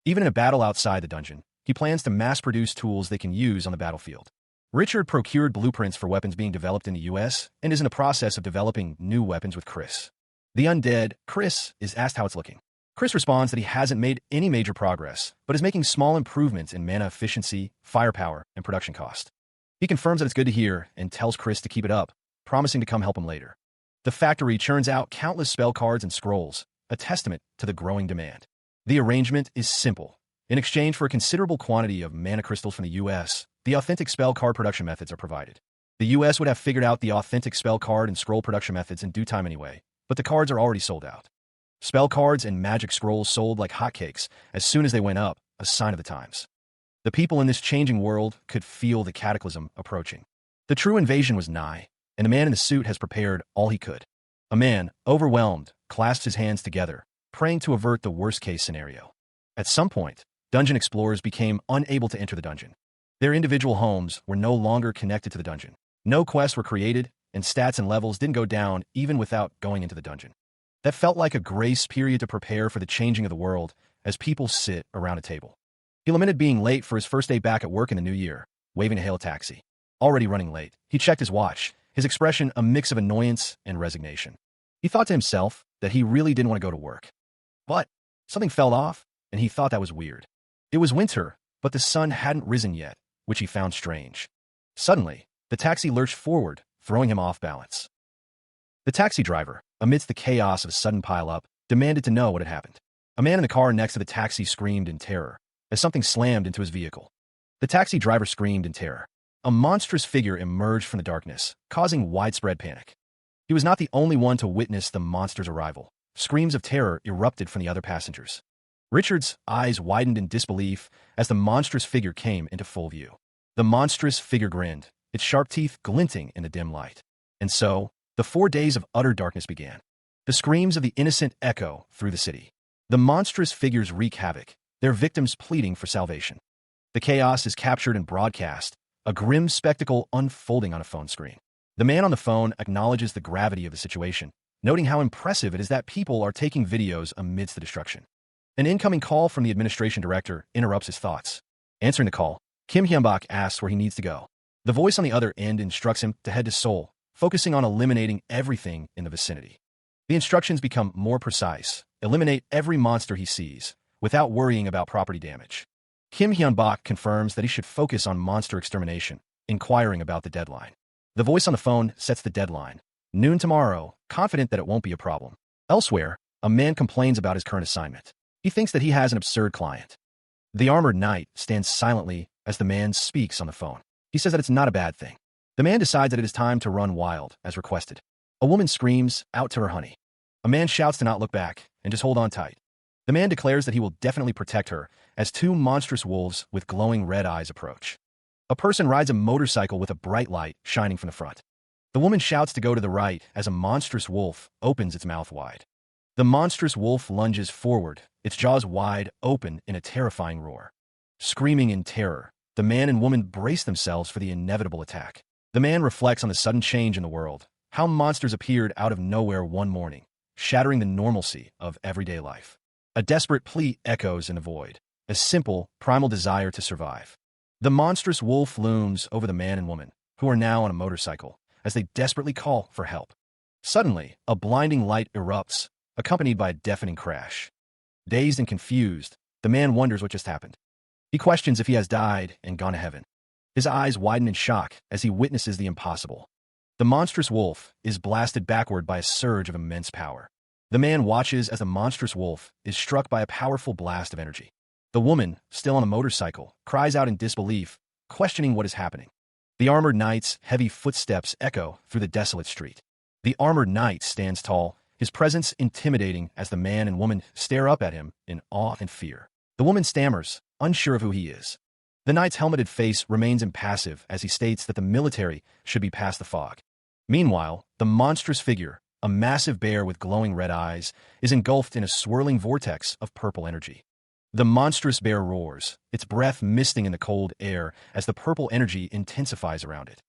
Even in a battle outside the dungeon, he plans to mass-produce tools they can use on the battlefield. Richard procured blueprints for weapons being developed in the U.S. and is in the process of developing new weapons with Chris. The undead, Chris, is asked how it's looking. Chris responds that he hasn't made any major progress, but is making small improvements in mana efficiency, firepower, and production cost. He confirms that it's good to hear and tells Chris to keep it up, promising to come help him later. The factory churns out countless spell cards and scrolls, a testament to the growing demand. The arrangement is simple. In exchange for a considerable quantity of mana crystals from the U.S., the authentic spell card production methods are provided. The U.S. would have figured out the authentic spell card and scroll production methods in due time anyway, but the cards are already sold out. Spell cards and magic scrolls sold like hotcakes as soon as they went up, a sign of the times. The people in this changing world could feel the cataclysm approaching. The true invasion was nigh, and the man in the suit has prepared all he could. A man, overwhelmed, clasps his hands together, praying to avert the worst-case scenario. At some point, dungeon explorers became unable to enter the dungeon. Their individual homes were no longer connected to the dungeon. No quests were created, and stats and levels didn't go down even without going into the dungeon. That felt like a grace period to prepare for the changing of the world as people sit around a table. He lamented being late for his first day back at work in the new year, waving to hail a taxi. Already running late, he checked his watch, his expression a mix of annoyance and resignation. He thought to himself that he really didn't want to go to work. But something fell off, and he thought that was weird. It was winter, but the sun hadn't risen yet, which he found strange. Suddenly, the taxi lurched forward, throwing him off balance. The taxi driver, amidst the chaos of a sudden pile-up, demanded to know what had happened. A man in the car next to the taxi screamed in terror as something slammed into his vehicle. The taxi driver screamed in terror. A monstrous figure emerged from the darkness, causing widespread panic. He was not the only one to witness the monster's arrival. Screams of terror erupted from the other passengers. Richard's eyes widened in disbelief as the monstrous figure came into full view. The monstrous figure grinned, its sharp teeth glinting in the dim light. And so, the 4 days of utter darkness began. The screams of the innocent echo through the city. The monstrous figures wreak havoc, their victims pleading for salvation. The chaos is captured and broadcast, a grim spectacle unfolding on a phone screen. The man on the phone acknowledges the gravity of the situation, noting how impressive it is that people are taking videos amidst the destruction. An incoming call from the administration director interrupts his thoughts. Answering the call, Kim Hyun-bak asks where he needs to go. The voice on the other end instructs him to head to Seoul, focusing on eliminating everything in the vicinity. The instructions become more precise. Eliminate every monster he sees, without worrying about property damage. Kim Hyun-bak confirms that he should focus on monster extermination, inquiring about the deadline. The voice on the phone sets the deadline. Noon tomorrow, confident that it won't be a problem. Elsewhere, a man complains about his current assignment. He thinks that he has an absurd client. The armored knight stands silently as the man speaks on the phone. He says that it's not a bad thing. The man decides that it is time to run wild, as requested. A woman screams out to her honey. A man shouts to not look back and just hold on tight. The man declares that he will definitely protect her as 2 monstrous wolves with glowing red eyes approach. A person rides a motorcycle with a bright light shining from the front. The woman shouts to go to the right as a monstrous wolf opens its mouth wide. The monstrous wolf lunges forward, its jaws wide open in a terrifying roar. Screaming in terror, the man and woman brace themselves for the inevitable attack. The man reflects on the sudden change in the world, how monsters appeared out of nowhere one morning, shattering the normalcy of everyday life. A desperate plea echoes in the void, a simple, primal desire to survive. The monstrous wolf looms over the man and woman, who are now on a motorcycle, as they desperately call for help. Suddenly, a blinding light erupts, accompanied by a deafening crash. Dazed and confused, the man wonders what just happened. He questions if he has died and gone to heaven. His eyes widen in shock as he witnesses the impossible. The monstrous wolf is blasted backward by a surge of immense power. The man watches as the monstrous wolf is struck by a powerful blast of energy. The woman, still on a motorcycle, cries out in disbelief, questioning what is happening. The armored knight's heavy footsteps echo through the desolate street. The armored knight stands tall, his presence intimidating as the man and woman stare up at him in awe and fear. The woman stammers, unsure of who he is. The knight's helmeted face remains impassive as he states that the military should be past the fog. Meanwhile, the monstrous figure, a massive bear with glowing red eyes, is engulfed in a swirling vortex of purple energy. The monstrous bear roars, its breath misting in the cold air as the purple energy intensifies around it.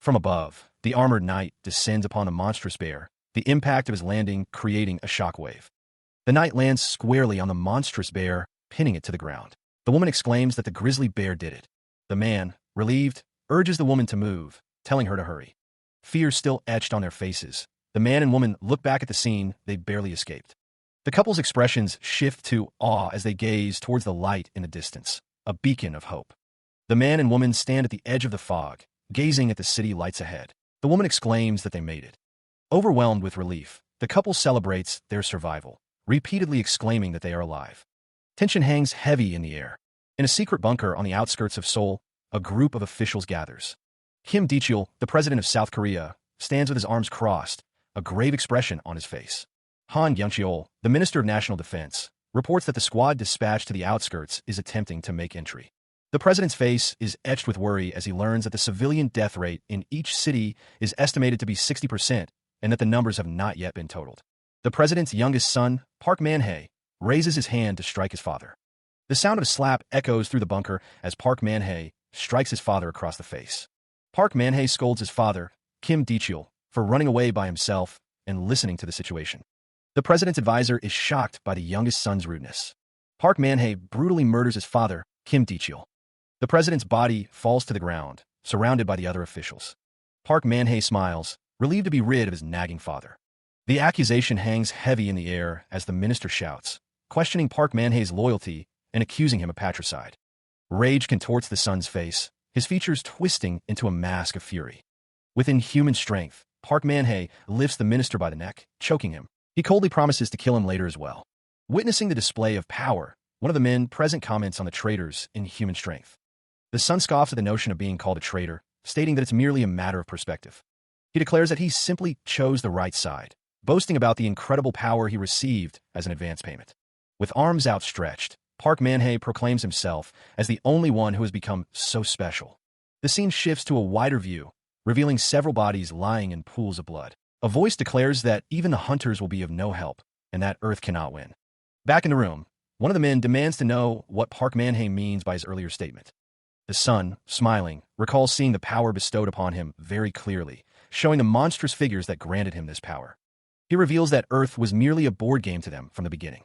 From above, the armored knight descends upon the monstrous bear, the impact of his landing creating a shockwave. The knight lands squarely on the monstrous bear, pinning it to the ground. The woman exclaims that the grizzly bear did it. The man, relieved, urges the woman to move, telling her to hurry. Fear still etched on their faces, the man and woman look back at the scene they barely escaped. The couple's expressions shift to awe as they gaze towards the light in the distance, a beacon of hope. The man and woman stand at the edge of the fog, gazing at the city lights ahead. The woman exclaims that they made it. Overwhelmed with relief, the couple celebrates their survival, repeatedly exclaiming that they are alive. Tension hangs heavy in the air. In a secret bunker on the outskirts of Seoul, a group of officials gathers. Kim Dae-chul, the president of South Korea, stands with his arms crossed, a grave expression on his face. Han Kyung-cheol, the Minister of National Defense, reports that the squad dispatched to the outskirts is attempting to make entry. The president's face is etched with worry as he learns that the civilian death rate in each city is estimated to be 60% and that the numbers have not yet been totaled. The president's youngest son, Park Man-hae, raises his hand to strike his father. The sound of a slap echoes through the bunker as Park Man-hae strikes his father across the face. Park Man-hae scolds his father, Kim Dae-chul, for running away by himself and listening to the situation. The president's advisor is shocked by the youngest son's rudeness. Park Man-hae brutally murders his father, Kim Dae-chul. The president's body falls to the ground, surrounded by the other officials. Park Man-hae smiles, relieved to be rid of his nagging father. The accusation hangs heavy in the air as the minister shouts, questioning Park Man-hae's loyalty and accusing him of patricide. Rage contorts the son's face, his features twisting into a mask of fury. With inhuman strength, Park Man-hae lifts the minister by the neck, choking him. He coldly promises to kill him later as well. Witnessing the display of power, one of the men present comments on the traitor's inhuman strength. The son scoffs at the notion of being called a traitor, stating that it's merely a matter of perspective. He declares that he simply chose the right side, boasting about the incredible power he received as an advance payment. With arms outstretched, Park Man-hae proclaims himself as the only one who has become so special. The scene shifts to a wider view, revealing several bodies lying in pools of blood. A voice declares that even the hunters will be of no help, and that Earth cannot win. Back in the room, one of the men demands to know what Park Man-hae means by his earlier statement. The son, smiling, recalls seeing the power bestowed upon him very clearly, showing the monstrous figures that granted him this power. He reveals that Earth was merely a board game to them from the beginning.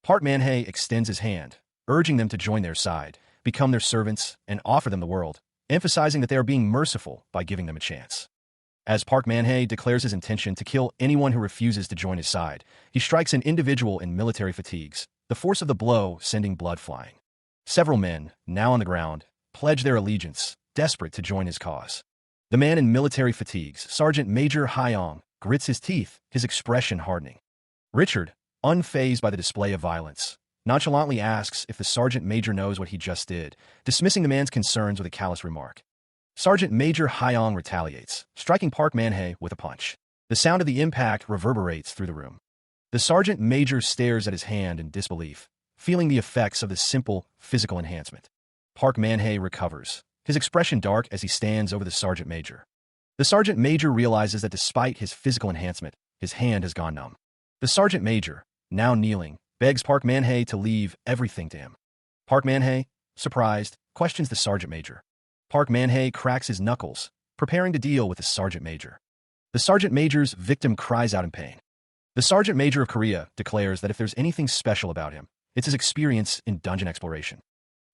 Park Man-hae extends his hand, urging them to join their side, become their servants, and offer them the world, emphasizing that they are being merciful by giving them a chance. As Park Man-hae declares his intention to kill anyone who refuses to join his side, he strikes an individual in military fatigues, the force of the blow sending blood flying. Several men, now on the ground, pledge their allegiance, desperate to join his cause. The man in military fatigues, Sergeant Major Hyong, grits his teeth, his expression hardening. Richard, unfazed by the display of violence, nonchalantly asks if the sergeant major knows what he just did, dismissing the man's concerns with a callous remark. Sergeant Major Hyong retaliates, striking Park Man-hae with a punch. The sound of the impact reverberates through the room. The sergeant major stares at his hand in disbelief, feeling the effects of the simple physical enhancement. Park Man-hae recovers, his expression dark as he stands over the sergeant major. The sergeant major realizes that despite his physical enhancement, his hand has gone numb. The sergeant major, now kneeling, begs Park Man-hae to leave everything to him. Park Man-hae, surprised, questions the sergeant major. Park Man-hae cracks his knuckles, preparing to deal with the sergeant major. The sergeant major's victim cries out in pain. The sergeant major of Korea declares that if there's anything special about him, it's his experience in dungeon exploration.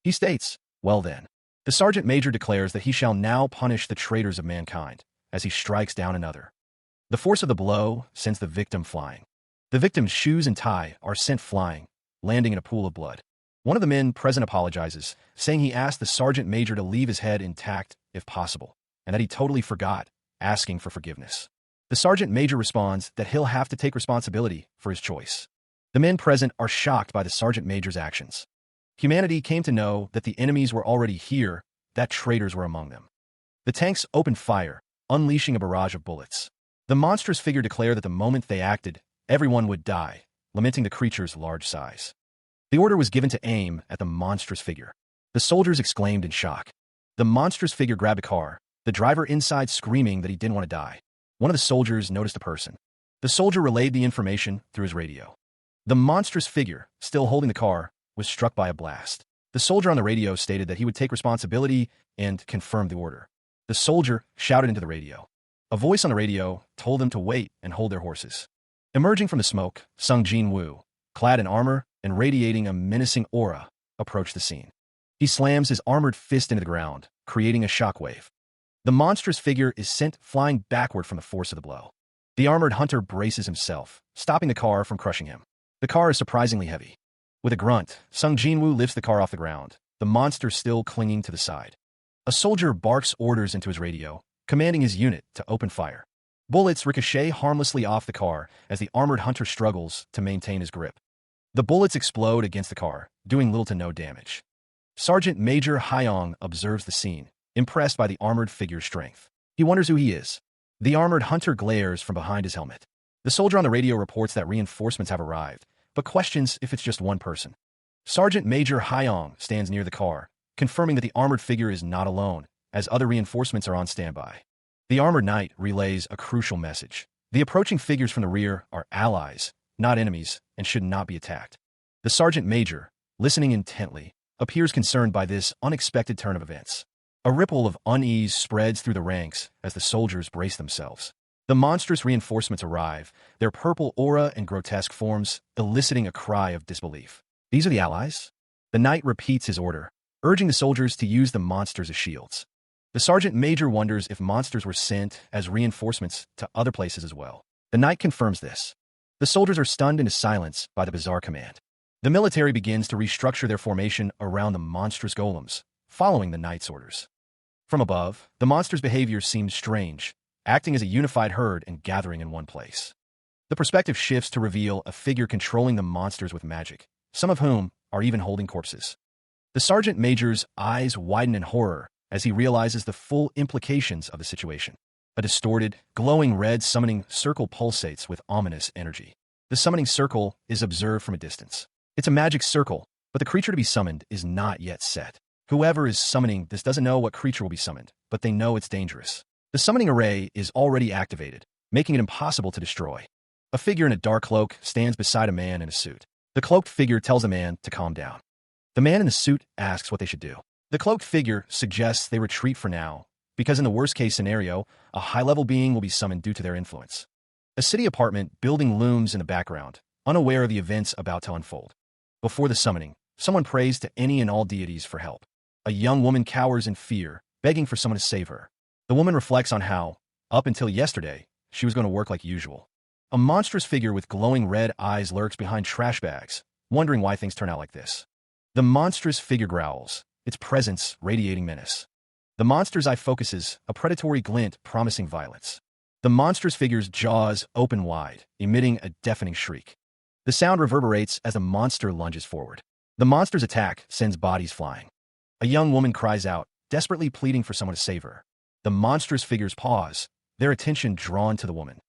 He states, well then. The sergeant major declares that he shall now punish the traitors of mankind, as he strikes down another. The force of the blow sends the victim flying. The victim's shoes and tie are sent flying, landing in a pool of blood. One of the men present apologizes, saying he asked the sergeant major to leave his head intact if possible, and that he totally forgot, asking for forgiveness. The sergeant major responds that he'll have to take responsibility for his choice. The men present are shocked by the sergeant major's actions. Humanity came to know that the enemies were already here, that traitors were among them. The tanks opened fire, unleashing a barrage of bullets. The monstrous figure declared that the moment they acted, everyone would die, lamenting the creature's large size. The order was given to aim at the monstrous figure. The soldiers exclaimed in shock. The monstrous figure grabbed a car, the driver inside screaming that he didn't want to die. One of the soldiers noticed a person. The soldier relayed the information through his radio. The monstrous figure, still holding the car, was struck by a blast. The soldier on the radio stated that he would take responsibility and confirmed the order. The soldier shouted into the radio. A voice on the radio told them to wait and hold their horses. Emerging from the smoke, Sung Jin-woo, clad in armor and radiating a menacing aura, approached the scene. He slams his armored fist into the ground, creating a shockwave. The monstrous figure is sent flying backward from the force of the blow. The armored hunter braces himself, stopping the car from crushing him. The car is surprisingly heavy. With a grunt, Sung Jin-woo lifts the car off the ground, the monster still clinging to the side. A soldier barks orders into his radio, commanding his unit to open fire. Bullets ricochet harmlessly off the car as the armored hunter struggles to maintain his grip. The bullets explode against the car, doing little to no damage. Sergeant Major Hyong observes the scene, impressed by the armored figure's strength. He wonders who he is. The armored hunter glares from behind his helmet. The soldier on the radio reports that reinforcements have arrived, but questions if it's just one person. Sergeant Major Hyong stands near the car, confirming that the armored figure is not alone, as other reinforcements are on standby. The armored knight relays a crucial message. The approaching figures from the rear are allies, not enemies, and should not be attacked. The sergeant major, listening intently, appears concerned by this unexpected turn of events. A ripple of unease spreads through the ranks as the soldiers brace themselves. The monstrous reinforcements arrive, their purple aura and grotesque forms eliciting a cry of disbelief. These are the allies? The knight repeats his order, urging the soldiers to use the monsters as shields. The sergeant major wonders if monsters were sent as reinforcements to other places as well. The knight confirms this. The soldiers are stunned into silence by the bizarre command. The military begins to restructure their formation around the monstrous golems, following the knight's orders. From above, the monster's behavior seems strange, acting as a unified herd and gathering in one place. The perspective shifts to reveal a figure controlling the monsters with magic, some of whom are even holding corpses. The sergeant major's eyes widen in horror as he realizes the full implications of the situation. A distorted, glowing red summoning circle pulsates with ominous energy. The summoning circle is observed from a distance. It's a magic circle, but the creature to be summoned is not yet set. Whoever is summoning this doesn't know what creature will be summoned, but they know it's dangerous. The summoning array is already activated, making it impossible to destroy. A figure in a dark cloak stands beside a man in a suit. The cloaked figure tells the man to calm down. The man in the suit asks what they should do. The cloaked figure suggests they retreat for now, because in the worst-case scenario, a high-level being will be summoned due to their influence. A city apartment building looms in the background, unaware of the events about to unfold. Before the summoning, someone prays to any and all deities for help. A young woman cowers in fear, begging for someone to save her. The woman reflects on how, up until yesterday, she was going to work like usual. A monstrous figure with glowing red eyes lurks behind trash bags, wondering why things turn out like this. The monstrous figure growls, its presence radiating menace. The monster's eye focuses, a predatory glint promising violence. The monstrous figure's jaws open wide, emitting a deafening shriek. The sound reverberates as the monster lunges forward. The monster's attack sends bodies flying. A young woman cries out, desperately pleading for someone to save her. The monstrous figures pause, their attention drawn to the woman.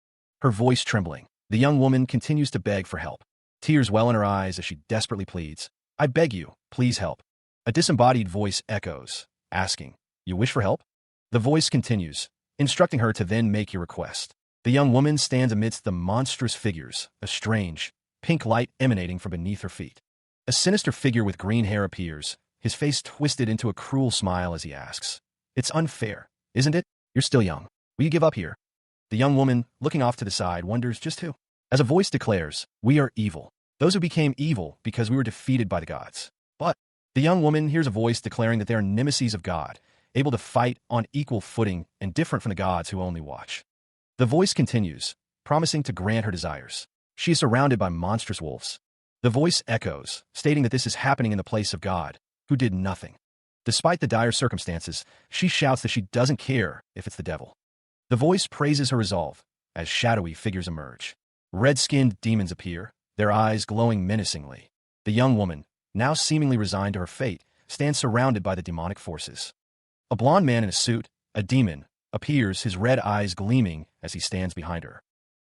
Her voice trembling, the young woman continues to beg for help. Tears well in her eyes as she desperately pleads, I beg you, please help. A disembodied voice echoes, asking, You wish for help? The voice continues, instructing her to then make your request. The young woman stands amidst the monstrous figures, a strange, pink light emanating from beneath her feet. A sinister figure with green hair appears, his face twisted into a cruel smile as he asks, It's unfair, isn't it? You're still young. Will you give up here? The young woman, looking off to the side, wonders just who. As a voice declares, We are evil. Those who became evil because we were defeated by the gods. But the young woman hears a voice declaring that they are nemesis of God, able to fight on equal footing and different from the gods who only watch. The voice continues, promising to grant her desires. She is surrounded by monstrous wolves. The voice echoes, stating that this is happening in the place of God, who did nothing. Despite the dire circumstances, she shouts that she doesn't care if it's the devil. The voice praises her resolve as shadowy figures emerge. Red-skinned demons appear, their eyes glowing menacingly. The young woman, now seemingly resigned to her fate, stands surrounded by the demonic forces. A blond man in a suit, a demon, appears, his red eyes gleaming as he stands behind her.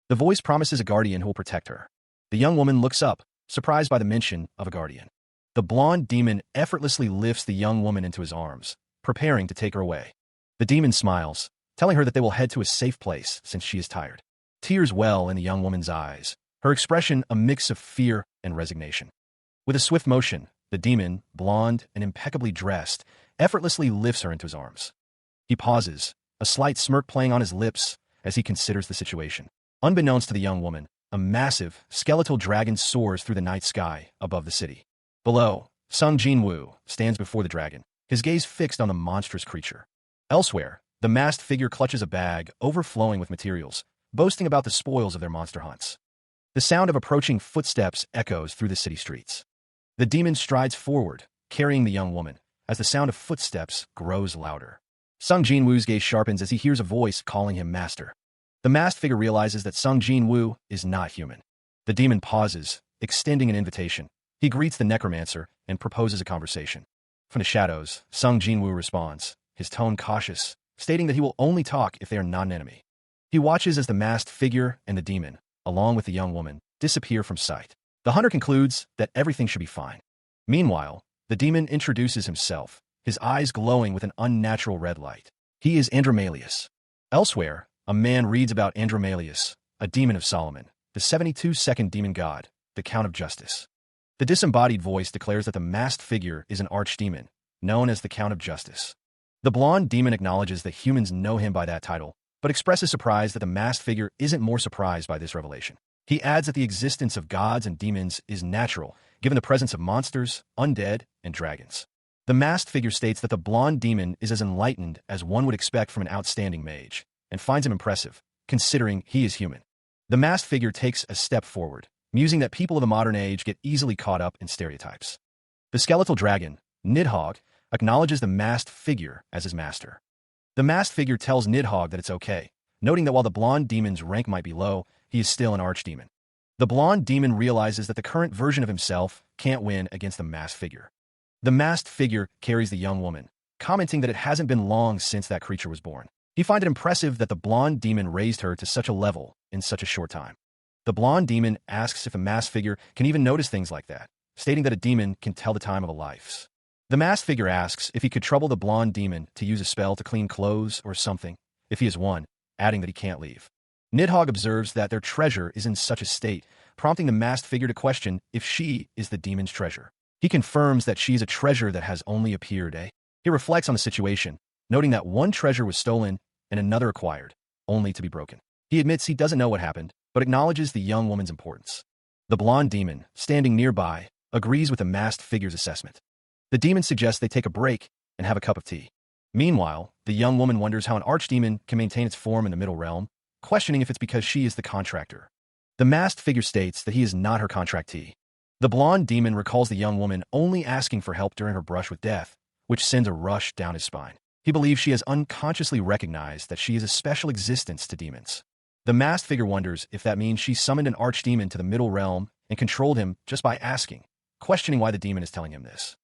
The voice promises a guardian who will protect her. The young woman looks up, surprised by the mention of a guardian. The blond demon effortlessly lifts the young woman into his arms, preparing to take her away. The demon smiles, telling her that they will head to a safe place since she is tired. Tears well in the young woman's eyes, her expression a mix of fear and resignation. With a swift motion, the demon, blonde and impeccably dressed, effortlessly lifts her into his arms. He pauses, a slight smirk playing on his lips as he considers the situation. Unbeknownst to the young woman, a massive, skeletal dragon soars through the night sky above the city. Below, Sung Jin-woo stands before the dragon, his gaze fixed on the monstrous creature. Elsewhere, the masked figure clutches a bag overflowing with materials, boasting about the spoils of their monster hunts. The sound of approaching footsteps echoes through the city streets. The demon strides forward, carrying the young woman, as the sound of footsteps grows louder. Sung Jin-woo's gaze sharpens as he hears a voice calling him master. The masked figure realizes that Sung Jin-woo is not human. The demon pauses, extending an invitation. He greets the necromancer and proposes a conversation. From the shadows, Sung Jin-woo responds, his tone cautious, stating that he will only talk if they are not an enemy. He watches as the masked figure and the demon, along with the young woman, disappear from sight. The hunter concludes that everything should be fine. Meanwhile, the demon introduces himself, his eyes glowing with an unnatural red light. He is Andromalius. Elsewhere, a man reads about Andromalius, a demon of Solomon, the 72-second demon god, the Count of Justice. The disembodied voice declares that the masked figure is an archdemon, known as the Count of Justice. The blonde demon acknowledges that humans know him by that title, but expresses surprise that the masked figure isn't more surprised by this revelation. He adds that the existence of gods and demons is natural, given the presence of monsters, undead, and dragons. The masked figure states that the blonde demon is as enlightened as one would expect from an outstanding mage, and finds him impressive, considering he is human. The masked figure takes a step forward, musing that people of the modern age get easily caught up in stereotypes. The skeletal dragon, Nidhogg, acknowledges the masked figure as his master. The masked figure tells Nidhogg that it's okay, noting that while the blonde demon's rank might be low, he is still an archdemon. The blonde demon realizes that the current version of himself can't win against the masked figure. The masked figure carries the young woman, commenting that it hasn't been long since that creature was born. He finds it impressive that the blonde demon raised her to such a level in such a short time. The blonde demon asks if a masked figure can even notice things like that, stating that a demon can tell the time of a life. The masked figure asks if he could trouble the blonde demon to use a spell to clean clothes or something, if he is one, adding that he can't leave. Nidhogg observes that their treasure is in such a state, prompting the masked figure to question if she is the demon's treasure. He confirms that she is a treasure that has only appeared. He reflects on the situation, noting that one treasure was stolen and another acquired, only to be broken. He admits he doesn't know what happened, but acknowledges the young woman's importance. The blonde demon, standing nearby, agrees with the masked figure's assessment. The demon suggests they take a break and have a cup of tea. Meanwhile, the young woman wonders how an archdemon can maintain its form in the middle realm, questioning if it's because she is the contractor. The masked figure states that he is not her contractee. The blonde demon recalls the young woman only asking for help during her brush with death, which sends a rush down his spine. He believes she has unconsciously recognized that she is a special existence to demons. The masked figure wonders if that means she summoned an archdemon to the middle realm and controlled him just by asking, questioning why the demon is telling him this.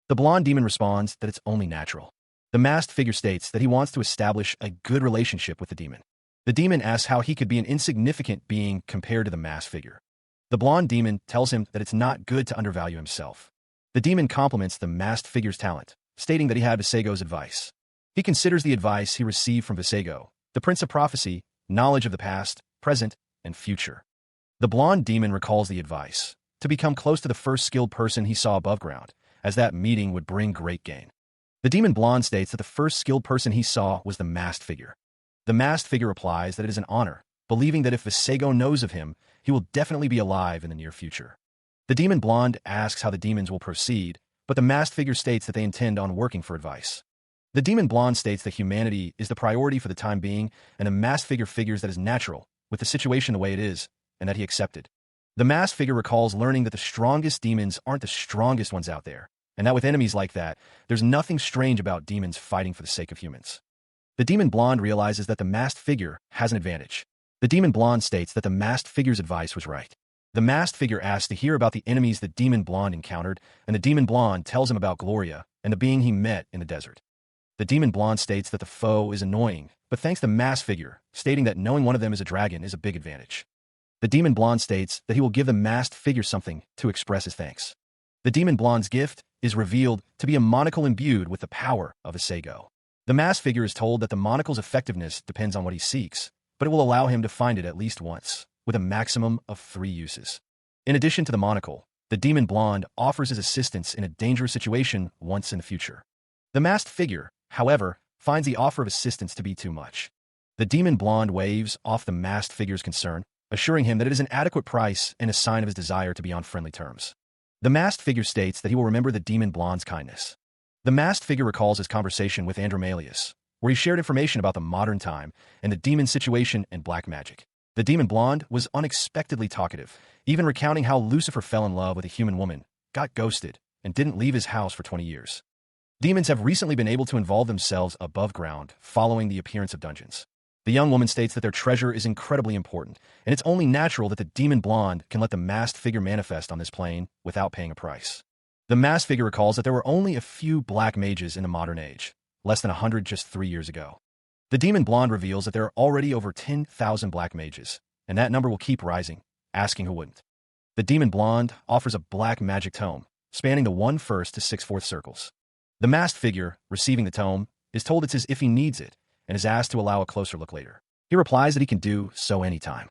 The blonde demon responds that it's only natural. The masked figure states that he wants to establish a good relationship with the demon. The demon asks how he could be an insignificant being compared to the masked figure. The blonde demon tells him that it's not good to undervalue himself. The demon compliments the masked figure's talent, stating that he had Visego's advice. He considers the advice he received from Visego, the Prince of Prophecy, knowledge of the past, present, and future. The blonde demon recalls the advice, to become close to the first skilled person he saw above ground, as that meeting would bring great gain. The demon blonde states that the first skilled person he saw was the masked figure. The masked figure replies that it is an honor, believing that if Visego knows of him, he will definitely be alive in the near future. The demon blonde asks how the demons will proceed, but the masked figure states that they intend on working for advice. The demon blonde states that humanity is the priority for the time being, and the masked figure figures that is natural, with the situation the way it is, and that he accepted. The masked figure recalls learning that the strongest demons aren't the strongest ones out there, and that with enemies like that, there's nothing strange about demons fighting for the sake of humans. The demon blonde realizes that the masked figure has an advantage. The demon blonde states that the masked figure's advice was right. The masked figure asks to hear about the enemies the demon blonde encountered, and the demon blonde tells him about Gloria and the being he met in the desert. The demon blonde states that the foe is annoying, but thanks the masked figure, stating that knowing one of them is a dragon is a big advantage. The demon blonde states that he will give the masked figure something to express his thanks. The demon blonde's gift is revealed to be a monocle imbued with the power of a sago. The masked figure is told that the monocle's effectiveness depends on what he seeks, but it will allow him to find it at least once, with a maximum of 3 uses. In addition to the monocle, the demon blonde offers his assistance in a dangerous situation once in the future. The masked figure, however, finds the offer of assistance to be too much. The demon blonde waves off the masked figure's concern, assuring him that it is an adequate price and a sign of his desire to be on friendly terms. The masked figure states that he will remember the demon blonde's kindness. The masked figure recalls his conversation with Andromalius, where he shared information about the modern time and the demon situation and black magic. The demon blonde was unexpectedly talkative, even recounting how Lucifer fell in love with a human woman, got ghosted, and didn't leave his house for 20 years. Demons have recently been able to involve themselves above ground following the appearance of dungeons. The young woman states that their treasure is incredibly important, and it's only natural that the demon blonde can let the masked figure manifest on this plane without paying a price. The masked figure recalls that there were only a few black mages in the modern age, less than 100 just 3 years ago. The demon blonde reveals that there are already over 10,000 black mages, and that number will keep rising, asking who wouldn't. The demon blonde offers a black magic tome, spanning the 1/1 to 6/4 circles. The masked figure, receiving the tome, is told it's as if he needs it, and is asked to allow a closer look later. He replies that he can do so anytime.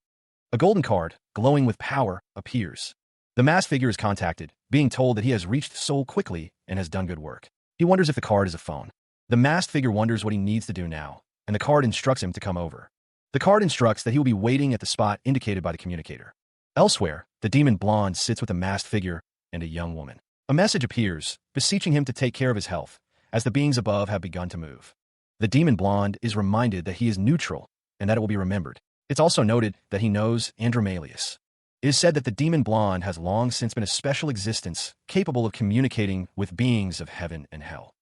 A golden card, glowing with power, appears. The masked figure is contacted, being told that he has reached Seoul quickly and has done good work. He wonders if the card is a phone. The masked figure wonders what he needs to do now, and the card instructs him to come over. The card instructs that he will be waiting at the spot indicated by the communicator. Elsewhere, the demon blonde sits with a masked figure and a young woman. A message appears, beseeching him to take care of his health, as the beings above have begun to move. The demon blonde is reminded that he is neutral and that it will be remembered. It's also noted that he knows Andromalius. It is said that the demon blonde has long since been a special existence capable of communicating with beings of heaven and hell.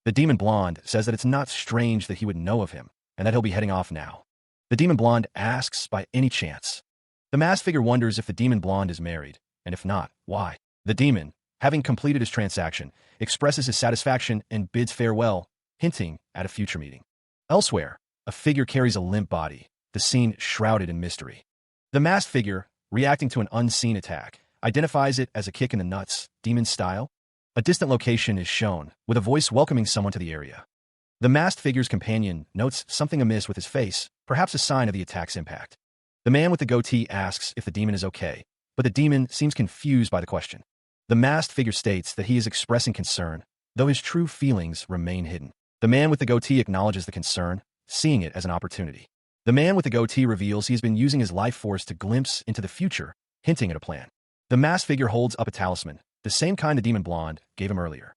The demon blonde says that it's not strange that he would know of him and that he'll be heading off now. The demon blonde asks by any chance. The masked figure wonders if the demon blonde is married, and if not, why. The demon, having completed his transaction, expresses his satisfaction and bids farewell, hinting at a future meeting. Elsewhere, a figure carries a limp body, the scene shrouded in mystery. The masked figure, reacting to an unseen attack, identifies it as a kick in the nuts, demon style. A distant location is shown, with a voice welcoming someone to the area. The masked figure's companion notes something amiss with his face, perhaps a sign of the attack's impact. The man with the goatee asks if the demon is okay, but the demon seems confused by the question. The masked figure states that he is expressing concern, though his true feelings remain hidden. The man with the goatee acknowledges the concern, seeing it as an opportunity. The man with the goatee reveals he has been using his life force to glimpse into the future, hinting at a plan. The masked figure holds up a talisman, the same kind the demon blonde gave him earlier.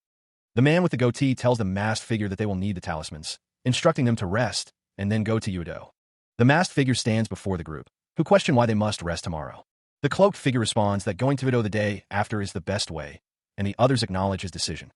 The man with the goatee tells the masked figure that they will need the talismans, instructing them to rest and then go to Udo. The masked figure stands before the group, who question why they must rest tomorrow. The cloaked figure responds that going to Udo the day after is the best way, and the others acknowledge his decision.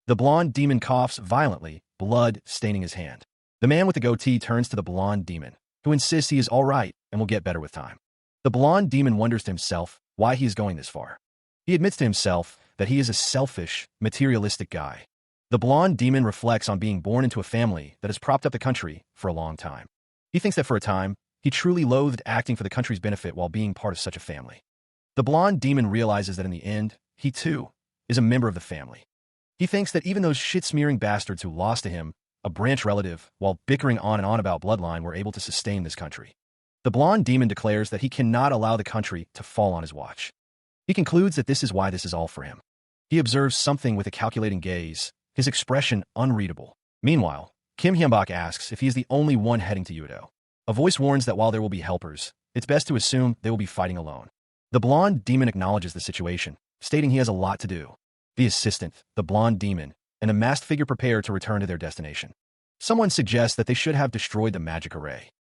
The blonde demon coughs violently, blood staining his hand. The man with the goatee turns to the blonde demon, who insists he is all right and will get better with time. The blonde demon wonders to himself why he is going this far. He admits to himself that he is a selfish, materialistic guy. The blonde demon reflects on being born into a family that has propped up the country for a long time. He thinks that for a time, he truly loathed acting for the country's benefit while being part of such a family. The blonde demon realizes that in the end, he too is a member of the family. He thinks that even those shit-smearing bastards who lost to him, a branch relative, while bickering on and on about bloodline, were able to sustain this country. The blonde demon declares that he cannot allow the country to fall on his watch. He concludes that this is why this is all for him. He observes something with a calculating gaze, his expression unreadable. Meanwhile, Kim Hyunbak asks if he is the only one heading to Udo. A voice warns that while there will be helpers, it's best to assume they will be fighting alone. The blonde demon acknowledges the situation, stating he has a lot to do. The assistant, the blonde demon, and a masked figure prepare to return to their destination. Someone suggests that they should have destroyed the magic array.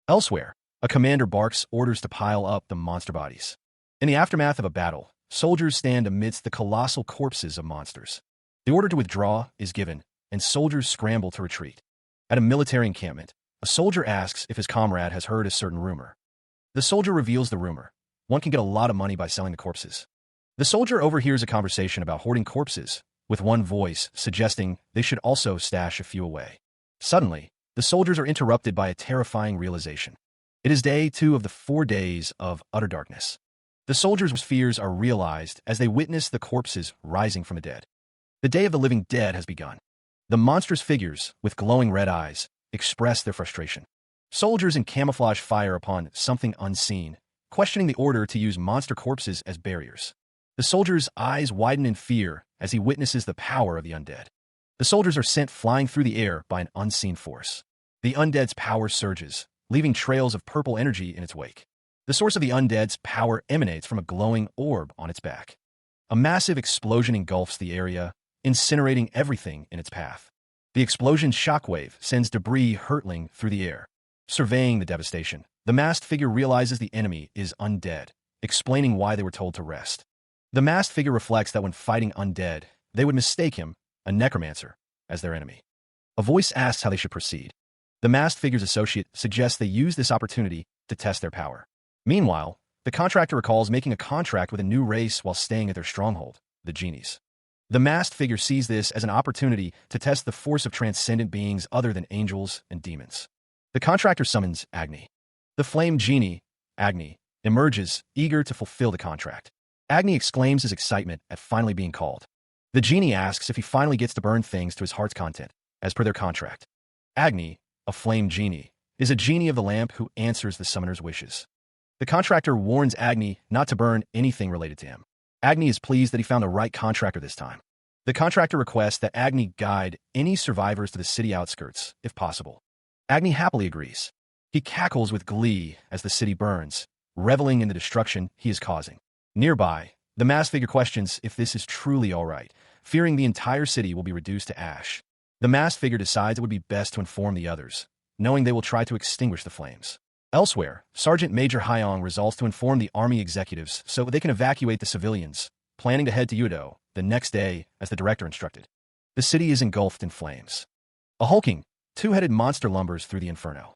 Elsewhere, a commander barks orders to pile up the monster bodies. In the aftermath of a battle, soldiers stand amidst the colossal corpses of monsters. The order to withdraw is given, and soldiers scramble to retreat. At a military encampment, a soldier asks if his comrade has heard a certain rumor. The soldier reveals the rumor. One can get a lot of money by selling the corpses. The soldier overhears a conversation about hoarding corpses, with one voice suggesting they should also stash a few away. Suddenly, the soldiers are interrupted by a terrifying realization. It is day 2 of the 4 days of utter darkness. The soldiers' fears are realized as they witness the corpses rising from the dead. The day of the living dead has begun. The monstrous figures, with glowing red eyes, express their frustration. Soldiers in camouflage fire upon something unseen, questioning the order to use monster corpses as barriers. The soldier's eyes widen in fear as he witnesses the power of the undead. The soldiers are sent flying through the air by an unseen force. The undead's power surges, leaving trails of purple energy in its wake. The source of the undead's power emanates from a glowing orb on its back. A massive explosion engulfs the area, incinerating everything in its path. The explosion's shockwave sends debris hurtling through the air. Surveying the devastation, the masked figure realizes the enemy is undead, explaining why they were told to rest. The masked figure reflects that when fighting undead, they would mistake him, a necromancer, as their enemy. A voice asks how they should proceed. The masked figure's associate suggests they use this opportunity to test their power. Meanwhile, the contractor recalls making a contract with a new race while staying at their stronghold, the genies. The masked figure sees this as an opportunity to test the force of transcendent beings other than angels and demons. The contractor summons Agni. The flame genie, Agni, emerges, eager to fulfill the contract. Agni exclaims his excitement at finally being called. The genie asks if he finally gets to burn things to his heart's content, as per their contract. Agni, a flame genie, is a genie of the lamp who answers the summoner's wishes. The contractor warns Agni not to burn anything related to him. Agni is pleased that he found the right contractor this time. The contractor requests that Agni guide any survivors to the city outskirts, if possible. Agni happily agrees. He cackles with glee as the city burns, reveling in the destruction he is causing. Nearby, the masked figure questions if this is truly all right, fearing the entire city will be reduced to ash. The masked figure decides it would be best to inform the others, knowing they will try to extinguish the flames. Elsewhere, Sergeant Major Hyong resolves to inform the army executives so they can evacuate the civilians, planning to head to Udo the next day as the director instructed. The city is engulfed in flames. A hulking, two-headed monster lumbers through the inferno.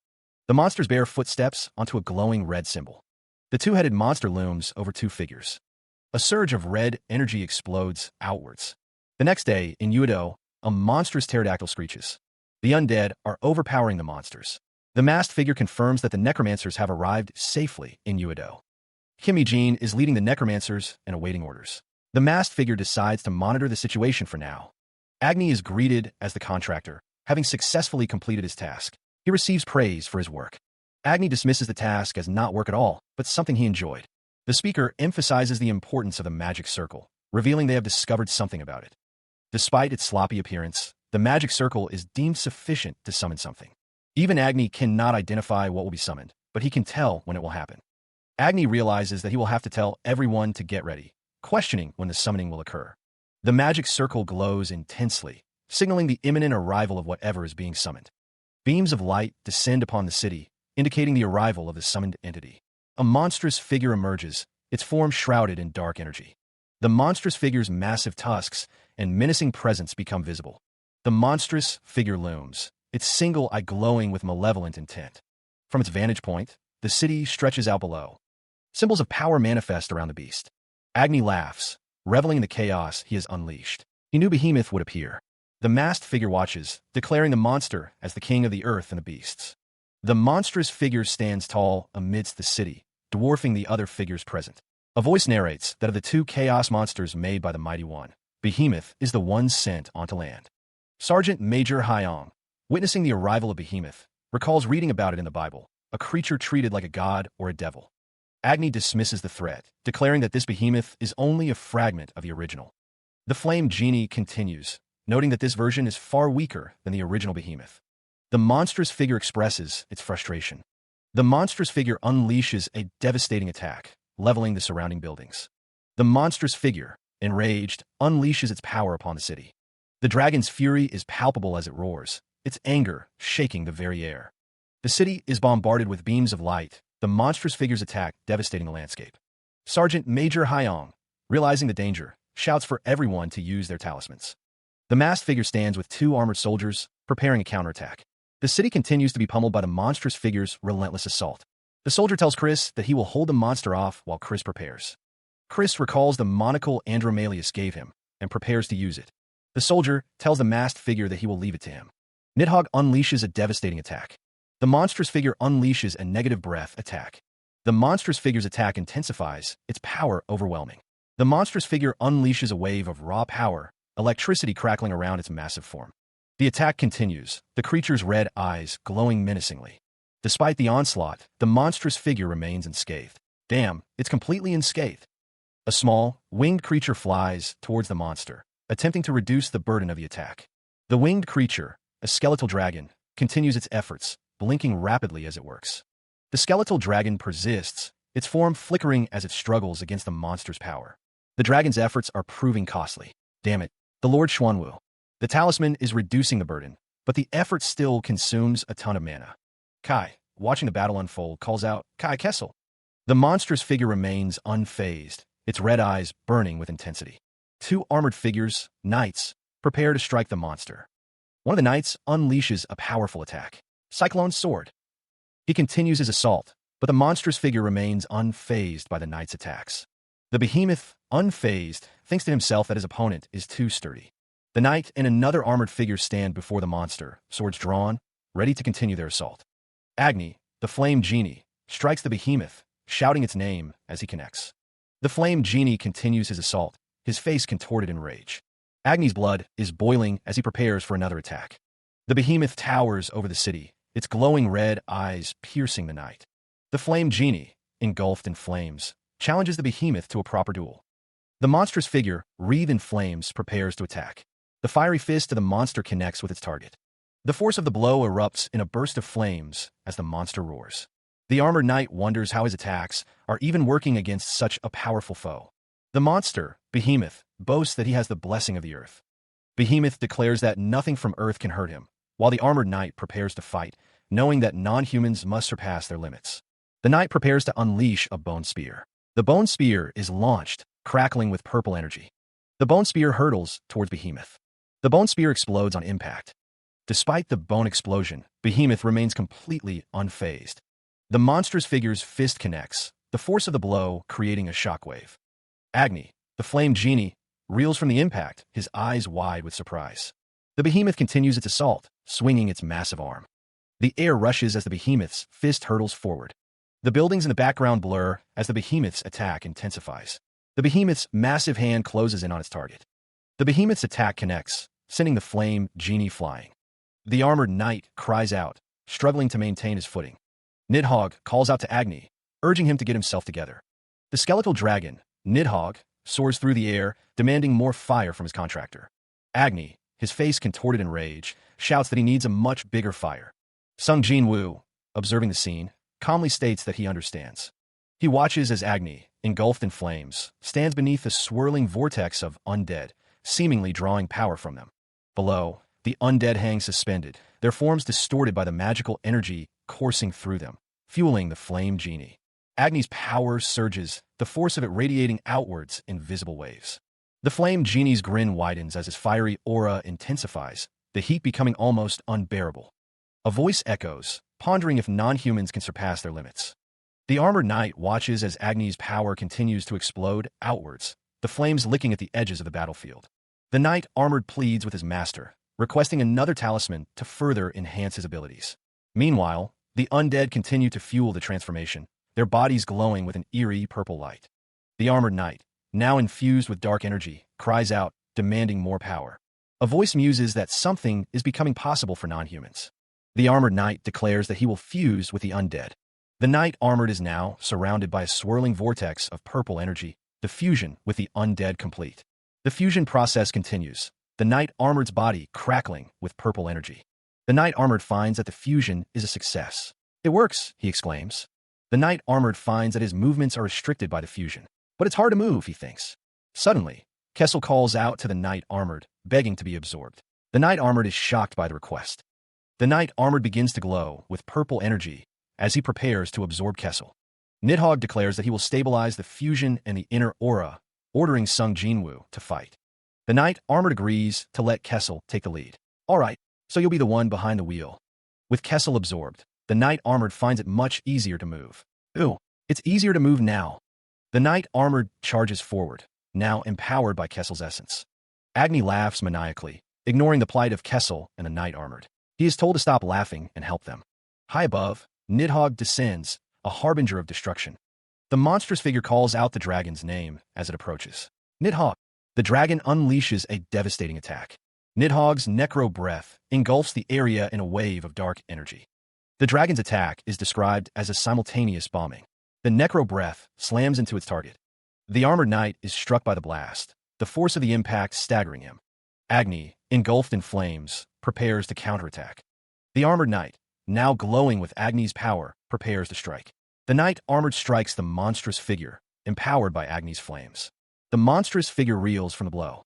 The monsters bear footsteps onto a glowing red symbol. The two-headed monster looms over 2 figures. A surge of red energy explodes outwards. The next day, in Udo, a monstrous pterodactyl screeches. The undead are overpowering the monsters. The masked figure confirms that the necromancers have arrived safely in Udo. Kim Jin is leading the necromancers and awaiting orders. The masked figure decides to monitor the situation for now. Agni is greeted as the contractor, having successfully completed his task. He receives praise for his work. Agni dismisses the task as not work at all, but something he enjoyed. The speaker emphasizes the importance of the magic circle, revealing they have discovered something about it. Despite its sloppy appearance, the magic circle is deemed sufficient to summon something. Even Agni cannot identify what will be summoned, but he can tell when it will happen. Agni realizes that he will have to tell everyone to get ready, questioning when the summoning will occur. The magic circle glows intensely, signaling the imminent arrival of whatever is being summoned. Beams of light descend upon the city, indicating the arrival of the summoned entity. A monstrous figure emerges, its form shrouded in dark energy. The monstrous figure's massive tusks and menacing presence become visible. The monstrous figure looms, its single eye glowing with malevolent intent. From its vantage point, the city stretches out below. Symbols of power manifest around the beast. Agni laughs, reveling in the chaos he has unleashed. He knew Behemoth would appear. The masked figure watches, declaring the monster as the king of the earth and the beasts. The monstrous figure stands tall amidst the city, dwarfing the other figures present. A voice narrates that of the 2 chaos monsters made by the Mighty One, Behemoth is the one sent onto land. Sergeant Major Hyong, witnessing the arrival of Behemoth, recalls reading about it in the Bible, a creature treated like a god or a devil. Agni dismisses the threat, declaring that this Behemoth is only a fragment of the original. The Flame Genie continues, noting that this version is far weaker than the original Behemoth. The monstrous figure expresses its frustration. The monstrous figure unleashes a devastating attack, leveling the surrounding buildings. The monstrous figure, enraged, unleashes its power upon the city. The dragon's fury is palpable as it roars, its anger shaking the very air. The city is bombarded with beams of light, the monstrous figure's attack devastating the landscape. Sergeant Major Hyong, realizing the danger, shouts for everyone to use their talismans. The masked figure stands with two armored soldiers, preparing a counterattack. The city continues to be pummeled by the monstrous figure's relentless assault. The soldier tells Chris that he will hold the monster off while Chris prepares. Chris recalls the monocle Andromalius gave him and prepares to use it. The soldier tells the masked figure that he will leave it to him. Nidhogg unleashes a devastating attack. The monstrous figure unleashes a negative breath attack. The monstrous figure's attack intensifies, its power overwhelming. The monstrous figure unleashes a wave of raw power, electricity crackling around its massive form. The attack continues, the creature's red eyes glowing menacingly. Despite the onslaught, the monstrous figure remains unscathed. Damn, it's completely unscathed. A small, winged creature flies towards the monster, attempting to reduce the burden of the attack. The winged creature, a skeletal dragon, continues its efforts, blinking rapidly as it works. The skeletal dragon persists, its form flickering as it struggles against the monster's power. The dragon's efforts are proving costly. Damn it, the Lord Xuanwu. The talisman is reducing the burden, but the effort still consumes a ton of mana. Kai, watching the battle unfold, calls out, "Kai Kessel." The monstrous figure remains unfazed, its red eyes burning with intensity. Two armored figures, knights, prepare to strike the monster. One of the knights unleashes a powerful attack. Cyclone Sword. He continues his assault, but the monstrous figure remains unfazed by the knight's attacks. The behemoth, unfazed, thinks to himself that his opponent is too sturdy. The knight and another armored figure stand before the monster, swords drawn, ready to continue their assault. Agni, the flame genie, strikes the behemoth, shouting its name as he connects. The flame genie continues his assault, his face contorted in rage. Agni's blood is boiling as he prepares for another attack. The behemoth towers over the city, its glowing red eyes piercing the night. The flame genie, engulfed in flames, challenges the behemoth to a proper duel. The monstrous figure, wreathed in flames, prepares to attack. The fiery fist of the monster connects with its target. The force of the blow erupts in a burst of flames as the monster roars. The armored knight wonders how his attacks are even working against such a powerful foe. The monster, Behemoth, boasts that he has the blessing of the earth. Behemoth declares that nothing from earth can hurt him, while the armored knight prepares to fight, knowing that non-humans must surpass their limits. The knight prepares to unleash a bone spear. The bone spear is launched, crackling with purple energy. The bone spear hurtles towards Behemoth. The bone spear explodes on impact. Despite the bone explosion, Behemoth remains completely unfazed. The monstrous figure's fist connects, the force of the blow creating a shockwave. Agni, the flame genie, reels from the impact, his eyes wide with surprise. The behemoth continues its assault, swinging its massive arm. The air rushes as the behemoth's fist hurtles forward. The buildings in the background blur as the behemoth's attack intensifies. The behemoth's massive hand closes in on its target. The behemoth's attack connects, sending the flame genie flying. The armored knight cries out, struggling to maintain his footing. Nidhogg calls out to Agni, urging him to get himself together. The skeletal dragon, Nidhogg, soars through the air, demanding more fire from his contractor. Agni, his face contorted in rage, shouts that he needs a much bigger fire. Sung Jin-woo, observing the scene, calmly states that he understands. He watches as Agni, engulfed in flames, stands beneath a swirling vortex of undead, seemingly drawing power from them. Below, the undead hang suspended, their forms distorted by the magical energy coursing through them, fueling the flame genie. Agni's power surges, the force of it radiating outwards in visible waves. The flame genie's grin widens as his fiery aura intensifies, the heat becoming almost unbearable. A voice echoes, pondering if non-humans can surpass their limits. The armored knight watches as Agni's power continues to explode outwards, the flames licking at the edges of the battlefield. The knight armored pleads with his master, requesting another talisman to further enhance his abilities. Meanwhile, the undead continue to fuel the transformation, their bodies glowing with an eerie purple light. The armored knight, now infused with dark energy, cries out, demanding more power. A voice muses that something is becoming possible for non-humans. The armored knight declares that he will fuse with the undead. The knight armored is now surrounded by a swirling vortex of purple energy, the fusion with the undead complete. The fusion process continues, the knight armored's body crackling with purple energy. The knight armored finds that the fusion is a success. It works, he exclaims. The knight armored finds that his movements are restricted by the fusion. But it's hard to move, he thinks. Suddenly, Kessel calls out to the knight armored, begging to be absorbed. The knight armored is shocked by the request. The knight armored begins to glow with purple energy as he prepares to absorb Kessel. Nidhogg declares that he will stabilize the fusion and the inner aura, ordering Sung Jinwoo to fight. The knight armored agrees to let Kessel take the lead. All right, so you'll be the one behind the wheel. With Kessel absorbed, the knight armored finds it much easier to move. Ooh, it's easier to move now. The knight armored charges forward, now empowered by Kessel's essence. Agni laughs maniacally, ignoring the plight of Kessel and the knight armored. He is told to stop laughing and help them. High above, Nidhogg descends, a harbinger of destruction. The monstrous figure calls out the dragon's name as it approaches. Nidhogg. The dragon unleashes a devastating attack. Nidhogg's necro breath engulfs the area in a wave of dark energy. The dragon's attack is described as a simultaneous bombing. The necro breath slams into its target. The armored knight is struck by the blast, the force of the impact staggering him. Agni, engulfed in flames, prepares to counterattack. The armored knight, now glowing with Agni's power, prepares to strike. The knight armored strikes the monstrous figure, empowered by Agni's flames. The monstrous figure reels from the blow.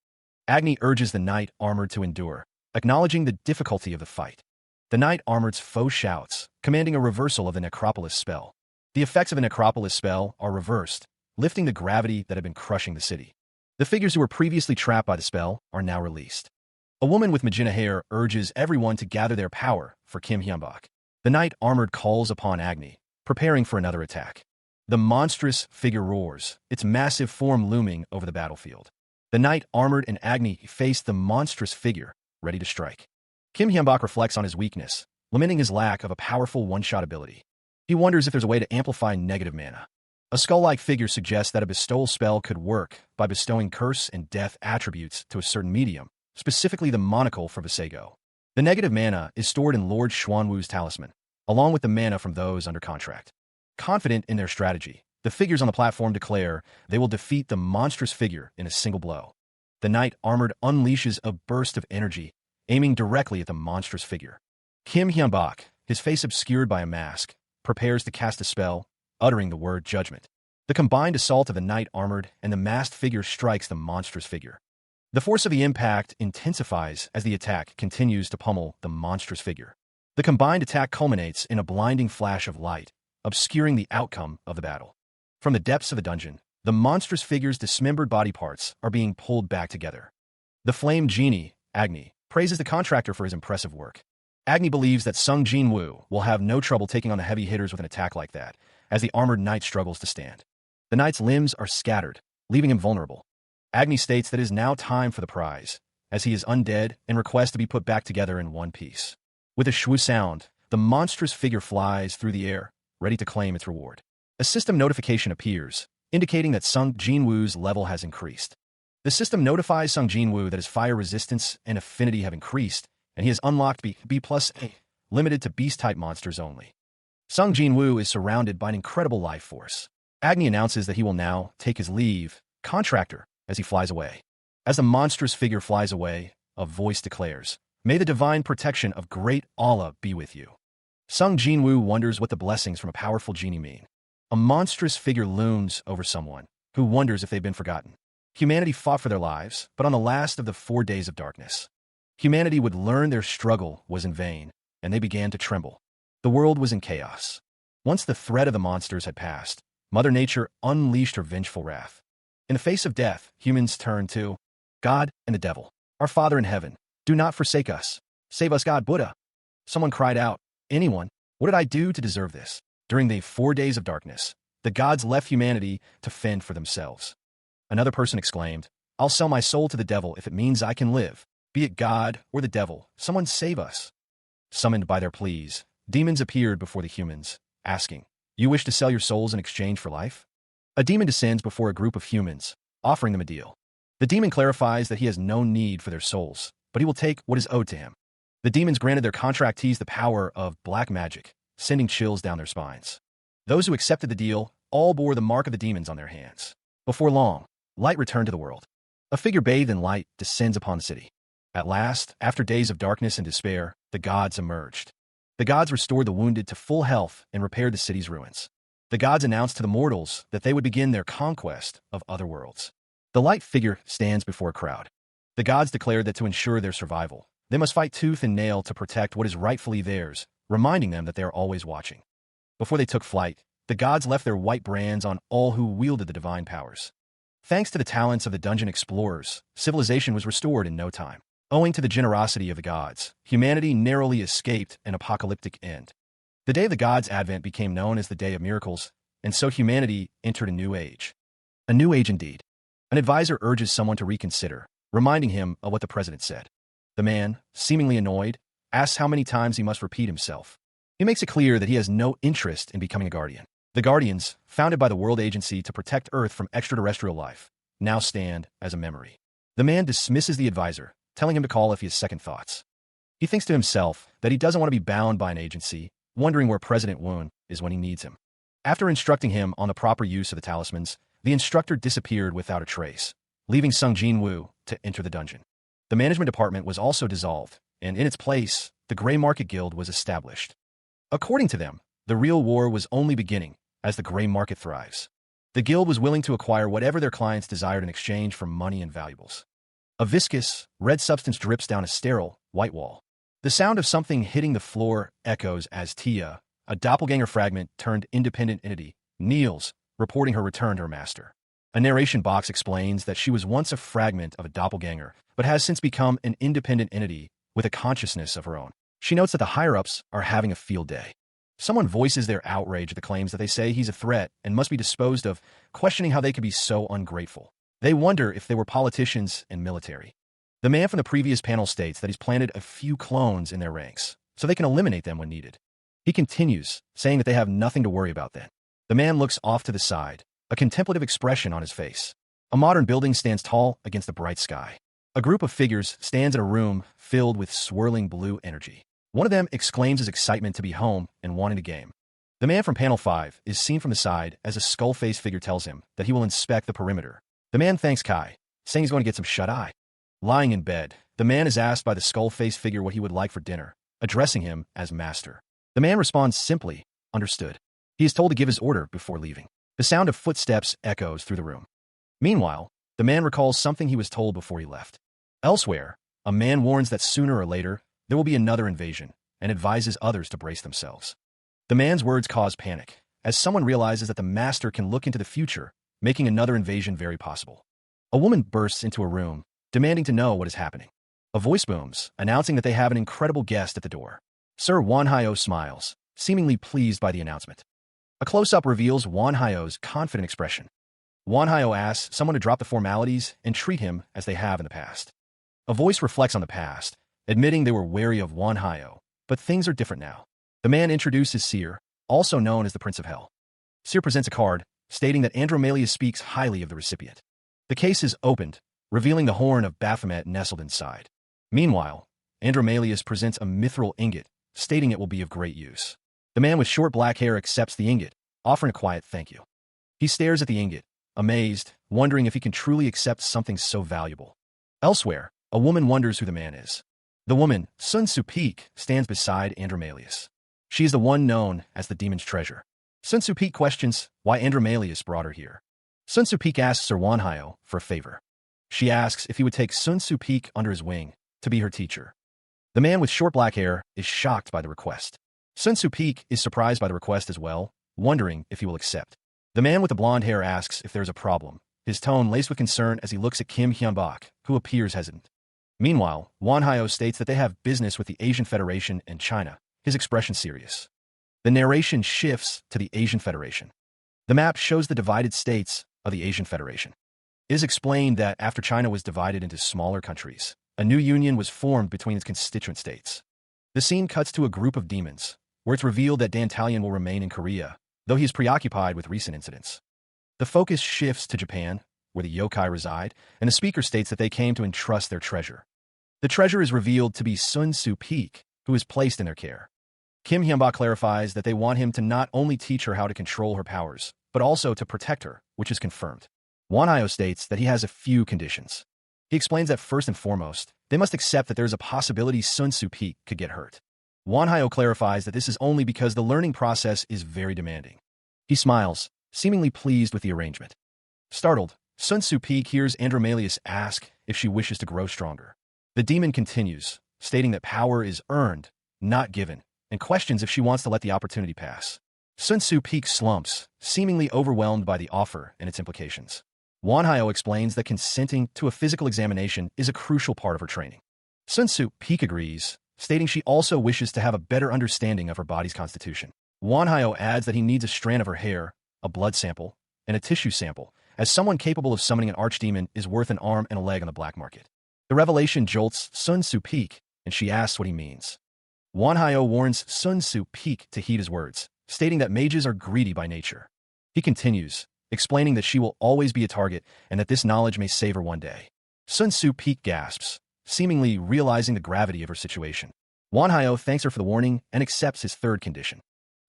Agni urges the knight armored to endure, acknowledging the difficulty of the fight. The knight armored's foe shouts, commanding a reversal of the necropolis spell. The effects of a necropolis spell are reversed, lifting the gravity that had been crushing the city. The figures who were previously trapped by the spell are now released. A woman with magenta hair urges everyone to gather their power for Kim Hyunbak. The knight armored calls upon Agni, preparing for another attack. The monstrous figure roars, its massive form looming over the battlefield. The knight armored and Agni face the monstrous figure, ready to strike. Kim Hyunbak reflects on his weakness, lamenting his lack of a powerful one-shot ability. He wonders if there's a way to amplify negative mana. A skull-like figure suggests that a bestowal spell could work by bestowing curse and death attributes to a certain medium, specifically the monocle for Visego. The negative mana is stored in Lord Xuanwu's talisman, along with the mana from those under contract. Confident in their strategy, the figures on the platform declare they will defeat the monstrous figure in a single blow. The knight armored unleashes a burst of energy, aiming directly at the monstrous figure. Kim Hyunbak, his face obscured by a mask, prepares to cast a spell, uttering the word judgment. The combined assault of the knight armored and the masked figure strikes the monstrous figure. The force of the impact intensifies as the attack continues to pummel the monstrous figure. The combined attack culminates in a blinding flash of light, obscuring the outcome of the battle. From the depths of the dungeon, the monstrous figure's dismembered body parts are being pulled back together. The flame genie, Agni, praises the contractor for his impressive work. Agni believes that Sung Jin-woo will have no trouble taking on the heavy hitters with an attack like that, as the armored knight struggles to stand. The knight's limbs are scattered, leaving him vulnerable. Agni states that it is now time for the prize, as he is undead and requests to be put back together in one piece. With a shwoo sound, the monstrous figure flies through the air, ready to claim its reward. A system notification appears, indicating that Sung Jin-woo's level has increased. The system notifies Sung Jin-woo that his fire resistance and affinity have increased, and he has unlocked B+A, limited to beast-type monsters only. Sung Jin-woo is surrounded by an incredible life force. Agni announces that he will now take his leave, contractor, as he flies away. As the monstrous figure flies away, a voice declares, "May the divine protection of great Allah be with you." Sung Jin-woo wonders what the blessings from a powerful genie mean. A monstrous figure looms over someone, who wonders if they've been forgotten. Humanity fought for their lives, but on the last of the 4 days of darkness, humanity would learn their struggle was in vain, and they began to tremble. The world was in chaos. Once the threat of the monsters had passed, Mother Nature unleashed her vengeful wrath. In the face of death, humans turned to God and the devil. "Our Father in heaven, do not forsake us. Save us, God Buddha." Someone cried out, "Anyone, what did I do to deserve this?" During the 4 days of darkness, the gods left humanity to fend for themselves. Another person exclaimed, "I'll sell my soul to the devil if it means I can live. Be it God or the devil, someone save us." Summoned by their pleas, demons appeared before the humans, asking, "You wish to sell your souls in exchange for life?" A demon descends before a group of humans, offering them a deal. The demon clarifies that he has no need for their souls, but he will take what is owed to him. The demons granted their contractees the power of black magic, sending chills down their spines. Those who accepted the deal all bore the mark of the demons on their hands. Before long, light returned to the world. A figure bathed in light descends upon the city. At last, after days of darkness and despair, the gods emerged. The gods restored the wounded to full health and repaired the city's ruins. The gods announced to the mortals that they would begin their conquest of other worlds. The light figure stands before a crowd. The gods declared that to ensure their survival, they must fight tooth and nail to protect what is rightfully theirs, reminding them that they are always watching. Before they took flight, the gods left their white brands on all who wielded the divine powers. Thanks to the talents of the dungeon explorers, civilization was restored in no time. Owing to the generosity of the gods, humanity narrowly escaped an apocalyptic end. The day of the gods' advent became known as the Day of Miracles, and so humanity entered a new age. A new age indeed. An advisor urges someone to reconsider, reminding him of what the president said. The man, seemingly annoyed, asks how many times he must repeat himself. He makes it clear that he has no interest in becoming a guardian. The Guardians, founded by the World Agency to protect Earth from extraterrestrial life, now stand as a memory. The man dismisses the advisor, telling him to call if he has second thoughts. He thinks to himself that he doesn't want to be bound by an agency, wondering where President Woon is when he needs him. After instructing him on the proper use of the talismans, the instructor disappeared without a trace, leaving Sung Jin-woo to enter the dungeon. The management department was also dissolved, and in its place, the Gray Market Guild was established. According to them, the real war was only beginning as the gray market thrives. The guild was willing to acquire whatever their clients desired in exchange for money and valuables. A viscous, red substance drips down a sterile, white wall. The sound of something hitting the floor echoes as Tia, a doppelganger fragment turned independent entity, kneels, reporting her return to her master. A narration box explains that she was once a fragment of a doppelganger, but has since become an independent entity with a consciousness of her own. She notes that the higher-ups are having a field day. Someone voices their outrage at the claims that they say he's a threat and must be disposed of, questioning how they could be so ungrateful. They wonder if they were politicians and military. The man from the previous panel states that he's planted a few clones in their ranks, so they can eliminate them when needed. He continues, saying that they have nothing to worry about then. The man looks off to the side, a contemplative expression on his face. A modern building stands tall against the bright sky. A group of figures stands in a room filled with swirling blue energy. One of them exclaims his excitement to be home and wanting to game. The man from panel 5 is seen from the side as a skull-faced figure tells him that he will inspect the perimeter. The man thanks Kai, saying he's going to get some shut-eye. Lying in bed, the man is asked by the skull-faced figure what he would like for dinner, addressing him as master. The man responds simply, understood. He is told to give his order before leaving. The sound of footsteps echoes through the room. Meanwhile, the man recalls something he was told before he left. Elsewhere, a man warns that sooner or later, there will be another invasion, and advises others to brace themselves. The man's words cause panic, as someone realizes that the master can look into the future, making another invasion very possible. A woman bursts into a room, demanding to know what is happening. A voice booms, announcing that they have an incredible guest at the door. Sir Wan Hyo smiles, seemingly pleased by the announcement. A close-up reveals Wan Hyo's confident expression. Wan Hyo asks someone to drop the formalities and treat him as they have in the past. A voice reflects on the past, admitting they were wary of Wan Hyo, but things are different now. The man introduces Seer, also known as the Prince of Hell. Seer presents a card, stating that Andromalius speaks highly of the recipient. The case is opened, revealing the horn of Baphomet nestled inside. Meanwhile, Andromalius presents a mithril ingot, stating it will be of great use. The man with short black hair accepts the ingot, offering a quiet thank you. He stares at the ingot, amazed, wondering if he can truly accept something so valuable. Elsewhere, a woman wonders who the man is. The woman, Sun Soo Peak, stands beside Andromalius. She is the one known as the demon's treasure. Sun Soo Peak questions why Andromalius brought her here. Sun Soo Peak asks Sir Wan Hyo for a favor. She asks if he would take Sun Soo Peak under his wing to be her teacher. The man with short black hair is shocked by the request. Sun Soo Peak is surprised by the request as well, wondering if he will accept. The man with the blonde hair asks if there is a problem, his tone laced with concern as he looks at Kim Hyun-bak, who appears hesitant. Meanwhile, Wan Hyo states that they have business with the Asian Federation and China, his expression serious. The narration shifts to the Asian Federation. The map shows the divided states of the Asian Federation. It is explained that after China was divided into smaller countries, a new union was formed between its constituent states. The scene cuts to a group of demons, where it's revealed that Dantalion will remain in Korea, though he is preoccupied with recent incidents. The focus shifts to Japan, where the yokai reside, and the speaker states that they came to entrust their treasure. The treasure is revealed to be Sun Soo Peak, who is placed in their care. Kim Hyun-bak clarifies that they want him to not only teach her how to control her powers, but also to protect her, which is confirmed. Wan Hyo states that he has a few conditions. He explains that first and foremost, they must accept that there is a possibility Sun Soo Peak could get hurt. Wan Hyo clarifies that this is only because the learning process is very demanding. He smiles, seemingly pleased with the arrangement. Startled, Sun Soo Peak hears Andromalius ask if she wishes to grow stronger. The demon continues, stating that power is earned, not given, and questions if she wants to let the opportunity pass. Sun Soo Peak slumps, seemingly overwhelmed by the offer and its implications. Wan Hyo explains that consenting to a physical examination is a crucial part of her training. Sun Tzu Peak agrees, stating she also wishes to have a better understanding of her body's constitution. Wan Hyo adds that he needs a strand of her hair, a blood sample, and a tissue sample, as someone capable of summoning an archdemon is worth an arm and a leg on the black market. The revelation jolts Sun Tzu Peak, and she asks what he means. Wan Hyo warns Sun Tzu Peak to heed his words, stating that mages are greedy by nature. He continues, explaining that she will always be a target and that this knowledge may save her one day. Sun Tzu Peak gasps, seemingly realizing the gravity of her situation. Wan Hyo thanks her for the warning and accepts his third condition.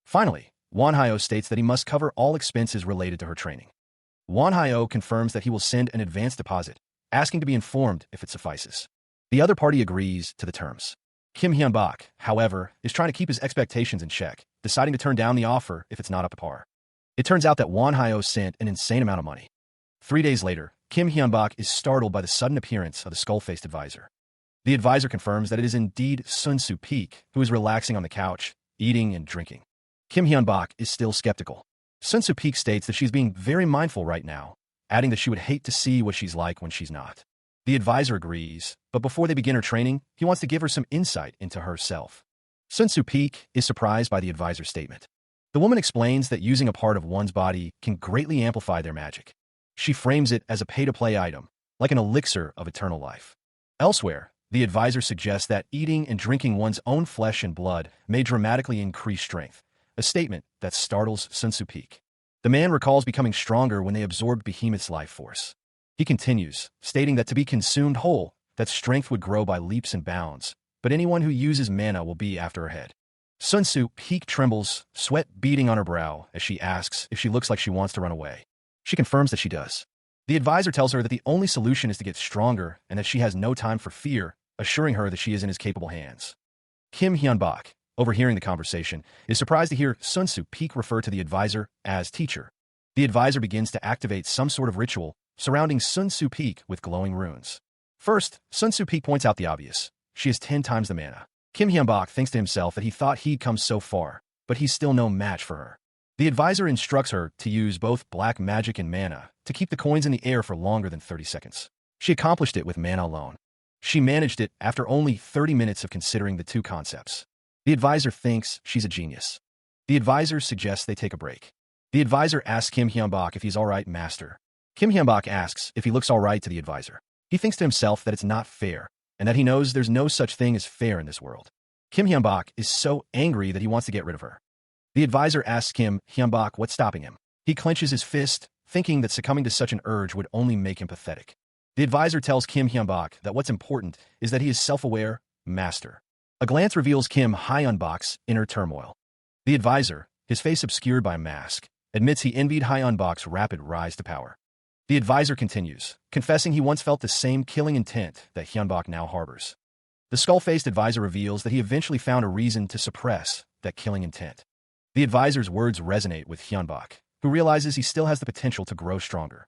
Finally, Wan Hyo states that he must cover all expenses related to her training. Wan Hyo confirms that he will send an advance deposit, asking to be informed if it suffices. The other party agrees to the terms. Kim Hyun-bak, however, is trying to keep his expectations in check, deciding to turn down the offer if it's not up to par. It turns out that Wan Hyo sent an insane amount of money. 3 days later, Kim Hyun-bak is startled by the sudden appearance of the skull-faced advisor. The advisor confirms that it is indeed Sun Tzu Peak, who is relaxing on the couch, eating and drinking. Kim Hyun-bak is still skeptical. Sun Tzu Peak states that she's being very mindful right now, adding that she would hate to see what she's like when she's not. The advisor agrees, but before they begin her training, he wants to give her some insight into herself. Sun Tzu Peak is surprised by the advisor's statement. The woman explains that using a part of one's body can greatly amplify their magic. She frames it as a pay-to-play item, like an elixir of eternal life. Elsewhere, the advisor suggests that eating and drinking one's own flesh and blood may dramatically increase strength, a statement that startles Sun Tzu Peak. The man recalls becoming stronger when they absorbed Behemoth's life force. He continues, stating that to be consumed whole, that strength would grow by leaps and bounds, but anyone who uses mana will be after her head. Sun Tzu Peak trembles, sweat beading on her brow, as she asks if she looks like she wants to run away. She confirms that she does. The advisor tells her that the only solution is to get stronger and that she has no time for fear, assuring her that she is in his capable hands. Kim Hyun-bak, overhearing the conversation, is surprised to hear Sun Tzu Peak refer to the advisor as teacher. The advisor begins to activate some sort of ritual surrounding Sun Tzu Peak with glowing runes. First, Sun Tzu Peak points out the obvious. She has 10 times the mana. Kim Hyun-bak thinks to himself that he thought he'd come so far, but he's still no match for her. The advisor instructs her to use both black magic and mana to keep the coins in the air for longer than 30 seconds. She accomplished it with mana alone. She managed it after only 30 minutes of considering the two concepts. The advisor thinks she's a genius. The advisor suggests they take a break. The advisor asks Kim Hyun-bak if he's alright, master. Kim Hyun-bak asks if he looks alright to the advisor. He thinks to himself that it's not fair, and that he knows there's no such thing as fair in this world. Kim Hyun-bak is so angry that he wants to get rid of her. The advisor asks Kim Hyun-bak what's stopping him. He clenches his fist, thinking that succumbing to such an urge would only make him pathetic. The advisor tells Kim Hyun-bak that what's important is that he is self-aware, master. A glance reveals Kim Hyun-bak's inner turmoil. The advisor, his face obscured by a mask, admits he envied Hyun-bak's rapid rise to power. The advisor continues, confessing he once felt the same killing intent that Hyun-bak now harbors. The skull-faced advisor reveals that he eventually found a reason to suppress that killing intent. The advisor's words resonate with Hyun-bak, who realizes he still has the potential to grow stronger.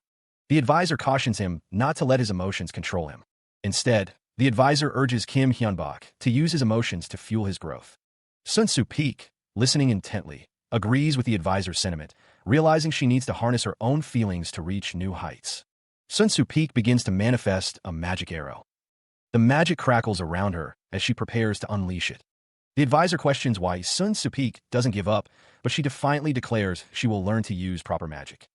The advisor cautions him not to let his emotions control him. Instead, the advisor urges Kim Hyun-bak to use his emotions to fuel his growth. Sun Tzu Peak, listening intently, agrees with the advisor's sentiment, realizing she needs to harness her own feelings to reach new heights. Sun Tzu Peak begins to manifest a magic arrow. The magic crackles around her as she prepares to unleash it. The advisor questions why Sun Tzu Peak doesn't give up, but she defiantly declares she will learn to use proper magic.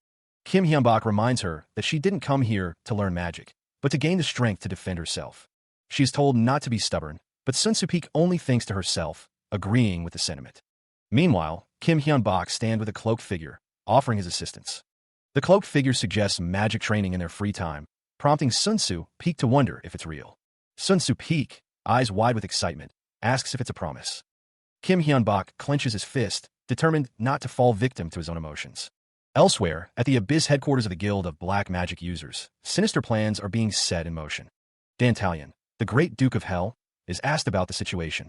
Kim Hyun-bak reminds her that she didn't come here to learn magic, but to gain the strength to defend herself. She is told not to be stubborn, but Sun Tzu Peak only thinks to herself, agreeing with the sentiment. Meanwhile, Kim Hyun-bak stands with a cloaked figure, offering his assistance. The cloaked figure suggests magic training in their free time, prompting Sun Tzu Peak to wonder if it's real. Sun Tzu Peak, eyes wide with excitement, asks if it's a promise. Kim Hyun-bak clenches his fist, determined not to fall victim to his own emotions. Elsewhere, at the Abyss headquarters of the Guild of Black Magic Users, sinister plans are being set in motion. Dantalion, the Great Duke of Hell, is asked about the situation.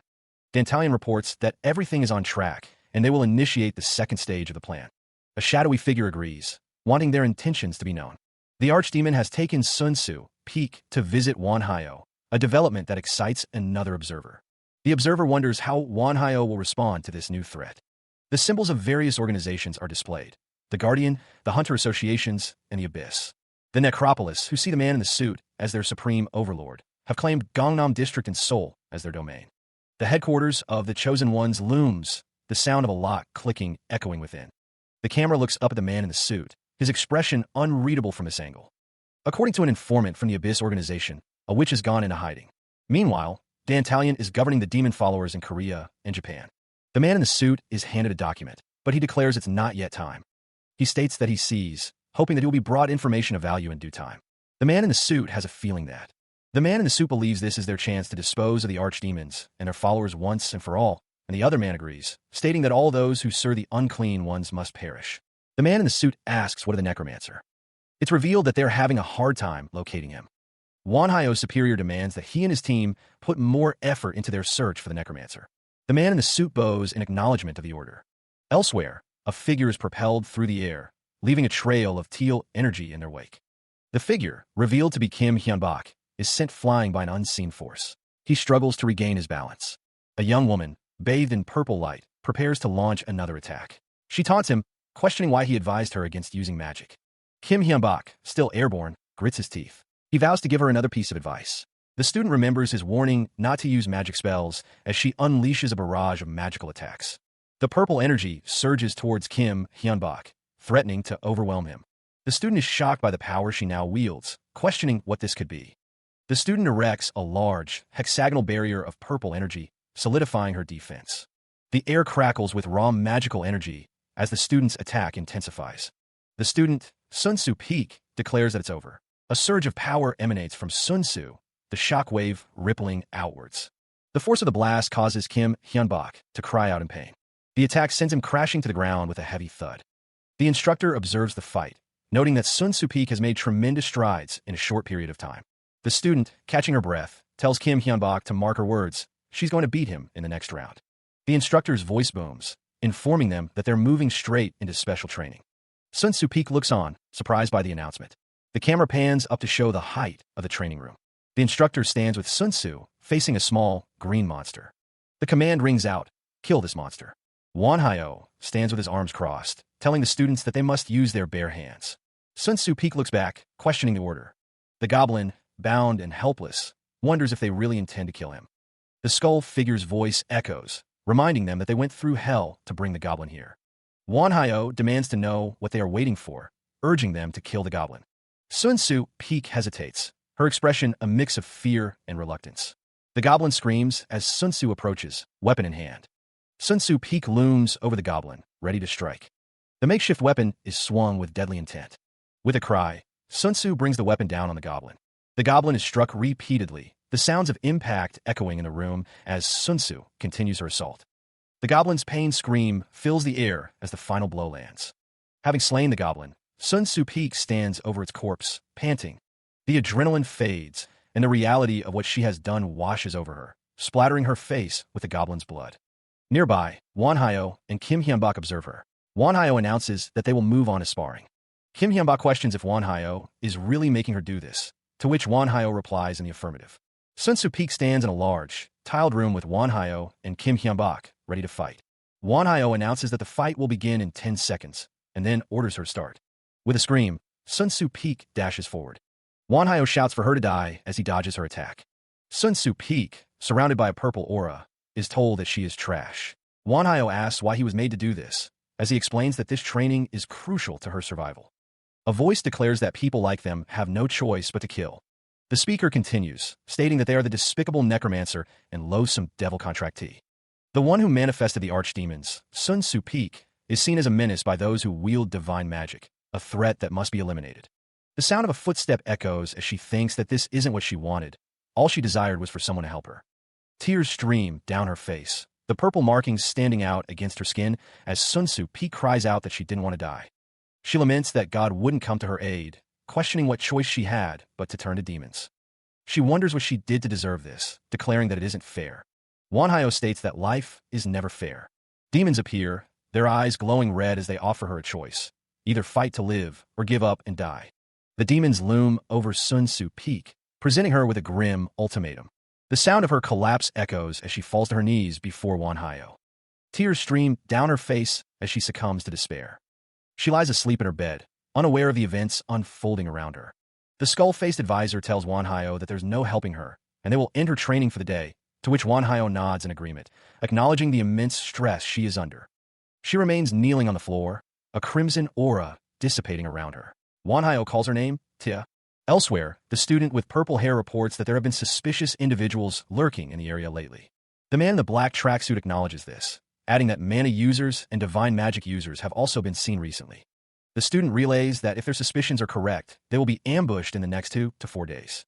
Dantalion reports that everything is on track, and they will initiate the second stage of the plan. A shadowy figure agrees, wanting their intentions to be known. The Archdemon has taken Sun Tzu Peak to visit Wan Hyo, a development that excites another observer. The observer wonders how Wan Hyo will respond to this new threat. The symbols of various organizations are displayed: the Guardian, the Hunter Associations, and the Abyss. The necropolis, who see the man in the suit as their supreme overlord, have claimed Gangnam District in Seoul as their domain. The headquarters of the Chosen Ones looms, the sound of a lock clicking echoing within. The camera looks up at the man in the suit, his expression unreadable from this angle. According to an informant from the Abyss organization, a witch has gone into hiding. Meanwhile, Dantalion is governing the demon followers in Korea and Japan. The man in the suit is handed a document, but he declares it's not yet time. He states that he sees, hoping that he will be brought information of value in due time. The man in the suit has a feeling that. The man in the suit believes this is their chance to dispose of the archdemons and their followers once and for all, and the other man agrees, stating that all those who serve the unclean ones must perish. The man in the suit asks what of the necromancer. It's revealed that they're having a hard time locating him. Wanhyo's superior demands that he and his team put more effort into their search for the necromancer. The man in the suit bows in acknowledgement of the order. Elsewhere, a figure is propelled through the air, leaving a trail of teal energy in their wake. The figure, revealed to be Kim Hyun-bak, is sent flying by an unseen force. He struggles to regain his balance. A young woman, bathed in purple light, prepares to launch another attack. She taunts him, questioning why he advised her against using magic. Kim Hyun-bak, still airborne, grits his teeth. He vows to give her another piece of advice. The student remembers his warning not to use magic spells as she unleashes a barrage of magical attacks. The purple energy surges towards Kim Hyun-bak, threatening to overwhelm him. The student is shocked by the power she now wields, questioning what this could be. The student erects a large, hexagonal barrier of purple energy, solidifying her defense. The air crackles with raw magical energy as the student's attack intensifies. The student, Sun Tzu Peak, declares that it's over. A surge of power emanates from Sun Tzu, the shock wave rippling outwards. The force of the blast causes Kim Hyun-bak to cry out in pain. The attack sends him crashing to the ground with a heavy thud. The instructor observes the fight, noting that Sun Tzu Peak has made tremendous strides in a short period of time. The student, catching her breath, tells Kim Hyun-bak to mark her words. She's going to beat him in the next round. The instructor's voice booms, informing them that they're moving straight into special training. Sun Tzu Peak looks on, surprised by the announcement. The camera pans up to show the height of the training room. The instructor stands with Sun Tzu, facing a small, green monster. The command rings out, kill this monster. Wanhyo stands with his arms crossed, telling the students that they must use their bare hands. Sun Tzu Peak looks back, questioning the order. The goblin, bound and helpless, wonders if they really intend to kill him. The skull figure's voice echoes, reminding them that they went through hell to bring the goblin here. Wanhyo demands to know what they are waiting for, urging them to kill the goblin. Sun Tzu Peak hesitates, her expression a mix of fear and reluctance. The goblin screams as Sun Tzu approaches, weapon in hand. Sun Tzu Peak looms over the goblin, ready to strike. The makeshift weapon is swung with deadly intent. With a cry, Sun Tzu brings the weapon down on the goblin. The goblin is struck repeatedly, the sounds of impact echoing in the room as Sun Tzu continues her assault. The goblin's pain scream fills the air as the final blow lands. Having slain the goblin, Sun Tzu Peak stands over its corpse, panting. The adrenaline fades, and the reality of what she has done washes over her, splattering her face with the goblin's blood. Nearby, Wanhyo and Kim Hyun-bak observe her. Wanhyo announces that they will move on to sparring. Kim Hyun-bak questions if Wanhyo is really making her do this, to which Wanhyo replies in the affirmative. Sun Tzu Peak stands in a large, tiled room with Wanhyo and Kim Hyun-bak, ready to fight. Wanhyo announces that the fight will begin in 10 seconds, and then orders her start. With a scream, Sun Tzu Peak dashes forward. Wanhyo shouts for her to die as he dodges her attack. Sun Tzu Peak, surrounded by a purple aura, is told that she is trash. Wanhyo asks why he was made to do this, as he explains that this training is crucial to her survival. A voice declares that people like them have no choice but to kill. The speaker continues, stating that they are the despicable necromancer and loathsome devil contractee. The one who manifested the archdemons, Sun Tzu Peak, is seen as a menace by those who wield divine magic, a threat that must be eliminated. The sound of a footstep echoes as she thinks that this isn't what she wanted. All she desired was for someone to help her. Tears stream down her face, the purple markings standing out against her skin as Sun Tzu Peak cries out that she didn't want to die. She laments that God wouldn't come to her aid, questioning what choice she had but to turn to demons. She wonders what she did to deserve this, declaring that it isn't fair. Wanhyo states that life is never fair. Demons appear, their eyes glowing red as they offer her a choice. Either fight to live or give up and die. The demons loom over Sun Tzu Peak, presenting her with a grim ultimatum. The sound of her collapse echoes as she falls to her knees before Wanhyo. Tears stream down her face as she succumbs to despair. She lies asleep in her bed, unaware of the events unfolding around her. The skull-faced advisor tells Wanhyo that there's no helping her, and they will end her training for the day, to which Wanhyo nods in agreement, acknowledging the immense stress she is under. She remains kneeling on the floor, a crimson aura dissipating around her. Wanhyo calls her name, Tia. Elsewhere, the student with purple hair reports that there have been suspicious individuals lurking in the area lately. The man in the black tracksuit acknowledges this, adding that mana users and divine magic users have also been seen recently. The student relays that if their suspicions are correct, they will be ambushed in the next 2 to 4 days.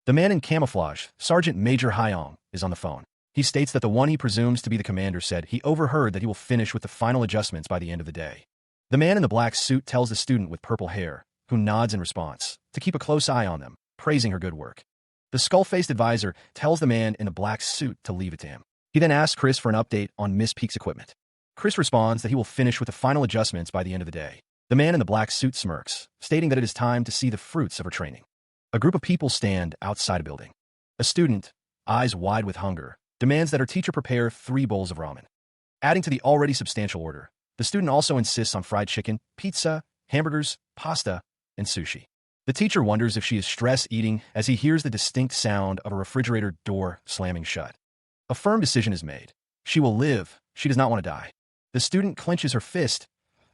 The man in camouflage, Sergeant Major Hyong, is on the phone. He states that the one he presumes to be the commander said he overheard that he will finish with the final adjustments by the end of the day. The man in the black suit tells the student with purple hair, who nods in response, to keep a close eye on them, praising her good work. The skull-faced advisor tells the man in the black suit to leave it to him. He then asks Chris for an update on Miss Peak's equipment. Chris responds that he will finish with the final adjustments by the end of the day. The man in the black suit smirks, stating that it is time to see the fruits of her training. A group of people stand outside a building. A student, eyes wide with hunger, demands that her teacher prepare 3 bowls of ramen. Adding to the already substantial order, the student also insists on fried chicken, pizza, hamburgers, pasta, and sushi. The teacher wonders if she is stress eating as he hears the distinct sound of a refrigerator door slamming shut. A firm decision is made. She will live. She does not want to die. The student clenches her fist,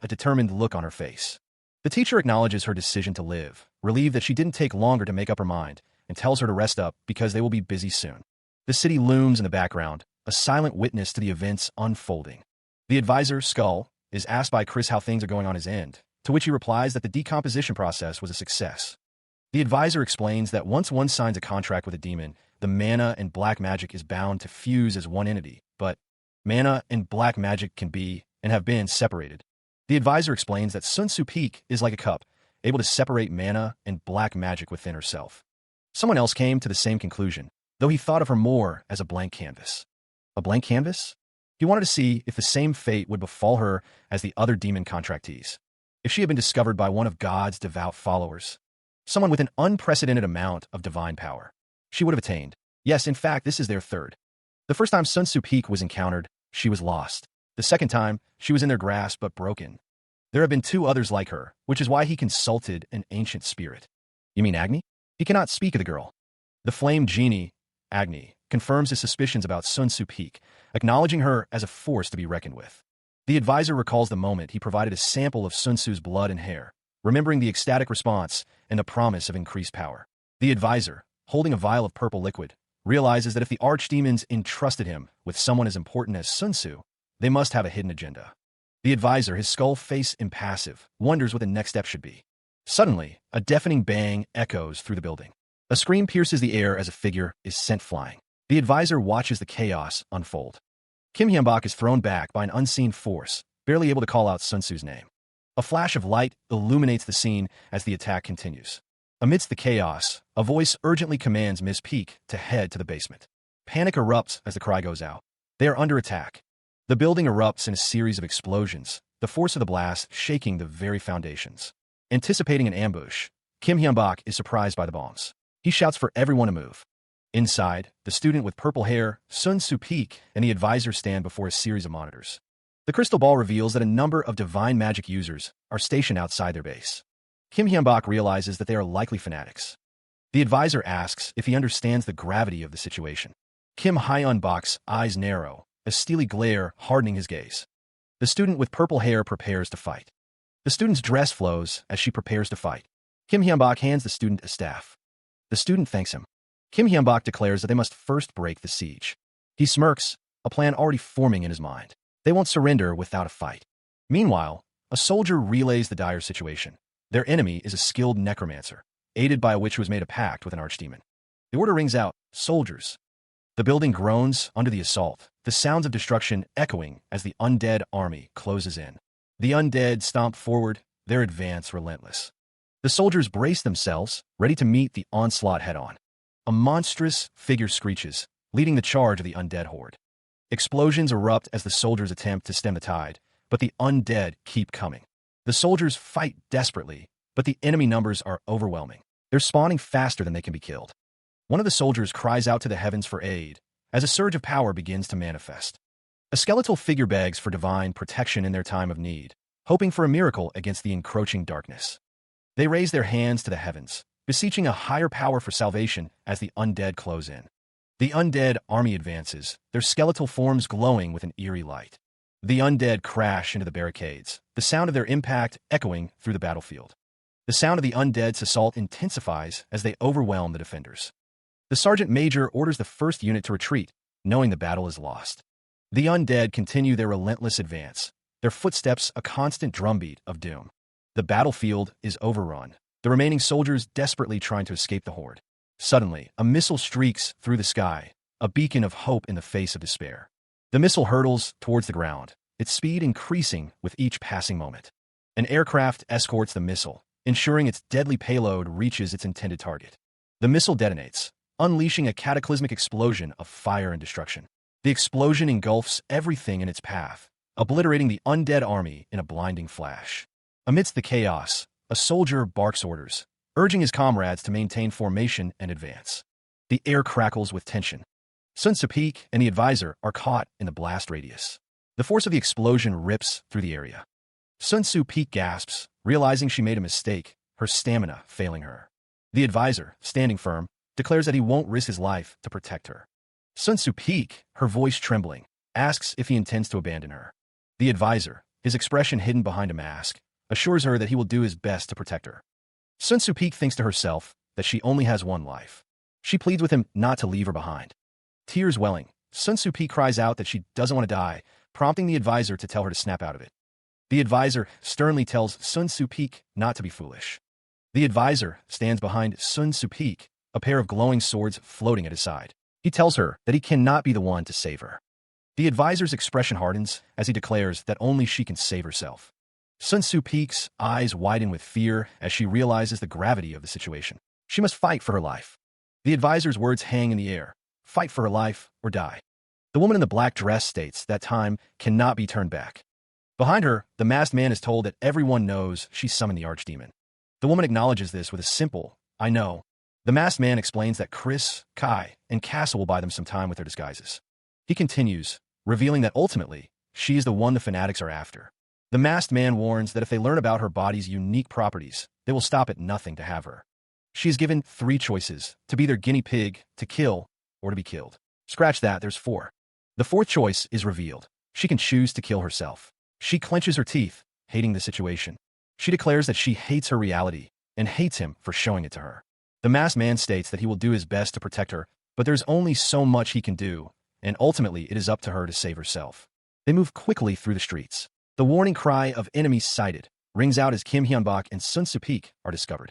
a determined look on her face. The teacher acknowledges her decision to live, relieved that she didn't take longer to make up her mind, and tells her to rest up because they will be busy soon. The city looms in the background, a silent witness to the events unfolding. The advisor, Skull, is asked by Chris how things are going on his end, to which he replies that the decomposition process was a success. The advisor explains that once one signs a contract with a demon, the mana and black magic is bound to fuse as one entity, but mana and black magic can be, and have been, separated. The advisor explains that Sun Tzu Peak is like a cup, able to separate mana and black magic within herself. Someone else came to the same conclusion, though he thought of her more as a blank canvas. A blank canvas? He wanted to see if the same fate would befall her as the other demon contractees. If she had been discovered by one of God's devout followers, someone with an unprecedented amount of divine power, she would have attained. Yes, in fact, this is their third. The first time Sun Tzu Peak was encountered, she was lost. The second time, she was in their grasp but broken. There have been 2 others like her, which is why he consulted an ancient spirit. You mean Agni? He cannot speak of the girl. The flame genie, Agni, confirms his suspicions about Sun Tzu Peak, acknowledging her as a force to be reckoned with. The advisor recalls the moment he provided a sample of Sun Tzu's blood and hair, remembering the ecstatic response and the promise of increased power. The advisor, holding a vial of purple liquid, realizes that if the archdemons entrusted him with someone as important as Sun Tzu, they must have a hidden agenda. The advisor, his skull face impassive, wonders what the next step should be. Suddenly, a deafening bang echoes through the building. A scream pierces the air as a figure is sent flying. The advisor watches the chaos unfold. Kim Hyun-bak is thrown back by an unseen force, barely able to call out Sun Tzu's name. A flash of light illuminates the scene as the attack continues. Amidst the chaos, a voice urgently commands Miss Peak to head to the basement. Panic erupts as the cry goes out. They are under attack. The building erupts in a series of explosions, the force of the blast shaking the very foundations. Anticipating an ambush, Kim Hyun-bak is surprised by the bombs. He shouts for everyone to move. Inside, the student with purple hair, Sun Tzu Peak, and the advisor stand before a series of monitors. The crystal ball reveals that a number of divine magic users are stationed outside their base. Kim Hyun-bak realizes that they are likely fanatics. The advisor asks if he understands the gravity of the situation. Kim Hyun-bak's eyes narrow, a steely glare hardening his gaze. The student with purple hair prepares to fight. The student's dress flows as she prepares to fight. Kim Hyun-bak hands the student a staff. The student thanks him. Kim Hyun-bak declares that they must first break the siege. He smirks, a plan already forming in his mind. They won't surrender without a fight. Meanwhile, a soldier relays the dire situation. Their enemy is a skilled necromancer, aided by a witch who has made a pact with an archdemon. The order rings out, soldiers. The building groans under the assault, the sounds of destruction echoing as the undead army closes in. The undead stomp forward, their advance relentless. The soldiers brace themselves, ready to meet the onslaught head-on. A monstrous figure screeches, leading the charge of the undead horde. Explosions erupt as the soldiers attempt to stem the tide, but the undead keep coming. The soldiers fight desperately, but the enemy numbers are overwhelming. They're spawning faster than they can be killed. One of the soldiers cries out to the heavens for aid, as a surge of power begins to manifest. A skeletal figure begs for divine protection in their time of need, hoping for a miracle against the encroaching darkness. They raise their hands to the heavens, beseeching a higher power for salvation as the undead close in. The undead army advances, their skeletal forms glowing with an eerie light. The undead crash into the barricades, the sound of their impact echoing through the battlefield. The sound of the undead's assault intensifies as they overwhelm the defenders. The sergeant major orders the first unit to retreat, knowing the battle is lost. The undead continue their relentless advance, their footsteps a constant drumbeat of doom. The battlefield is overrun, the remaining soldiers desperately trying to escape the horde. Suddenly, a missile streaks through the sky, a beacon of hope in the face of despair. The missile hurtles towards the ground, its speed increasing with each passing moment. An aircraft escorts the missile, ensuring its deadly payload reaches its intended target. The missile detonates, unleashing a cataclysmic explosion of fire and destruction. The explosion engulfs everything in its path, obliterating the undead army in a blinding flash. Amidst the chaos, a soldier barks orders, urging his comrades to maintain formation and advance. The air crackles with tension. Sun Tzu-peek and the advisor are caught in the blast radius. The force of the explosion rips through the area. Sun Tzu-peek gasps, realizing she made a mistake, her stamina failing her. The advisor, standing firm, declares that he won't risk his life to protect her. Sun Tzu-peek, her voice trembling, asks if he intends to abandon her. The advisor, his expression hidden behind a mask, assures her that he will do his best to protect her. Sun Tzu-peek thinks to herself that she only has one life. She pleads with him not to leave her behind. Tears welling, Sun Tzu-peek cries out that she doesn't want to die, prompting the advisor to tell her to snap out of it. The advisor sternly tells Sun Tzu-peek not to be foolish. The advisor stands behind Sun Tzu-peek, a pair of glowing swords floating at his side. He tells her that he cannot be the one to save her. The advisor's expression hardens as he declares that only she can save herself. Sun Tzu-peek's eyes widen with fear as she realizes the gravity of the situation. She must fight for her life. The advisor's words hang in the air. Fight for her life or die. The woman in the black dress states that time cannot be turned back. Behind her, the masked man is told that everyone knows she summoned the archdemon. The woman acknowledges this with a simple, "I know." The masked man explains that Chris, Kai, and Castle will buy them some time with their disguises. He continues, revealing that ultimately, she is the one the fanatics are after. The masked man warns that if they learn about her body's unique properties, they will stop at nothing to have her. She is given 3 choices, to be their guinea pig, to kill, or to be killed. Scratch that, there's 4. The 4th choice is revealed. She can choose to kill herself. She clenches her teeth, hating the situation. She declares that she hates her reality, and hates him for showing it to her. The masked man states that he will do his best to protect her, but there's only so much he can do, and ultimately it is up to her to save herself. They move quickly through the streets. The warning cry of enemies sighted rings out as Kim Hyun-bak and Sun Tzu-peek are discovered.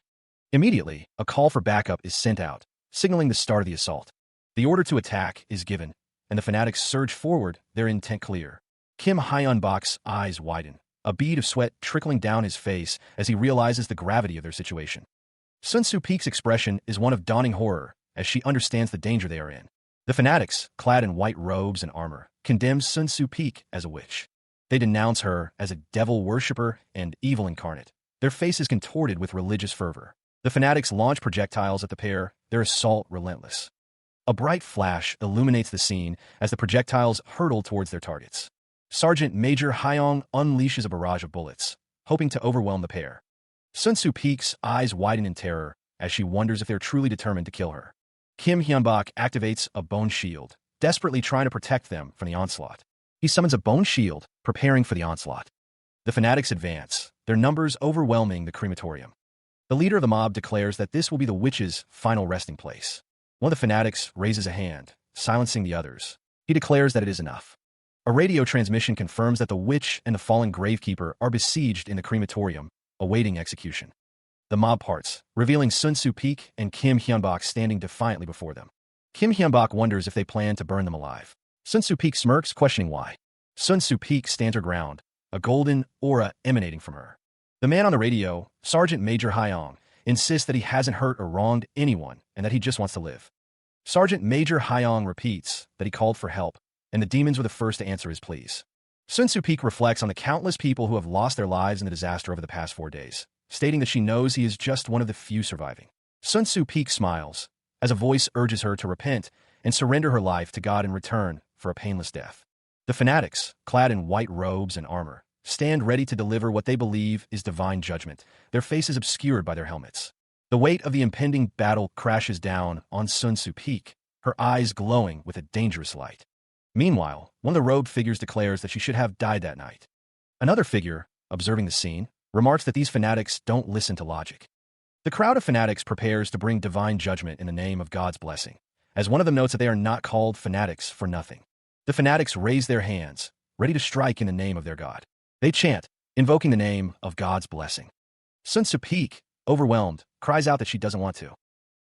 Immediately, a call for backup is sent out, signaling the start of the assault. The order to attack is given, and the fanatics surge forward, their intent clear. Kim Hyun-bak's eyes widen, a bead of sweat trickling down his face as he realizes the gravity of their situation. Sun Tzu-peek's expression is one of dawning horror as she understands the danger they are in. The fanatics, clad in white robes and armor, condemn Sun Tzu-peek as a witch. They denounce her as a devil worshipper and evil incarnate, their faces contorted with religious fervor. The fanatics launch projectiles at the pair, their assault relentless. A bright flash illuminates the scene as the projectiles hurtle towards their targets. Sergeant Major Hyong unleashes a barrage of bullets, hoping to overwhelm the pair. Sun Tzu-peek's eyes widen in terror as she wonders if they're truly determined to kill her. Kim Hyun-bak activates a bone shield, desperately trying to protect them from the onslaught. He summons a bone shield, preparing for the onslaught. The fanatics advance, their numbers overwhelming the crematorium. The leader of the mob declares that this will be the witch's final resting place. One of the fanatics raises a hand, silencing the others. He declares that it is enough. A radio transmission confirms that the witch and the fallen gravekeeper are besieged in the crematorium, awaiting execution. The mob parts, revealing Sun Tzu-peek and Kim Hyun-bak standing defiantly before them. Kim Hyun-bak wonders if they plan to burn them alive. Sun Tzu-peek smirks, questioning why. Sun Tzu-peek stands her ground, a golden aura emanating from her. The man on the radio, Sergeant Major Hyong, insists that he hasn't hurt or wronged anyone and that he just wants to live. Sergeant Major Hyong repeats that he called for help, and the demons were the first to answer his pleas. Sun Tzu-peek reflects on the countless people who have lost their lives in the disaster over the past 4 days, stating that she knows he is just one of the few surviving. Sun Tzu-peek smiles, as a voice urges her to repent and surrender her life to God in return for a painless death. The fanatics, clad in white robes and armor, stand ready to deliver what they believe is divine judgment, their faces obscured by their helmets. The weight of the impending battle crashes down on Sun Tzu Peak, her eyes glowing with a dangerous light. Meanwhile, one of the robed figures declares that she should have died that night. Another figure, observing the scene, remarks that these fanatics don't listen to logic. The crowd of fanatics prepares to bring divine judgment in the name of God's blessing, as one of them notes that they are not called fanatics for nothing. The fanatics raise their hands, ready to strike in the name of their God. They chant, invoking the name of God's blessing. Sun Tzu Peak, overwhelmed, cries out that she doesn't want to.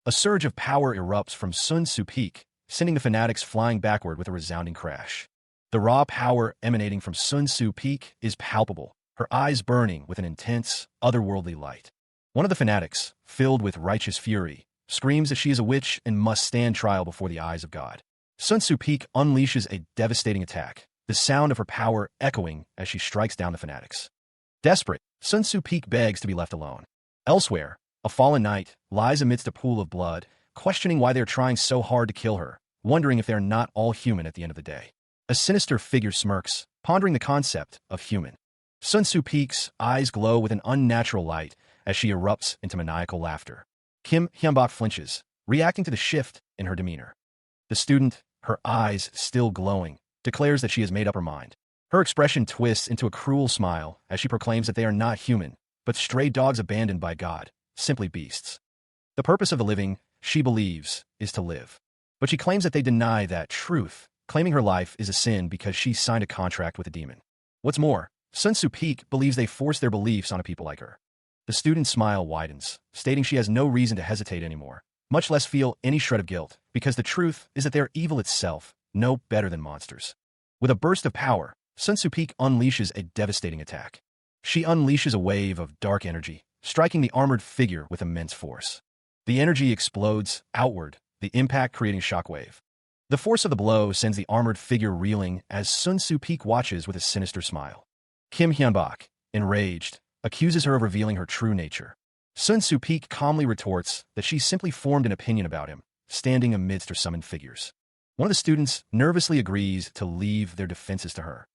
A surge of power erupts from Sun Tzu Peak, sending the fanatics flying backward with a resounding crash. The raw power emanating from Sun Tzu Peak is palpable, her eyes burning with an intense, otherworldly light. One of the fanatics, filled with righteous fury, screams that she is a witch and must stand trial before the eyes of God. Sun Tzu Peak unleashes a devastating attack, the sound of her power echoing as she strikes down the fanatics. Desperate, Sun Tzu Peak begs to be left alone. Elsewhere, a fallen knight lies amidst a pool of blood, questioning why they are trying so hard to kill her, wondering if they are not all human at the end of the day. A sinister figure smirks, pondering the concept of human. Sun Tzu Peak's eyes glow with an unnatural light as she erupts into maniacal laughter. Kim Hyunbok flinches, reacting to the shift in her demeanor. The student, her eyes still glowing, declares that she has made up her mind. Her expression twists into a cruel smile as she proclaims that they are not human, but stray dogs abandoned by God, simply beasts. The purpose of the living, she believes, is to live. But she claims that they deny that truth, claiming her life is a sin because she signed a contract with a demon. What's more, Sun Tzu Peak believes they force their beliefs on a people like her. The student's smile widens, stating she has no reason to hesitate anymore, much less feel any shred of guilt, because the truth is that they are evil itself, no better than monsters. With a burst of power, Sun Tzu Peak unleashes a devastating attack. She unleashes a wave of dark energy, striking the armored figure with immense force. The energy explodes outward, the impact creating a shockwave. The force of the blow sends the armored figure reeling as Sun Tzu Peak watches with a sinister smile. Kim Hyunbok, enraged, accuses her of revealing her true nature. Sun Tzu Peak calmly retorts that she simply formed an opinion about him, standing amidst her summoned figures. One of the students nervously agrees to leave their defenses to her.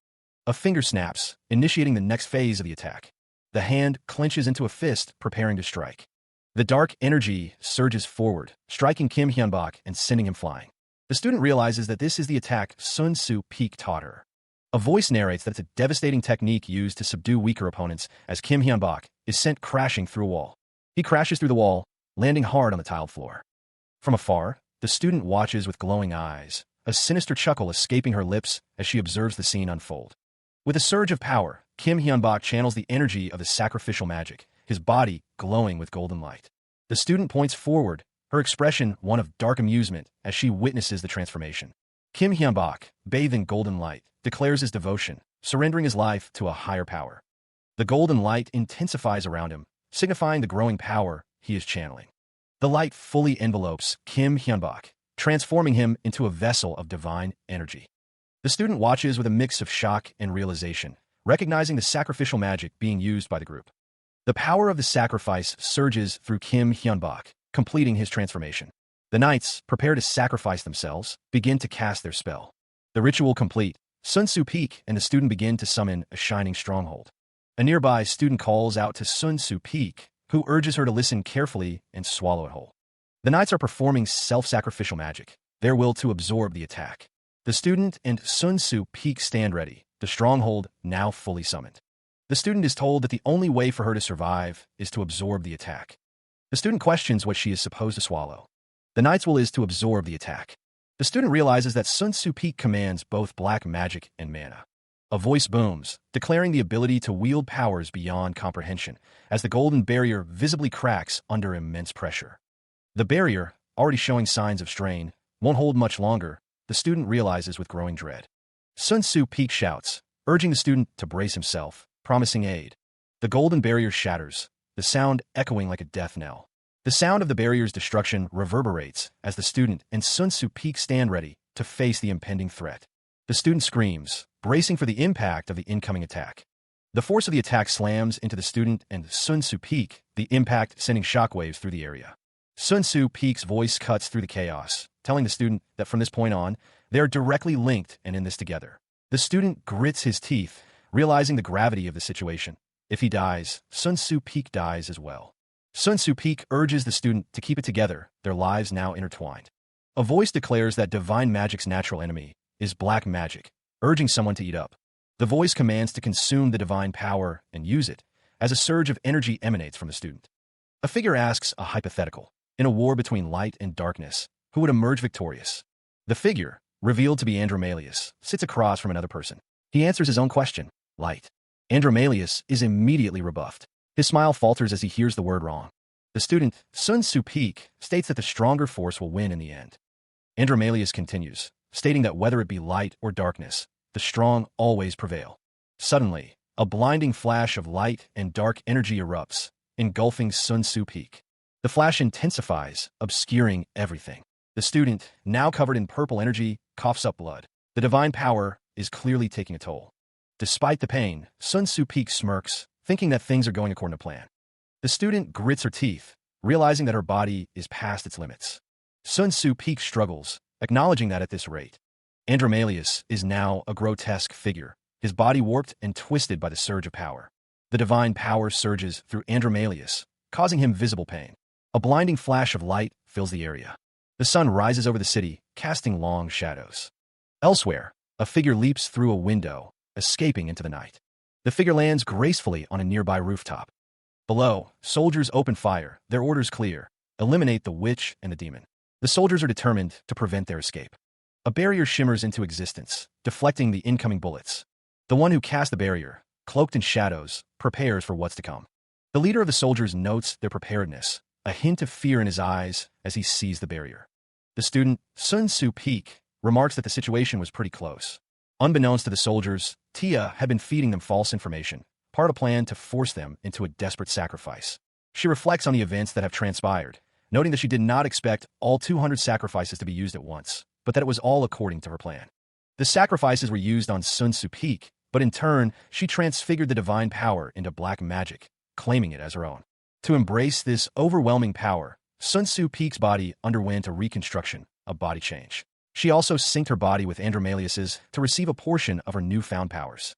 A finger snaps, initiating the next phase of the attack. The hand clenches into a fist, preparing to strike. The dark energy surges forward, striking Kim Hyunbok and sending him flying. The student realizes that this is the attack Sun Tzu Peak taught her. A voice narrates that it's a devastating technique used to subdue weaker opponents as Kim Hyunbok is sent crashing through a wall. He crashes through the wall, landing hard on the tiled floor. From afar, the student watches with glowing eyes, a sinister chuckle escaping her lips as she observes the scene unfold. With a surge of power, Kim Hyunbok channels the energy of the sacrificial magic, his body glowing with golden light. The student points forward, her expression one of dark amusement as she witnesses the transformation. Kim Hyunbok, bathed in golden light, declares his devotion, surrendering his life to a higher power. The golden light intensifies around him, signifying the growing power he is channeling. The light fully envelopes Kim Hyunbok, transforming him into a vessel of divine energy. The student watches with a mix of shock and realization, recognizing the sacrificial magic being used by the group. The power of the sacrifice surges through Kim Hyunbok, completing his transformation. The knights, prepare to sacrifice themselves, begin to cast their spell. The ritual complete, Sun Tzu Peak and the student begin to summon a shining stronghold. A nearby student calls out to Sun Tzu Peak, who urges her to listen carefully and swallow it whole. The knights are performing self-sacrificial magic, their will to absorb the attack. The student and Sun Tzu Peak stand ready, the stronghold now fully summoned. The student is told that the only way for her to survive is to absorb the attack. The student questions what she is supposed to swallow. The knight's will is to absorb the attack. The student realizes that Sun Tzu Peak commands both black magic and mana. A voice booms, declaring the ability to wield powers beyond comprehension, as the golden barrier visibly cracks under immense pressure. The barrier, already showing signs of strain, won't hold much longer, the student realizes with growing dread. Sun Tzu Peak shouts, urging the student to brace himself, promising aid. The golden barrier shatters, the sound echoing like a death knell. The sound of the barrier's destruction reverberates as the student and Sun Tzu Peak stand ready to face the impending threat. The student screams, bracing for the impact of the incoming attack. The force of the attack slams into the student and Sun Tzu Peak, the impact sending shockwaves through the area. Sun Tzu Peak's voice cuts through the chaos, telling the student that from this point on, they are directly linked and in this together. The student grits his teeth, realizing the gravity of the situation. If he dies, Sun Tzu Peak dies as well. Sun Tzu Peak urges the student to keep it together, their lives now intertwined. A voice declares that divine magic's natural enemy is black magic, urging someone to eat up. The voice commands to consume the divine power and use it, as a surge of energy emanates from the student. A figure asks a hypothetical. In a war between light and darkness, who would emerge victorious? The figure, revealed to be Andromalius, sits across from another person. He answers his own question, light. Andromalius is immediately rebuffed. His smile falters as he hears the word wrong. The student, Sun Tzu Peak, states that the stronger force will win in the end. Andromalius continues, stating that whether it be light or darkness, the strong always prevail. Suddenly, a blinding flash of light and dark energy erupts, engulfing Sun Tzu Peak. The flash intensifies, obscuring everything. The student, now covered in purple energy, coughs up blood. The divine power is clearly taking a toll. Despite the pain, Sun Tzu Peak smirks, thinking that things are going according to plan. The student grits her teeth, realizing that her body is past its limits. Sun Tzu Peak struggles, acknowledging that at this rate. Andromalius is now a grotesque figure, his body warped and twisted by the surge of power. The divine power surges through Andromalius, causing him visible pain. A blinding flash of light fills the area. The sun rises over the city, casting long shadows. Elsewhere, a figure leaps through a window, escaping into the night. The figure lands gracefully on a nearby rooftop. Below, soldiers open fire, their orders clear: eliminate the witch and the demon. The soldiers are determined to prevent their escape. A barrier shimmers into existence, deflecting the incoming bullets. The one who cast the barrier, cloaked in shadows, prepares for what's to come. The leader of the soldiers notes their preparedness, a hint of fear in his eyes as he sees the barrier. The student, Sun Tzu Peak, remarks that the situation was pretty close. Unbeknownst to the soldiers, Tia had been feeding them false information, part of a plan to force them into a desperate sacrifice. She reflects on the events that have transpired, noting that she did not expect all 200 sacrifices to be used at once, but that it was all according to her plan. The sacrifices were used on Sun Tzu Peak, but in turn, she transfigured the divine power into black magic, claiming it as her own. To embrace this overwhelming power, Sun Tzu Peak's body underwent a reconstruction, a body change. She also synced her body with Andromalius's to receive a portion of her newfound powers.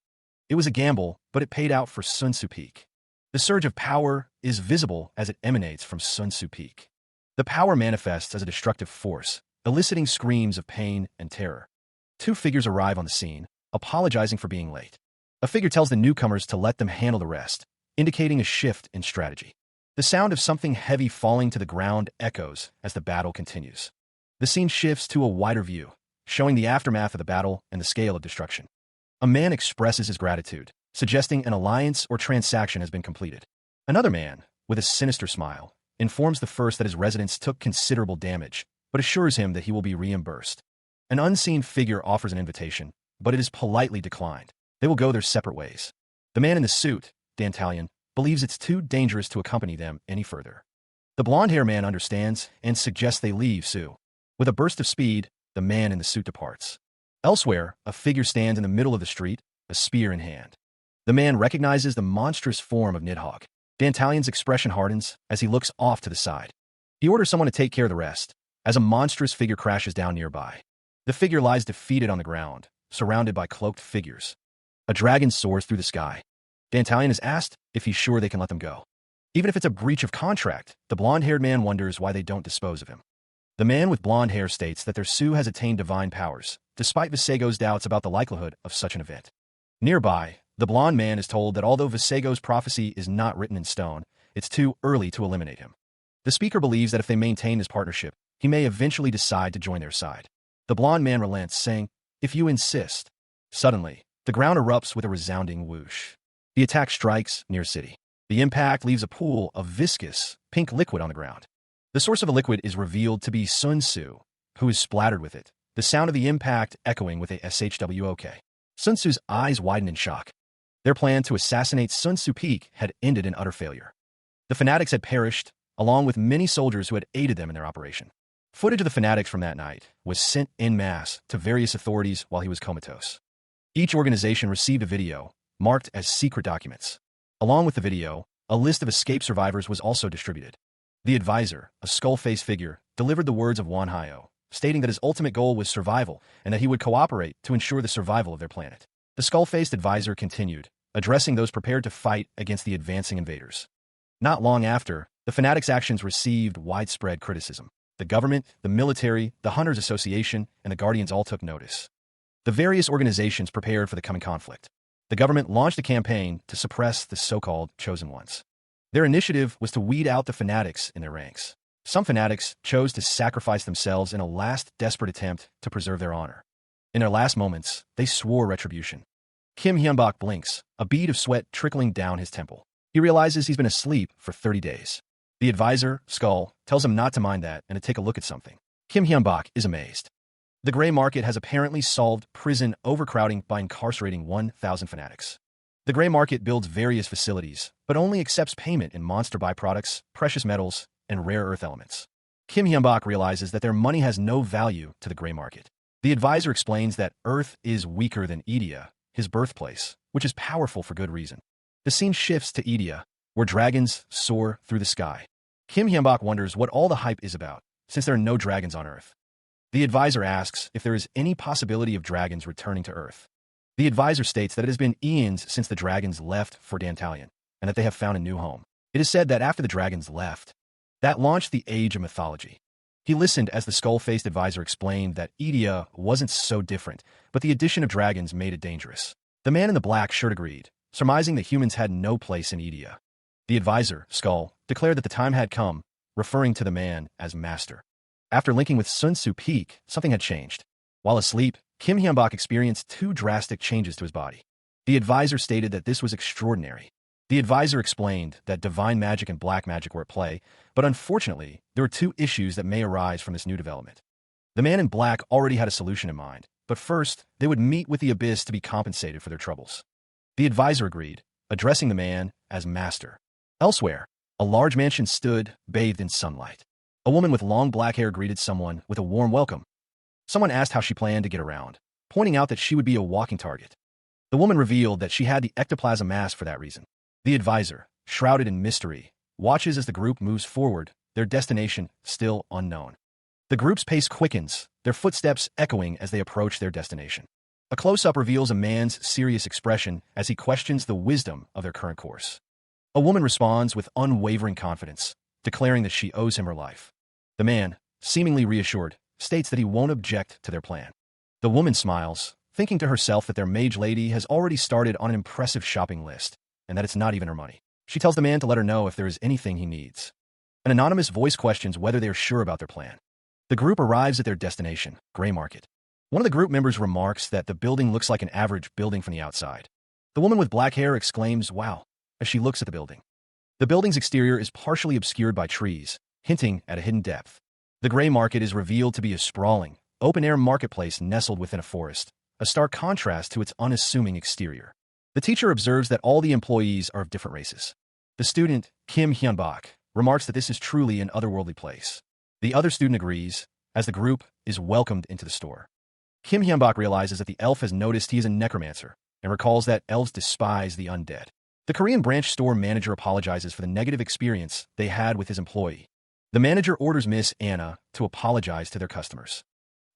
It was a gamble, but it paid out for Sun Tzu Peak. The surge of power is visible as it emanates from Sun Tzu Peak. The power manifests as a destructive force, eliciting screams of pain and terror. Two figures arrive on the scene, apologizing for being late. A figure tells the newcomers to let them handle the rest, indicating a shift in strategy. The sound of something heavy falling to the ground echoes as the battle continues. The scene shifts to a wider view, showing the aftermath of the battle and the scale of destruction. A man expresses his gratitude, suggesting an alliance or transaction has been completed. Another man, with a sinister smile, informs the first that his residence took considerable damage, but assures him that he will be reimbursed. An unseen figure offers an invitation, but it is politely declined. They will go their separate ways. The man in the suit, Dantalion, believes it's too dangerous to accompany them any further. The blonde-haired man understands and suggests they leave Sue. With a burst of speed, the man in the suit departs. Elsewhere, a figure stands in the middle of the street, a spear in hand. The man recognizes the monstrous form of Nidhogg. Dantalion's expression hardens as he looks off to the side. He orders someone to take care of the rest, as a monstrous figure crashes down nearby. The figure lies defeated on the ground, surrounded by cloaked figures. A dragon soars through the sky. Dantalion is asked if he's sure they can let them go. Even if it's a breach of contract, the blonde-haired man wonders why they don't dispose of him. The man with blonde hair states that their Sue has attained divine powers, despite Visego's doubts about the likelihood of such an event. Nearby, the blonde man is told that although Visego's prophecy is not written in stone, it's too early to eliminate him. The speaker believes that if they maintain this partnership, he may eventually decide to join their side. The blonde man relents, saying, "If you insist." Suddenly, the ground erupts with a resounding whoosh. The attack strikes near city. The impact leaves a pool of viscous, pink liquid on the ground. The source of the liquid is revealed to be Sun Tzu, who is splattered with it, the sound of the impact echoing with a SHWOK. Sun Tzu's eyes widen in shock. Their plan to assassinate Sun Tzu Peak had ended in utter failure. The fanatics had perished, along with many soldiers who had aided them in their operation. Footage of the fanatics from that night was sent en masse to various authorities while he was comatose. Each organization received a video, marked as secret documents. Along with the video, a list of escape survivors was also distributed. The advisor, a skull-faced figure, delivered the words of Wan Hyo, stating that his ultimate goal was survival and that he would cooperate to ensure the survival of their planet. The skull-faced advisor continued, addressing those prepared to fight against the advancing invaders. Not long after, The fanatics' actions received widespread criticism. The government, the military, the Hunters Association, and the Guardians all took notice. The various organizations prepared for the coming conflict. The government launched a campaign to suppress the so-called chosen ones. Their initiative was to weed out the fanatics in their ranks. Some fanatics chose to sacrifice themselves in a last desperate attempt to preserve their honor. In their last moments, they swore retribution. Kim Hyun-bak blinks, a bead of sweat trickling down his temple. He realizes he's been asleep for 30 days. The advisor, Skull, tells him not to mind that and to take a look at something. Kim Hyun-bak is amazed. The gray market has apparently solved prison overcrowding by incarcerating 1,000 fanatics. The gray market builds various facilities, but only accepts payment in monster byproducts, precious metals, and rare earth elements. Kim Hyun-bak realizes that their money has no value to the gray market. The advisor explains that Earth is weaker than Edea, his birthplace, which is powerful for good reason. The scene shifts to Edea, where dragons soar through the sky. Kim Hyun-bak wonders what all the hype is about, since there are no dragons on Earth. The advisor asks if there is any possibility of dragons returning to Earth. The advisor states that it has been eons since the dragons left for Dantalion, and that they have found a new home. It is said that after the dragons left, that launched the age of mythology. He listened as the skull-faced advisor explained that Edea wasn't so different, but the addition of dragons made it dangerous. The man in the black shirt agreed, surmising that humans had no place in Edea. The advisor, Skull, declared that the time had come, referring to the man as Master. After linking with Sun Tzu Peak, something had changed. While asleep, Kim Hyun-bak experienced two drastic changes to his body. The advisor stated that this was extraordinary. The advisor explained that divine magic and black magic were at play, but unfortunately, there were two issues that may arise from this new development. The man in black already had a solution in mind, but first, they would meet with the Abyss to be compensated for their troubles. The advisor agreed, addressing the man as Master. Elsewhere, a large mansion stood, bathed in sunlight. A woman with long black hair greeted someone with a warm welcome. Someone asked how she planned to get around, pointing out that she would be a walking target. The woman revealed that she had the ectoplasm mask for that reason. The advisor, shrouded in mystery, watches as the group moves forward, their destination still unknown. The group's pace quickens, their footsteps echoing as they approach their destination. A close-up reveals a man's serious expression as he questions the wisdom of their current course. A woman responds with unwavering confidence, declaring that she owes him her life. The man, seemingly reassured, states that he won't object to their plan. The woman smiles, thinking to herself that their mage lady has already started on an impressive shopping list, and that it's not even her money. She tells the man to let her know if there is anything he needs. An anonymous voice questions whether they are sure about their plan. The group arrives at their destination, Gray Market. One of the group members remarks that the building looks like an average building from the outside. The woman with black hair exclaims, "Wow," as she looks at the building. The building's exterior is partially obscured by trees, hinting at a hidden depth. The Gray Market is revealed to be a sprawling, open-air marketplace nestled within a forest, a stark contrast to its unassuming exterior. The teacher observes that all the employees are of different races. The student, Kim Hyun-bak, remarks that this is truly an otherworldly place. The other student agrees, as the group is welcomed into the store. Kim Hyun-bak realizes that the elf has noticed he is a necromancer, and recalls that elves despise the undead. The Korean branch store manager apologizes for the negative experience they had with his employee. The manager orders Miss Anna to apologize to their customers.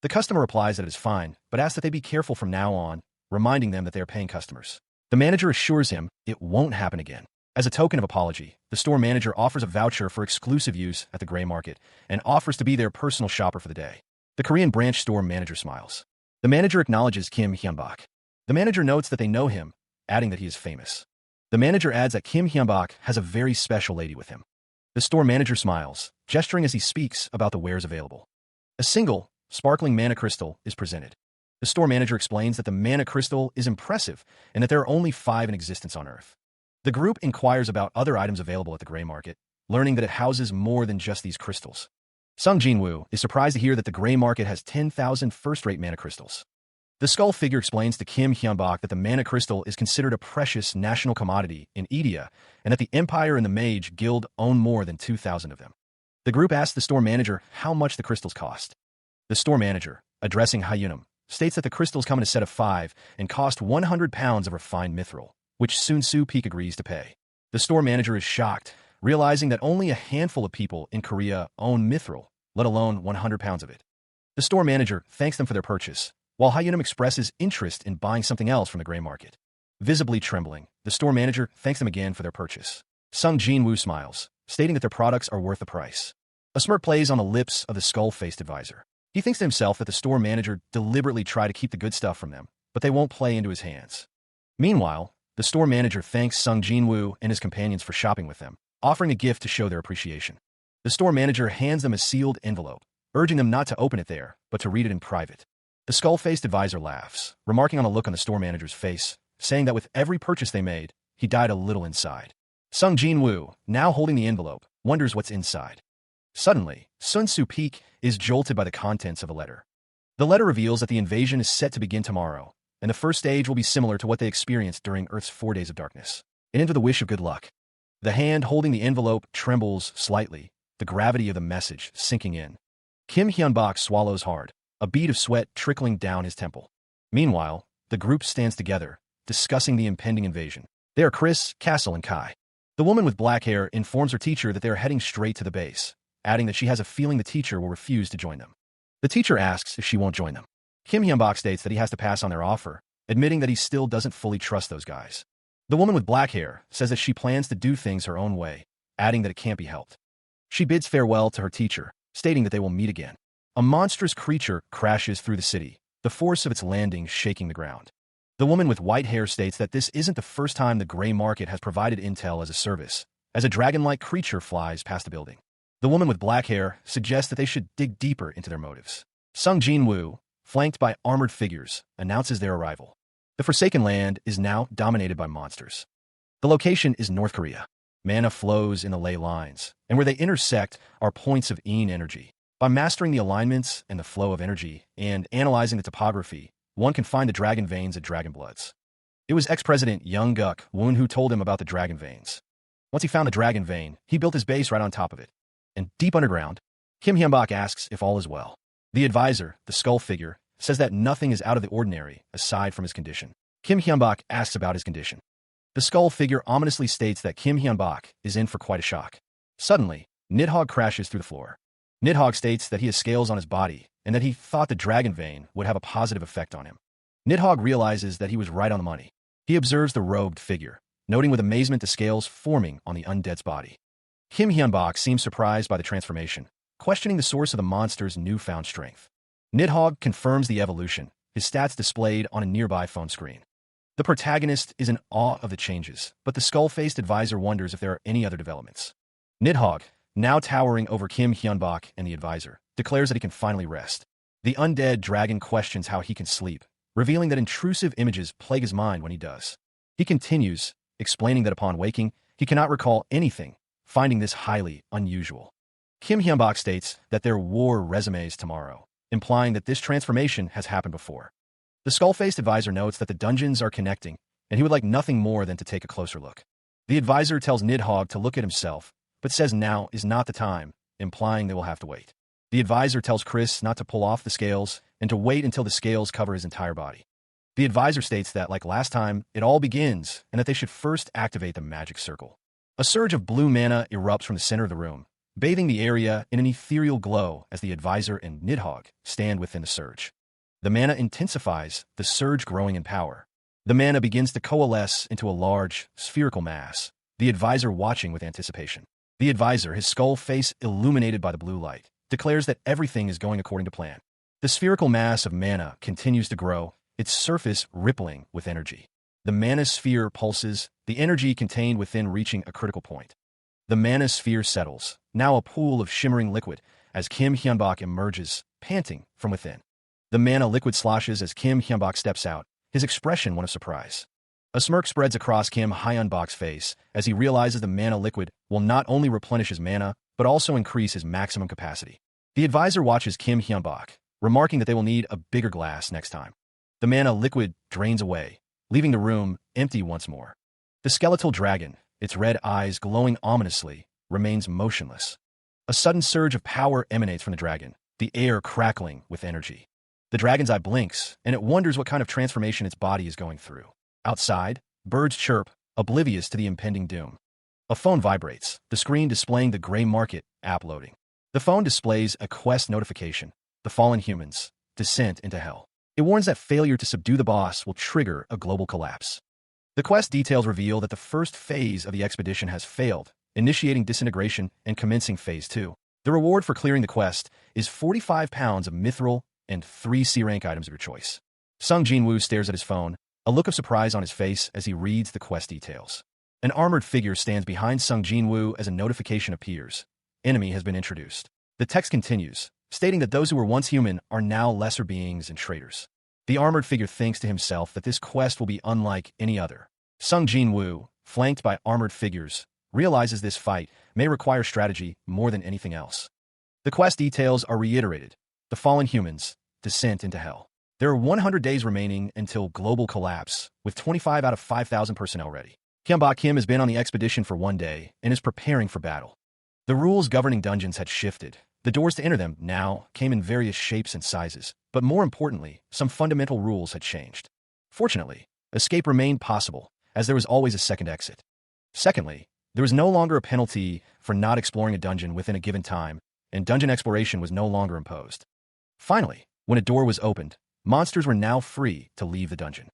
The customer replies that it is fine, but asks that they be careful from now on, reminding them that they are paying customers. The manager assures him it won't happen again. As a token of apology, the store manager offers a voucher for exclusive use at the Gray Market and offers to be their personal shopper for the day. The Korean branch store manager smiles. The manager acknowledges Kim Hyun-bak. The manager notes that they know him, adding that he is famous. The manager adds that Kim Hyun-bak has a very special lady with him. The store manager smiles, gesturing as he speaks about the wares available. A single, sparkling mana crystal is presented. The store manager explains that the mana crystal is impressive and that there are only 5 in existence on Earth. The group inquires about other items available at the Gray Market, learning that it houses more than just these crystals. Sung Jin-woo is surprised to hear that the Gray Market has 10,000 first-rate mana crystals. The skull figure explains to Kim Hyun-bak that the mana crystal is considered a precious national commodity in Edea, and that the Empire and the Mage Guild own more than 2,000 of them. The group asks the store manager how much the crystals cost. The store manager, addressing Hyunum, states that the crystals come in a set of 5 and cost 100 pounds of refined mithril, which Sun Tzu Peak agrees to pay. The store manager is shocked, realizing that only a handful of people in Korea own mithril, let alone 100 pounds of it. The store manager thanks them for their purchase, while Hyunum expresses interest in buying something else from the Gray Market. Visibly trembling, the store manager thanks them again for their purchase. Sung Jin-woo smiles, stating that their products are worth the price. A smirk plays on the lips of the skull-faced advisor. He thinks to himself that the store manager deliberately tried to keep the good stuff from them, but they won't play into his hands. Meanwhile, the store manager thanks Sung Jinwoo and his companions for shopping with them, offering a gift to show their appreciation. The store manager hands them a sealed envelope, urging them not to open it there, but to read it in private. The skull-faced advisor laughs, remarking on the look on the store manager's face, saying that with every purchase they made, he died a little inside. Sung Jinwoo, now holding the envelope, wonders what's inside. Suddenly, Sun Soo-peek is jolted by the contents of a letter. The letter reveals that the invasion is set to begin tomorrow, and the first stage will be similar to what they experienced during Earth's 4 days of darkness. And enter the wish of good luck. The hand holding the envelope trembles slightly, the gravity of the message sinking in. Kim Hyun-bak swallows hard, a bead of sweat trickling down his temple. Meanwhile, the group stands together, discussing the impending invasion. They are Chris, Castle, and Kai. The woman with black hair informs her teacher that they are heading straight to the base, adding that she has a feeling the teacher will refuse to join them. The teacher asks if she won't join them. Kim Hyun-bak states that he has to pass on their offer, admitting that he still doesn't fully trust those guys. The woman with black hair says that she plans to do things her own way, adding that it can't be helped. She bids farewell to her teacher, stating that they will meet again. A monstrous creature crashes through the city, the force of its landing shaking the ground. The woman with white hair states that this isn't the first time the gray market has provided intel as a service, as a dragon-like creature flies past the building. The woman with black hair suggests that they should dig deeper into their motives. Sung Jinwoo, flanked by armored figures, announces their arrival. The Forsaken Land is now dominated by monsters. The location is North Korea. Mana flows in the ley lines, and where they intersect are points of yin energy. By mastering the alignments and the flow of energy, and analyzing the topography, one can find the dragon veins at Dragon Bloods. It was ex-president Young Guk Woon who told him about the dragon veins. Once he found the dragon vein, he built his base right on top of it. And deep underground, Kim Hyun-bak asks if all is well. The advisor, the skull figure, says that nothing is out of the ordinary aside from his condition. Kim Hyun-bak asks about his condition. The skull figure ominously states that Kim Hyun-bak is in for quite a shock. Suddenly, Nidhogg crashes through the floor. Nidhogg states that he has scales on his body and that he thought the dragon vein would have a positive effect on him. Nidhogg realizes that he was right on the money. He observes the robed figure, noting with amazement the scales forming on the undead's body. Kim Hyun-bak seems surprised by the transformation, questioning the source of the monster's newfound strength. Nidhogg confirms the evolution, his stats displayed on a nearby phone screen. The protagonist is in awe of the changes, but the skull-faced advisor wonders if there are any other developments. Nidhogg, now towering over Kim Hyun-bak and the advisor, declares that he can finally rest. The undead dragon questions how he can sleep, revealing that intrusive images plague his mind when he does. He continues, explaining that upon waking, he cannot recall anything, finding this highly unusual. Kim Hyun-bak states that there war resumes tomorrow, implying that this transformation has happened before. The skull-faced advisor notes that the dungeons are connecting, and he would like nothing more than to take a closer look. The advisor tells Nidhogg to look at himself, but says now is not the time, implying they will have to wait. The advisor tells Chris not to pull off the scales and to wait until the scales cover his entire body. The advisor states that, like last time, it all begins, and that they should first activate the magic circle. A surge of blue mana erupts from the center of the room, bathing the area in an ethereal glow as the advisor and Nidhogg stand within the surge. The mana intensifies, the surge growing in power. The mana begins to coalesce into a large, spherical mass, the advisor watching with anticipation. The advisor, his skull face illuminated by the blue light, declares that everything is going according to plan. The spherical mass of mana continues to grow, its surface rippling with energy. The mana sphere pulses, the energy contained within reaching a critical point. The mana sphere settles, now a pool of shimmering liquid, as Kim Hyun-bak emerges, panting from within. The mana liquid sloshes as Kim Hyun-bak steps out, his expression one of surprise. A smirk spreads across Kim Hyun-bak's face as he realizes the mana liquid will not only replenish his mana, but also increase his maximum capacity. The advisor watches Kim Hyun-bak, remarking that they will need a bigger glass next time. The mana liquid drains away, leaving the room empty once more. The skeletal dragon, its red eyes glowing ominously, remains motionless. A sudden surge of power emanates from the dragon, the air crackling with energy. The dragon's eye blinks, and it wonders what kind of transformation its body is going through. Outside, birds chirp, oblivious to the impending doom. A phone vibrates, the screen displaying the Gray Market app loading. The phone displays a quest notification, The Fallen Humans, Descent into Hell. It warns that failure to subdue the boss will trigger a global collapse. The quest details reveal that the first phase of the expedition has failed, initiating disintegration and commencing Phase 2. The reward for clearing the quest is 45 pounds of mithril and 3 C-rank items of your choice. Sung Jinwoo stares at his phone, a look of surprise on his face as he reads the quest details. An armored figure stands behind Sung Jinwoo as a notification appears. Enemy has been introduced. The text continues, stating that those who were once human are now lesser beings and traitors. The armored figure thinks to himself that this quest will be unlike any other. Sung Jinwoo, flanked by armored figures, realizes this fight may require strategy more than anything else. The quest details are reiterated. The fallen humans, descent into hell. There are 100 days remaining until global collapse, with 25 out of 5,000 personnel ready. Hyunbak Kim has been on the expedition for 1 day and is preparing for battle. The rules governing dungeons had shifted. The doors to enter them now came in various shapes and sizes, but more importantly, some fundamental rules had changed. Fortunately, escape remained possible, as there was always a second exit. Secondly, there was no longer a penalty for not exploring a dungeon within a given time, and dungeon exploration was no longer imposed. Finally, when a door was opened, monsters were now free to leave the dungeon.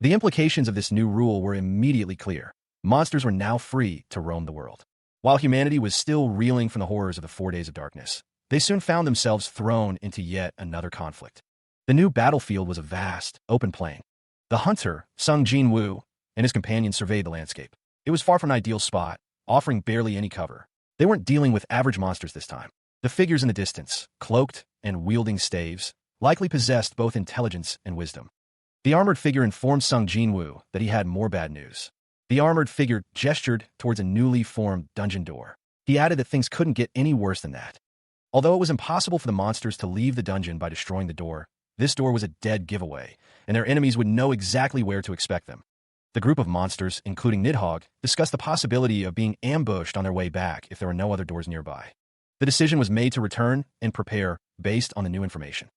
The implications of this new rule were immediately clear. Monsters were now free to roam the world. While humanity was still reeling from the horrors of the 4 days of darkness, they soon found themselves thrown into yet another conflict. The new battlefield was a vast, open plain. The hunter, Sung Jinwoo, and his companions surveyed the landscape. It was far from an ideal spot, offering barely any cover. They weren't dealing with average monsters this time. The figures in the distance, cloaked and wielding staves, likely possessed both intelligence and wisdom. The armored figure informed Sung Jinwoo that he had more bad news. The armored figure gestured towards a newly formed dungeon door. He added that things couldn't get any worse than that. Although it was impossible for the monsters to leave the dungeon by destroying the door, this door was a dead giveaway, and their enemies would know exactly where to expect them. The group of monsters, including Nidhogg, discussed the possibility of being ambushed on their way back if there were no other doors nearby. The decision was made to return and prepare based on the new information.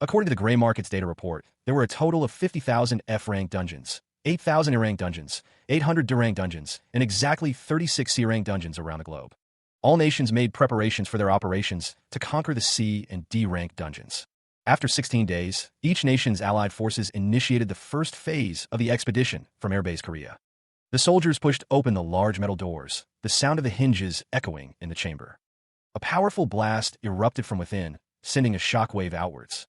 According to the Gray Market's data report, there were a total of 50,000 F-rank dungeons, 8,000 E-rank dungeons, 800 D-rank dungeons, and exactly 36 C-rank dungeons around the globe. All nations made preparations for their operations to conquer the C and D-rank dungeons. After 16 days, each nation's allied forces initiated the first phase of the expedition from Airbase Korea. The soldiers pushed open the large metal doors, the sound of the hinges echoing in the chamber. A powerful blast erupted from within, sending a shockwave outwards.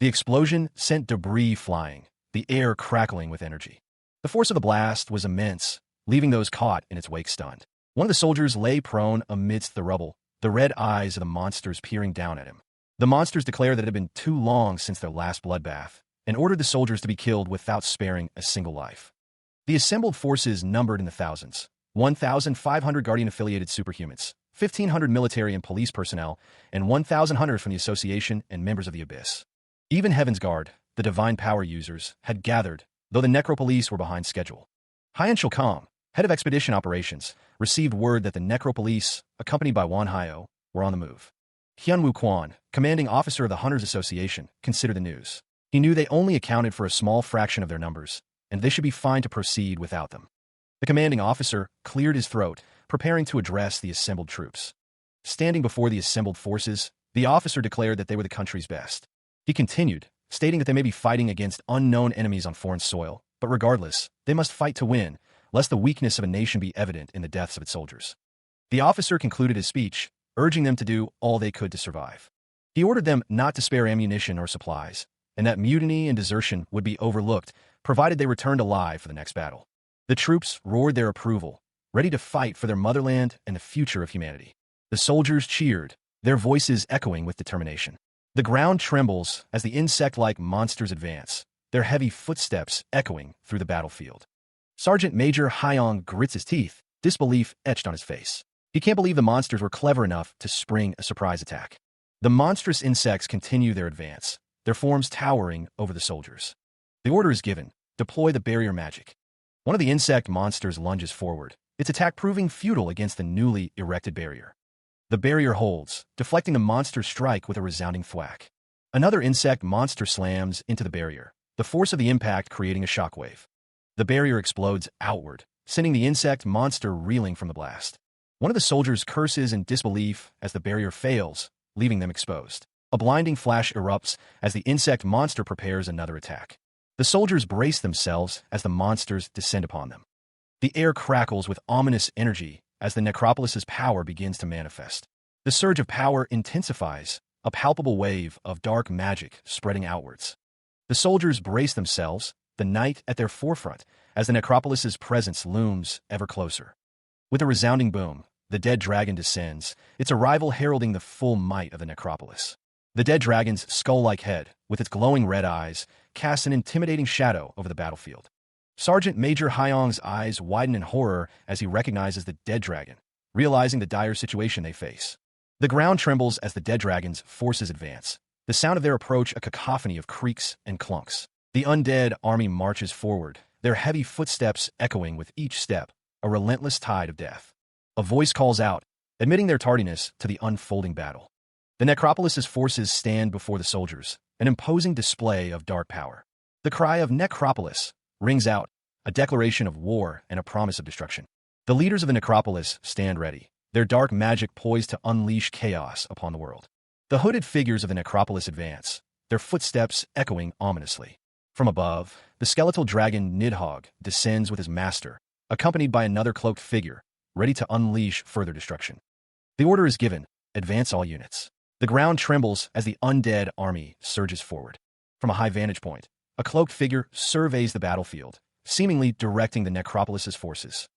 The explosion sent debris flying, the air crackling with energy. The force of the blast was immense, leaving those caught in its wake stunned. One of the soldiers lay prone amidst the rubble, the red eyes of the monsters peering down at him. The monsters declared that it had been too long since their last bloodbath, and ordered the soldiers to be killed without sparing a single life. The assembled forces numbered in the thousands: 1,500 Guardian-affiliated superhumans, 1,500 military and police personnel, and 1,000 hunters from the Association and members of the Abyss. Even Heaven's Guard, the divine power users, had gathered, though the Necropolice were behind schedule. Hyan Shilkam, head of expedition operations, received word that the Necropolice, accompanied by Wan Hyo, were on the move. Hyunwoo Kwon, commanding officer of the Hunters Association, considered the news. He knew they only accounted for a small fraction of their numbers, and they should be fine to proceed without them. The commanding officer cleared his throat, preparing to address the assembled troops. Standing before the assembled forces, the officer declared that they were the country's best. He continued, stating that they may be fighting against unknown enemies on foreign soil, but regardless, they must fight to win, lest the weakness of a nation be evident in the deaths of its soldiers. The officer concluded his speech, urging them to do all they could to survive. He ordered them not to spare ammunition or supplies, and that mutiny and desertion would be overlooked, provided they returned alive for the next battle. The troops roared their approval, ready to fight for their motherland and the future of humanity. The soldiers cheered, their voices echoing with determination. The ground trembles as the insect-like monsters advance, their heavy footsteps echoing through the battlefield. Sergeant Major Hyong grits his teeth, disbelief etched on his face. He can't believe the monsters were clever enough to spring a surprise attack. The monstrous insects continue their advance, their forms towering over the soldiers. The order is given: deploy the barrier magic. One of the insect monsters lunges forward, its attack proving futile against the newly erected barrier. The barrier holds, deflecting the monster's strike with a resounding thwack. Another insect monster slams into the barrier, the force of the impact creating a shockwave. The barrier explodes outward, sending the insect monster reeling from the blast. One of the soldiers curses in disbelief as the barrier fails, leaving them exposed. A blinding flash erupts as the insect monster prepares another attack. The soldiers brace themselves as the monsters descend upon them. The air crackles with ominous energy as the necropolis's power begins to manifest. The surge of power intensifies, a palpable wave of dark magic spreading outwards. The soldiers brace themselves, the night at their forefront, as the necropolis's presence looms ever closer. With a resounding boom, the dead dragon descends, its arrival heralding the full might of the necropolis. The dead dragon's skull-like head, with its glowing red eyes, casts an intimidating shadow over the battlefield. Sergeant Major Hyong's eyes widen in horror as he recognizes the dead dragon, realizing the dire situation they face. The ground trembles as the dead dragon's forces advance, the sound of their approach a cacophony of creaks and clunks. The undead army marches forward, their heavy footsteps echoing with each step, a relentless tide of death. A voice calls out, admitting their tardiness to the unfolding battle. The necropolis's forces stand before the soldiers, an imposing display of dark power. The cry of Necropolis rings out, a declaration of war and a promise of destruction. The leaders of the necropolis stand ready, their dark magic poised to unleash chaos upon the world. The hooded figures of the necropolis advance, their footsteps echoing ominously. From above, the skeletal dragon Nidhogg descends with his master, accompanied by another cloaked figure, ready to unleash further destruction. The order is given, advance all units. The ground trembles as the undead army surges forward. From a high vantage point, a cloaked figure surveys the battlefield, seemingly directing the necropolis's forces.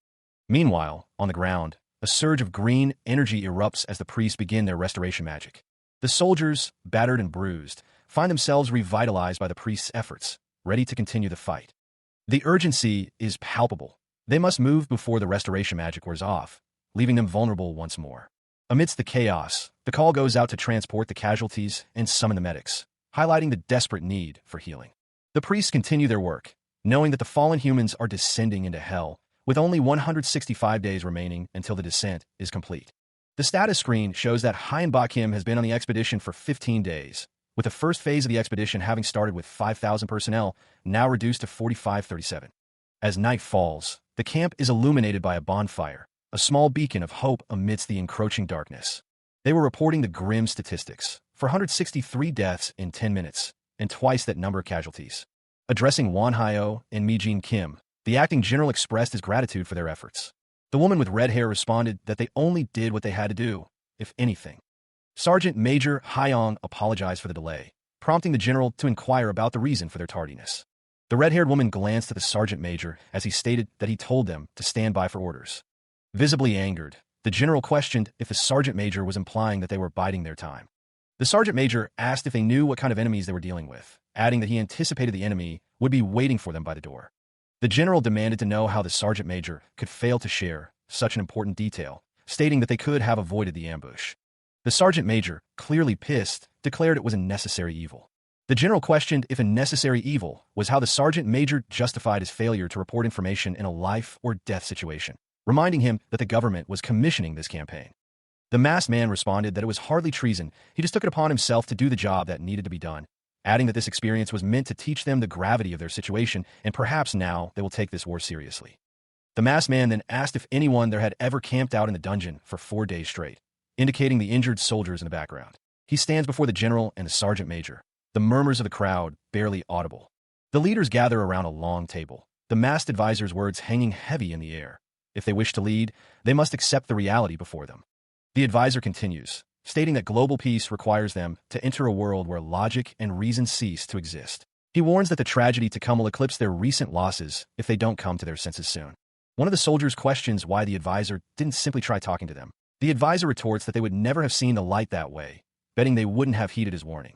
Meanwhile, on the ground, a surge of green energy erupts as the priests begin their restoration magic. The soldiers, battered and bruised, find themselves revitalized by the priests' efforts, ready to continue the fight. The urgency is palpable. They must move before the restoration magic wears off, leaving them vulnerable once more. Amidst the chaos, the call goes out to transport the casualties and summon the medics, highlighting the desperate need for healing. The priests continue their work, knowing that the fallen humans are descending into hell, with only 165 days remaining until the descent is complete. The status screen shows that Hyun Kim has been on the expedition for 15 days, with the first phase of the expedition having started with 5,000 personnel, now reduced to 4,537. As night falls, the camp is illuminated by a bonfire, a small beacon of hope amidst the encroaching darkness. They were reporting the grim statistics, 463 deaths in 10 minutes, and twice that number of casualties. Addressing Won Hyo and Mi-jin Kim, the acting general expressed his gratitude for their efforts. The woman with red hair responded that they only did what they had to do, if anything. Sergeant Major Hyong apologized for the delay, prompting the general to inquire about the reason for their tardiness. The red-haired woman glanced at the sergeant major as he stated that he told them to stand by for orders. Visibly angered, the general questioned if the sergeant major was implying that they were biding their time. The sergeant major asked if they knew what kind of enemies they were dealing with, adding that he anticipated the enemy would be waiting for them by the door. The general demanded to know how the sergeant major could fail to share such an important detail, stating that they could have avoided the ambush. The sergeant major, clearly pissed, declared it was a necessary evil. The general questioned if a necessary evil was how the sergeant major justified his failure to report information in a life-or-death situation, reminding him that the government was commissioning this campaign. The masked man responded that it was hardly treason, he just took it upon himself to do the job that needed to be done, adding that this experience was meant to teach them the gravity of their situation, and perhaps now they will take this war seriously. The masked man then asked if anyone there had ever camped out in the dungeon for 4 days straight, indicating the injured soldiers in the background. He stands before the general and the sergeant major, the murmurs of the crowd barely audible. The leaders gather around a long table, the masked advisor's words hanging heavy in the air. If they wish to lead, they must accept the reality before them. The advisor continues, stating that global peace requires them to enter a world where logic and reason cease to exist. He warns that the tragedy to come will eclipse their recent losses if they don't come to their senses soon. One of the soldiers questions why the advisor didn't simply try talking to them. The advisor retorts that they would never have seen the light that way, betting they wouldn't have heeded his warning.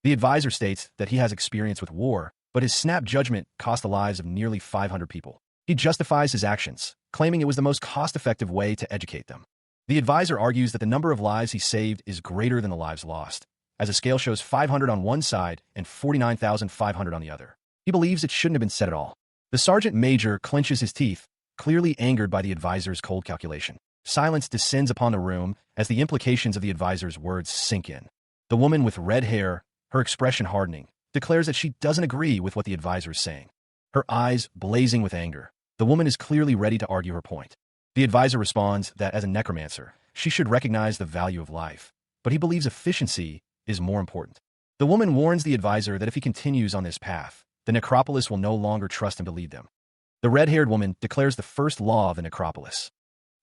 The advisor states that he has experience with war, but his snap judgment cost the lives of nearly 500 people. He justifies his actions, claiming it was the most cost-effective way to educate them. The advisor argues that the number of lives he saved is greater than the lives lost, as the scale shows 500 on one side and 49,500 on the other. He believes it shouldn't have been said at all. The sergeant major clenches his teeth, clearly angered by the advisor's cold calculation. Silence descends upon the room as the implications of the advisor's words sink in. The woman with red hair, her expression hardening, declares that she doesn't agree with what the advisor is saying. Her eyes blazing with anger, the woman is clearly ready to argue her point. The advisor responds that as a necromancer, she should recognize the value of life, but he believes efficiency is more important. The woman warns the advisor that if he continues on this path, the necropolis will no longer trust him to lead them. The red-haired woman declares the first law of the necropolis.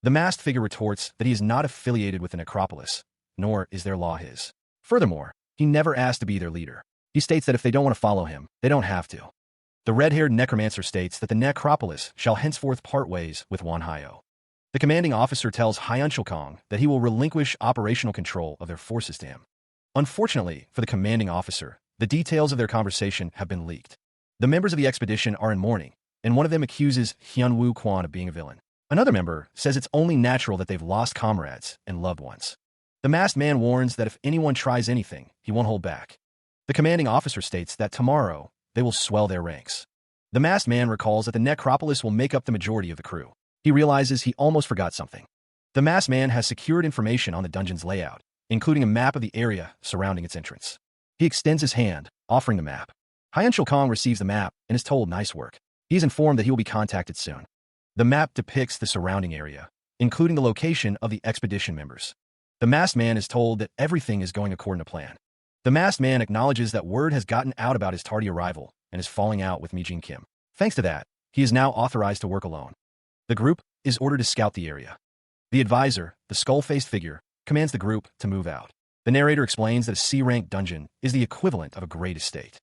The masked figure retorts that he is not affiliated with the necropolis, nor is their law his. Furthermore, he never asked to be their leader. He states that if they don't want to follow him, they don't have to. The red-haired necromancer states that the necropolis shall henceforth part ways with Wanhyo. The commanding officer tells Hyun Kong that he will relinquish operational control of their forces to him. Unfortunately for the commanding officer, the details of their conversation have been leaked. The members of the expedition are in mourning, and one of them accuses Hyun-woo Kwon of being a villain. Another member says it's only natural that they've lost comrades and loved ones. The masked man warns that if anyone tries anything, he won't hold back. The commanding officer states that tomorrow, they will swell their ranks. The masked man recalls that the necropolis will make up the majority of the crew. He realizes he almost forgot something. The masked man has secured information on the dungeon's layout, including a map of the area surrounding its entrance. He extends his hand, offering the map. Hyun Kong receives the map and is told nice work. He is informed that he will be contacted soon. The map depicts the surrounding area, including the location of the expedition members. The masked man is told that everything is going according to plan. The masked man acknowledges that word has gotten out about his tardy arrival and is falling out with Mi-jin Kim. Thanks to that, he is now authorized to work alone. The group is ordered to scout the area. The advisor, the skull-faced figure, commands the group to move out. The narrator explains that a C-rank dungeon is the equivalent of a great estate.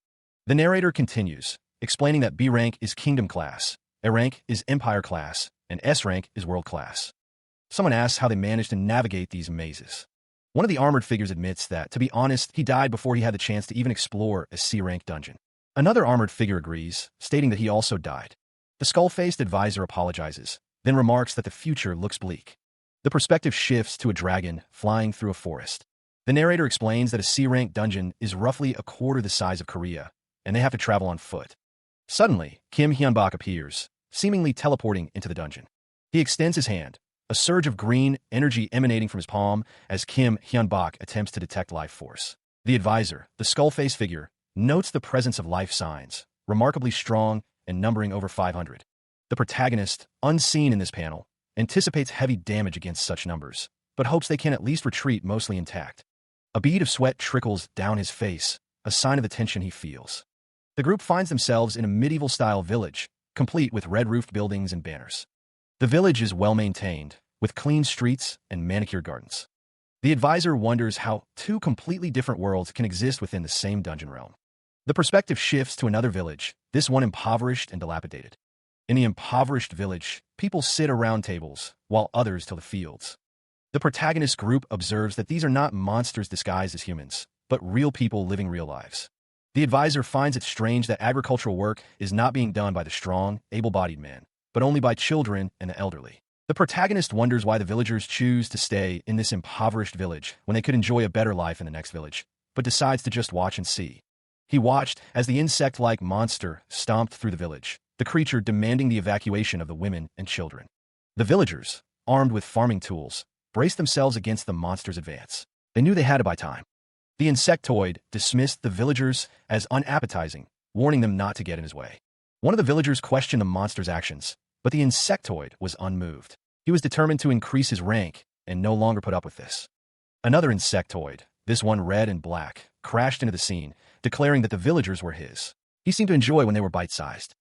The narrator continues, explaining that B rank is kingdom class, A rank is empire class, and S rank is world class. Someone asks how they managed to navigate these mazes. One of the armored figures admits that, to be honest, he died before he had the chance to even explore a C-rank dungeon. Another armored figure agrees, stating that he also died. The skull-faced advisor apologizes, then remarks that the future looks bleak. The perspective shifts to a dragon flying through a forest. The narrator explains that a C-rank dungeon is roughly a quarter the size of Korea, and they have to travel on foot. Suddenly, Kim Hyun-bak appears, seemingly teleporting into the dungeon. He extends his hand, a surge of green energy emanating from his palm as Kim Hyun-bak attempts to detect life force. The advisor, the skull-faced figure, notes the presence of life signs, remarkably strong and numbering over 500. The protagonist, unseen in this panel, anticipates heavy damage against such numbers, but hopes they can at least retreat mostly intact. A bead of sweat trickles down his face, a sign of the tension he feels. The group finds themselves in a medieval-style village, complete with red-roofed buildings and banners. The village is well-maintained, with clean streets and manicured gardens. The advisor wonders how two completely different worlds can exist within the same dungeon realm. The perspective shifts to another village, this one impoverished and dilapidated. In the impoverished village, people sit around tables, while others till the fields. The protagonist group observes that these are not monsters disguised as humans, but real people living real lives. The advisor finds it strange that agricultural work is not being done by the strong, able-bodied men, but only by children and the elderly. The protagonist wonders why the villagers choose to stay in this impoverished village when they could enjoy a better life in the next village, but decides to just watch and see. He watched as the insect-like monster stomped through the village, the creature demanding the evacuation of the women and children. The villagers, armed with farming tools, braced themselves against the monster's advance. They knew they had to buy time. The insectoid dismissed the villagers as unappetizing, warning them not to get in his way. One of the villagers questioned the monster's actions, but the insectoid was unmoved. He was determined to increase his rank and no longer put up with this. Another insectoid, this one red and black, crashed into the scene, declaring that the villagers were his. He seemed to enjoy when they were bite-sized.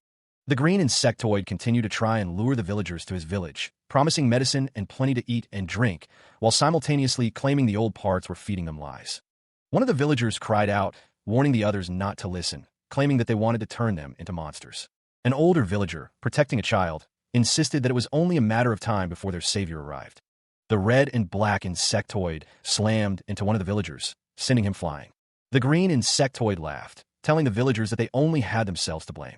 The green insectoid continued to try and lure the villagers to his village, promising medicine and plenty to eat and drink, while simultaneously claiming the old parts were feeding them lies. One of the villagers cried out, warning the others not to listen, claiming that they wanted to turn them into monsters. An older villager, protecting a child, insisted that it was only a matter of time before their savior arrived. The red and black insectoid slammed into one of the villagers, sending him flying. The green insectoid laughed, telling the villagers that they only had themselves to blame.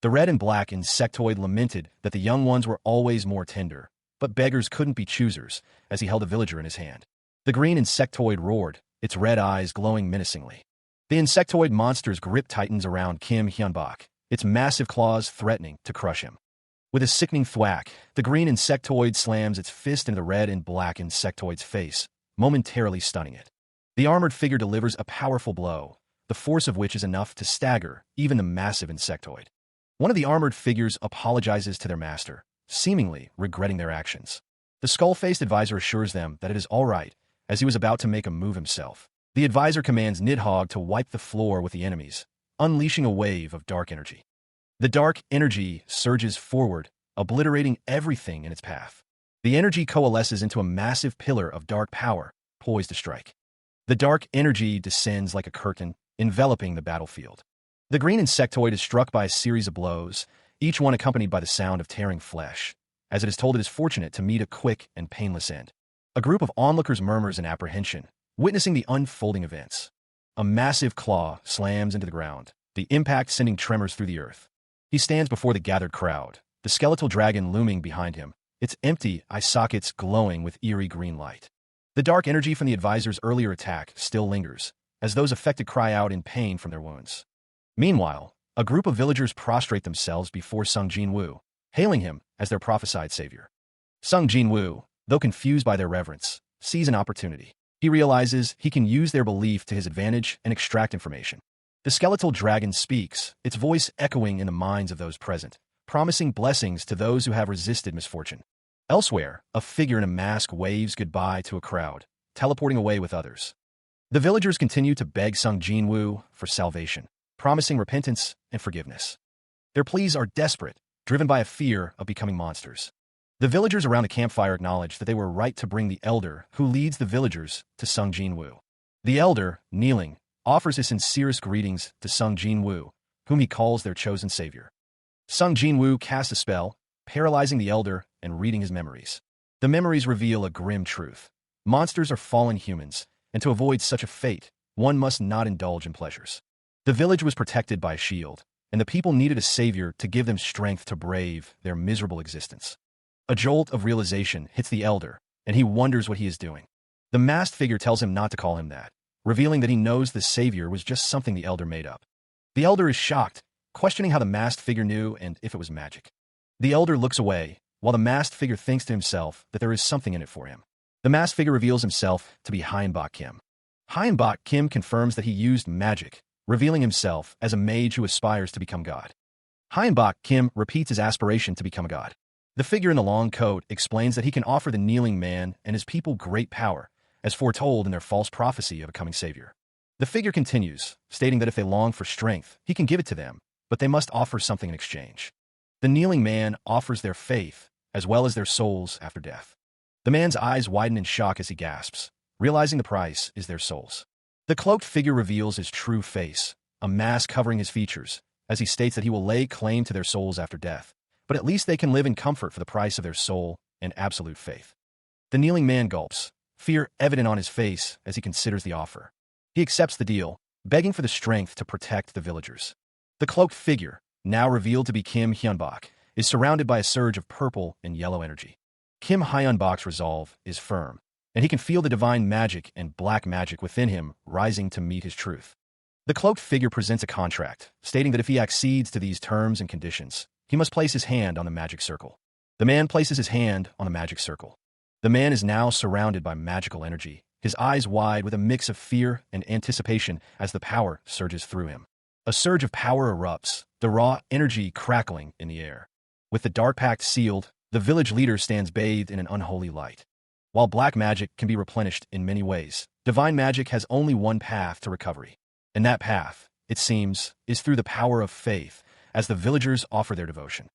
The red and black insectoid lamented that the young ones were always more tender, but beggars couldn't be choosers, as he held a villager in his hand. The green insectoid roared, its red eyes glowing menacingly. The insectoid monster's grip tightens around Kim Hyun-bak, its massive claws threatening to crush him. With a sickening thwack, the green insectoid slams its fist into the red and black insectoid's face, momentarily stunning it. The armored figure delivers a powerful blow, the force of which is enough to stagger even the massive insectoid. One of the armored figures apologizes to their master, seemingly regretting their actions. The skull-faced advisor assures them that it is all right, as he was about to make a move himself. The advisor commands Nidhogg to wipe the floor with the enemies, unleashing a wave of dark energy. The dark energy surges forward, obliterating everything in its path. The energy coalesces into a massive pillar of dark power, poised to strike. The dark energy descends like a curtain, enveloping the battlefield. The green insectoid is struck by a series of blows, each one accompanied by the sound of tearing flesh, as it is told it is fortunate to meet a quick and painless end. A group of onlookers murmurs in apprehension, witnessing the unfolding events. A massive claw slams into the ground, the impact sending tremors through the earth. He stands before the gathered crowd, the skeletal dragon looming behind him, its empty eye sockets glowing with eerie green light. The dark energy from the advisor's earlier attack still lingers, as those affected cry out in pain from their wounds. Meanwhile, a group of villagers prostrate themselves before Sung Jin-woo, hailing him as their prophesied savior. Sung Jin-woo, though confused by their reverence, sees an opportunity. He realizes he can use their belief to his advantage and extract information. The skeletal dragon speaks, its voice echoing in the minds of those present, promising blessings to those who have resisted misfortune. Elsewhere, a figure in a mask waves goodbye to a crowd, teleporting away with others. The villagers continue to beg Sung Jin-woo for salvation, promising repentance and forgiveness. Their pleas are desperate, driven by a fear of becoming monsters. The villagers around the campfire acknowledge that they were right to bring the elder who leads the villagers to Sung Jin-woo. The elder, kneeling, offers his sincerest greetings to Sung Jin-woo, whom he calls their chosen savior. Sung Jin-woo casts a spell, paralyzing the elder and reading his memories. The memories reveal a grim truth. Monsters are fallen humans, and to avoid such a fate, one must not indulge in pleasures. The village was protected by a shield, and the people needed a savior to give them strength to brave their miserable existence. A jolt of realization hits the elder, and he wonders what he is doing. The masked figure tells him not to call him that, revealing that he knows the savior was just something the elder made up. The elder is shocked, questioning how the masked figure knew and if it was magic. The elder looks away, while the masked figure thinks to himself that there is something in it for him. The masked figure reveals himself to be Hyunbak Kim. Hyunbak Kim confirms that he used magic, revealing himself as a mage who aspires to become God. Hyunbak Kim repeats his aspiration to become a god. The figure in the long coat explains that he can offer the kneeling man and his people great power, as foretold in their false prophecy of a coming savior. The figure continues, stating that if they long for strength, he can give it to them, but they must offer something in exchange. The kneeling man offers their faith, as well as their souls after death. The man's eyes widen in shock as he gasps, realizing the price is their souls. The cloaked figure reveals his true face, a mask covering his features, as he states that he will lay claim to their souls after death, but at least they can live in comfort for the price of their soul and absolute faith. The kneeling man gulps, fear evident on his face as he considers the offer. He accepts the deal, begging for the strength to protect the villagers. The cloaked figure, now revealed to be Kim Hyunbak, is surrounded by a surge of purple and yellow energy. Kim Hyunbak's resolve is firm, and he can feel the divine magic and black magic within him rising to meet his truth. The cloaked figure presents a contract, stating that if he accedes to these terms and conditions, he must place his hand on the magic circle. The man places his hand on the magic circle. The man is now surrounded by magical energy, his eyes wide with a mix of fear and anticipation as the power surges through him. A surge of power erupts, the raw energy crackling in the air. With the dark pact sealed, the village leader stands bathed in an unholy light. While black magic can be replenished in many ways, divine magic has only one path to recovery. And that path, it seems, is through the power of faith, as the villagers offer their devotion.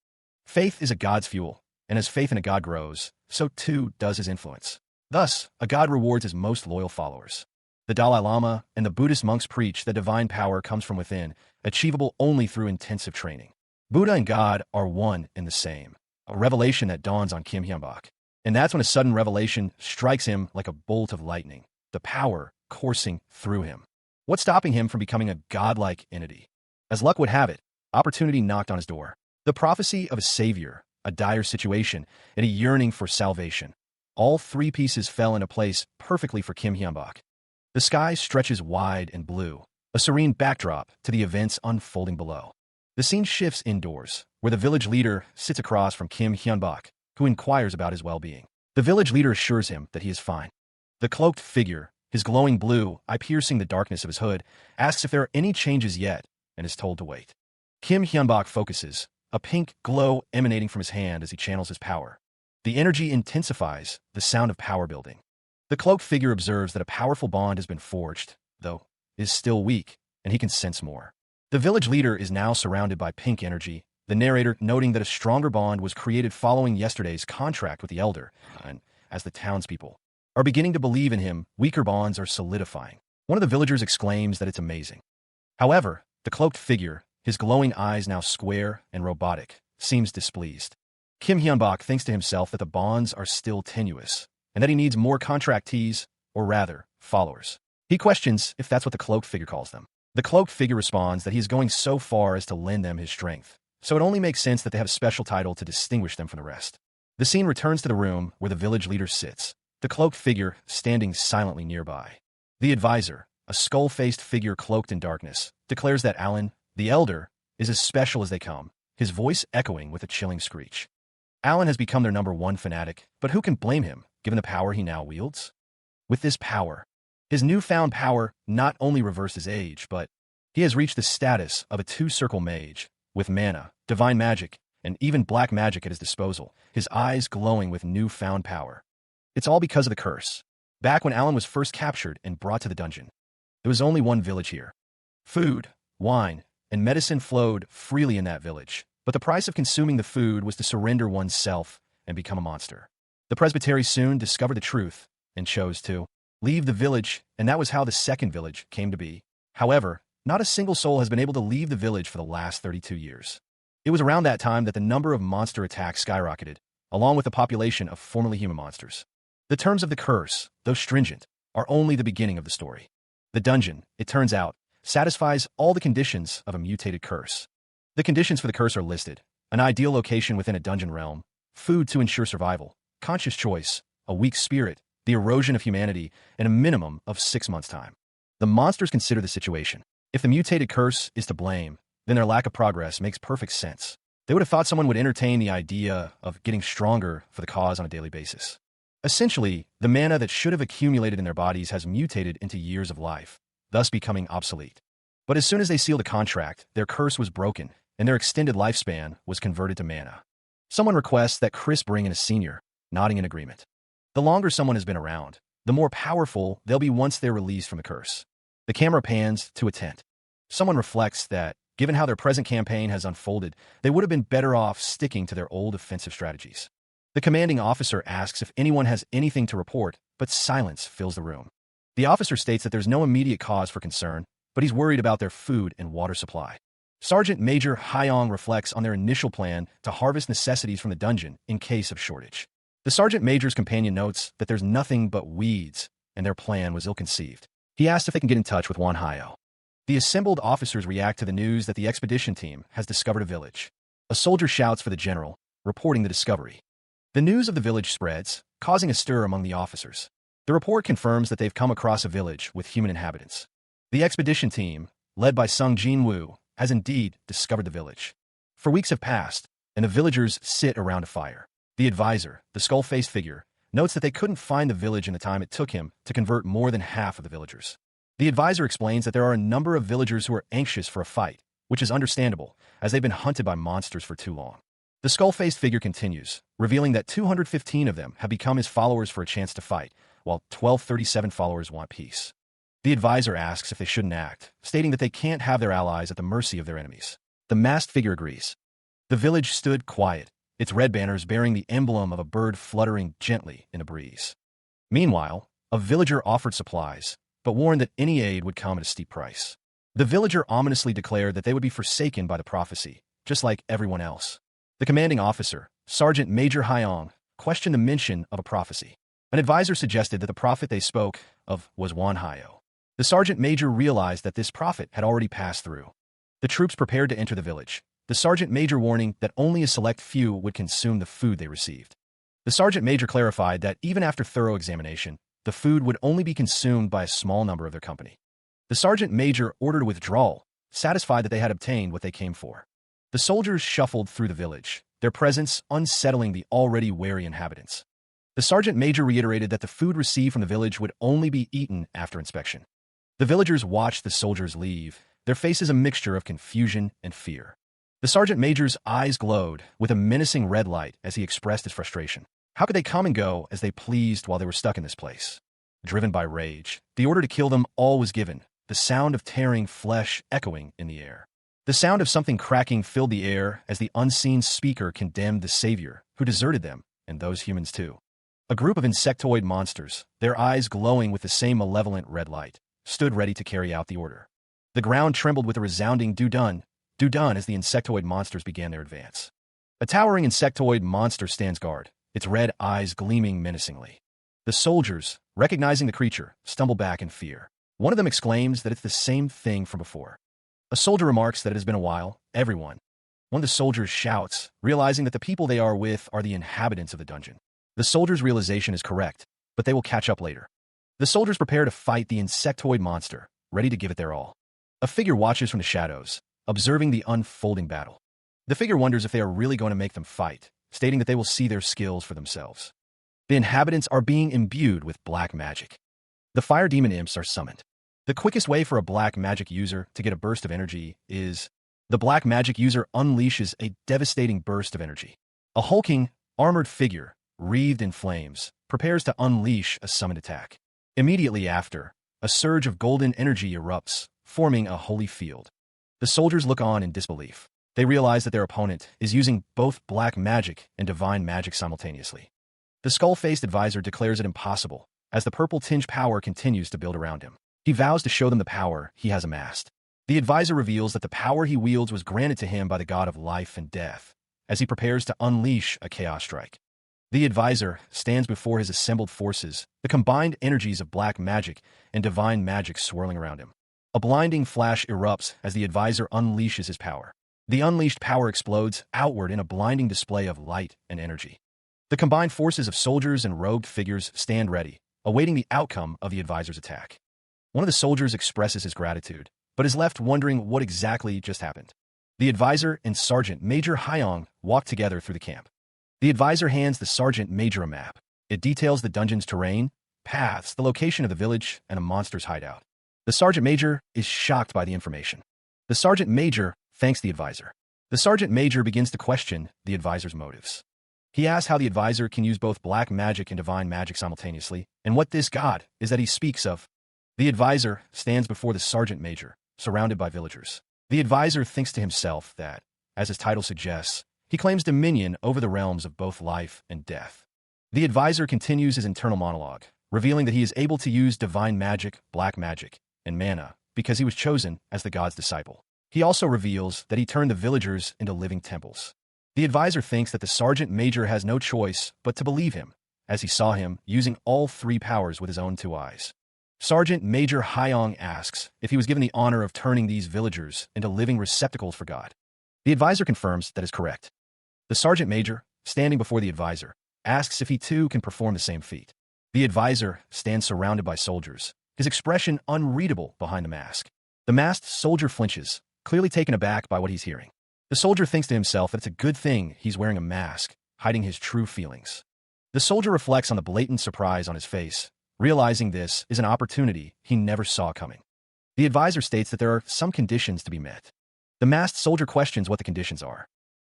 Faith is a god's fuel, and as faith in a god grows, so too does his influence. Thus, a god rewards his most loyal followers. The Dalai Lama and the Buddhist monks preach that divine power comes from within, achievable only through intensive training. Buddha and God are one and the same, a revelation that dawns on Kim Hyunbak. And that's when a sudden revelation strikes him like a bolt of lightning, the power coursing through him. What's stopping him from becoming a godlike entity? As luck would have it, opportunity knocked on his door. The prophecy of a savior, a dire situation, and a yearning for salvation. All three pieces fell into place perfectly for Kim Hyunbak. The sky stretches wide and blue, a serene backdrop to the events unfolding below. The scene shifts indoors, where the village leader sits across from Kim Hyunbak, who inquires about his well-being. The village leader assures him that he is fine. The cloaked figure, his glowing blue eye piercing the darkness of his hood, asks if there are any changes yet, and is told to wait. Kim Hyunbak focuses, a pink glow emanating from his hand as he channels his power. The energy intensifies, the sound of power building. The cloaked figure observes that a powerful bond has been forged, though is still weak, and he can sense more. The village leader is now surrounded by pink energy, the narrator noting that a stronger bond was created following yesterday's contract with the elder, and as the townspeople are beginning to believe in him, weaker bonds are solidifying. One of the villagers exclaims that it's amazing. However, the cloaked figure, his glowing eyes now square and robotic, seems displeased. Kim Hyunbok thinks to himself that the bonds are still tenuous, and that he needs more contractees, or rather, followers. He questions if that's what the cloaked figure calls them. The cloaked figure responds that he is going so far as to lend them his strength, so it only makes sense that they have a special title to distinguish them from the rest. The scene returns to the room where the village leader sits, the cloaked figure standing silently nearby. The advisor, a skull-faced figure cloaked in darkness, declares that Alan, the elder, is as special as they come, his voice echoing with a chilling screech. Alan has become their #1 fanatic, but who can blame him, given the power he now wields? With this power, his newfound power not only reversed his age, but he has reached the status of a two-circle mage, with mana, divine magic, and even black magic at his disposal, his eyes glowing with newfound power. It's all because of the curse. Back when Alan was first captured and brought to the dungeon, there was only one village here. Food, wine, and medicine flowed freely in that village, but the price of consuming the food was to surrender oneself and become a monster. The presbytery soon discovered the truth and chose to leave the village, and that was how the second village came to be. However, not a single soul has been able to leave the village for the last 32 years. It was around that time that the number of monster attacks skyrocketed, along with the population of formerly human monsters. The terms of the curse, though stringent, are only the beginning of the story. The dungeon, it turns out, satisfies all the conditions of a mutated curse. The conditions for the curse are listed: an ideal location within a dungeon realm, food to ensure survival, conscious choice, a weak spirit, the erosion of humanity, and a minimum of 6 months' time. The monsters consider the situation. If the mutated curse is to blame, then their lack of progress makes perfect sense. They would have thought someone would entertain the idea of getting stronger for the cause on a daily basis. Essentially, the mana that should have accumulated in their bodies has mutated into years of life, thus becoming obsolete. But as soon as they sealed a contract, their curse was broken, and their extended lifespan was converted to mana. Someone requests that Chris bring in a senior, nodding in agreement. The longer someone has been around, the more powerful they'll be once they're released from the curse. The camera pans to a tent. Someone reflects that, given how their present campaign has unfolded, they would have been better off sticking to their old offensive strategies. The commanding officer asks if anyone has anything to report, but silence fills the room. The officer states that there's no immediate cause for concern, but he's worried about their food and water supply. Sergeant Major Hyong reflects on their initial plan to harvest necessities from the dungeon in case of shortage. The Sergeant Major's companion notes that there's nothing but weeds, and their plan was ill-conceived. He asks if they can get in touch with Won Hyo. The assembled officers react to the news that the expedition team has discovered a village. A soldier shouts for the general, reporting the discovery. The news of the village spreads, causing a stir among the officers. The report confirms that they've come across a village with human inhabitants. The expedition team, led by Sung Jin-woo, has indeed discovered the village. For weeks have passed, and the villagers sit around a fire. The advisor, the skull-faced figure, notes that they couldn't find the village in the time it took him to convert more than half of the villagers. The advisor explains that there are a number of villagers who are anxious for a fight, which is understandable, as they've been hunted by monsters for too long. The skull-faced figure continues, revealing that 215 of them have become his followers for a chance to fight, while 1237 followers want peace. The advisor asks if they shouldn't act, stating that they can't have their allies at the mercy of their enemies. The masked figure agrees. The village stood quiet, its red banners bearing the emblem of a bird fluttering gently in a breeze. Meanwhile, a villager offered supplies, but warned that any aid would come at a steep price. The villager ominously declared that they would be forsaken by the prophecy, just like everyone else. The commanding officer, Sergeant Major Hyong, questioned the mention of a prophecy. An advisor suggested that the prophet they spoke of was Won Hyo. The sergeant major realized that this prophet had already passed through. The troops prepared to enter the village, the sergeant major warning that only a select few would consume the food they received. The sergeant major clarified that even after thorough examination, the food would only be consumed by a small number of their company. The sergeant major ordered withdrawal, satisfied that they had obtained what they came for. The soldiers shuffled through the village, their presence unsettling the already wary inhabitants. The sergeant major reiterated that the food received from the village would only be eaten after inspection. The villagers watched the soldiers leave, their faces a mixture of confusion and fear. The sergeant major's eyes glowed with a menacing red light as he expressed his frustration. How could they come and go as they pleased while they were stuck in this place? Driven by rage, the order to kill them all was given, the sound of tearing flesh echoing in the air. The sound of something cracking filled the air as the unseen speaker condemned the savior, who deserted them, and those humans too. A group of insectoid monsters, their eyes glowing with the same malevolent red light, stood ready to carry out the order. The ground trembled with a resounding do-done, do-done as the insectoid monsters began their advance. A towering insectoid monster stands guard, its red eyes gleaming menacingly. The soldiers, recognizing the creature, stumble back in fear. One of them exclaims that it's the same thing from before. A soldier remarks that it has been a while, everyone. One of the soldiers shouts, realizing that the people they are with are the inhabitants of the dungeon. The soldier's realization is correct, but they will catch up later. The soldiers prepare to fight the insectoid monster, ready to give it their all. A figure watches from the shadows, observing the unfolding battle. The figure wonders if they are really going to make them fight, stating that they will see their skills for themselves. The inhabitants are being imbued with black magic. The fire demon imps are summoned. The quickest way for a black magic user to get a burst of energy is the black magic user unleashes a devastating burst of energy. A hulking, armored figure, wreathed in flames, prepares to unleash a summoned attack. Immediately after, a surge of golden energy erupts, forming a holy field. The soldiers look on in disbelief. They realize that their opponent is using both black magic and divine magic simultaneously. The skull-faced advisor declares it impossible, as the purple-tinged power continues to build around him. He vows to show them the power he has amassed. The advisor reveals that the power he wields was granted to him by the god of life and death, as he prepares to unleash a chaos strike. The advisor stands before his assembled forces, the combined energies of black magic and divine magic swirling around him. A blinding flash erupts as the advisor unleashes his power. The unleashed power explodes outward in a blinding display of light and energy. The combined forces of soldiers and robed figures stand ready, awaiting the outcome of the advisor's attack. One of the soldiers expresses his gratitude, but is left wondering what exactly just happened. The advisor and Sergeant Major Hyong walk together through the camp. The advisor hands the Sergeant Major a map. It details the dungeon's terrain, paths, the location of the village, and a monster's hideout. The Sergeant Major is shocked by the information. The Sergeant Major thanks the advisor. The Sergeant Major begins to question the advisor's motives. He asks how the advisor can use both black magic and divine magic simultaneously, and what this god is that he speaks of. The advisor stands before the Sergeant Major, surrounded by villagers. The advisor thinks to himself that, as his title suggests, he claims dominion over the realms of both life and death. The advisor continues his internal monologue, revealing that he is able to use divine magic, black magic, and mana because he was chosen as the god's disciple. He also reveals that he turned the villagers into living temples. The advisor thinks that the Sergeant Major has no choice but to believe him, as he saw him using all three powers with his own two eyes. Sergeant Major Hyong asks if he was given the honor of turning these villagers into living receptacles for God. The advisor confirms that is correct. The Sergeant Major, standing before the advisor, asks if he too can perform the same feat. The advisor stands surrounded by soldiers, his expression unreadable behind the mask. The masked soldier flinches, clearly taken aback by what he's hearing. The soldier thinks to himself that it's a good thing he's wearing a mask, hiding his true feelings. The soldier reflects on the blatant surprise on his face, realizing this is an opportunity he never saw coming. The advisor states that there are some conditions to be met. The masked soldier questions what the conditions are.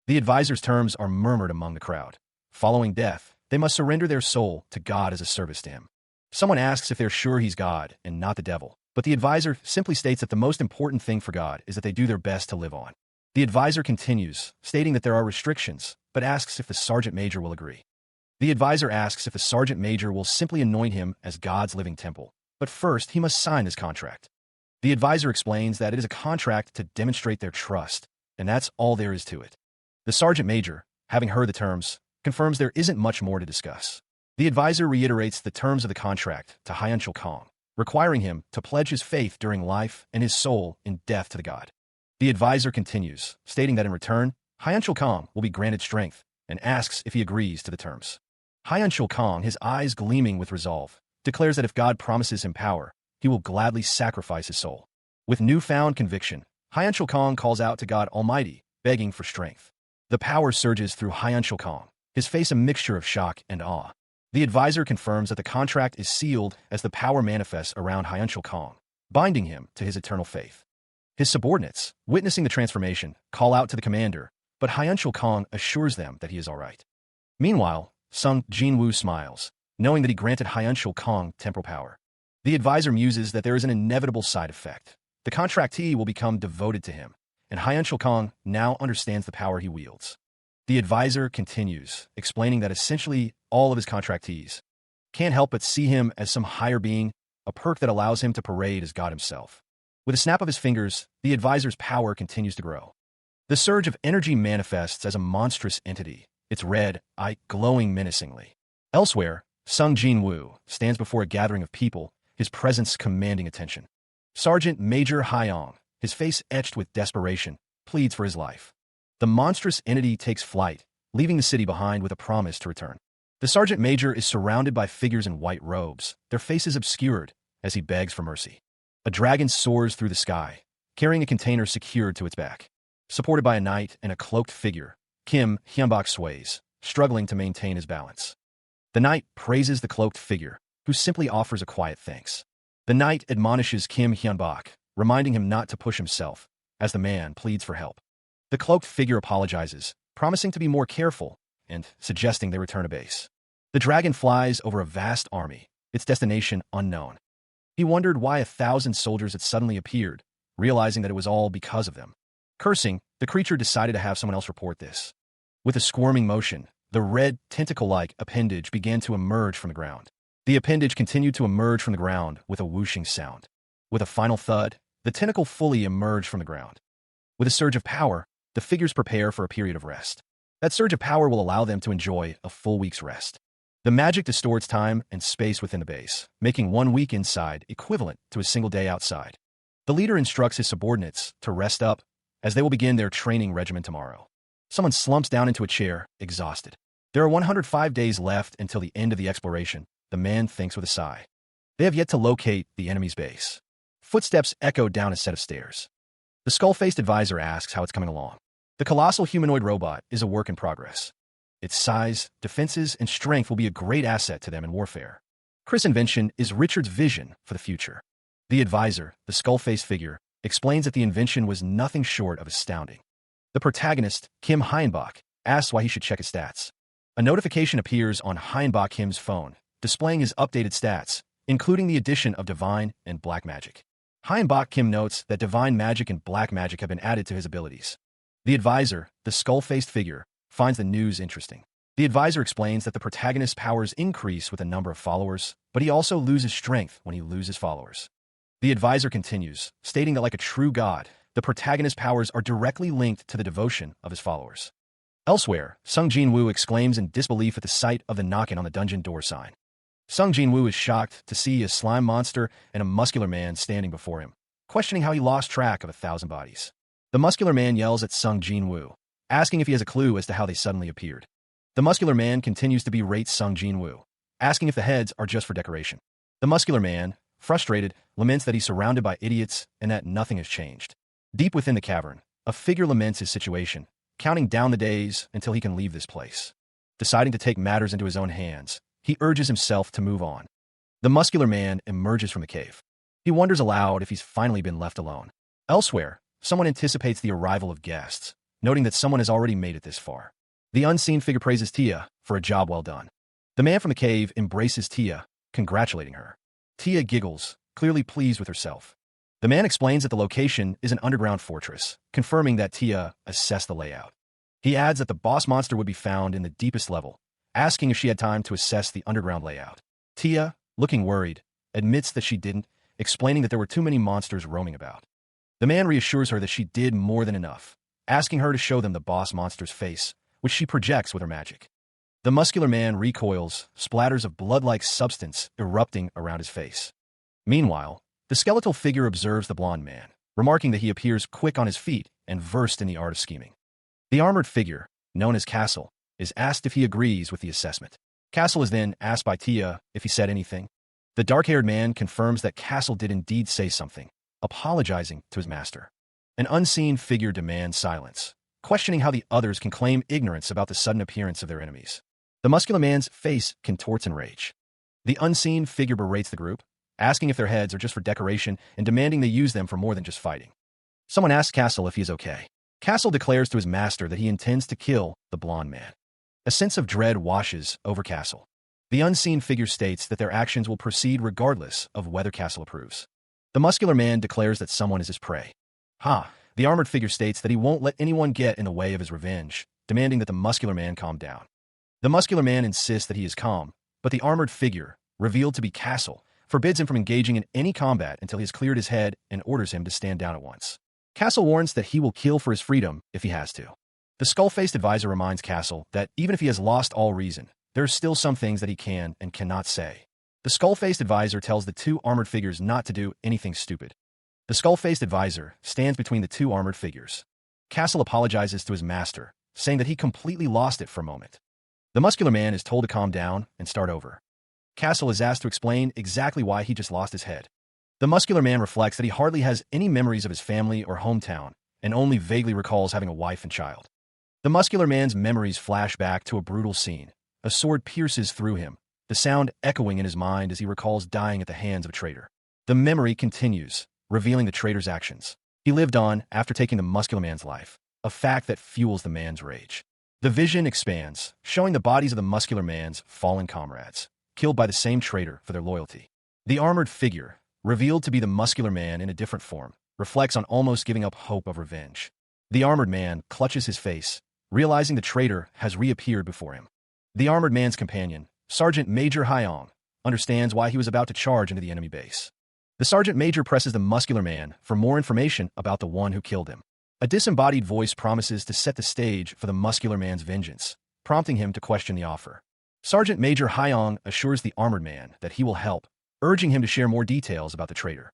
The advisor's terms are murmured among the crowd. Following death, they must surrender their soul to God as a service to him. Someone asks if they're sure he's God and not the devil, but the advisor simply states that the most important thing for God is that they do their best to live on. The advisor continues, stating that there are restrictions, but asks if the Sergeant Major will agree. The advisor asks if the Sergeant Major will simply anoint him as God's living temple, but first he must sign this contract. The advisor explains that it is a contract to demonstrate their trust, and that's all there is to it. The Sergeant Major, having heard the terms, confirms there isn't much more to discuss. The advisor reiterates the terms of the contract to Hyun Kong, requiring him to pledge his faith during life and his soul in death to the god. The advisor continues, stating that in return, Hyun Kong will be granted strength, and asks if he agrees to the terms. Hyun Kong, his eyes gleaming with resolve, declares that if God promises him power, he will gladly sacrifice his soul. With newfound conviction, Hyun Kong calls out to God Almighty, begging for strength. The power surges through Hyun Kong, his face a mixture of shock and awe. The advisor confirms that the contract is sealed as the power manifests around Hyun Kong, binding him to his eternal faith. His subordinates, witnessing the transformation, call out to the commander, but Hyun Kong assures them that he is all right. Meanwhile, Sung Jinwoo smiles, knowing that he granted Hyun Kong temporal power. The advisor muses that there is an inevitable side effect. The contractee will become devoted to him, and Hyun Kong now understands the power he wields. The advisor continues, explaining that essentially all of his contractees can't help but see him as some higher being, a perk that allows him to parade as God himself. With a snap of his fingers, the advisor's power continues to grow. The surge of energy manifests as a monstrous entity, its red eye glowing menacingly. Elsewhere, Sung Jin-woo stands before a gathering of people, his presence commanding attention. Sergeant Major Hyong, his face etched with desperation, pleads for his life. The monstrous entity takes flight, leaving the city behind with a promise to return. The sergeant major is surrounded by figures in white robes, their faces obscured, as he begs for mercy. A dragon soars through the sky, carrying a container secured to its back. Supported by a knight and a cloaked figure, Kim Hyun-bok sways, struggling to maintain his balance. The knight praises the cloaked figure, who simply offers a quiet thanks. The knight admonishes Kim Hyun-bok, reminding him not to push himself, as the man pleads for help. The cloaked figure apologizes, promising to be more careful, and suggesting they return to base. The dragon flies over a vast army, its destination unknown. He wondered why 1,000 soldiers had suddenly appeared, realizing that it was all because of them. Cursing, the creature decided to have someone else report this. With a squirming motion, the red, tentacle-like appendage began to emerge from the ground. The appendage continued to emerge from the ground with a whooshing sound. With a final thud, the tentacle fully emerged from the ground. With a surge of power, the figures prepare for a period of rest. That surge of power will allow them to enjoy a full week's rest. The magic distorts time and space within the base, making 1 week inside equivalent to a single day outside. The leader instructs his subordinates to rest up, as they will begin their training regimen tomorrow. Someone slumps down into a chair, exhausted. There are 105 days left until the end of the exploration, the man thinks with a sigh. They have yet to locate the enemy's base. Footsteps echo down a set of stairs. The skull-faced advisor asks how it's coming along. The colossal humanoid robot is a work in progress. Its size, defenses, and strength will be a great asset to them in warfare. Chris' invention is Richard's vision for the future. The advisor, the skull-faced figure, explains that the invention was nothing short of astounding. The protagonist, Kim Hyun-bok, asks why he should check his stats. A notification appears on Hyun-bok Kim's phone, displaying his updated stats, including the addition of Divine and Black Magic. Hyun-bok Kim notes that Divine Magic and Black Magic have been added to his abilities. The advisor, the skull-faced figure, finds the news interesting. The advisor explains that the protagonist's powers increase with a number of followers, but he also loses strength when he loses followers. The advisor continues, stating that like a true god, the protagonist's powers are directly linked to the devotion of his followers. Elsewhere, Sung Jin-woo exclaims in disbelief at the sight of the knock-in on the dungeon door sign. Sung Jin-woo is shocked to see a slime monster and a muscular man standing before him, questioning how he lost track of 1,000 bodies. The muscular man yells at Sung Jin-woo, asking if he has a clue as to how they suddenly appeared. The muscular man continues to berate Sung Jin-woo, asking if the heads are just for decoration. The muscular man, frustrated, laments that he's surrounded by idiots and that nothing has changed. Deep within the cavern, a figure laments his situation, counting down the days until he can leave this place. Deciding to take matters into his own hands, he urges himself to move on. The muscular man emerges from the cave. He wonders aloud if he's finally been left alone. Elsewhere, someone anticipates the arrival of guests, noting that someone has already made it this far. The unseen figure praises Tia for a job well done. The man from the cave embraces Tia, congratulating her. Tia giggles, clearly pleased with herself. The man explains that the location is an underground fortress, confirming that Tia assessed the layout. He adds that the boss monster would be found in the deepest level, asking if she had time to assess the underground layout. Tia, looking worried, admits that she didn't, explaining that there were too many monsters roaming about. The man reassures her that she did more than enough, asking her to show them the boss monster's face, which she projects with her magic. The muscular man recoils, splatters of blood-like substance erupting around his face. Meanwhile, the skeletal figure observes the blond man, remarking that he appears quick on his feet and versed in the art of scheming. The armored figure, known as Castle, is asked if he agrees with the assessment. Castle is then asked by Tia if he said anything. The dark-haired man confirms that Castle did indeed say something, apologizing to his master. An unseen figure demands silence, questioning how the others can claim ignorance about the sudden appearance of their enemies. The muscular man's face contorts in rage. The unseen figure berates the group, asking if their heads are just for decoration and demanding they use them for more than just fighting. Someone asks Castle if he is okay. Castle declares to his master that he intends to kill the blond man. A sense of dread washes over Castle. The unseen figure states that their actions will proceed regardless of whether Castle approves. The muscular man declares that someone is his prey. The armored figure states that he won't let anyone get in the way of his revenge, demanding that the muscular man calm down. The muscular man insists that he is calm, but the armored figure, revealed to be Castle, forbids him from engaging in any combat until he has cleared his head and orders him to stand down at once. Castle warns that he will kill for his freedom if he has to. The skull-faced advisor reminds Castle that even if he has lost all reason, there are still some things that he can and cannot say. The skull-faced advisor tells the two armored figures not to do anything stupid. The skull-faced advisor stands between the two armored figures. Castle apologizes to his master, saying that he completely lost it for a moment. The muscular man is told to calm down and start over. Castle is asked to explain exactly why he just lost his head. The muscular man reflects that he hardly has any memories of his family or hometown, and only vaguely recalls having a wife and child. The muscular man's memories flash back to a brutal scene. A sword pierces through him, the sound echoing in his mind as he recalls dying at the hands of a traitor. The memory continues, revealing the traitor's actions. He lived on after taking the muscular man's life, a fact that fuels the man's rage. The vision expands, showing the bodies of the muscular man's fallen comrades, killed by the same traitor for their loyalty. The armored figure, revealed to be the muscular man in a different form, reflects on almost giving up hope of revenge. The armored man clutches his face, realizing the traitor has reappeared before him. The armored man's companion, Sergeant Major Hyong, understands why he was about to charge into the enemy base. The Sergeant Major presses the muscular man for more information about the one who killed him. A disembodied voice promises to set the stage for the muscular man's vengeance, prompting him to question the offer. Sergeant Major Hyong assures the armored man that he will help, urging him to share more details about the traitor.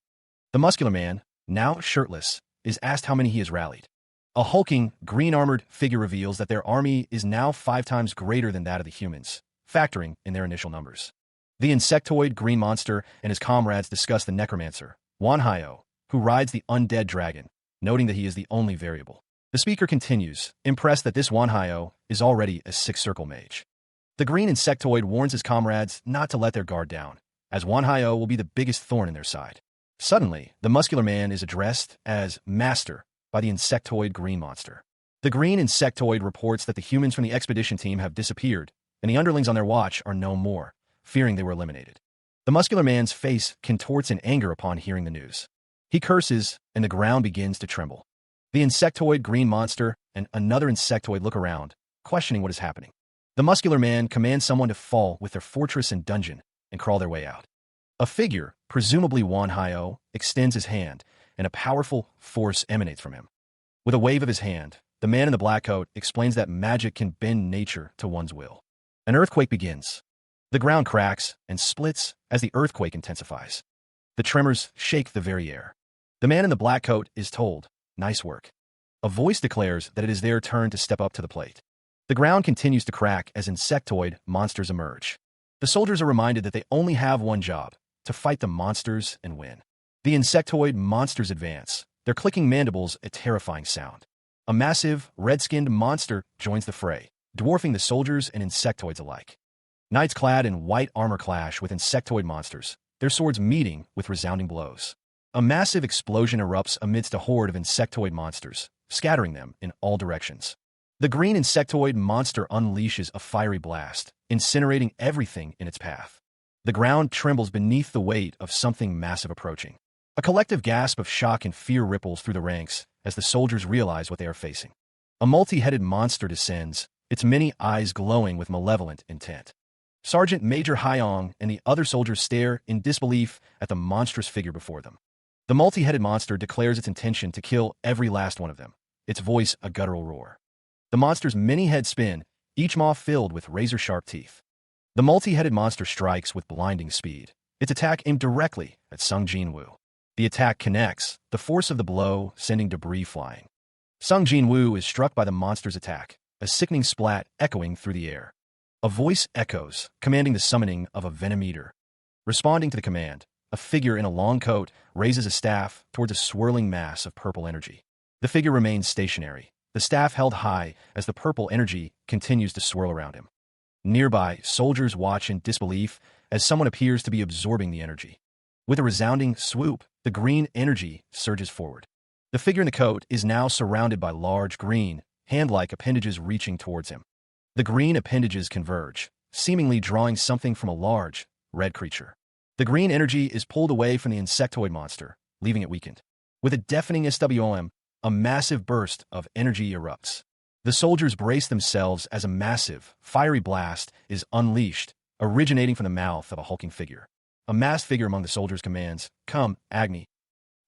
The muscular man, now shirtless, is asked how many he has rallied. A hulking, green-armored figure reveals that their army is now 5 times greater than that of the humans, factoring in their initial numbers. The insectoid green monster and his comrades discuss the necromancer, Wanhyo, who rides the undead dragon, noting that he is the only variable. The speaker continues, impressed that this Wanhyo is already a six-circle mage. The green insectoid warns his comrades not to let their guard down, as Wanhyo will be the biggest thorn in their side. Suddenly, the muscular man is addressed as Master by the insectoid green monster. The green insectoid reports that the humans from the expedition team have disappeared, and the underlings on their watch are no more, fearing they were eliminated. The muscular man's face contorts in anger upon hearing the news. He curses, and the ground begins to tremble. The insectoid green monster and another insectoid look around, questioning what is happening. The muscular man commands someone to fall with their fortress and dungeon and crawl their way out. A figure, presumably Wanhyo, extends his hand, and a powerful force emanates from him. With a wave of his hand, the man in the black coat explains that magic can bend nature to one's will. An earthquake begins. The ground cracks and splits as the earthquake intensifies. The tremors shake the very air. The man in the black coat is told, "Nice work." A voice declares that it is their turn to step up to the plate. The ground continues to crack as insectoid monsters emerge. The soldiers are reminded that they only have one job, to fight the monsters and win. The insectoid monsters advance, their clicking mandibles a terrifying sound. A massive, red-skinned monster joins the fray, dwarfing the soldiers and insectoids alike. Knights clad in white armor clash with insectoid monsters, their swords meeting with resounding blows. A massive explosion erupts amidst a horde of insectoid monsters, scattering them in all directions. The green insectoid monster unleashes a fiery blast, incinerating everything in its path. The ground trembles beneath the weight of something massive approaching. A collective gasp of shock and fear ripples through the ranks as the soldiers realize what they are facing. A multi-headed monster descends, its many eyes glowing with malevolent intent. Sergeant Major Hyong and the other soldiers stare in disbelief at the monstrous figure before them. The multi-headed monster declares its intention to kill every last one of them, its voice a guttural roar. The monster's many heads spin, each maw filled with razor-sharp teeth. The multi-headed monster strikes with blinding speed, its attack aimed directly at Sung Jin-woo. The attack connects, the force of the blow sending debris flying. Sung Jin-woo is struck by the monster's attack, a sickening splat echoing through the air. A voice echoes, commanding the summoning of a Venom Eater. Responding to the command, a figure in a long coat raises a staff towards a swirling mass of purple energy. The figure remains stationary, the staff held high as the purple energy continues to swirl around him. Nearby, soldiers watch in disbelief as someone appears to be absorbing the energy. With a resounding swoop, the green energy surges forward. The figure in the coat is now surrounded by large green, hand-like appendages reaching towards him. The green appendages converge, seemingly drawing something from a large, red creature. The green energy is pulled away from the insectoid monster, leaving it weakened. With a deafening SWOM, a massive burst of energy erupts. The soldiers brace themselves as a massive, fiery blast is unleashed, originating from the mouth of a hulking figure. A masked figure among the soldiers commands, "Come, Agni."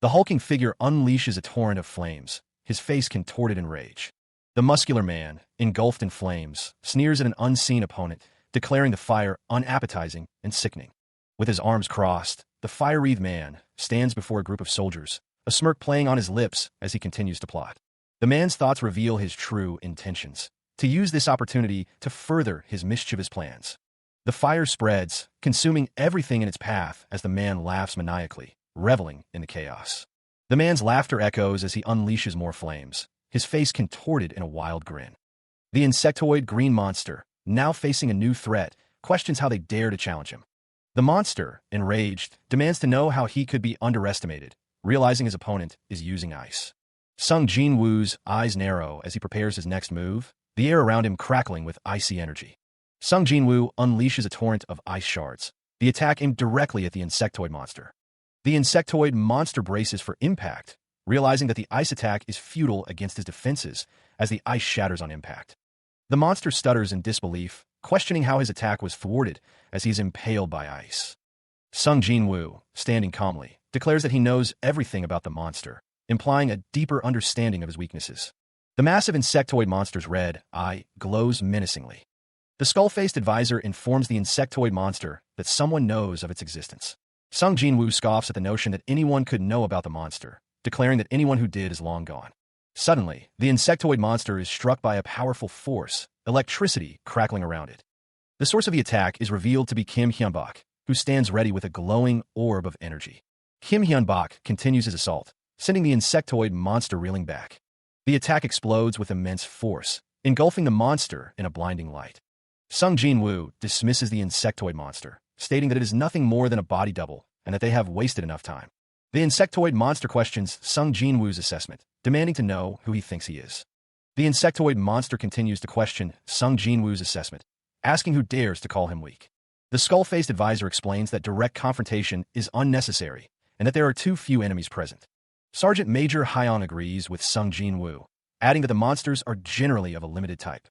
The hulking figure unleashes a torrent of flames, his face contorted in rage. The muscular man, engulfed in flames, sneers at an unseen opponent, declaring the fire unappetizing and sickening. With his arms crossed, the fire-wreathed man stands before a group of soldiers, a smirk playing on his lips as he continues to plot. The man's thoughts reveal his true intentions, to use this opportunity to further his mischievous plans. The fire spreads, consuming everything in its path as the man laughs maniacally, reveling in the chaos. The man's laughter echoes as he unleashes more flames, his face contorted in a wild grin. The insectoid green monster, now facing a new threat, questions how they dare to challenge him. The monster, enraged, demands to know how he could be underestimated, realizing his opponent is using ice. Sung Jin-woo's eyes narrow as he prepares his next move, the air around him crackling with icy energy. Sung Jin-woo unleashes a torrent of ice shards, the attack aimed directly at the insectoid monster. The insectoid monster braces for impact, realizing that the ice attack is futile against his defenses as the ice shatters on impact. The monster stutters in disbelief, questioning how his attack was thwarted as he is impaled by ice. Sung Jin-woo, standing calmly, declares that he knows everything about the monster, implying a deeper understanding of his weaknesses. The massive insectoid monster's red eye glows menacingly. The skull-faced advisor informs the insectoid monster that someone knows of its existence. Sung Jin-woo scoffs at the notion that anyone could know about the monster, declaring that anyone who did is long gone. Suddenly, the insectoid monster is struck by a powerful force, electricity crackling around it. The source of the attack is revealed to be Kim Hyun-bak, who stands ready with a glowing orb of energy. Kim Hyun-bak continues his assault, sending the insectoid monster reeling back. The attack explodes with immense force, engulfing the monster in a blinding light. Sung Jin-woo dismisses the insectoid monster, stating that it is nothing more than a body double and that they have wasted enough time. The insectoid monster questions Sung Jin-woo's assessment, demanding to know who he thinks he is. The insectoid monster continues to question Sung Jin-woo's assessment, asking who dares to call him weak. The skull-faced advisor explains that direct confrontation is unnecessary and that there are too few enemies present. Sergeant Major Hyun agrees with Sung Jin-woo, adding that the monsters are generally of a limited type.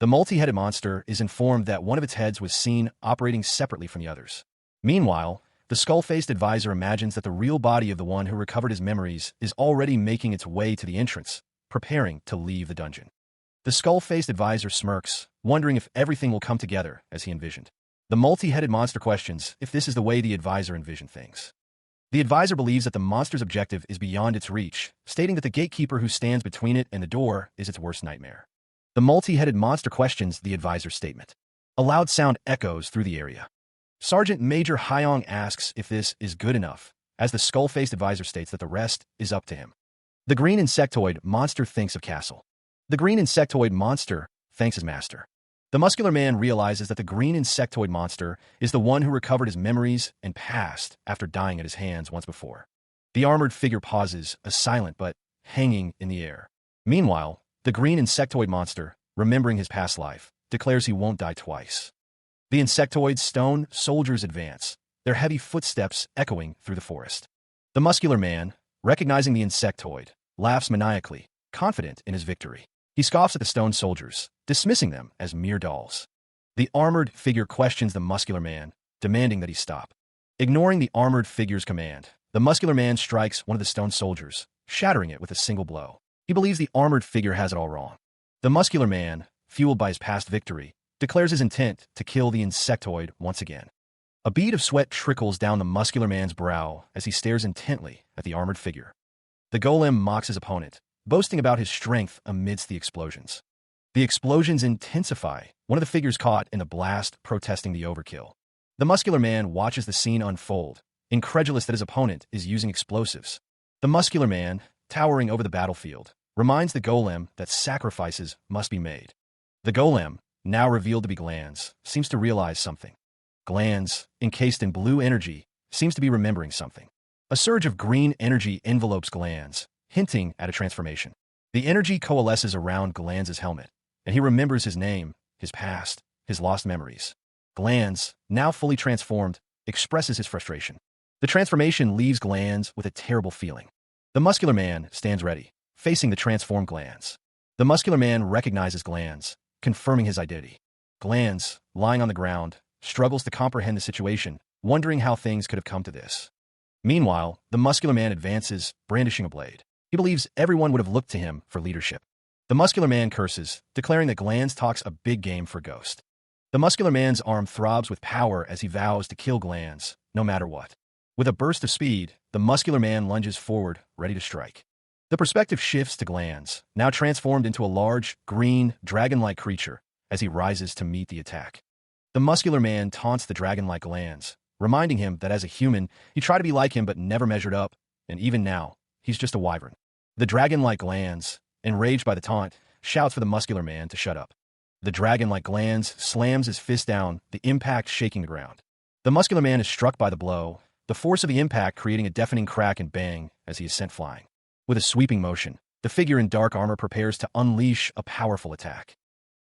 The multi-headed monster is informed that one of its heads was seen operating separately from the others. Meanwhile, the skull-faced advisor imagines that the real body of the one who recovered his memories is already making its way to the entrance, preparing to leave the dungeon. The skull-faced advisor smirks, wondering if everything will come together as he envisioned. The multi-headed monster questions if this is the way the advisor envisioned things. The advisor believes that the monster's objective is beyond its reach, stating that the gatekeeper who stands between it and the door is its worst nightmare. The multi-headed monster questions the advisor's statement. A loud sound echoes through the area. Sergeant Major Hyung asks if this is good enough, as the skull-faced advisor states that the rest is up to him. The green insectoid monster thinks of Castle. The green insectoid monster thanks his master. The muscular man realizes that the green insectoid monster is the one who recovered his memories and passed after dying at his hands once before. The armored figure pauses, a silent but hanging in the air. Meanwhile, the green insectoid monster, remembering his past life, declares he won't die twice. The insectoid stone soldiers advance, their heavy footsteps echoing through the forest. The muscular man, recognizing the insectoid, laughs maniacally, confident in his victory. He scoffs at the stone soldiers, dismissing them as mere dolls. The armored figure questions the muscular man, demanding that he stop. Ignoring the armored figure's command, the muscular man strikes one of the stone soldiers, shattering it with a single blow. He believes the armored figure has it all wrong. The muscular man, fueled by his past victory, declares his intent to kill the insectoid once again. A bead of sweat trickles down the muscular man's brow as he stares intently at the armored figure. The golem mocks his opponent, boasting about his strength amidst the explosions. The explosions intensify, one of the figures caught in the blast protesting the overkill. The muscular man watches the scene unfold, incredulous that his opponent is using explosives. The muscular man, towering over the battlefield, reminds the golem that sacrifices must be made. The golem, now revealed to be Glands, seems to realize something. Glands, encased in blue energy, seems to be remembering something. A surge of green energy envelopes Glands, hinting at a transformation. The energy coalesces around Glands' helmet, and he remembers his name, his past, his lost memories. Glands, now fully transformed, expresses his frustration. The transformation leaves Glands with a terrible feeling. The muscular man stands ready, facing the transformed Glands. The muscular man recognizes Glands, confirming his identity. Glands, lying on the ground, struggles to comprehend the situation, wondering how things could have come to this. Meanwhile, the muscular man advances, brandishing a blade. He believes everyone would have looked to him for leadership. The muscular man curses, declaring that Glands talks a big game for Ghost. The muscular man's arm throbs with power as he vows to kill Glands, no matter what. With a burst of speed, the muscular man lunges forward, ready to strike. The perspective shifts to Glands, now transformed into a large, green, dragon-like creature, as he rises to meet the attack. The muscular man taunts the dragon-like Glands, reminding him that as a human, he tried to be like him but never measured up, and even now, he's just a wyvern. The dragon-like Glands, enraged by the taunt, shouts for the muscular man to shut up. The dragon-like Glands slams his fist down, the impact shaking the ground. The muscular man is struck by the blow, the force of the impact creating a deafening crack and bang as he is sent flying. With a sweeping motion, the figure in dark armor prepares to unleash a powerful attack.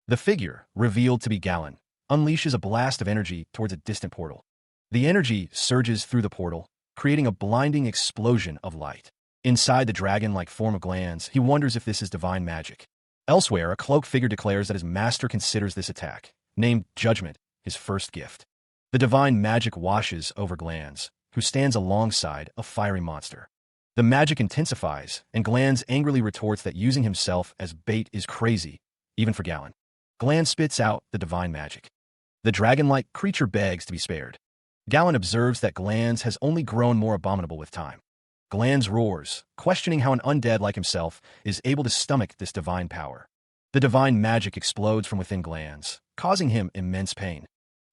The figure, revealed to be Galen, unleashes a blast of energy towards a distant portal. The energy surges through the portal, creating a blinding explosion of light. Inside the dragon-like form of Glands, he wonders if this is divine magic. Elsewhere, a cloaked figure declares that his master considers this attack, named Judgment, his first gift. The divine magic washes over Glands, who stands alongside a fiery monster. The magic intensifies, and Glands angrily retorts that using himself as bait is crazy, even for Galen. Glands spits out the divine magic. The dragon-like creature begs to be spared. Galen observes that Glands has only grown more abominable with time. Glands roars, questioning how an undead like himself is able to stomach this divine power. The divine magic explodes from within Glands, causing him immense pain.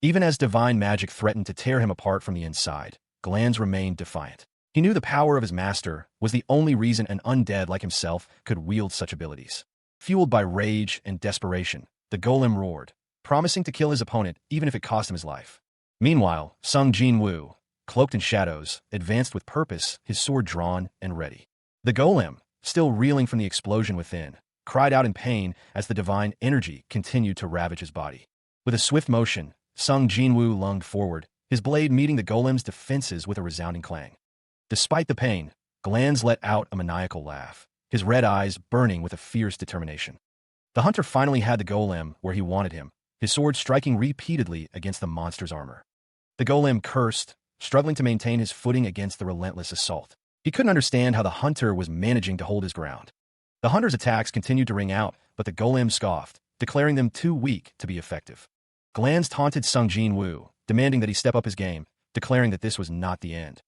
Even as divine magic threatened to tear him apart from the inside, Glands remained defiant. He knew the power of his master was the only reason an undead like himself could wield such abilities. Fueled by rage and desperation, the golem roared, promising to kill his opponent even if it cost him his life. Meanwhile, Sung Jin-woo, cloaked in shadows, advanced with purpose, his sword drawn and ready. The golem, still reeling from the explosion within, cried out in pain as the divine energy continued to ravage his body. With a swift motion, Sung Jin-woo lunged forward, his blade meeting the golem's defenses with a resounding clang. Despite the pain, Glands let out a maniacal laugh, his red eyes burning with a fierce determination. The hunter finally had the golem where he wanted him, his sword striking repeatedly against the monster's armor. The golem cursed, struggling to maintain his footing against the relentless assault. He couldn't understand how the hunter was managing to hold his ground. The hunter's attacks continued to ring out, but the golem scoffed, declaring them too weak to be effective. Glands taunted Sung Jin-woo, demanding that he step up his game, declaring that this was not the end.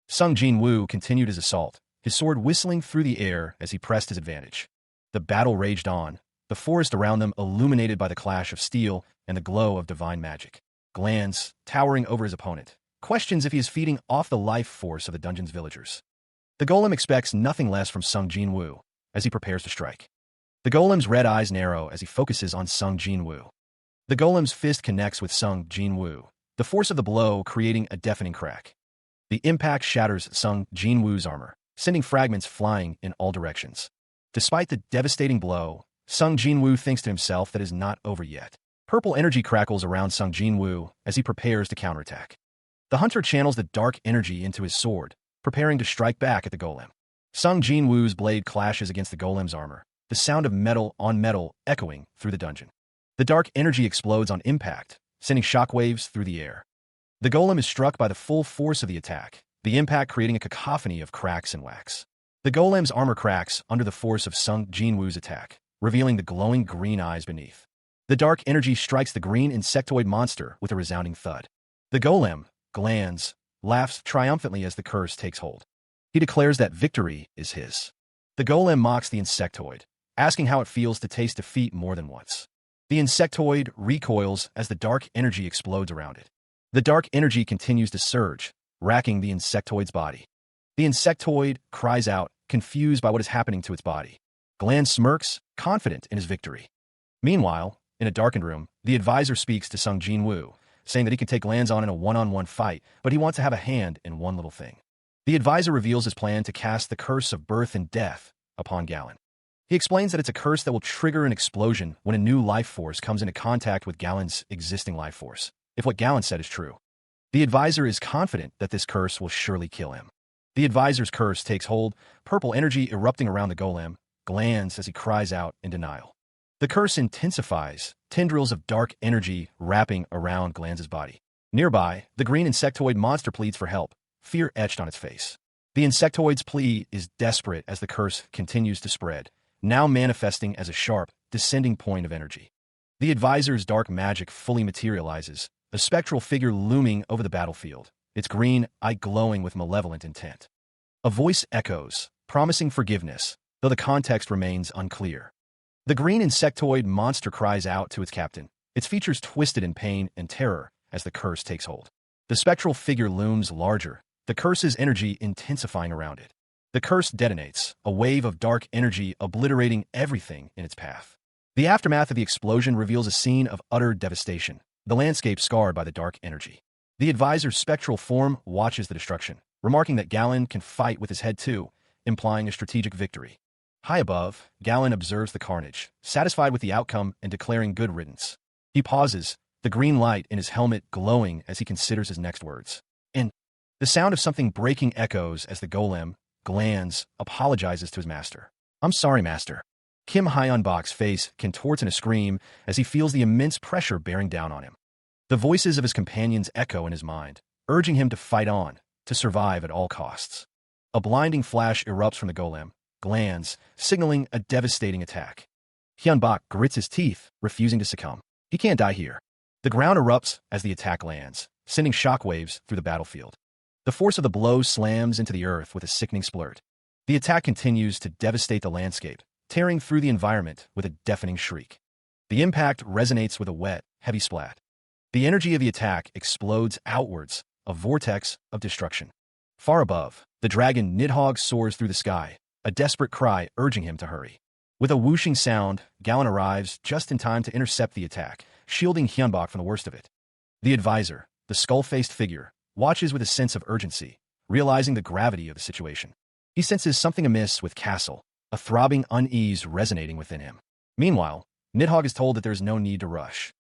Sung Jin-woo continued his assault, his sword whistling through the air as he pressed his advantage. The battle raged on, the forest around them illuminated by the clash of steel and the glow of divine magic. Glands, towering over his opponent, questions if he is feeding off the life force of the dungeon's villagers. The golem expects nothing less from Sung Jin-woo as he prepares to strike. The golem's red eyes narrow as he focuses on Sung Jin-woo. The golem's fist connects with Sung Jin-woo, the force of the blow creating a deafening crack. The impact shatters Sung Jin-woo's armor, sending fragments flying in all directions. Despite the devastating blow, Sung Jin-woo thinks to himself that it is not over yet. Purple energy crackles around Sung Jin-woo as he prepares to counterattack. The hunter channels the dark energy into his sword, preparing to strike back at the golem. Sung Jin-woo's blade clashes against the golem's armor, the sound of metal on metal echoing through the dungeon. The dark energy explodes on impact, sending shockwaves through the air. The golem is struck by the full force of the attack, the impact creating a cacophony of cracks and whacks. The golem's armor cracks under the force of Sung Jin-woo's attack, revealing the glowing green eyes beneath. The dark energy strikes the green insectoid monster with a resounding thud. The golem, Glands, laughs triumphantly as the curse takes hold. He declares that victory is his. The golem mocks the insectoid, asking how it feels to taste defeat more than once. The insectoid recoils as the dark energy explodes around it. The dark energy continues to surge, racking the insectoid's body. The insectoid cries out, confused by what is happening to its body. Glands smirks, confident in his victory. Meanwhile, in a darkened room, the advisor speaks to Sung Jin-woo, saying that he can take Glands on in a one-on-one fight, but he wants to have a hand in one little thing. The advisor reveals his plan to cast the curse of birth and death upon Galen. He explains that it's a curse that will trigger an explosion when a new life force comes into contact with Galen's existing life force, if what Galen said is true. The advisor is confident that this curse will surely kill him. The advisor's curse takes hold, purple energy erupting around the golem, glands as he cries out in denial. The curse intensifies, tendrils of dark energy wrapping around Glands' body. Nearby, the green insectoid monster pleads for help, fear etched on its face. The insectoid's plea is desperate as the curse continues to spread, now manifesting as a sharp, descending point of energy. The advisor's dark magic fully materializes, a spectral figure looming over the battlefield, its green eye glowing with malevolent intent. A voice echoes, promising forgiveness, though the context remains unclear. The green insectoid monster cries out to its captain, its features twisted in pain and terror as the curse takes hold. The spectral figure looms larger, the curse's energy intensifying around it. The curse detonates, a wave of dark energy obliterating everything in its path. The aftermath of the explosion reveals a scene of utter devastation, the landscape scarred by the dark energy. The advisor's spectral form watches the destruction, remarking that Galen can fight with his head too, implying a strategic victory. High above, Galen observes the carnage, satisfied with the outcome and declaring good riddance. He pauses, the green light in his helmet glowing as he considers his next words. And the sound of something breaking echoes as the golem, Glands, apologizes to his master. "I'm sorry, master." Kim Hyun-bak's face contorts in a scream as he feels the immense pressure bearing down on him. The voices of his companions echo in his mind, urging him to fight on, to survive at all costs. A blinding flash erupts from the golem, Glands, signaling a devastating attack. Hyun-bak grits his teeth, refusing to succumb. He can't die here. The ground erupts as the attack lands, sending shockwaves through the battlefield. The force of the blow slams into the earth with a sickening splurt. The attack continues to devastate the landscape, tearing through the environment with a deafening shriek. The impact resonates with a wet, heavy splat. The energy of the attack explodes outwards, a vortex of destruction. Far above, the dragon Nidhogg soars through the sky, a desperate cry urging him to hurry. With a whooshing sound, Galen arrives just in time to intercept the attack, shielding Hyun-bak from the worst of it. The advisor, the skull-faced figure, watches with a sense of urgency, realizing the gravity of the situation. He senses something amiss with Castle, a throbbing unease resonating within him. Meanwhile, Nidhogg is told that there is no need to rush.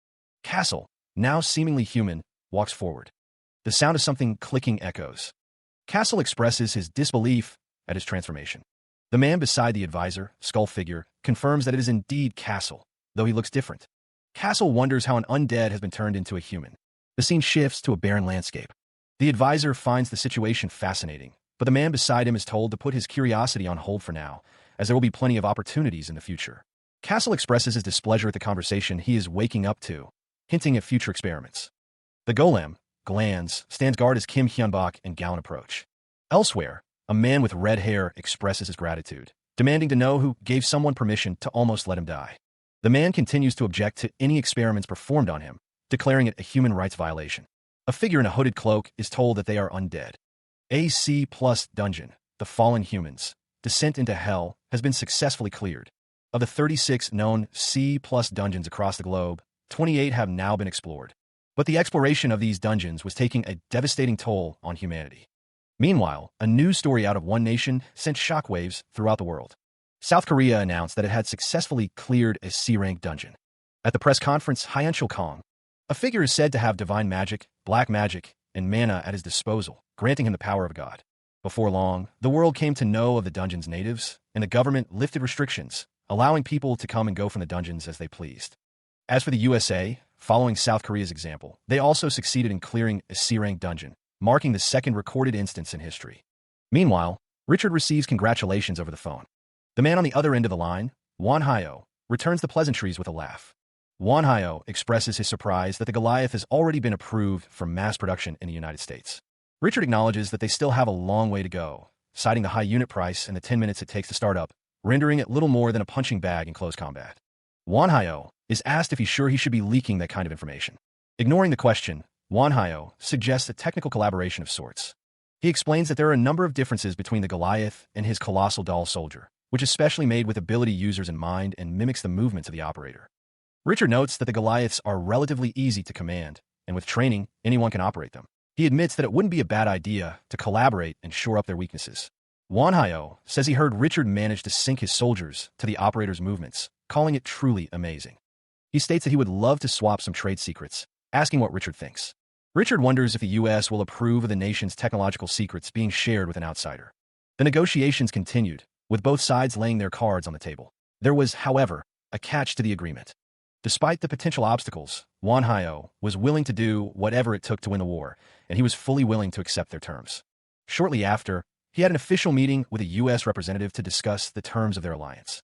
Castle, now seemingly human, walks forward. The sound of something clicking echoes. Castle expresses his disbelief at his transformation. The man beside the advisor, skull figure, confirms that it is indeed Castle, though he looks different. Castle wonders how an undead has been turned into a human. The scene shifts to a barren landscape. The advisor finds the situation fascinating, but the man beside him is told to put his curiosity on hold for now, as there will be plenty of opportunities in the future. Castle expresses his displeasure at the conversation he is waking up to, hinting at future experiments. The golem, Glands, stands guard as Kim Hyun-bak and Galen approach. Elsewhere, a man with red hair expresses his gratitude, demanding to know who gave someone permission to almost let him die. The man continues to object to any experiments performed on him, declaring it a human rights violation. A figure in a hooded cloak is told that they are undead. A C+ dungeon, the fallen humans, descent into hell, has been successfully cleared. Of the 36 known C+ dungeons across the globe, 28 have now been explored. But the exploration of these dungeons was taking a devastating toll on humanity. Meanwhile, a news story out of one nation sent shockwaves throughout the world. South Korea announced that it had successfully cleared a C-rank dungeon. At the press conference, Hyun-shul Kong, a figure is said to have divine magic, black magic, and mana at his disposal, granting him the power of God. Before long, the world came to know of the dungeon's natives, and the government lifted restrictions, allowing people to come and go from the dungeons as they pleased. As for the USA, following South Korea's example, they also succeeded in clearing a C-rank dungeon, marking the second recorded instance in history. Meanwhile, Richard receives congratulations over the phone. The man on the other end of the line, Won Hyo, returns the pleasantries with a laugh. Won Hyo expresses his surprise that the Goliath has already been approved for mass production in the United States. Richard acknowledges that they still have a long way to go, citing the high unit price and the 10 minutes it takes to start up, rendering it little more than a punching bag in close combat. Won Hyo is asked if he's sure he should be leaking that kind of information. Ignoring the question, Won Hyo suggests a technical collaboration of sorts. He explains that there are a number of differences between the Goliath and his colossal doll soldier, which is specially made with ability users in mind and mimics the movements of the operator. Richard notes that the Goliaths are relatively easy to command, and with training, anyone can operate them. He admits that it wouldn't be a bad idea to collaborate and shore up their weaknesses. Won Hyo says he heard Richard manage to sync his soldiers to the operator's movements, calling it truly amazing. He states that he would love to swap some trade secrets, asking what Richard thinks. Richard wonders if the U.S. will approve of the nation's technological secrets being shared with an outsider. The negotiations continued, with both sides laying their cards on the table. There was, however, a catch to the agreement. Despite the potential obstacles, Manhwa was willing to do whatever it took to win the war, and he was fully willing to accept their terms. Shortly after, he had an official meeting with a U.S. representative to discuss the terms of their alliance.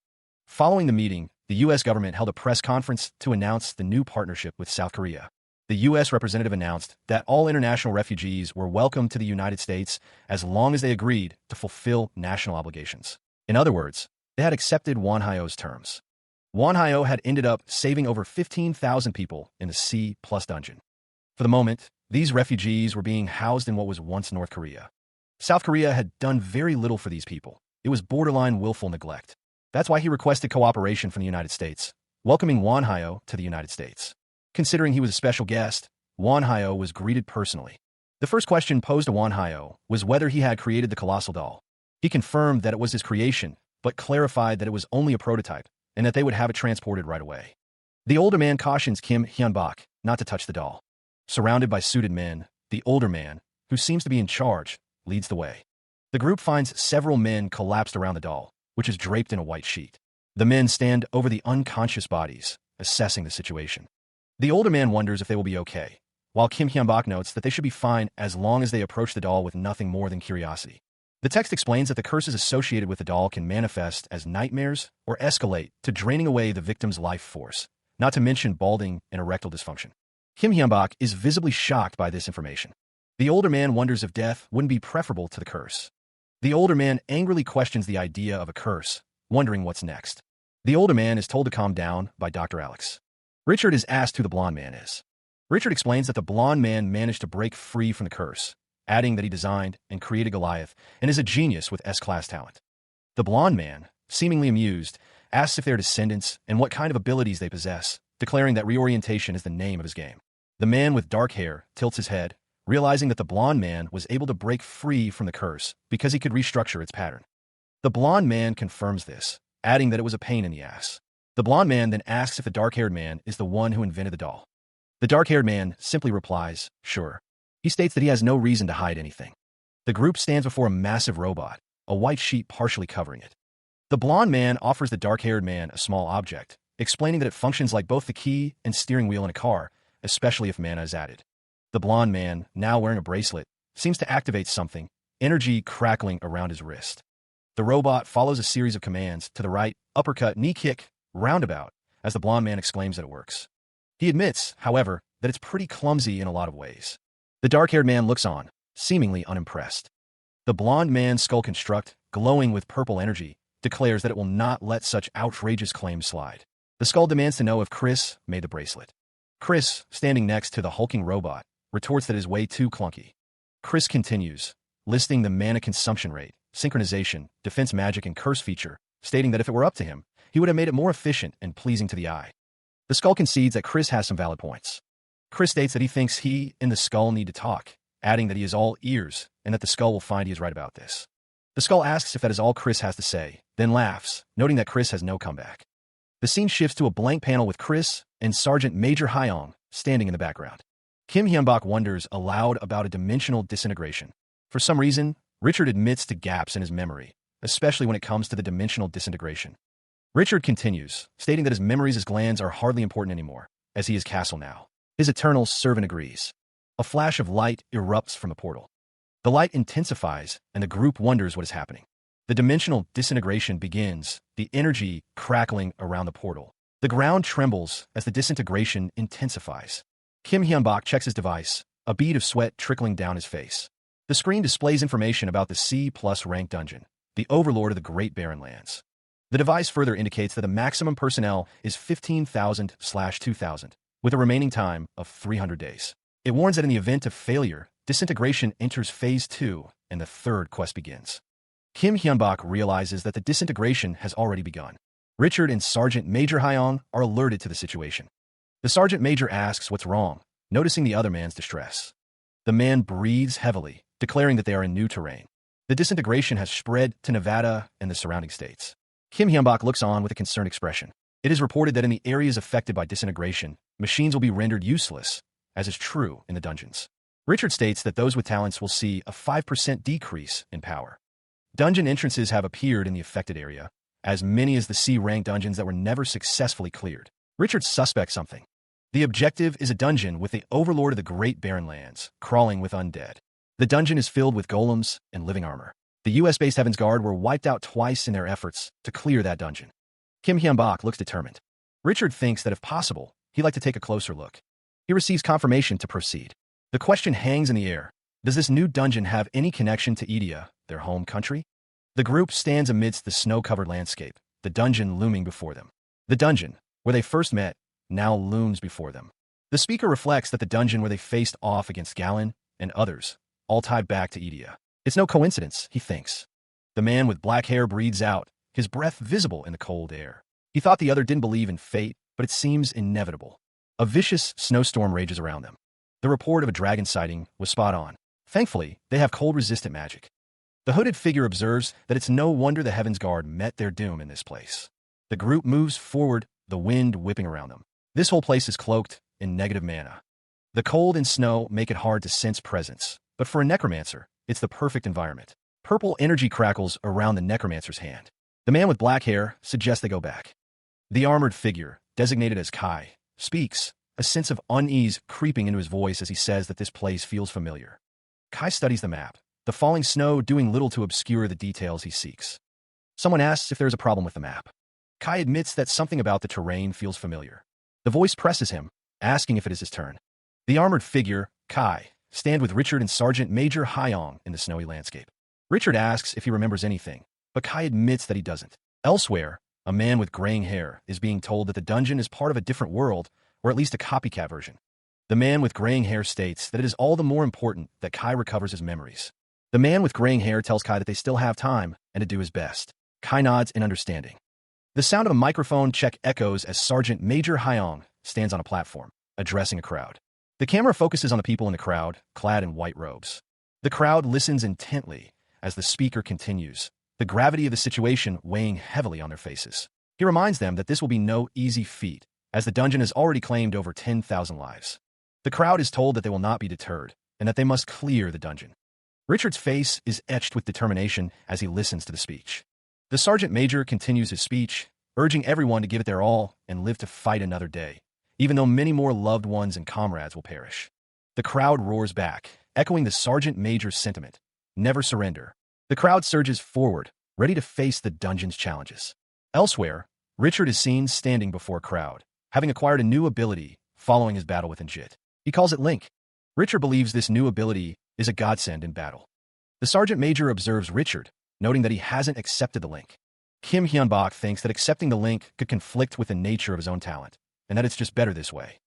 Following the meeting, the U.S. government held a press conference to announce the new partnership with South Korea. The U.S. representative announced that all international refugees were welcome to the United States as long as they agreed to fulfill national obligations. In other words, they had accepted Manhwa's terms. Manhwa had ended up saving over 15,000 people in the C+ dungeon. For the moment, these refugees were being housed in what was once North Korea. South Korea had done very little for these people. It was borderline willful neglect. That's why he requested cooperation from the United States, welcoming Manhwa to the United States. Considering he was a special guest, Manhwa was greeted personally. The first question posed to Manhwa was whether he had created the colossal doll. He confirmed that it was his creation, but clarified that it was only a prototype and that they would have it transported right away. The older man cautions Kim Hyun-bak not to touch the doll. Surrounded by suited men, the older man, who seems to be in charge, leads the way. The group finds several men collapsed around the doll, which is draped in a white sheet. The men stand over the unconscious bodies, assessing the situation. The older man wonders if they will be okay, while Kim Hyun-bak notes that they should be fine as long as they approach the doll with nothing more than curiosity. The text explains that the curses associated with the doll can manifest as nightmares or escalate to draining away the victim's life force, not to mention balding and erectile dysfunction. Kim Hyun-bak is visibly shocked by this information. The older man wonders if death wouldn't be preferable to the curse. The older man angrily questions the idea of a curse, wondering what's next. The older man is told to calm down by Dr. Alex. Richard is asked who the blonde man is. Richard explains that the blonde man managed to break free from the curse, adding that he designed and created Goliath and is a genius with S-class talent. The blonde man, seemingly amused, asks if they are descendants and what kind of abilities they possess, declaring that reorientation is the name of his game. The man with dark hair tilts his head, realizing that the blonde man was able to break free from the curse because he could restructure its pattern. The blonde man confirms this, adding that it was a pain in the ass. The blonde man then asks if the dark-haired man is the one who invented the doll. The dark-haired man simply replies, sure. He states that he has no reason to hide anything. The group stands before a massive robot, a white sheet partially covering it. The blonde man offers the dark-haired man a small object, explaining that it functions like both the key and steering wheel in a car, especially if mana is added. The blonde man, now wearing a bracelet, seems to activate something, energy crackling around his wrist. The robot follows a series of commands to the right, uppercut, knee kick, roundabout, as the blonde man exclaims that it works. He admits, however, that it's pretty clumsy in a lot of ways. The dark-haired man looks on, seemingly unimpressed. The blonde man's skull construct, glowing with purple energy, declares that it will not let such outrageous claims slide. The skull demands to know if Chris made the bracelet. Chris, standing next to the hulking robot, retorts that it is way too clunky. Chris continues, listing the mana consumption rate, synchronization, defense magic, and curse feature, stating that if it were up to him, he would have made it more efficient and pleasing to the eye. The skull concedes that Chris has some valid points. Chris states that he thinks he and the skull need to talk, adding that he is all ears and that the skull will find he is right about this. The skull asks if that is all Chris has to say, then laughs, noting that Chris has no comeback. The scene shifts to a blank panel with Chris and Sergeant Major Hyong standing in the background. Kim Hyun-bak wonders aloud about a dimensional disintegration. For some reason, Richard admits to gaps in his memory, especially when it comes to the dimensional disintegration. Richard continues, stating that his memories as glands are hardly important anymore, as he is Castle now. His eternal servant agrees. A flash of light erupts from the portal. The light intensifies, and the group wonders what is happening. The dimensional disintegration begins, the energy crackling around the portal. The ground trembles as the disintegration intensifies. Kim Hyun-bak checks his device, a bead of sweat trickling down his face. The screen displays information about the C+ rank dungeon, the overlord of the Great Barren Lands. The device further indicates that the maximum personnel is 15,000/2,000, with a remaining time of 300 days. It warns that in the event of failure, disintegration enters Phase 2, and the third quest begins. Kim Hyun-bak realizes that the disintegration has already begun. Richard and Sergeant Major Hyong are alerted to the situation. The Sergeant Major asks what's wrong, noticing the other man's distress. The man breathes heavily, declaring that they are in new terrain. The disintegration has spread to Nevada and the surrounding states. Kim Hyun-bak looks on with a concerned expression. It is reported that in the areas affected by disintegration, machines will be rendered useless, as is true in the dungeons. Richard states that those with talents will see a 5% decrease in power. Dungeon entrances have appeared in the affected area, as many as the C-rank dungeons that were never successfully cleared. Richard suspects something. The objective is a dungeon with the overlord of the Great Barren Lands, crawling with undead. The dungeon is filled with golems and living armor. The US-based Heaven's Guard were wiped out twice in their efforts to clear that dungeon. Kim Hyun-bak looks determined. Richard thinks that if possible, he'd like to take a closer look. He receives confirmation to proceed. The question hangs in the air. Does this new dungeon have any connection to Idia, their home country? The group stands amidst the snow-covered landscape, the dungeon looming before them. The dungeon, where they first met, now looms before them. The speaker reflects that the dungeon where they faced off against Galen and others, all tied back to Idia. It's no coincidence, he thinks. The man with black hair breathes out, his breath visible in the cold air. He thought the other didn't believe in fate, but it seems inevitable. A vicious snowstorm rages around them. The report of a dragon sighting was spot on. Thankfully, they have cold-resistant magic. The hooded figure observes that it's no wonder the Heaven's Guard met their doom in this place. The group moves forward, the wind whipping around them. This whole place is cloaked in negative mana. The cold and snow make it hard to sense presence, but for a necromancer, it's the perfect environment. Purple energy crackles around the necromancer's hand. The man with black hair suggests they go back. The armored figure, designated as Kai, speaks, a sense of unease creeping into his voice as he says that this place feels familiar. Kai studies the map, the falling snow doing little to obscure the details he seeks. Someone asks if there's a problem with the map. Kai admits that something about the terrain feels familiar. The voice presses him, asking if it is his turn. The armored figure, Kai, stand with Richard and Sergeant Major Hyong in the snowy landscape. Richard asks if he remembers anything, but Kai admits that he doesn't. Elsewhere, a man with graying hair is being told that the dungeon is part of a different world, or at least a copycat version. The man with graying hair states that it is all the more important that Kai recovers his memories. The man with graying hair tells Kai that they still have time and to do his best. Kai nods in understanding. The sound of a microphone check echoes as Sergeant Major Hyong stands on a platform, addressing a crowd. The camera focuses on the people in the crowd, clad in white robes. The crowd listens intently as the speaker continues, the gravity of the situation weighing heavily on their faces. He reminds them that this will be no easy feat, as the dungeon has already claimed over 10,000 lives. The crowd is told that they will not be deterred, and that they must clear the dungeon. Richard's face is etched with determination as he listens to the speech. The Sergeant Major continues his speech, urging everyone to give it their all and live to fight another day, even though many more loved ones and comrades will perish. The crowd roars back, echoing the Sergeant Major's sentiment. Never surrender. The crowd surges forward, ready to face the dungeon's challenges. Elsewhere, Richard is seen standing before a crowd, having acquired a new ability following his battle with Njit. He calls it Link. Richard believes this new ability is a godsend in battle. The Sergeant Major observes Richard, noting that he hasn't accepted the link. Kim Hyun-bak thinks that accepting the link could conflict with the nature of his own talent, and that it's just better this way.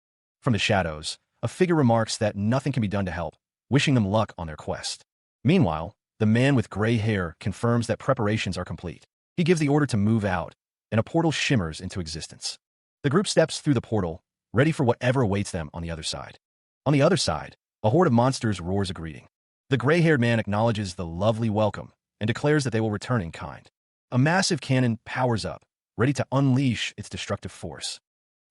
From the shadows, a figure remarks that nothing can be done to help, wishing them luck on their quest. Meanwhile, the man with gray hair confirms that preparations are complete. He gives the order to move out, and a portal shimmers into existence. The group steps through the portal, ready for whatever awaits them on the other side. On the other side, a horde of monsters roars a greeting. The gray-haired man acknowledges the lovely welcome and declares that they will return in kind. A massive cannon powers up, ready to unleash its destructive force.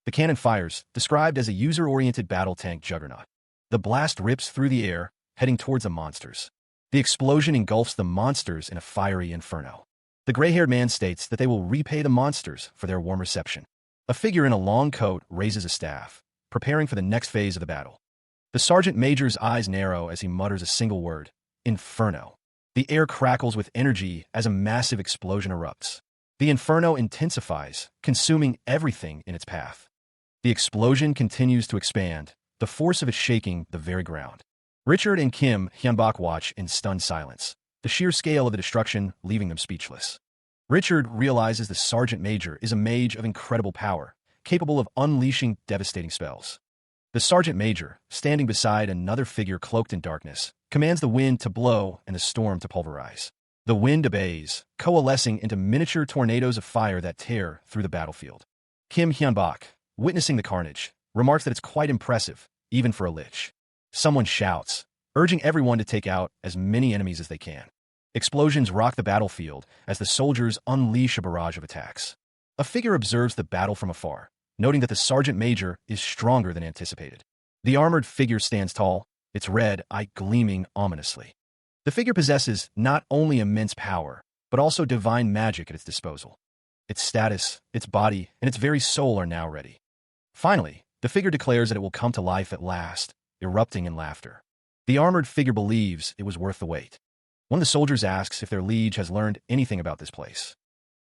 The cannon fires, described as a user-oriented battle tank juggernaut. The blast rips through the air, heading towards the monsters. The explosion engulfs the monsters in a fiery inferno. The gray-haired man states that they will repay the monsters for their warm reception. A figure in a long coat raises a staff, preparing for the next phase of the battle. The Sergeant Major's eyes narrow as he mutters a single word, Inferno. The air crackles with energy as a massive explosion erupts. The inferno intensifies, consuming everything in its path. The explosion continues to expand, the force of it shaking the very ground. Richard and Kim Hyun-bak watch in stunned silence, the sheer scale of the destruction leaving them speechless. Richard realizes the Sergeant Major is a mage of incredible power, capable of unleashing devastating spells. The Sergeant Major, standing beside another figure cloaked in darkness, commands the wind to blow and the storm to pulverize. The wind obeys, coalescing into miniature tornadoes of fire that tear through the battlefield. Kim Hyun-bak, witnessing the carnage, remarks that it's quite impressive, even for a lich. Someone shouts, urging everyone to take out as many enemies as they can. Explosions rock the battlefield as the soldiers unleash a barrage of attacks. A figure observes the battle from afar, noting that the Sergeant Major is stronger than anticipated. The armored figure stands tall, its red eye gleaming ominously. The figure possesses not only immense power, but also divine magic at its disposal. Its status, its body, and its very soul are now ready. Finally, the figure declares that it will come to life at last, erupting in laughter. The armored figure believes it was worth the wait. One of the soldiers asks if their liege has learned anything about this place.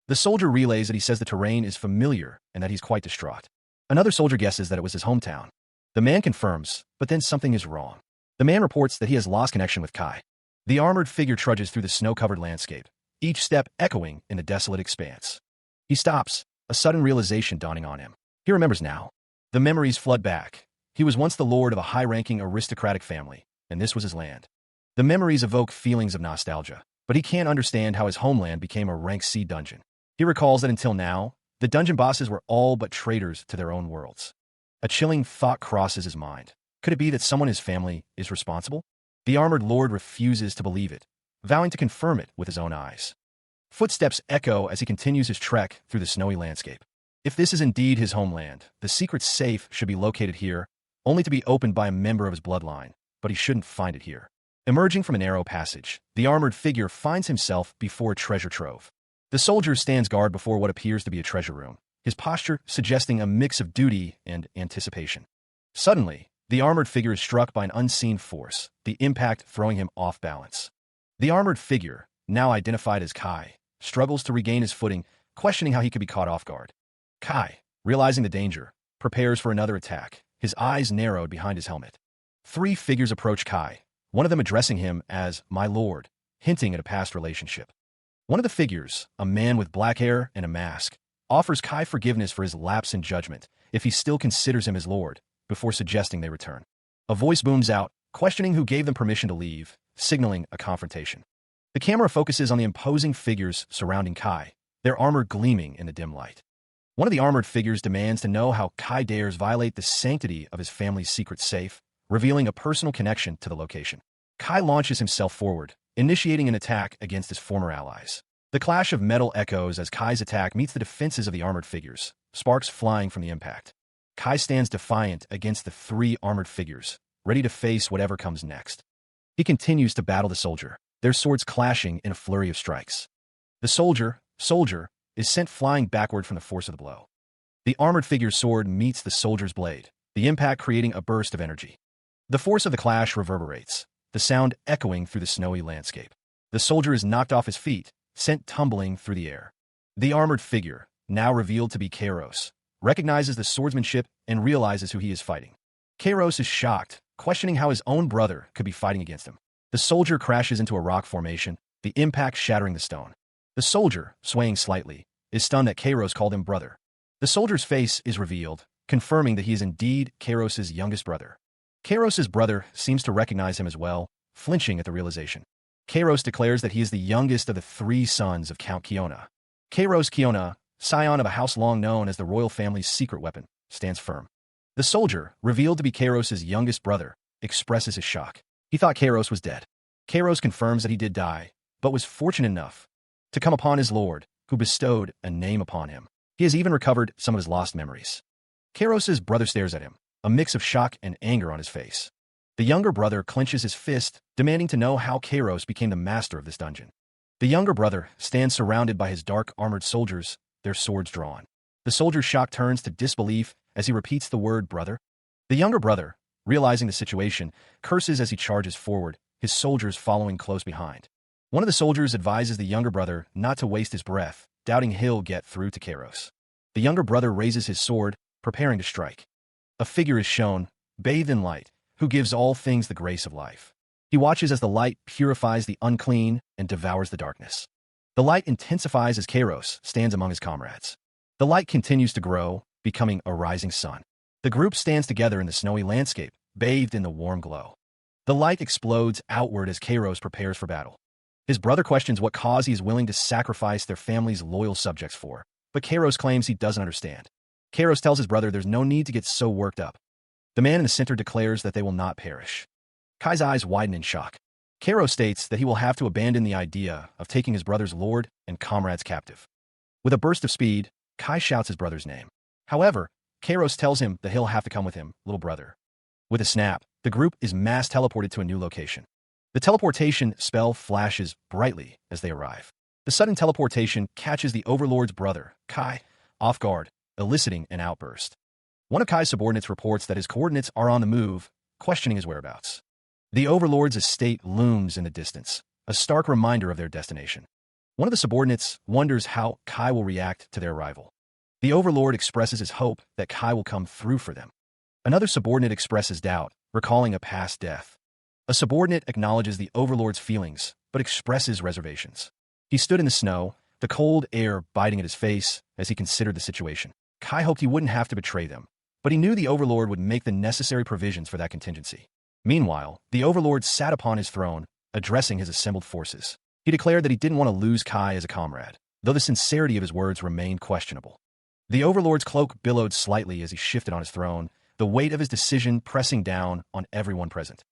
The soldier relays that he says the terrain is familiar and that he's quite distraught. Another soldier guesses that it was his hometown. The man confirms, but then something is wrong. The man reports that he has lost connection with Kai. The armored figure trudges through the snow-covered landscape, each step echoing in the desolate expanse. He stops, a sudden realization dawning on him. He remembers now. The memories flood back. He was once the lord of a high-ranking aristocratic family, and this was his land. The memories evoke feelings of nostalgia, but he can't understand how his homeland became a rank C dungeon. He recalls that until now, the dungeon bosses were all but traitors to their own worlds. A chilling thought crosses his mind. Could it be that someone in his family is responsible? The armored lord refuses to believe it, vowing to confirm it with his own eyes. Footsteps echo as he continues his trek through the snowy landscape. If this is indeed his homeland, the secret safe should be located here, only to be opened by a member of his bloodline, but he shouldn't find it here. Emerging from a narrow passage, the armored figure finds himself before a treasure trove. The soldier stands guard before what appears to be a treasure room, his posture suggesting a mix of duty and anticipation. Suddenly, the armored figure is struck by an unseen force, the impact throwing him off balance. The armored figure, now identified as Kai, struggles to regain his footing, questioning how he could be caught off guard. Kai, realizing the danger, prepares for another attack, his eyes narrowed behind his helmet. Three figures approach Kai, one of them addressing him as "my lord," hinting at a past relationship. One of the figures, a man with black hair and a mask, offers Kai forgiveness for his lapse in judgment if he still considers him his lord, before suggesting they return. A voice booms out, questioning who gave them permission to leave, signaling a confrontation. The camera focuses on the imposing figures surrounding Kai, their armor gleaming in the dim light. One of the armored figures demands to know how Kai dares violate the sanctity of his family's secret safe, revealing a personal connection to the location. Kai launches himself forward, initiating an attack against his former allies. The clash of metal echoes as Kai's attack meets the defenses of the armored figures, sparks flying from the impact. Kai stands defiant against the three armored figures, ready to face whatever comes next. He continues to battle the soldier, their swords clashing in a flurry of strikes. The soldier, is sent flying backward from the force of the blow. The armored figure's sword meets the soldier's blade, the impact creating a burst of energy. The force of the clash reverberates, the sound echoing through the snowy landscape. The soldier is knocked off his feet, sent tumbling through the air. The armored figure, now revealed to be Kairos, recognizes the swordsmanship and realizes who he is fighting. Kairos is shocked, questioning how his own brother could be fighting against him. The soldier crashes into a rock formation, the impact shattering the stone. The soldier, swaying slightly, is stunned that Kairos called him brother. The soldier's face is revealed, confirming that he is indeed Kairos' youngest brother. Kairos' brother seems to recognize him as well, flinching at the realization. Kairos declares that he is the youngest of the three sons of Count Kiona. Kairos Kiona, scion of a house long known as the royal family's secret weapon, stands firm. The soldier, revealed to be Kairos' youngest brother, expresses his shock. He thought Kairos was dead. Kairos confirms that he did die, but was fortunate enough to come upon his lord, who bestowed a name upon him. He has even recovered some of his lost memories. Kairos' brother stares at him, a mix of shock and anger on his face. The younger brother clenches his fist, demanding to know how Kairos became the master of this dungeon. The younger brother stands surrounded by his dark armored soldiers, their swords drawn. The soldier's shock turns to disbelief as he repeats the word brother. The younger brother, realizing the situation, curses as he charges forward, his soldiers following close behind. One of the soldiers advises the younger brother not to waste his breath, doubting he'll get through to Kairos. The younger brother raises his sword, preparing to strike. A figure is shown, bathed in light, who gives all things the grace of life. He watches as the light purifies the unclean and devours the darkness. The light intensifies as Kairos stands among his comrades. The light continues to grow, becoming a rising sun. The group stands together in the snowy landscape, bathed in the warm glow. The light explodes outward as Kairos prepares for battle. His brother questions what cause he is willing to sacrifice their family's loyal subjects for, but Kairos claims he doesn't understand. Kairos tells his brother there's no need to get so worked up. The man in the center declares that they will not perish. Kai's eyes widen in shock. Kairos states that he will have to abandon the idea of taking his brother's lord and comrades captive. With a burst of speed, Kai shouts his brother's name. However, Kairos tells him that he'll have to come with him, little brother. With a snap, the group is mass teleported to a new location. The teleportation spell flashes brightly as they arrive. The sudden teleportation catches the Overlord's brother, Kai, off guard, eliciting an outburst. One of Kai's subordinates reports that his coordinates are on the move, questioning his whereabouts. The Overlord's estate looms in the distance, a stark reminder of their destination. One of the subordinates wonders how Kai will react to their arrival. The Overlord expresses his hope that Kai will come through for them. Another subordinate expresses doubt, recalling a past death. A subordinate acknowledges the Overlord's feelings, but expresses reservations. He stood in the snow, the cold air biting at his face as he considered the situation. Kai hoped he wouldn't have to betray them, but he knew the Overlord would make the necessary provisions for that contingency. Meanwhile, the Overlord sat upon his throne, addressing his assembled forces. He declared that he didn't want to lose Kai as a comrade, though the sincerity of his words remained questionable. The Overlord's cloak billowed slightly as he shifted on his throne, the weight of his decision pressing down on everyone present.